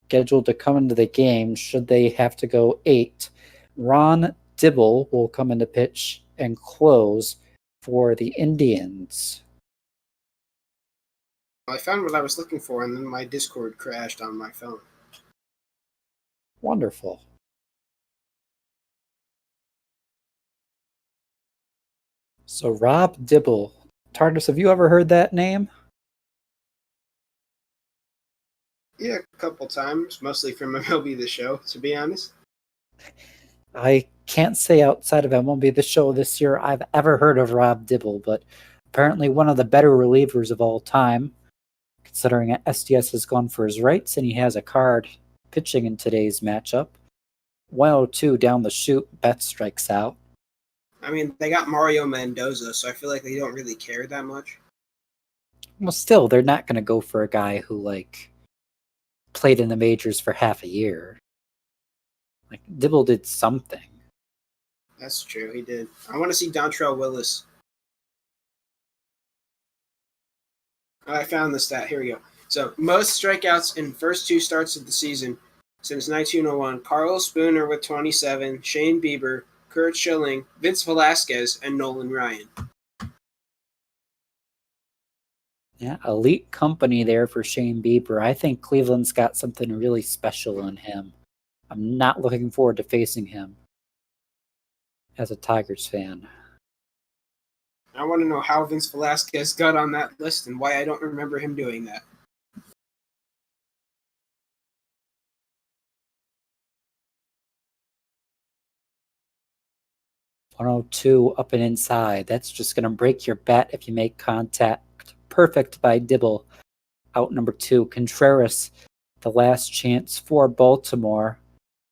scheduled to come into the game should they have to go 8. Ron Dibble will come into pitch and close for the Indians. I found what I was looking for, and then my Discord crashed on my phone. Wonderful. So Rob Dibble. Tardis, have you ever heard that name? Yeah, a couple times, mostly from MLB The Show, to be honest. I can't say outside of MLB The Show this year I've ever heard of Rob Dibble, but apparently one of the better relievers of all time, considering SDS has gone for his rights and he has a card pitching in today's matchup. 102 down the chute, Betts strikes out. I mean, they got Mario Mendoza, so I feel like they don't really care that much. Well, still, they're not going to go for a guy who, like, played in the majors for half a year. Like, Dibble did something. That's true, he did. I want to see Dontrell Willis. I found the stat. Here we go. So, most strikeouts in first two starts of the season since 1901. Carlos Spooner with 27, Shane Bieber, Kurt Schilling, Vince Velasquez, and Nolan Ryan. Yeah, elite company there for Shane Bieber. I think Cleveland's got something really special in him. I'm not looking forward to facing him as a Tigers fan. I want to know how Vince Velasquez got on that list and why I don't remember him doing that. .102 up and inside. That's just going to break your bat if you make contact. Perfect by Dibble. Out number 2. Contreras, the last chance for Baltimore.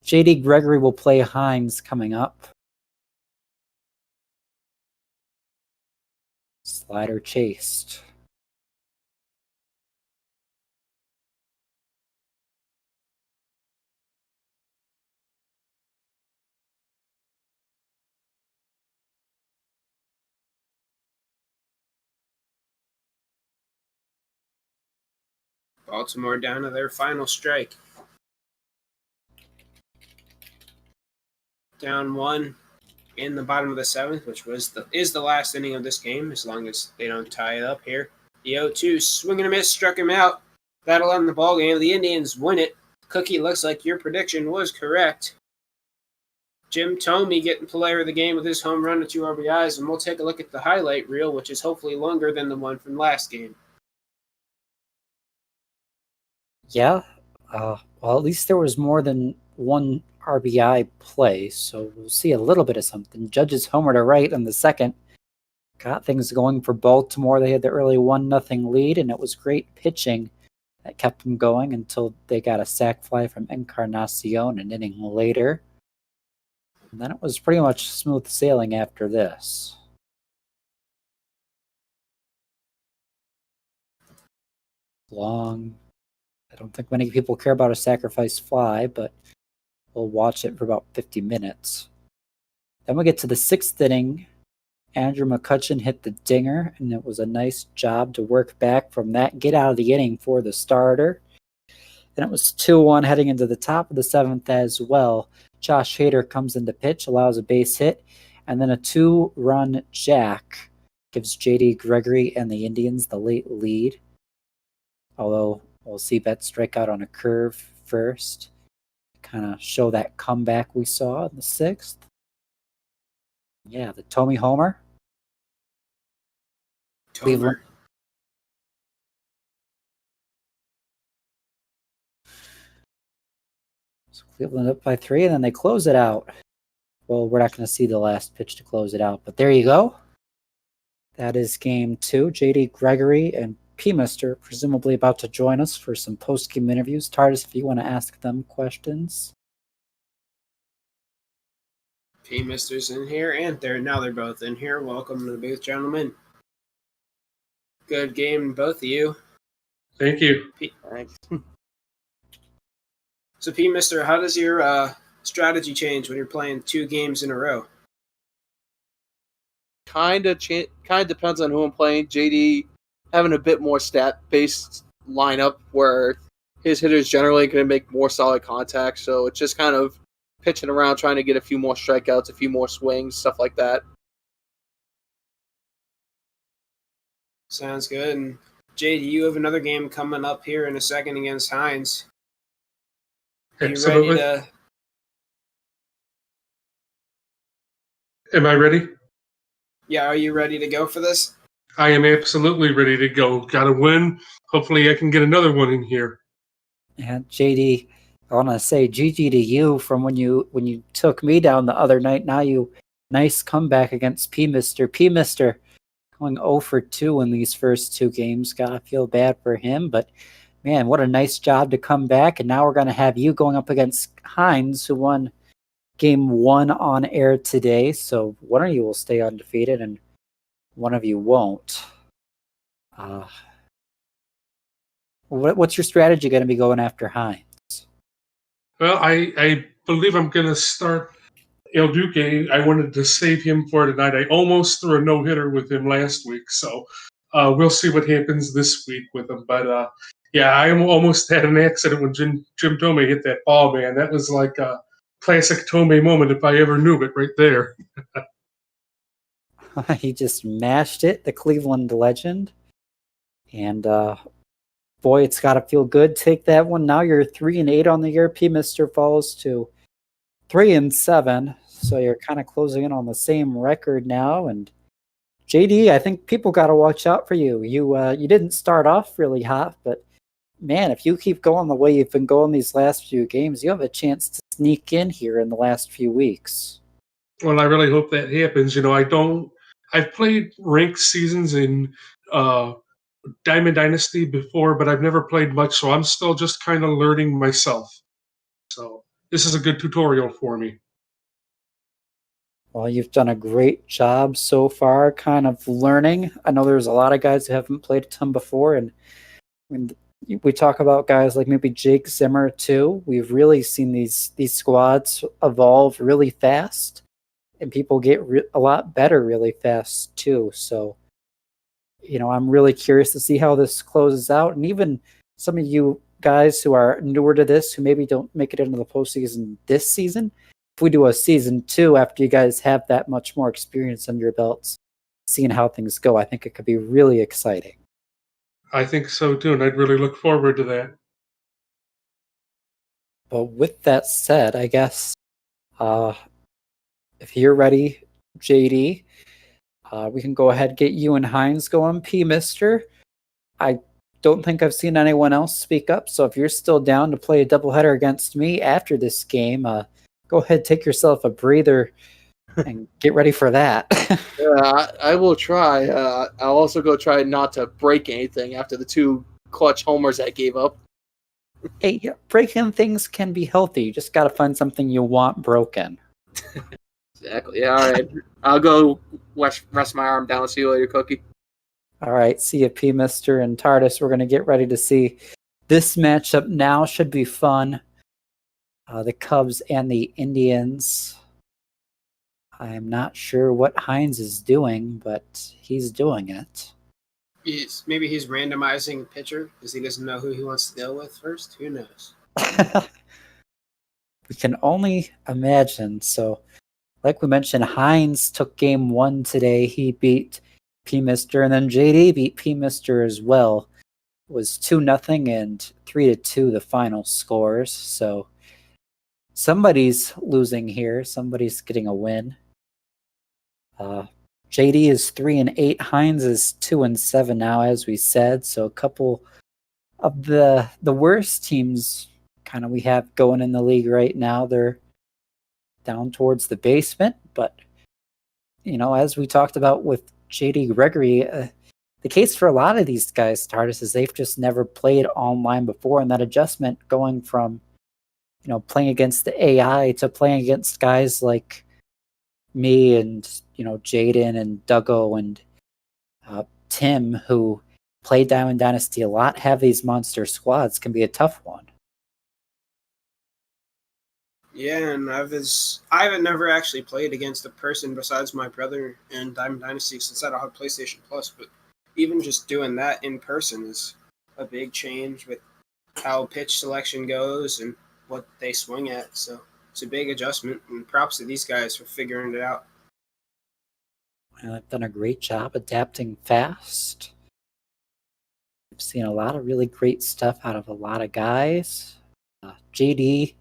J.D. Gregory will play Hines coming up. Slider chased. Baltimore down to their final strike. Down 1 in the bottom of the 7th, which is the last inning of this game, as long as they don't tie it up here. The 0-2 swing and a miss struck him out. That'll end the ball game. The Indians win it. Cookie, looks like your prediction was correct. Jim Thome getting player of the game with his home run and 2 RBIs, and we'll take a look at the highlight reel, which is hopefully longer than the one from last game. Yeah. Well, at least there was more than one RBI play, so we'll see a little bit of something. Judge's homer to right in the second. Got things going for Baltimore. They had the early 1-0 lead, and it was great pitching that kept them going until they got a sac fly from Encarnacion an inning later. And then it was pretty much smooth sailing after this. Long. I don't think many people care about a sacrifice fly, but we'll watch it for about 50 minutes. Then we get to the 6th inning. Andrew McCutcheon hit the dinger, and it was a nice job to work back from that. Get out of the inning for the starter. Then it was 2-1 heading into the top of the 7th as well. Josh Hader comes in to pitch, allows a base hit, and then a 2-run jack gives J.D. Gregory and the Indians the late lead. Although we'll see Betts strike out on a curve first. Kind of show that comeback we saw in the 6th. Yeah, the Thome homer. Cleveland. So Cleveland up by 3, and then they close it out. Well, we're not going to see the last pitch to close it out, but there you go. That is game 2. J.D. Gregory and P-Mister presumably about to join us for some post-game interviews. Tardis, if you want to ask them questions. P-Mister's in here, and they're both in here. Welcome to the booth, gentlemen. Good game, both of you. Thank you. Thanks. So, P-Mister, how does your strategy change when you're playing 2 games in a row? Kind of depends on who I'm playing. JD having a bit more stat-based lineup where his hitters generally going to make more solid contact, so it's just kind of pitching around, trying to get a few more strikeouts, a few more swings, stuff like that. Sounds good. And JD, you have another game coming up here in a second against Hines. Are you ready to... Am I ready? Yeah, are you ready to go for this? I am absolutely ready to go. Got to win. Hopefully, I can get another one in here. Yeah, JD, I want to say GG to you from when you took me down the other night. Now nice comeback against P-Mister. P-Mister going 0 for 2 in these first 2 games. Gotta feel bad for him, but man, what a nice job to come back. And now we're going to have you going up against Hines, who won game 1 on air today. So one of you will stay undefeated and one of you won't. What's your strategy going to be going after Hines? Well, I believe I'm going to start El Duque. I wanted to save him for tonight. I almost threw a no-hitter with him last week, so we'll see what happens this week with him. But yeah, I almost had an accident when Jim Thome hit that ball, man. That was like a classic Thome moment if I ever knew it right there. He just mashed it, the Cleveland legend. And boy, it's got to feel good. Take that one. Now you're 3-8 on the year. P-Mister falls to 3-7. So you're kind of closing in on the same record now. And JD, I think people got to watch out for you. You didn't start off really hot, but man, if you keep going the way you've been going these last few games, you have a chance to sneak in here in the last few weeks. Well, I really hope that happens. I've played ranked seasons in Diamond Dynasty before, but I've never played much, so I'm still just kind of learning myself. So this is a good tutorial for me. Well, you've done a great job so far kind of learning. I know there's a lot of guys who haven't played a ton before, and when we talk about guys like maybe Jake Zimmer too, we've really seen these squads evolve really fast, and people get a lot better really fast too. So, I'm really curious to see how this closes out, and even some of you guys who are newer to this, who maybe don't make it into the postseason this season, if we do a season 2 after you guys have that much more experience under your belts, seeing how things go, I think it could be really exciting. I think so too, and I'd really look forward to that. But with that said, I guess if you're ready, JD, we can go ahead and get you and Hines going. P-Mister, I don't think I've seen anyone else speak up, so if you're still down to play a doubleheader against me after this game, go ahead, take yourself a breather, and get ready for that. Yeah, I will try. I'll also go try not to break anything after the 2 clutch homers I gave up. Hey, breaking things can be healthy. You just got to find something you want broken. Exactly. Yeah, all right. I'll go rest my arm down. See you later, Cookie. All right. See you, P-Mister and TARDIS. We're going to get ready to see this matchup now. Should be fun. The Cubs and the Indians. I'm not sure what Hines is doing, but he's doing it. Maybe he's randomizing a pitcher because he doesn't know who he wants to deal with first. Who knows? We can only imagine. So, like we mentioned, Hines took game 1 today. He beat P-Mister, and then JD beat P-Mister as well. It was 2-0 and 3-2 the final scores. So somebody's losing here. Somebody's getting a win. JD is 3-8. Hines is 2-7 now, as we said. So a couple of the worst teams kind of we have going in the league right now. They're down towards the basement, but as we talked about with JD Gregory, the case for a lot of these guys, TARDIS, is they've just never played online before, and that adjustment going from playing against the AI to playing against guys like me and Jaden and Duggo and Tim, who play Diamond Dynasty a lot, have these monster squads, can be a tough one. Yeah, and I haven't never actually played against a person besides my brother in Diamond Dynasty since I don't have PlayStation Plus. But even just doing that in person is a big change with how pitch selection goes and what they swing at. So it's a big adjustment, and props to these guys for figuring it out. Well, they've done a great job adapting fast. I've seen a lot of really great stuff out of a lot of guys. JD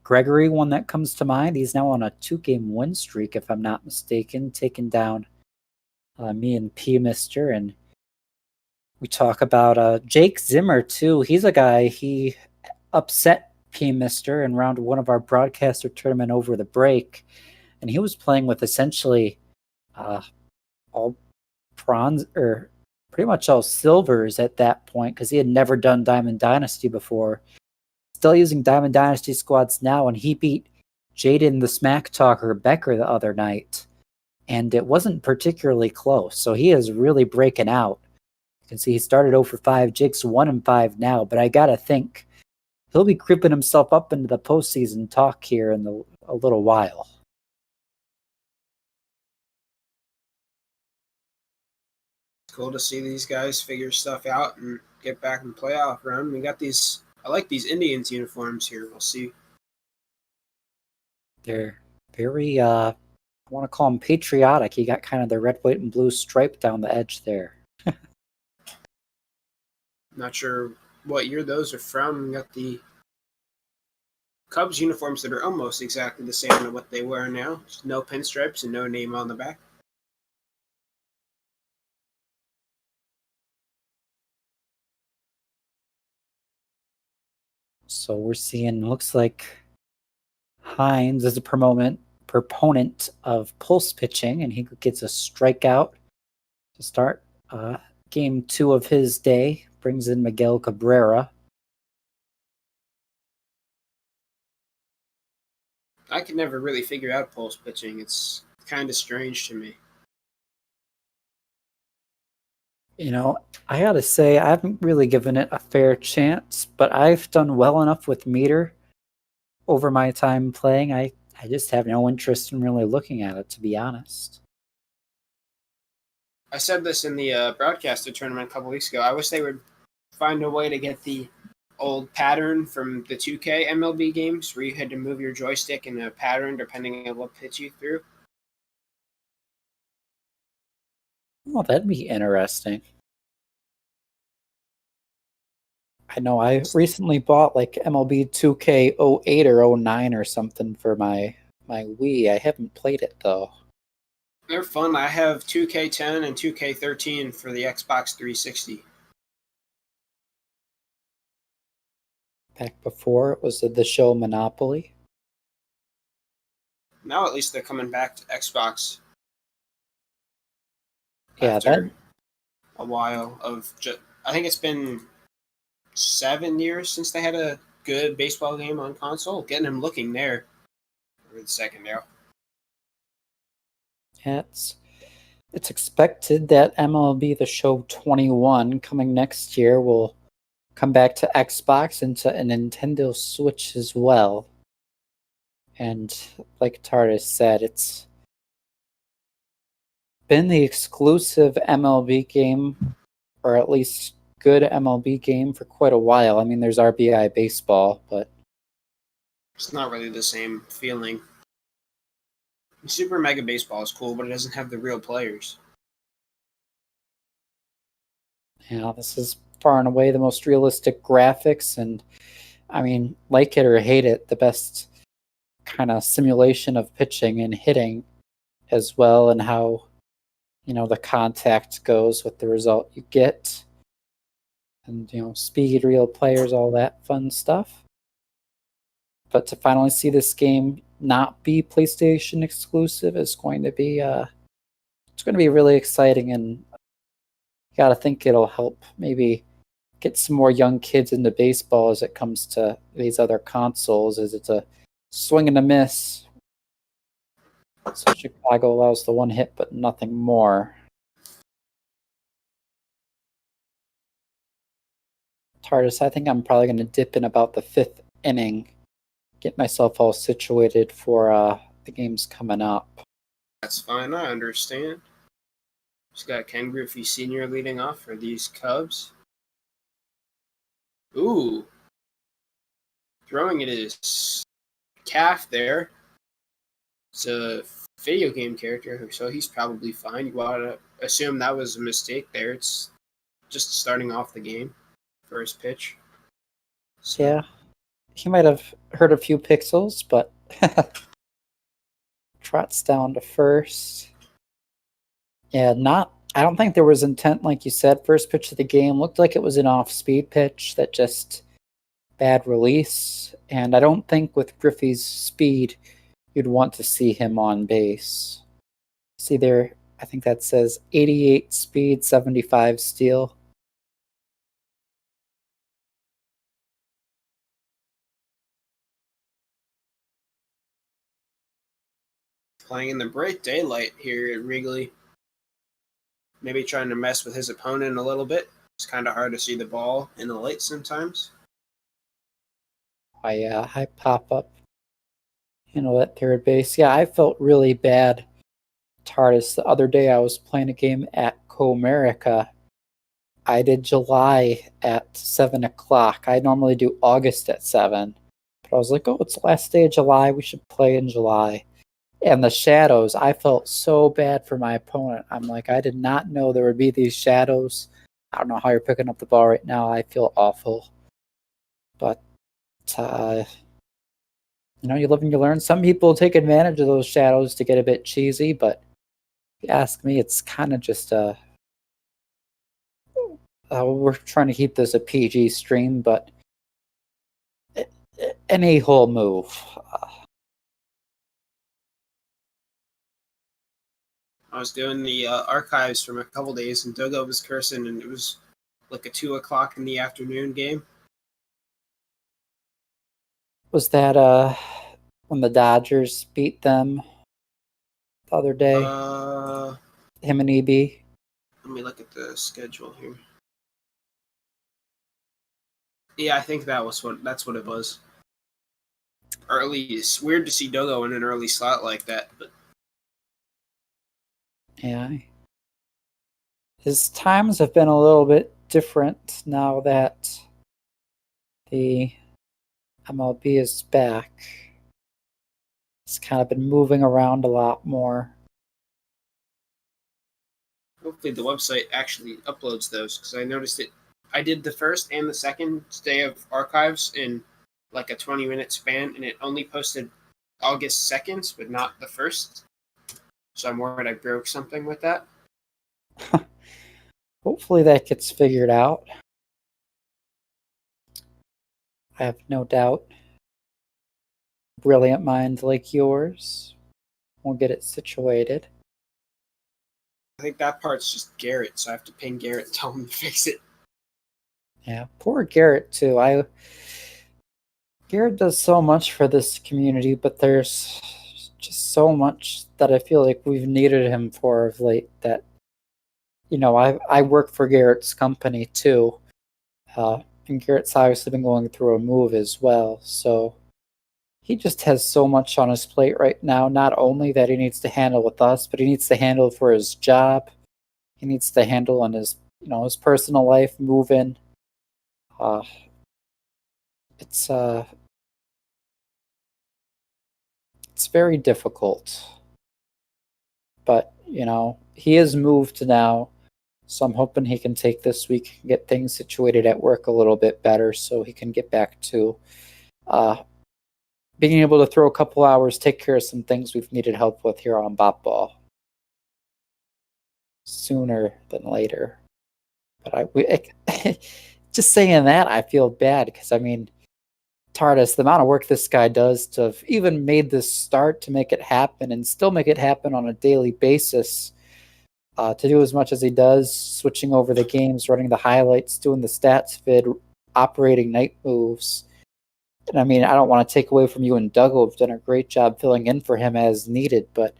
Gregory, one that comes to mind. He's now on a 2-game win streak, if I'm not mistaken, taking down me and P Mister, and we talk about Jake Zimmer too. He's a guy, he upset P Mister in round one of our broadcaster tournament over the break, and he was playing with essentially all bronze, or pretty much all silvers at that point, because he had never done Diamond Dynasty before. Still using Diamond Dynasty squads now, and he beat Jaden the Smack Talker Becker the other night, and it wasn't particularly close. So he is really breaking out. You can see he started 0 for 5. Jake's 1 and 5 now, but I gotta think he'll be creeping himself up into the postseason talk here in a little while. It's cool to see these guys figure stuff out and get back in the playoff run. We got these. I like these Indians uniforms here. We'll see. They're very, I want to call them patriotic. You got kind of the red, white, and blue stripe down the edge there. Not sure what year those are from. We got the Cubs uniforms that are almost exactly the same as what they wear now. Just no pinstripes and no name on the back. So we're seeing, looks like Hines is a proponent of pulse pitching, and he gets a strikeout to start game 2 of his day. Brings in Miguel Cabrera. I could never really figure out pulse pitching. It's kind of strange to me. You know, I gotta say, I haven't really given it a fair chance, but I've done well enough with meter over my time playing. I just have no interest in really looking at it, to be honest. I said this in the broadcaster tournament a couple weeks ago. I wish they would find a way to get the old pattern from the 2K MLB games where you had to move your joystick in a pattern depending on what pitch you threw. Well, that'd be interesting. I know I recently bought like MLB 2K 08 or 09 or something for my Wii. I haven't played it though. They're fun. I have 2K10 and 2K13 for the Xbox 360. Back before it was the show Monopoly. Now at least they're coming back to Xbox. Yeah, after a while of just, I think it's been 7 years since they had a good baseball game on console. Getting them looking there for the second now. Yeah, it's expected that MLB The Show 21 coming next year will come back to Xbox and to a Nintendo Switch as well. And like Tardis said, it's been the exclusive MLB game, or at least good MLB game, for quite a while. I mean, there's RBI Baseball, but It's not really the same feeling. Super Mega Baseball is cool, but it doesn't have the real players. yeah, this is far and away the most realistic graphics, and I mean, like it or hate it, the best kind of simulation of pitching and hitting as well, and how, you know, the contact goes with the result you get, and, you know, speed, real players, all that fun stuff. But to finally see this game not be PlayStation exclusive is going to be it's going to be really exciting, and you got to think it'll help maybe get some more young kids into baseball as it comes to these other consoles, as it's a swing and a miss. So Chicago allows the one hit but nothing more. Tardis, I think I'm probably going to dip in about the 5th inning, get myself all situated for the games coming up. That's fine, I understand. Just got Ken Griffey Sr. leading off for these Cubs. Ooh. Throwing it is Calf there. It's a video game character, so he's probably fine. You gotta assume that was a mistake there. It's just starting off the game. First pitch. So. Yeah. He might have hurt a few pixels, but trots down to first. Yeah, I don't think there was intent, like you said. First pitch of the game looked like it was an off-speed pitch that just bad release. And I don't think with Griffey's speed, you'd want to see him on base. See there, I think that says 88 speed, 75 steal. Playing in the bright daylight here at Wrigley. Maybe trying to mess with his opponent a little bit. It's kind of hard to see the ball in the light sometimes. I pop up, at third base. Yeah, I felt really bad, TARDIS. The other day I was playing a game at Comerica. I did July at 7 o'clock. I normally do August at 7. But I was like, oh, it's the last day of July. We should play in July. And the shadows, I felt so bad for my opponent. I'm like, I did not know there would be these shadows. I don't know how you're picking up the ball right now. I feel awful. But, you live and you learn. Some people take advantage of those shadows to get a bit cheesy, but if you ask me, it's kind of just we're trying to keep this a PG stream, but an a-hole move. I was doing the archives from a couple days, and Dogo was cursing, and it was like a 2 o'clock in the afternoon game. Was that when the Dodgers beat them the other day? Him and EB? Let me look at the schedule here. Yeah, I think that's what it was. Early. It's weird to see Dogo in an early slot like that, but yeah, his times have been a little bit different now that the MLB is back. It's kind of been moving around a lot more. hopefully the website actually uploads those, because I noticed it. I did the first and the second day of archives in like a 20-minute span, and it only posted August 2nd, but not the 1st. So I'm worried I broke something with that. Hopefully that gets figured out. I have no doubt. Brilliant minds like yours will get it situated. I think that part's just Garrett, so I have to ping Garrett and tell him to fix it. Yeah, poor Garrett too. Garrett does so much for this community, but there's just so much that I feel like we've needed him for of late that, I work for Garrett's company too. And Garrett's obviously been going through a move as well, so he just has so much on his plate right now, not only that he needs to handle with us, but he needs to handle for his job. He needs to handle on his, his personal life, moving. It's very difficult. But, he has moved now, so I'm hoping he can take this week and get things situated at work a little bit better so he can get back to being able to throw a couple hours, take care of some things we've needed help with here on Bop Ball. Sooner than later. But just saying that, I feel bad because, TARDIS, the amount of work this guy does to have even made this start to make it happen and still make it happen on a daily basis, to do as much as he does, switching over the games, running the highlights, doing the stats vid, operating night moves. And I don't want to take away from you and Doug, who have done a great job filling in for him as needed, but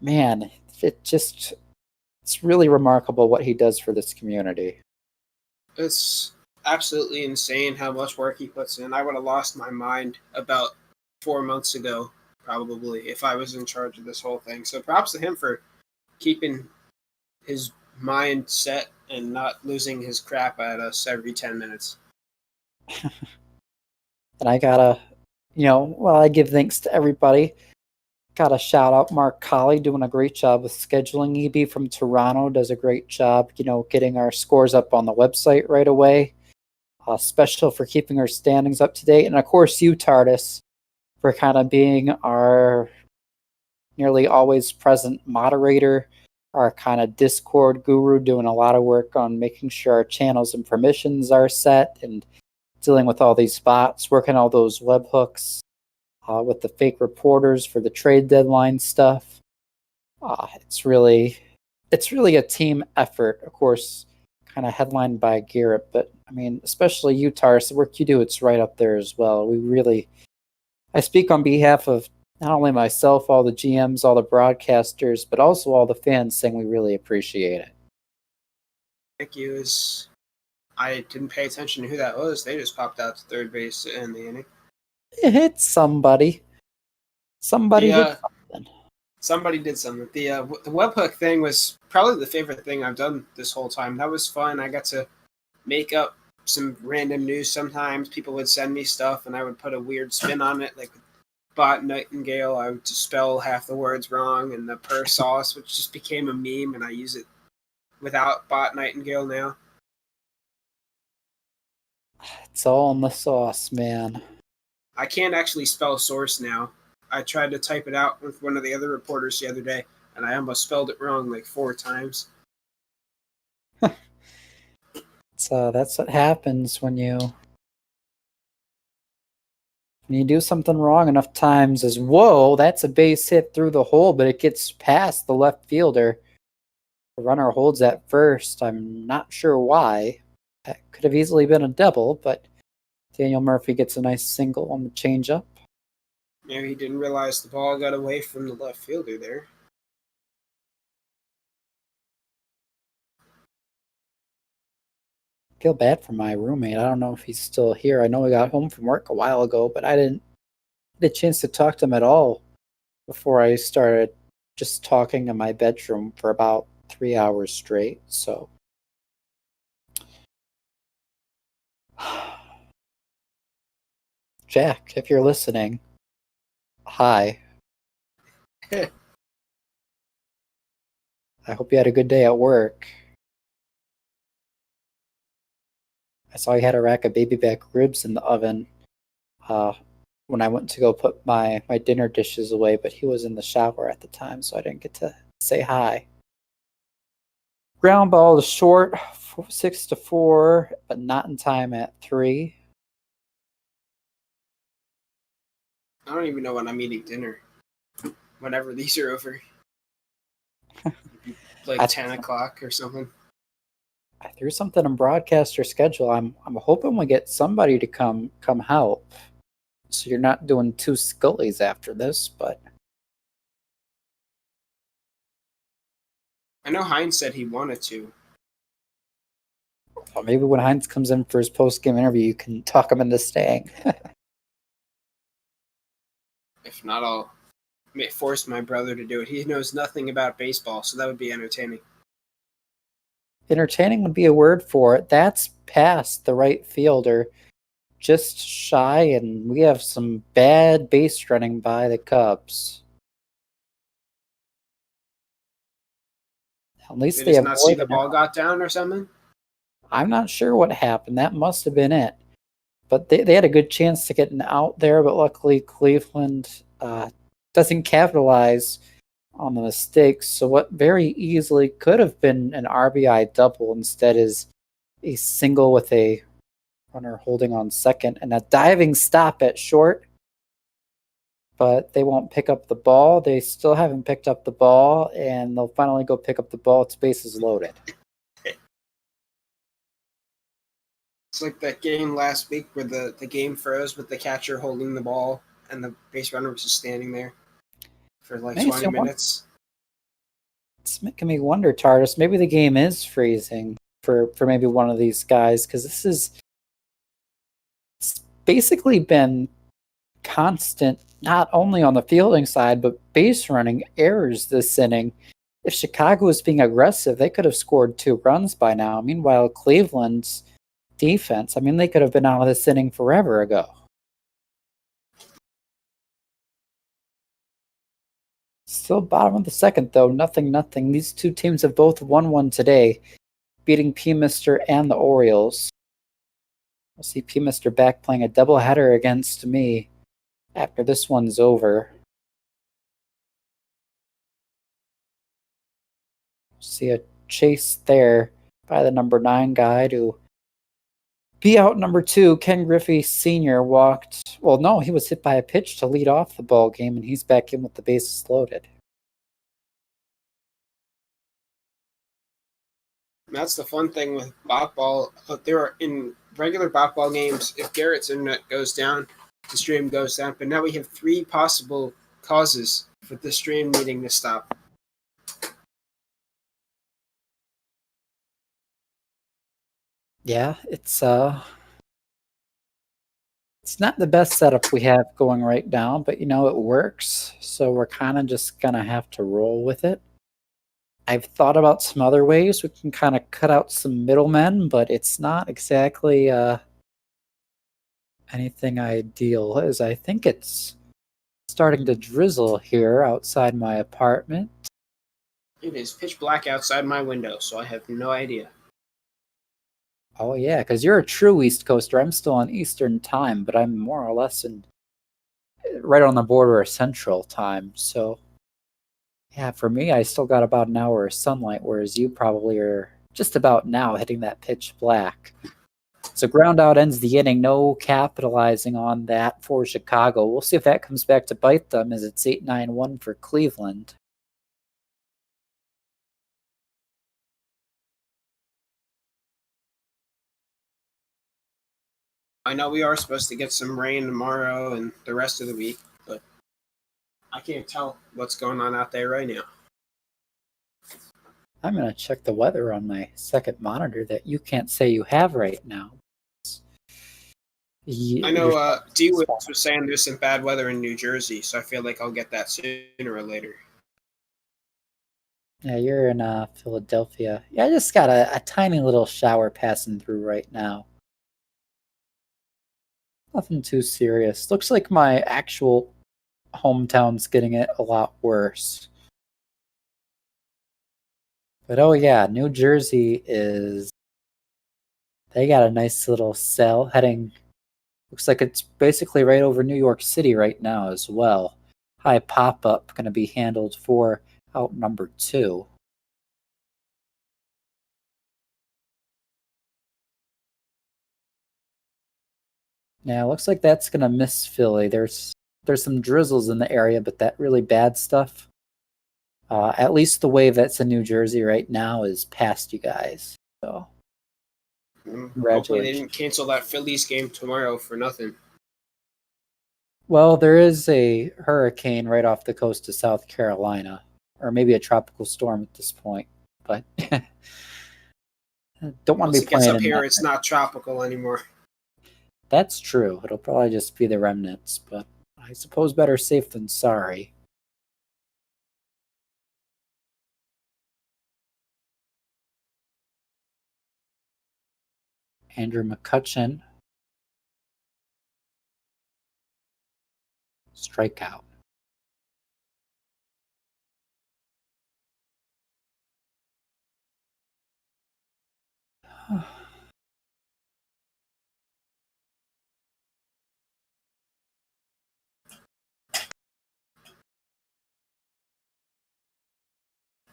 man, it's really remarkable what he does for this community. It's absolutely insane how much work he puts in. I would have lost my mind about 4 months ago, probably, if I was in charge of this whole thing. So props to him for keeping his mind set and not losing his crap at us every 10 minutes. And I gotta, I give thanks to everybody. Gotta shout out Mark Colley, doing a great job with scheduling. EB from Toronto does a great job, getting our scores up on the website right away. Special for keeping our standings up to date. And of course, you, TARDIS, for kind of being our nearly always present moderator, our kind of Discord guru, doing a lot of work on making sure our channels and permissions are set and dealing with all these bots, working all those webhooks with the fake reporters for the trade deadline stuff. It's really a team effort, of course, kind of headlined by Garrett, but I mean, especially you, Tars, the work you do, it's right up there as well. I speak on behalf of not only myself, all the GMs, all the broadcasters, but also all the fans saying we really appreciate it. Thank you. I didn't pay attention to who that was. They just popped out to third base in the inning. It hit somebody. Somebody hit something. Somebody did something. The webhook thing was probably the favorite thing I've done this whole time. That was fun. I got to make up some random news sometimes. People would send me stuff, and I would put a weird spin on it, like bot nightingale. I would just spell half the words wrong, and the per sauce, which just became a meme, and I use it without bot nightingale now. It's all in the sauce, man. I can't actually spell source now. I tried to type it out with one of the other reporters the other day, and I almost spelled it wrong like 4 times. That's what happens when you do something wrong enough times. As whoa, that's a base hit through the hole, but it gets past the left fielder. The runner holds at first. I'm not sure why. That could have easily been a double, but Daniel Murphy gets a nice single on the changeup. Maybe he didn't realize the ball got away from the left fielder there. I feel bad for my roommate. I don't know if he's still here. I know he got home from work a while ago, but I didn't get a chance to talk to him at all before I started just talking in my bedroom for about 3 hours straight. So Jack, if you're listening, hi. I hope you had a good day at work. I saw you had a rack of baby back ribs in the oven when I went to go put my dinner dishes away, but he was in the shower at the time, so I didn't get to say hi. Ground ball to short, 6-4, but not in time at 3. I don't even know when I'm eating dinner. Whenever these are over. Like 10 o'clock or something. I threw something in broadcaster schedule. I'm hoping we get somebody to come help. So you're not doing 2 Scullies after this, but I know Hines said he wanted to. well, maybe when Hines comes in for his post-game interview, you can talk him into staying. If not, I'll force my brother to do it. He knows nothing about baseball, so that would be entertaining. Entertaining would be a word for it. That's past the right fielder. Just shy, and we have some bad base running by the Cubs. At least They just not see the ball got down or something? I'm not sure what happened. That must have been it. But they had a good chance to get an out there, but luckily Cleveland doesn't capitalize on the mistakes. So what very easily could have been an RBI double instead is a single with a runner holding on second and a diving stop at short. But they won't pick up the ball. They still haven't picked up the ball, and they'll finally go pick up the ball. Its bases loaded. It's like that game last week where the game froze with the catcher holding the ball and the base runner was just standing there for like 20 minutes. It's making me wonder, TARDIS, maybe the game is freezing for maybe one of these guys, because it's basically been constant, not only on the fielding side, but base running errors this inning. If Chicago was being aggressive, they could have scored 2 runs by now. Meanwhile, Cleveland's defense, they could have been out of this inning forever ago. Still bottom of the second, though. Nothing. These 2 teams have both won one today, beating P-Mister and the Orioles. We'll see P-Mister back playing a doubleheader against me after this one's over. See a chase there by the number 9 guy to be out number 2. Ken Griffey Sr. walked. Well, no, he was hit by a pitch to lead off the ball game, and he's back in with the bases loaded. That's the fun thing with bot ball. There are in regular bot ball games, if Garrett's internet goes down, the stream goes down. But now we have 3 possible causes for the stream needing to stop. Yeah, it's not the best setup we have going right now, but it works. So we're kind of just gonna have to roll with it. I've thought about some other ways we can kind of cut out some middlemen, but it's not exactly anything ideal, as I think it's starting to drizzle here outside my apartment. It is pitch black outside my window, so I have no idea. Oh yeah, because you're a true East Coaster. I'm still on Eastern time, but I'm more or less right on the border of Central time. So yeah, for me, I still got about an hour of sunlight, whereas you probably are just about now hitting that pitch black. So ground out ends the inning. No capitalizing on that for Chicago. We'll see if that comes back to bite them, as it's 8-9-1 for Cleveland. I know we are supposed to get some rain tomorrow and the rest of the week, but I can't tell what's going on out there right now. I'm going to check the weather on my second monitor that you can't say you have right now. I know D-Woods was saying there's some bad weather in New Jersey, so I feel like I'll get that sooner or later. Yeah, you're in Philadelphia. Yeah, I just got a tiny little shower passing through right now. Nothing too serious. Looks like my actual hometown's getting it a lot worse. But oh yeah, New Jersey they got a nice little cell heading, looks like it's basically right over New York City right now as well. High pop-up going to be handled for out number 2. Yeah, looks like that's going to miss Philly. There's some drizzles in the area, but that really bad stuff, at least the wave that's in New Jersey right now is past you guys. So Hopefully they didn't cancel that Phillies game tomorrow for nothing. Well, there is a hurricane right off the coast of South Carolina, or maybe a tropical storm at this point, but don't want to be playing. Once it gets up here, it's not tropical anymore. That's true. It'll probably just be the remnants, but I suppose better safe than sorry. Andrew McCutcheon. Strikeout.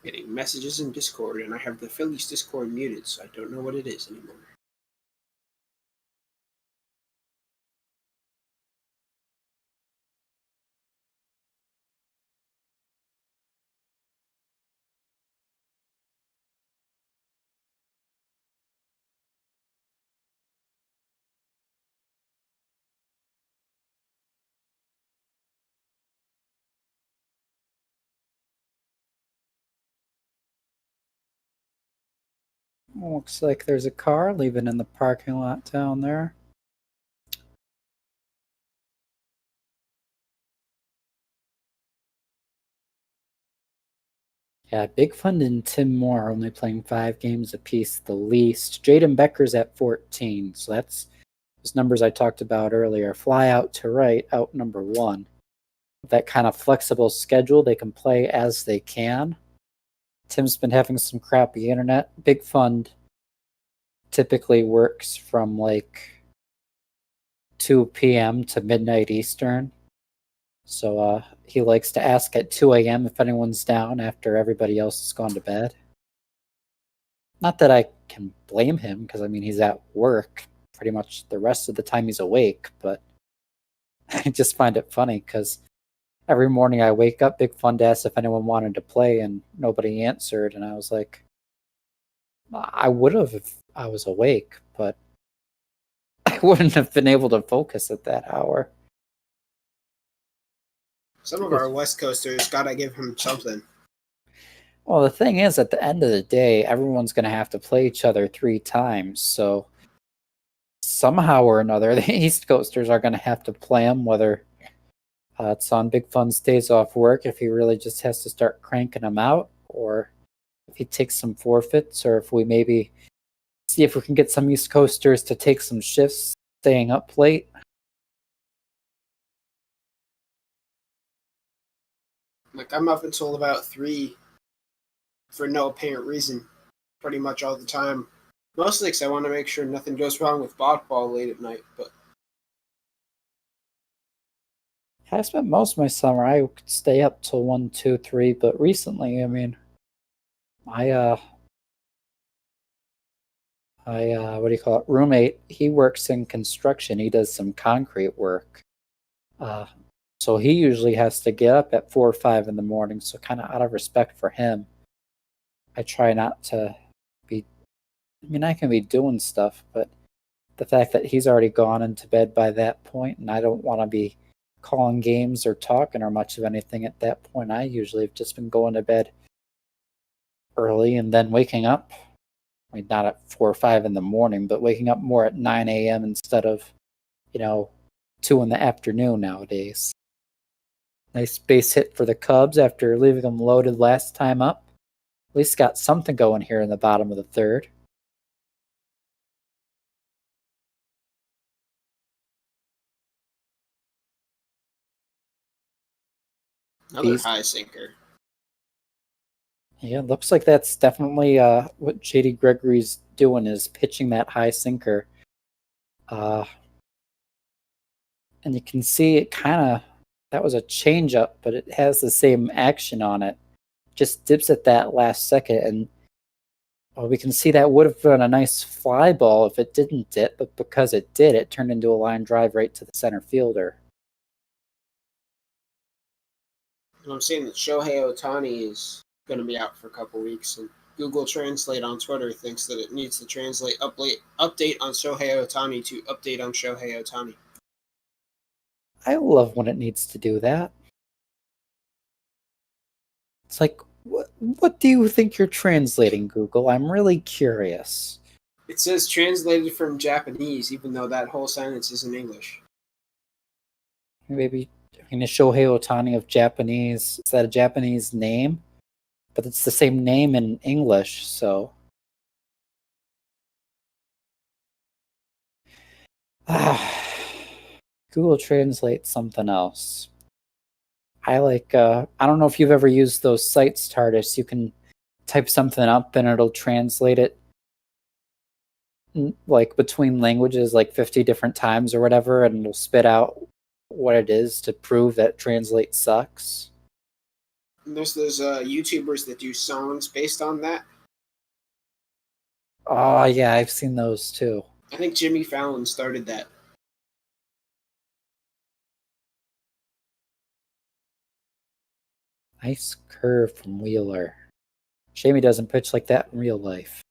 Getting messages in Discord, and I have the Phillies Discord muted, so I don't know what it is anymore. Looks like there's a car leaving in the parking lot down there. Yeah, Big Fund and Tim Moore are only playing 5 games apiece, the least. Jaden Becker's at 14, so that's those numbers I talked about earlier. Fly out to right, out number 1. With that kind of flexible schedule, they can play as they can. Tim's been having some crappy internet. Big Fund typically works from like 2 p.m. to midnight Eastern. So he likes to ask at 2 a.m. if anyone's down after everybody else has gone to bed. Not that I can blame him, because I mean he's at work pretty much the rest of the time he's awake, but I just find it funny because every morning I wake up, Big Fun to ask if anyone wanted to play, and nobody answered, and I was like, I would have if I was awake, but I wouldn't have been able to focus at that hour. Some of our West Coasters gotta give him something. Well, the thing is, at the end of the day, everyone's going to have to play each other 3 times, so somehow or another, the East Coasters are going to have to play him, whether it's on Big Fun's days off work, if he really just has to start cranking them out, or if he takes some forfeits, or if we maybe see if we can get some East Coasters to take some shifts staying up late. Like, I'm up until about 3 for no apparent reason, pretty much all the time. Mostly because I want to make sure nothing goes wrong with ball late at night, but I spent most of my summer, I could stay up till 1, 2, 3, but recently, I mean, my what do you call it, roommate, he works in construction. He does some concrete work. So he usually has to get up at 4 or 5 in the morning. So kind of out of respect for him, I try not to be, I mean, I can be doing stuff, but the fact that he's already gone into bed by that point, and I don't want to be calling games or talking or much of anything at that point, I usually have just been going to bed early and then waking up. I mean, not at 4 or 5 in the morning, but waking up more at 9 a.m. instead of, 2 in the afternoon nowadays. Nice base hit for the Cubs after leaving them loaded last time up. At least got something going here in the bottom of the third. another high sinker. Yeah, looks like that's definitely what J.D. Gregory's doing, is pitching that high sinker. And you can see it that was a changeup, but it has the same action on it. Just dips at that last second, and we can see that would have been a nice fly ball if it didn't dip, but because it did, it turned into a line drive right to the center fielder. And I'm seeing that Shohei Ohtani is going to be out for a couple weeks, and Google Translate on Twitter thinks that it needs to translate update on Shohei Ohtani to update on Shohei Ohtani. I love when it needs to do that. It's like, what do you think you're translating, Google? I'm really curious. It says translated from Japanese, even though that whole sentence is in English. Maybe Shohei Ohtani of Japanese. Is that a Japanese name? But it's the same name in English, so. Google Translate something else. I don't know if you've ever used those sites, TARDIS. You can type something up and it'll translate it like between languages like 50 different times or whatever, and it'll spit out what it is to prove that Translate sucks. And there's those YouTubers that do songs based on that. Oh, yeah, I've seen those too. I think Jimmy Fallon started that. Nice curve from Wheeler. Shame he doesn't pitch like that in real life.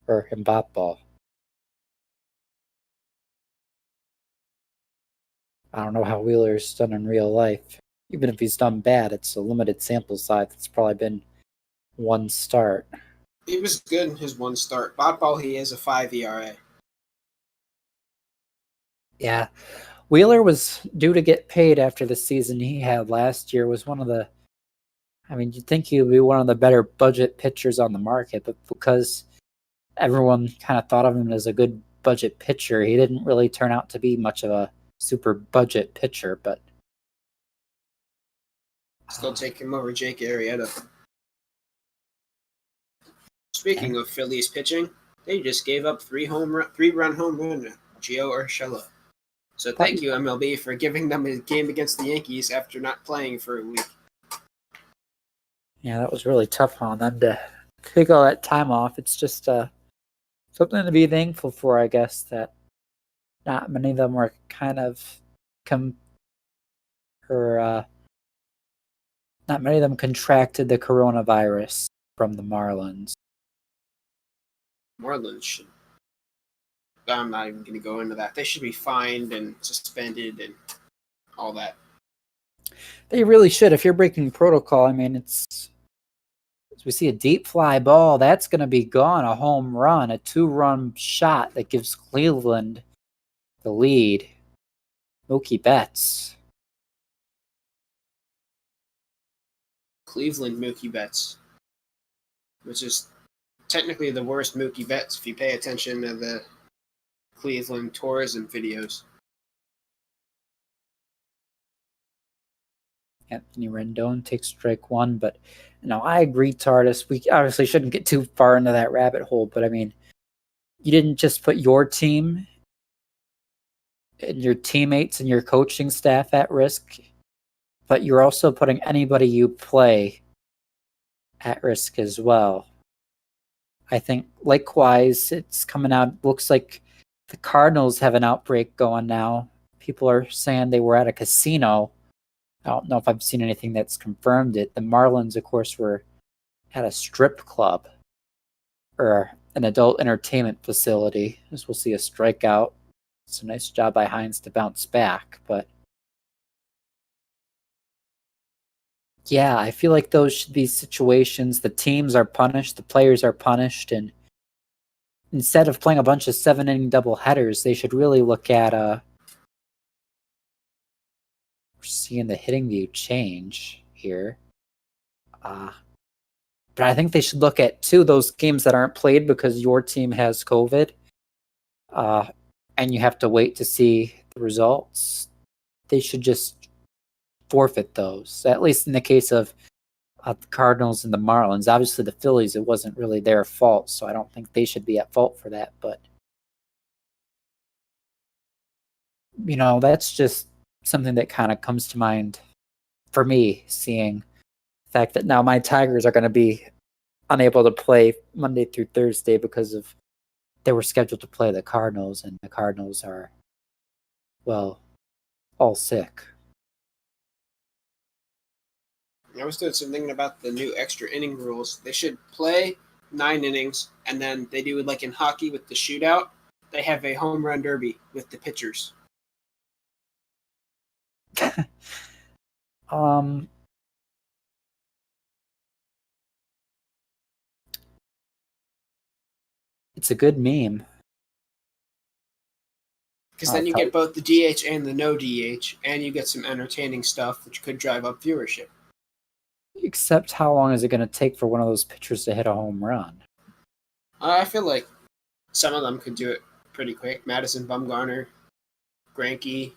Or in bat ball. I don't know how Wheeler's done in real life. Even if he's done bad, it's a limited sample size. It's probably been 1 start. He was good in his 1 start. Bat ball, he has a 5 ERA. Yeah. Wheeler was due to get paid after the season he had last year. Was one of the, you'd think he would be one of the better budget pitchers on the market, but because everyone kind of thought of him as a good budget pitcher, he didn't really turn out to be much of a super budget pitcher, but still take him over Jake Arrieta. Speaking of Phillies pitching, they just gave up 3-run home run to Gio Urshela. So thank you, MLB, for giving them a game against the Yankees after not playing for a week. Yeah, that was really tough on them to take all that time off. It's just something to be thankful for, I guess, that not many of them were kind of not many of them contracted the coronavirus from the Marlins. Marlins should. I'm not even going to go into that. They should be fined and suspended and all that. They really should. If you're breaking protocol, I mean, as we see a deep fly ball, that's going to be gone. A home run, a 2-run shot that gives Cleveland the lead. Mookie Betts. Cleveland Mookie Betts, which is technically the worst Mookie Betts if you pay attention to the Cleveland tourism videos. Anthony Rendon takes strike one, but I agree, Tardis. We obviously shouldn't get too far into that rabbit hole, but I mean, you didn't just put your team and your teammates and your coaching staff at risk, but you're also putting anybody you play at risk as well. I think likewise, it's coming out, looks like the Cardinals have an outbreak going now. People are saying they were at a casino. I don't know if I've seen anything that's confirmed it. The Marlins, of course, were at a strip club or an adult entertainment facility. As we'll see a strikeout. It's a nice job by Hines to bounce back, but yeah, I feel like those should be situations. The teams are punished, the players are punished, and instead of playing a bunch of 7-inning doubleheaders, they should really look at we're seeing the hitting view change here. But I think they should look at those games that aren't played because your team has COVID, and you have to wait to see the results. They should just forfeit those, at least in the case of the Cardinals and the Marlins. Obviously, the Phillies, it wasn't really their fault, so I don't think they should be at fault for that. But, that's just something that kind of comes to mind for me, seeing the fact that now my Tigers are going to be unable to play Monday through Thursday because of they were scheduled to play the Cardinals, and the Cardinals are, well, all sick. I was doing some thinking about the new extra inning rules. They should play 9 innings, and then they do like in hockey with the shootout. They have a home run derby with the pitchers. It's a good meme. Because then you get both the DH and the no DH, and you get some entertaining stuff, which could drive up viewership. Except how long is it going to take for one of those pitchers to hit a home run? I feel like some of them could do it pretty quick. Madison Bumgarner, Greinke,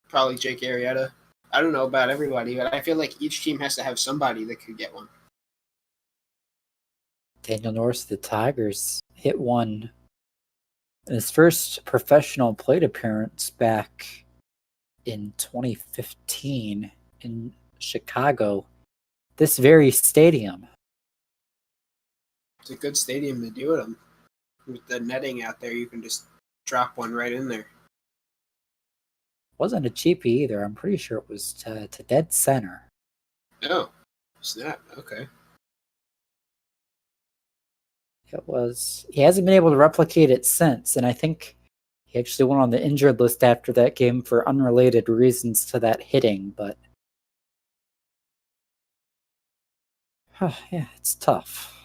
probably Jake Arrieta. I don't know about everybody, but I feel like each team has to have somebody that could get one. Daniel Norris of the Tigers hit one in his first professional plate appearance back in 2015 in Chicago. This very stadium. It's a good stadium to do it on. With the netting out there, you can just drop one right in there. Wasn't a cheapie either. I'm pretty sure it was to dead center. Oh, snap. Okay. It was. He hasn't been able to replicate it since, and I think he actually went on the injured list after that game for unrelated reasons to that hitting, but yeah, it's tough.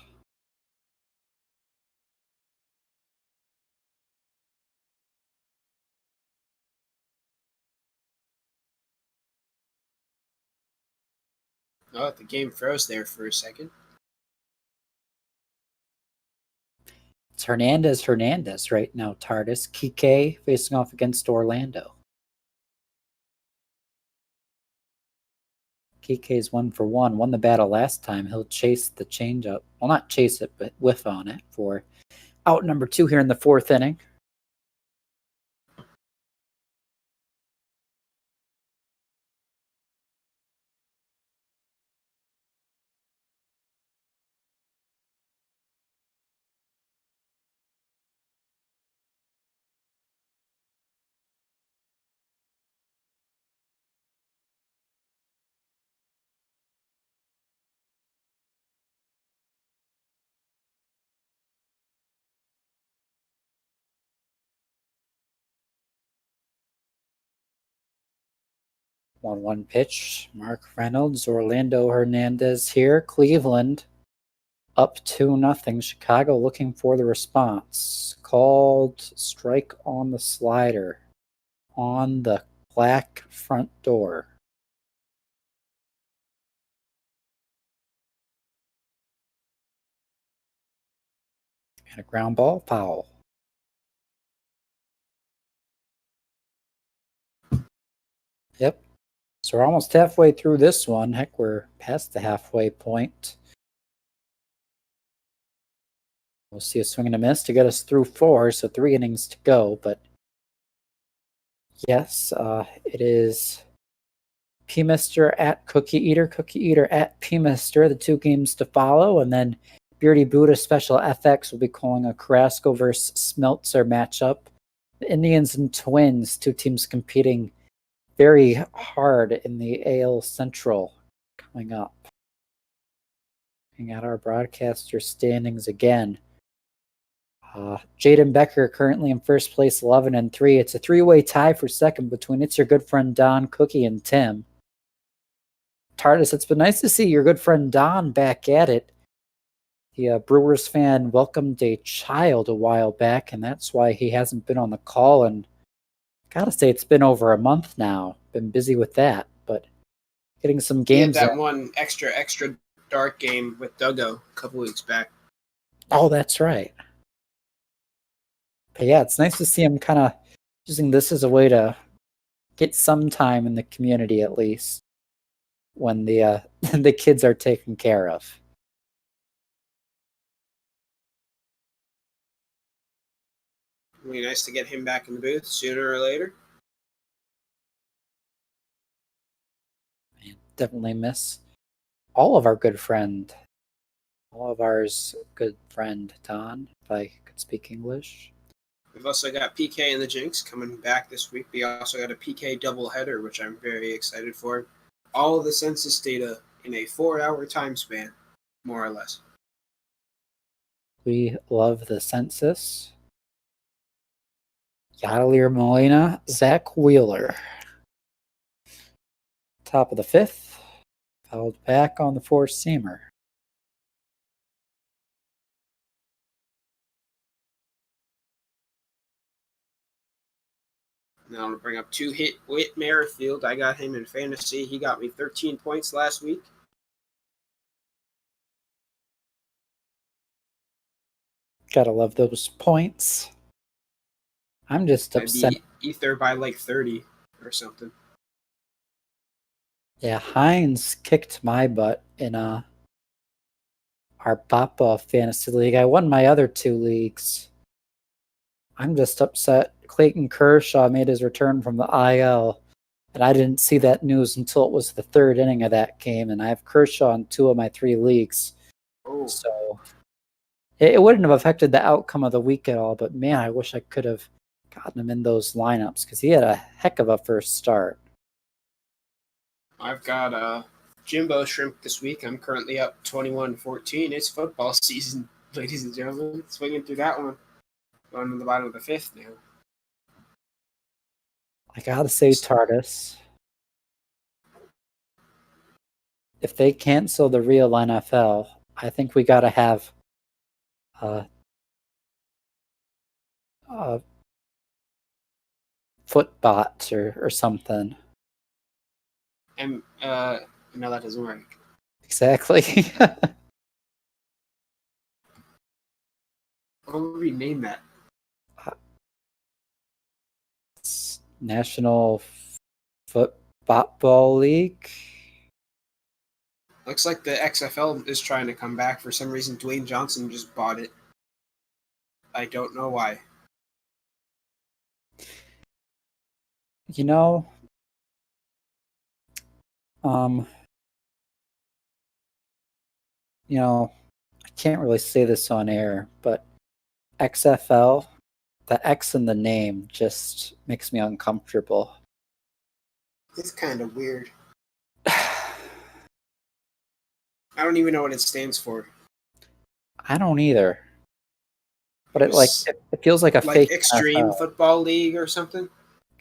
Oh, the game froze there for a second. It's Hernandez right now, Tardis. Kike facing off against Orlando. Kike's 1 for 1. Won the battle last time. He'll chase the changeup. Well, not chase it, but whiff on it for out number 2 here in the 4th inning. 1-1 pitch. Mark Reynolds, Orlando Hernandez here. Cleveland up 2-0. Chicago looking for the response. Called strike on the slider on the black front door. And a ground ball, foul. Yep. So we're almost halfway through this one. Heck, we're past the halfway point. We'll see a swing and a miss to get us through 4, so 3 innings to go. But yes, it is P-Mister at Cookie Eater at P-Mister, the 2 games to follow. And then Beardy Buddha Special FX will be calling a Carrasco versus Smeltzer matchup. The Indians and Twins, 2 teams competing very hard in the AL Central coming up. Looking at our broadcaster standings again. Jaden Becker currently in first place, 11-3. It's a 3-way tie for second between It's Your Good Friend Don, Cookie, and Tim. TARDIS, it's been nice to see your good friend Don back at it. The Brewers fan welcomed a child a while back, and that's why he hasn't been on the call. And gotta say, it's been over a month now. Been busy with that, but getting some games. Yeah, that one extra dark game with Duggo a couple weeks back. Oh, that's right. But yeah, it's nice to see him kind of using this as a way to get some time in the community, at least when the the kids are taken care of. It'd be nice to get him back in the booth sooner or later. Definitely miss all of our good friend Don, if I could speak English. We've also got PK and the Jinx coming back this week. We also got a PK doubleheader, which I'm very excited for. All of the census data in a 4-hour time span, more or less. We love the census. Yadier Molina, Zach Wheeler. Top of the 5th. Fouled back on the 4-seamer. Now I'm going to bring up 2-hit Whit Merrifield. I got him in fantasy. He got me 13 points last week. Gotta love those points. I'm just upset. I'd be Ether by like 30 or something. Yeah, Hines kicked my butt in our Papa Fantasy League. I won my other 2 leagues. I'm just upset. Clayton Kershaw made his return from the IL, and I didn't see that news until it was the 3rd inning of that game, and I have Kershaw in 2 of my 3 leagues. Oh. So it wouldn't have affected the outcome of the week at all, but man, I wish I could have gotten him in those lineups because he had a heck of a first start. I've got Jimbo Shrimp this week. I'm currently up 21-14. It's football season, ladies and gentlemen. Swinging through that one. Going to the bottom of the 5th now. I gotta say, TARDIS, if they cancel the real NFL, I think we gotta have footbots or something. And no, that doesn't work. Exactly. What would we name that? National Football League. Looks like the XFL is trying to come back. For some reason, Dwayne Johnson just bought it. I don't know why. You know, I can't really say this on air, but XFL, the X in the name just makes me uncomfortable. It's kind of weird. I don't even know what it stands for. I don't either. But it feels like a fake Extreme NFL. Football League or something.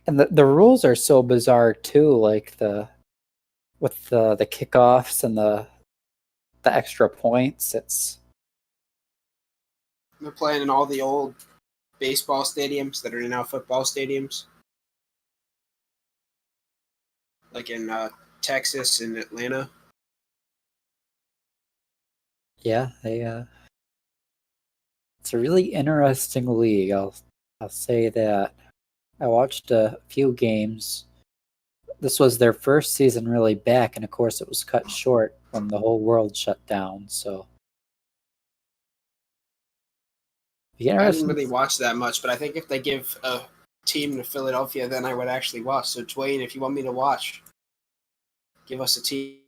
And the rules are so bizarre too. Like the with the kickoffs and the extra points. They're playing in all the old baseball stadiums that are now football stadiums, like in Texas and Atlanta. Yeah, it's a really interesting league. I'll say that. I watched a few games. This was their first season really back, and of course it was cut short when the whole world shut down. So I didn't really watch that much, but I think if they give a team to Philadelphia, then I would actually watch. So Dwayne, if you want me to watch, give us a team.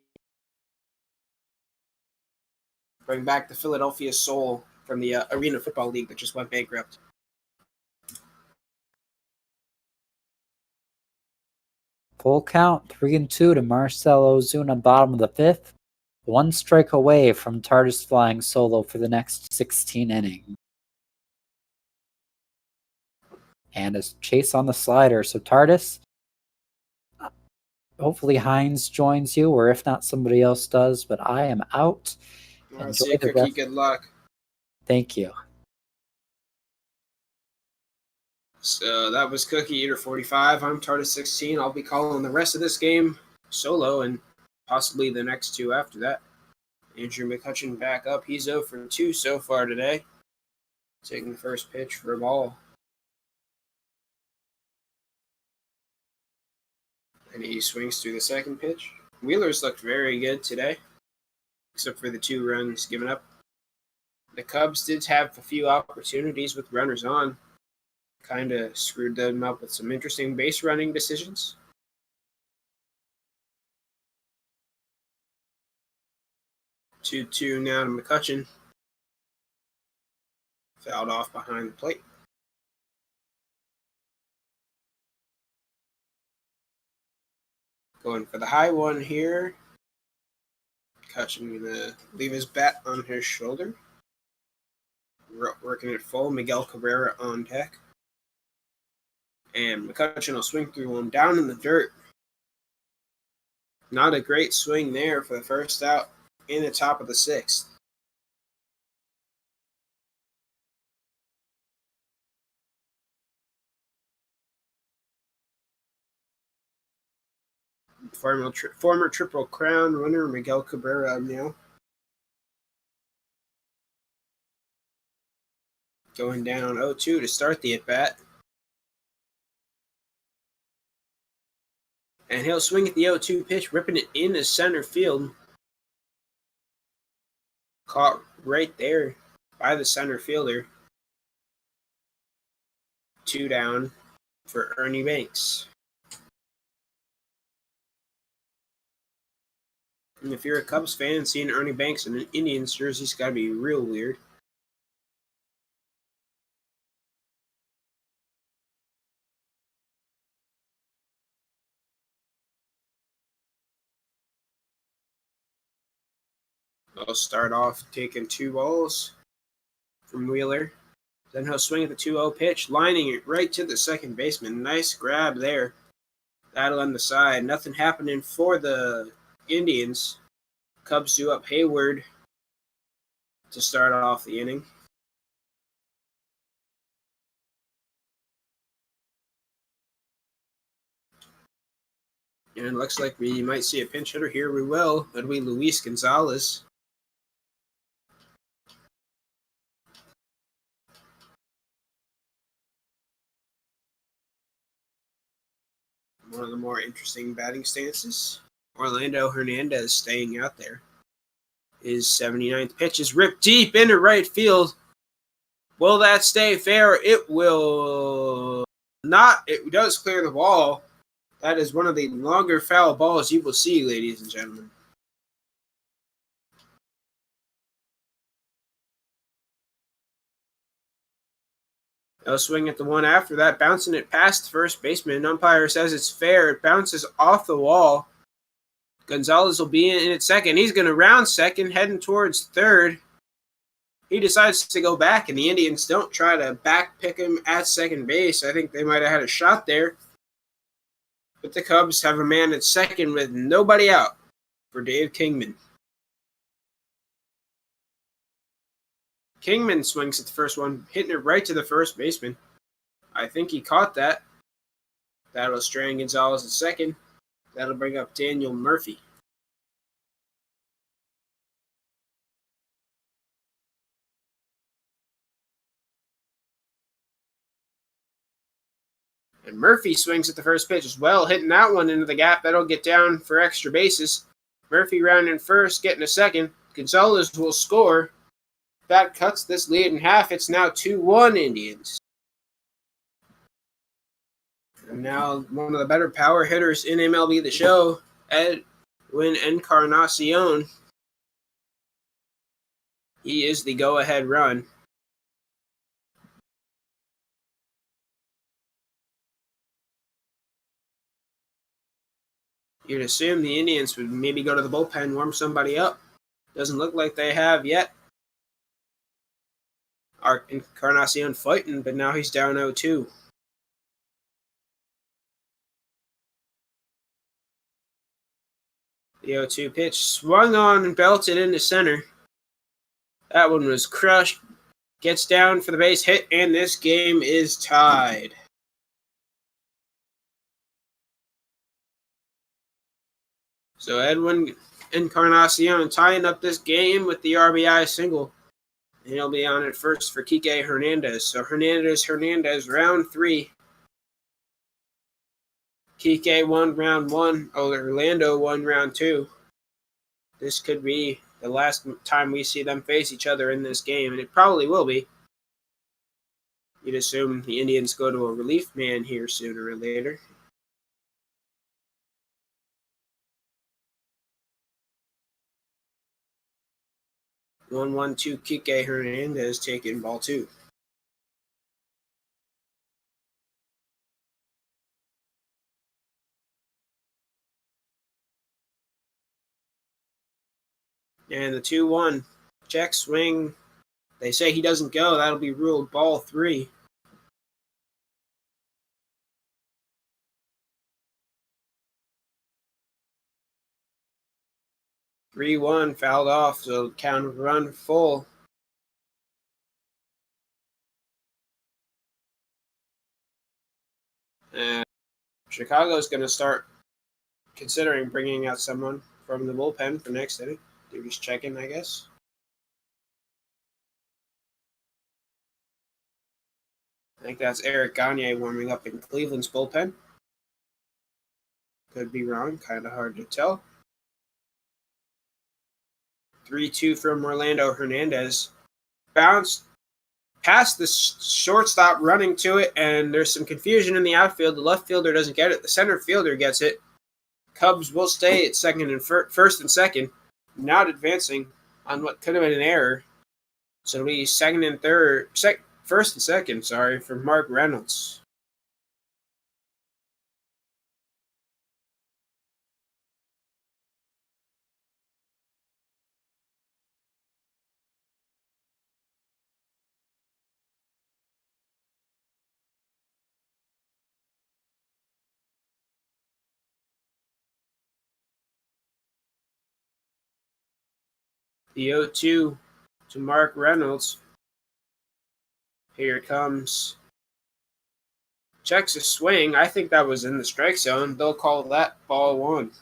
Bring back the Philadelphia Soul from the Arena Football League that just went bankrupt. full count, 3-2 to Marcell Ozuna, bottom of the 5th. 1 strike away from Tardis flying solo for the next 16 innings. And a chase on the slider. So Tardis, hopefully Hines joins you, or if not, somebody else does. But I am out. See you, Cookie. Good luck. Thank you. So that was Cookie Eater 45. I'm Tardis 16. I'll be calling the rest of this game solo and possibly the next 2 after that. Andrew McCutcheon back up. He's 0 for 2 so far today. Taking the first pitch for a ball. And he swings through the second pitch. Wheeler's looked very good today, except for the 2 runs given up. The Cubs did have a few opportunities with runners on. Kind of screwed them up with some interesting base running decisions. Two now to McCutcheon. Fouled off behind the plate. Going for the high one here. McCutcheon gonna leave his bat on his shoulder. Working it full. Miguel Cabrera on deck. And McCutcheon will swing through one down in the dirt. Not a great swing there for the first out in the top of the 6th. Former Triple Crown winner Miguel Cabrera now. Going down 0-2 to start the at-bat. And he'll swing at the 0-2 pitch, ripping it into center field. Caught right there by the center fielder. 2 down for Ernie Banks. And if you're a Cubs fan, seeing Ernie Banks in an Indians jersey's got to be real weird. I'll start off taking 2 balls from Wheeler. Then he'll swing at the 2-0 pitch, lining it right to the second baseman. Nice grab there. That'll end the side. Nothing happening for the Indians. Cubs do up Hayward to start off the inning. And it looks like we might see a pinch hitter here. We will. That'll be Luis Gonzalez. One of the more interesting batting stances. Orlando Hernandez staying out there. His 79th pitch is ripped deep into right field. Will that stay fair? It will not. It does clear the ball. That is one of the longer foul balls you will see, ladies and gentlemen. They'll swing at the one after that, bouncing it past the first baseman. Umpire says it's fair. It bounces off the wall. Gonzalez will be in at second. He's going to round second, heading towards third. He decides to go back, and the Indians don't try to back pick him at second base. I think they might have had a shot there. But the Cubs have a man at second with nobody out. for Dave Kingman. Kingman swings at the first one, hitting it right to the first baseman. I think he caught that. That'll strand Gonzalez at second. That'll bring up Daniel Murphy. And Murphy swings at the first pitch as well, hitting that one into the gap. That'll get down for extra bases. Murphy rounding first, getting a second. Gonzalez will score. That cuts this lead in half. It's now 2-1 Indians. And now one of the better power hitters in MLB The Show, Edwin Encarnacion. He is the go-ahead run. You'd assume the Indians would maybe go to the bullpen, warm somebody up. Doesn't look like they have yet. Our Encarnacion fighting, but now he's down 0-2. The 0-2 pitch swung on and belted into center. That one was crushed. Gets down for the base hit, and this game is tied. So Edwin Encarnacion tying up this game with the RBI single. And he'll be on it first for Kike Hernandez. So Hernandez, round 3. Kike won round 1. Orlando won round 2. This could be the last time we see them face each other in this game, and it probably will be. You'd assume the Indians go to a relief man here sooner or later. One, 1-2, Kike Hernandez taking ball 2. And the 2-1 check swing. They say he doesn't go. That'll be ruled ball 3. (3-1) fouled off, so count run full. And Chicago's going to start considering bringing out someone from the bullpen for next inning. They're just checking, I guess. I think that's Eric Gagne warming up in Cleveland's bullpen. Could be wrong, kind of hard to tell. 3-2 from Orlando Hernandez. Bounced past the shortstop, running to it, and there's some confusion in the outfield. The left fielder doesn't get it. The center fielder gets it. Cubs will stay at second and first and second, not advancing on what could have been an error. So it'll be first and second, for Mark Reynolds. The 0-2 to Mark Reynolds. Here it comes. Checks a swing. I think that was in the strike zone. They'll call that ball 1.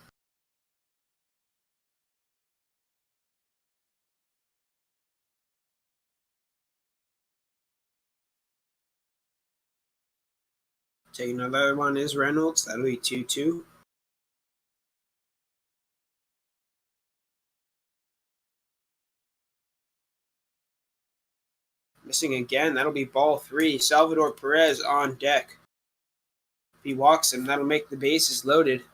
Taking another one is Reynolds. That'll be 2-2. Missing again. That'll be ball 3. Salvador Perez on deck. If he walks him, that'll make the bases loaded.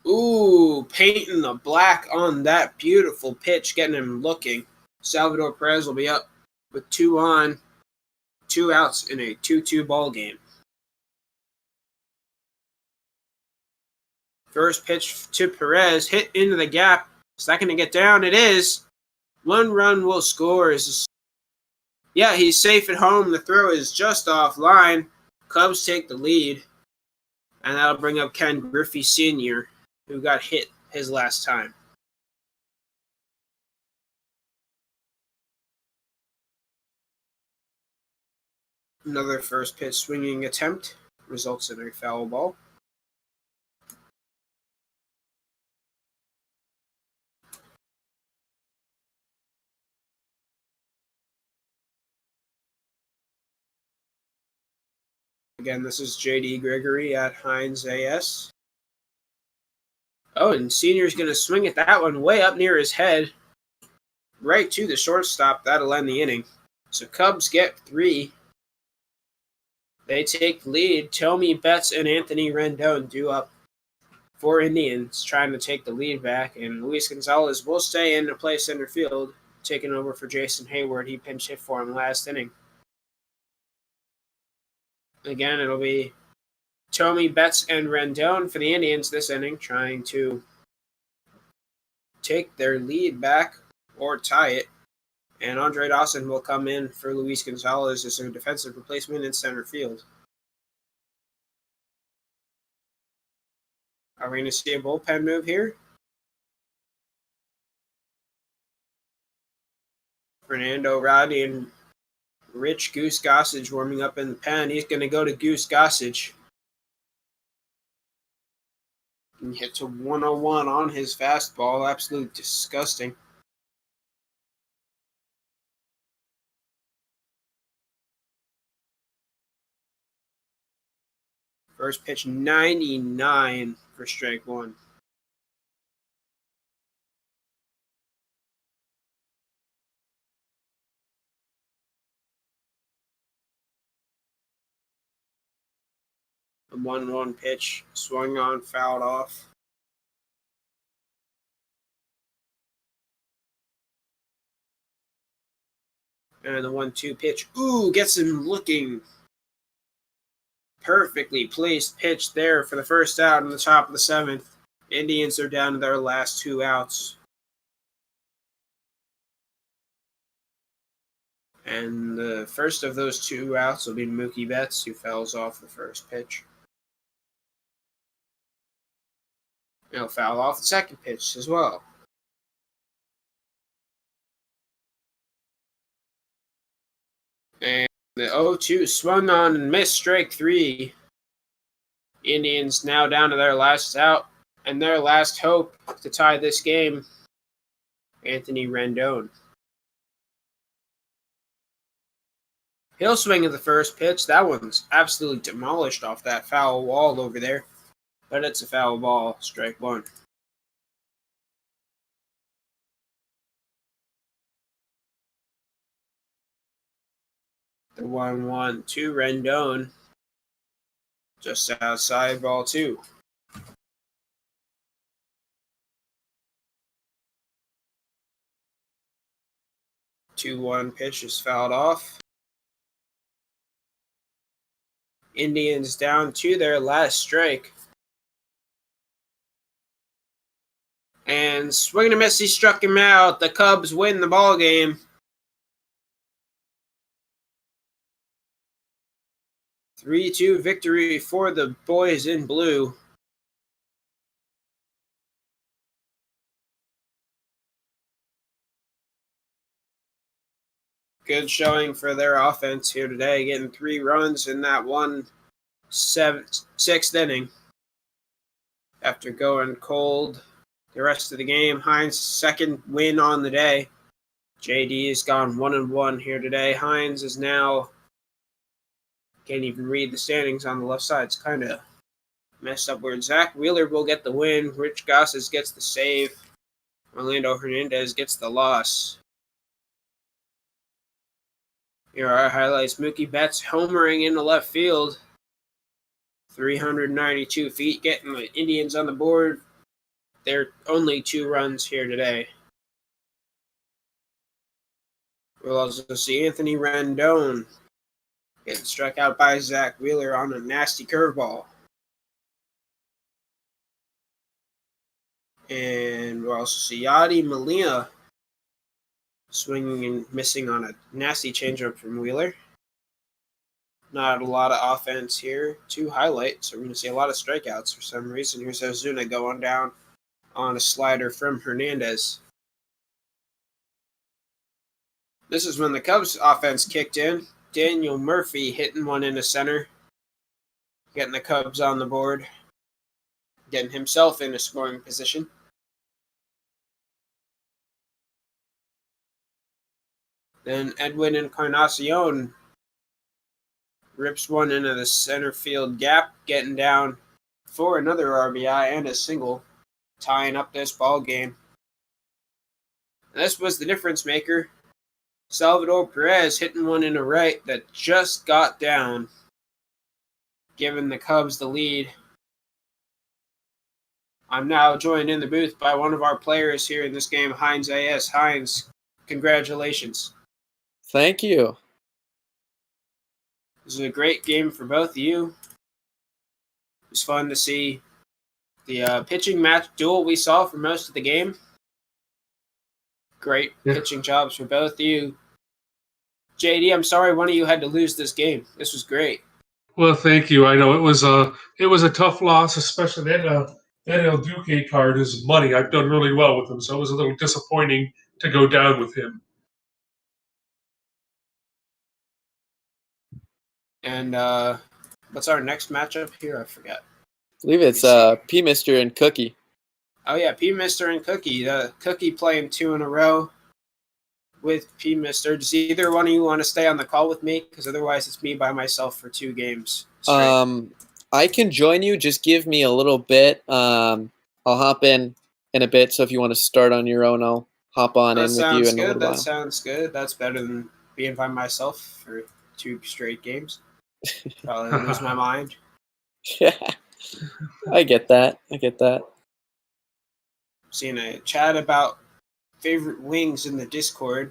Ooh, painting the black on that beautiful pitch, getting him looking. Salvador Perez will be up with 2 on, 2 outs in a 2-2 ball game. First pitch to Perez, hit into the gap. Second to get down, it is. 1 run will score. Yeah, he's safe at home. The throw is just offline. Cubs take the lead. And that'll bring up Ken Griffey Sr. who got hit his last time. Another first pitch swinging attempt results in a foul ball. Again, this is JD Gregory at HynesAS. Oh, and Senior's going to swing at that one way up near his head, right to the shortstop. That'll end the inning. So Cubs get 3. They take the lead. Tommy Betts and Anthony Rendon due up for Indians, trying to take the lead back. And Luis Gonzalez will stay in to play center field, taking over for Jason Hayward. He pinch hit for him last inning. Again, it'll be Tommy, Betts, and Rendon for the Indians this inning, trying to take their lead back or tie it. And Andre Dawson will come in for Luis Gonzalez as their defensive replacement in center field. Are we going to see a bullpen move here? Fernando Rodney and Rich Goose Gossage warming up in the pen. He's going to go to Goose Gossage. And hit to 101 on his fastball. Absolutely disgusting. First pitch 99 for strike one. The 1-1 pitch swung on, fouled off. And the 1-2 pitch, gets him looking. Perfectly placed pitch there for the first out in the top of the 7th. Indians are down to their last 2 outs. And the first of those 2 outs will be Mookie Betts, who fouls off the first pitch. He'll foul off the second pitch as well. And the 0-2 swung on and missed, strike 3. Indians now down to their last out and their last hope to tie this game, Anthony Rendon. He'll swing at the first pitch. That one's absolutely demolished off that foul wall over there. But it's a foul ball, strike 1. The 1-1 to Rendon. Just outside, ball 2. The 2-1 pitch is fouled off. Indians down to their last strike. And swing and a miss, he struck him out. The Cubs win the ball game. 3-2 victory for the boys in blue. Good showing for their offense here today, getting 3 runs in that 6th inning. After going cold the rest of the game, Hines' second win on the day. JD has gone 1-1 here today. Hines is now, can't even read the standings on the left side. It's kind of messed up where Zach Wheeler will get the win. Rich Gossage gets the save. Orlando Hernandez gets the loss. Here are our highlights. Mookie Betts homering in the left field. 392 feet, getting the Indians on the board. They're only 2 runs here today. We'll also see Anthony Rendon getting struck out by Zach Wheeler on a nasty curveball. And we'll also see Yadi Molina swinging and missing on a nasty changeup from Wheeler. Not a lot of offense here to highlight, so we're going to see a lot of strikeouts for some reason. Here's Ozuna going down on a slider from Hernandez. This is when the Cubs offense kicked in. Daniel Murphy hitting one into center, getting the Cubs on the board, getting himself in a scoring position. Then Edwin Encarnacion rips one into the center field gap, getting down for another RBI and a single, tying up this ball game. And this was the difference maker. Salvador Perez hitting one in the right that just got down, giving the Cubs the lead. I'm now joined in the booth by one of our players here in this game, HynesAS. Hines, congratulations. Thank you. This was a great game for both of you. It was fun to see the pitching match duel we saw for most of the game. Great pitching jobs for both of you. JD, I'm sorry one of you had to lose this game. This was great. Well, thank you. I know it was a tough loss, especially that El Duque card is money. I've done really well with him, so it was a little disappointing to go down with him. And what's our next matchup here? I forgot. I believe it's P Mister and Cookie. Oh yeah, P Mister and Cookie. Cookie playing 2 in a row with P Mister. Does either one of you want to stay on the call with me? Because otherwise it's me by myself for 2 games straight. I can join you. Just give me a little bit. I'll hop in a bit. So if you want to start on your own, I'll hop on in with you in a little while. That sounds good. That's better than being by myself for 2 straight games. Probably lose my mind. Yeah, I get that. Seeing a chat about favorite wings in the Discord.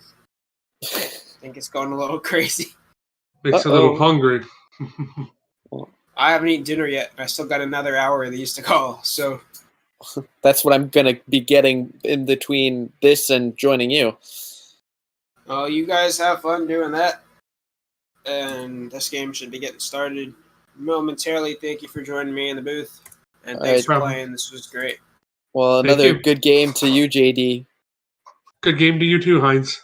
I think it's going a little crazy. Makes a little hungry. I haven't eaten dinner yet. I still got another hour of these to call. So that's what I'm gonna be getting in between this and joining you. Oh, you guys have fun doing that. And this game should be getting started momentarily. Thank you for joining me in the booth. And thanks for playing. This was great. Well, another good game to you, JD. Good game to you too, Hines.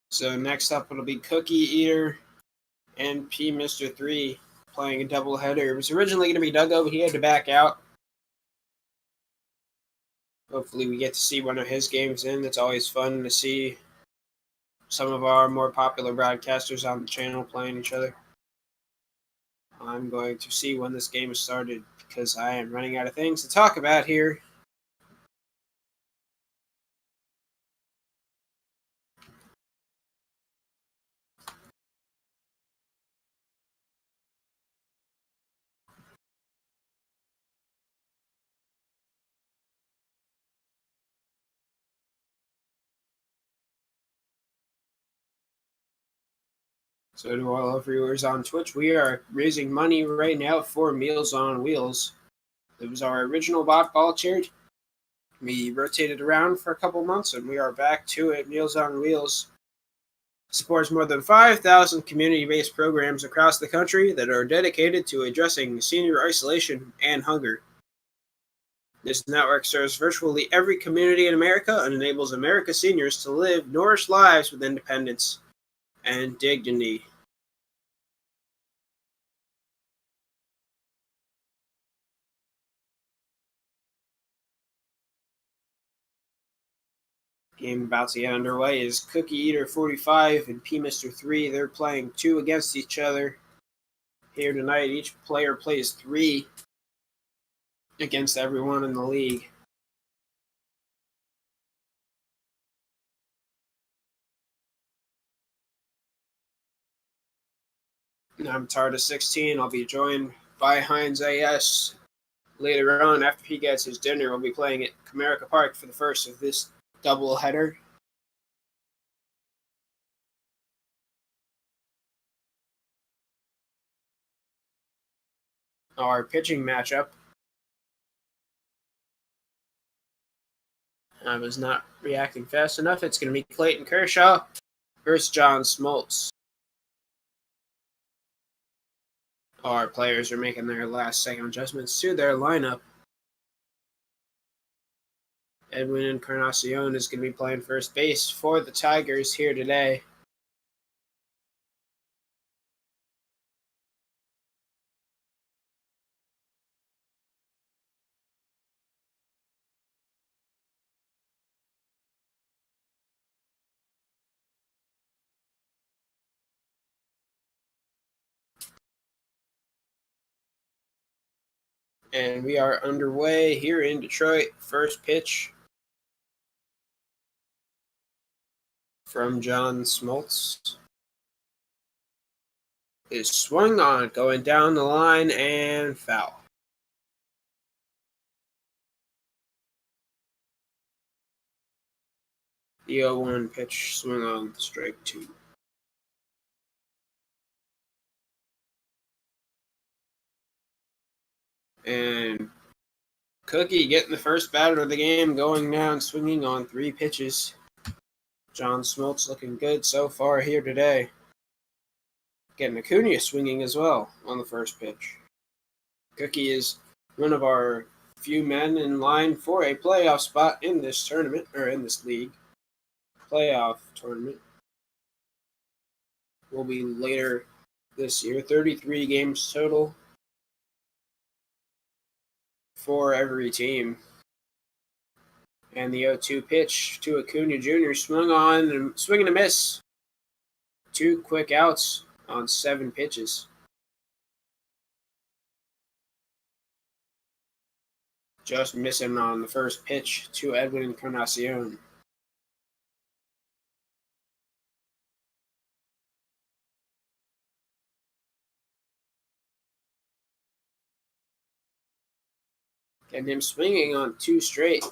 So next up it'll be Cookie Eater and P Mr. 3 playing a doubleheader. It was originally going to be Duggo, but he had to back out. Hopefully we get to see one of his games in. It's always fun to see some of our more popular broadcasters on the channel playing each other. I'm going to see when this game is started because I am running out of things to talk about here. So to all our viewers on Twitch, we are raising money right now for Meals on Wheels. It was our original ball charity. We rotated around for a couple months, and we are back to it. Meals on Wheels supports more than 5,000 community-based programs across the country that are dedicated to addressing senior isolation and hunger. This network serves virtually every community in America and enables America's seniors to live nourished lives with independence and dignity. Game about to get underway is Cookie Eater 45 and P Mr. 3. They're playing 2 against each other here tonight. Each player plays 3 against everyone in the league. I'm Tarda 16. I'll be joined by HynesAS later on. After he gets his dinner, we'll be playing at Comerica Park for the first of this double header. Our pitching matchup. I was not reacting fast enough. It's going to be Clayton Kershaw versus John Smoltz. Our players are making their last second adjustments to their lineup. Edwin Encarnacion is going to be playing first base for the Tigers here today. And we are underway here in Detroit. First pitch from John Smoltz is swung on, going down the line and foul. The 0-1 pitch swung on, strike 2. And Cookie getting the first batter of the game, going down, swinging on 3 pitches. John Smoltz looking good so far here today. Getting Acuna swinging as well on the first pitch. Cookie is one of our few men in line for a playoff spot in this tournament, or in this league. Playoff tournament will be later this year. 33 games total for every team. And the 0-2 pitch to Acuna Jr. swung on and swing and a miss. 2 quick outs on 7 pitches. Just missing on the first pitch to Edwin Encarnacion. Getting him swinging on 2 straight.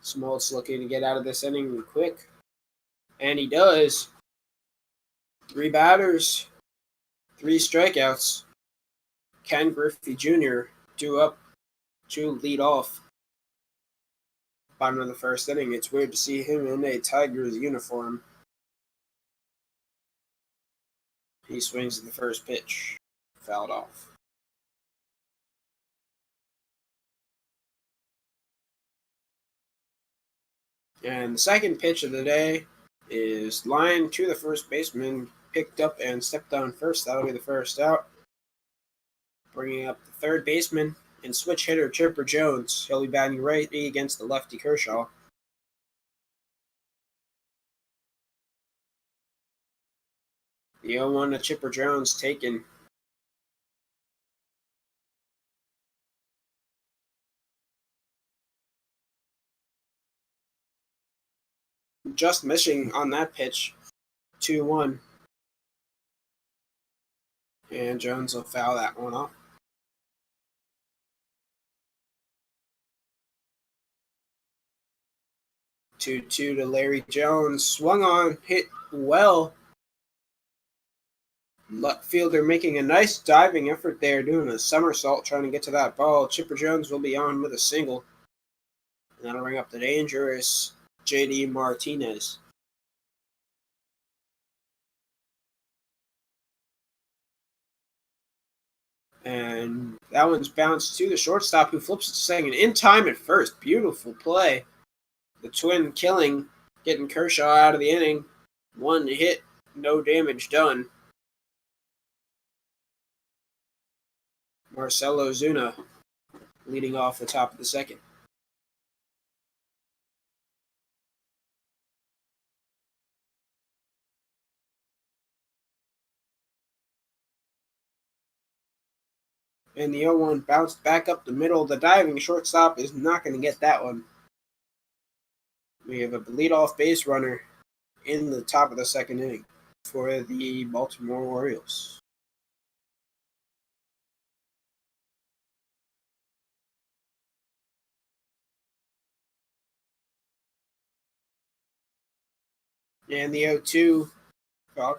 Smoltz looking to get out of this inning quick. And he does. 3 batters, 3 strikeouts. Ken Griffey Jr. due up to lead off. Bottom of the first inning. It's weird to see him in a Tigers uniform. He swings at the first pitch. Fouled off. And the second pitch of the day is line to the first baseman, picked up and stepped on first. That'll be the first out. Bringing up the third baseman and switch hitter Chipper Jones. He'll be batting righty against the lefty Kershaw. The 0-1 to Chipper Jones taken. Just missing on that pitch. 2-1. And Jones will foul that one off. 2-2 to Larry Jones. Swung on, hit well. Left fielder making a nice diving effort there, doing a somersault trying to get to that ball. Chipper Jones will be on with a single. And that'll bring up the dangerous J.D. Martinez. And that one's bounced to the shortstop, who flips it to second in time at first. Beautiful play. The twin killing, getting Kershaw out of the inning. 1 hit, no damage done. Marcelo Zuna leading off the top of the second. And the 0-1 bounced back up the middle. The diving shortstop is not going to get that one. We have a leadoff base runner in the top of the second inning for the Baltimore Orioles. And the 0-2 foul.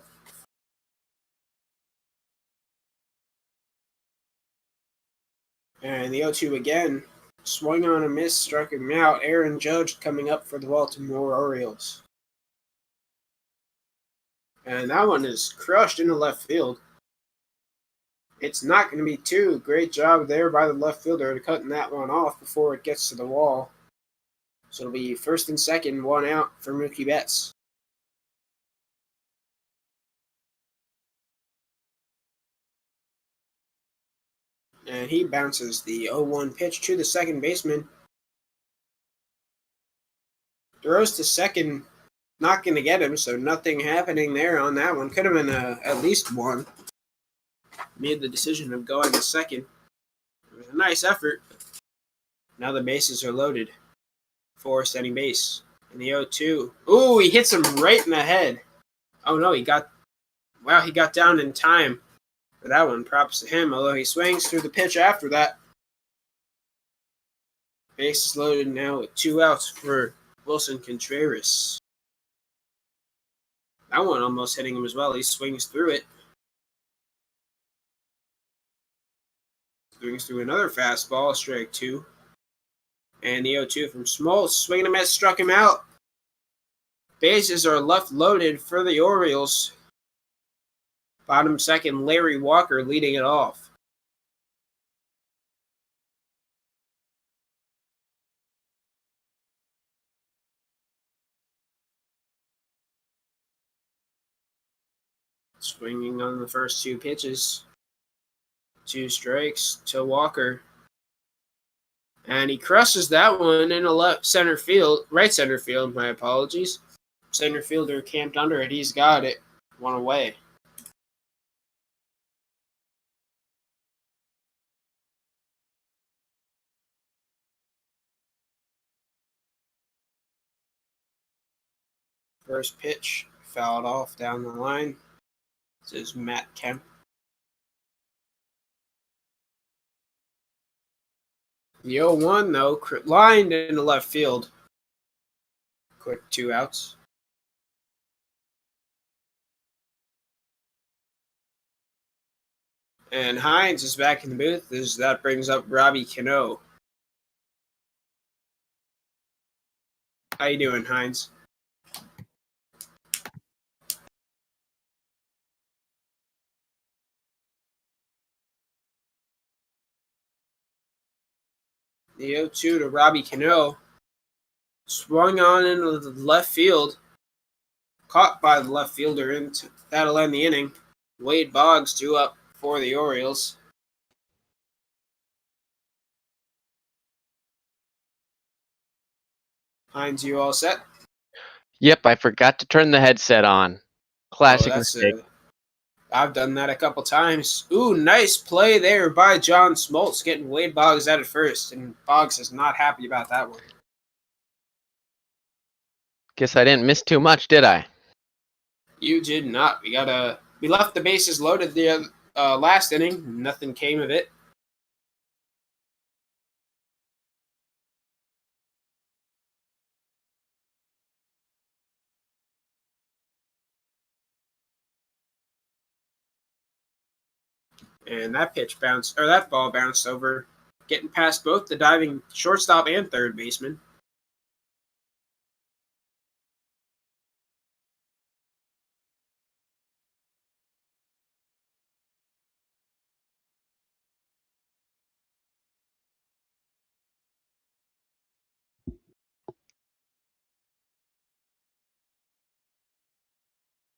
And the 0-2 again Swung on a miss, struck him out. Aaron Judge coming up for the Baltimore Orioles. And that one is crushed into left field. It's not going to be two. Great job there by the left fielder to cutting that one off before it gets to the wall. So it'll be first and second, one out for Mookie Betts. And he bounces the 0-1 pitch to the second baseman. Throws to second, not going to get him, so nothing happening there on that one. Could have been at least one. Made the decision of going to second. It was a nice effort. Now the bases are loaded. For setting base. And the 0-2. Ooh, he hits him right in the head. Oh no, he got down in time for that one. Props to him, although he swings through the pitch after that. Base is loaded now with 2 outs for Wilson Contreras. That one almost hitting him as well. He swings through it. Swings through another fastball, strike 2. And the 0-2 from Smoltz. Swinging a miss, struck him out. Bases are left loaded for the Orioles. Bottom second, Larry Walker leading it off. Swinging on the first 2 pitches. 2 strikes to Walker. And he crushes that one in right center field, my apologies. Center fielder camped under it. He's got it. One away. First pitch fouled off down the line. This is Matt Kemp. The 0-1, though, lined into left field. Quick 2 outs. And Hines is back in the booth as that brings up Robbie Cano. How you doing, Hines? The 0-2 to Robbie Cano. Swung on into the left field. Caught by the left fielder, and that'll end the inning. Wade Boggs 2 up for the Orioles. Hines, you all set? Yep, I forgot to turn the headset on. Classic mistake. I've done that a couple times. Ooh, nice play there by John Smoltz, getting Wade Boggs out at first, and Boggs is not happy about that one. Guess I didn't miss too much, did I? You did not. We left the bases loaded the last inning. Nothing came of it. And that ball bounced over, getting past both the diving shortstop and third baseman.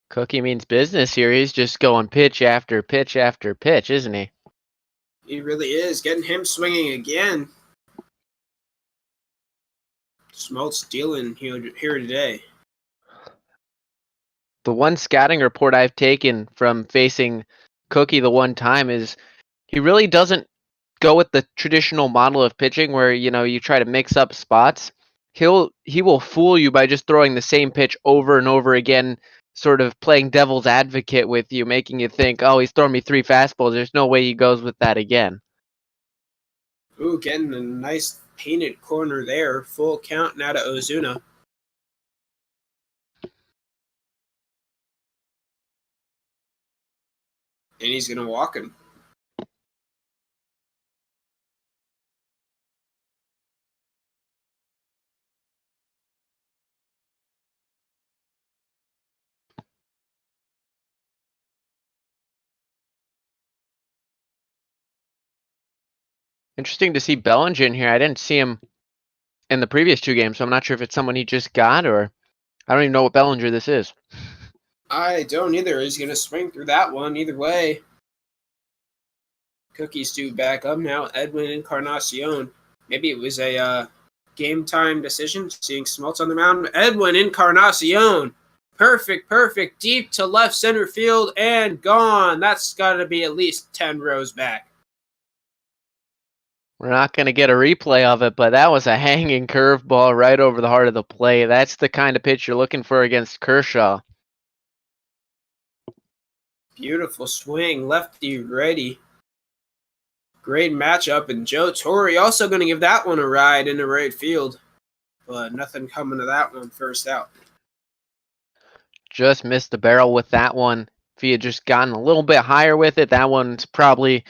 Cookie means business here. He's just going pitch after pitch after pitch, isn't he? He really is. Getting him swinging again. Smoltz dealing here today. The one scouting report I've taken from facing Cookie the one time is he really doesn't go with the traditional model of pitching where, you try to mix up spots. He will fool you by just throwing the same pitch over and over again, sort of playing devil's advocate with you, making you think, oh, he's throwing me 3 fastballs. There's no way he goes with that again. Ooh, getting a nice painted corner there. Full count now to Ozuna. And he's going to walk him. Interesting to see Bellinger in here. I didn't see him in the previous 2 games, so I'm not sure if it's someone he just got or I don't even know what Bellinger this is. I don't either. He's going to swing through that one either way. Cookie's due back up now. Edwin Encarnacion. Maybe it was a game time decision, seeing Smoltz on the mound. Edwin Encarnacion. Perfect. Deep to left center field and gone. That's got to be at least 10 rows back. We're not going to get a replay of it, but that was a hanging curveball right over the heart of the plate. That's the kind of pitch you're looking for against Kershaw. Beautiful swing, lefty righty. Great matchup, and Joe Torre also going to give that one a ride in the right field. But nothing coming to that one, first out. Just missed the barrel with that one. If he had just gotten a little bit higher with it, that one's probably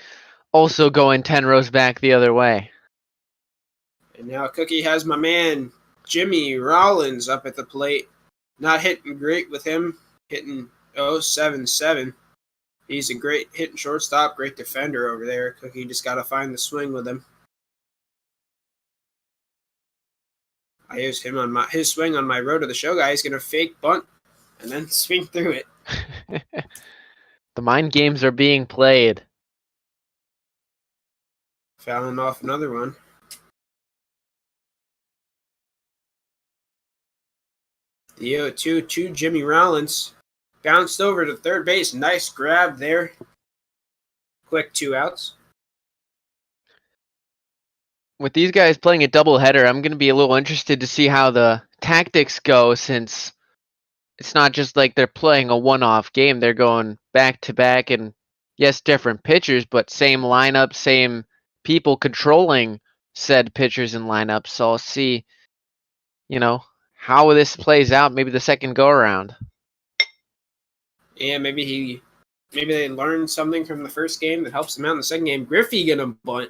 also going 10 rows back the other way. And now Cookie has my man Jimmy Rollins up at the plate. Not hitting great with him, hitting 0.77. He's a great hitting shortstop, great defender over there. Cookie just got to find the swing with him. I used him on his swing on my road to the show guy. He's going to fake bunt and then swing through it. The mind games are being played. Fouling off another one. The 0-2 to Jimmy Rollins. Bounced over to third base. Nice grab there. Quick 2 outs. With these guys playing a doubleheader, I'm going to be a little interested to see how the tactics go, since it's not just like they're playing a one-off game. They're going back-to-back, and yes, different pitchers, but same lineup, same people controlling said pitchers and lineups. So I'll see, how this plays out maybe the second go-around. Yeah, maybe they learned something from the first game that helps them out in the second game. Griffey gonna bunt,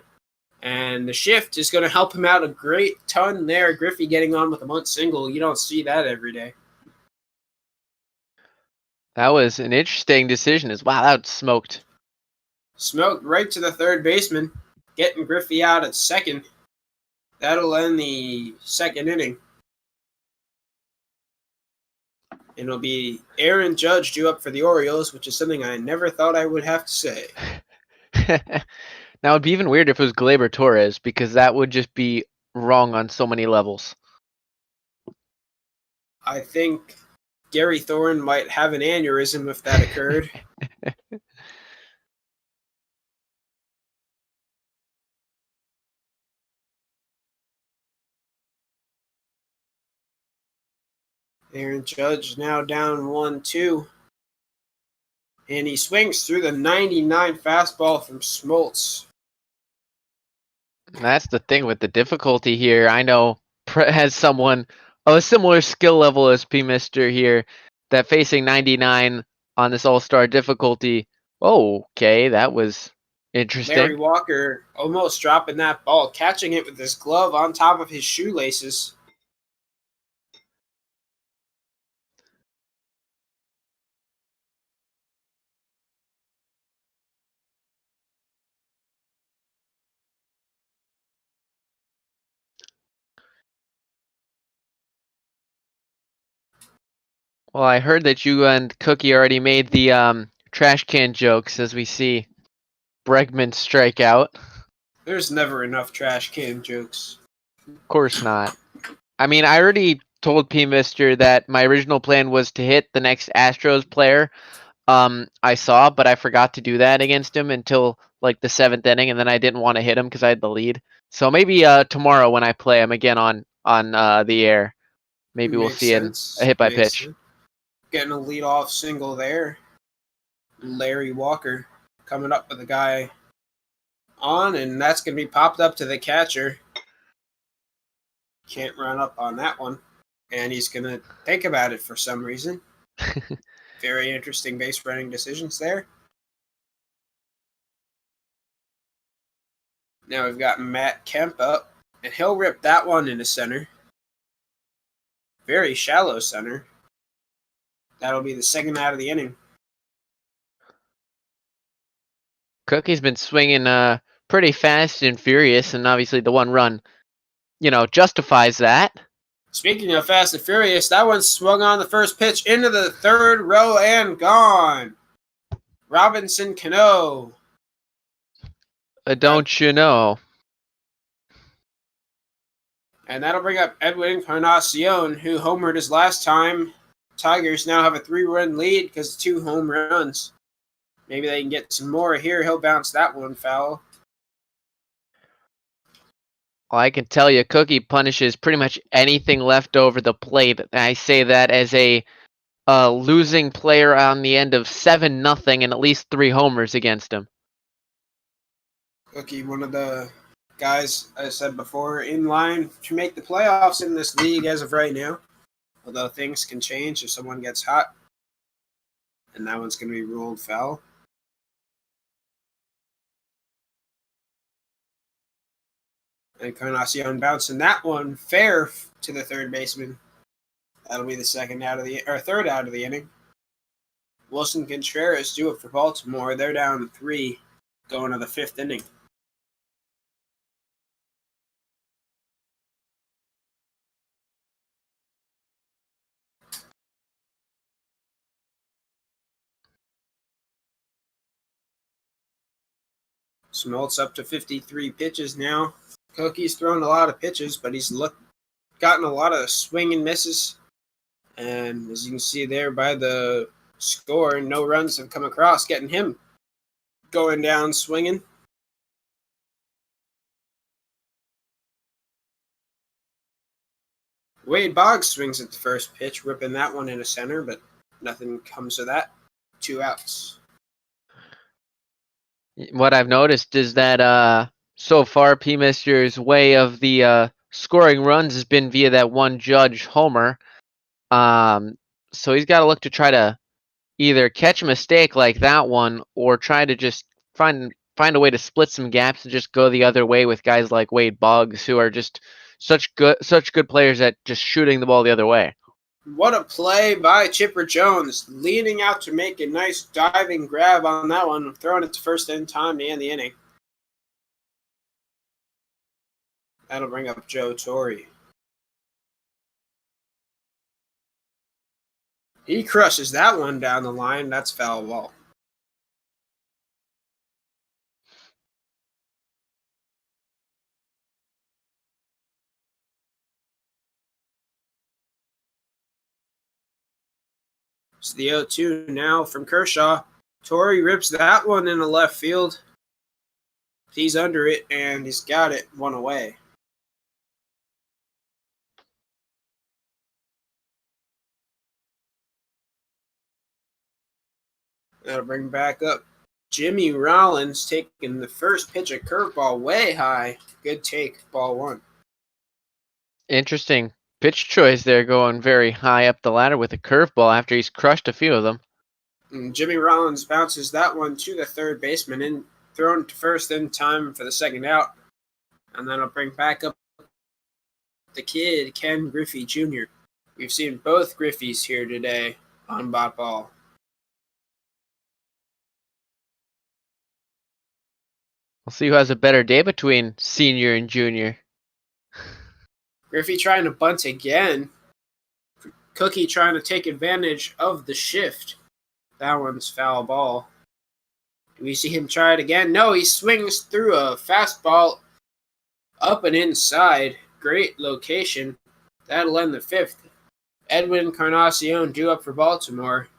and the shift is gonna help him out a great ton there. Griffey getting on with a bunt single. You don't see that every day. That was an interesting decision. Wow, that smoked. Smoked right to the third baseman, getting Griffey out at second. That'll end the second inning. And it'll be Aaron Judge due up for the Orioles, which is something I never thought I would have to say. Now, it'd be even weird if it was Gleyber Torres, because that would just be wrong on so many levels. I think Gary Thorne might have an aneurysm if that occurred. Aaron Judge now down 1-2. And he swings through the 99 fastball from Smoltz. That's the thing with the difficulty here. I know has someone of a similar skill level as P. Mister here, that facing 99 on this all-star difficulty. Oh, okay, that was interesting. Larry Walker almost dropping that ball, catching it with his glove on top of his shoelaces. Well, I heard that you and Cookie already made the trash can jokes as we see Bregman strike out. There's never enough trash can jokes. Of course not. I mean, I already told P. Mister that my original plan was to hit the next Astros player I saw, but I forgot to do that against him until like the 7th inning, and then I didn't want to hit him because I had the lead. So maybe tomorrow when I play him again on the air, maybe we'll see a hit by pitch. Getting a leadoff single there. Larry Walker coming up with a guy on, and that's going to be popped up to the catcher. Can't run up on that one. And he's going to think about it for some reason. Very interesting base running decisions there. Now we've got Matt Kemp up, and he'll rip that one into center. Very shallow center. That'll be the second out of the inning. Cookie's been swinging pretty fast and furious, and obviously the one run, justifies that. Speaking of Fast and Furious, that one swung on the first pitch into the third row and gone. Robinson Cano. Don't you know? And that'll bring up Edwin Encarnacion, who homered his last time. Tigers now have a 3-run lead because of 2 home runs. Maybe they can get some more here. He'll bounce that one foul. Well, I can tell you, Cookie punishes pretty much anything left over the plate. I say that as a losing player on the end of 7-0 and at least 3 homers against him. Cookie, one of the guys, I said before, in line to make the playoffs in this league as of right now. Although things can change if someone gets hot. And that one's going to be ruled foul. Encarnacion bouncing that one fair to the third baseman. That'll be the third out of the inning. Wilson Contreras do it for Baltimore. They're down 3 going to the 5th inning. Smoltz up to 53 pitches now. Cookie's thrown a lot of pitches, but he's gotten a lot of swing and misses. And as you can see there by the score, no runs have come across, getting him going down swinging. Wade Boggs swings at the first pitch, ripping that one into center, but nothing comes of that. 2 outs. What I've noticed is that so far P-Mister's way of the scoring runs has been via that one Judge homer. So he's got to look to try to either catch a mistake like that one or try to just find a way to split some gaps and just go the other way with guys like Wade Boggs, who are just such good players at just shooting the ball the other way. What a play by Chipper Jones, leaning out to make a nice diving grab on that one, throwing it to first in time to end the inning. That'll bring up Joe Torre. He crushes that one down the line. That's foul ball. It's the 0-2 now from Kershaw. Torrey rips that one in the left field. He's under it, and he's got it 1 away. That'll bring back up Jimmy Rollins, taking the first pitch, a curveball way high. Good take, ball 1. Interesting pitch choice there, going very high up the ladder with a curveball after he's crushed a few of them. And Jimmy Rollins bounces that one to the third baseman and thrown to first in time for the second out. And then I'll bring back up the kid, Ken Griffey Jr. We've seen both Griffies here today on Bot Ball. We'll see who has a better day between senior and junior. Griffey trying to bunt again. Cookie trying to take advantage of the shift. That one's foul ball. Do we see him try it again? No, he swings through a fastball up and inside. Great location. That'll end the 5th. Edwin Encarnacion due up for Baltimore.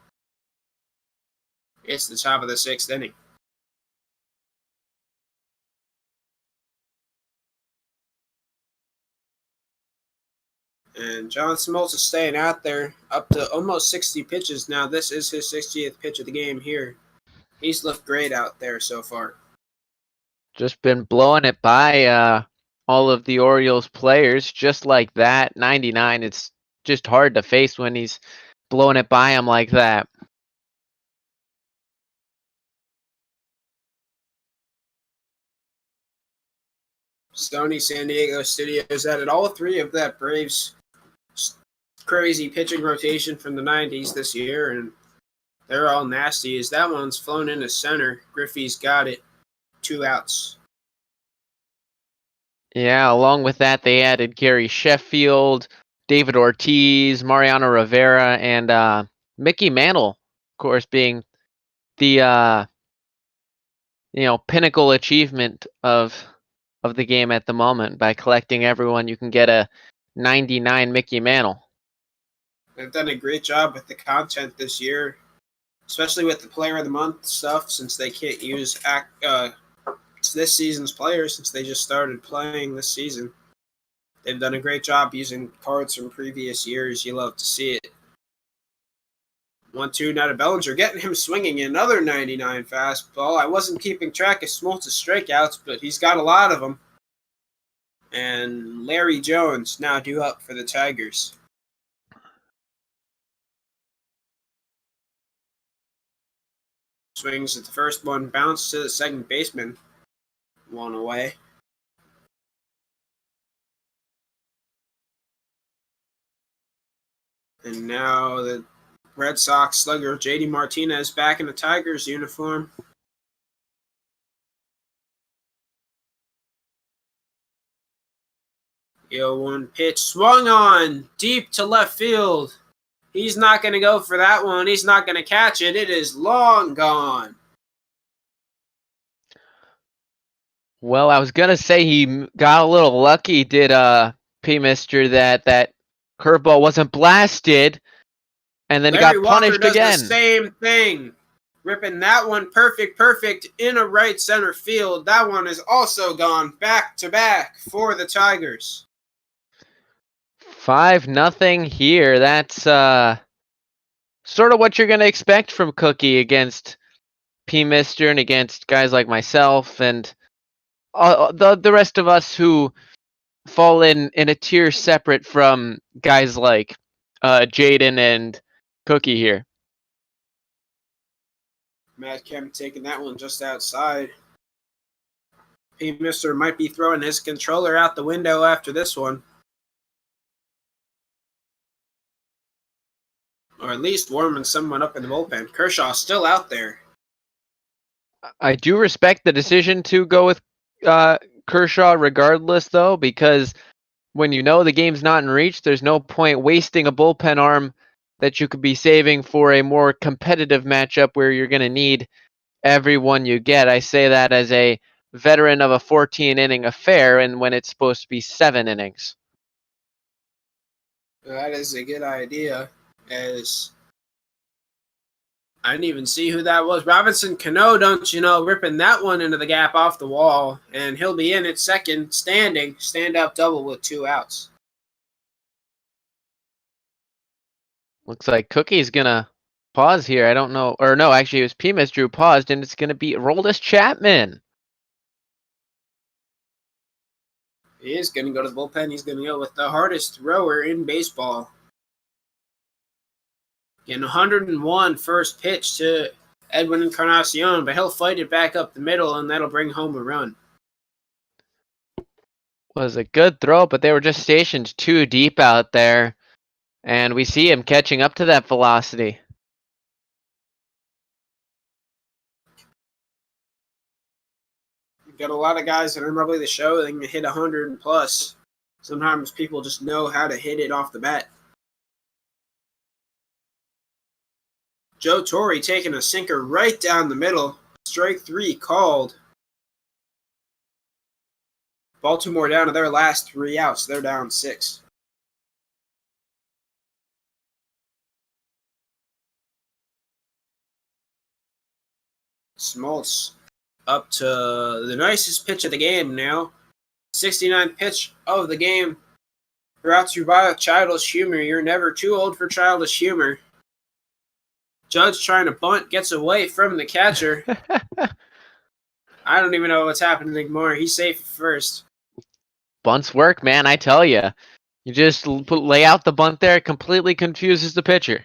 It's the top of the 6th inning. And John Smoltz is staying out there up to almost 60 pitches now. This is his 60th pitch of the game here. He's looked great out there so far. Just been blowing it by all of the Orioles players just like that. 99, it's just hard to face when he's blowing it by him like that. Sony San Diego Studios added all 3 of that Braves crazy pitching rotation from the 90s this year, and they're all nasty as that one's flown into center. Griffey's got it. 2 outs. Yeah, along with that, they added Gary Sheffield, David Ortiz, Mariano Rivera, and Mickey Mantle, of course, being the pinnacle achievement of the game at the moment. By collecting everyone, you can get a 99 Mickey Mantle. They've done a great job with the content this year, especially with the Player of the Month stuff, since they can't use this season's players since they just started playing this season. They've done a great job using cards from previous years. You love to see it. 1-2 now to Bellinger, getting him swinging another 99 fastball. I wasn't keeping track of Smoltz's strikeouts, but he's got a lot of them. And Larry Jones now due up for the Tigers. Swings at the first one, bounce to the second baseman. One away. And now the Red Sox slugger JD Martinez back in the Tigers uniform. The 0-1 pitch swung on deep to left field. He's not going to go for that one. He's not going to catch it. It is long gone. Well, I was gonna say he got a little lucky, did P. Mister, that curveball wasn't blasted, and then Larry he got Walker punished does again. the same thing. Ripping that one perfect in a right center field. That one is also gone back to back for the Tigers. 5-0 here. That's sort of what you're gonna expect from Cookie against P. Mister and against guys like myself and the rest of us who fall in a tier separate from guys like Jaden and Cookie here. Matt Kemp taking that one just outside. P. Mister might be throwing his controller out the window after this one. Or at least warming someone up in the bullpen. Kershaw still out there. I do respect the decision to go with Kershaw regardless, though, because when you know the game's not in reach, there's no point wasting a bullpen arm that you could be saving for a more competitive matchup where you're going to need everyone you get. I say that as a veteran of a 14-inning affair, and when it's supposed to be 7 innings. That is a good idea, as I didn't even see who that was. Robinson Cano, don't you know, ripping that one into the gap off the wall, and he'll be in at second, stand-up double with 2 outs. Looks like Cookie's going to pause here. I don't know. Or no, actually, it was P. Drew paused, and it's going to be Roldis Chapman. He is going to go to the bullpen. He's going to go with the hardest thrower in baseball. Getting 101 first pitch to Edwin Encarnacion, but he'll fight it back up the middle, and that'll bring home a run. Was a good throw, but they were just stationed too deep out there, and we see him catching up to that velocity. You've got a lot of guys that are probably the show that can hit 100 plus. Sometimes people just know how to hit it off the bat. Joe Torre taking a sinker right down the middle. Strike 3 called. Baltimore down to their last 3 outs. They're down 6. Smoltz up to the nicest pitch of the game now. 69th pitch of the game. Brought to you by Childish Humor. You're never too old for childish humor. Judge trying to bunt, gets away from the catcher. I don't even know what's happening anymore. He's safe at first. Bunts work, man, I tell you. You just lay out the bunt there, it completely confuses the pitcher.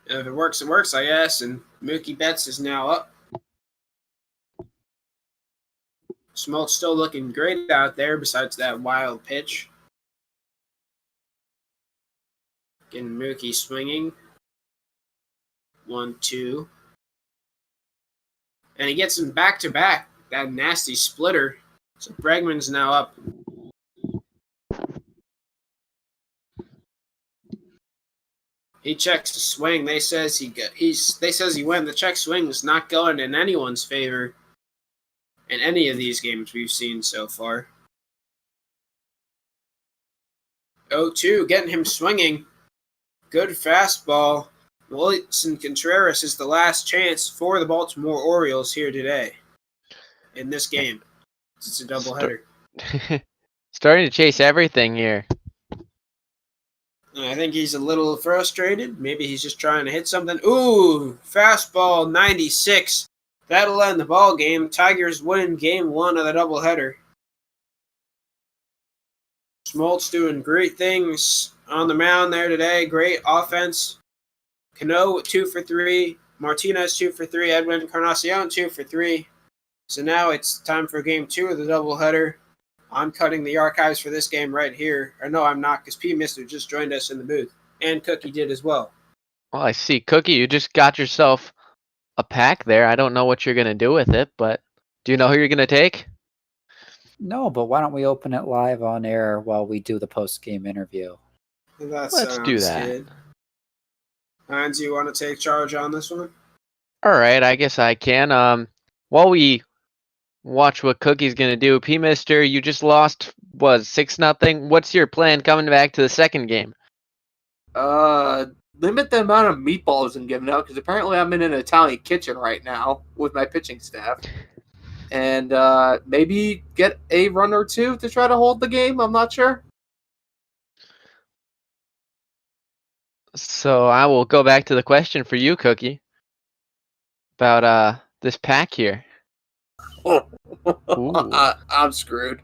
If it works, it works, I guess. And Mookie Betts is now up. Smoltz still looking great out there besides that wild pitch. Getting Mookie swinging. 1-2. And he gets him back-to-back. That nasty splitter. So Bregman's now up. He checks the swing. They says he win. The check swing is not going in anyone's favor in any of these games we've seen so far. 0-2, getting him swinging. Good fastball. Wilson Contreras is the last chance for the Baltimore Orioles here today in this game. It's a doubleheader. Starting to chase everything here. And I think he's a little frustrated. Maybe he's just trying to hit something. Ooh, fastball 96. That'll end the ball game. Tigers win game 1 of the doubleheader. Smoltz doing great things on the mound there today. Great offense. Cano 2 for 3. Martinez 2 for 3. Edwin Encarnacion 2 for 3. So now it's time for game 2 of the doubleheader. I'm cutting the archives for this game right here. Or no, I'm not, because P. Mister just joined us in the booth. And Cookie did as well. Well, I see. Cookie, you just got yourself a pack there. I don't know what you're going to do with it, but do you know who you're going to take? No, but why don't we open it live on air while we do the post-game interview? Let's do that. Good. Hines, you want to take charge on this one? All right, I guess I can. While we watch what Cookie's going to do, P. Mister, you just lost, 6-0? What's your plan coming back to the second game? Limit the amount of meatballs I'm giving out, because apparently I'm in an Italian kitchen right now with my pitching staff. And maybe get a run or two to try to hold the game. I'm not sure. So I will go back to the question for you, Cookie, about this pack here. I'm screwed.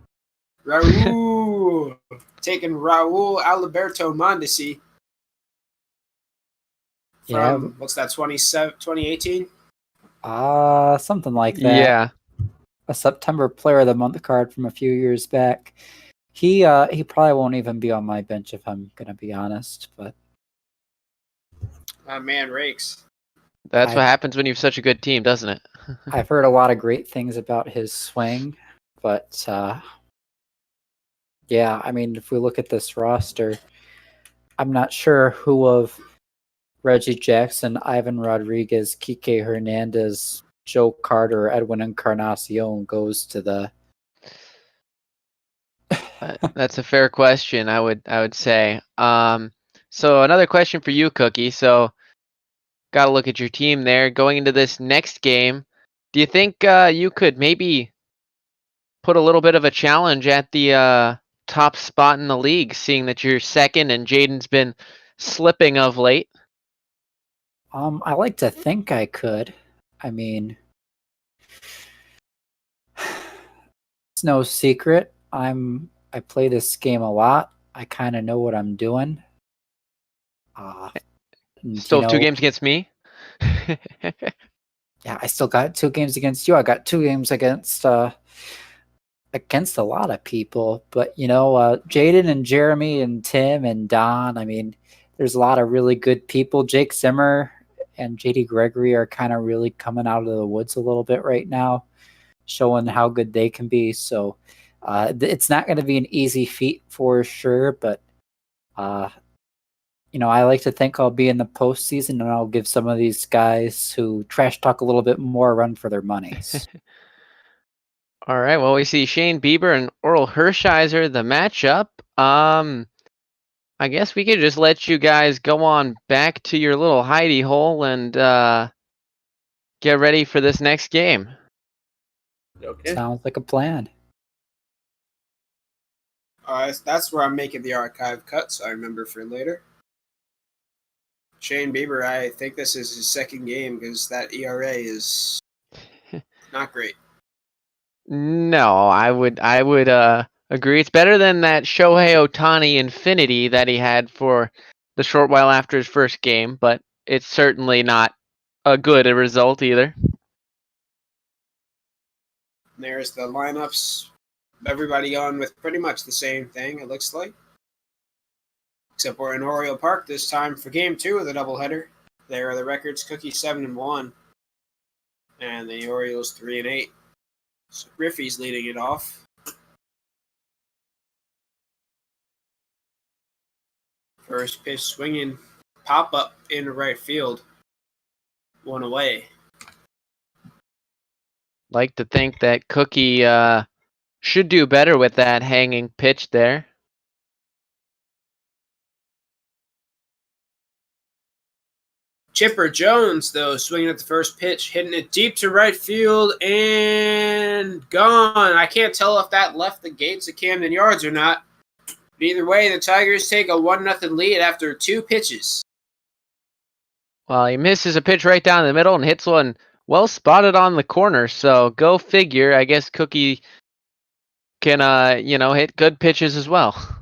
Raul. Taking Raul Alberto Mondesi. From, what's that, 2018? Something like that. Yeah. A September Player of the Month card from a few years back. He probably won't even be on my bench if I'm gonna be honest, but Man rakes. That's what happens when you have such a good team, doesn't it? I've heard a lot of great things about his swing, but yeah, I mean, if we look at this roster, I'm not sure who of Reggie Jackson, Ivan Rodriguez, Kike Hernandez, Joe Carter, or Edwin Encarnacion goes to the. That's a fair question, I would say. So another question for you, Cookie. So, got to look at your team there going into this next game. Do you think you could maybe put a little bit of a challenge at the top spot in the league, seeing that you're second and Jaden's been slipping of late? I like to think I could. I mean, it's no secret. I play this game a lot. I kind of know what I'm doing. Still 2 games against me? Yeah, I still got 2 games against you. I got 2 games against a lot of people. But, Jaden and Jeremy and Tim and Don, I mean, there's a lot of really good people. Jake Zimmer and JD Gregory are kind of really coming out of the woods a little bit right now, showing how good they can be. So it's not going to be an easy feat for sure, but I like to think I'll be in the postseason and I'll give some of these guys who trash talk a little bit more a run for their monies. All right. Well, we see Shane Bieber and Oral Hershiser, the matchup. I guess we could just let you guys go on back to your little hidey hole and get ready for this next game. Okay. Sounds like a plan. That's where I'm making the archive cut, so I remember for later. Shane Bieber, I think this is his second game because that ERA is not great. No, I would agree. It's better than that Shohei Ohtani infinity that he had for the short while after his first game, but it's certainly not a good result either. There's the lineups. Everybody going with pretty much the same thing, it looks like. Except we're in Oriole Park this time for game 2 of the doubleheader. There are the records: Cookie 7-1, and the Orioles 3-8. So Griffey's leading it off. First pitch swinging, pop up into right field. One away. Like to think that Cookie should do better with that hanging pitch there. Chipper Jones, though, swinging at the first pitch, hitting it deep to right field and gone. I can't tell if that left the gates of Camden Yards or not. But either way, the Tigers take a 1-0 lead after 2 pitches. Well, he misses a pitch right down the middle and hits one well spotted on the corner. So go figure. I guess Cookie can, hit good pitches as well.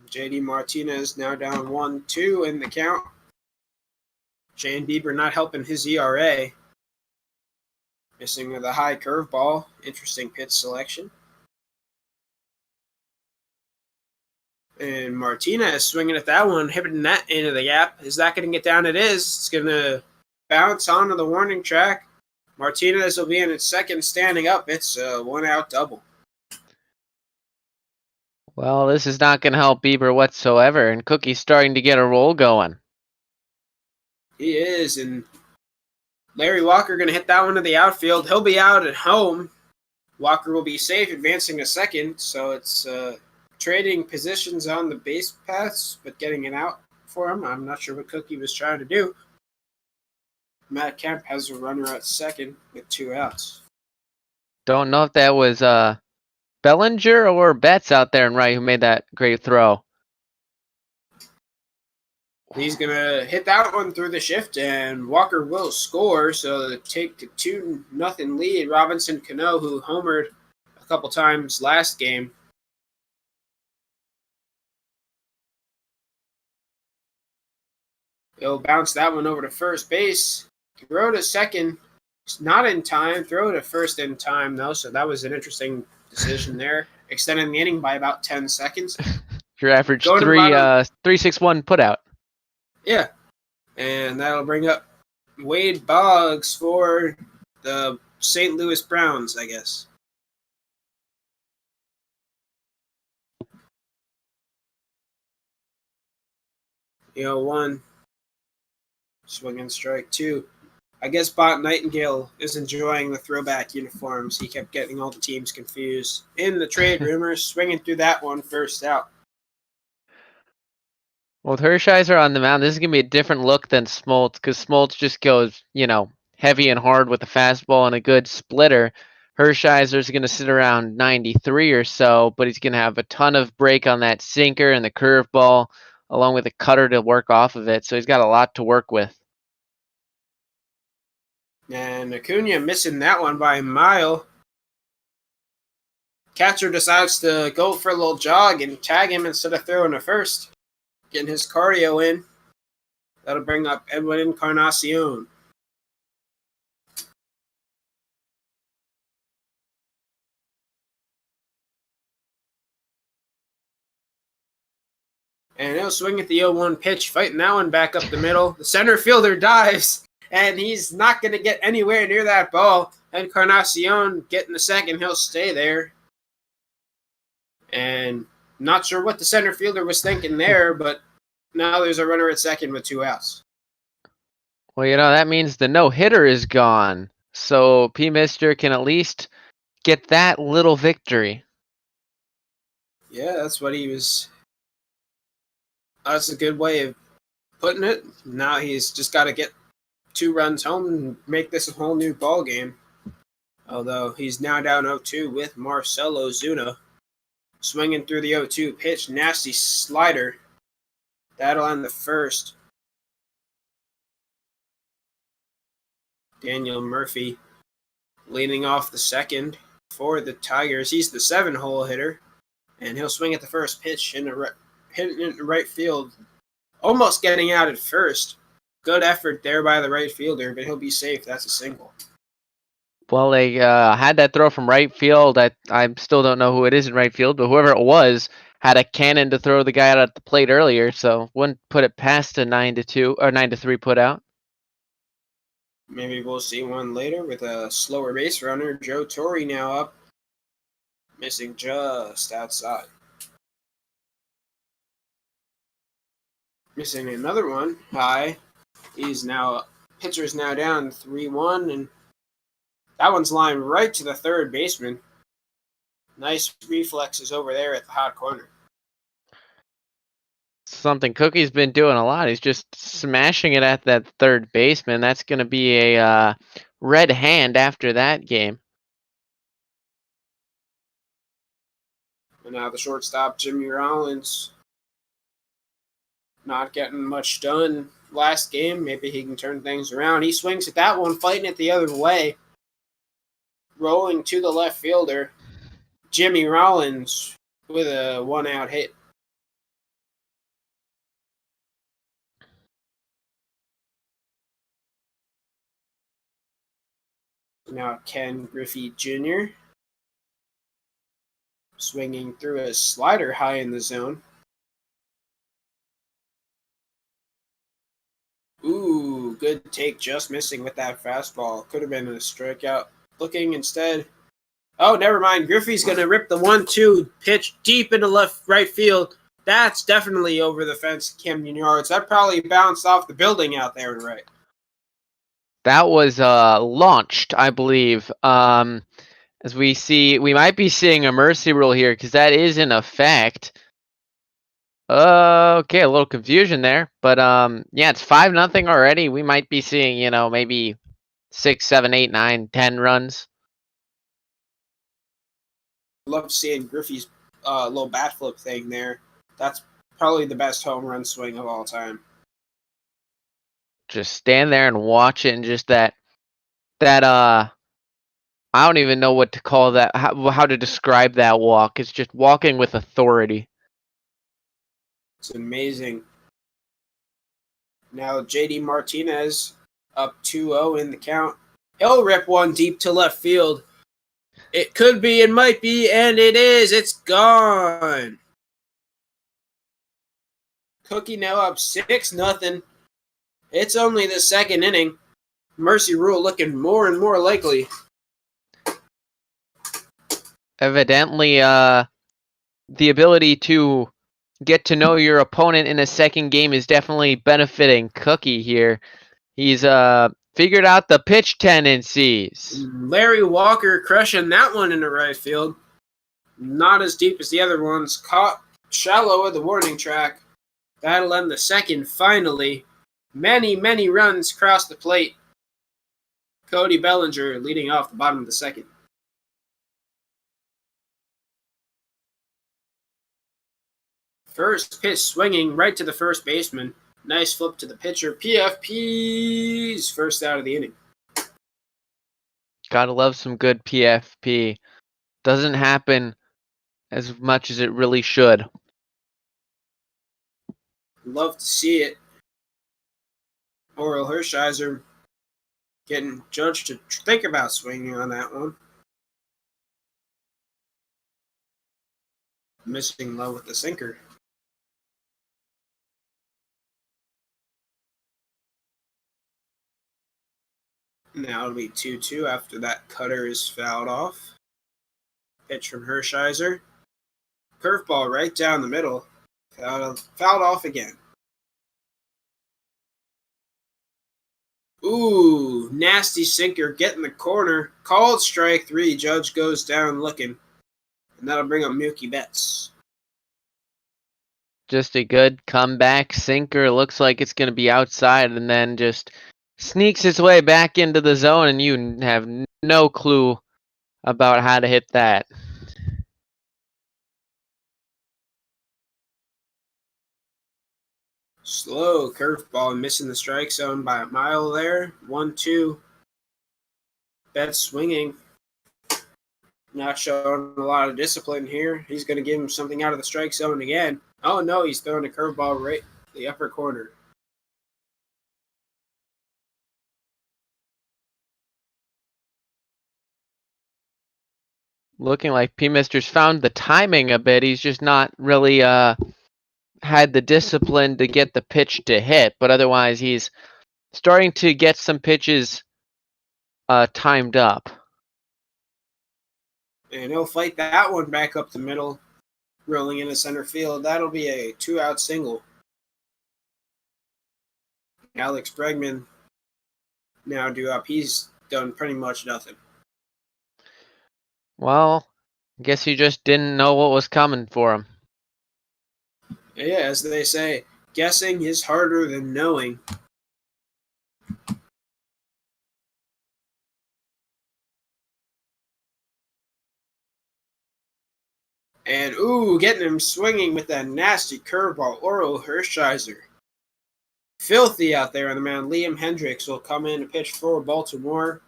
JD Martinez now down 1-2 in the count. Shane Bieber not helping his ERA. Missing with a high curveball. Interesting pitch selection. And Martinez swinging at that one, hitting that into the gap. Is that going to get down? It is. It's going to bounce onto the warning track. Martinez will be in its second standing up. It's a 1-out double. Well, this is not going to help Bieber whatsoever, and Cookie's starting to get a roll going. He is, and Larry Walker going to hit that one to the outfield. He'll be out at home. Walker will be safe, advancing a second, so it's trading positions on the base paths, but getting an out for him. I'm not sure what Cookie was trying to do. Matt Kemp has a runner at second with 2 outs. Don't know if that was Bellinger or Betts out there and right who made that great throw. He's going to hit that one through the shift, and Walker will score, so they take the 2-0 lead. Robinson Cano, who homered a couple times last game. He'll bounce that one over to first base. Throw to second. It's not in time. Throw to first in time, though, so that was an interesting decision there. Extending the inning by about 10 seconds. Your average 3-6-1 put out. Yeah. And that'll bring up Wade Boggs for the St. Louis Browns, I guess. One. Swinging strike 2. I guess Bot Nightingale is enjoying the throwback uniforms. He kept getting all the teams confused. In the trade rumors, swinging through that one, first out. Well, with Hershiser on the mound, this is going to be a different look than Smoltz, because Smoltz just goes, heavy and hard with a fastball and a good splitter. Hershiser's going to sit around 93 or so, but he's going to have a ton of break on that sinker and the curveball, along with a cutter to work off of it. So he's got a lot to work with. And Acuna missing that one by a mile. Catcher decides to go for a little jog and tag him instead of throwing to first. Getting his cardio in. That'll bring up Edwin Encarnacion. And he'll swing at the 0-1 pitch, fighting that one back up the middle. The center fielder dives, and he's not going to get anywhere near that ball. Encarnacion getting the second, he'll stay there. And not sure what the center fielder was thinking there, but now there's a runner at second with 2 outs. Well, that means the no-hitter is gone. So P. Mister can at least get that little victory. Yeah, that's what he was... That's a good way of putting it. Now he's just got to get 2 runs home and make this a whole new ball game. Although he's now down 0-2 with Marcelo Zuna. Swinging through the 0-2 pitch. Nasty slider. That'll end the first. Daniel Murphy leading off the second for the Tigers. He's the 7-hole hitter. And he'll swing at the first pitch hitting it in right field. Almost getting out at first. Good effort there by the right fielder, but he'll be safe. That's a single. Well, they had that throw from right field. I still don't know who it is in right field, but whoever it was had a cannon to throw the guy out at the plate earlier, so wouldn't put it past a 9-2 or 9-3 put out. Maybe we'll see one later with a slower base runner. Joe Torre now up. Missing just outside. Missing another one high. Pitcher's now down 3-1, and that one's lined right to the third baseman. Nice reflexes over there at the hot corner. Something Cookie's been doing a lot. He's just smashing it at that third baseman. That's going to be a red hand after that game. And now the shortstop, Jimmy Rollins, not getting much done last game. Maybe he can turn things around. He swings at that one, fighting it the other way. Rolling to the left fielder, Jimmy Rollins with a one-out hit. Now Ken Griffey Jr. swinging through a slider high in the zone. Ooh, good take, just missing with that fastball. Could have been a strikeout. Looking instead. Oh, never mind. Griffey's going to rip the 1-2 pitch deep into right field. That's definitely over the fence, Camden Yards. That probably bounced off the building out there and right. That was launched, I believe. As we see, we might be seeing a mercy rule here because that is in effect. Okay, a little confusion there, but yeah, it's 5-0 already. We might be seeing, maybe 6, 7, 8, 9, 10 runs. Love seeing Griffey's little bat flip thing there. That's probably the best home run swing of all time. Just stand there and watch it, and just that I don't even know what to call that, how to describe that walk. It's just walking with authority. It's amazing. Now JD Martinez up 2-0 in the count. He'll rip one deep to left field. It could be, it might be, and it is. It's gone. Cookie now up 6-0. It's only the second inning. Mercy rule looking more and more likely. Evidently, the ability to get to know your opponent in a second game is definitely benefiting Cookie here. He's figured out the pitch tendencies. Larry Walker crushing that one into right field. Not as deep as the other ones. Caught shallow of the warning track. That'll end the second finally. Many, many runs across the plate. Cody Bellinger leading off the bottom of the second. First pitch swinging right to the first baseman. Nice flip to the pitcher. PFP's first out of the inning. Gotta love some good PFP. Doesn't happen as much as it really should. Love to see it. Oral Hershiser getting judged to think about swinging on that one. Missing low with the sinker. Now it'll be 2-2 after that cutter is fouled off. Pitch from Hershiser. Curveball right down the middle. Fouled off again. Ooh, nasty sinker. Get in the corner. Called strike 3. Judge goes down looking. And that'll bring up Mookie Betts. Just a good comeback sinker. Looks like it's going to be outside, and then just sneaks its way back into the zone, and you have no clue about how to hit that. Slow curveball, missing the strike zone by a mile there. 1-2. Betts swinging. Not showing a lot of discipline here. He's going to give him something out of the strike zone again. Oh no, he's throwing a curveball right to the upper corner. Looking like P-Mister's found the timing a bit. He's just not really had the discipline to get the pitch to hit, but otherwise he's starting to get some pitches timed up. And he'll fight that one back up the middle, rolling into center field. That'll be a 2-out single. Alex Bregman now due up. He's done pretty much nothing. Well, I guess he just didn't know what was coming for him. Yeah, as they say, guessing is harder than knowing. And, getting him swinging with that nasty curveball, Oral Hershiser. Filthy out there on the mound. Liam Hendricks will come in to pitch for Baltimore.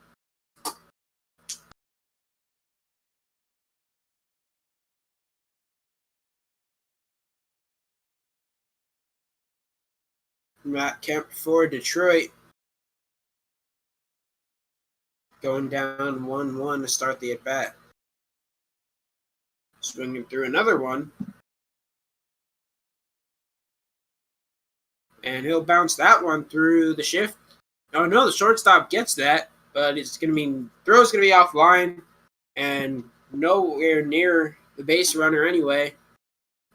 Matt Kemp for Detroit. Going down 1-1 to start the at-bat. Swinging through another one. And he'll bounce that one through the shift. Oh no, the shortstop gets that, but it's going to mean throw's going to be offline and nowhere near the base runner anyway.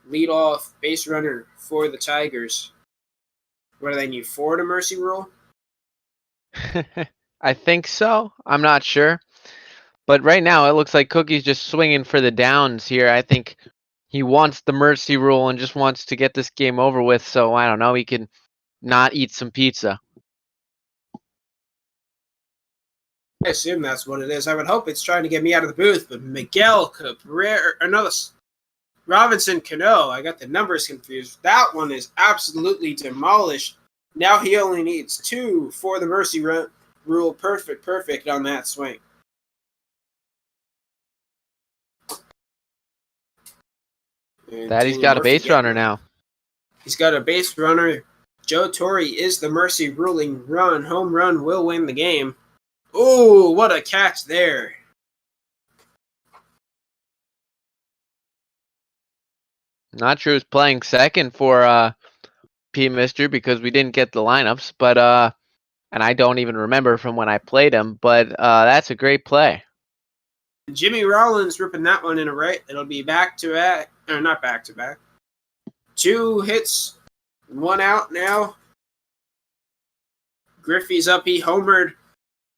Lead off base runner for the Tigers. What do they need? 4 to mercy rule? I think so. I'm not sure. But right now, it looks like Cookie's just swinging for the downs here. I think he wants the mercy rule and just wants to get this game over with. So, I don't know, he can not eat some pizza. I assume that's what it is. I would hope it's trying to get me out of the booth, but Miguel Cabrera, or no, Robinson Cano, I got the numbers confused. That one is absolutely demolished. Now he only needs 2 for the mercy rule. Perfect on that swing. And He's got a base runner now. He's got a base runner. Joe Torre is the mercy ruling home run will win the game. Oh, what a catch there. Not sure who's playing second for P. Mister because we didn't get the lineups, but and I don't even remember from when I played him, but that's a great play. Jimmy Rollins ripping that one in a right. It'll be back-to-back, or not back-to-back. 2 hits, 1 out now. Griffey's up. He homered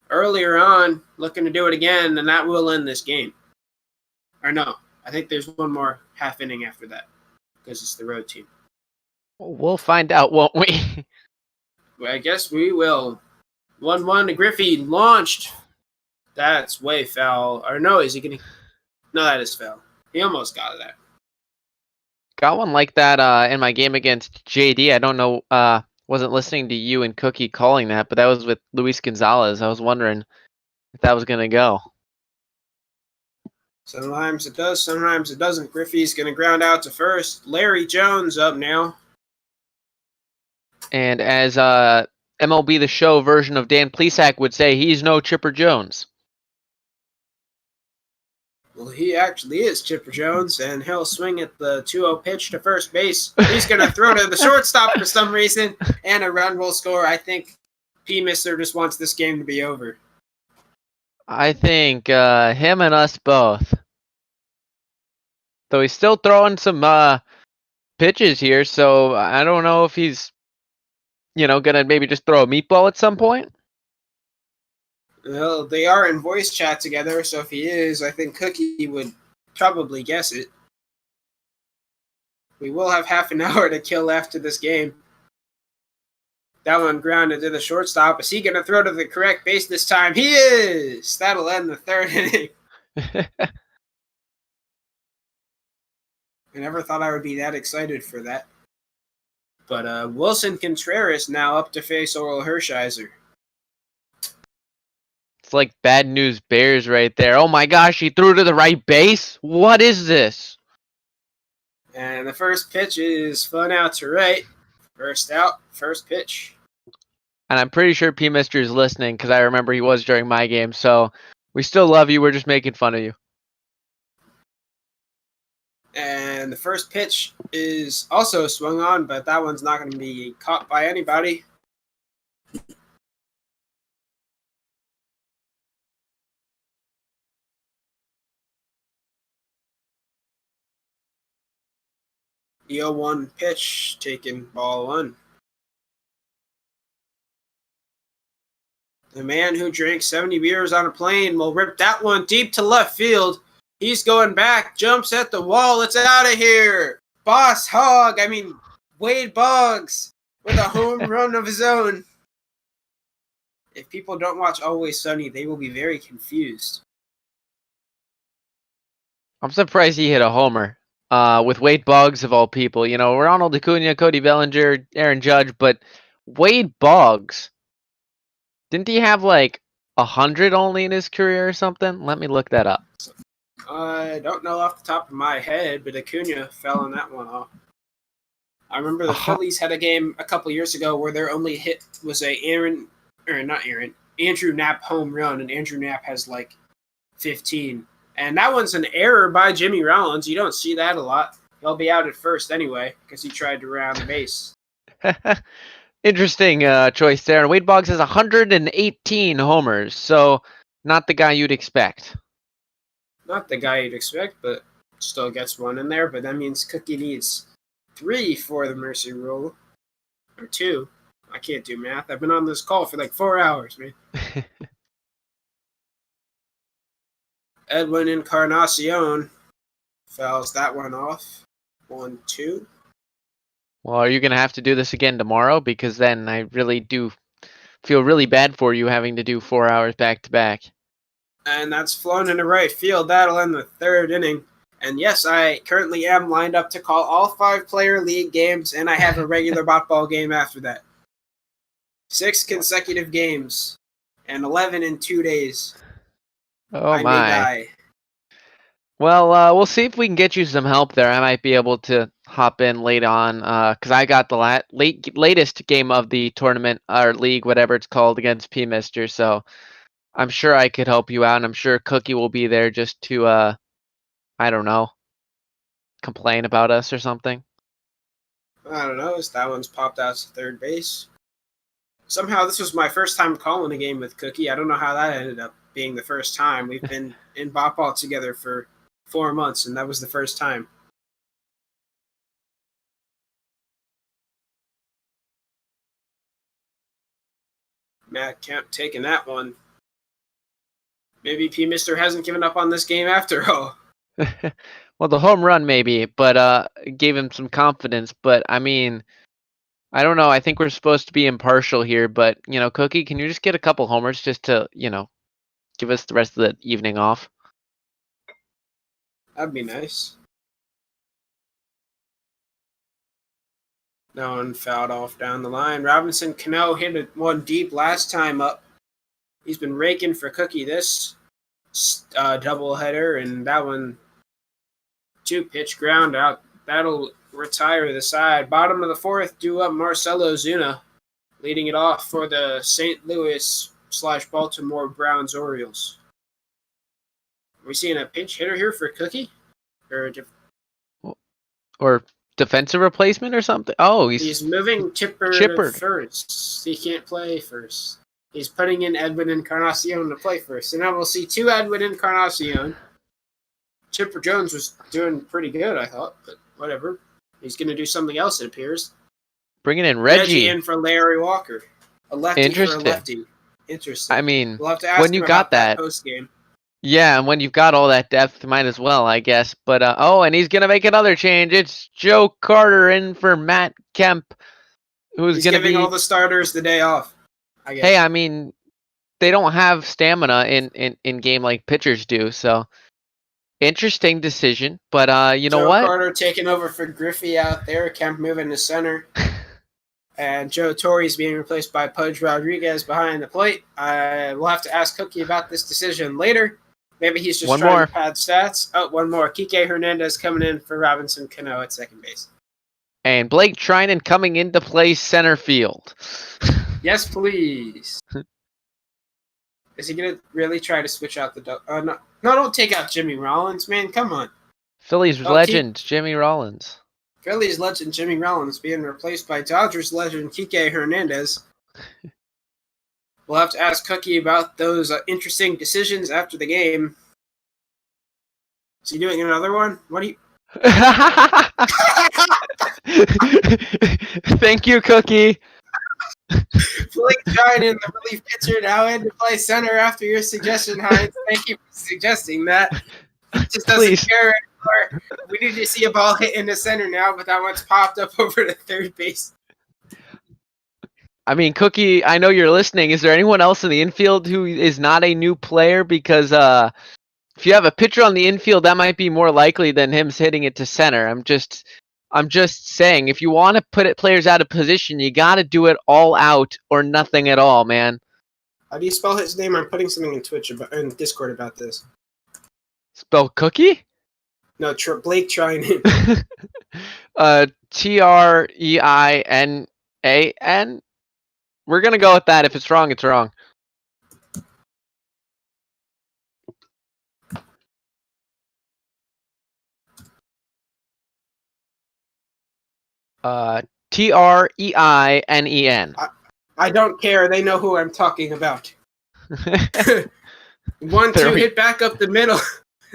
earlier on, looking to do it again, and that will end this game. Or no, I think there's one more half inning after that because it's the road team. We'll find out, won't we? Well, I guess we will. 1-1 to Griffey launched. That's way foul. Or no, is he going to? No, that is foul. He almost got that. Got one like that in my game against JD. I don't know. Wasn't listening to you and Cookie calling that, but that was with Luis Gonzalez. I was wondering if that was going to go. Sometimes it does, sometimes it doesn't. Griffey's going to ground out to first. Larry Jones up now. And as MLB The Show version of Dan Plesac would say, he's no Chipper Jones. Well, he actually is Chipper Jones, and he'll swing at the 2-0 pitch to first base. He's going to throw to the shortstop for some reason, and a run will score. I think P. Mister just wants this game to be over. I think him and us both. Though he's still throwing some pitches here, so I don't know if he's, going to maybe just throw a meatball at some point. Well, they are in voice chat together, so if he is, I think Cookie would probably guess it. We will have half an hour to kill after this game. That one grounded to the shortstop. Is he going to throw to the correct base this time? He is! That'll end the 3rd inning. I never thought I would be that excited for that. But Wilson Contreras now up to face Oral Hershiser. It's like bad news bears right there. Oh my gosh, he threw to the right base? What is this? And the first pitch is fun out to right. First out, first pitch. And I'm pretty sure P. Mister is listening because I remember he was during my game. So we still love you. We're just making fun of you. And the first pitch is also swung on, but that one's not going to be caught by anybody. The 0-1 pitch, taken ball 1. The man who drank 70 beers on a plane will rip that one deep to left field. He's going back, jumps at the wall. It's out of here. Wade Boggs with a home run of his own. If people don't watch Always Sunny, they will be very confused. I'm surprised he hit a homer. With Wade Boggs of all people, Ronald Acuna, Cody Bellinger, Aaron Judge, but Wade Boggs, didn't he have like 100 only in his career or something? Let me look that up. I don't know off the top of my head, but Acuna fell on that one off. I remember the Phillies had a game a couple years ago where their only hit was Andrew Knapp home run, and Andrew Knapp has like 15. And that one's an error by Jimmy Rollins. You don't see that a lot. He'll be out at first anyway because he tried to round the base. Interesting choice there. And Wade Boggs has 118 homers, so not the guy you'd expect. Not the guy you'd expect, but still gets one in there. But that means Cookie needs 3 for the Mercy Rule. Or 2. I can't do math. I've been on this call for like 4 hours, man. Edwin Encarnacion fouls that one off. 1-2. Well, are you going to have to do this again tomorrow? Because then I really do feel really bad for you having to do 4 hours back to back. And that's flown into right field. That'll end the 3rd inning. And yes, I currently am lined up to call all 5-player league games, and I have a regular ball game after that. 6 consecutive games, and 11 in 2 days. Oh I may my. die. Well, we'll see if we can get you some help there. I might be able to hop in late on, because I got the latest game of the tournament, or league, whatever it's called, against P-Mister, so I'm sure I could help you out, and I'm sure Cookie will be there just to, I don't know, complain about us or something. I don't know. That one's popped out to third base. Somehow this was my first time calling a game with Cookie. I don't know how that ended up being the first time. We've been in ball together for 4 months, and that was the first time. Matt Kemp taking that one. Maybe P-Mister hasn't given up on this game after all. Well, the home run maybe, but gave him some confidence. But I mean, I don't know. I think we're supposed to be impartial here. But Cookie, can you just get a couple homers just to give us the rest of the evening off? That'd be nice. That one fouled off down the line. Robinson Cano hit one deep last time up. He's been raking for Cookie this doubleheader, and that one 2-pitch ground out. That'll retire the side. Bottom of the 4th, due up Marcelo Zuna, leading it off for the St. Louis/Baltimore Browns Orioles. Are we seeing a pinch hitter here for Cookie? Or defensive replacement or something? Oh, he's moving Chipper to first. He can't play first. He's putting in Edwin Encarnacion to play first. And now we'll see 2 Edwin Encarnacion. Chipper Jones was doing pretty good, I thought, but whatever. He's going to do something else, it appears. Bringing in Reggie in for Larry Walker. A lefty for a lefty. Interesting. I mean, we'll have to ask when you got that post-game. Yeah, and when you've got all that depth, might as well, I guess. But and he's gonna make another change. It's Joe Carter in for Matt Kemp, who's gonna giving all the starters the day off, I guess. Hey, I mean, they don't have stamina in game like pitchers do, so interesting decision. But you know what? Joe Carter taking over for Griffey out there. Kemp moving to center. And Joe Torre's being replaced by Pudge Rodriguez behind the plate. We'll have to ask Cookie about this decision later. Maybe he's just trying to pad stats. Oh, one more. Kike Hernandez coming in for Robinson Cano at second base. And Blake Trinan coming into play center field. Yes, please. Is he going to really try to switch out the... no, don't take out Jimmy Rollins, man. Come on. Phillies legend, Jimmy Rollins. Phillies legend Jimmy Rollins being replaced by Dodgers legend Kike Hernandez. We'll have to ask Cookie about those interesting decisions after the game. Is he doing another one? What do you... Thank you, Cookie. Blake Trinan, the relief pitcher, now in to play center after your suggestion, Hines. Thank you for suggesting that. He just doesn't Please. care anymore. We need to see a ball hit in the center now, but that one's popped up over to third base. I mean, Cookie, I know you're listening. Is there anyone else in the infield who is not a new player? Because if you have a pitcher on the infield, that might be more likely than him hitting it to center. I'm just saying, if you want to put players out of position, you got to do it all out or nothing at all, man. How do you spell his name? I'm putting something in in Discord about this. Spell Cookie? No, Blake Trinan. Treinan. We're gonna go with that. If it's wrong, it's wrong. Treinen. I don't care. They know who I'm talking about. 1-2 hit back up the middle.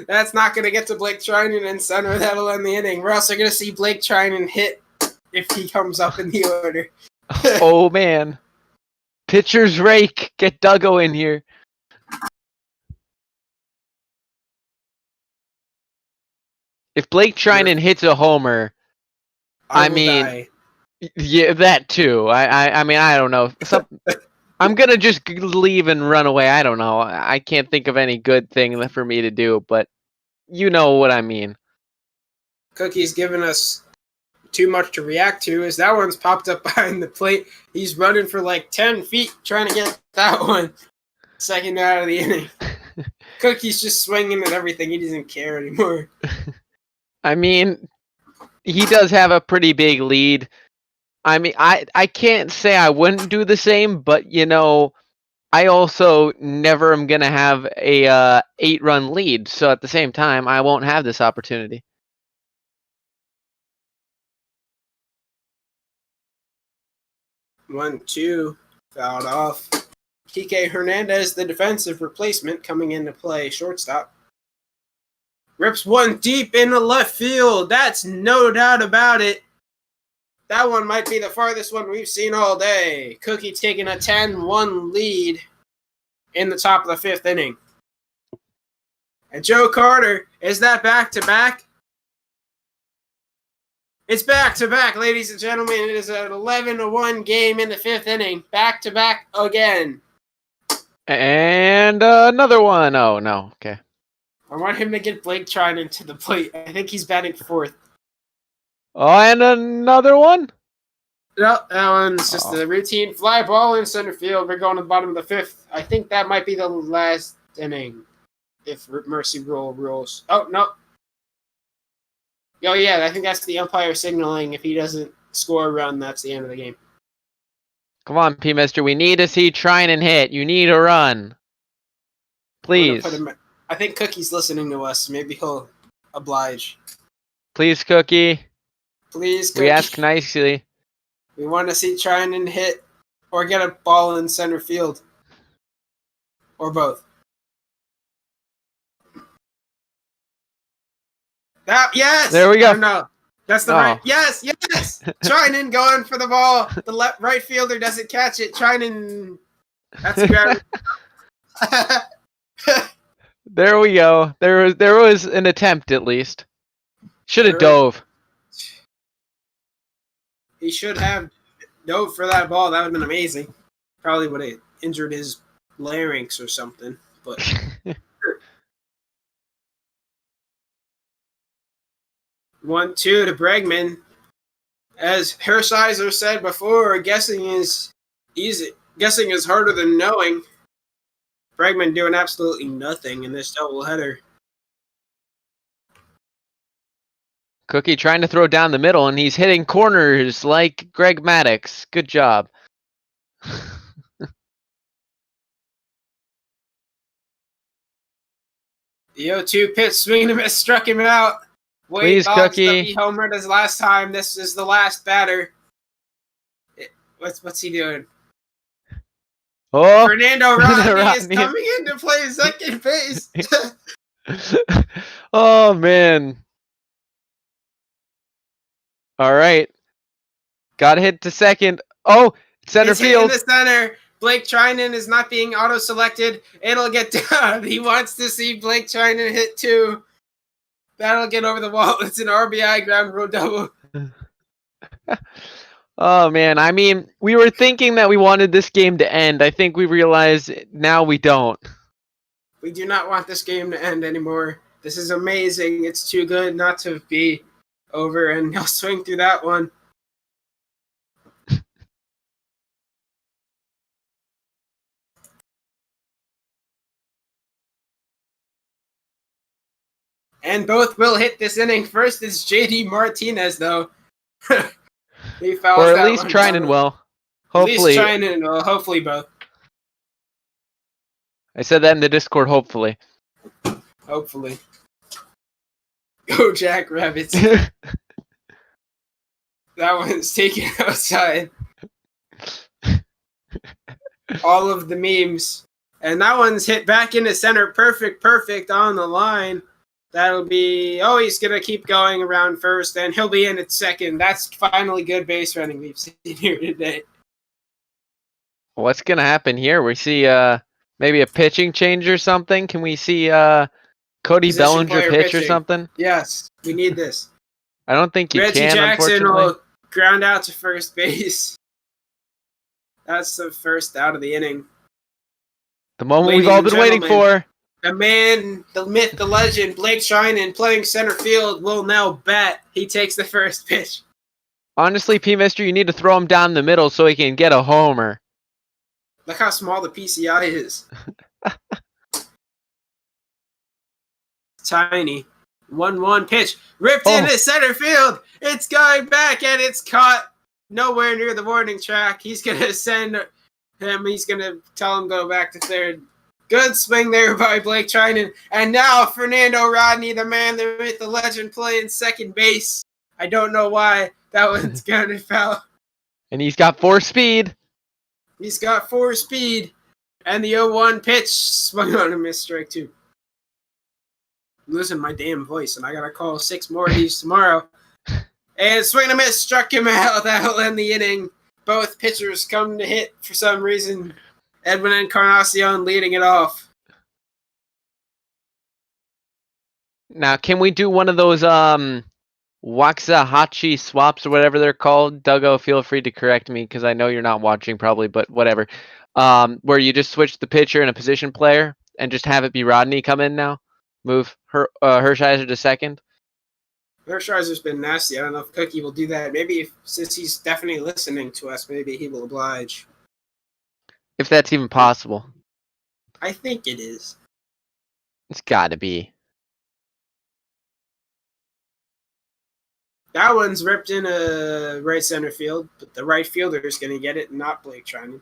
That's not going to get to Blake Trinan in center. That'll end the inning. We're also going to see Blake Trinan hit if he comes up in the order. Oh, man. Pitcher's rake. Get Duggo in here. If Blake Trinan hits a homer, I mean, die. Yeah, that too. I mean, I don't know. I'm gonna just leave and run away. I don't know. I can't think of any good thing for me to do, but you know what I mean. Cookie's giving us too much to react to, as that one's popped up behind the plate. He's running for like 10 feet trying to get that one. Second out of the inning. Cookie's just swinging at everything. He doesn't care anymore. I mean, he does have a pretty big lead. I mean, I can't say I wouldn't do the same, but you know, I also never am gonna have a 8-run lead. So at the same time, I won't have this opportunity. One, two, fouled off. Kike Hernandez, the defensive replacement, coming into play, shortstop. Rips one deep in the left field. That's no doubt about it. That one might be the farthest one we've seen all day. Cookie taking a 10-1 lead in the top of the fifth inning. And Joe Carter, is that back-to-back? It's back-to-back, ladies and gentlemen. It is an 11-1 game in the fifth inning. Back-to-back again. And another one. Oh, no. Okay. I want him to get Blake Trinan to the plate. I think he's batting fourth. Oh, and another one? No, that one's just a routine fly ball in center field. We're going to the bottom of the fifth. I think that might be the last inning, if Mercy Rule rules. Oh, no. Oh, yeah, I think that's the umpire signaling. If he doesn't score a run, that's the end of the game. Come on, P-Mister. We need to see Trinan hit. You need a run. Please. I think Cookie's listening to us. Maybe he'll oblige. Please, Cookie. Please, Cookie. We ask nicely. We want to see Trinan hit or get a ball in center field. Or both. Yes! There we go. No. That's the right. Yes, yes! Trinan going for the ball. The right fielder doesn't catch it. Trinan. That's a grab. There we go. There was an attempt at least. Should have dove. He should have dove for that ball. That would have been amazing. Probably would have injured his larynx or something. But 1-2 to Bregman. As Hersizer said before, guessing is easy. Guessing is harder than knowing. Bregman doing absolutely nothing in this doubleheader. Cookie trying to throw down the middle, and he's hitting corners like Greg Maddux. Good job. The 0-2 pitch, swing and a miss, struck him out. Please, Cookie. He homered his last time. This is the last batter. What's he doing? Oh, Fernando Rodney is coming in to play second base. Oh, man. All right. Got to hit to second. Oh, center It's hitting field. the center. Blake Trinan is not being auto-selected. It'll get down. He wants to see Blake Trinan hit 2. That'll get over the wall. It's an RBI ground rule double. Oh, man. I mean, we were thinking that we wanted this game to end. I think we realize now we don't. We do not want this game to end anymore. This is amazing. It's too good not to be over, and he'll swing through that one. And both will hit this inning. First is JD Martinez, though. He fouls Or at that least one trying down. well. At least Hopefully. trying and hopefully both. I said that in the Discord, hopefully. Hopefully. Go Jack Rabbits. That one's taken outside. All of the memes. And that one's hit back into center. Perfect on the line. That'll be... Oh, he's going to keep going around first, and he'll be in at second. That's finally good base running we've seen here today. What's going to happen here? We see maybe a pitching change or something? Can we see Cody Position Bellinger player pitch or pitching. something? Yes, we need this. I don't think you Reggie can, Jackson unfortunately. will ground out to first base. That's the first out of the inning. The moment Ladies we've all and been waiting gentlemen, for. The man, the myth, the legend, Blake Trinan playing center field will now bat. He takes the first pitch. Honestly, P. Mister, you need to throw him down the middle so he can get a homer. Look how small the PCI is. Tiny. 1-1 pitch. Ripped into center field. It's going back and it's caught nowhere near the warning track. He's going to send him. He's going to tell him go back to third. Good swing there by Blake Trinan. And now Fernando Rodney, the man, the myth, the legend, playing second base. I don't know why. That one's going to foul. And he's got 4 speed. He's got 4 speed. And the 0-1 pitch swung on a missed strike 2. I'm losing my damn voice, and I got to call 6 more of these tomorrow. And swing and a miss, struck him out. That'll end the inning. Both pitchers come to hit for some reason. Edwin Encarnacion leading it off. Now, can we do one of those Waxahachie swaps or whatever they're called? Duggo, feel free to correct me because I know you're not watching probably, but whatever. Where you just switch the pitcher and a position player and just have it be Rodney come in now? Move Hershiser to second? Hershiser's been nasty. I don't know if Cookie will do that. Maybe since he's definitely listening to us, maybe he will oblige. If that's even possible. I think it is. It's gotta be. That one's ripped in a right center field, but the right fielder is going to get it, not Blake Trinan.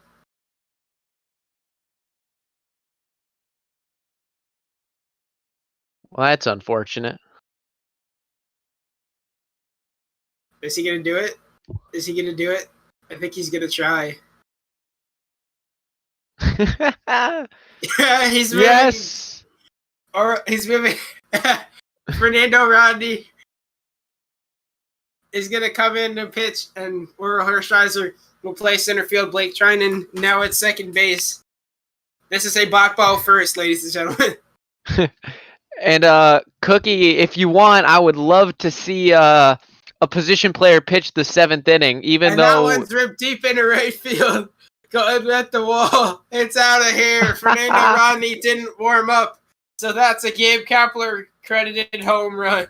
Well, that's unfortunate. Is he going to do it? Is he going to do it? I think he's going to try. Yeah, he's moving. Yes. Or he's moving. Fernando Rodney is going to come in and pitch, and Oral Hershiser will play center field. Blake Trinan now at second base. This is a block ball first, ladies and gentlemen. And Cookie, if you want, I would love to see a position player pitch the 7th inning, even and though that one's ripped deep into right field. Going at the wall. It's out of here. Fernando Rodney didn't warm up. So that's a Gabe Kapler credited home run.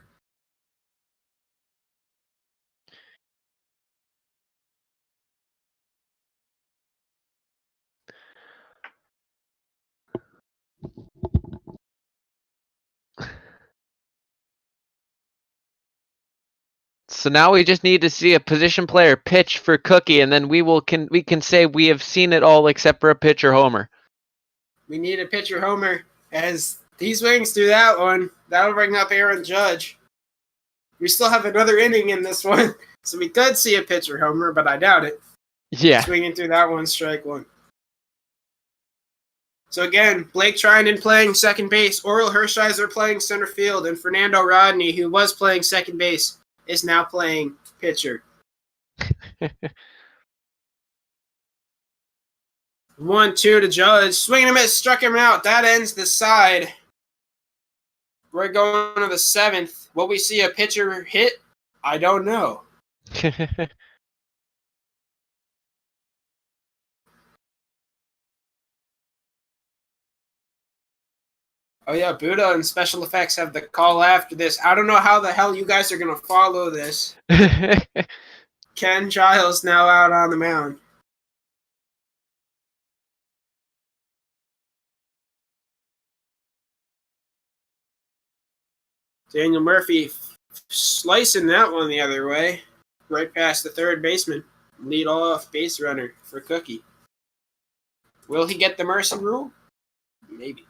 So now we just need to see a position player pitch for Cookie, and then we can say we have seen it all except for a pitcher homer. We need a pitcher homer as he swings through that one. That'll bring up Aaron Judge. We still have another inning in this one, so we could see a pitcher homer, but I doubt it. Yeah. Swinging through that one, strike 1. So again, Blake Trinan playing second base, Oral Hershiser playing center field, and Fernando Rodney, who was playing second base, is now playing pitcher. 1-2 to Judge. Swing and a miss, struck him out. That ends the side. We're going to the 7th. Will we see a pitcher hit? I don't know. Oh yeah, Buddha and special effects have the call after this. I don't know how the hell you guys are going to follow this. Ken Giles now out on the mound. Daniel Murphy slicing that one the other way, right past the third baseman. Lead off base runner for Cookie. Will he get the mercy rule? Maybe.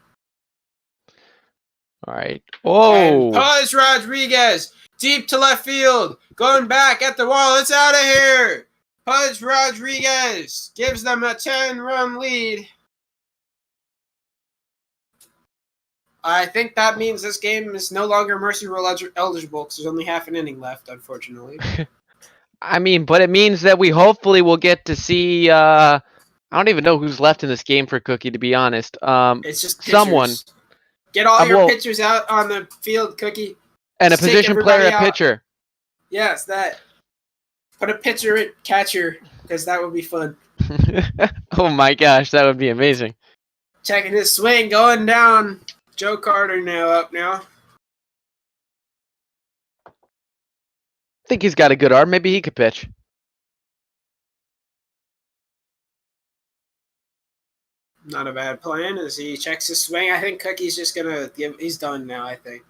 All right. Oh. Paz Rodriguez, deep to left field, going back at the wall. It's out of here. Paz Rodriguez gives them a 10-run lead. I think that means this game is no longer mercy rule eligible because there's only half an inning left, unfortunately. I mean, but it means that we hopefully will get to see. I don't even know who's left in this game for Cookie, to be honest. It's just pitchers. Someone. Get all your pitchers out on the field, Cookie. And Just a take position player everybody at out. pitcher. Yes, that. Put a pitcher at catcher because that would be fun. Oh my gosh, that would be amazing. Checking his swing, going down. Joe Carter now up now. I think he's got a good arm. Maybe he could pitch. Not a bad plan as he checks his swing. I think Cookie's just gonna give. He's done now, I think.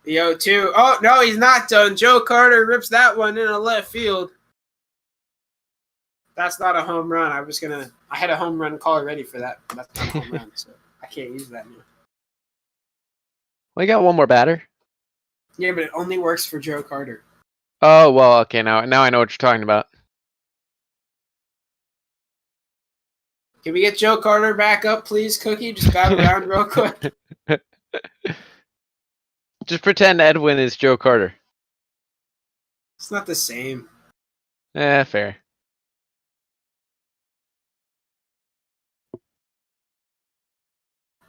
The 0-2. Oh no, he's not done. Joe Carter rips that one in a left field. That's not a home run. I had a home run call ready for that. That's not a home run, so I can't use that now. We got one more batter. Yeah, but it only works for Joe Carter. Oh well, okay. Now I know what you're talking about. Can we get Joe Carter back up, please, Cookie? Just battle around real quick. Just pretend Edwin is Joe Carter. It's not the same. Fair.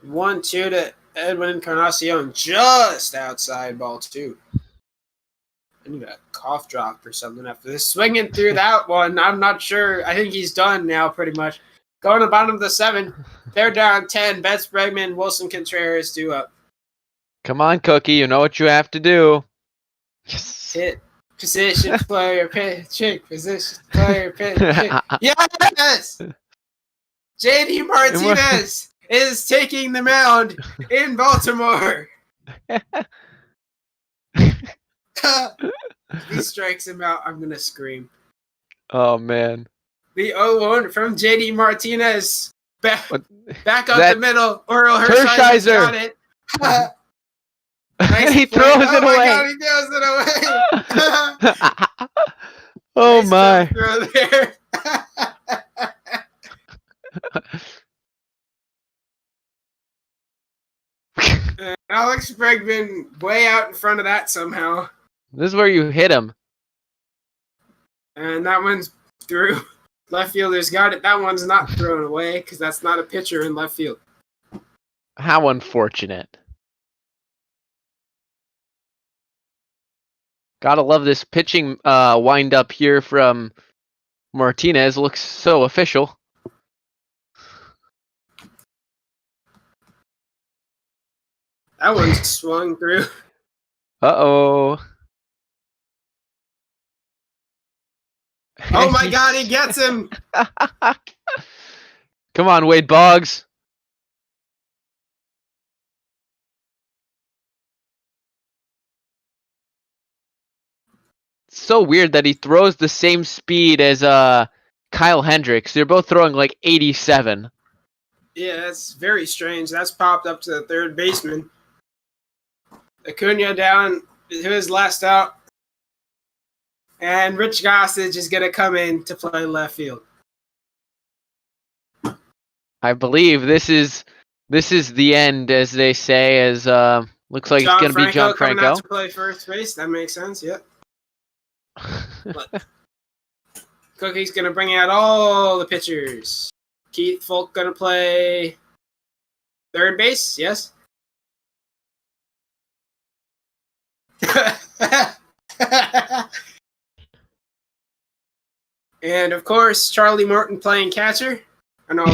1-2 to Edwin Encarnacion, just outside ball 2. I need a cough drop or something after this. Swinging through that one. I'm not sure. I think he's done now, pretty much. Going to the bottom of the 7. They're down 10. Betts Bregman, Wilson Contreras due up. Come on, Cookie. You know what you have to do. Yes. Hit. Position player, pitch. Position player, pitch. Yes! JD Martinez is taking the mound in Baltimore. If he strikes him out, I'm going to scream. Oh, man. The 0-1 from JD Martinez. Back up the middle. Oral Hershiser got it. Nice He play. throws it my away. God, he throws it away. Oh, Nice my. throw there. Alex Bregman way out in front of that somehow. This is where you hit him. And that one's through. Left fielder's got it. That one's not thrown away because that's not a pitcher in left field. How unfortunate. Gotta love this pitching wind up here from Martinez. Looks so official. That one's swung through. Uh-oh. Oh my God, he gets him. Come on, Wade Boggs. It's so weird that he throws the same speed as Kyle Hendricks. They're both throwing like 87. Yeah, that's very strange. That's popped up to the third baseman. Acuna down to his last out. And Rich Gossage is going to come in to play left field. I believe this is the end, as they say, as looks like it's going to be John coming Franco. out to play first base. That makes sense, yep. Cookie's gonna bring out all the pitchers. Keith Folk gonna play third base, yes? And of course, Charlie Morton playing catcher. I know.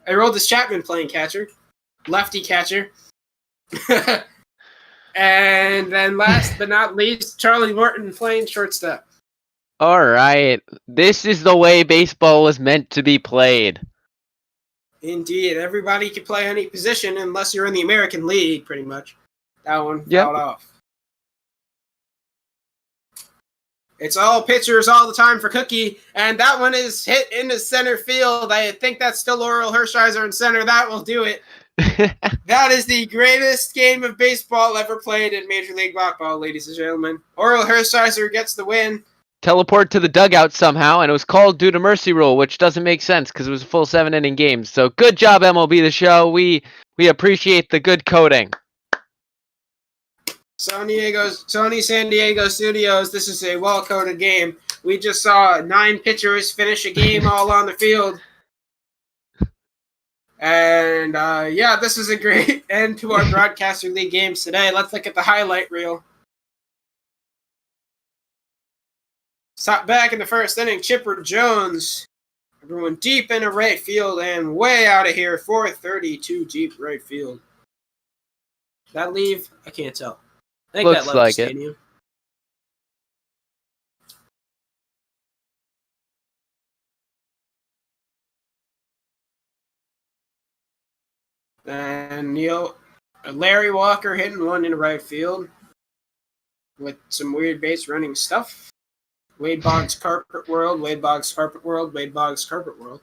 Aroldis Chapman playing catcher. Lefty catcher. And then last but not least, Charlie Morton playing shortstop. All right. This is the way baseball was meant to be played. Indeed. Everybody can play any position unless you're in the American League, pretty much. That one fouled off. It's all pitchers all the time for Cookie, and that one is hit into center field. I think that's still Oral Hershiser in center. That will do it. That is the greatest game of baseball ever played in Major League Baseball, ladies and gentlemen. Oral Hershiser gets the win. Teleport to the dugout somehow, and it was called due to mercy rule, which doesn't make sense because it was a full 7-inning game. So good job, MLB The Show. We appreciate the good coding. Sony San Diego Studios, this is a well-coded game. We just saw 9 pitchers finish a game all on the field. And, yeah, this is a great end to our Broadcaster League games today. Let's look at the highlight reel. Back in the first inning, Chipper Jones. Everyone deep into right field and way out of here. 432 deep right field. That leave? I can't tell. I think Looks that left like the it. stadium. And Larry Walker hitting one in right field with some weird base running stuff. Wade Boggs Carpet World, Wade Boggs Carpet World, Wade Boggs Carpet World.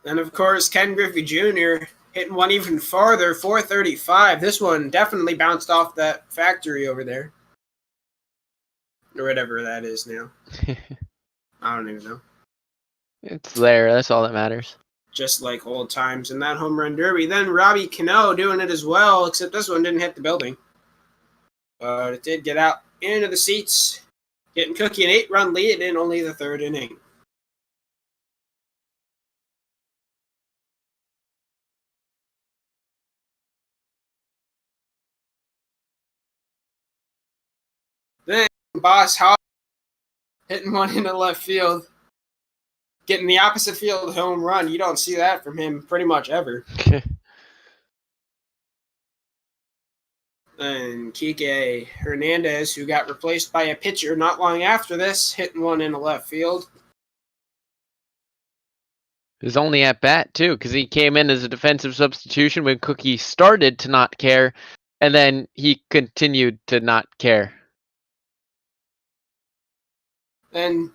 And of course, Ken Griffey Jr. hitting one even farther, 435. This one definitely bounced off that factory over there. Or whatever that is now. I don't even know. It's there. That's all that matters. Just like old times in that home run derby. Then Robbie Cano doing it as well, except this one didn't hit the building. But it did get out into the seats, getting Cookie an 8-run lead in only the third inning. Then Boss Hawk hitting one into left field. Getting the opposite field home run. You don't see that from him pretty much ever. And Kike Hernandez, who got replaced by a pitcher not long after this, hitting one into left field. His only at bat too, because he came in as a defensive substitution when Cookie started to not care, and then he continued to not care. And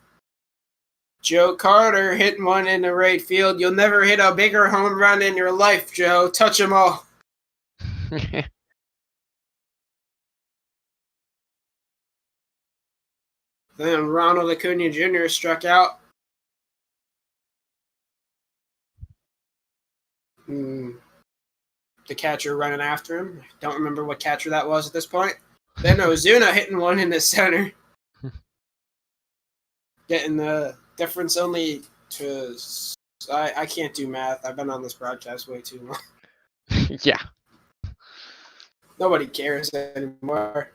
Joe Carter hitting one in the right field. You'll never hit a bigger home run in your life, Joe. Touch them all. Then Ronald Acuna Jr. struck out. The catcher running after him. Don't remember what catcher that was at this point. Then Ozuna hitting one in the center. Getting the difference only to... I can't do math. I've been on this broadcast way too long. Yeah. Nobody cares anymore.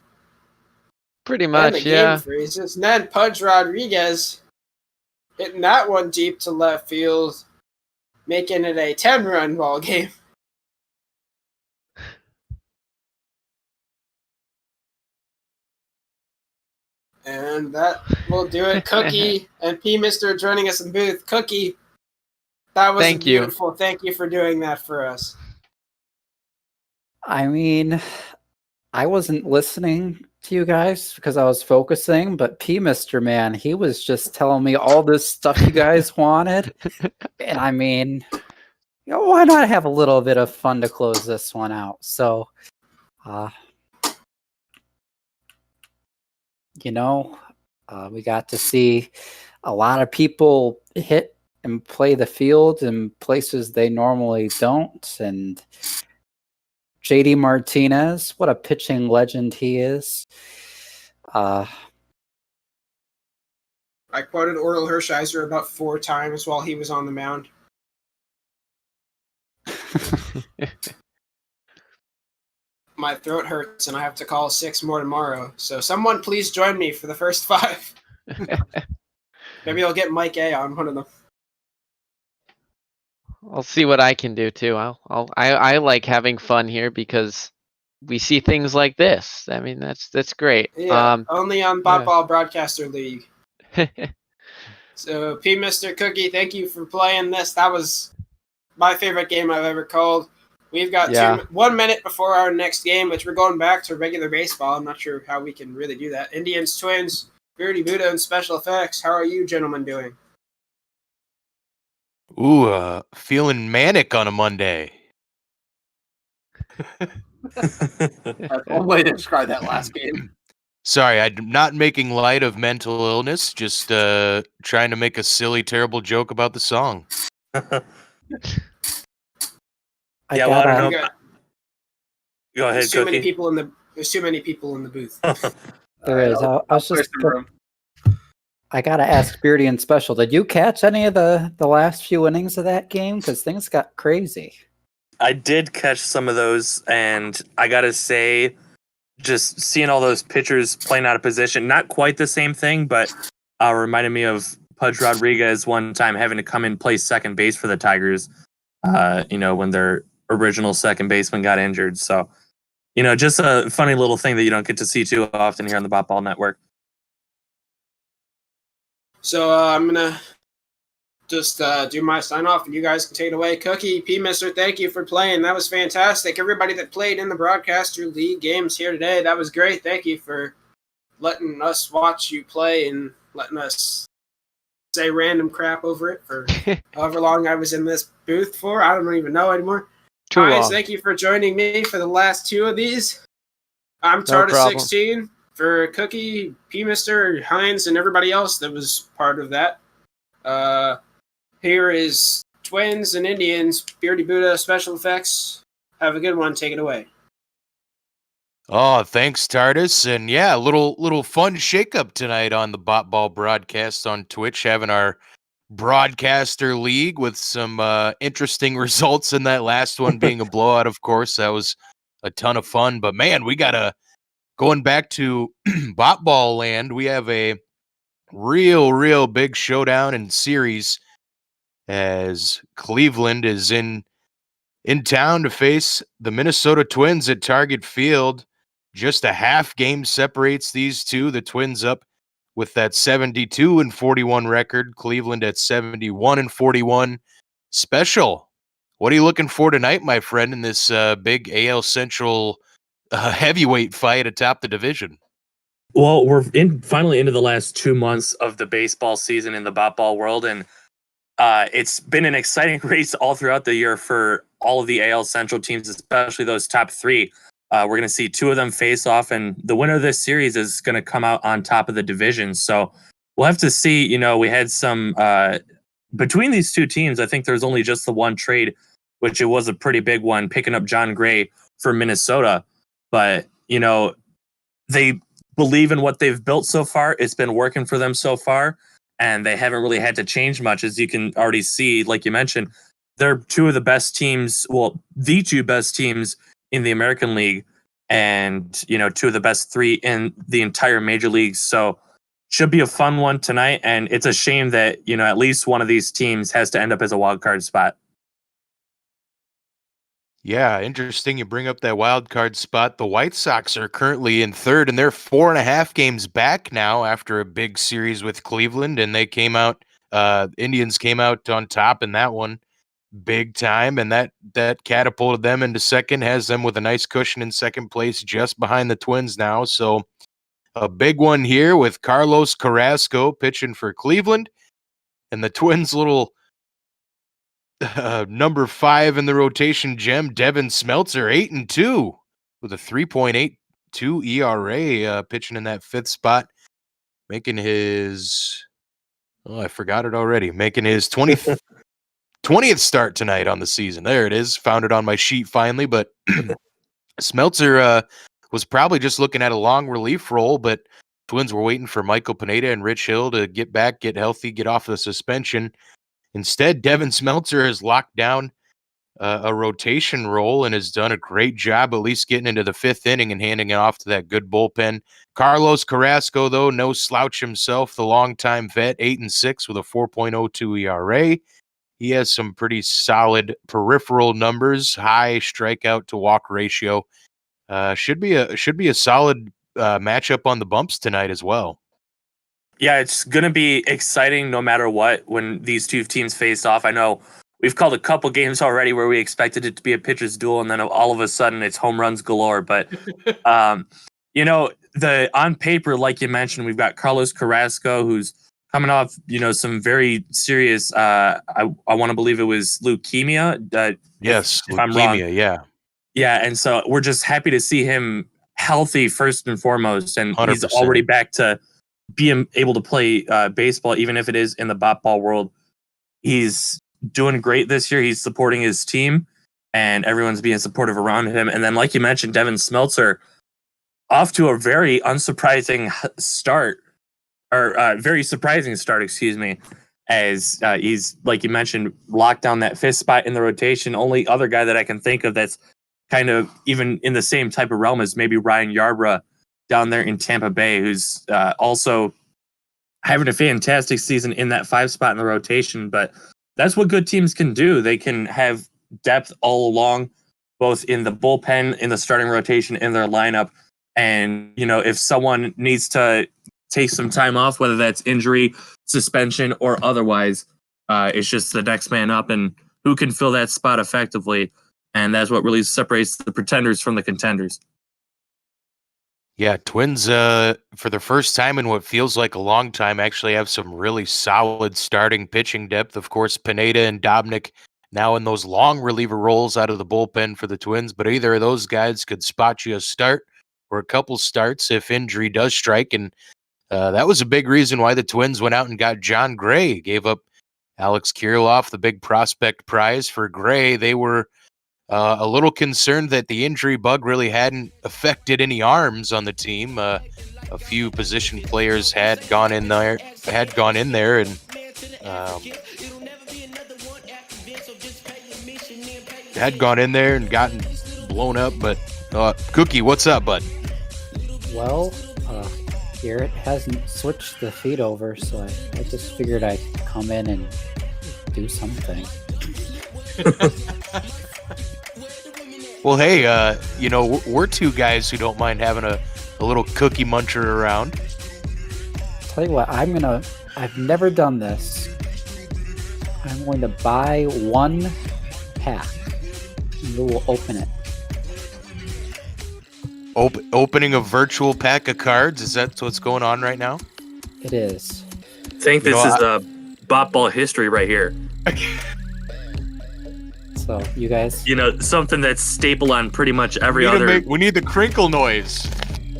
Pretty much, and the yeah. game freezes. And then Pudge Rodriguez hitting that one deep to left field, making it a 10-run ball game. And that will do it. Cookie and P. Mister joining us in booth. Cookie, that was beautiful. Thank you for doing that for us. I mean, I wasn't listening to you guys because I was focusing, but P. Mister Man, he was just telling me all this stuff you guys wanted. And I mean, you know, why not have a little bit of fun to close this one out? So, you know, we got to see a lot of people hit and play the field in places they normally don't. And JD Martinez, what a pitching legend he is. I quoted Orel Hershiser about 4 times while he was on the mound. My throat hurts and I have to call 6 more tomorrow. So someone please join me for the first 5. Maybe I'll get Mike A on one of them. I'll see what I can do too. I like having fun here because we see things like this. I mean, that's great. Yeah, only on yeah. Ball Broadcaster League. So, P. Mr. Cookie, thank you for playing this. That was my favorite game I've ever called. We've got 1 minute before our next game, which we're going back to regular baseball. I'm not sure how we can really do that. Indians, Twins, Beardy Buddha, and Special Effects. How are you gentlemen doing? Ooh, feeling manic on a Monday. That's one way to describe that last game. Sorry, I'm not making light of mental illness, just trying to make a silly, terrible joke about the song. I Go ahead, There's too many Cookie. people in the booth. There is. I gotta ask Beardy and Special, did you catch any of the last few innings of that game? Because things got crazy. I did catch some of those, and I gotta say, just seeing all those pitchers playing out of position, not quite the same thing, but reminded me of Pudge Rodriguez one time having to come and play second base for the Tigers, when their original second baseman got injured. So, just a funny little thing that you don't get to see too often here on the Ball Network. So I'm going to just do my sign-off, and you guys can take it away. Cookie, P. Mister, thank you for playing. That was fantastic. Everybody that played in the Broadcaster League games here today, that was great. Thank you for letting us watch you play and letting us say random crap over it for however long I was in this booth for. I don't even know anymore. Too Hines, long. thank you for joining me for the last 2 of these. I'm Tardis16 for Cookie, P. Mister, Hines, and everybody else that was part of that. Here is Twins and Indians, Beardy Buddha, Special Effects. Have a good one. Take it away. Oh, thanks, TARDIS. And yeah, a little fun shakeup tonight on the Ball broadcast on Twitch, having our broadcaster league with some interesting results in that last one being a blowout, of course. That was a ton of fun. But man, we got going back to Ball land, we have a real big showdown and series as Cleveland is in town to face the Minnesota Twins at Target Field. Just a half game separates these two. The Twins up with that 72-41 record. Cleveland at 71-41. Special. What are you looking for tonight, my friend, in this big AL Central heavyweight fight atop the division? Well, we're finally into the last 2 months of the baseball season in the ball world, and it's been an exciting race all throughout the year for all of the AL Central teams, especially those top 3. We're going to see 2 of them face off, and the winner of this series is going to come out on top of the division. So we'll have to see. We had some between these 2 teams. I think there's only just the one trade, which it was a pretty big one, picking up John Gray for Minnesota. But they believe in what they've built so far. It's been working for them so far, and they haven't really had to change much, as you can already see. Like you mentioned, they're 2 of the best teams. Well, the 2 best teams in the American League, and 2 of the best 3 in the entire major leagues. So should be a fun one tonight. And it's a shame that, at least one of these teams has to end up as a wild card spot. Yeah, interesting. You bring up that wild card spot. The White Sox are currently in 3rd, and they're 4.5 games back now after a big series with Cleveland, and they came out. Indians came out on top in that one, big time, and that catapulted them into 2nd. Has them with a nice cushion in 2nd place, just behind the Twins now. So a big one here with Carlos Carrasco pitching for Cleveland, and the Twins' little number 5 in the rotation gem, Devin Smeltzer, 8-2 with a 3.82 ERA, pitching in that 5th spot, making his I forgot it already, making his 20th 20th start tonight on the season. There it is, found it on my sheet finally. But Smeltzer was probably just looking at a long relief role, but Twins were waiting for Michael Pineda and Rich Hill to get back, get healthy, get off the suspension. Instead, Devin Smeltzer has locked down a rotation role and has done a great job at least getting into the fifth inning and handing it off to that good bullpen. Carlos Carrasco, though, no slouch himself, the longtime vet, 8-6 with a 4.02 ERA. He has some pretty solid peripheral numbers, high strikeout to walk ratio. Should be a solid matchup on the bumps tonight as well. Yeah, it's going to be exciting no matter what when these two teams face off. I know we've called a couple games already where we expected it to be a pitcher's duel, and then all of a sudden it's home runs galore. But, on paper, like you mentioned, we've got Carlos Carrasco, who's coming off, some very serious, I want to believe it was leukemia. Yes, if I'm leukemia, wrong. yeah. Yeah, and so we're just happy to see him healthy first and foremost, and 100%. he's already back to being able to play baseball, even if it is in the bot ball world. He's doing great this year. He's supporting his team, and everyone's being supportive around him. And then, like you mentioned, Devin Smeltzer off to a very unsurprising start, or very surprising start, excuse me, as he's, like you mentioned, locked down that fifth spot in the rotation. Only other guy that I can think of that's kind of even in the same type of realm as maybe Ryan Yarbrough down there in Tampa Bay, who's also having a fantastic season in that 5 spot in the rotation. But that's what good teams can do. They can have depth all along, both in the bullpen, in the starting rotation, in their lineup. And, if someone needs to take some time off, whether that's injury, suspension, or otherwise, it's just the next man up and who can fill that spot effectively. And that's what really separates the pretenders from the contenders. Yeah, Twins, for the first time in what feels like a long time, actually have some really solid starting pitching depth. Of course, Pineda and Dobnik now in those long reliever roles out of the bullpen for the Twins, but either of those guys could spot you a start or a couple starts if injury does strike. And that was a big reason why the Twins went out and got John Gray, gave up Alex Kirilloff, the big prospect prize for Gray. They were a little concerned that the injury bug really hadn't affected any arms on the team. A few position players had gone in there, and gotten blown up. But Cookie, what's up, bud? Well, Garrett hasn't switched the feed over, so I just figured I'd come in and do something. Well, hey, we're two guys who don't mind having a little cookie muncher around. Tell you what, I've never done this. I'm going to buy one pack, and we will open it. Opening a virtual pack of cards? Is that what's going on right now? It is. I think this is the bot ball history right here. So, you guys... something that's staple on pretty much every other... We need the crinkle noise.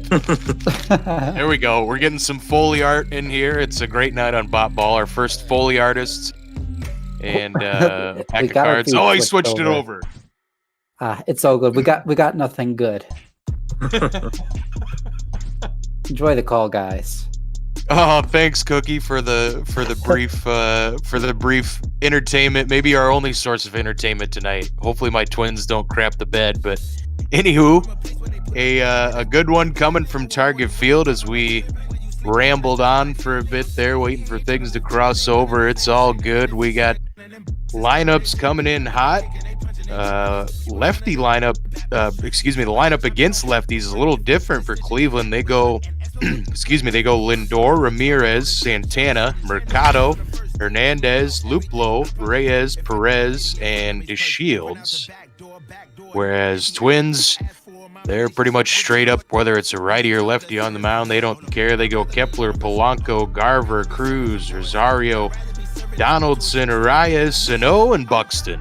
There we go. We're getting some Foley art in here. It's a great night on Bot Ball. Our first Foley artists. And a pack of cards. Oh, I switched it over. It's all good. We got nothing good. Enjoy the call, guys. Oh, thanks, Cookie, for the brief entertainment. Maybe our only source of entertainment tonight. Hopefully, my Twins don't crap the bed. But anywho, a good one coming from Target Field as we rambled on for a bit there, waiting for things to cross over. It's all good. We got lineups coming in hot. Lefty lineup, the lineup against lefties is a little different for Cleveland. They go, they go Lindor, Ramirez, Santana, Mercado, Hernandez, Luplo, Reyes, Perez, and DeShields. Whereas Twins, they're pretty much straight up, whether it's a righty or lefty on the mound, they don't care. They go Kepler, Polanco, Garver, Cruz, Rosario, Donaldson, Arias, Sano, and Buxton.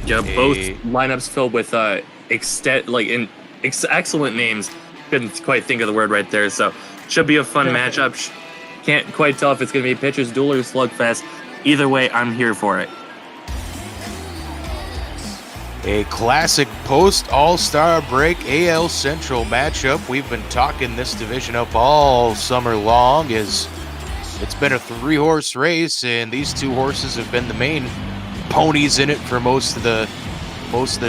Yeah, both lineups filled with excellent names. Couldn't quite think of the word right there. So should be a fun matchup. Can't quite tell if it's going to be pitcher's duel or slugfest. Either way, I'm here for it. A classic post All-Star break AL Central matchup. We've been talking this division up all summer long as it's been a 3-horse race, and these 2 horses have been the main ponies in it for most of the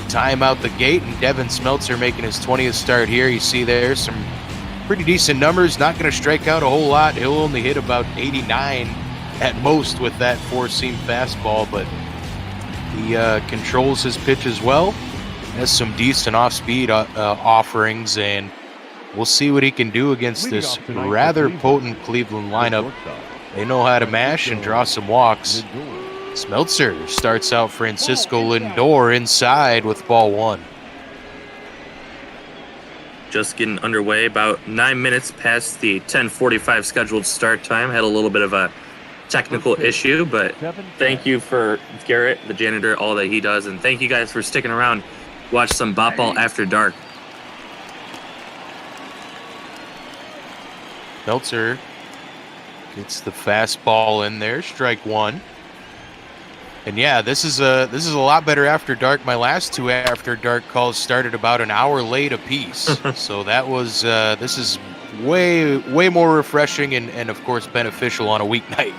time out the gate. And Devin Smeltzer making his 20th start here. You see there some pretty decent numbers. Not going to strike out a whole lot. He'll only hit about 89 at most with that 4-seam fastball, but he controls his pitch as well. Has some decent off-speed offerings, and we'll see what he can do against this rather potent Cleveland lineup. They know how to mash and draw some walks. Smeltzer starts out Francisco Lindor inside with ball 1. Just getting underway, about 9 minutes past the 10:45 scheduled start time. Had a little bit of a technical issue, but thank you for Garrett, the janitor, all that he does, and thank you guys for sticking around. Watch some Bop Ball after dark. Smeltzer gets the fastball in there, strike 1. And yeah, this is a lot better after dark. My last 2 after dark calls started about an hour late apiece. So that was this is way more refreshing and of course beneficial on a weeknight.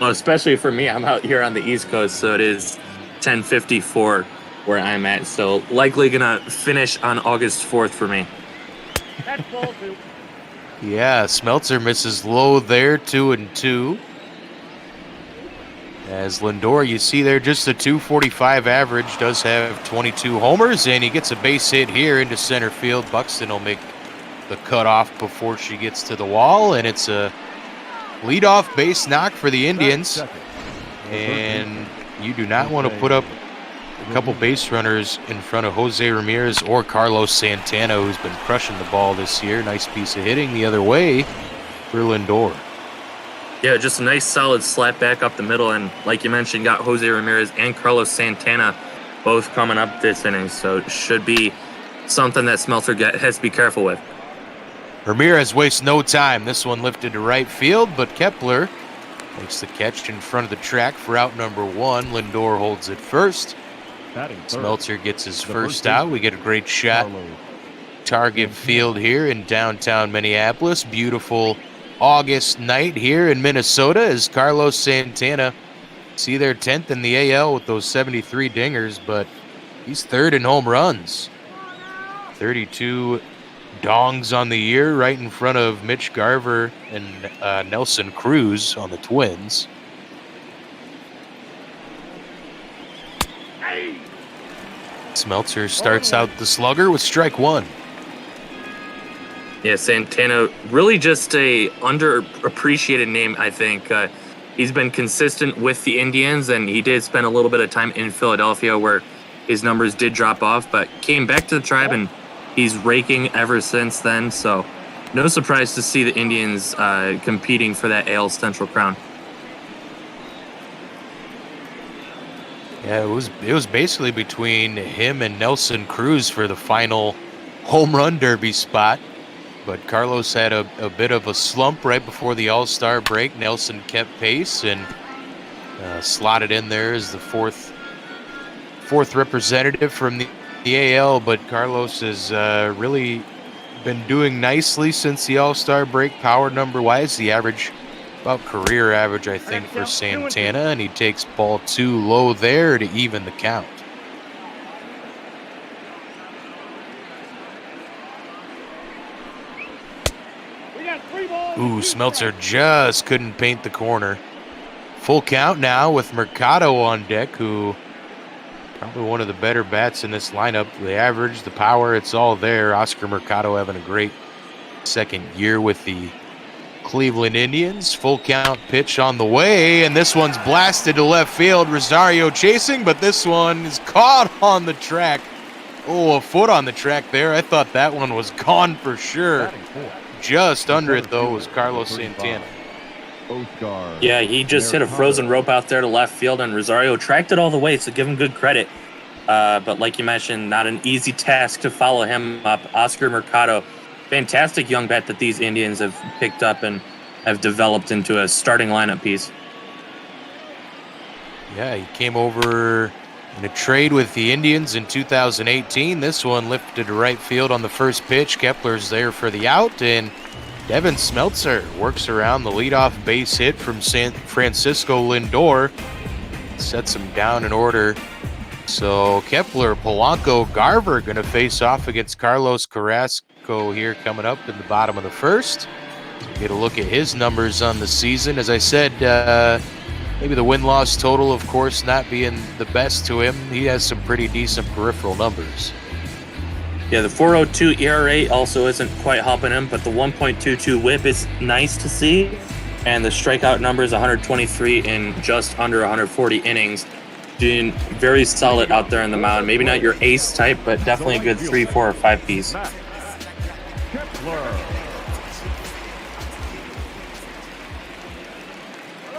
Well, especially for me, I'm out here on the East Coast, so it is 10:54 where I'm at. So likely gonna finish on August 4th for me. That's ball 2. Yeah, Smeltzer misses low there, 2-2. As Lindor, you see there, just a 245 average, does have 22 homers, and he gets a base hit here into center field. Buxton will make the cutoff before she gets to the wall, and it's a leadoff base knock for the Indians. And you do not want to put up a couple base runners in front of Jose Ramirez or Carlos Santana, who's been crushing the ball this year. Nice piece of hitting the other way for Lindor. Yeah, just a nice solid slap back up the middle, and like you mentioned, got Jose Ramirez and Carlos Santana both coming up this inning, so it should be something that Smeltzer has to be careful with. Ramirez wastes no time. This one lifted to right field, but Kepler makes the catch in front of the track for out number 1. Lindor holds it first. Smeltzer gets his first out. We get a great shot. Target field here in downtown Minneapolis. Beautiful August night here in Minnesota as Carlos Santana, see they're 10th in the AL with those 73 dingers, but he's 3rd in home runs. 32 dongs on the year, right in front of Mitch Garver and Nelson Cruz on the Twins. Smeltzer starts out the slugger with strike 1. Yeah, Santana, really just a underappreciated name, I think. He's been consistent with the Indians, and he did spend a little bit of time in Philadelphia where his numbers did drop off, but came back to the Tribe, and he's raking ever since then. So no surprise to see the Indians competing for that AL Central crown. Yeah, it was basically between him and Nelson Cruz for the final home run derby spot. But Carlos had a bit of a slump right before the All-Star break. Nelson kept pace and slotted in there as the fourth representative from the AL. But Carlos has really been doing nicely since the All-Star break. Power number-wise, the average, about career average, I think, for Santana. And he takes ball 2 low there to even the count. Ooh, Smeltzer just couldn't paint the corner. Full count now with Mercado on deck, who probably one of the better bats in this lineup. The average, the power, it's all there. Oscar Mercado having a great second year with the Cleveland Indians. Full count pitch on the way, and this one's blasted to left field. Rosario chasing, but this one is caught on the track. Oh, a foot on the track there. I thought that one was gone for sure. Just under it, though, was Carlos Santana. Yeah, he just hit a frozen rope out there to left field, and Rosario tracked it all the way, so give him good credit. But like you mentioned, not an easy task to follow him up. Oscar Mercado, fantastic young bat that these Indians have picked up and have developed into a starting lineup piece. Yeah, he came over In a trade with the Indians in 2018, this one lifted to right field on the first pitch. Kepler's there for the out, and Devin Smeltzer works around the leadoff base hit from San Francisco Lindor. Sets him down in order. So Kepler, Polanco, Garver going to face off against Carlos Carrasco here coming up in the bottom of the first. Get a look at his numbers on the season. As I said, maybe the win-loss total, of course, not being the best to him. He has some pretty decent peripheral numbers. Yeah, the 4.02 ERA also isn't quite helping him, but the 1.22 WHIP is nice to see. And the strikeout number is 123 in just under 140 innings. Doing very solid out there on the mound. Maybe not your ace type, but definitely a good 3, 4, or 5 piece.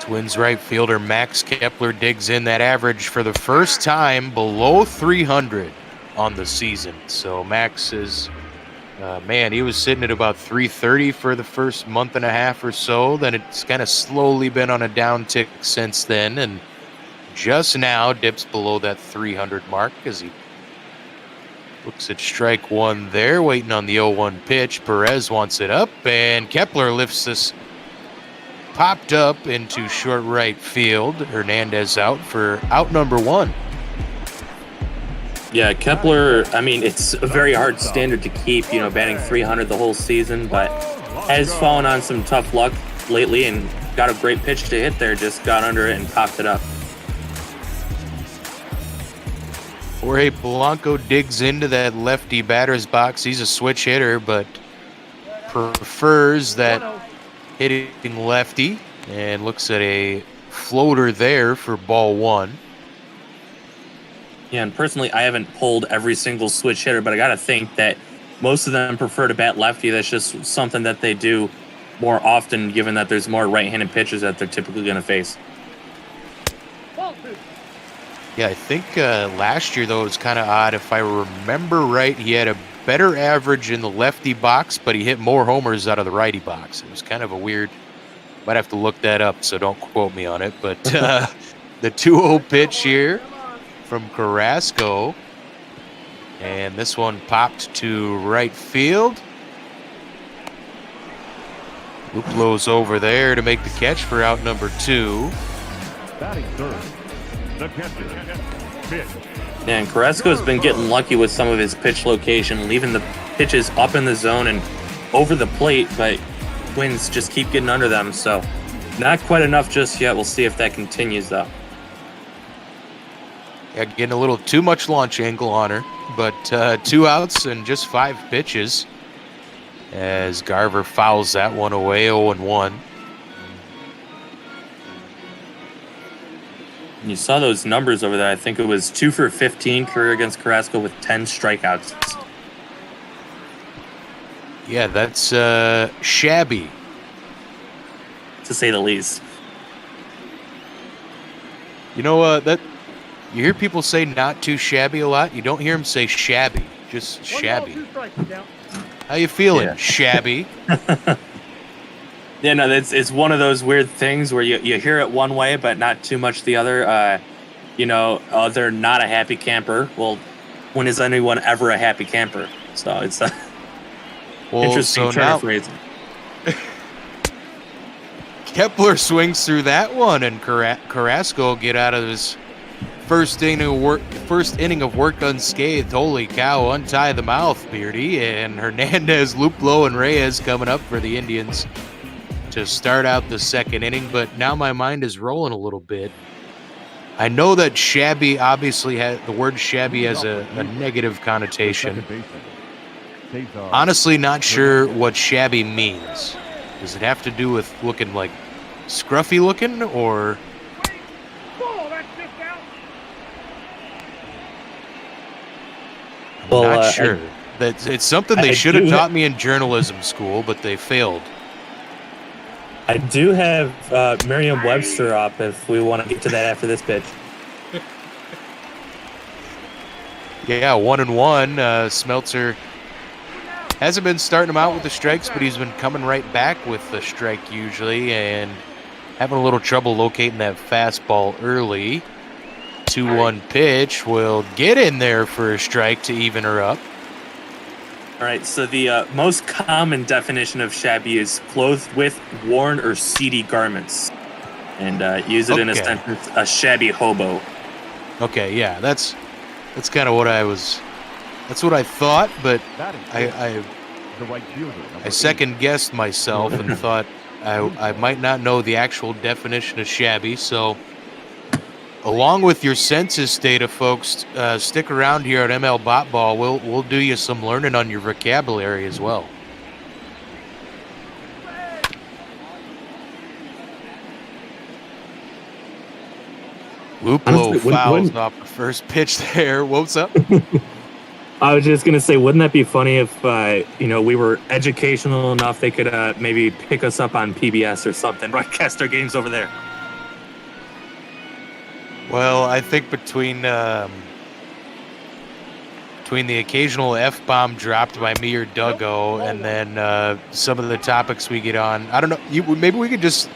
Twins right fielder Max Kepler digs in that average for the first time below 300 on the season. So Max is, he was sitting at about 330 for the first month and a half or so. Then it's kind of slowly been on a downtick since then, and just now dips below that 300 mark as he looks at strike one there, waiting on the 0-1 pitch. Perez wants it up, and Kepler lifts this popped up into short right field. Hernandez out for out number 1. Yeah, Kepler, I mean, it's a very hard standard to keep, batting 300 the whole season, but has fallen on some tough luck lately and got a great pitch to hit there, just got under it and popped it up. Jorge Polanco digs into that lefty batter's box. He's a switch hitter, but prefers that hitting lefty and looks at a floater there for ball 1. Yeah, and personally, I haven't pulled every single switch hitter, but I got to think that most of them prefer to bat lefty. That's just something that they do more often, given that there's more right-handed pitchers that they're typically going to face. Yeah, I think last year, though, it was kind of odd. If I remember right, he had a better average in the lefty box, but he hit more homers out of the righty box. It was kind of a weird... Might have to look that up, so don't quote me on it. But the 2-0 pitch here from Carrasco. And this one popped to right field. Luplo's over there to make the catch for out number 2. Batting third, the catcher, pitch. Yeah, and Carrasco's been getting lucky with some of his pitch location, leaving the pitches up in the zone and over the plate, but Twins just keep getting under them, so not quite enough just yet. We'll see if that continues, though. Yeah, getting a little too much launch angle on her, but 2 outs and just 5 pitches as Garver fouls that one away, 0-1. You saw those numbers over there. I think it was 2 for 15 career against Carrasco with 10 strikeouts. Yeah, that's shabby, to say the least. You know that you hear people say not too shabby a lot. You don't hear them say shabby, just shabby. How you feeling, shabby? Yeah, no, it's one of those weird things where you hear it one way, but not too much the other. They're not a happy camper. Well, when is anyone ever a happy camper? So it's interesting turn of phrasing. Kepler swings through that one, and Carrasco will get out of his first inning of work unscathed. Holy cow, untie the mouth, Beardy. And Hernandez, Luplo, and Reyes coming up for the Indians to start out the second inning. But now my mind is rolling a little bit. I know that shabby obviously the word shabby has a negative connotation. Honestly, not sure what shabby means. Does it have to do with looking like scruffy looking, or? I'm not sure. It's something they should have taught me in journalism school, but they failed. I do have Merriam-Webster up if we want to get to that after this pitch. Yeah, 1-1. Smeltzer hasn't been starting him out with the strikes, but he's been coming right back with the strike usually and having a little trouble locating that fastball early. 2-1 pitch will get in there for a strike to even her up. All right, so the most common definition of shabby is clothed with worn or seedy garments. And use it in a sentence, a shabby hobo. Okay, yeah, that's kind of what that's what I thought, but I second guessed myself and thought I might not know the actual definition of shabby. So along with your census data, folks, stick around here at ML Bot Ball. We'll do you some learning on your vocabulary as well. Luplo fouls off the first pitch there. What's up? I was just gonna say, wouldn't that be funny if we were educational enough they could maybe pick us up on PBS or something, broadcast our games over there. Well, I think between the occasional F-bomb dropped by me or Duggo, and then some of the topics we get on, I don't know. Maybe we could just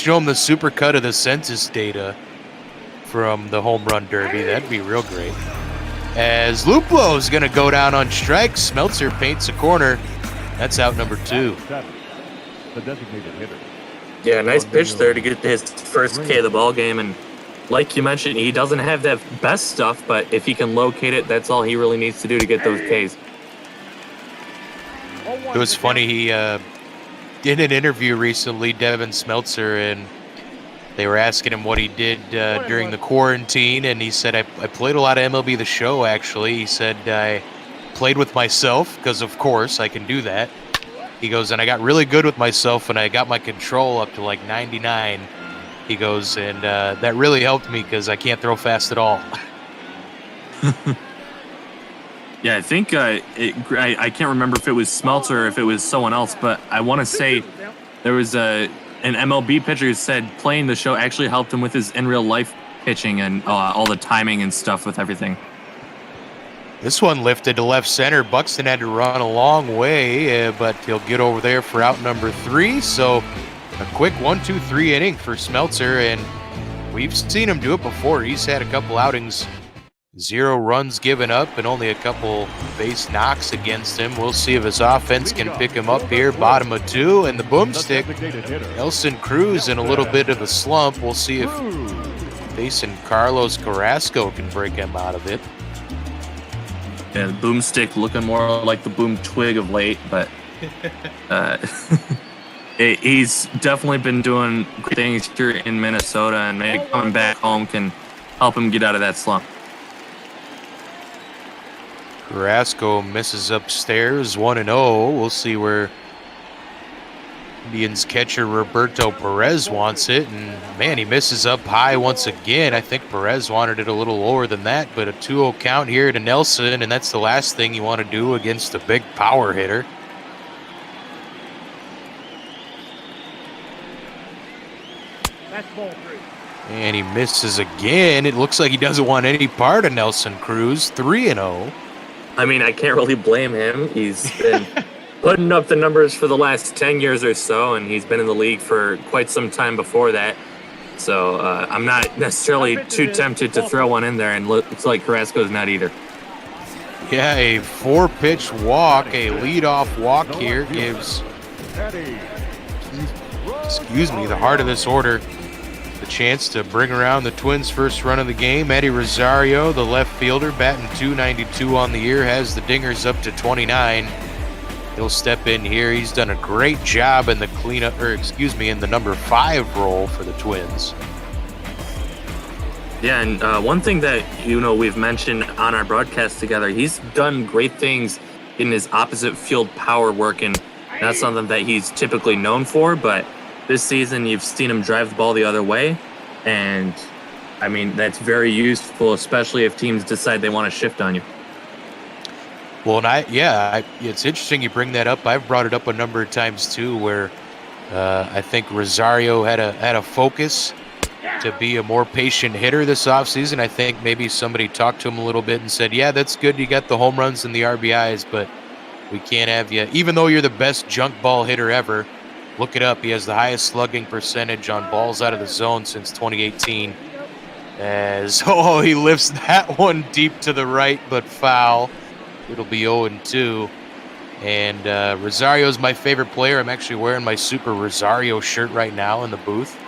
show them the supercut of the census data from the home run derby. That'd be real great. As Luplo is going to go down on strike, Smeltzer paints a corner. That's out number 2. The designated hitter. Yeah, nice pitch there to get his first K of the ball game, and like you mentioned, he doesn't have that best stuff, but if he can locate it, that's all he really needs to do to get those Ks. It was funny, he did an interview recently, Devin Smeltzer, and they were asking him what he did during the quarantine, and he said, I played a lot of MLB The Show, actually. He said, I played with myself, because of course I can do that. He goes, and I got really good with myself, and I got my control up to like 99. He goes, and that really helped me, because I can't throw fast at all. Yeah, I think I can't remember if it was Smeltzer or if it was someone else, but I want to say there was an MLB pitcher who said playing the show actually helped him with his in real life pitching and all the timing and stuff with everything. This one lifted to left center. Buxton had to run a long way, but he'll get over there for out number 3. So a quick 1-2-3 inning for Smeltzer, and we've seen him do it before. He's had a couple outings, 0 runs given up and only a couple base knocks against him. We'll see if his offense can pick him up here. Bottom of 2, and the boomstick. Nelson Cruz in a little bit of a slump. We'll see if facing Carlos Carrasco can break him out of it. Yeah, the boomstick looking more like the boom twig of late, but he's definitely been doing great things here in Minnesota, and maybe coming back home can help him get out of that slump. Carrasco misses upstairs, 1-0. We'll see where Indians catcher Roberto Perez wants it. And, man, he misses up high once again. I think Perez wanted it a little lower than that, but a 2-0 count here to Nelson, and that's the last thing you want to do against a big power hitter. That's ball 3. And he misses again. It looks like he doesn't want any part of Nelson Cruz, 3-0. I mean, I can't really blame him. He's been putting up the numbers for the last 10 years or so, and he's been in the league for quite some time before that. So I'm not necessarily too tempted to throw one in there, and looks like Carrasco's not either. Yeah, a 4-pitch walk, a leadoff walk here gives, the heart of this order the chance to bring around the Twins' first run of the game. Eddie Rosario, the left fielder, batting .292 on the year, has the dingers up to 29. He'll step in here. He's done a great job in the cleanup, in the number 5 role for the Twins. Yeah, and one thing that we've mentioned on our broadcast together, he's done great things in his opposite field power work, and that's something that he's typically known for, but this season, you've seen him drive the ball the other way, and, I mean, that's very useful, especially if teams decide they want to shift on you. Well, it's interesting you bring that up. I've brought it up a number of times, too, where I think Rosario had a focus to be a more patient hitter this offseason. I think maybe somebody talked to him a little bit and said, yeah, that's good. You got the home runs and the RBIs, but we can't have you. Even though you're the best junk ball hitter ever, look it up. He has the highest slugging percentage on balls out of the zone since 2018. As he lifts that one deep to the right, but foul. It'll be 0-2. And Rosario's my favorite player. I'm actually wearing my Super Rosario shirt right now in the booth.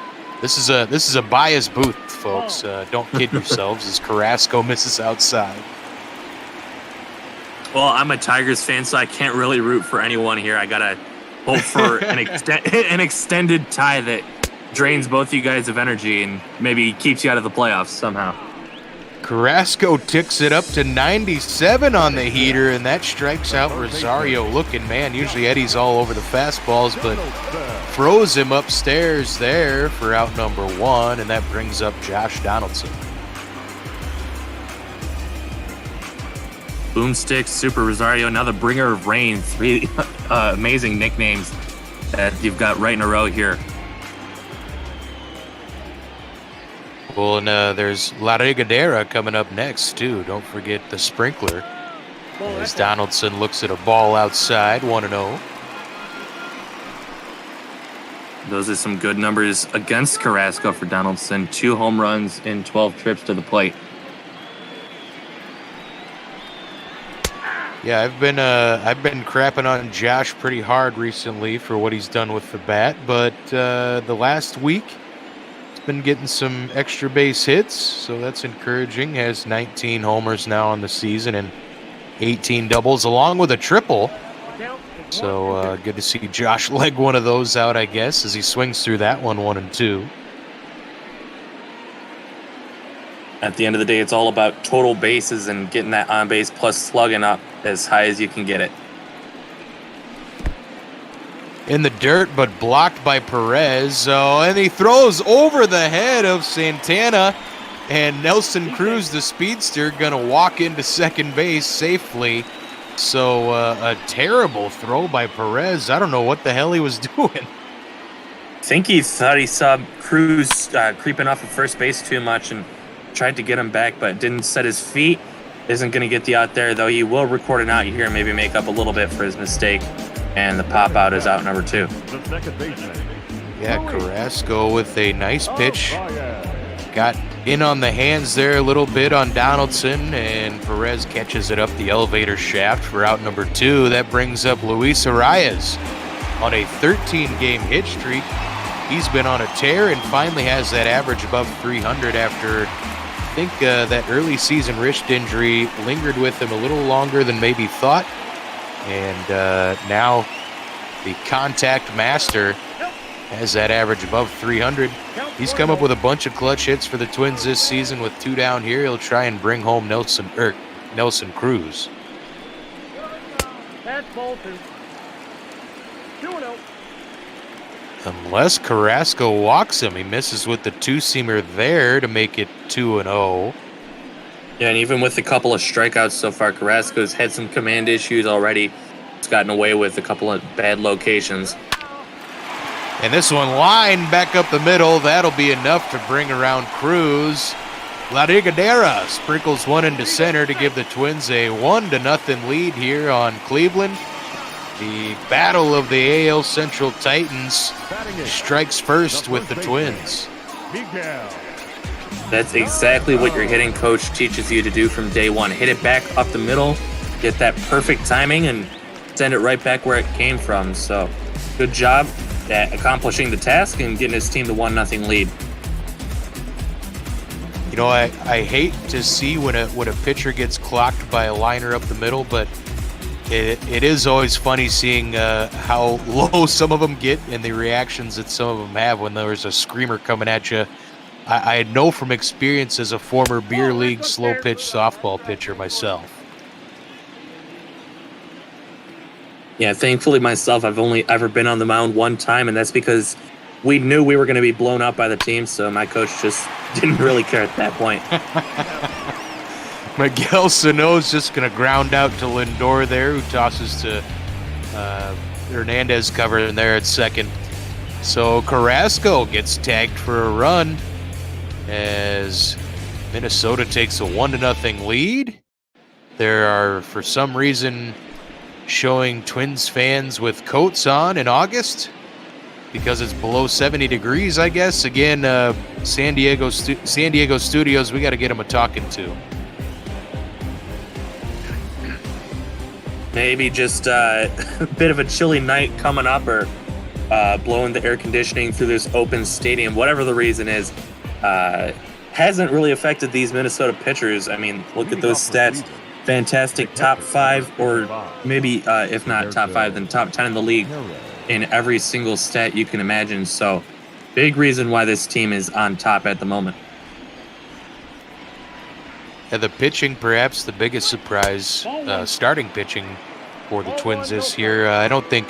This is a biased booth, folks. Don't kid yourselves, as Carrasco misses outside. Well, I'm a Tigers fan, so I can't really root for anyone here. I gotta hope for an extended tie that drains both you guys of energy and maybe keeps you out of the playoffs somehow. Carrasco ticks it up to 97 on the heater, and that strikes out Rosario looking, man. Usually Eddie's all over the fastballs, but throws him upstairs there for out number 1, and that brings up Josh Donaldson. Boomstick, Super Rosario, now the Bringer of Rain. 3 amazing nicknames that you've got right in a row here. Well, and there's La Regadera coming up next, too. Don't forget the sprinkler. As Donaldson looks at a ball outside, 1-0. Those are some good numbers against Carrasco for Donaldson. 2 home runs in 12 trips to the plate. Yeah, I've been crapping on Josh pretty hard recently for what he's done with the bat, but the last week he's been getting some extra base hits, so that's encouraging. Has 19 homers now on the season and 18 doubles, along with a triple. So good to see Josh leg one of those out, I guess, as he swings through that one, 1-2. At the end of the day, it's all about total bases and getting that on base plus slugging up as high as you can get it. In the dirt, but blocked by Perez. And he throws over the head of Santana. And Nelson Cruz, the speedster, going to walk into second base safely. So a terrible throw by Perez. I don't know what the hell he was doing. I think he thought he saw Cruz creeping off of first base too much and tried to get him back, but didn't set his feet. Isn't going to get the out there, though. He will record an out here and maybe make up a little bit for his mistake. And the pop out is out number 2. Yeah, Carrasco with a nice pitch. Got in on the hands there a little bit on Donaldson, and Perez catches it up the elevator shaft for out number 2. That brings up Luis Arias on a 13-game hit streak. He's been on a tear and finally has that average above 300 after, I think, that early season wrist injury lingered with him a little longer than maybe thought. And now the contact master has that average above 300. He's come up with a bunch of clutch hits for the Twins this season with 2 down here. He'll try and bring home Nelson Cruz. That's ball 2. 2-0. Unless Carrasco walks him, he misses with the 2-seamer there to make it 2-0. Yeah, and even with a couple of strikeouts so far, Carrasco's had some command issues already. He's gotten away with a couple of bad locations. And this one lined back up the middle. That'll be enough to bring around Cruz. La Regadera sprinkles one into center to give the Twins a 1-0 lead here on Cleveland. The battle of the AL Central Titans strikes first with the Twins. That's exactly what your hitting coach teaches you to do from day one. Hit it back up the middle, get that perfect timing, and send it right back where it came from. So, good job at accomplishing the task and getting his team the 1-0 lead. You know, I hate to see when a pitcher gets clocked by a liner up the middle, but it is always funny seeing how low some of them get and the reactions that some of them have when there's a screamer coming at you. I know from experience as a former beer league slow pitch softball pitcher myself. Yeah, thankfully myself, I've only ever been on the mound one time, and that's because we knew we were going to be blown out by the team, so my coach just didn't really care at that point. Miguel Sano's just going to ground out to Lindor there, who tosses to Hernandez covering there at second. So Carrasco gets tagged for a run as Minnesota takes a 1-0 lead. There are, for some reason, showing Twins fans with coats on in August. because it's below 70 degrees, I guess. Again, San Diego studios, we got to get them a talking to. Maybe just a bit of a chilly night coming up, or blowing the air conditioning through this open stadium, whatever the reason is, hasn't really affected these Minnesota pitchers. I mean, look at those stats. Fantastic top 5, or maybe if not top 5, then top 10 in the league in every single stat you can imagine. So big reason why this team is on top at the moment. Yeah, the pitching, perhaps the biggest surprise, starting pitching for the Twins this year. I don't think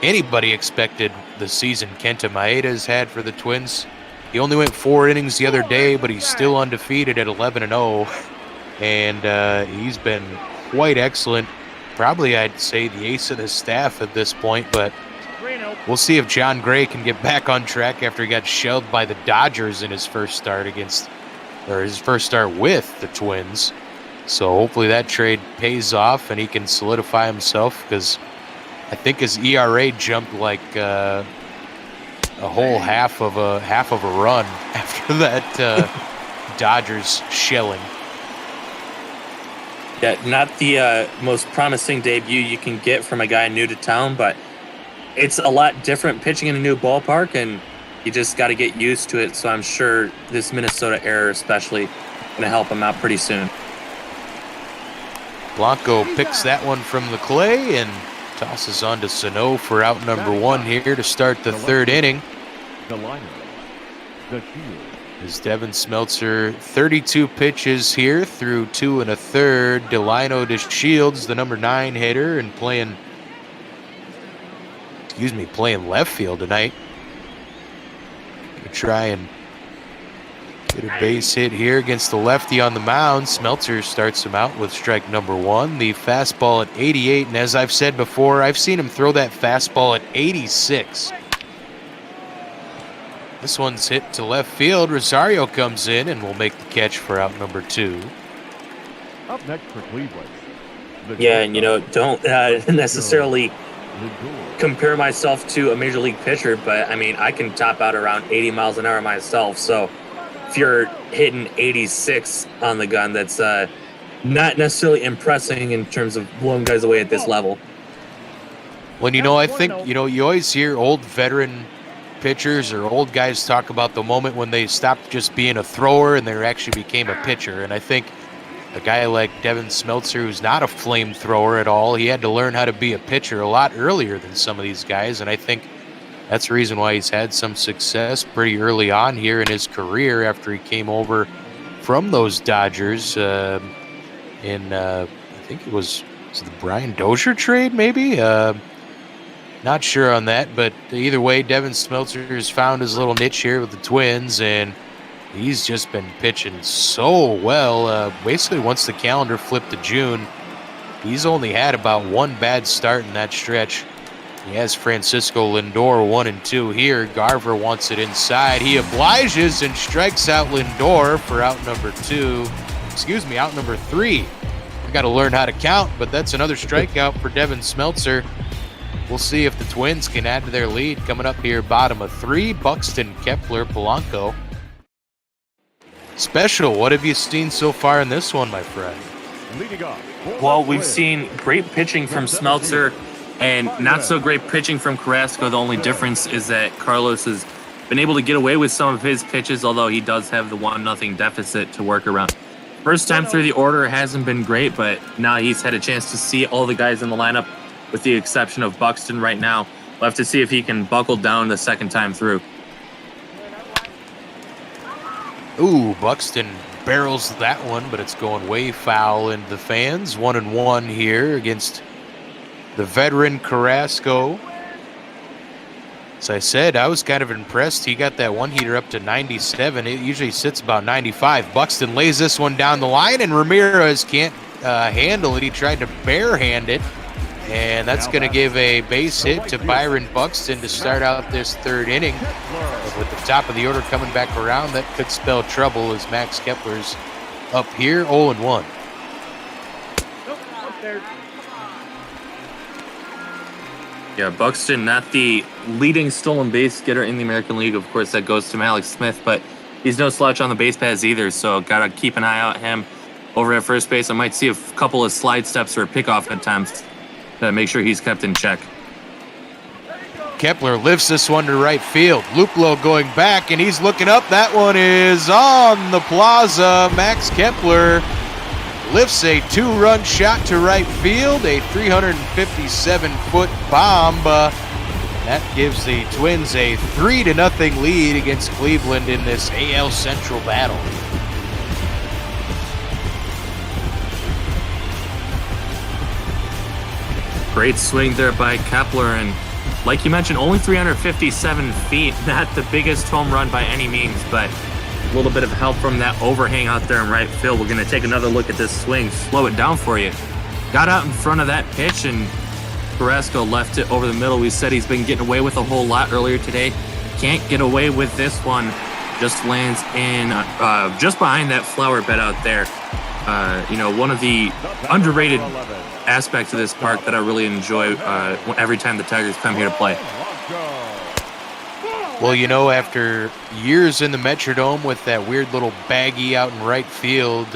anybody expected the season Kenta Maeda's had for the Twins. He only went 4 innings the other day, but he's still undefeated at 11-0. And he's been quite excellent. Probably, I'd say, the ace of the staff at this point, but we'll see if John Gray can get back on track after he got shelled by the Dodgers in his first start with the Twins. So hopefully that trade pays off and he can solidify himself, because I think his ERA jumped like a whole half of a run after that Dodgers shelling. Yeah, not the most promising debut you can get from a guy new to town, but it's a lot different pitching in a new ballpark, and you just got to get used to it. So I'm sure this Minnesota era especially going to help him out pretty soon. Blanco picks that one from the clay and tosses on to Sano for out number 1 here to start the 3rd inning. As Devin Smeltzer, 32 pitches here through 2 1/3. Delino to Shields, the number 9 hitter, and playing left field tonight. Gonna try and get a base hit here against the lefty on the mound. Smeltzer starts him out with strike number 1. The fastball at 88, and as I've said before, I've seen him throw that fastball at 86. This one's hit to left field. Rosario comes in and will make the catch for out number 2. Up next for Cleveland. Yeah, and don't necessarily compare myself to a major league pitcher, but I mean, I can top out around 80 miles an hour myself. So if you're hitting 86 on the gun, that's not necessarily impressing in terms of blowing guys away at this level. Well, I think, you always hear old veteran pitchers or old guys talk about the moment when they stopped just being a thrower and they actually became a pitcher. And I think a guy like Devin Smeltzer, who's not a flamethrower at all, he had to learn how to be a pitcher a lot earlier than some of these guys. And I think that's the reason why he's had some success pretty early on here in his career after he came over from those Dodgers I think it was the Brian Dozier trade, maybe? Not sure on that, but either way, Devin Smeltzer has found his little niche here with the Twins, and he's just been pitching so well. Basically, once the calendar flipped to June, he's only had about 1 bad start in that stretch. He has Francisco Lindor 1 and 2 here. Garver wants it inside. He obliges and strikes out Lindor for out number 3. I got to learn how to count, but that's another strikeout for Devin Smeltzer. We'll see if the Twins can add to their lead. Coming up here, bottom of 3, Buxton, Kepler, Polanco. Special, what have you seen so far in this one, my friend? Well, we've seen great pitching from Smeltzer and not so great pitching from Carrasco. The only difference is that Carlos has been able to get away with some of his pitches, although he does have the 1-0 deficit to work around. First time through the order hasn't been great, but now he's had a chance to see all the guys in the lineup, with the exception of Buxton right now. We'll have to see if he can buckle down the second time through. Ooh, Buxton barrels that one, but it's going way foul into the fans. 1-1 here against the veteran Carrasco. As I said, I was kind of impressed. He got that 1-heater up to 97. It usually sits about 95. Buxton lays this one down the line, and Ramirez can't handle it. He tried to barehand it. And that's going to give a base hit to Byron Buxton to start out this 3rd inning. With the top of the order coming back around, that could spell trouble as Max Kepler's up here 0-1. Yeah, Buxton, not the leading stolen base getter in the American League. Of course, that goes to Malik Smith, but he's no slouch on the base paths either, so got to keep an eye out him over at first base. I might see a couple of slide steps or a pickoff attempts to make sure he's kept in check. Kepler lifts this one to right field. Luplo going back, and he's looking up. That one is on the plaza. Max Kepler lifts a 2-run shot to right field, a 357-foot bomb. That gives the Twins a 3-0 lead against Cleveland in this AL Central battle. Great swing there by Kepler, and like you mentioned, only 357 feet, not the biggest home run by any means, but a little bit of help from that overhang out there in right field. We're going to take another look at this swing, slow it down for you. Got out in front of that pitch, and Carrasco left it over the middle. We said he's been getting away with a whole lot earlier today. Can't get away with this one. Just lands in just behind that flower bed out there. One of the underrated aspects of this park that I really enjoy every time the Tigers come here to play. Well, after years in the Metrodome with that weird little baggie out in right field,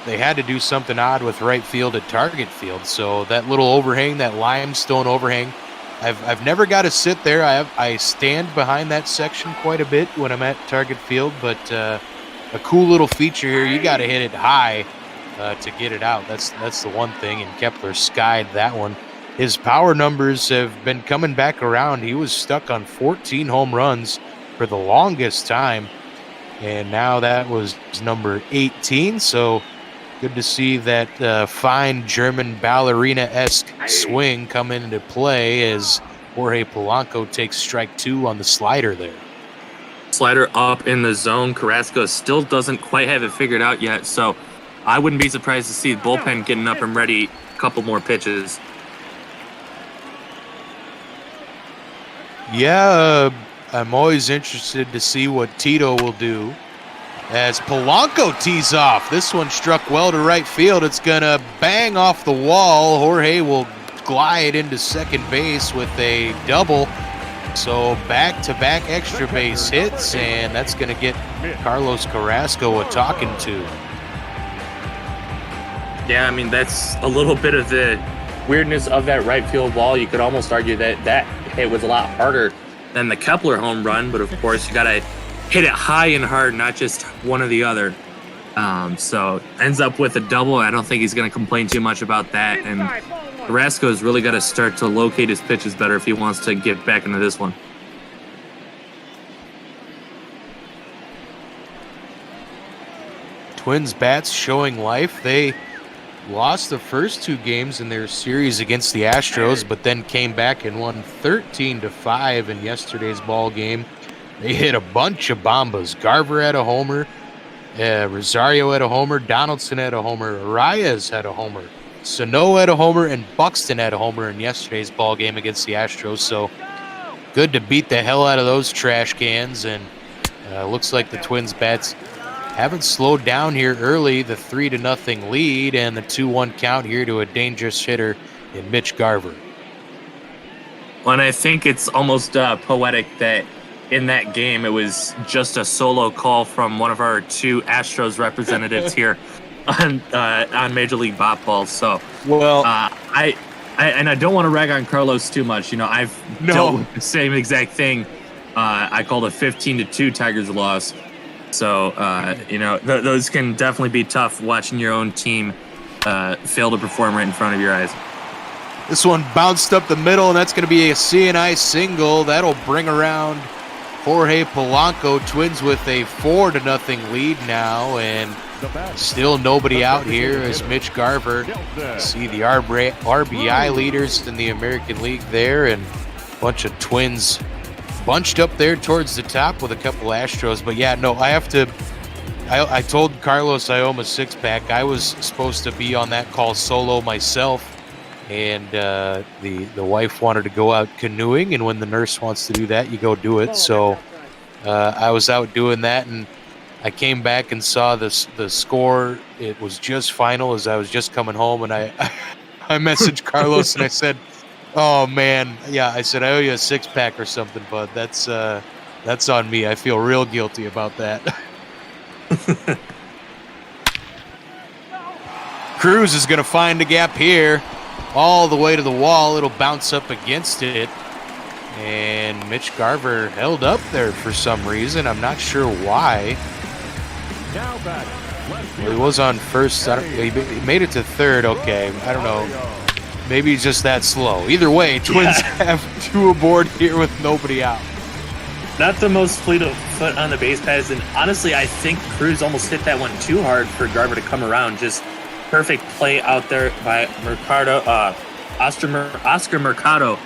they had to do something odd with right field at Target Field. So that little overhang, that limestone overhang, I've never got to sit there. I stand behind that section quite a bit when I'm at Target Field, but a cool little feature here. You got to hit it high to get it out. That's the one thing, and Kepler skied that one. His power numbers have been coming back around. He was stuck on 14 home runs for the longest time, and now that was number 18. So good to see that fine German ballerina-esque swing come into play as Jorge Polanco takes strike 2 on the slider there. Slider up in the zone. Carrasco still doesn't quite have it figured out yet, so I wouldn't be surprised to see the bullpen getting up and ready a couple more pitches. Yeah, I'm always interested to see what Tito will do as Polanco tees off. This one struck well to right field. It's going to bang off the wall. Jorge will glide into second base with a double. So back-to-back extra base hits, and that's going to get Carlos Carrasco a talking to. Yeah, I mean, that's a little bit of the weirdness of that right field wall. You could almost argue that hit was a lot harder than the Kepler home run, but of course you got to hit it high and hard, not just one or the other. So ends up with a double. I don't think he's going to complain too much about that. And Carrasco's really got to start to locate his pitches better if he wants to get back into this one. Twins bats showing life. They lost the first 2 games in their series against the Astros, but then came back and won 13-5 in yesterday's ball game. They hit a bunch of bombas. Garver had a homer, Rosario had a homer, Donaldson had a homer, Arias had a homer, Sano had a homer, and Buxton had a homer in yesterday's ball game against the Astros. So good to beat the hell out of those trash cans, and looks like the Twins bats haven't slowed down here early. The 3-0 lead and the 2-1 count here to a dangerous hitter in Mitch Garver. Well, and I think it's almost poetic that in that game it was just a solo call from one of our 2 Astros representatives here on Major League Ball. So, well, I don't want to rag on Carlos too much. I've dealt with the same exact thing. I called a 15-2 Tigers loss. So, those can definitely be tough watching your own team fail to perform right in front of your eyes. This one bounced up the middle, and that's going to be a CNI single. That'll bring around Jorge Polanco. Twins with a 4-0 lead now, and still nobody out here as Mitch Garver. See the RBI leaders in the American League there, and a bunch of Twins bunched up there towards the top with a couple Astros. But yeah, no, I told Carlos I owe him a 6-pack. I was supposed to be on that call solo myself, and the wife wanted to go out canoeing, and when the nurse wants to do that, you go do it. So I was out doing that, and I came back and saw the score. It was just final as I was just coming home, and I messaged Carlos and I said, Oh man, yeah. I said I owe you a 6-pack or something, bud. That's on me. I feel real guilty about that. Cruz is going to find a gap here, all the way to the wall. It'll bounce up against it, and Mitch Garver held up there for some reason. I'm not sure why. Well, he was on first. He made it to third. Okay, I don't know. Maybe he's just that slow. Either way, Twins have 2 aboard here with nobody out. Not the most fleet of foot on the base paths, and honestly, I think Cruz almost hit that one too hard for Garver to come around. Just perfect play out there by Mercado, Oscar Mercado,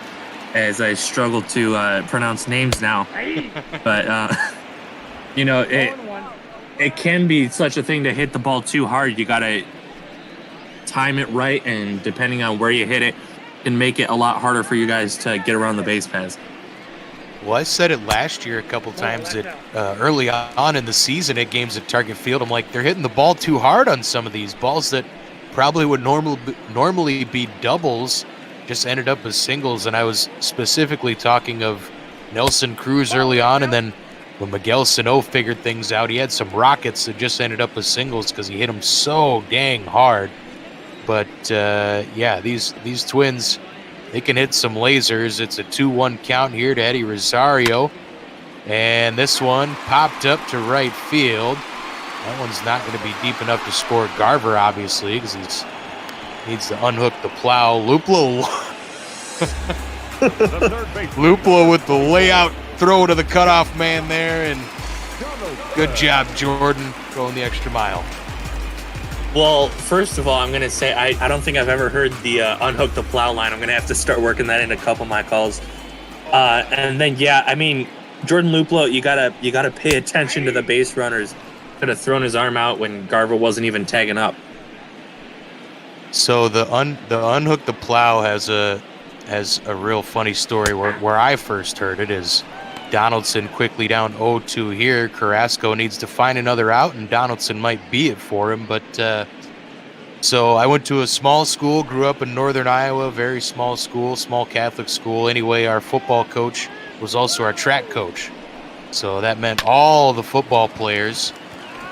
as I struggle to pronounce names now. But you know, it can be such a thing to hit the ball too hard. You gotta time it right, and depending on where you hit it, can make it a lot harder for you guys to get around the base paths. Well, I said it last year a couple times that early on in the season at games at Target Field, I'm like, they're hitting the ball too hard on some of these balls that probably would normally be doubles, just ended up as singles. And I was specifically talking of Nelson Cruz early on, and then when Miguel Sano figured things out, he had some rockets that just ended up as singles because he hit them so dang hard. But yeah, these Twins, they can hit some lasers. It's a 2-1 count here to Eddie Rosario. And this one popped up to right field. That one's not going to be deep enough to score Garver, obviously, because he needs to unhook the plow. Luplo with the layout throw to the cutoff man there. And good job, Jordan, going the extra mile. Well, first of all, I'm going to say I don't think I've ever heard the unhook the plow line. I'm going to have to start working that in a couple of my calls. And then, yeah, I mean, Jordan Luplo, you gotta pay attention to the base runners. Could have thrown his arm out when Garver wasn't even tagging up. So the unhook the plow has a real funny story where I first heard it is Donaldson quickly down 0-2 here. Carrasco needs to find another out, and Donaldson might be it for him. But so I went to a small school, grew up in northern Iowa, very small school, small Catholic school. Anyway, our football coach was also our track coach. So that meant all the football players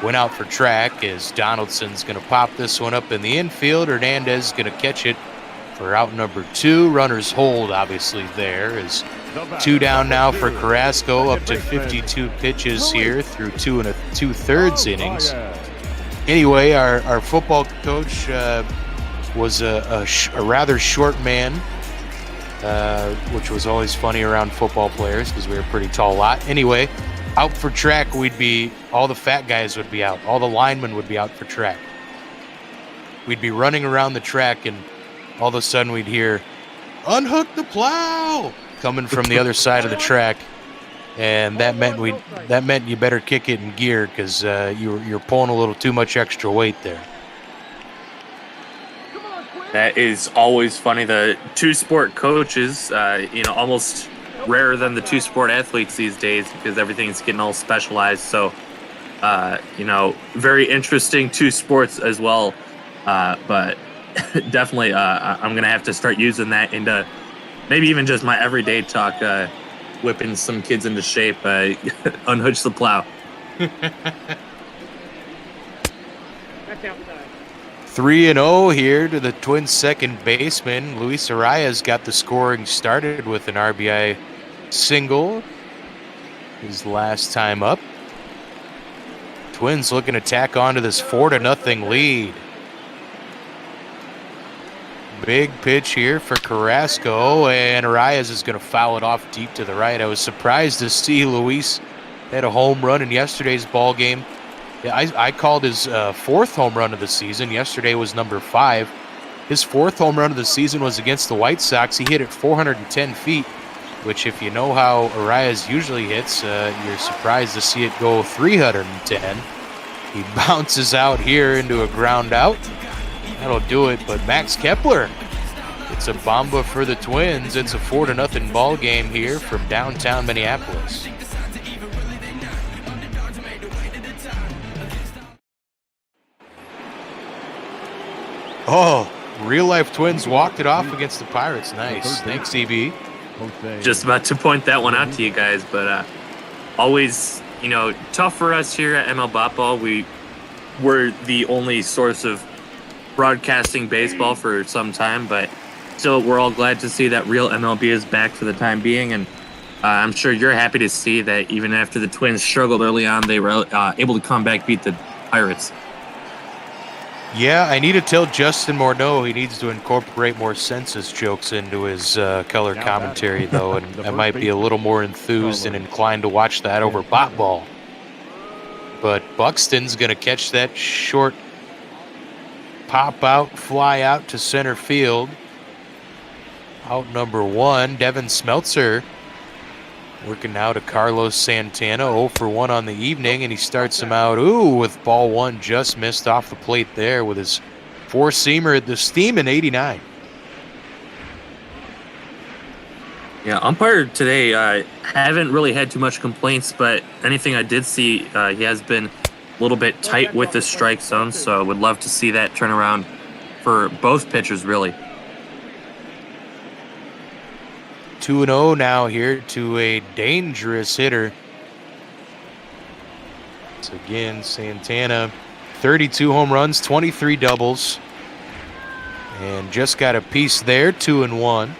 went out for track, as Donaldson's going to pop this one up in the infield. Hernandez is going to catch it for out number 2. Runners hold, obviously, there is 2 down now for Carrasco, up to 52 pitches here through 2 2/3 innings. Anyway, our football coach was a rather short man, which was always funny around football players because we were a pretty tall lot. Anyway, out for track, all the fat guys would be out. All the linemen would be out for track. We'd be running around the track, and all of a sudden we'd hear, "Unhook the plow!" coming from the other side of the track, and that meant you better kick it in gear because you're pulling a little too much extra weight there. That is always funny. The 2-sport coaches, almost rarer than the 2-sport athletes these days because everything's getting all specialized. So, very interesting 2 sports as well. But definitely, I'm going to have to start using that into maybe even just my everyday talk, whipping some kids into shape, unhitch the plow. 3-0 here to the Twins' second baseman. Luis Arias got the scoring started with an RBI single his last time up. Twins looking to tack on to this 4-0 lead. Big pitch here for Carrasco, and Arias is going to foul it off deep to the right. I was surprised to see Luis had a home run in yesterday's ball game. Yeah, I called his 4th home run of the season. Yesterday was number 5. His 4th home run of the season was against the White Sox. He hit it 410 feet, which if you know how Arias usually hits, you're surprised to see it go 310. He bounces out here into a ground out. That'll do it, but Max Kepler, it's a bomba for the Twins. It's a 4-0 ball game here from downtown Minneapolis. Oh, Real life Twins walked it off against the Pirates. Nice. Thanks, EB. Just about to point that one out to you guys, but always, tough for us here at ML Botball. We're the only source of broadcasting baseball for some time, but still, we're all glad to see that real MLB is back for the time being, and I'm sure you're happy to see that even after the Twins struggled early on, they were able to come back, beat the Pirates. Yeah, I need to tell Justin Morneau he needs to incorporate more census jokes into his color commentary, though, and I might be a little more enthused and inclined to watch that over bot ball. But Buxton's going to catch that short pop out, fly out to center field. Out number 1, Devin Smeltzer working now to Carlos Santana, 0 for 1 on the evening, and he starts him out, with ball 1 just missed off the plate there with his four-seamer at the steam in 89. Yeah, umpire today haven't really had too much complaints, but anything I did see, he has been a little bit tight with the strike zone, so would love to see that turn around for both pitchers, really. 2-0 now here to a dangerous hitter. So again, Santana, 32 home runs, 23 doubles, and just got a piece there, 2-1.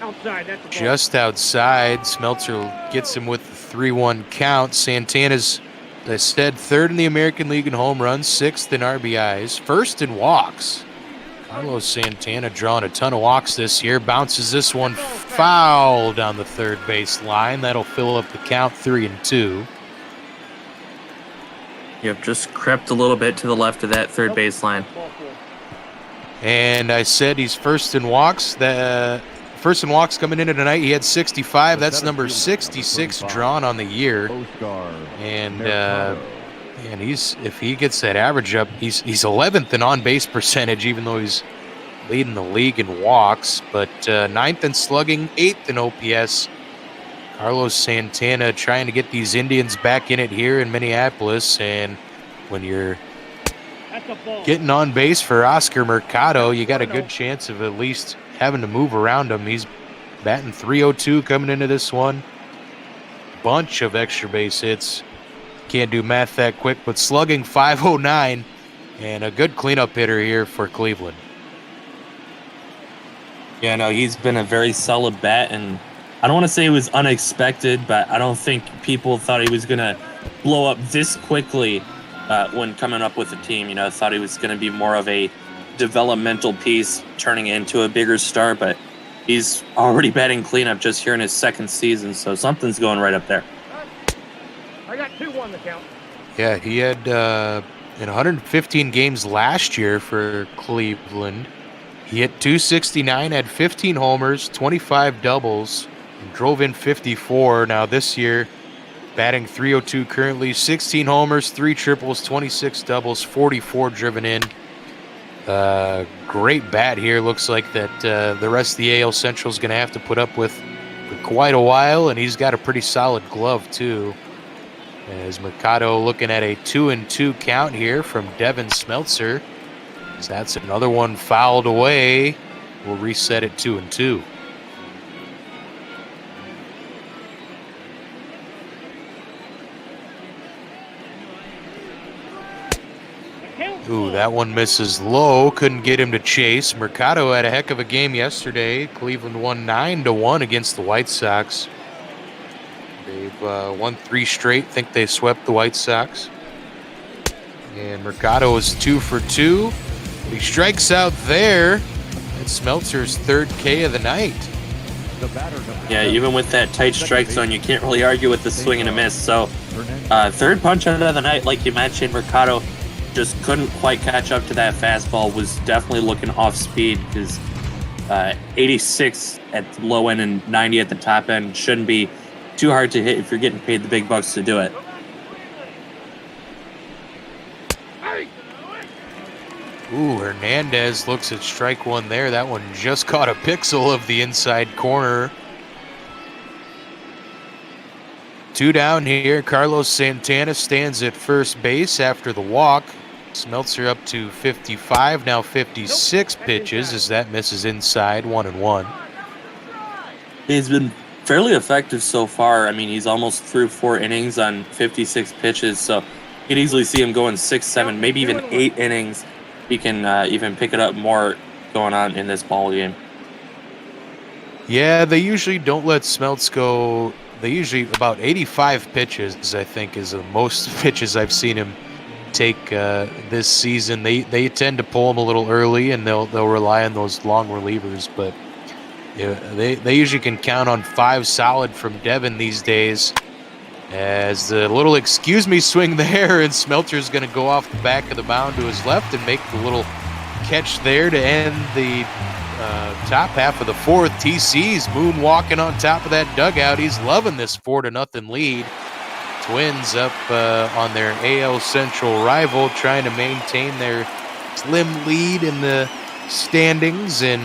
Outside, that's the ball. Just outside, Smeltzer gets him with the 3-1 count. Santana's, as I said, 3rd in the American League in home runs, 6th in RBIs, 1st in walks. Carlos Santana drawing a ton of walks this year. Bounces this one foul down the third base line. That'll fill up the count, 3-2. Yep, just crept a little bit to the left of that third baseline. And I said he's 1st in walks. First in walks coming into tonight, he had 65. That's number 66 drawn on the year. And he's, if he gets that average up, he's 11th in on-base percentage, even though he's leading the league in walks. But 9th in slugging, 8th in OPS. Carlos Santana trying to get these Indians back in it here in Minneapolis. And when you're getting on base for Oscar Mercado, you got a good chance of at least having to move around him. He's batting .302 coming into this one. Bunch of extra base hits. Can't do math that quick, but slugging .509 and a good cleanup hitter here for Cleveland. Yeah, no, he's been a very solid bat, and I don't want to say it was unexpected, but I don't think people thought he was going to blow up this quickly when coming up with the team. Thought he was going to be more of a developmental piece turning into a bigger star, but he's already batting cleanup just here in his 2nd season, so something's going right up there. I got 2-1 the count. Yeah, he had in 115 games last year for Cleveland. He hit .269, had 15 homers, 25 doubles, and drove in 54. Now this year, batting .302 currently, 16 homers, 3 triples, 26 doubles, 44 driven in. Great bat here. Looks like that the rest of the AL Central is going to have to put up with for quite a while, and he's got a pretty solid glove too. As Mercado looking at a 2-2 count here from Devin Smeltzer. So that's another one fouled away. We'll reset it 2-2. Ooh, that one misses low. Couldn't get him to chase. Mercado had a heck of a game yesterday. Cleveland won 9-1 against the White Sox. They've won 3 straight. Think they swept the White Sox. And Mercado is 2 for 2. He strikes out there. That's Smeltzer's 3rd K of the night. Yeah, even with that tight strike zone, you can't really argue with the swing and a miss. So, 3rd punch out of the night, like you mentioned, Mercado just couldn't quite catch up to that fastball. Was definitely looking off speed because 86 at the low end and 90 at the top end shouldn't be too hard to hit if you're getting paid the big bucks to do it. Ooh, Hernandez looks at strike one there. That one just caught a pixel of the inside corner. Two down here. Carlos Santana stands at first base after the walk. Smeltzer up to 55, now 56 pitches as that misses inside, 1-1. He's been fairly effective so far. I mean, he's almost through 4 innings on 56 pitches, so you could easily see him going 6, 7, maybe even 8 innings. He can even pick it up more going on in this ball game. Yeah, they usually don't let Smeltz go. They usually about 85 pitches, I think, is the most pitches I've seen him take this season. They tend to pull him a little early, and they'll rely on those long relievers. But yeah, they usually can count on 5 solid from Devin these days. As the little excuse me swing there, and Smelter's going to go off the back of the mound to his left and make the little catch there to end the top half of the fourth. TC's moonwalking on top of that dugout. He's loving this 4-0 lead. Twins up on their AL Central rival, trying to maintain their slim lead in the standings. And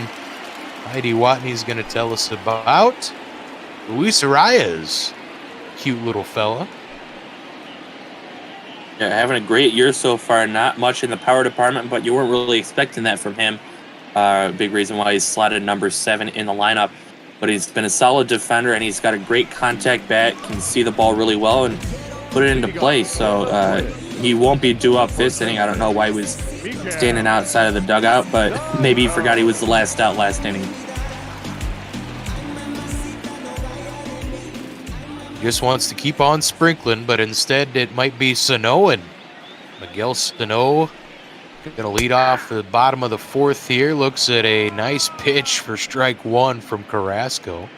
Heidi Watney's going to tell us about Luis Arias. Cute little fella. Yeah, having a great year so far. Not much in the power department, but you weren't really expecting that from him. Big reason why he's slotted number 7 in the lineup. But he's been a solid defender, and he's got a great contact bat, can see the ball really well and put it into play. So he won't be due up this inning. I don't know why he was standing outside of the dugout, but maybe he forgot he was the last out last inning. Just wants to keep on sprinkling, but instead it might be Sano, and Miguel Sano going to lead off the bottom of the fourth here. Looks at a nice pitch for strike 1 from Carrasco.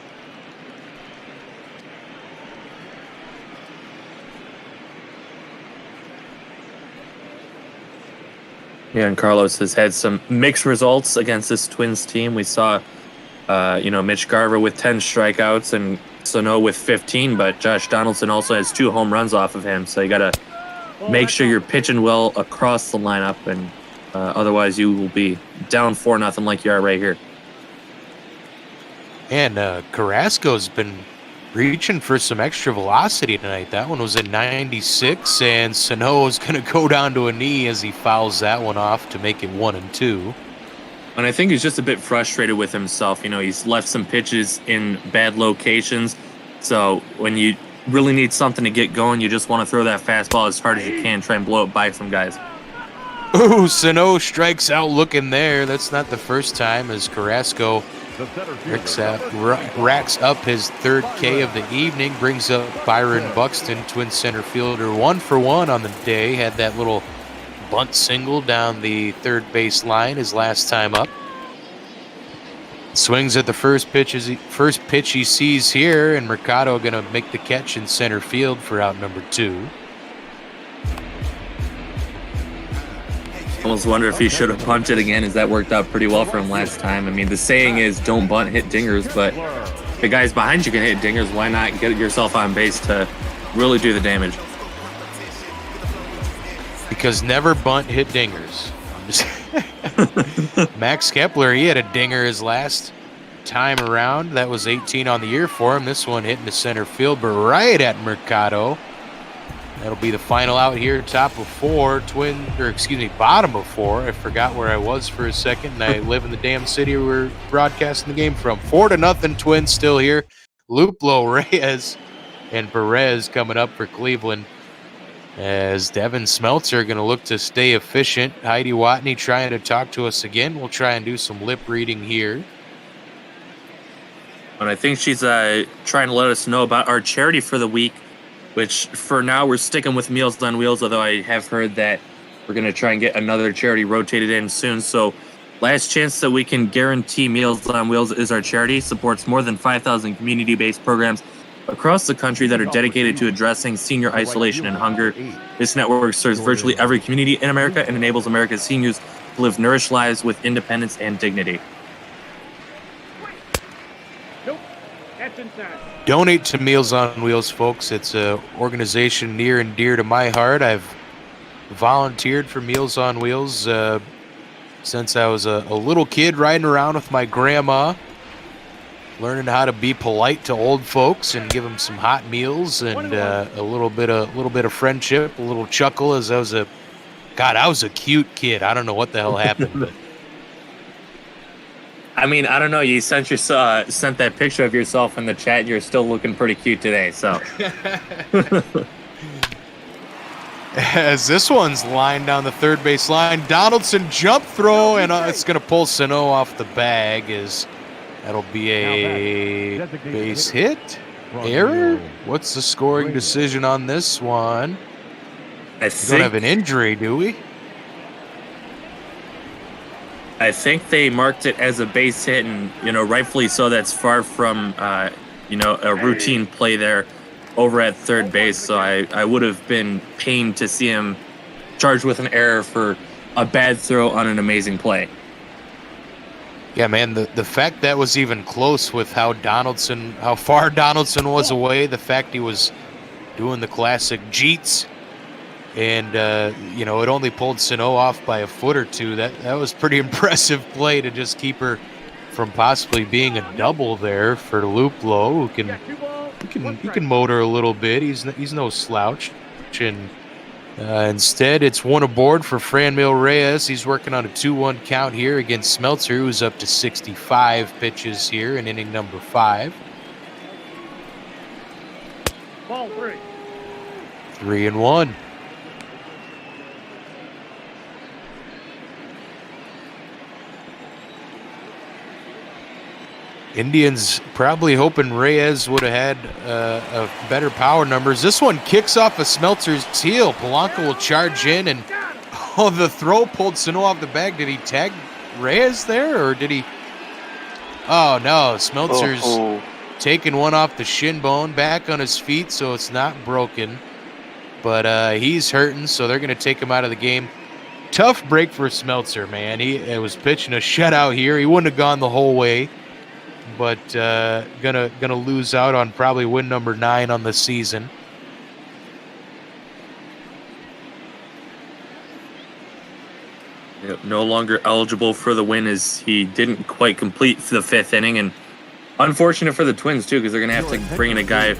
Yeah, and Carlos has had some mixed results against this Twins team. We saw, Mitch Garver with 10 strikeouts and Sano with 15, but Josh Donaldson also has 2 home runs off of him. So you got to make sure you're pitching well across the lineup, and otherwise you will be down 4-0 like you are right here. And Carrasco's been reaching for some extra velocity tonight. That one was at 96, and Sano's going to go down to a knee as he fouls that one off to make it 1-2. And I think he's just a bit frustrated with himself. He's left some pitches in bad locations. So when you really need something to get going, you just want to throw that fastball as hard as you can, try and blow it by some guys. Ooh, Sano strikes out looking there. That's not the first time, as Carrasco racks up his 3rd K of the evening, brings up Byron Buxton, Twin center fielder, 1 for 1 on the day. Had that little bunt single down the third base line his last time up. Swings at the first pitch he sees here, and Mercado going to make the catch in center field for out number 2. Almost wonder if he should have bunted again, as that worked out pretty well for him last time. I mean, the saying is don't bunt, hit dingers, but the guys behind you can hit dingers. Why not get yourself on base to really do the damage? Because never bunt, hit dingers. Max Kepler, he had a dinger his last time around. That was 18 on the year for him. This one hitting the center field, but right at Mercado. That'll be the final out here, top of 4, bottom of 4. I forgot where I was for a second, and I live in the damn city we're broadcasting the game from. 4-0 Twins still here. Luplo, Reyes, and Perez coming up for Cleveland, as Devin Smeltzer going to look to stay efficient. Heidi Watney trying to talk to us again. We'll try and do some lip reading here. And I think she's trying to let us know about our charity for the week, which for now we're sticking with Meals on Wheels, although I have heard that we're going to try and get another charity rotated in soon. So last chance that we can guarantee Meals on Wheels is our charity. Supports more than 5,000 community-based programs across the country that are dedicated to addressing senior isolation and hunger. This network serves virtually every community in America and enables America's seniors to live nourished lives with independence and dignity. Donate to Meals on Wheels, folks. It's an organization near and dear to my heart. I've volunteered for Meals on Wheels since I was a little kid, riding around with my grandma. learning how to be polite to old folks and give them some hot meals and a little bit of friendship, a little chuckle as I was a cute kid. I don't know what the hell happened, but I mean, I don't know. You sent that picture of yourself in the chat. You're still looking pretty cute today. So, as this one's lined down the third base line, Donaldson jump throw, and it's going to pull Sano off the bag. That'll be a base hit, error. What's the scoring decision on this one? We don't have an injury, do we? I think they marked it as a base hit, and rightfully so. That's far from a routine play there over at third base. So I would have been pained to see him charged with an error for a bad throw on an amazing play. Yeah, man, the fact that was even close with how far Donaldson was away, the fact he was doing the classic Jeets, and it only pulled Sano off by a foot or two. That was pretty impressive play to just keep her from possibly being a double there for Luplo, who can motor a little bit. He's no slouch, and instead it's one aboard for Franmil Reyes. He's working on a 2-1 count here against Smeltzer, who's up to 65 pitches here in inning number 5. Ball 3. 3-1. Indians probably hoping Reyes would have had a better power numbers. This one kicks off a Smeltzer's heel. Polanco will charge in, and the throw pulled Sano off the bag. Did he tag Reyes there, or did he? Oh no, Smeltzer's taking one off the shin bone, back on his feet, so it's not broken. But he's hurting, so they're going to take him out of the game. Tough break for Smeltzer, man. He was pitching a shutout here. He wouldn't have gone the whole way, but gonna lose out on probably win number 9 on the season. Yep, no longer eligible for the win as he didn't quite complete the 5th inning, and unfortunate for the Twins too, because they're gonna have to bring in a guy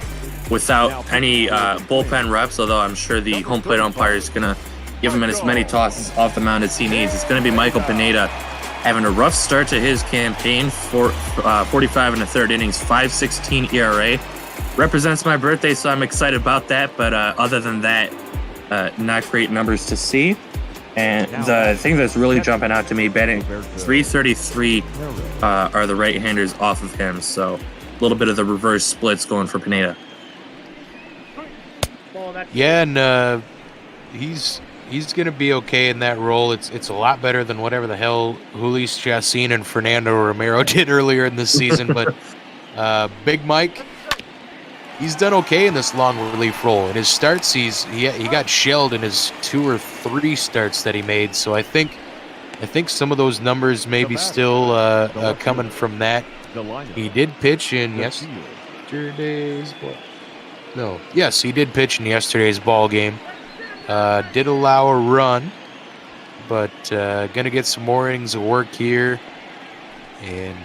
without any bullpen reps. Although I'm sure the home plate umpire is gonna give him as many tosses off the mound as he needs. It's gonna be Michael Pineda, having a rough start to his campaign for 45 and a third innings, 5.16 ERA. Represents my birthday, so I'm excited about that. But other than that, not great numbers to see. And the thing that's really jumping out to me, batting 333 are the right-handers off of him. So a little bit of the reverse splits going for Pineda. Yeah, and he's going to be okay in that role. It's a lot better than whatever the hell Julis Chassin and Fernando Romero did earlier in this season. But Big Mike, he's done okay in this long relief role. In his starts, he got shelled in his 2 or 3 starts that he made. So I think some of those numbers may be still coming from that. He did pitch in yesterday's ball. No, yes, he did pitch in yesterday's ball game. Did allow a run, but gonna get some more innings of work here, and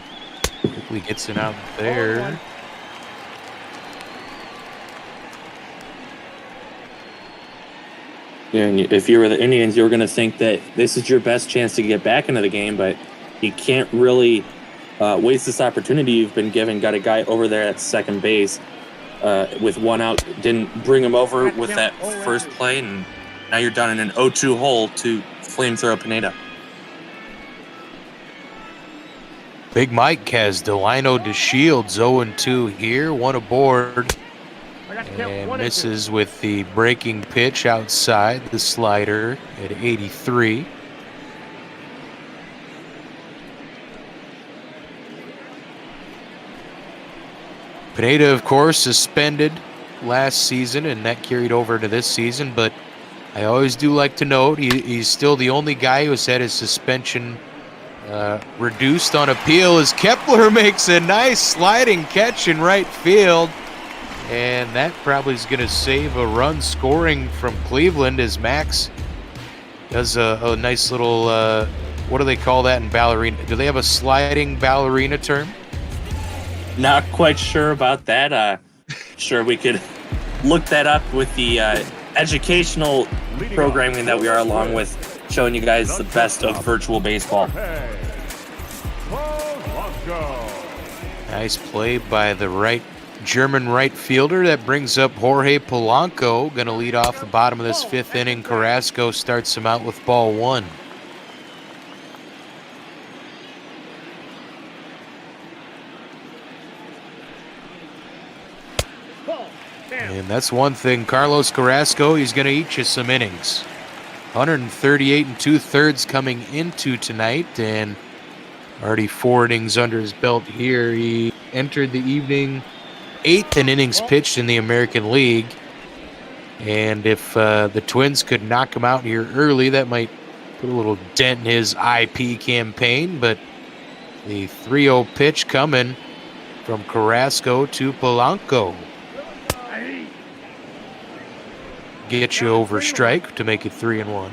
hopefully gets it out there. Yeah, and if you were the Indians, you were going to think that this is your best chance to get back into the game, but you can't really waste this opportunity you've been given. Got a guy over there at second base with 1 out. Didn't bring him over with that first play, and now you're down in an 0-2 hole to flamethrower Pineda. Big Mike has Delino DeShields 0-2 here, 1 aboard. And misses with the breaking pitch outside the slider at 83. Pineda, of course, suspended last season, and that carried over to this season. But I always do like to note he's still the only guy who's had his suspension reduced on appeal, as Kepler makes a nice sliding catch in right field. And that probably is going to save a run scoring from Cleveland, as Max does a nice little, what do they call that in ballerina? Do they have a sliding ballerina term? Not quite sure about that. Sure, we could look that up with the educational programming that we are, along with showing you guys the best of virtual baseball. Nice play by the German right fielder. That brings up Jorge Polanco. Going to lead off the bottom of this 5th inning. Carrasco starts him out with ball 1. And that's one thing. Carlos Carrasco, he's going to eat you some innings. 138 2/3 coming into tonight, and already 4 innings under his belt here. He entered the evening 8th in innings pitched in the American League. And if the Twins could knock him out here early, that might put a little dent in his IP campaign. But the 3-0 pitch coming from Carrasco to Polanco. Get you over strike to make it 3-1.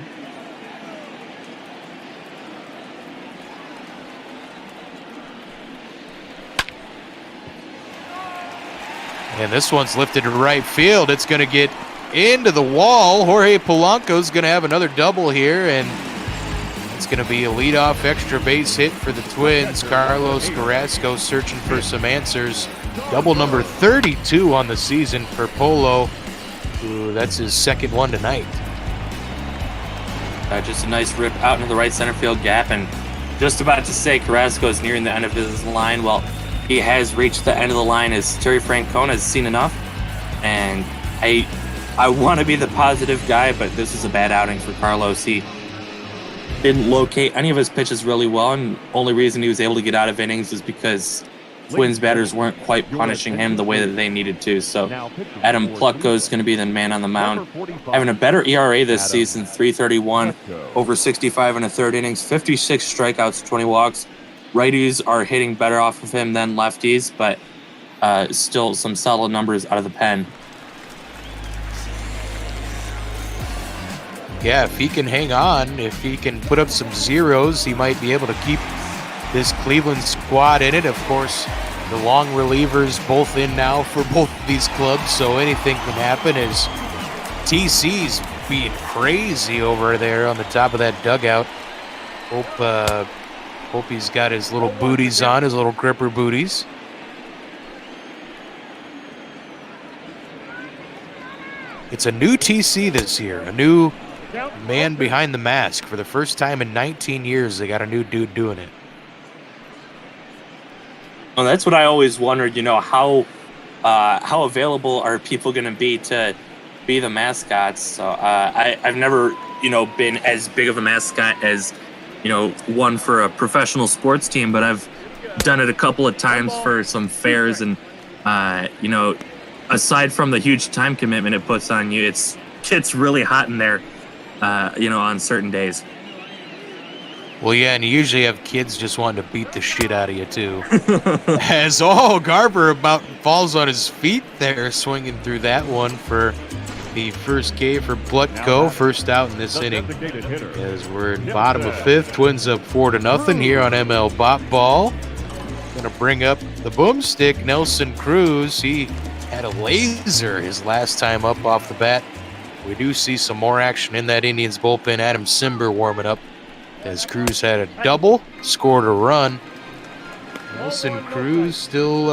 And this one's lifted to right field. It's going to get into the wall. Jorge Polanco's going to have another double here, and it's going to be a leadoff extra base hit for the Twins. Carlos Carrasco searching for some answers. Double number 32 on the season for Polo. Ooh, that's his 2nd one tonight. Just a nice rip out into the right center field gap, and just about to say Carrasco is nearing the end of his line. Well, he has reached the end of the line as Terry Francona has seen enough, and I want to be the positive guy, but this is a bad outing for Carlos. He didn't locate any of his pitches really well, and only reason he was able to get out of innings is because Twins batters weren't quite punishing him the way that they needed to. So Adam Plutko is going to be the man on the mound, having a better ERA this season, 3.31 over 65 and a third innings, 56 strikeouts, 20 walks. Righties are hitting better off of him than lefties, but still some solid numbers out of the pen. Yeah, if he can hang on, if he can put up some zeros, he might be able to keep this Cleveland squad in it. Of course, the long relievers both in now for both of these clubs, so anything can happen as TC's being crazy over there on the top of that dugout. Hope he's got his little booties on, his little gripper booties. It's a new TC this year, a new man behind the mask. For the first time in 19 years, they got a new dude doing it. Well, that's what I always wondered, how available are people going to be to be the mascots? So I've never, been as big of a mascot as, one for a professional sports team, but I've done it a couple of times for some fairs, and, aside from the huge time commitment it puts on you, it's really hot in there, on certain days. Well, yeah, and you usually have kids just wanting to beat the shit out of you, too. As, Garber about falls on his feet there, swinging through that one for the first K for Plutko. First out in this inning. As we're in bottom of 5th, Twins up 4-0 here on ML Bop Ball. Going to bring up the boomstick, Nelson Cruz. He had a laser his last time up off the bat. We do see some more action in that Indians bullpen. Adam Simber warming up, as Cruz had a double, scored a run. Nelson Cruz still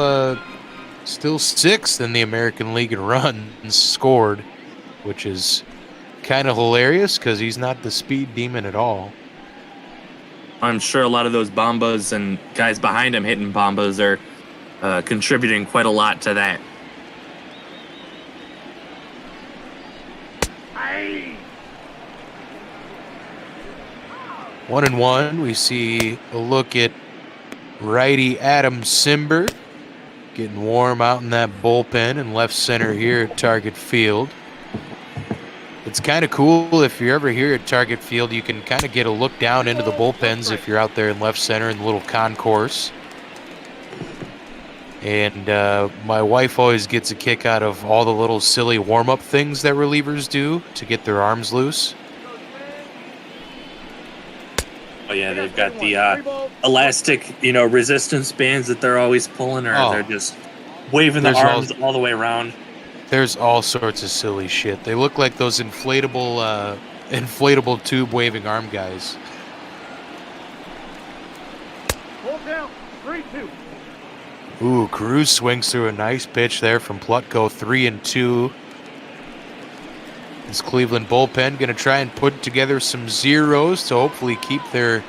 6th in the American League in runs scored, which is kind of hilarious because he's not the speed demon at all. I'm sure a lot of those bombas and guys behind him hitting bombas are contributing quite a lot to that. One and one, we see a look at righty Adam Simber getting warm out in that bullpen in left center here at Target Field. It's kind of cool if you're ever here at Target Field, you can kind of get a look down into the bullpens if you're out there in left center in the little concourse. And my wife always gets a kick out of all the little silly warm-up things that relievers do to get their arms loose. Oh yeah, they've got the elastic, resistance bands that they're always pulling, or they're just waving the arms all the way around. There's all sorts of silly shit. They look like those inflatable tube waving arm guys. Hold down. 3-2. Ooh, Cruz swings through a nice pitch there from Plutko, 3-2. This Cleveland bullpen going to try and put together some zeros to hopefully keep their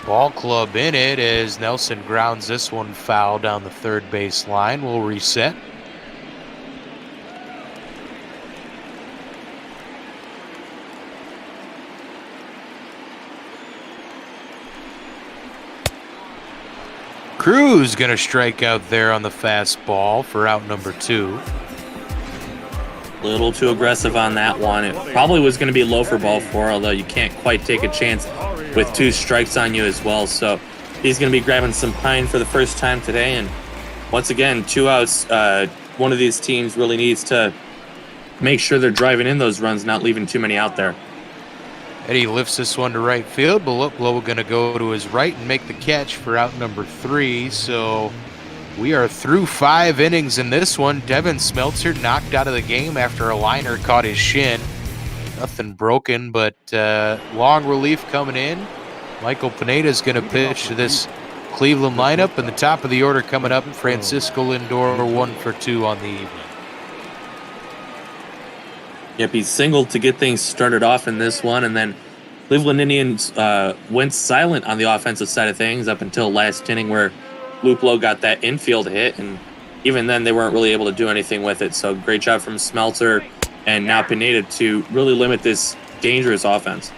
ball club in it as Nelson grounds this one foul down the third base line. We'll reset. Cruz going to strike out there on the fastball for out number 2. Little too aggressive on that one. It probably was going to be low for ball 4, although you can't quite take a chance with 2 strikes on you as well. So he's going to be grabbing some pine for the first time today. And once again, 2 outs. One of these teams really needs to make sure they're driving in those runs, not leaving too many out there. Eddie lifts this one to right field, but look, Lowe going to go to his right and make the catch for out number 3. So we are through 5 innings in this one. Devin Smeltzer knocked out of the game after a liner caught his shin. Nothing broken, but long relief coming in. Michael Pineda is going to pitch to this Cleveland lineup, and the top of the order coming up, Francisco Lindor 1 for 2 on the evening. Yep, he's singled to get things started off in this one, and then Cleveland Indians went silent on the offensive side of things up until last inning where Luplow got that infield hit, and even then they weren't really able to do anything with it. So great job from Smeltzer and now Pineda to really limit this dangerous offense.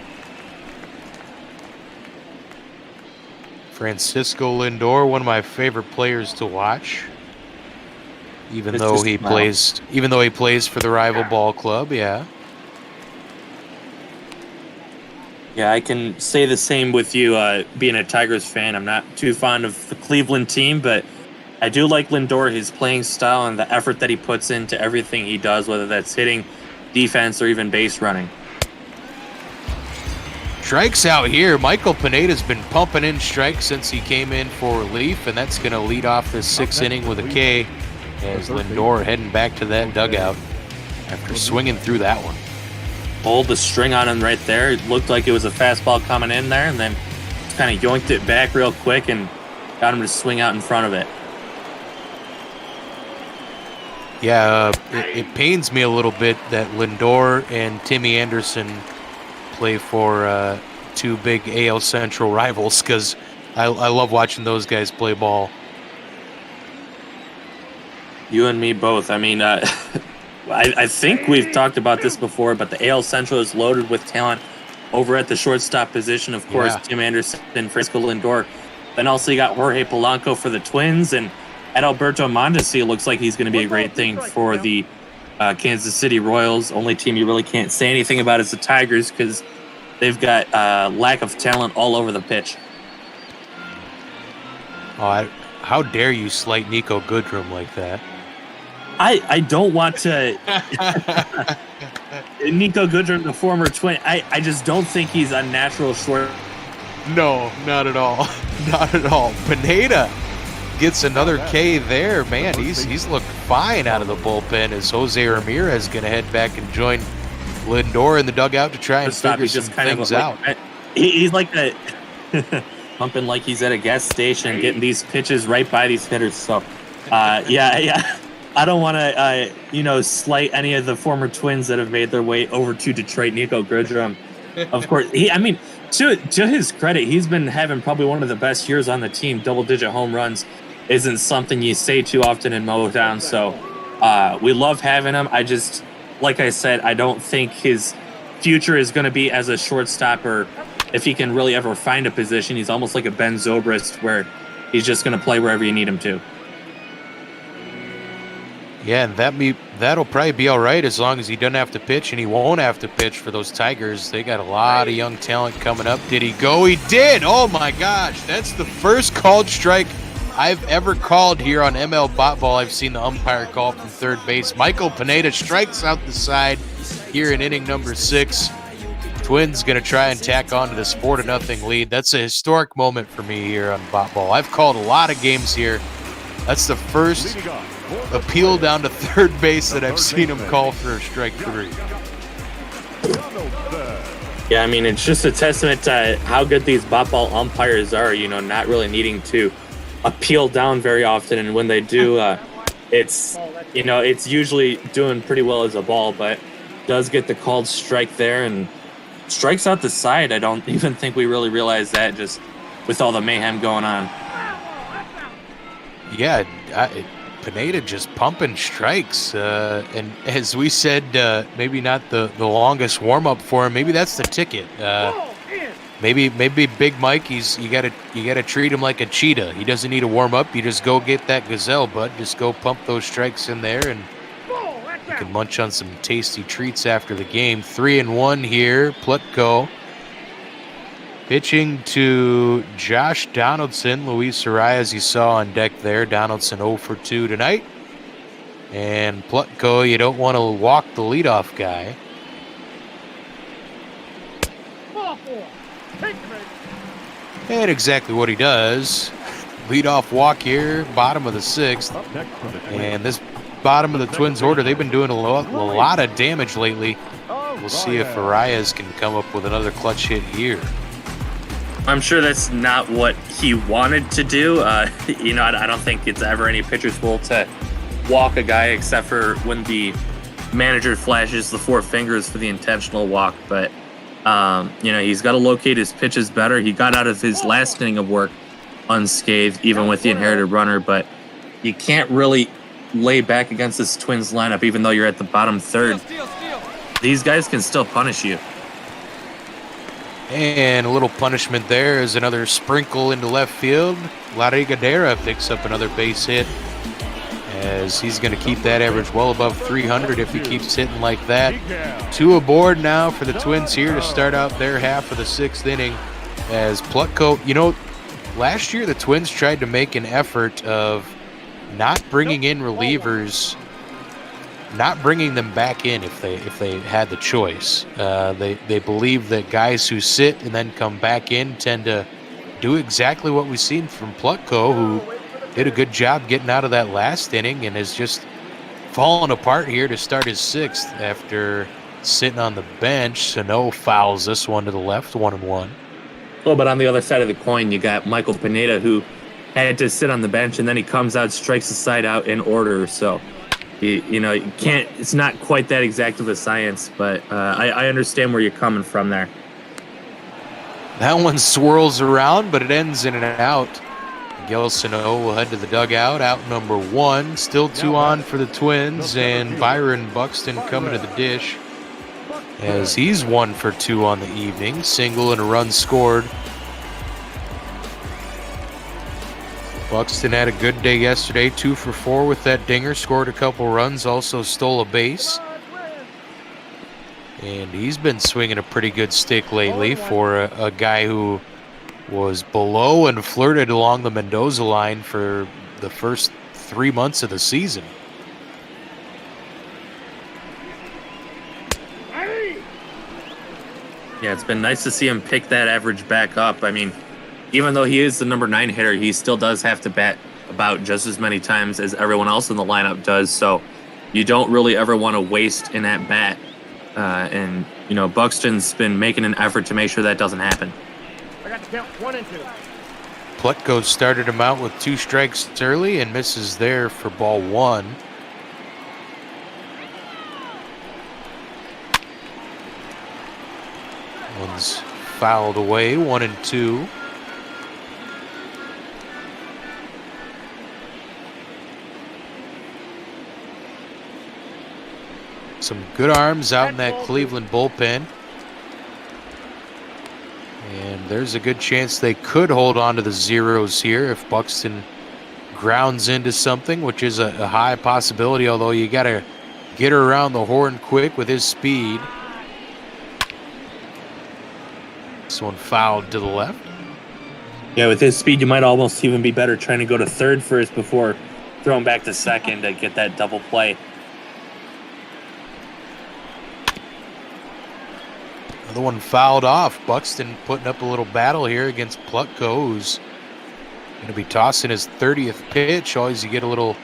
Francisco Lindor, one of my favorite players to watch. Even though he plays for the rival ball club, yeah. Yeah, I can say the same with you. Being a Tigers fan, I'm not too fond of the Cleveland team, but I do like Lindor, his playing style, and the effort that he puts into everything he does, whether that's hitting, defense, or even base running. Strikes out here. Michael Pineda's been pumping in strikes since he came in for relief, and that's going to lead off this 6th inning with a K. As Lindor heading back to that dugout after swinging through that one. Pulled the string on him right there. It looked like it was a fastball coming in there, and then kind of yoinked it back real quick and got him to swing out in front of it. Yeah, it pains me a little bit that Lindor and Timmy Anderson play for 2 big AL Central rivals, because I love watching those guys play ball. You and me both. I mean, I think we've talked about this before, but the AL Central is loaded with talent over at the shortstop position. Of course, Tim Anderson, Francisco Lindor. Then also you got Jorge Polanco for the Twins, and Adalberto Mondesi looks like he's going to be a great thing for the Kansas City Royals. Only team you really can't say anything about is the Tigers, because they've got lack of talent all over the pitch. Oh, how dare you slight Nico Goodrum like that? I don't want to. Nico Goodrum, the former Twin, I just don't think he's a natural short. No, not at all. Not at all. Pineda gets another K there. Man, he's looked fine out of the bullpen as Jose Ramirez going to head back and join Lindor in the dugout to try and figure some things out. He's like a pumping like he's at a gas station, getting these pitches right by these hitters. So, yeah. I don't want to, slight any of the former Twins that have made their way over to Detroit. Nico Goodrum, of course. To his credit, he's been having probably one of the best years on the team. Double-digit home runs isn't something you say too often in Motown. So we love having him. I just, like I said, I don't think his future is going to be as a shortstop, or if he can really ever find a position. He's almost like a Ben Zobrist, where he's just going to play wherever you need him to. Yeah, and that'll probably be all right as long as he doesn't have to pitch, and he won't have to pitch for those Tigers. They got a lot of young talent coming up. Did he go? He did! Oh my gosh, that's the first called strike I've ever called here on ML Bot Ball. I've seen the umpire call from third base. Michael Pineda strikes out the side here in inning number 6. Twins going to try and tack on to this 4-0 lead. That's a historic moment for me here on Bot Ball. I've called a lot of games here. That's the first appeal down to third base that I've seen him call for a strike 3. Yeah, I mean, it's just a testament to how good these Bot Ball umpires are, not really needing to appeal down very often. And when they do, it's usually doing pretty well as a ball, but does get the called strike there and strikes out the side. I don't even think we really realize that just with all the mayhem going on. Yeah, Pineda just pumping strikes. And as we said, maybe not the longest warm-up for him. Maybe that's the ticket. Maybe Big Mike, you gotta treat him like a cheetah. He doesn't need to warm up. You just go get that gazelle, bud. Just go pump those strikes in there, and you can munch on some tasty treats after the game. 3-1 here. Plutko pitching to Josh Donaldson. Luis Arias, you saw on deck there. Donaldson 0 for 2 tonight. And Plutko, you don't want to walk the leadoff guy. And exactly what he does. Leadoff walk here, bottom of the 6th. And this bottom of the Twins order, they've been doing a lot of damage lately. We'll see if Arias can come up with another clutch hit here. I'm sure that's not what he wanted to do. I don't think it's ever any pitcher's rule to walk a guy except for when the manager flashes the 4 fingers for the intentional walk. But, he's got to locate his pitches better. He got out of his last inning of work unscathed, even with the inherited runner. But you can't really lay back against this Twins lineup, even though you're at the bottom 3rd. These guys can still punish you. And a little punishment there is another sprinkle into left field. Larrigadera picks up another base hit, as he's going to keep that average well above 300 if he keeps hitting like that. 2 aboard now for the Twins here to start out their half of the 6th inning, as Plutko, last year the Twins tried to make an effort of not bringing in relievers, not bringing them back in if they had the choice. They believe that guys who sit and then come back in tend to do exactly what we've seen from Plutko, who did a good job getting out of that last inning and has just fallen apart here to start his 6th after sitting on the bench. Sano fouls this one to the left, 1-1. Well, but on the other side of the coin, you got Michael Pineda, who had to sit on the bench, and then he comes out, strikes the side out in order. So, you can't. It's not quite that exact of a science, but I understand where you're coming from there. That one swirls around, but it ends in and out. Miguel Sano will head to the dugout, out number 1. Still 2 on for the Twins, and Byron Buxton coming to the dish, as he's 1 for 2 on the evening. Single and a run scored. Buxton had a good day yesterday, 2 for 4 with that dinger, scored a couple runs, also stole a base. And he's been swinging a pretty good stick lately for a guy who was below and flirted along the Mendoza line for the first 3 months of the season. Yeah, it's been nice to see him pick that average back up. I mean, even though he is the number 9 hitter, he still does have to bat about just as many times as everyone else in the lineup does. So you don't really ever want to waste an at-bat. And, Buxton's been making an effort to make sure that doesn't happen. I got to count 1 and 2. Plutko started him out with 2 strikes early and misses there for ball 1. One's fouled away, 1-2. Some good arms out in that Cleveland bullpen. And there's a good chance they could hold on to the zeros here if Buxton grounds into something, which is a high possibility, although you got to get her around the horn quick with his speed. This one fouled to the left. Yeah, with his speed, you might almost even be better trying to go to third first before throwing back to second to get that double play. Another one fouled off. Buxton putting up a little battle here against Plutko, who's going to be tossing his 30th pitch. Always you get a little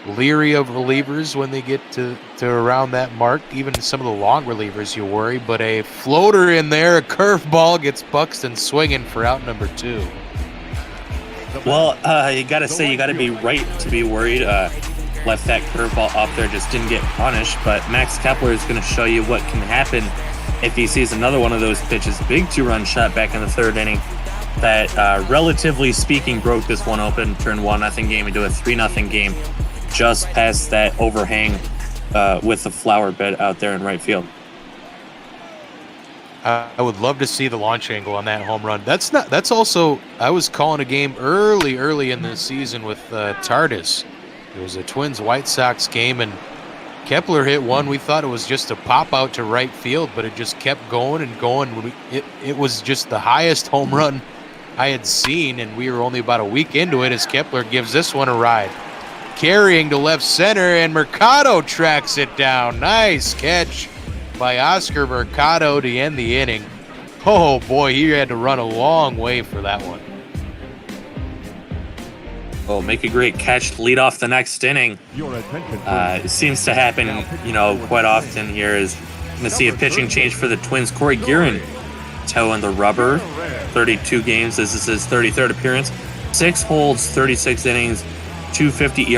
leery of relievers when they get to around that mark. Even some of the long relievers you worry. But a floater in there, a curveball gets Buxton swinging for out number 2. Well, you got to say, you got to be right to be worried. Left that curveball up there, just didn't get punished. But Max Kepler is going to show you what can happen if he sees another one of those pitches. Big 2-run shot back in the 3rd inning that, relatively speaking, broke this one open, turned 1-0 game into a 3-0 game, just past that overhang with the flower bed out there in right field. I would love to see the launch angle on that home run. That's also, I was calling a game early in the season with Tardis. It was a Twins-White Sox game, and Kepler hit one. We thought it was just a pop out to right field, but it just kept going and going. It was just the highest home run I had seen, and we were only about a week into it as Kepler gives this one a ride. Carrying to left center, and Mercado tracks it down. Nice catch by Oscar Mercado to end the inning. Oh boy, he had to run a long way for that one. Well, make a great catch to lead off the next inning. It seems to happen, quite often here. Is going to see a pitching change for the Twins. Corey Guerin toeing the rubber. 32 games. This is his 33rd appearance. 6 holds, 36 innings, 250 ERA.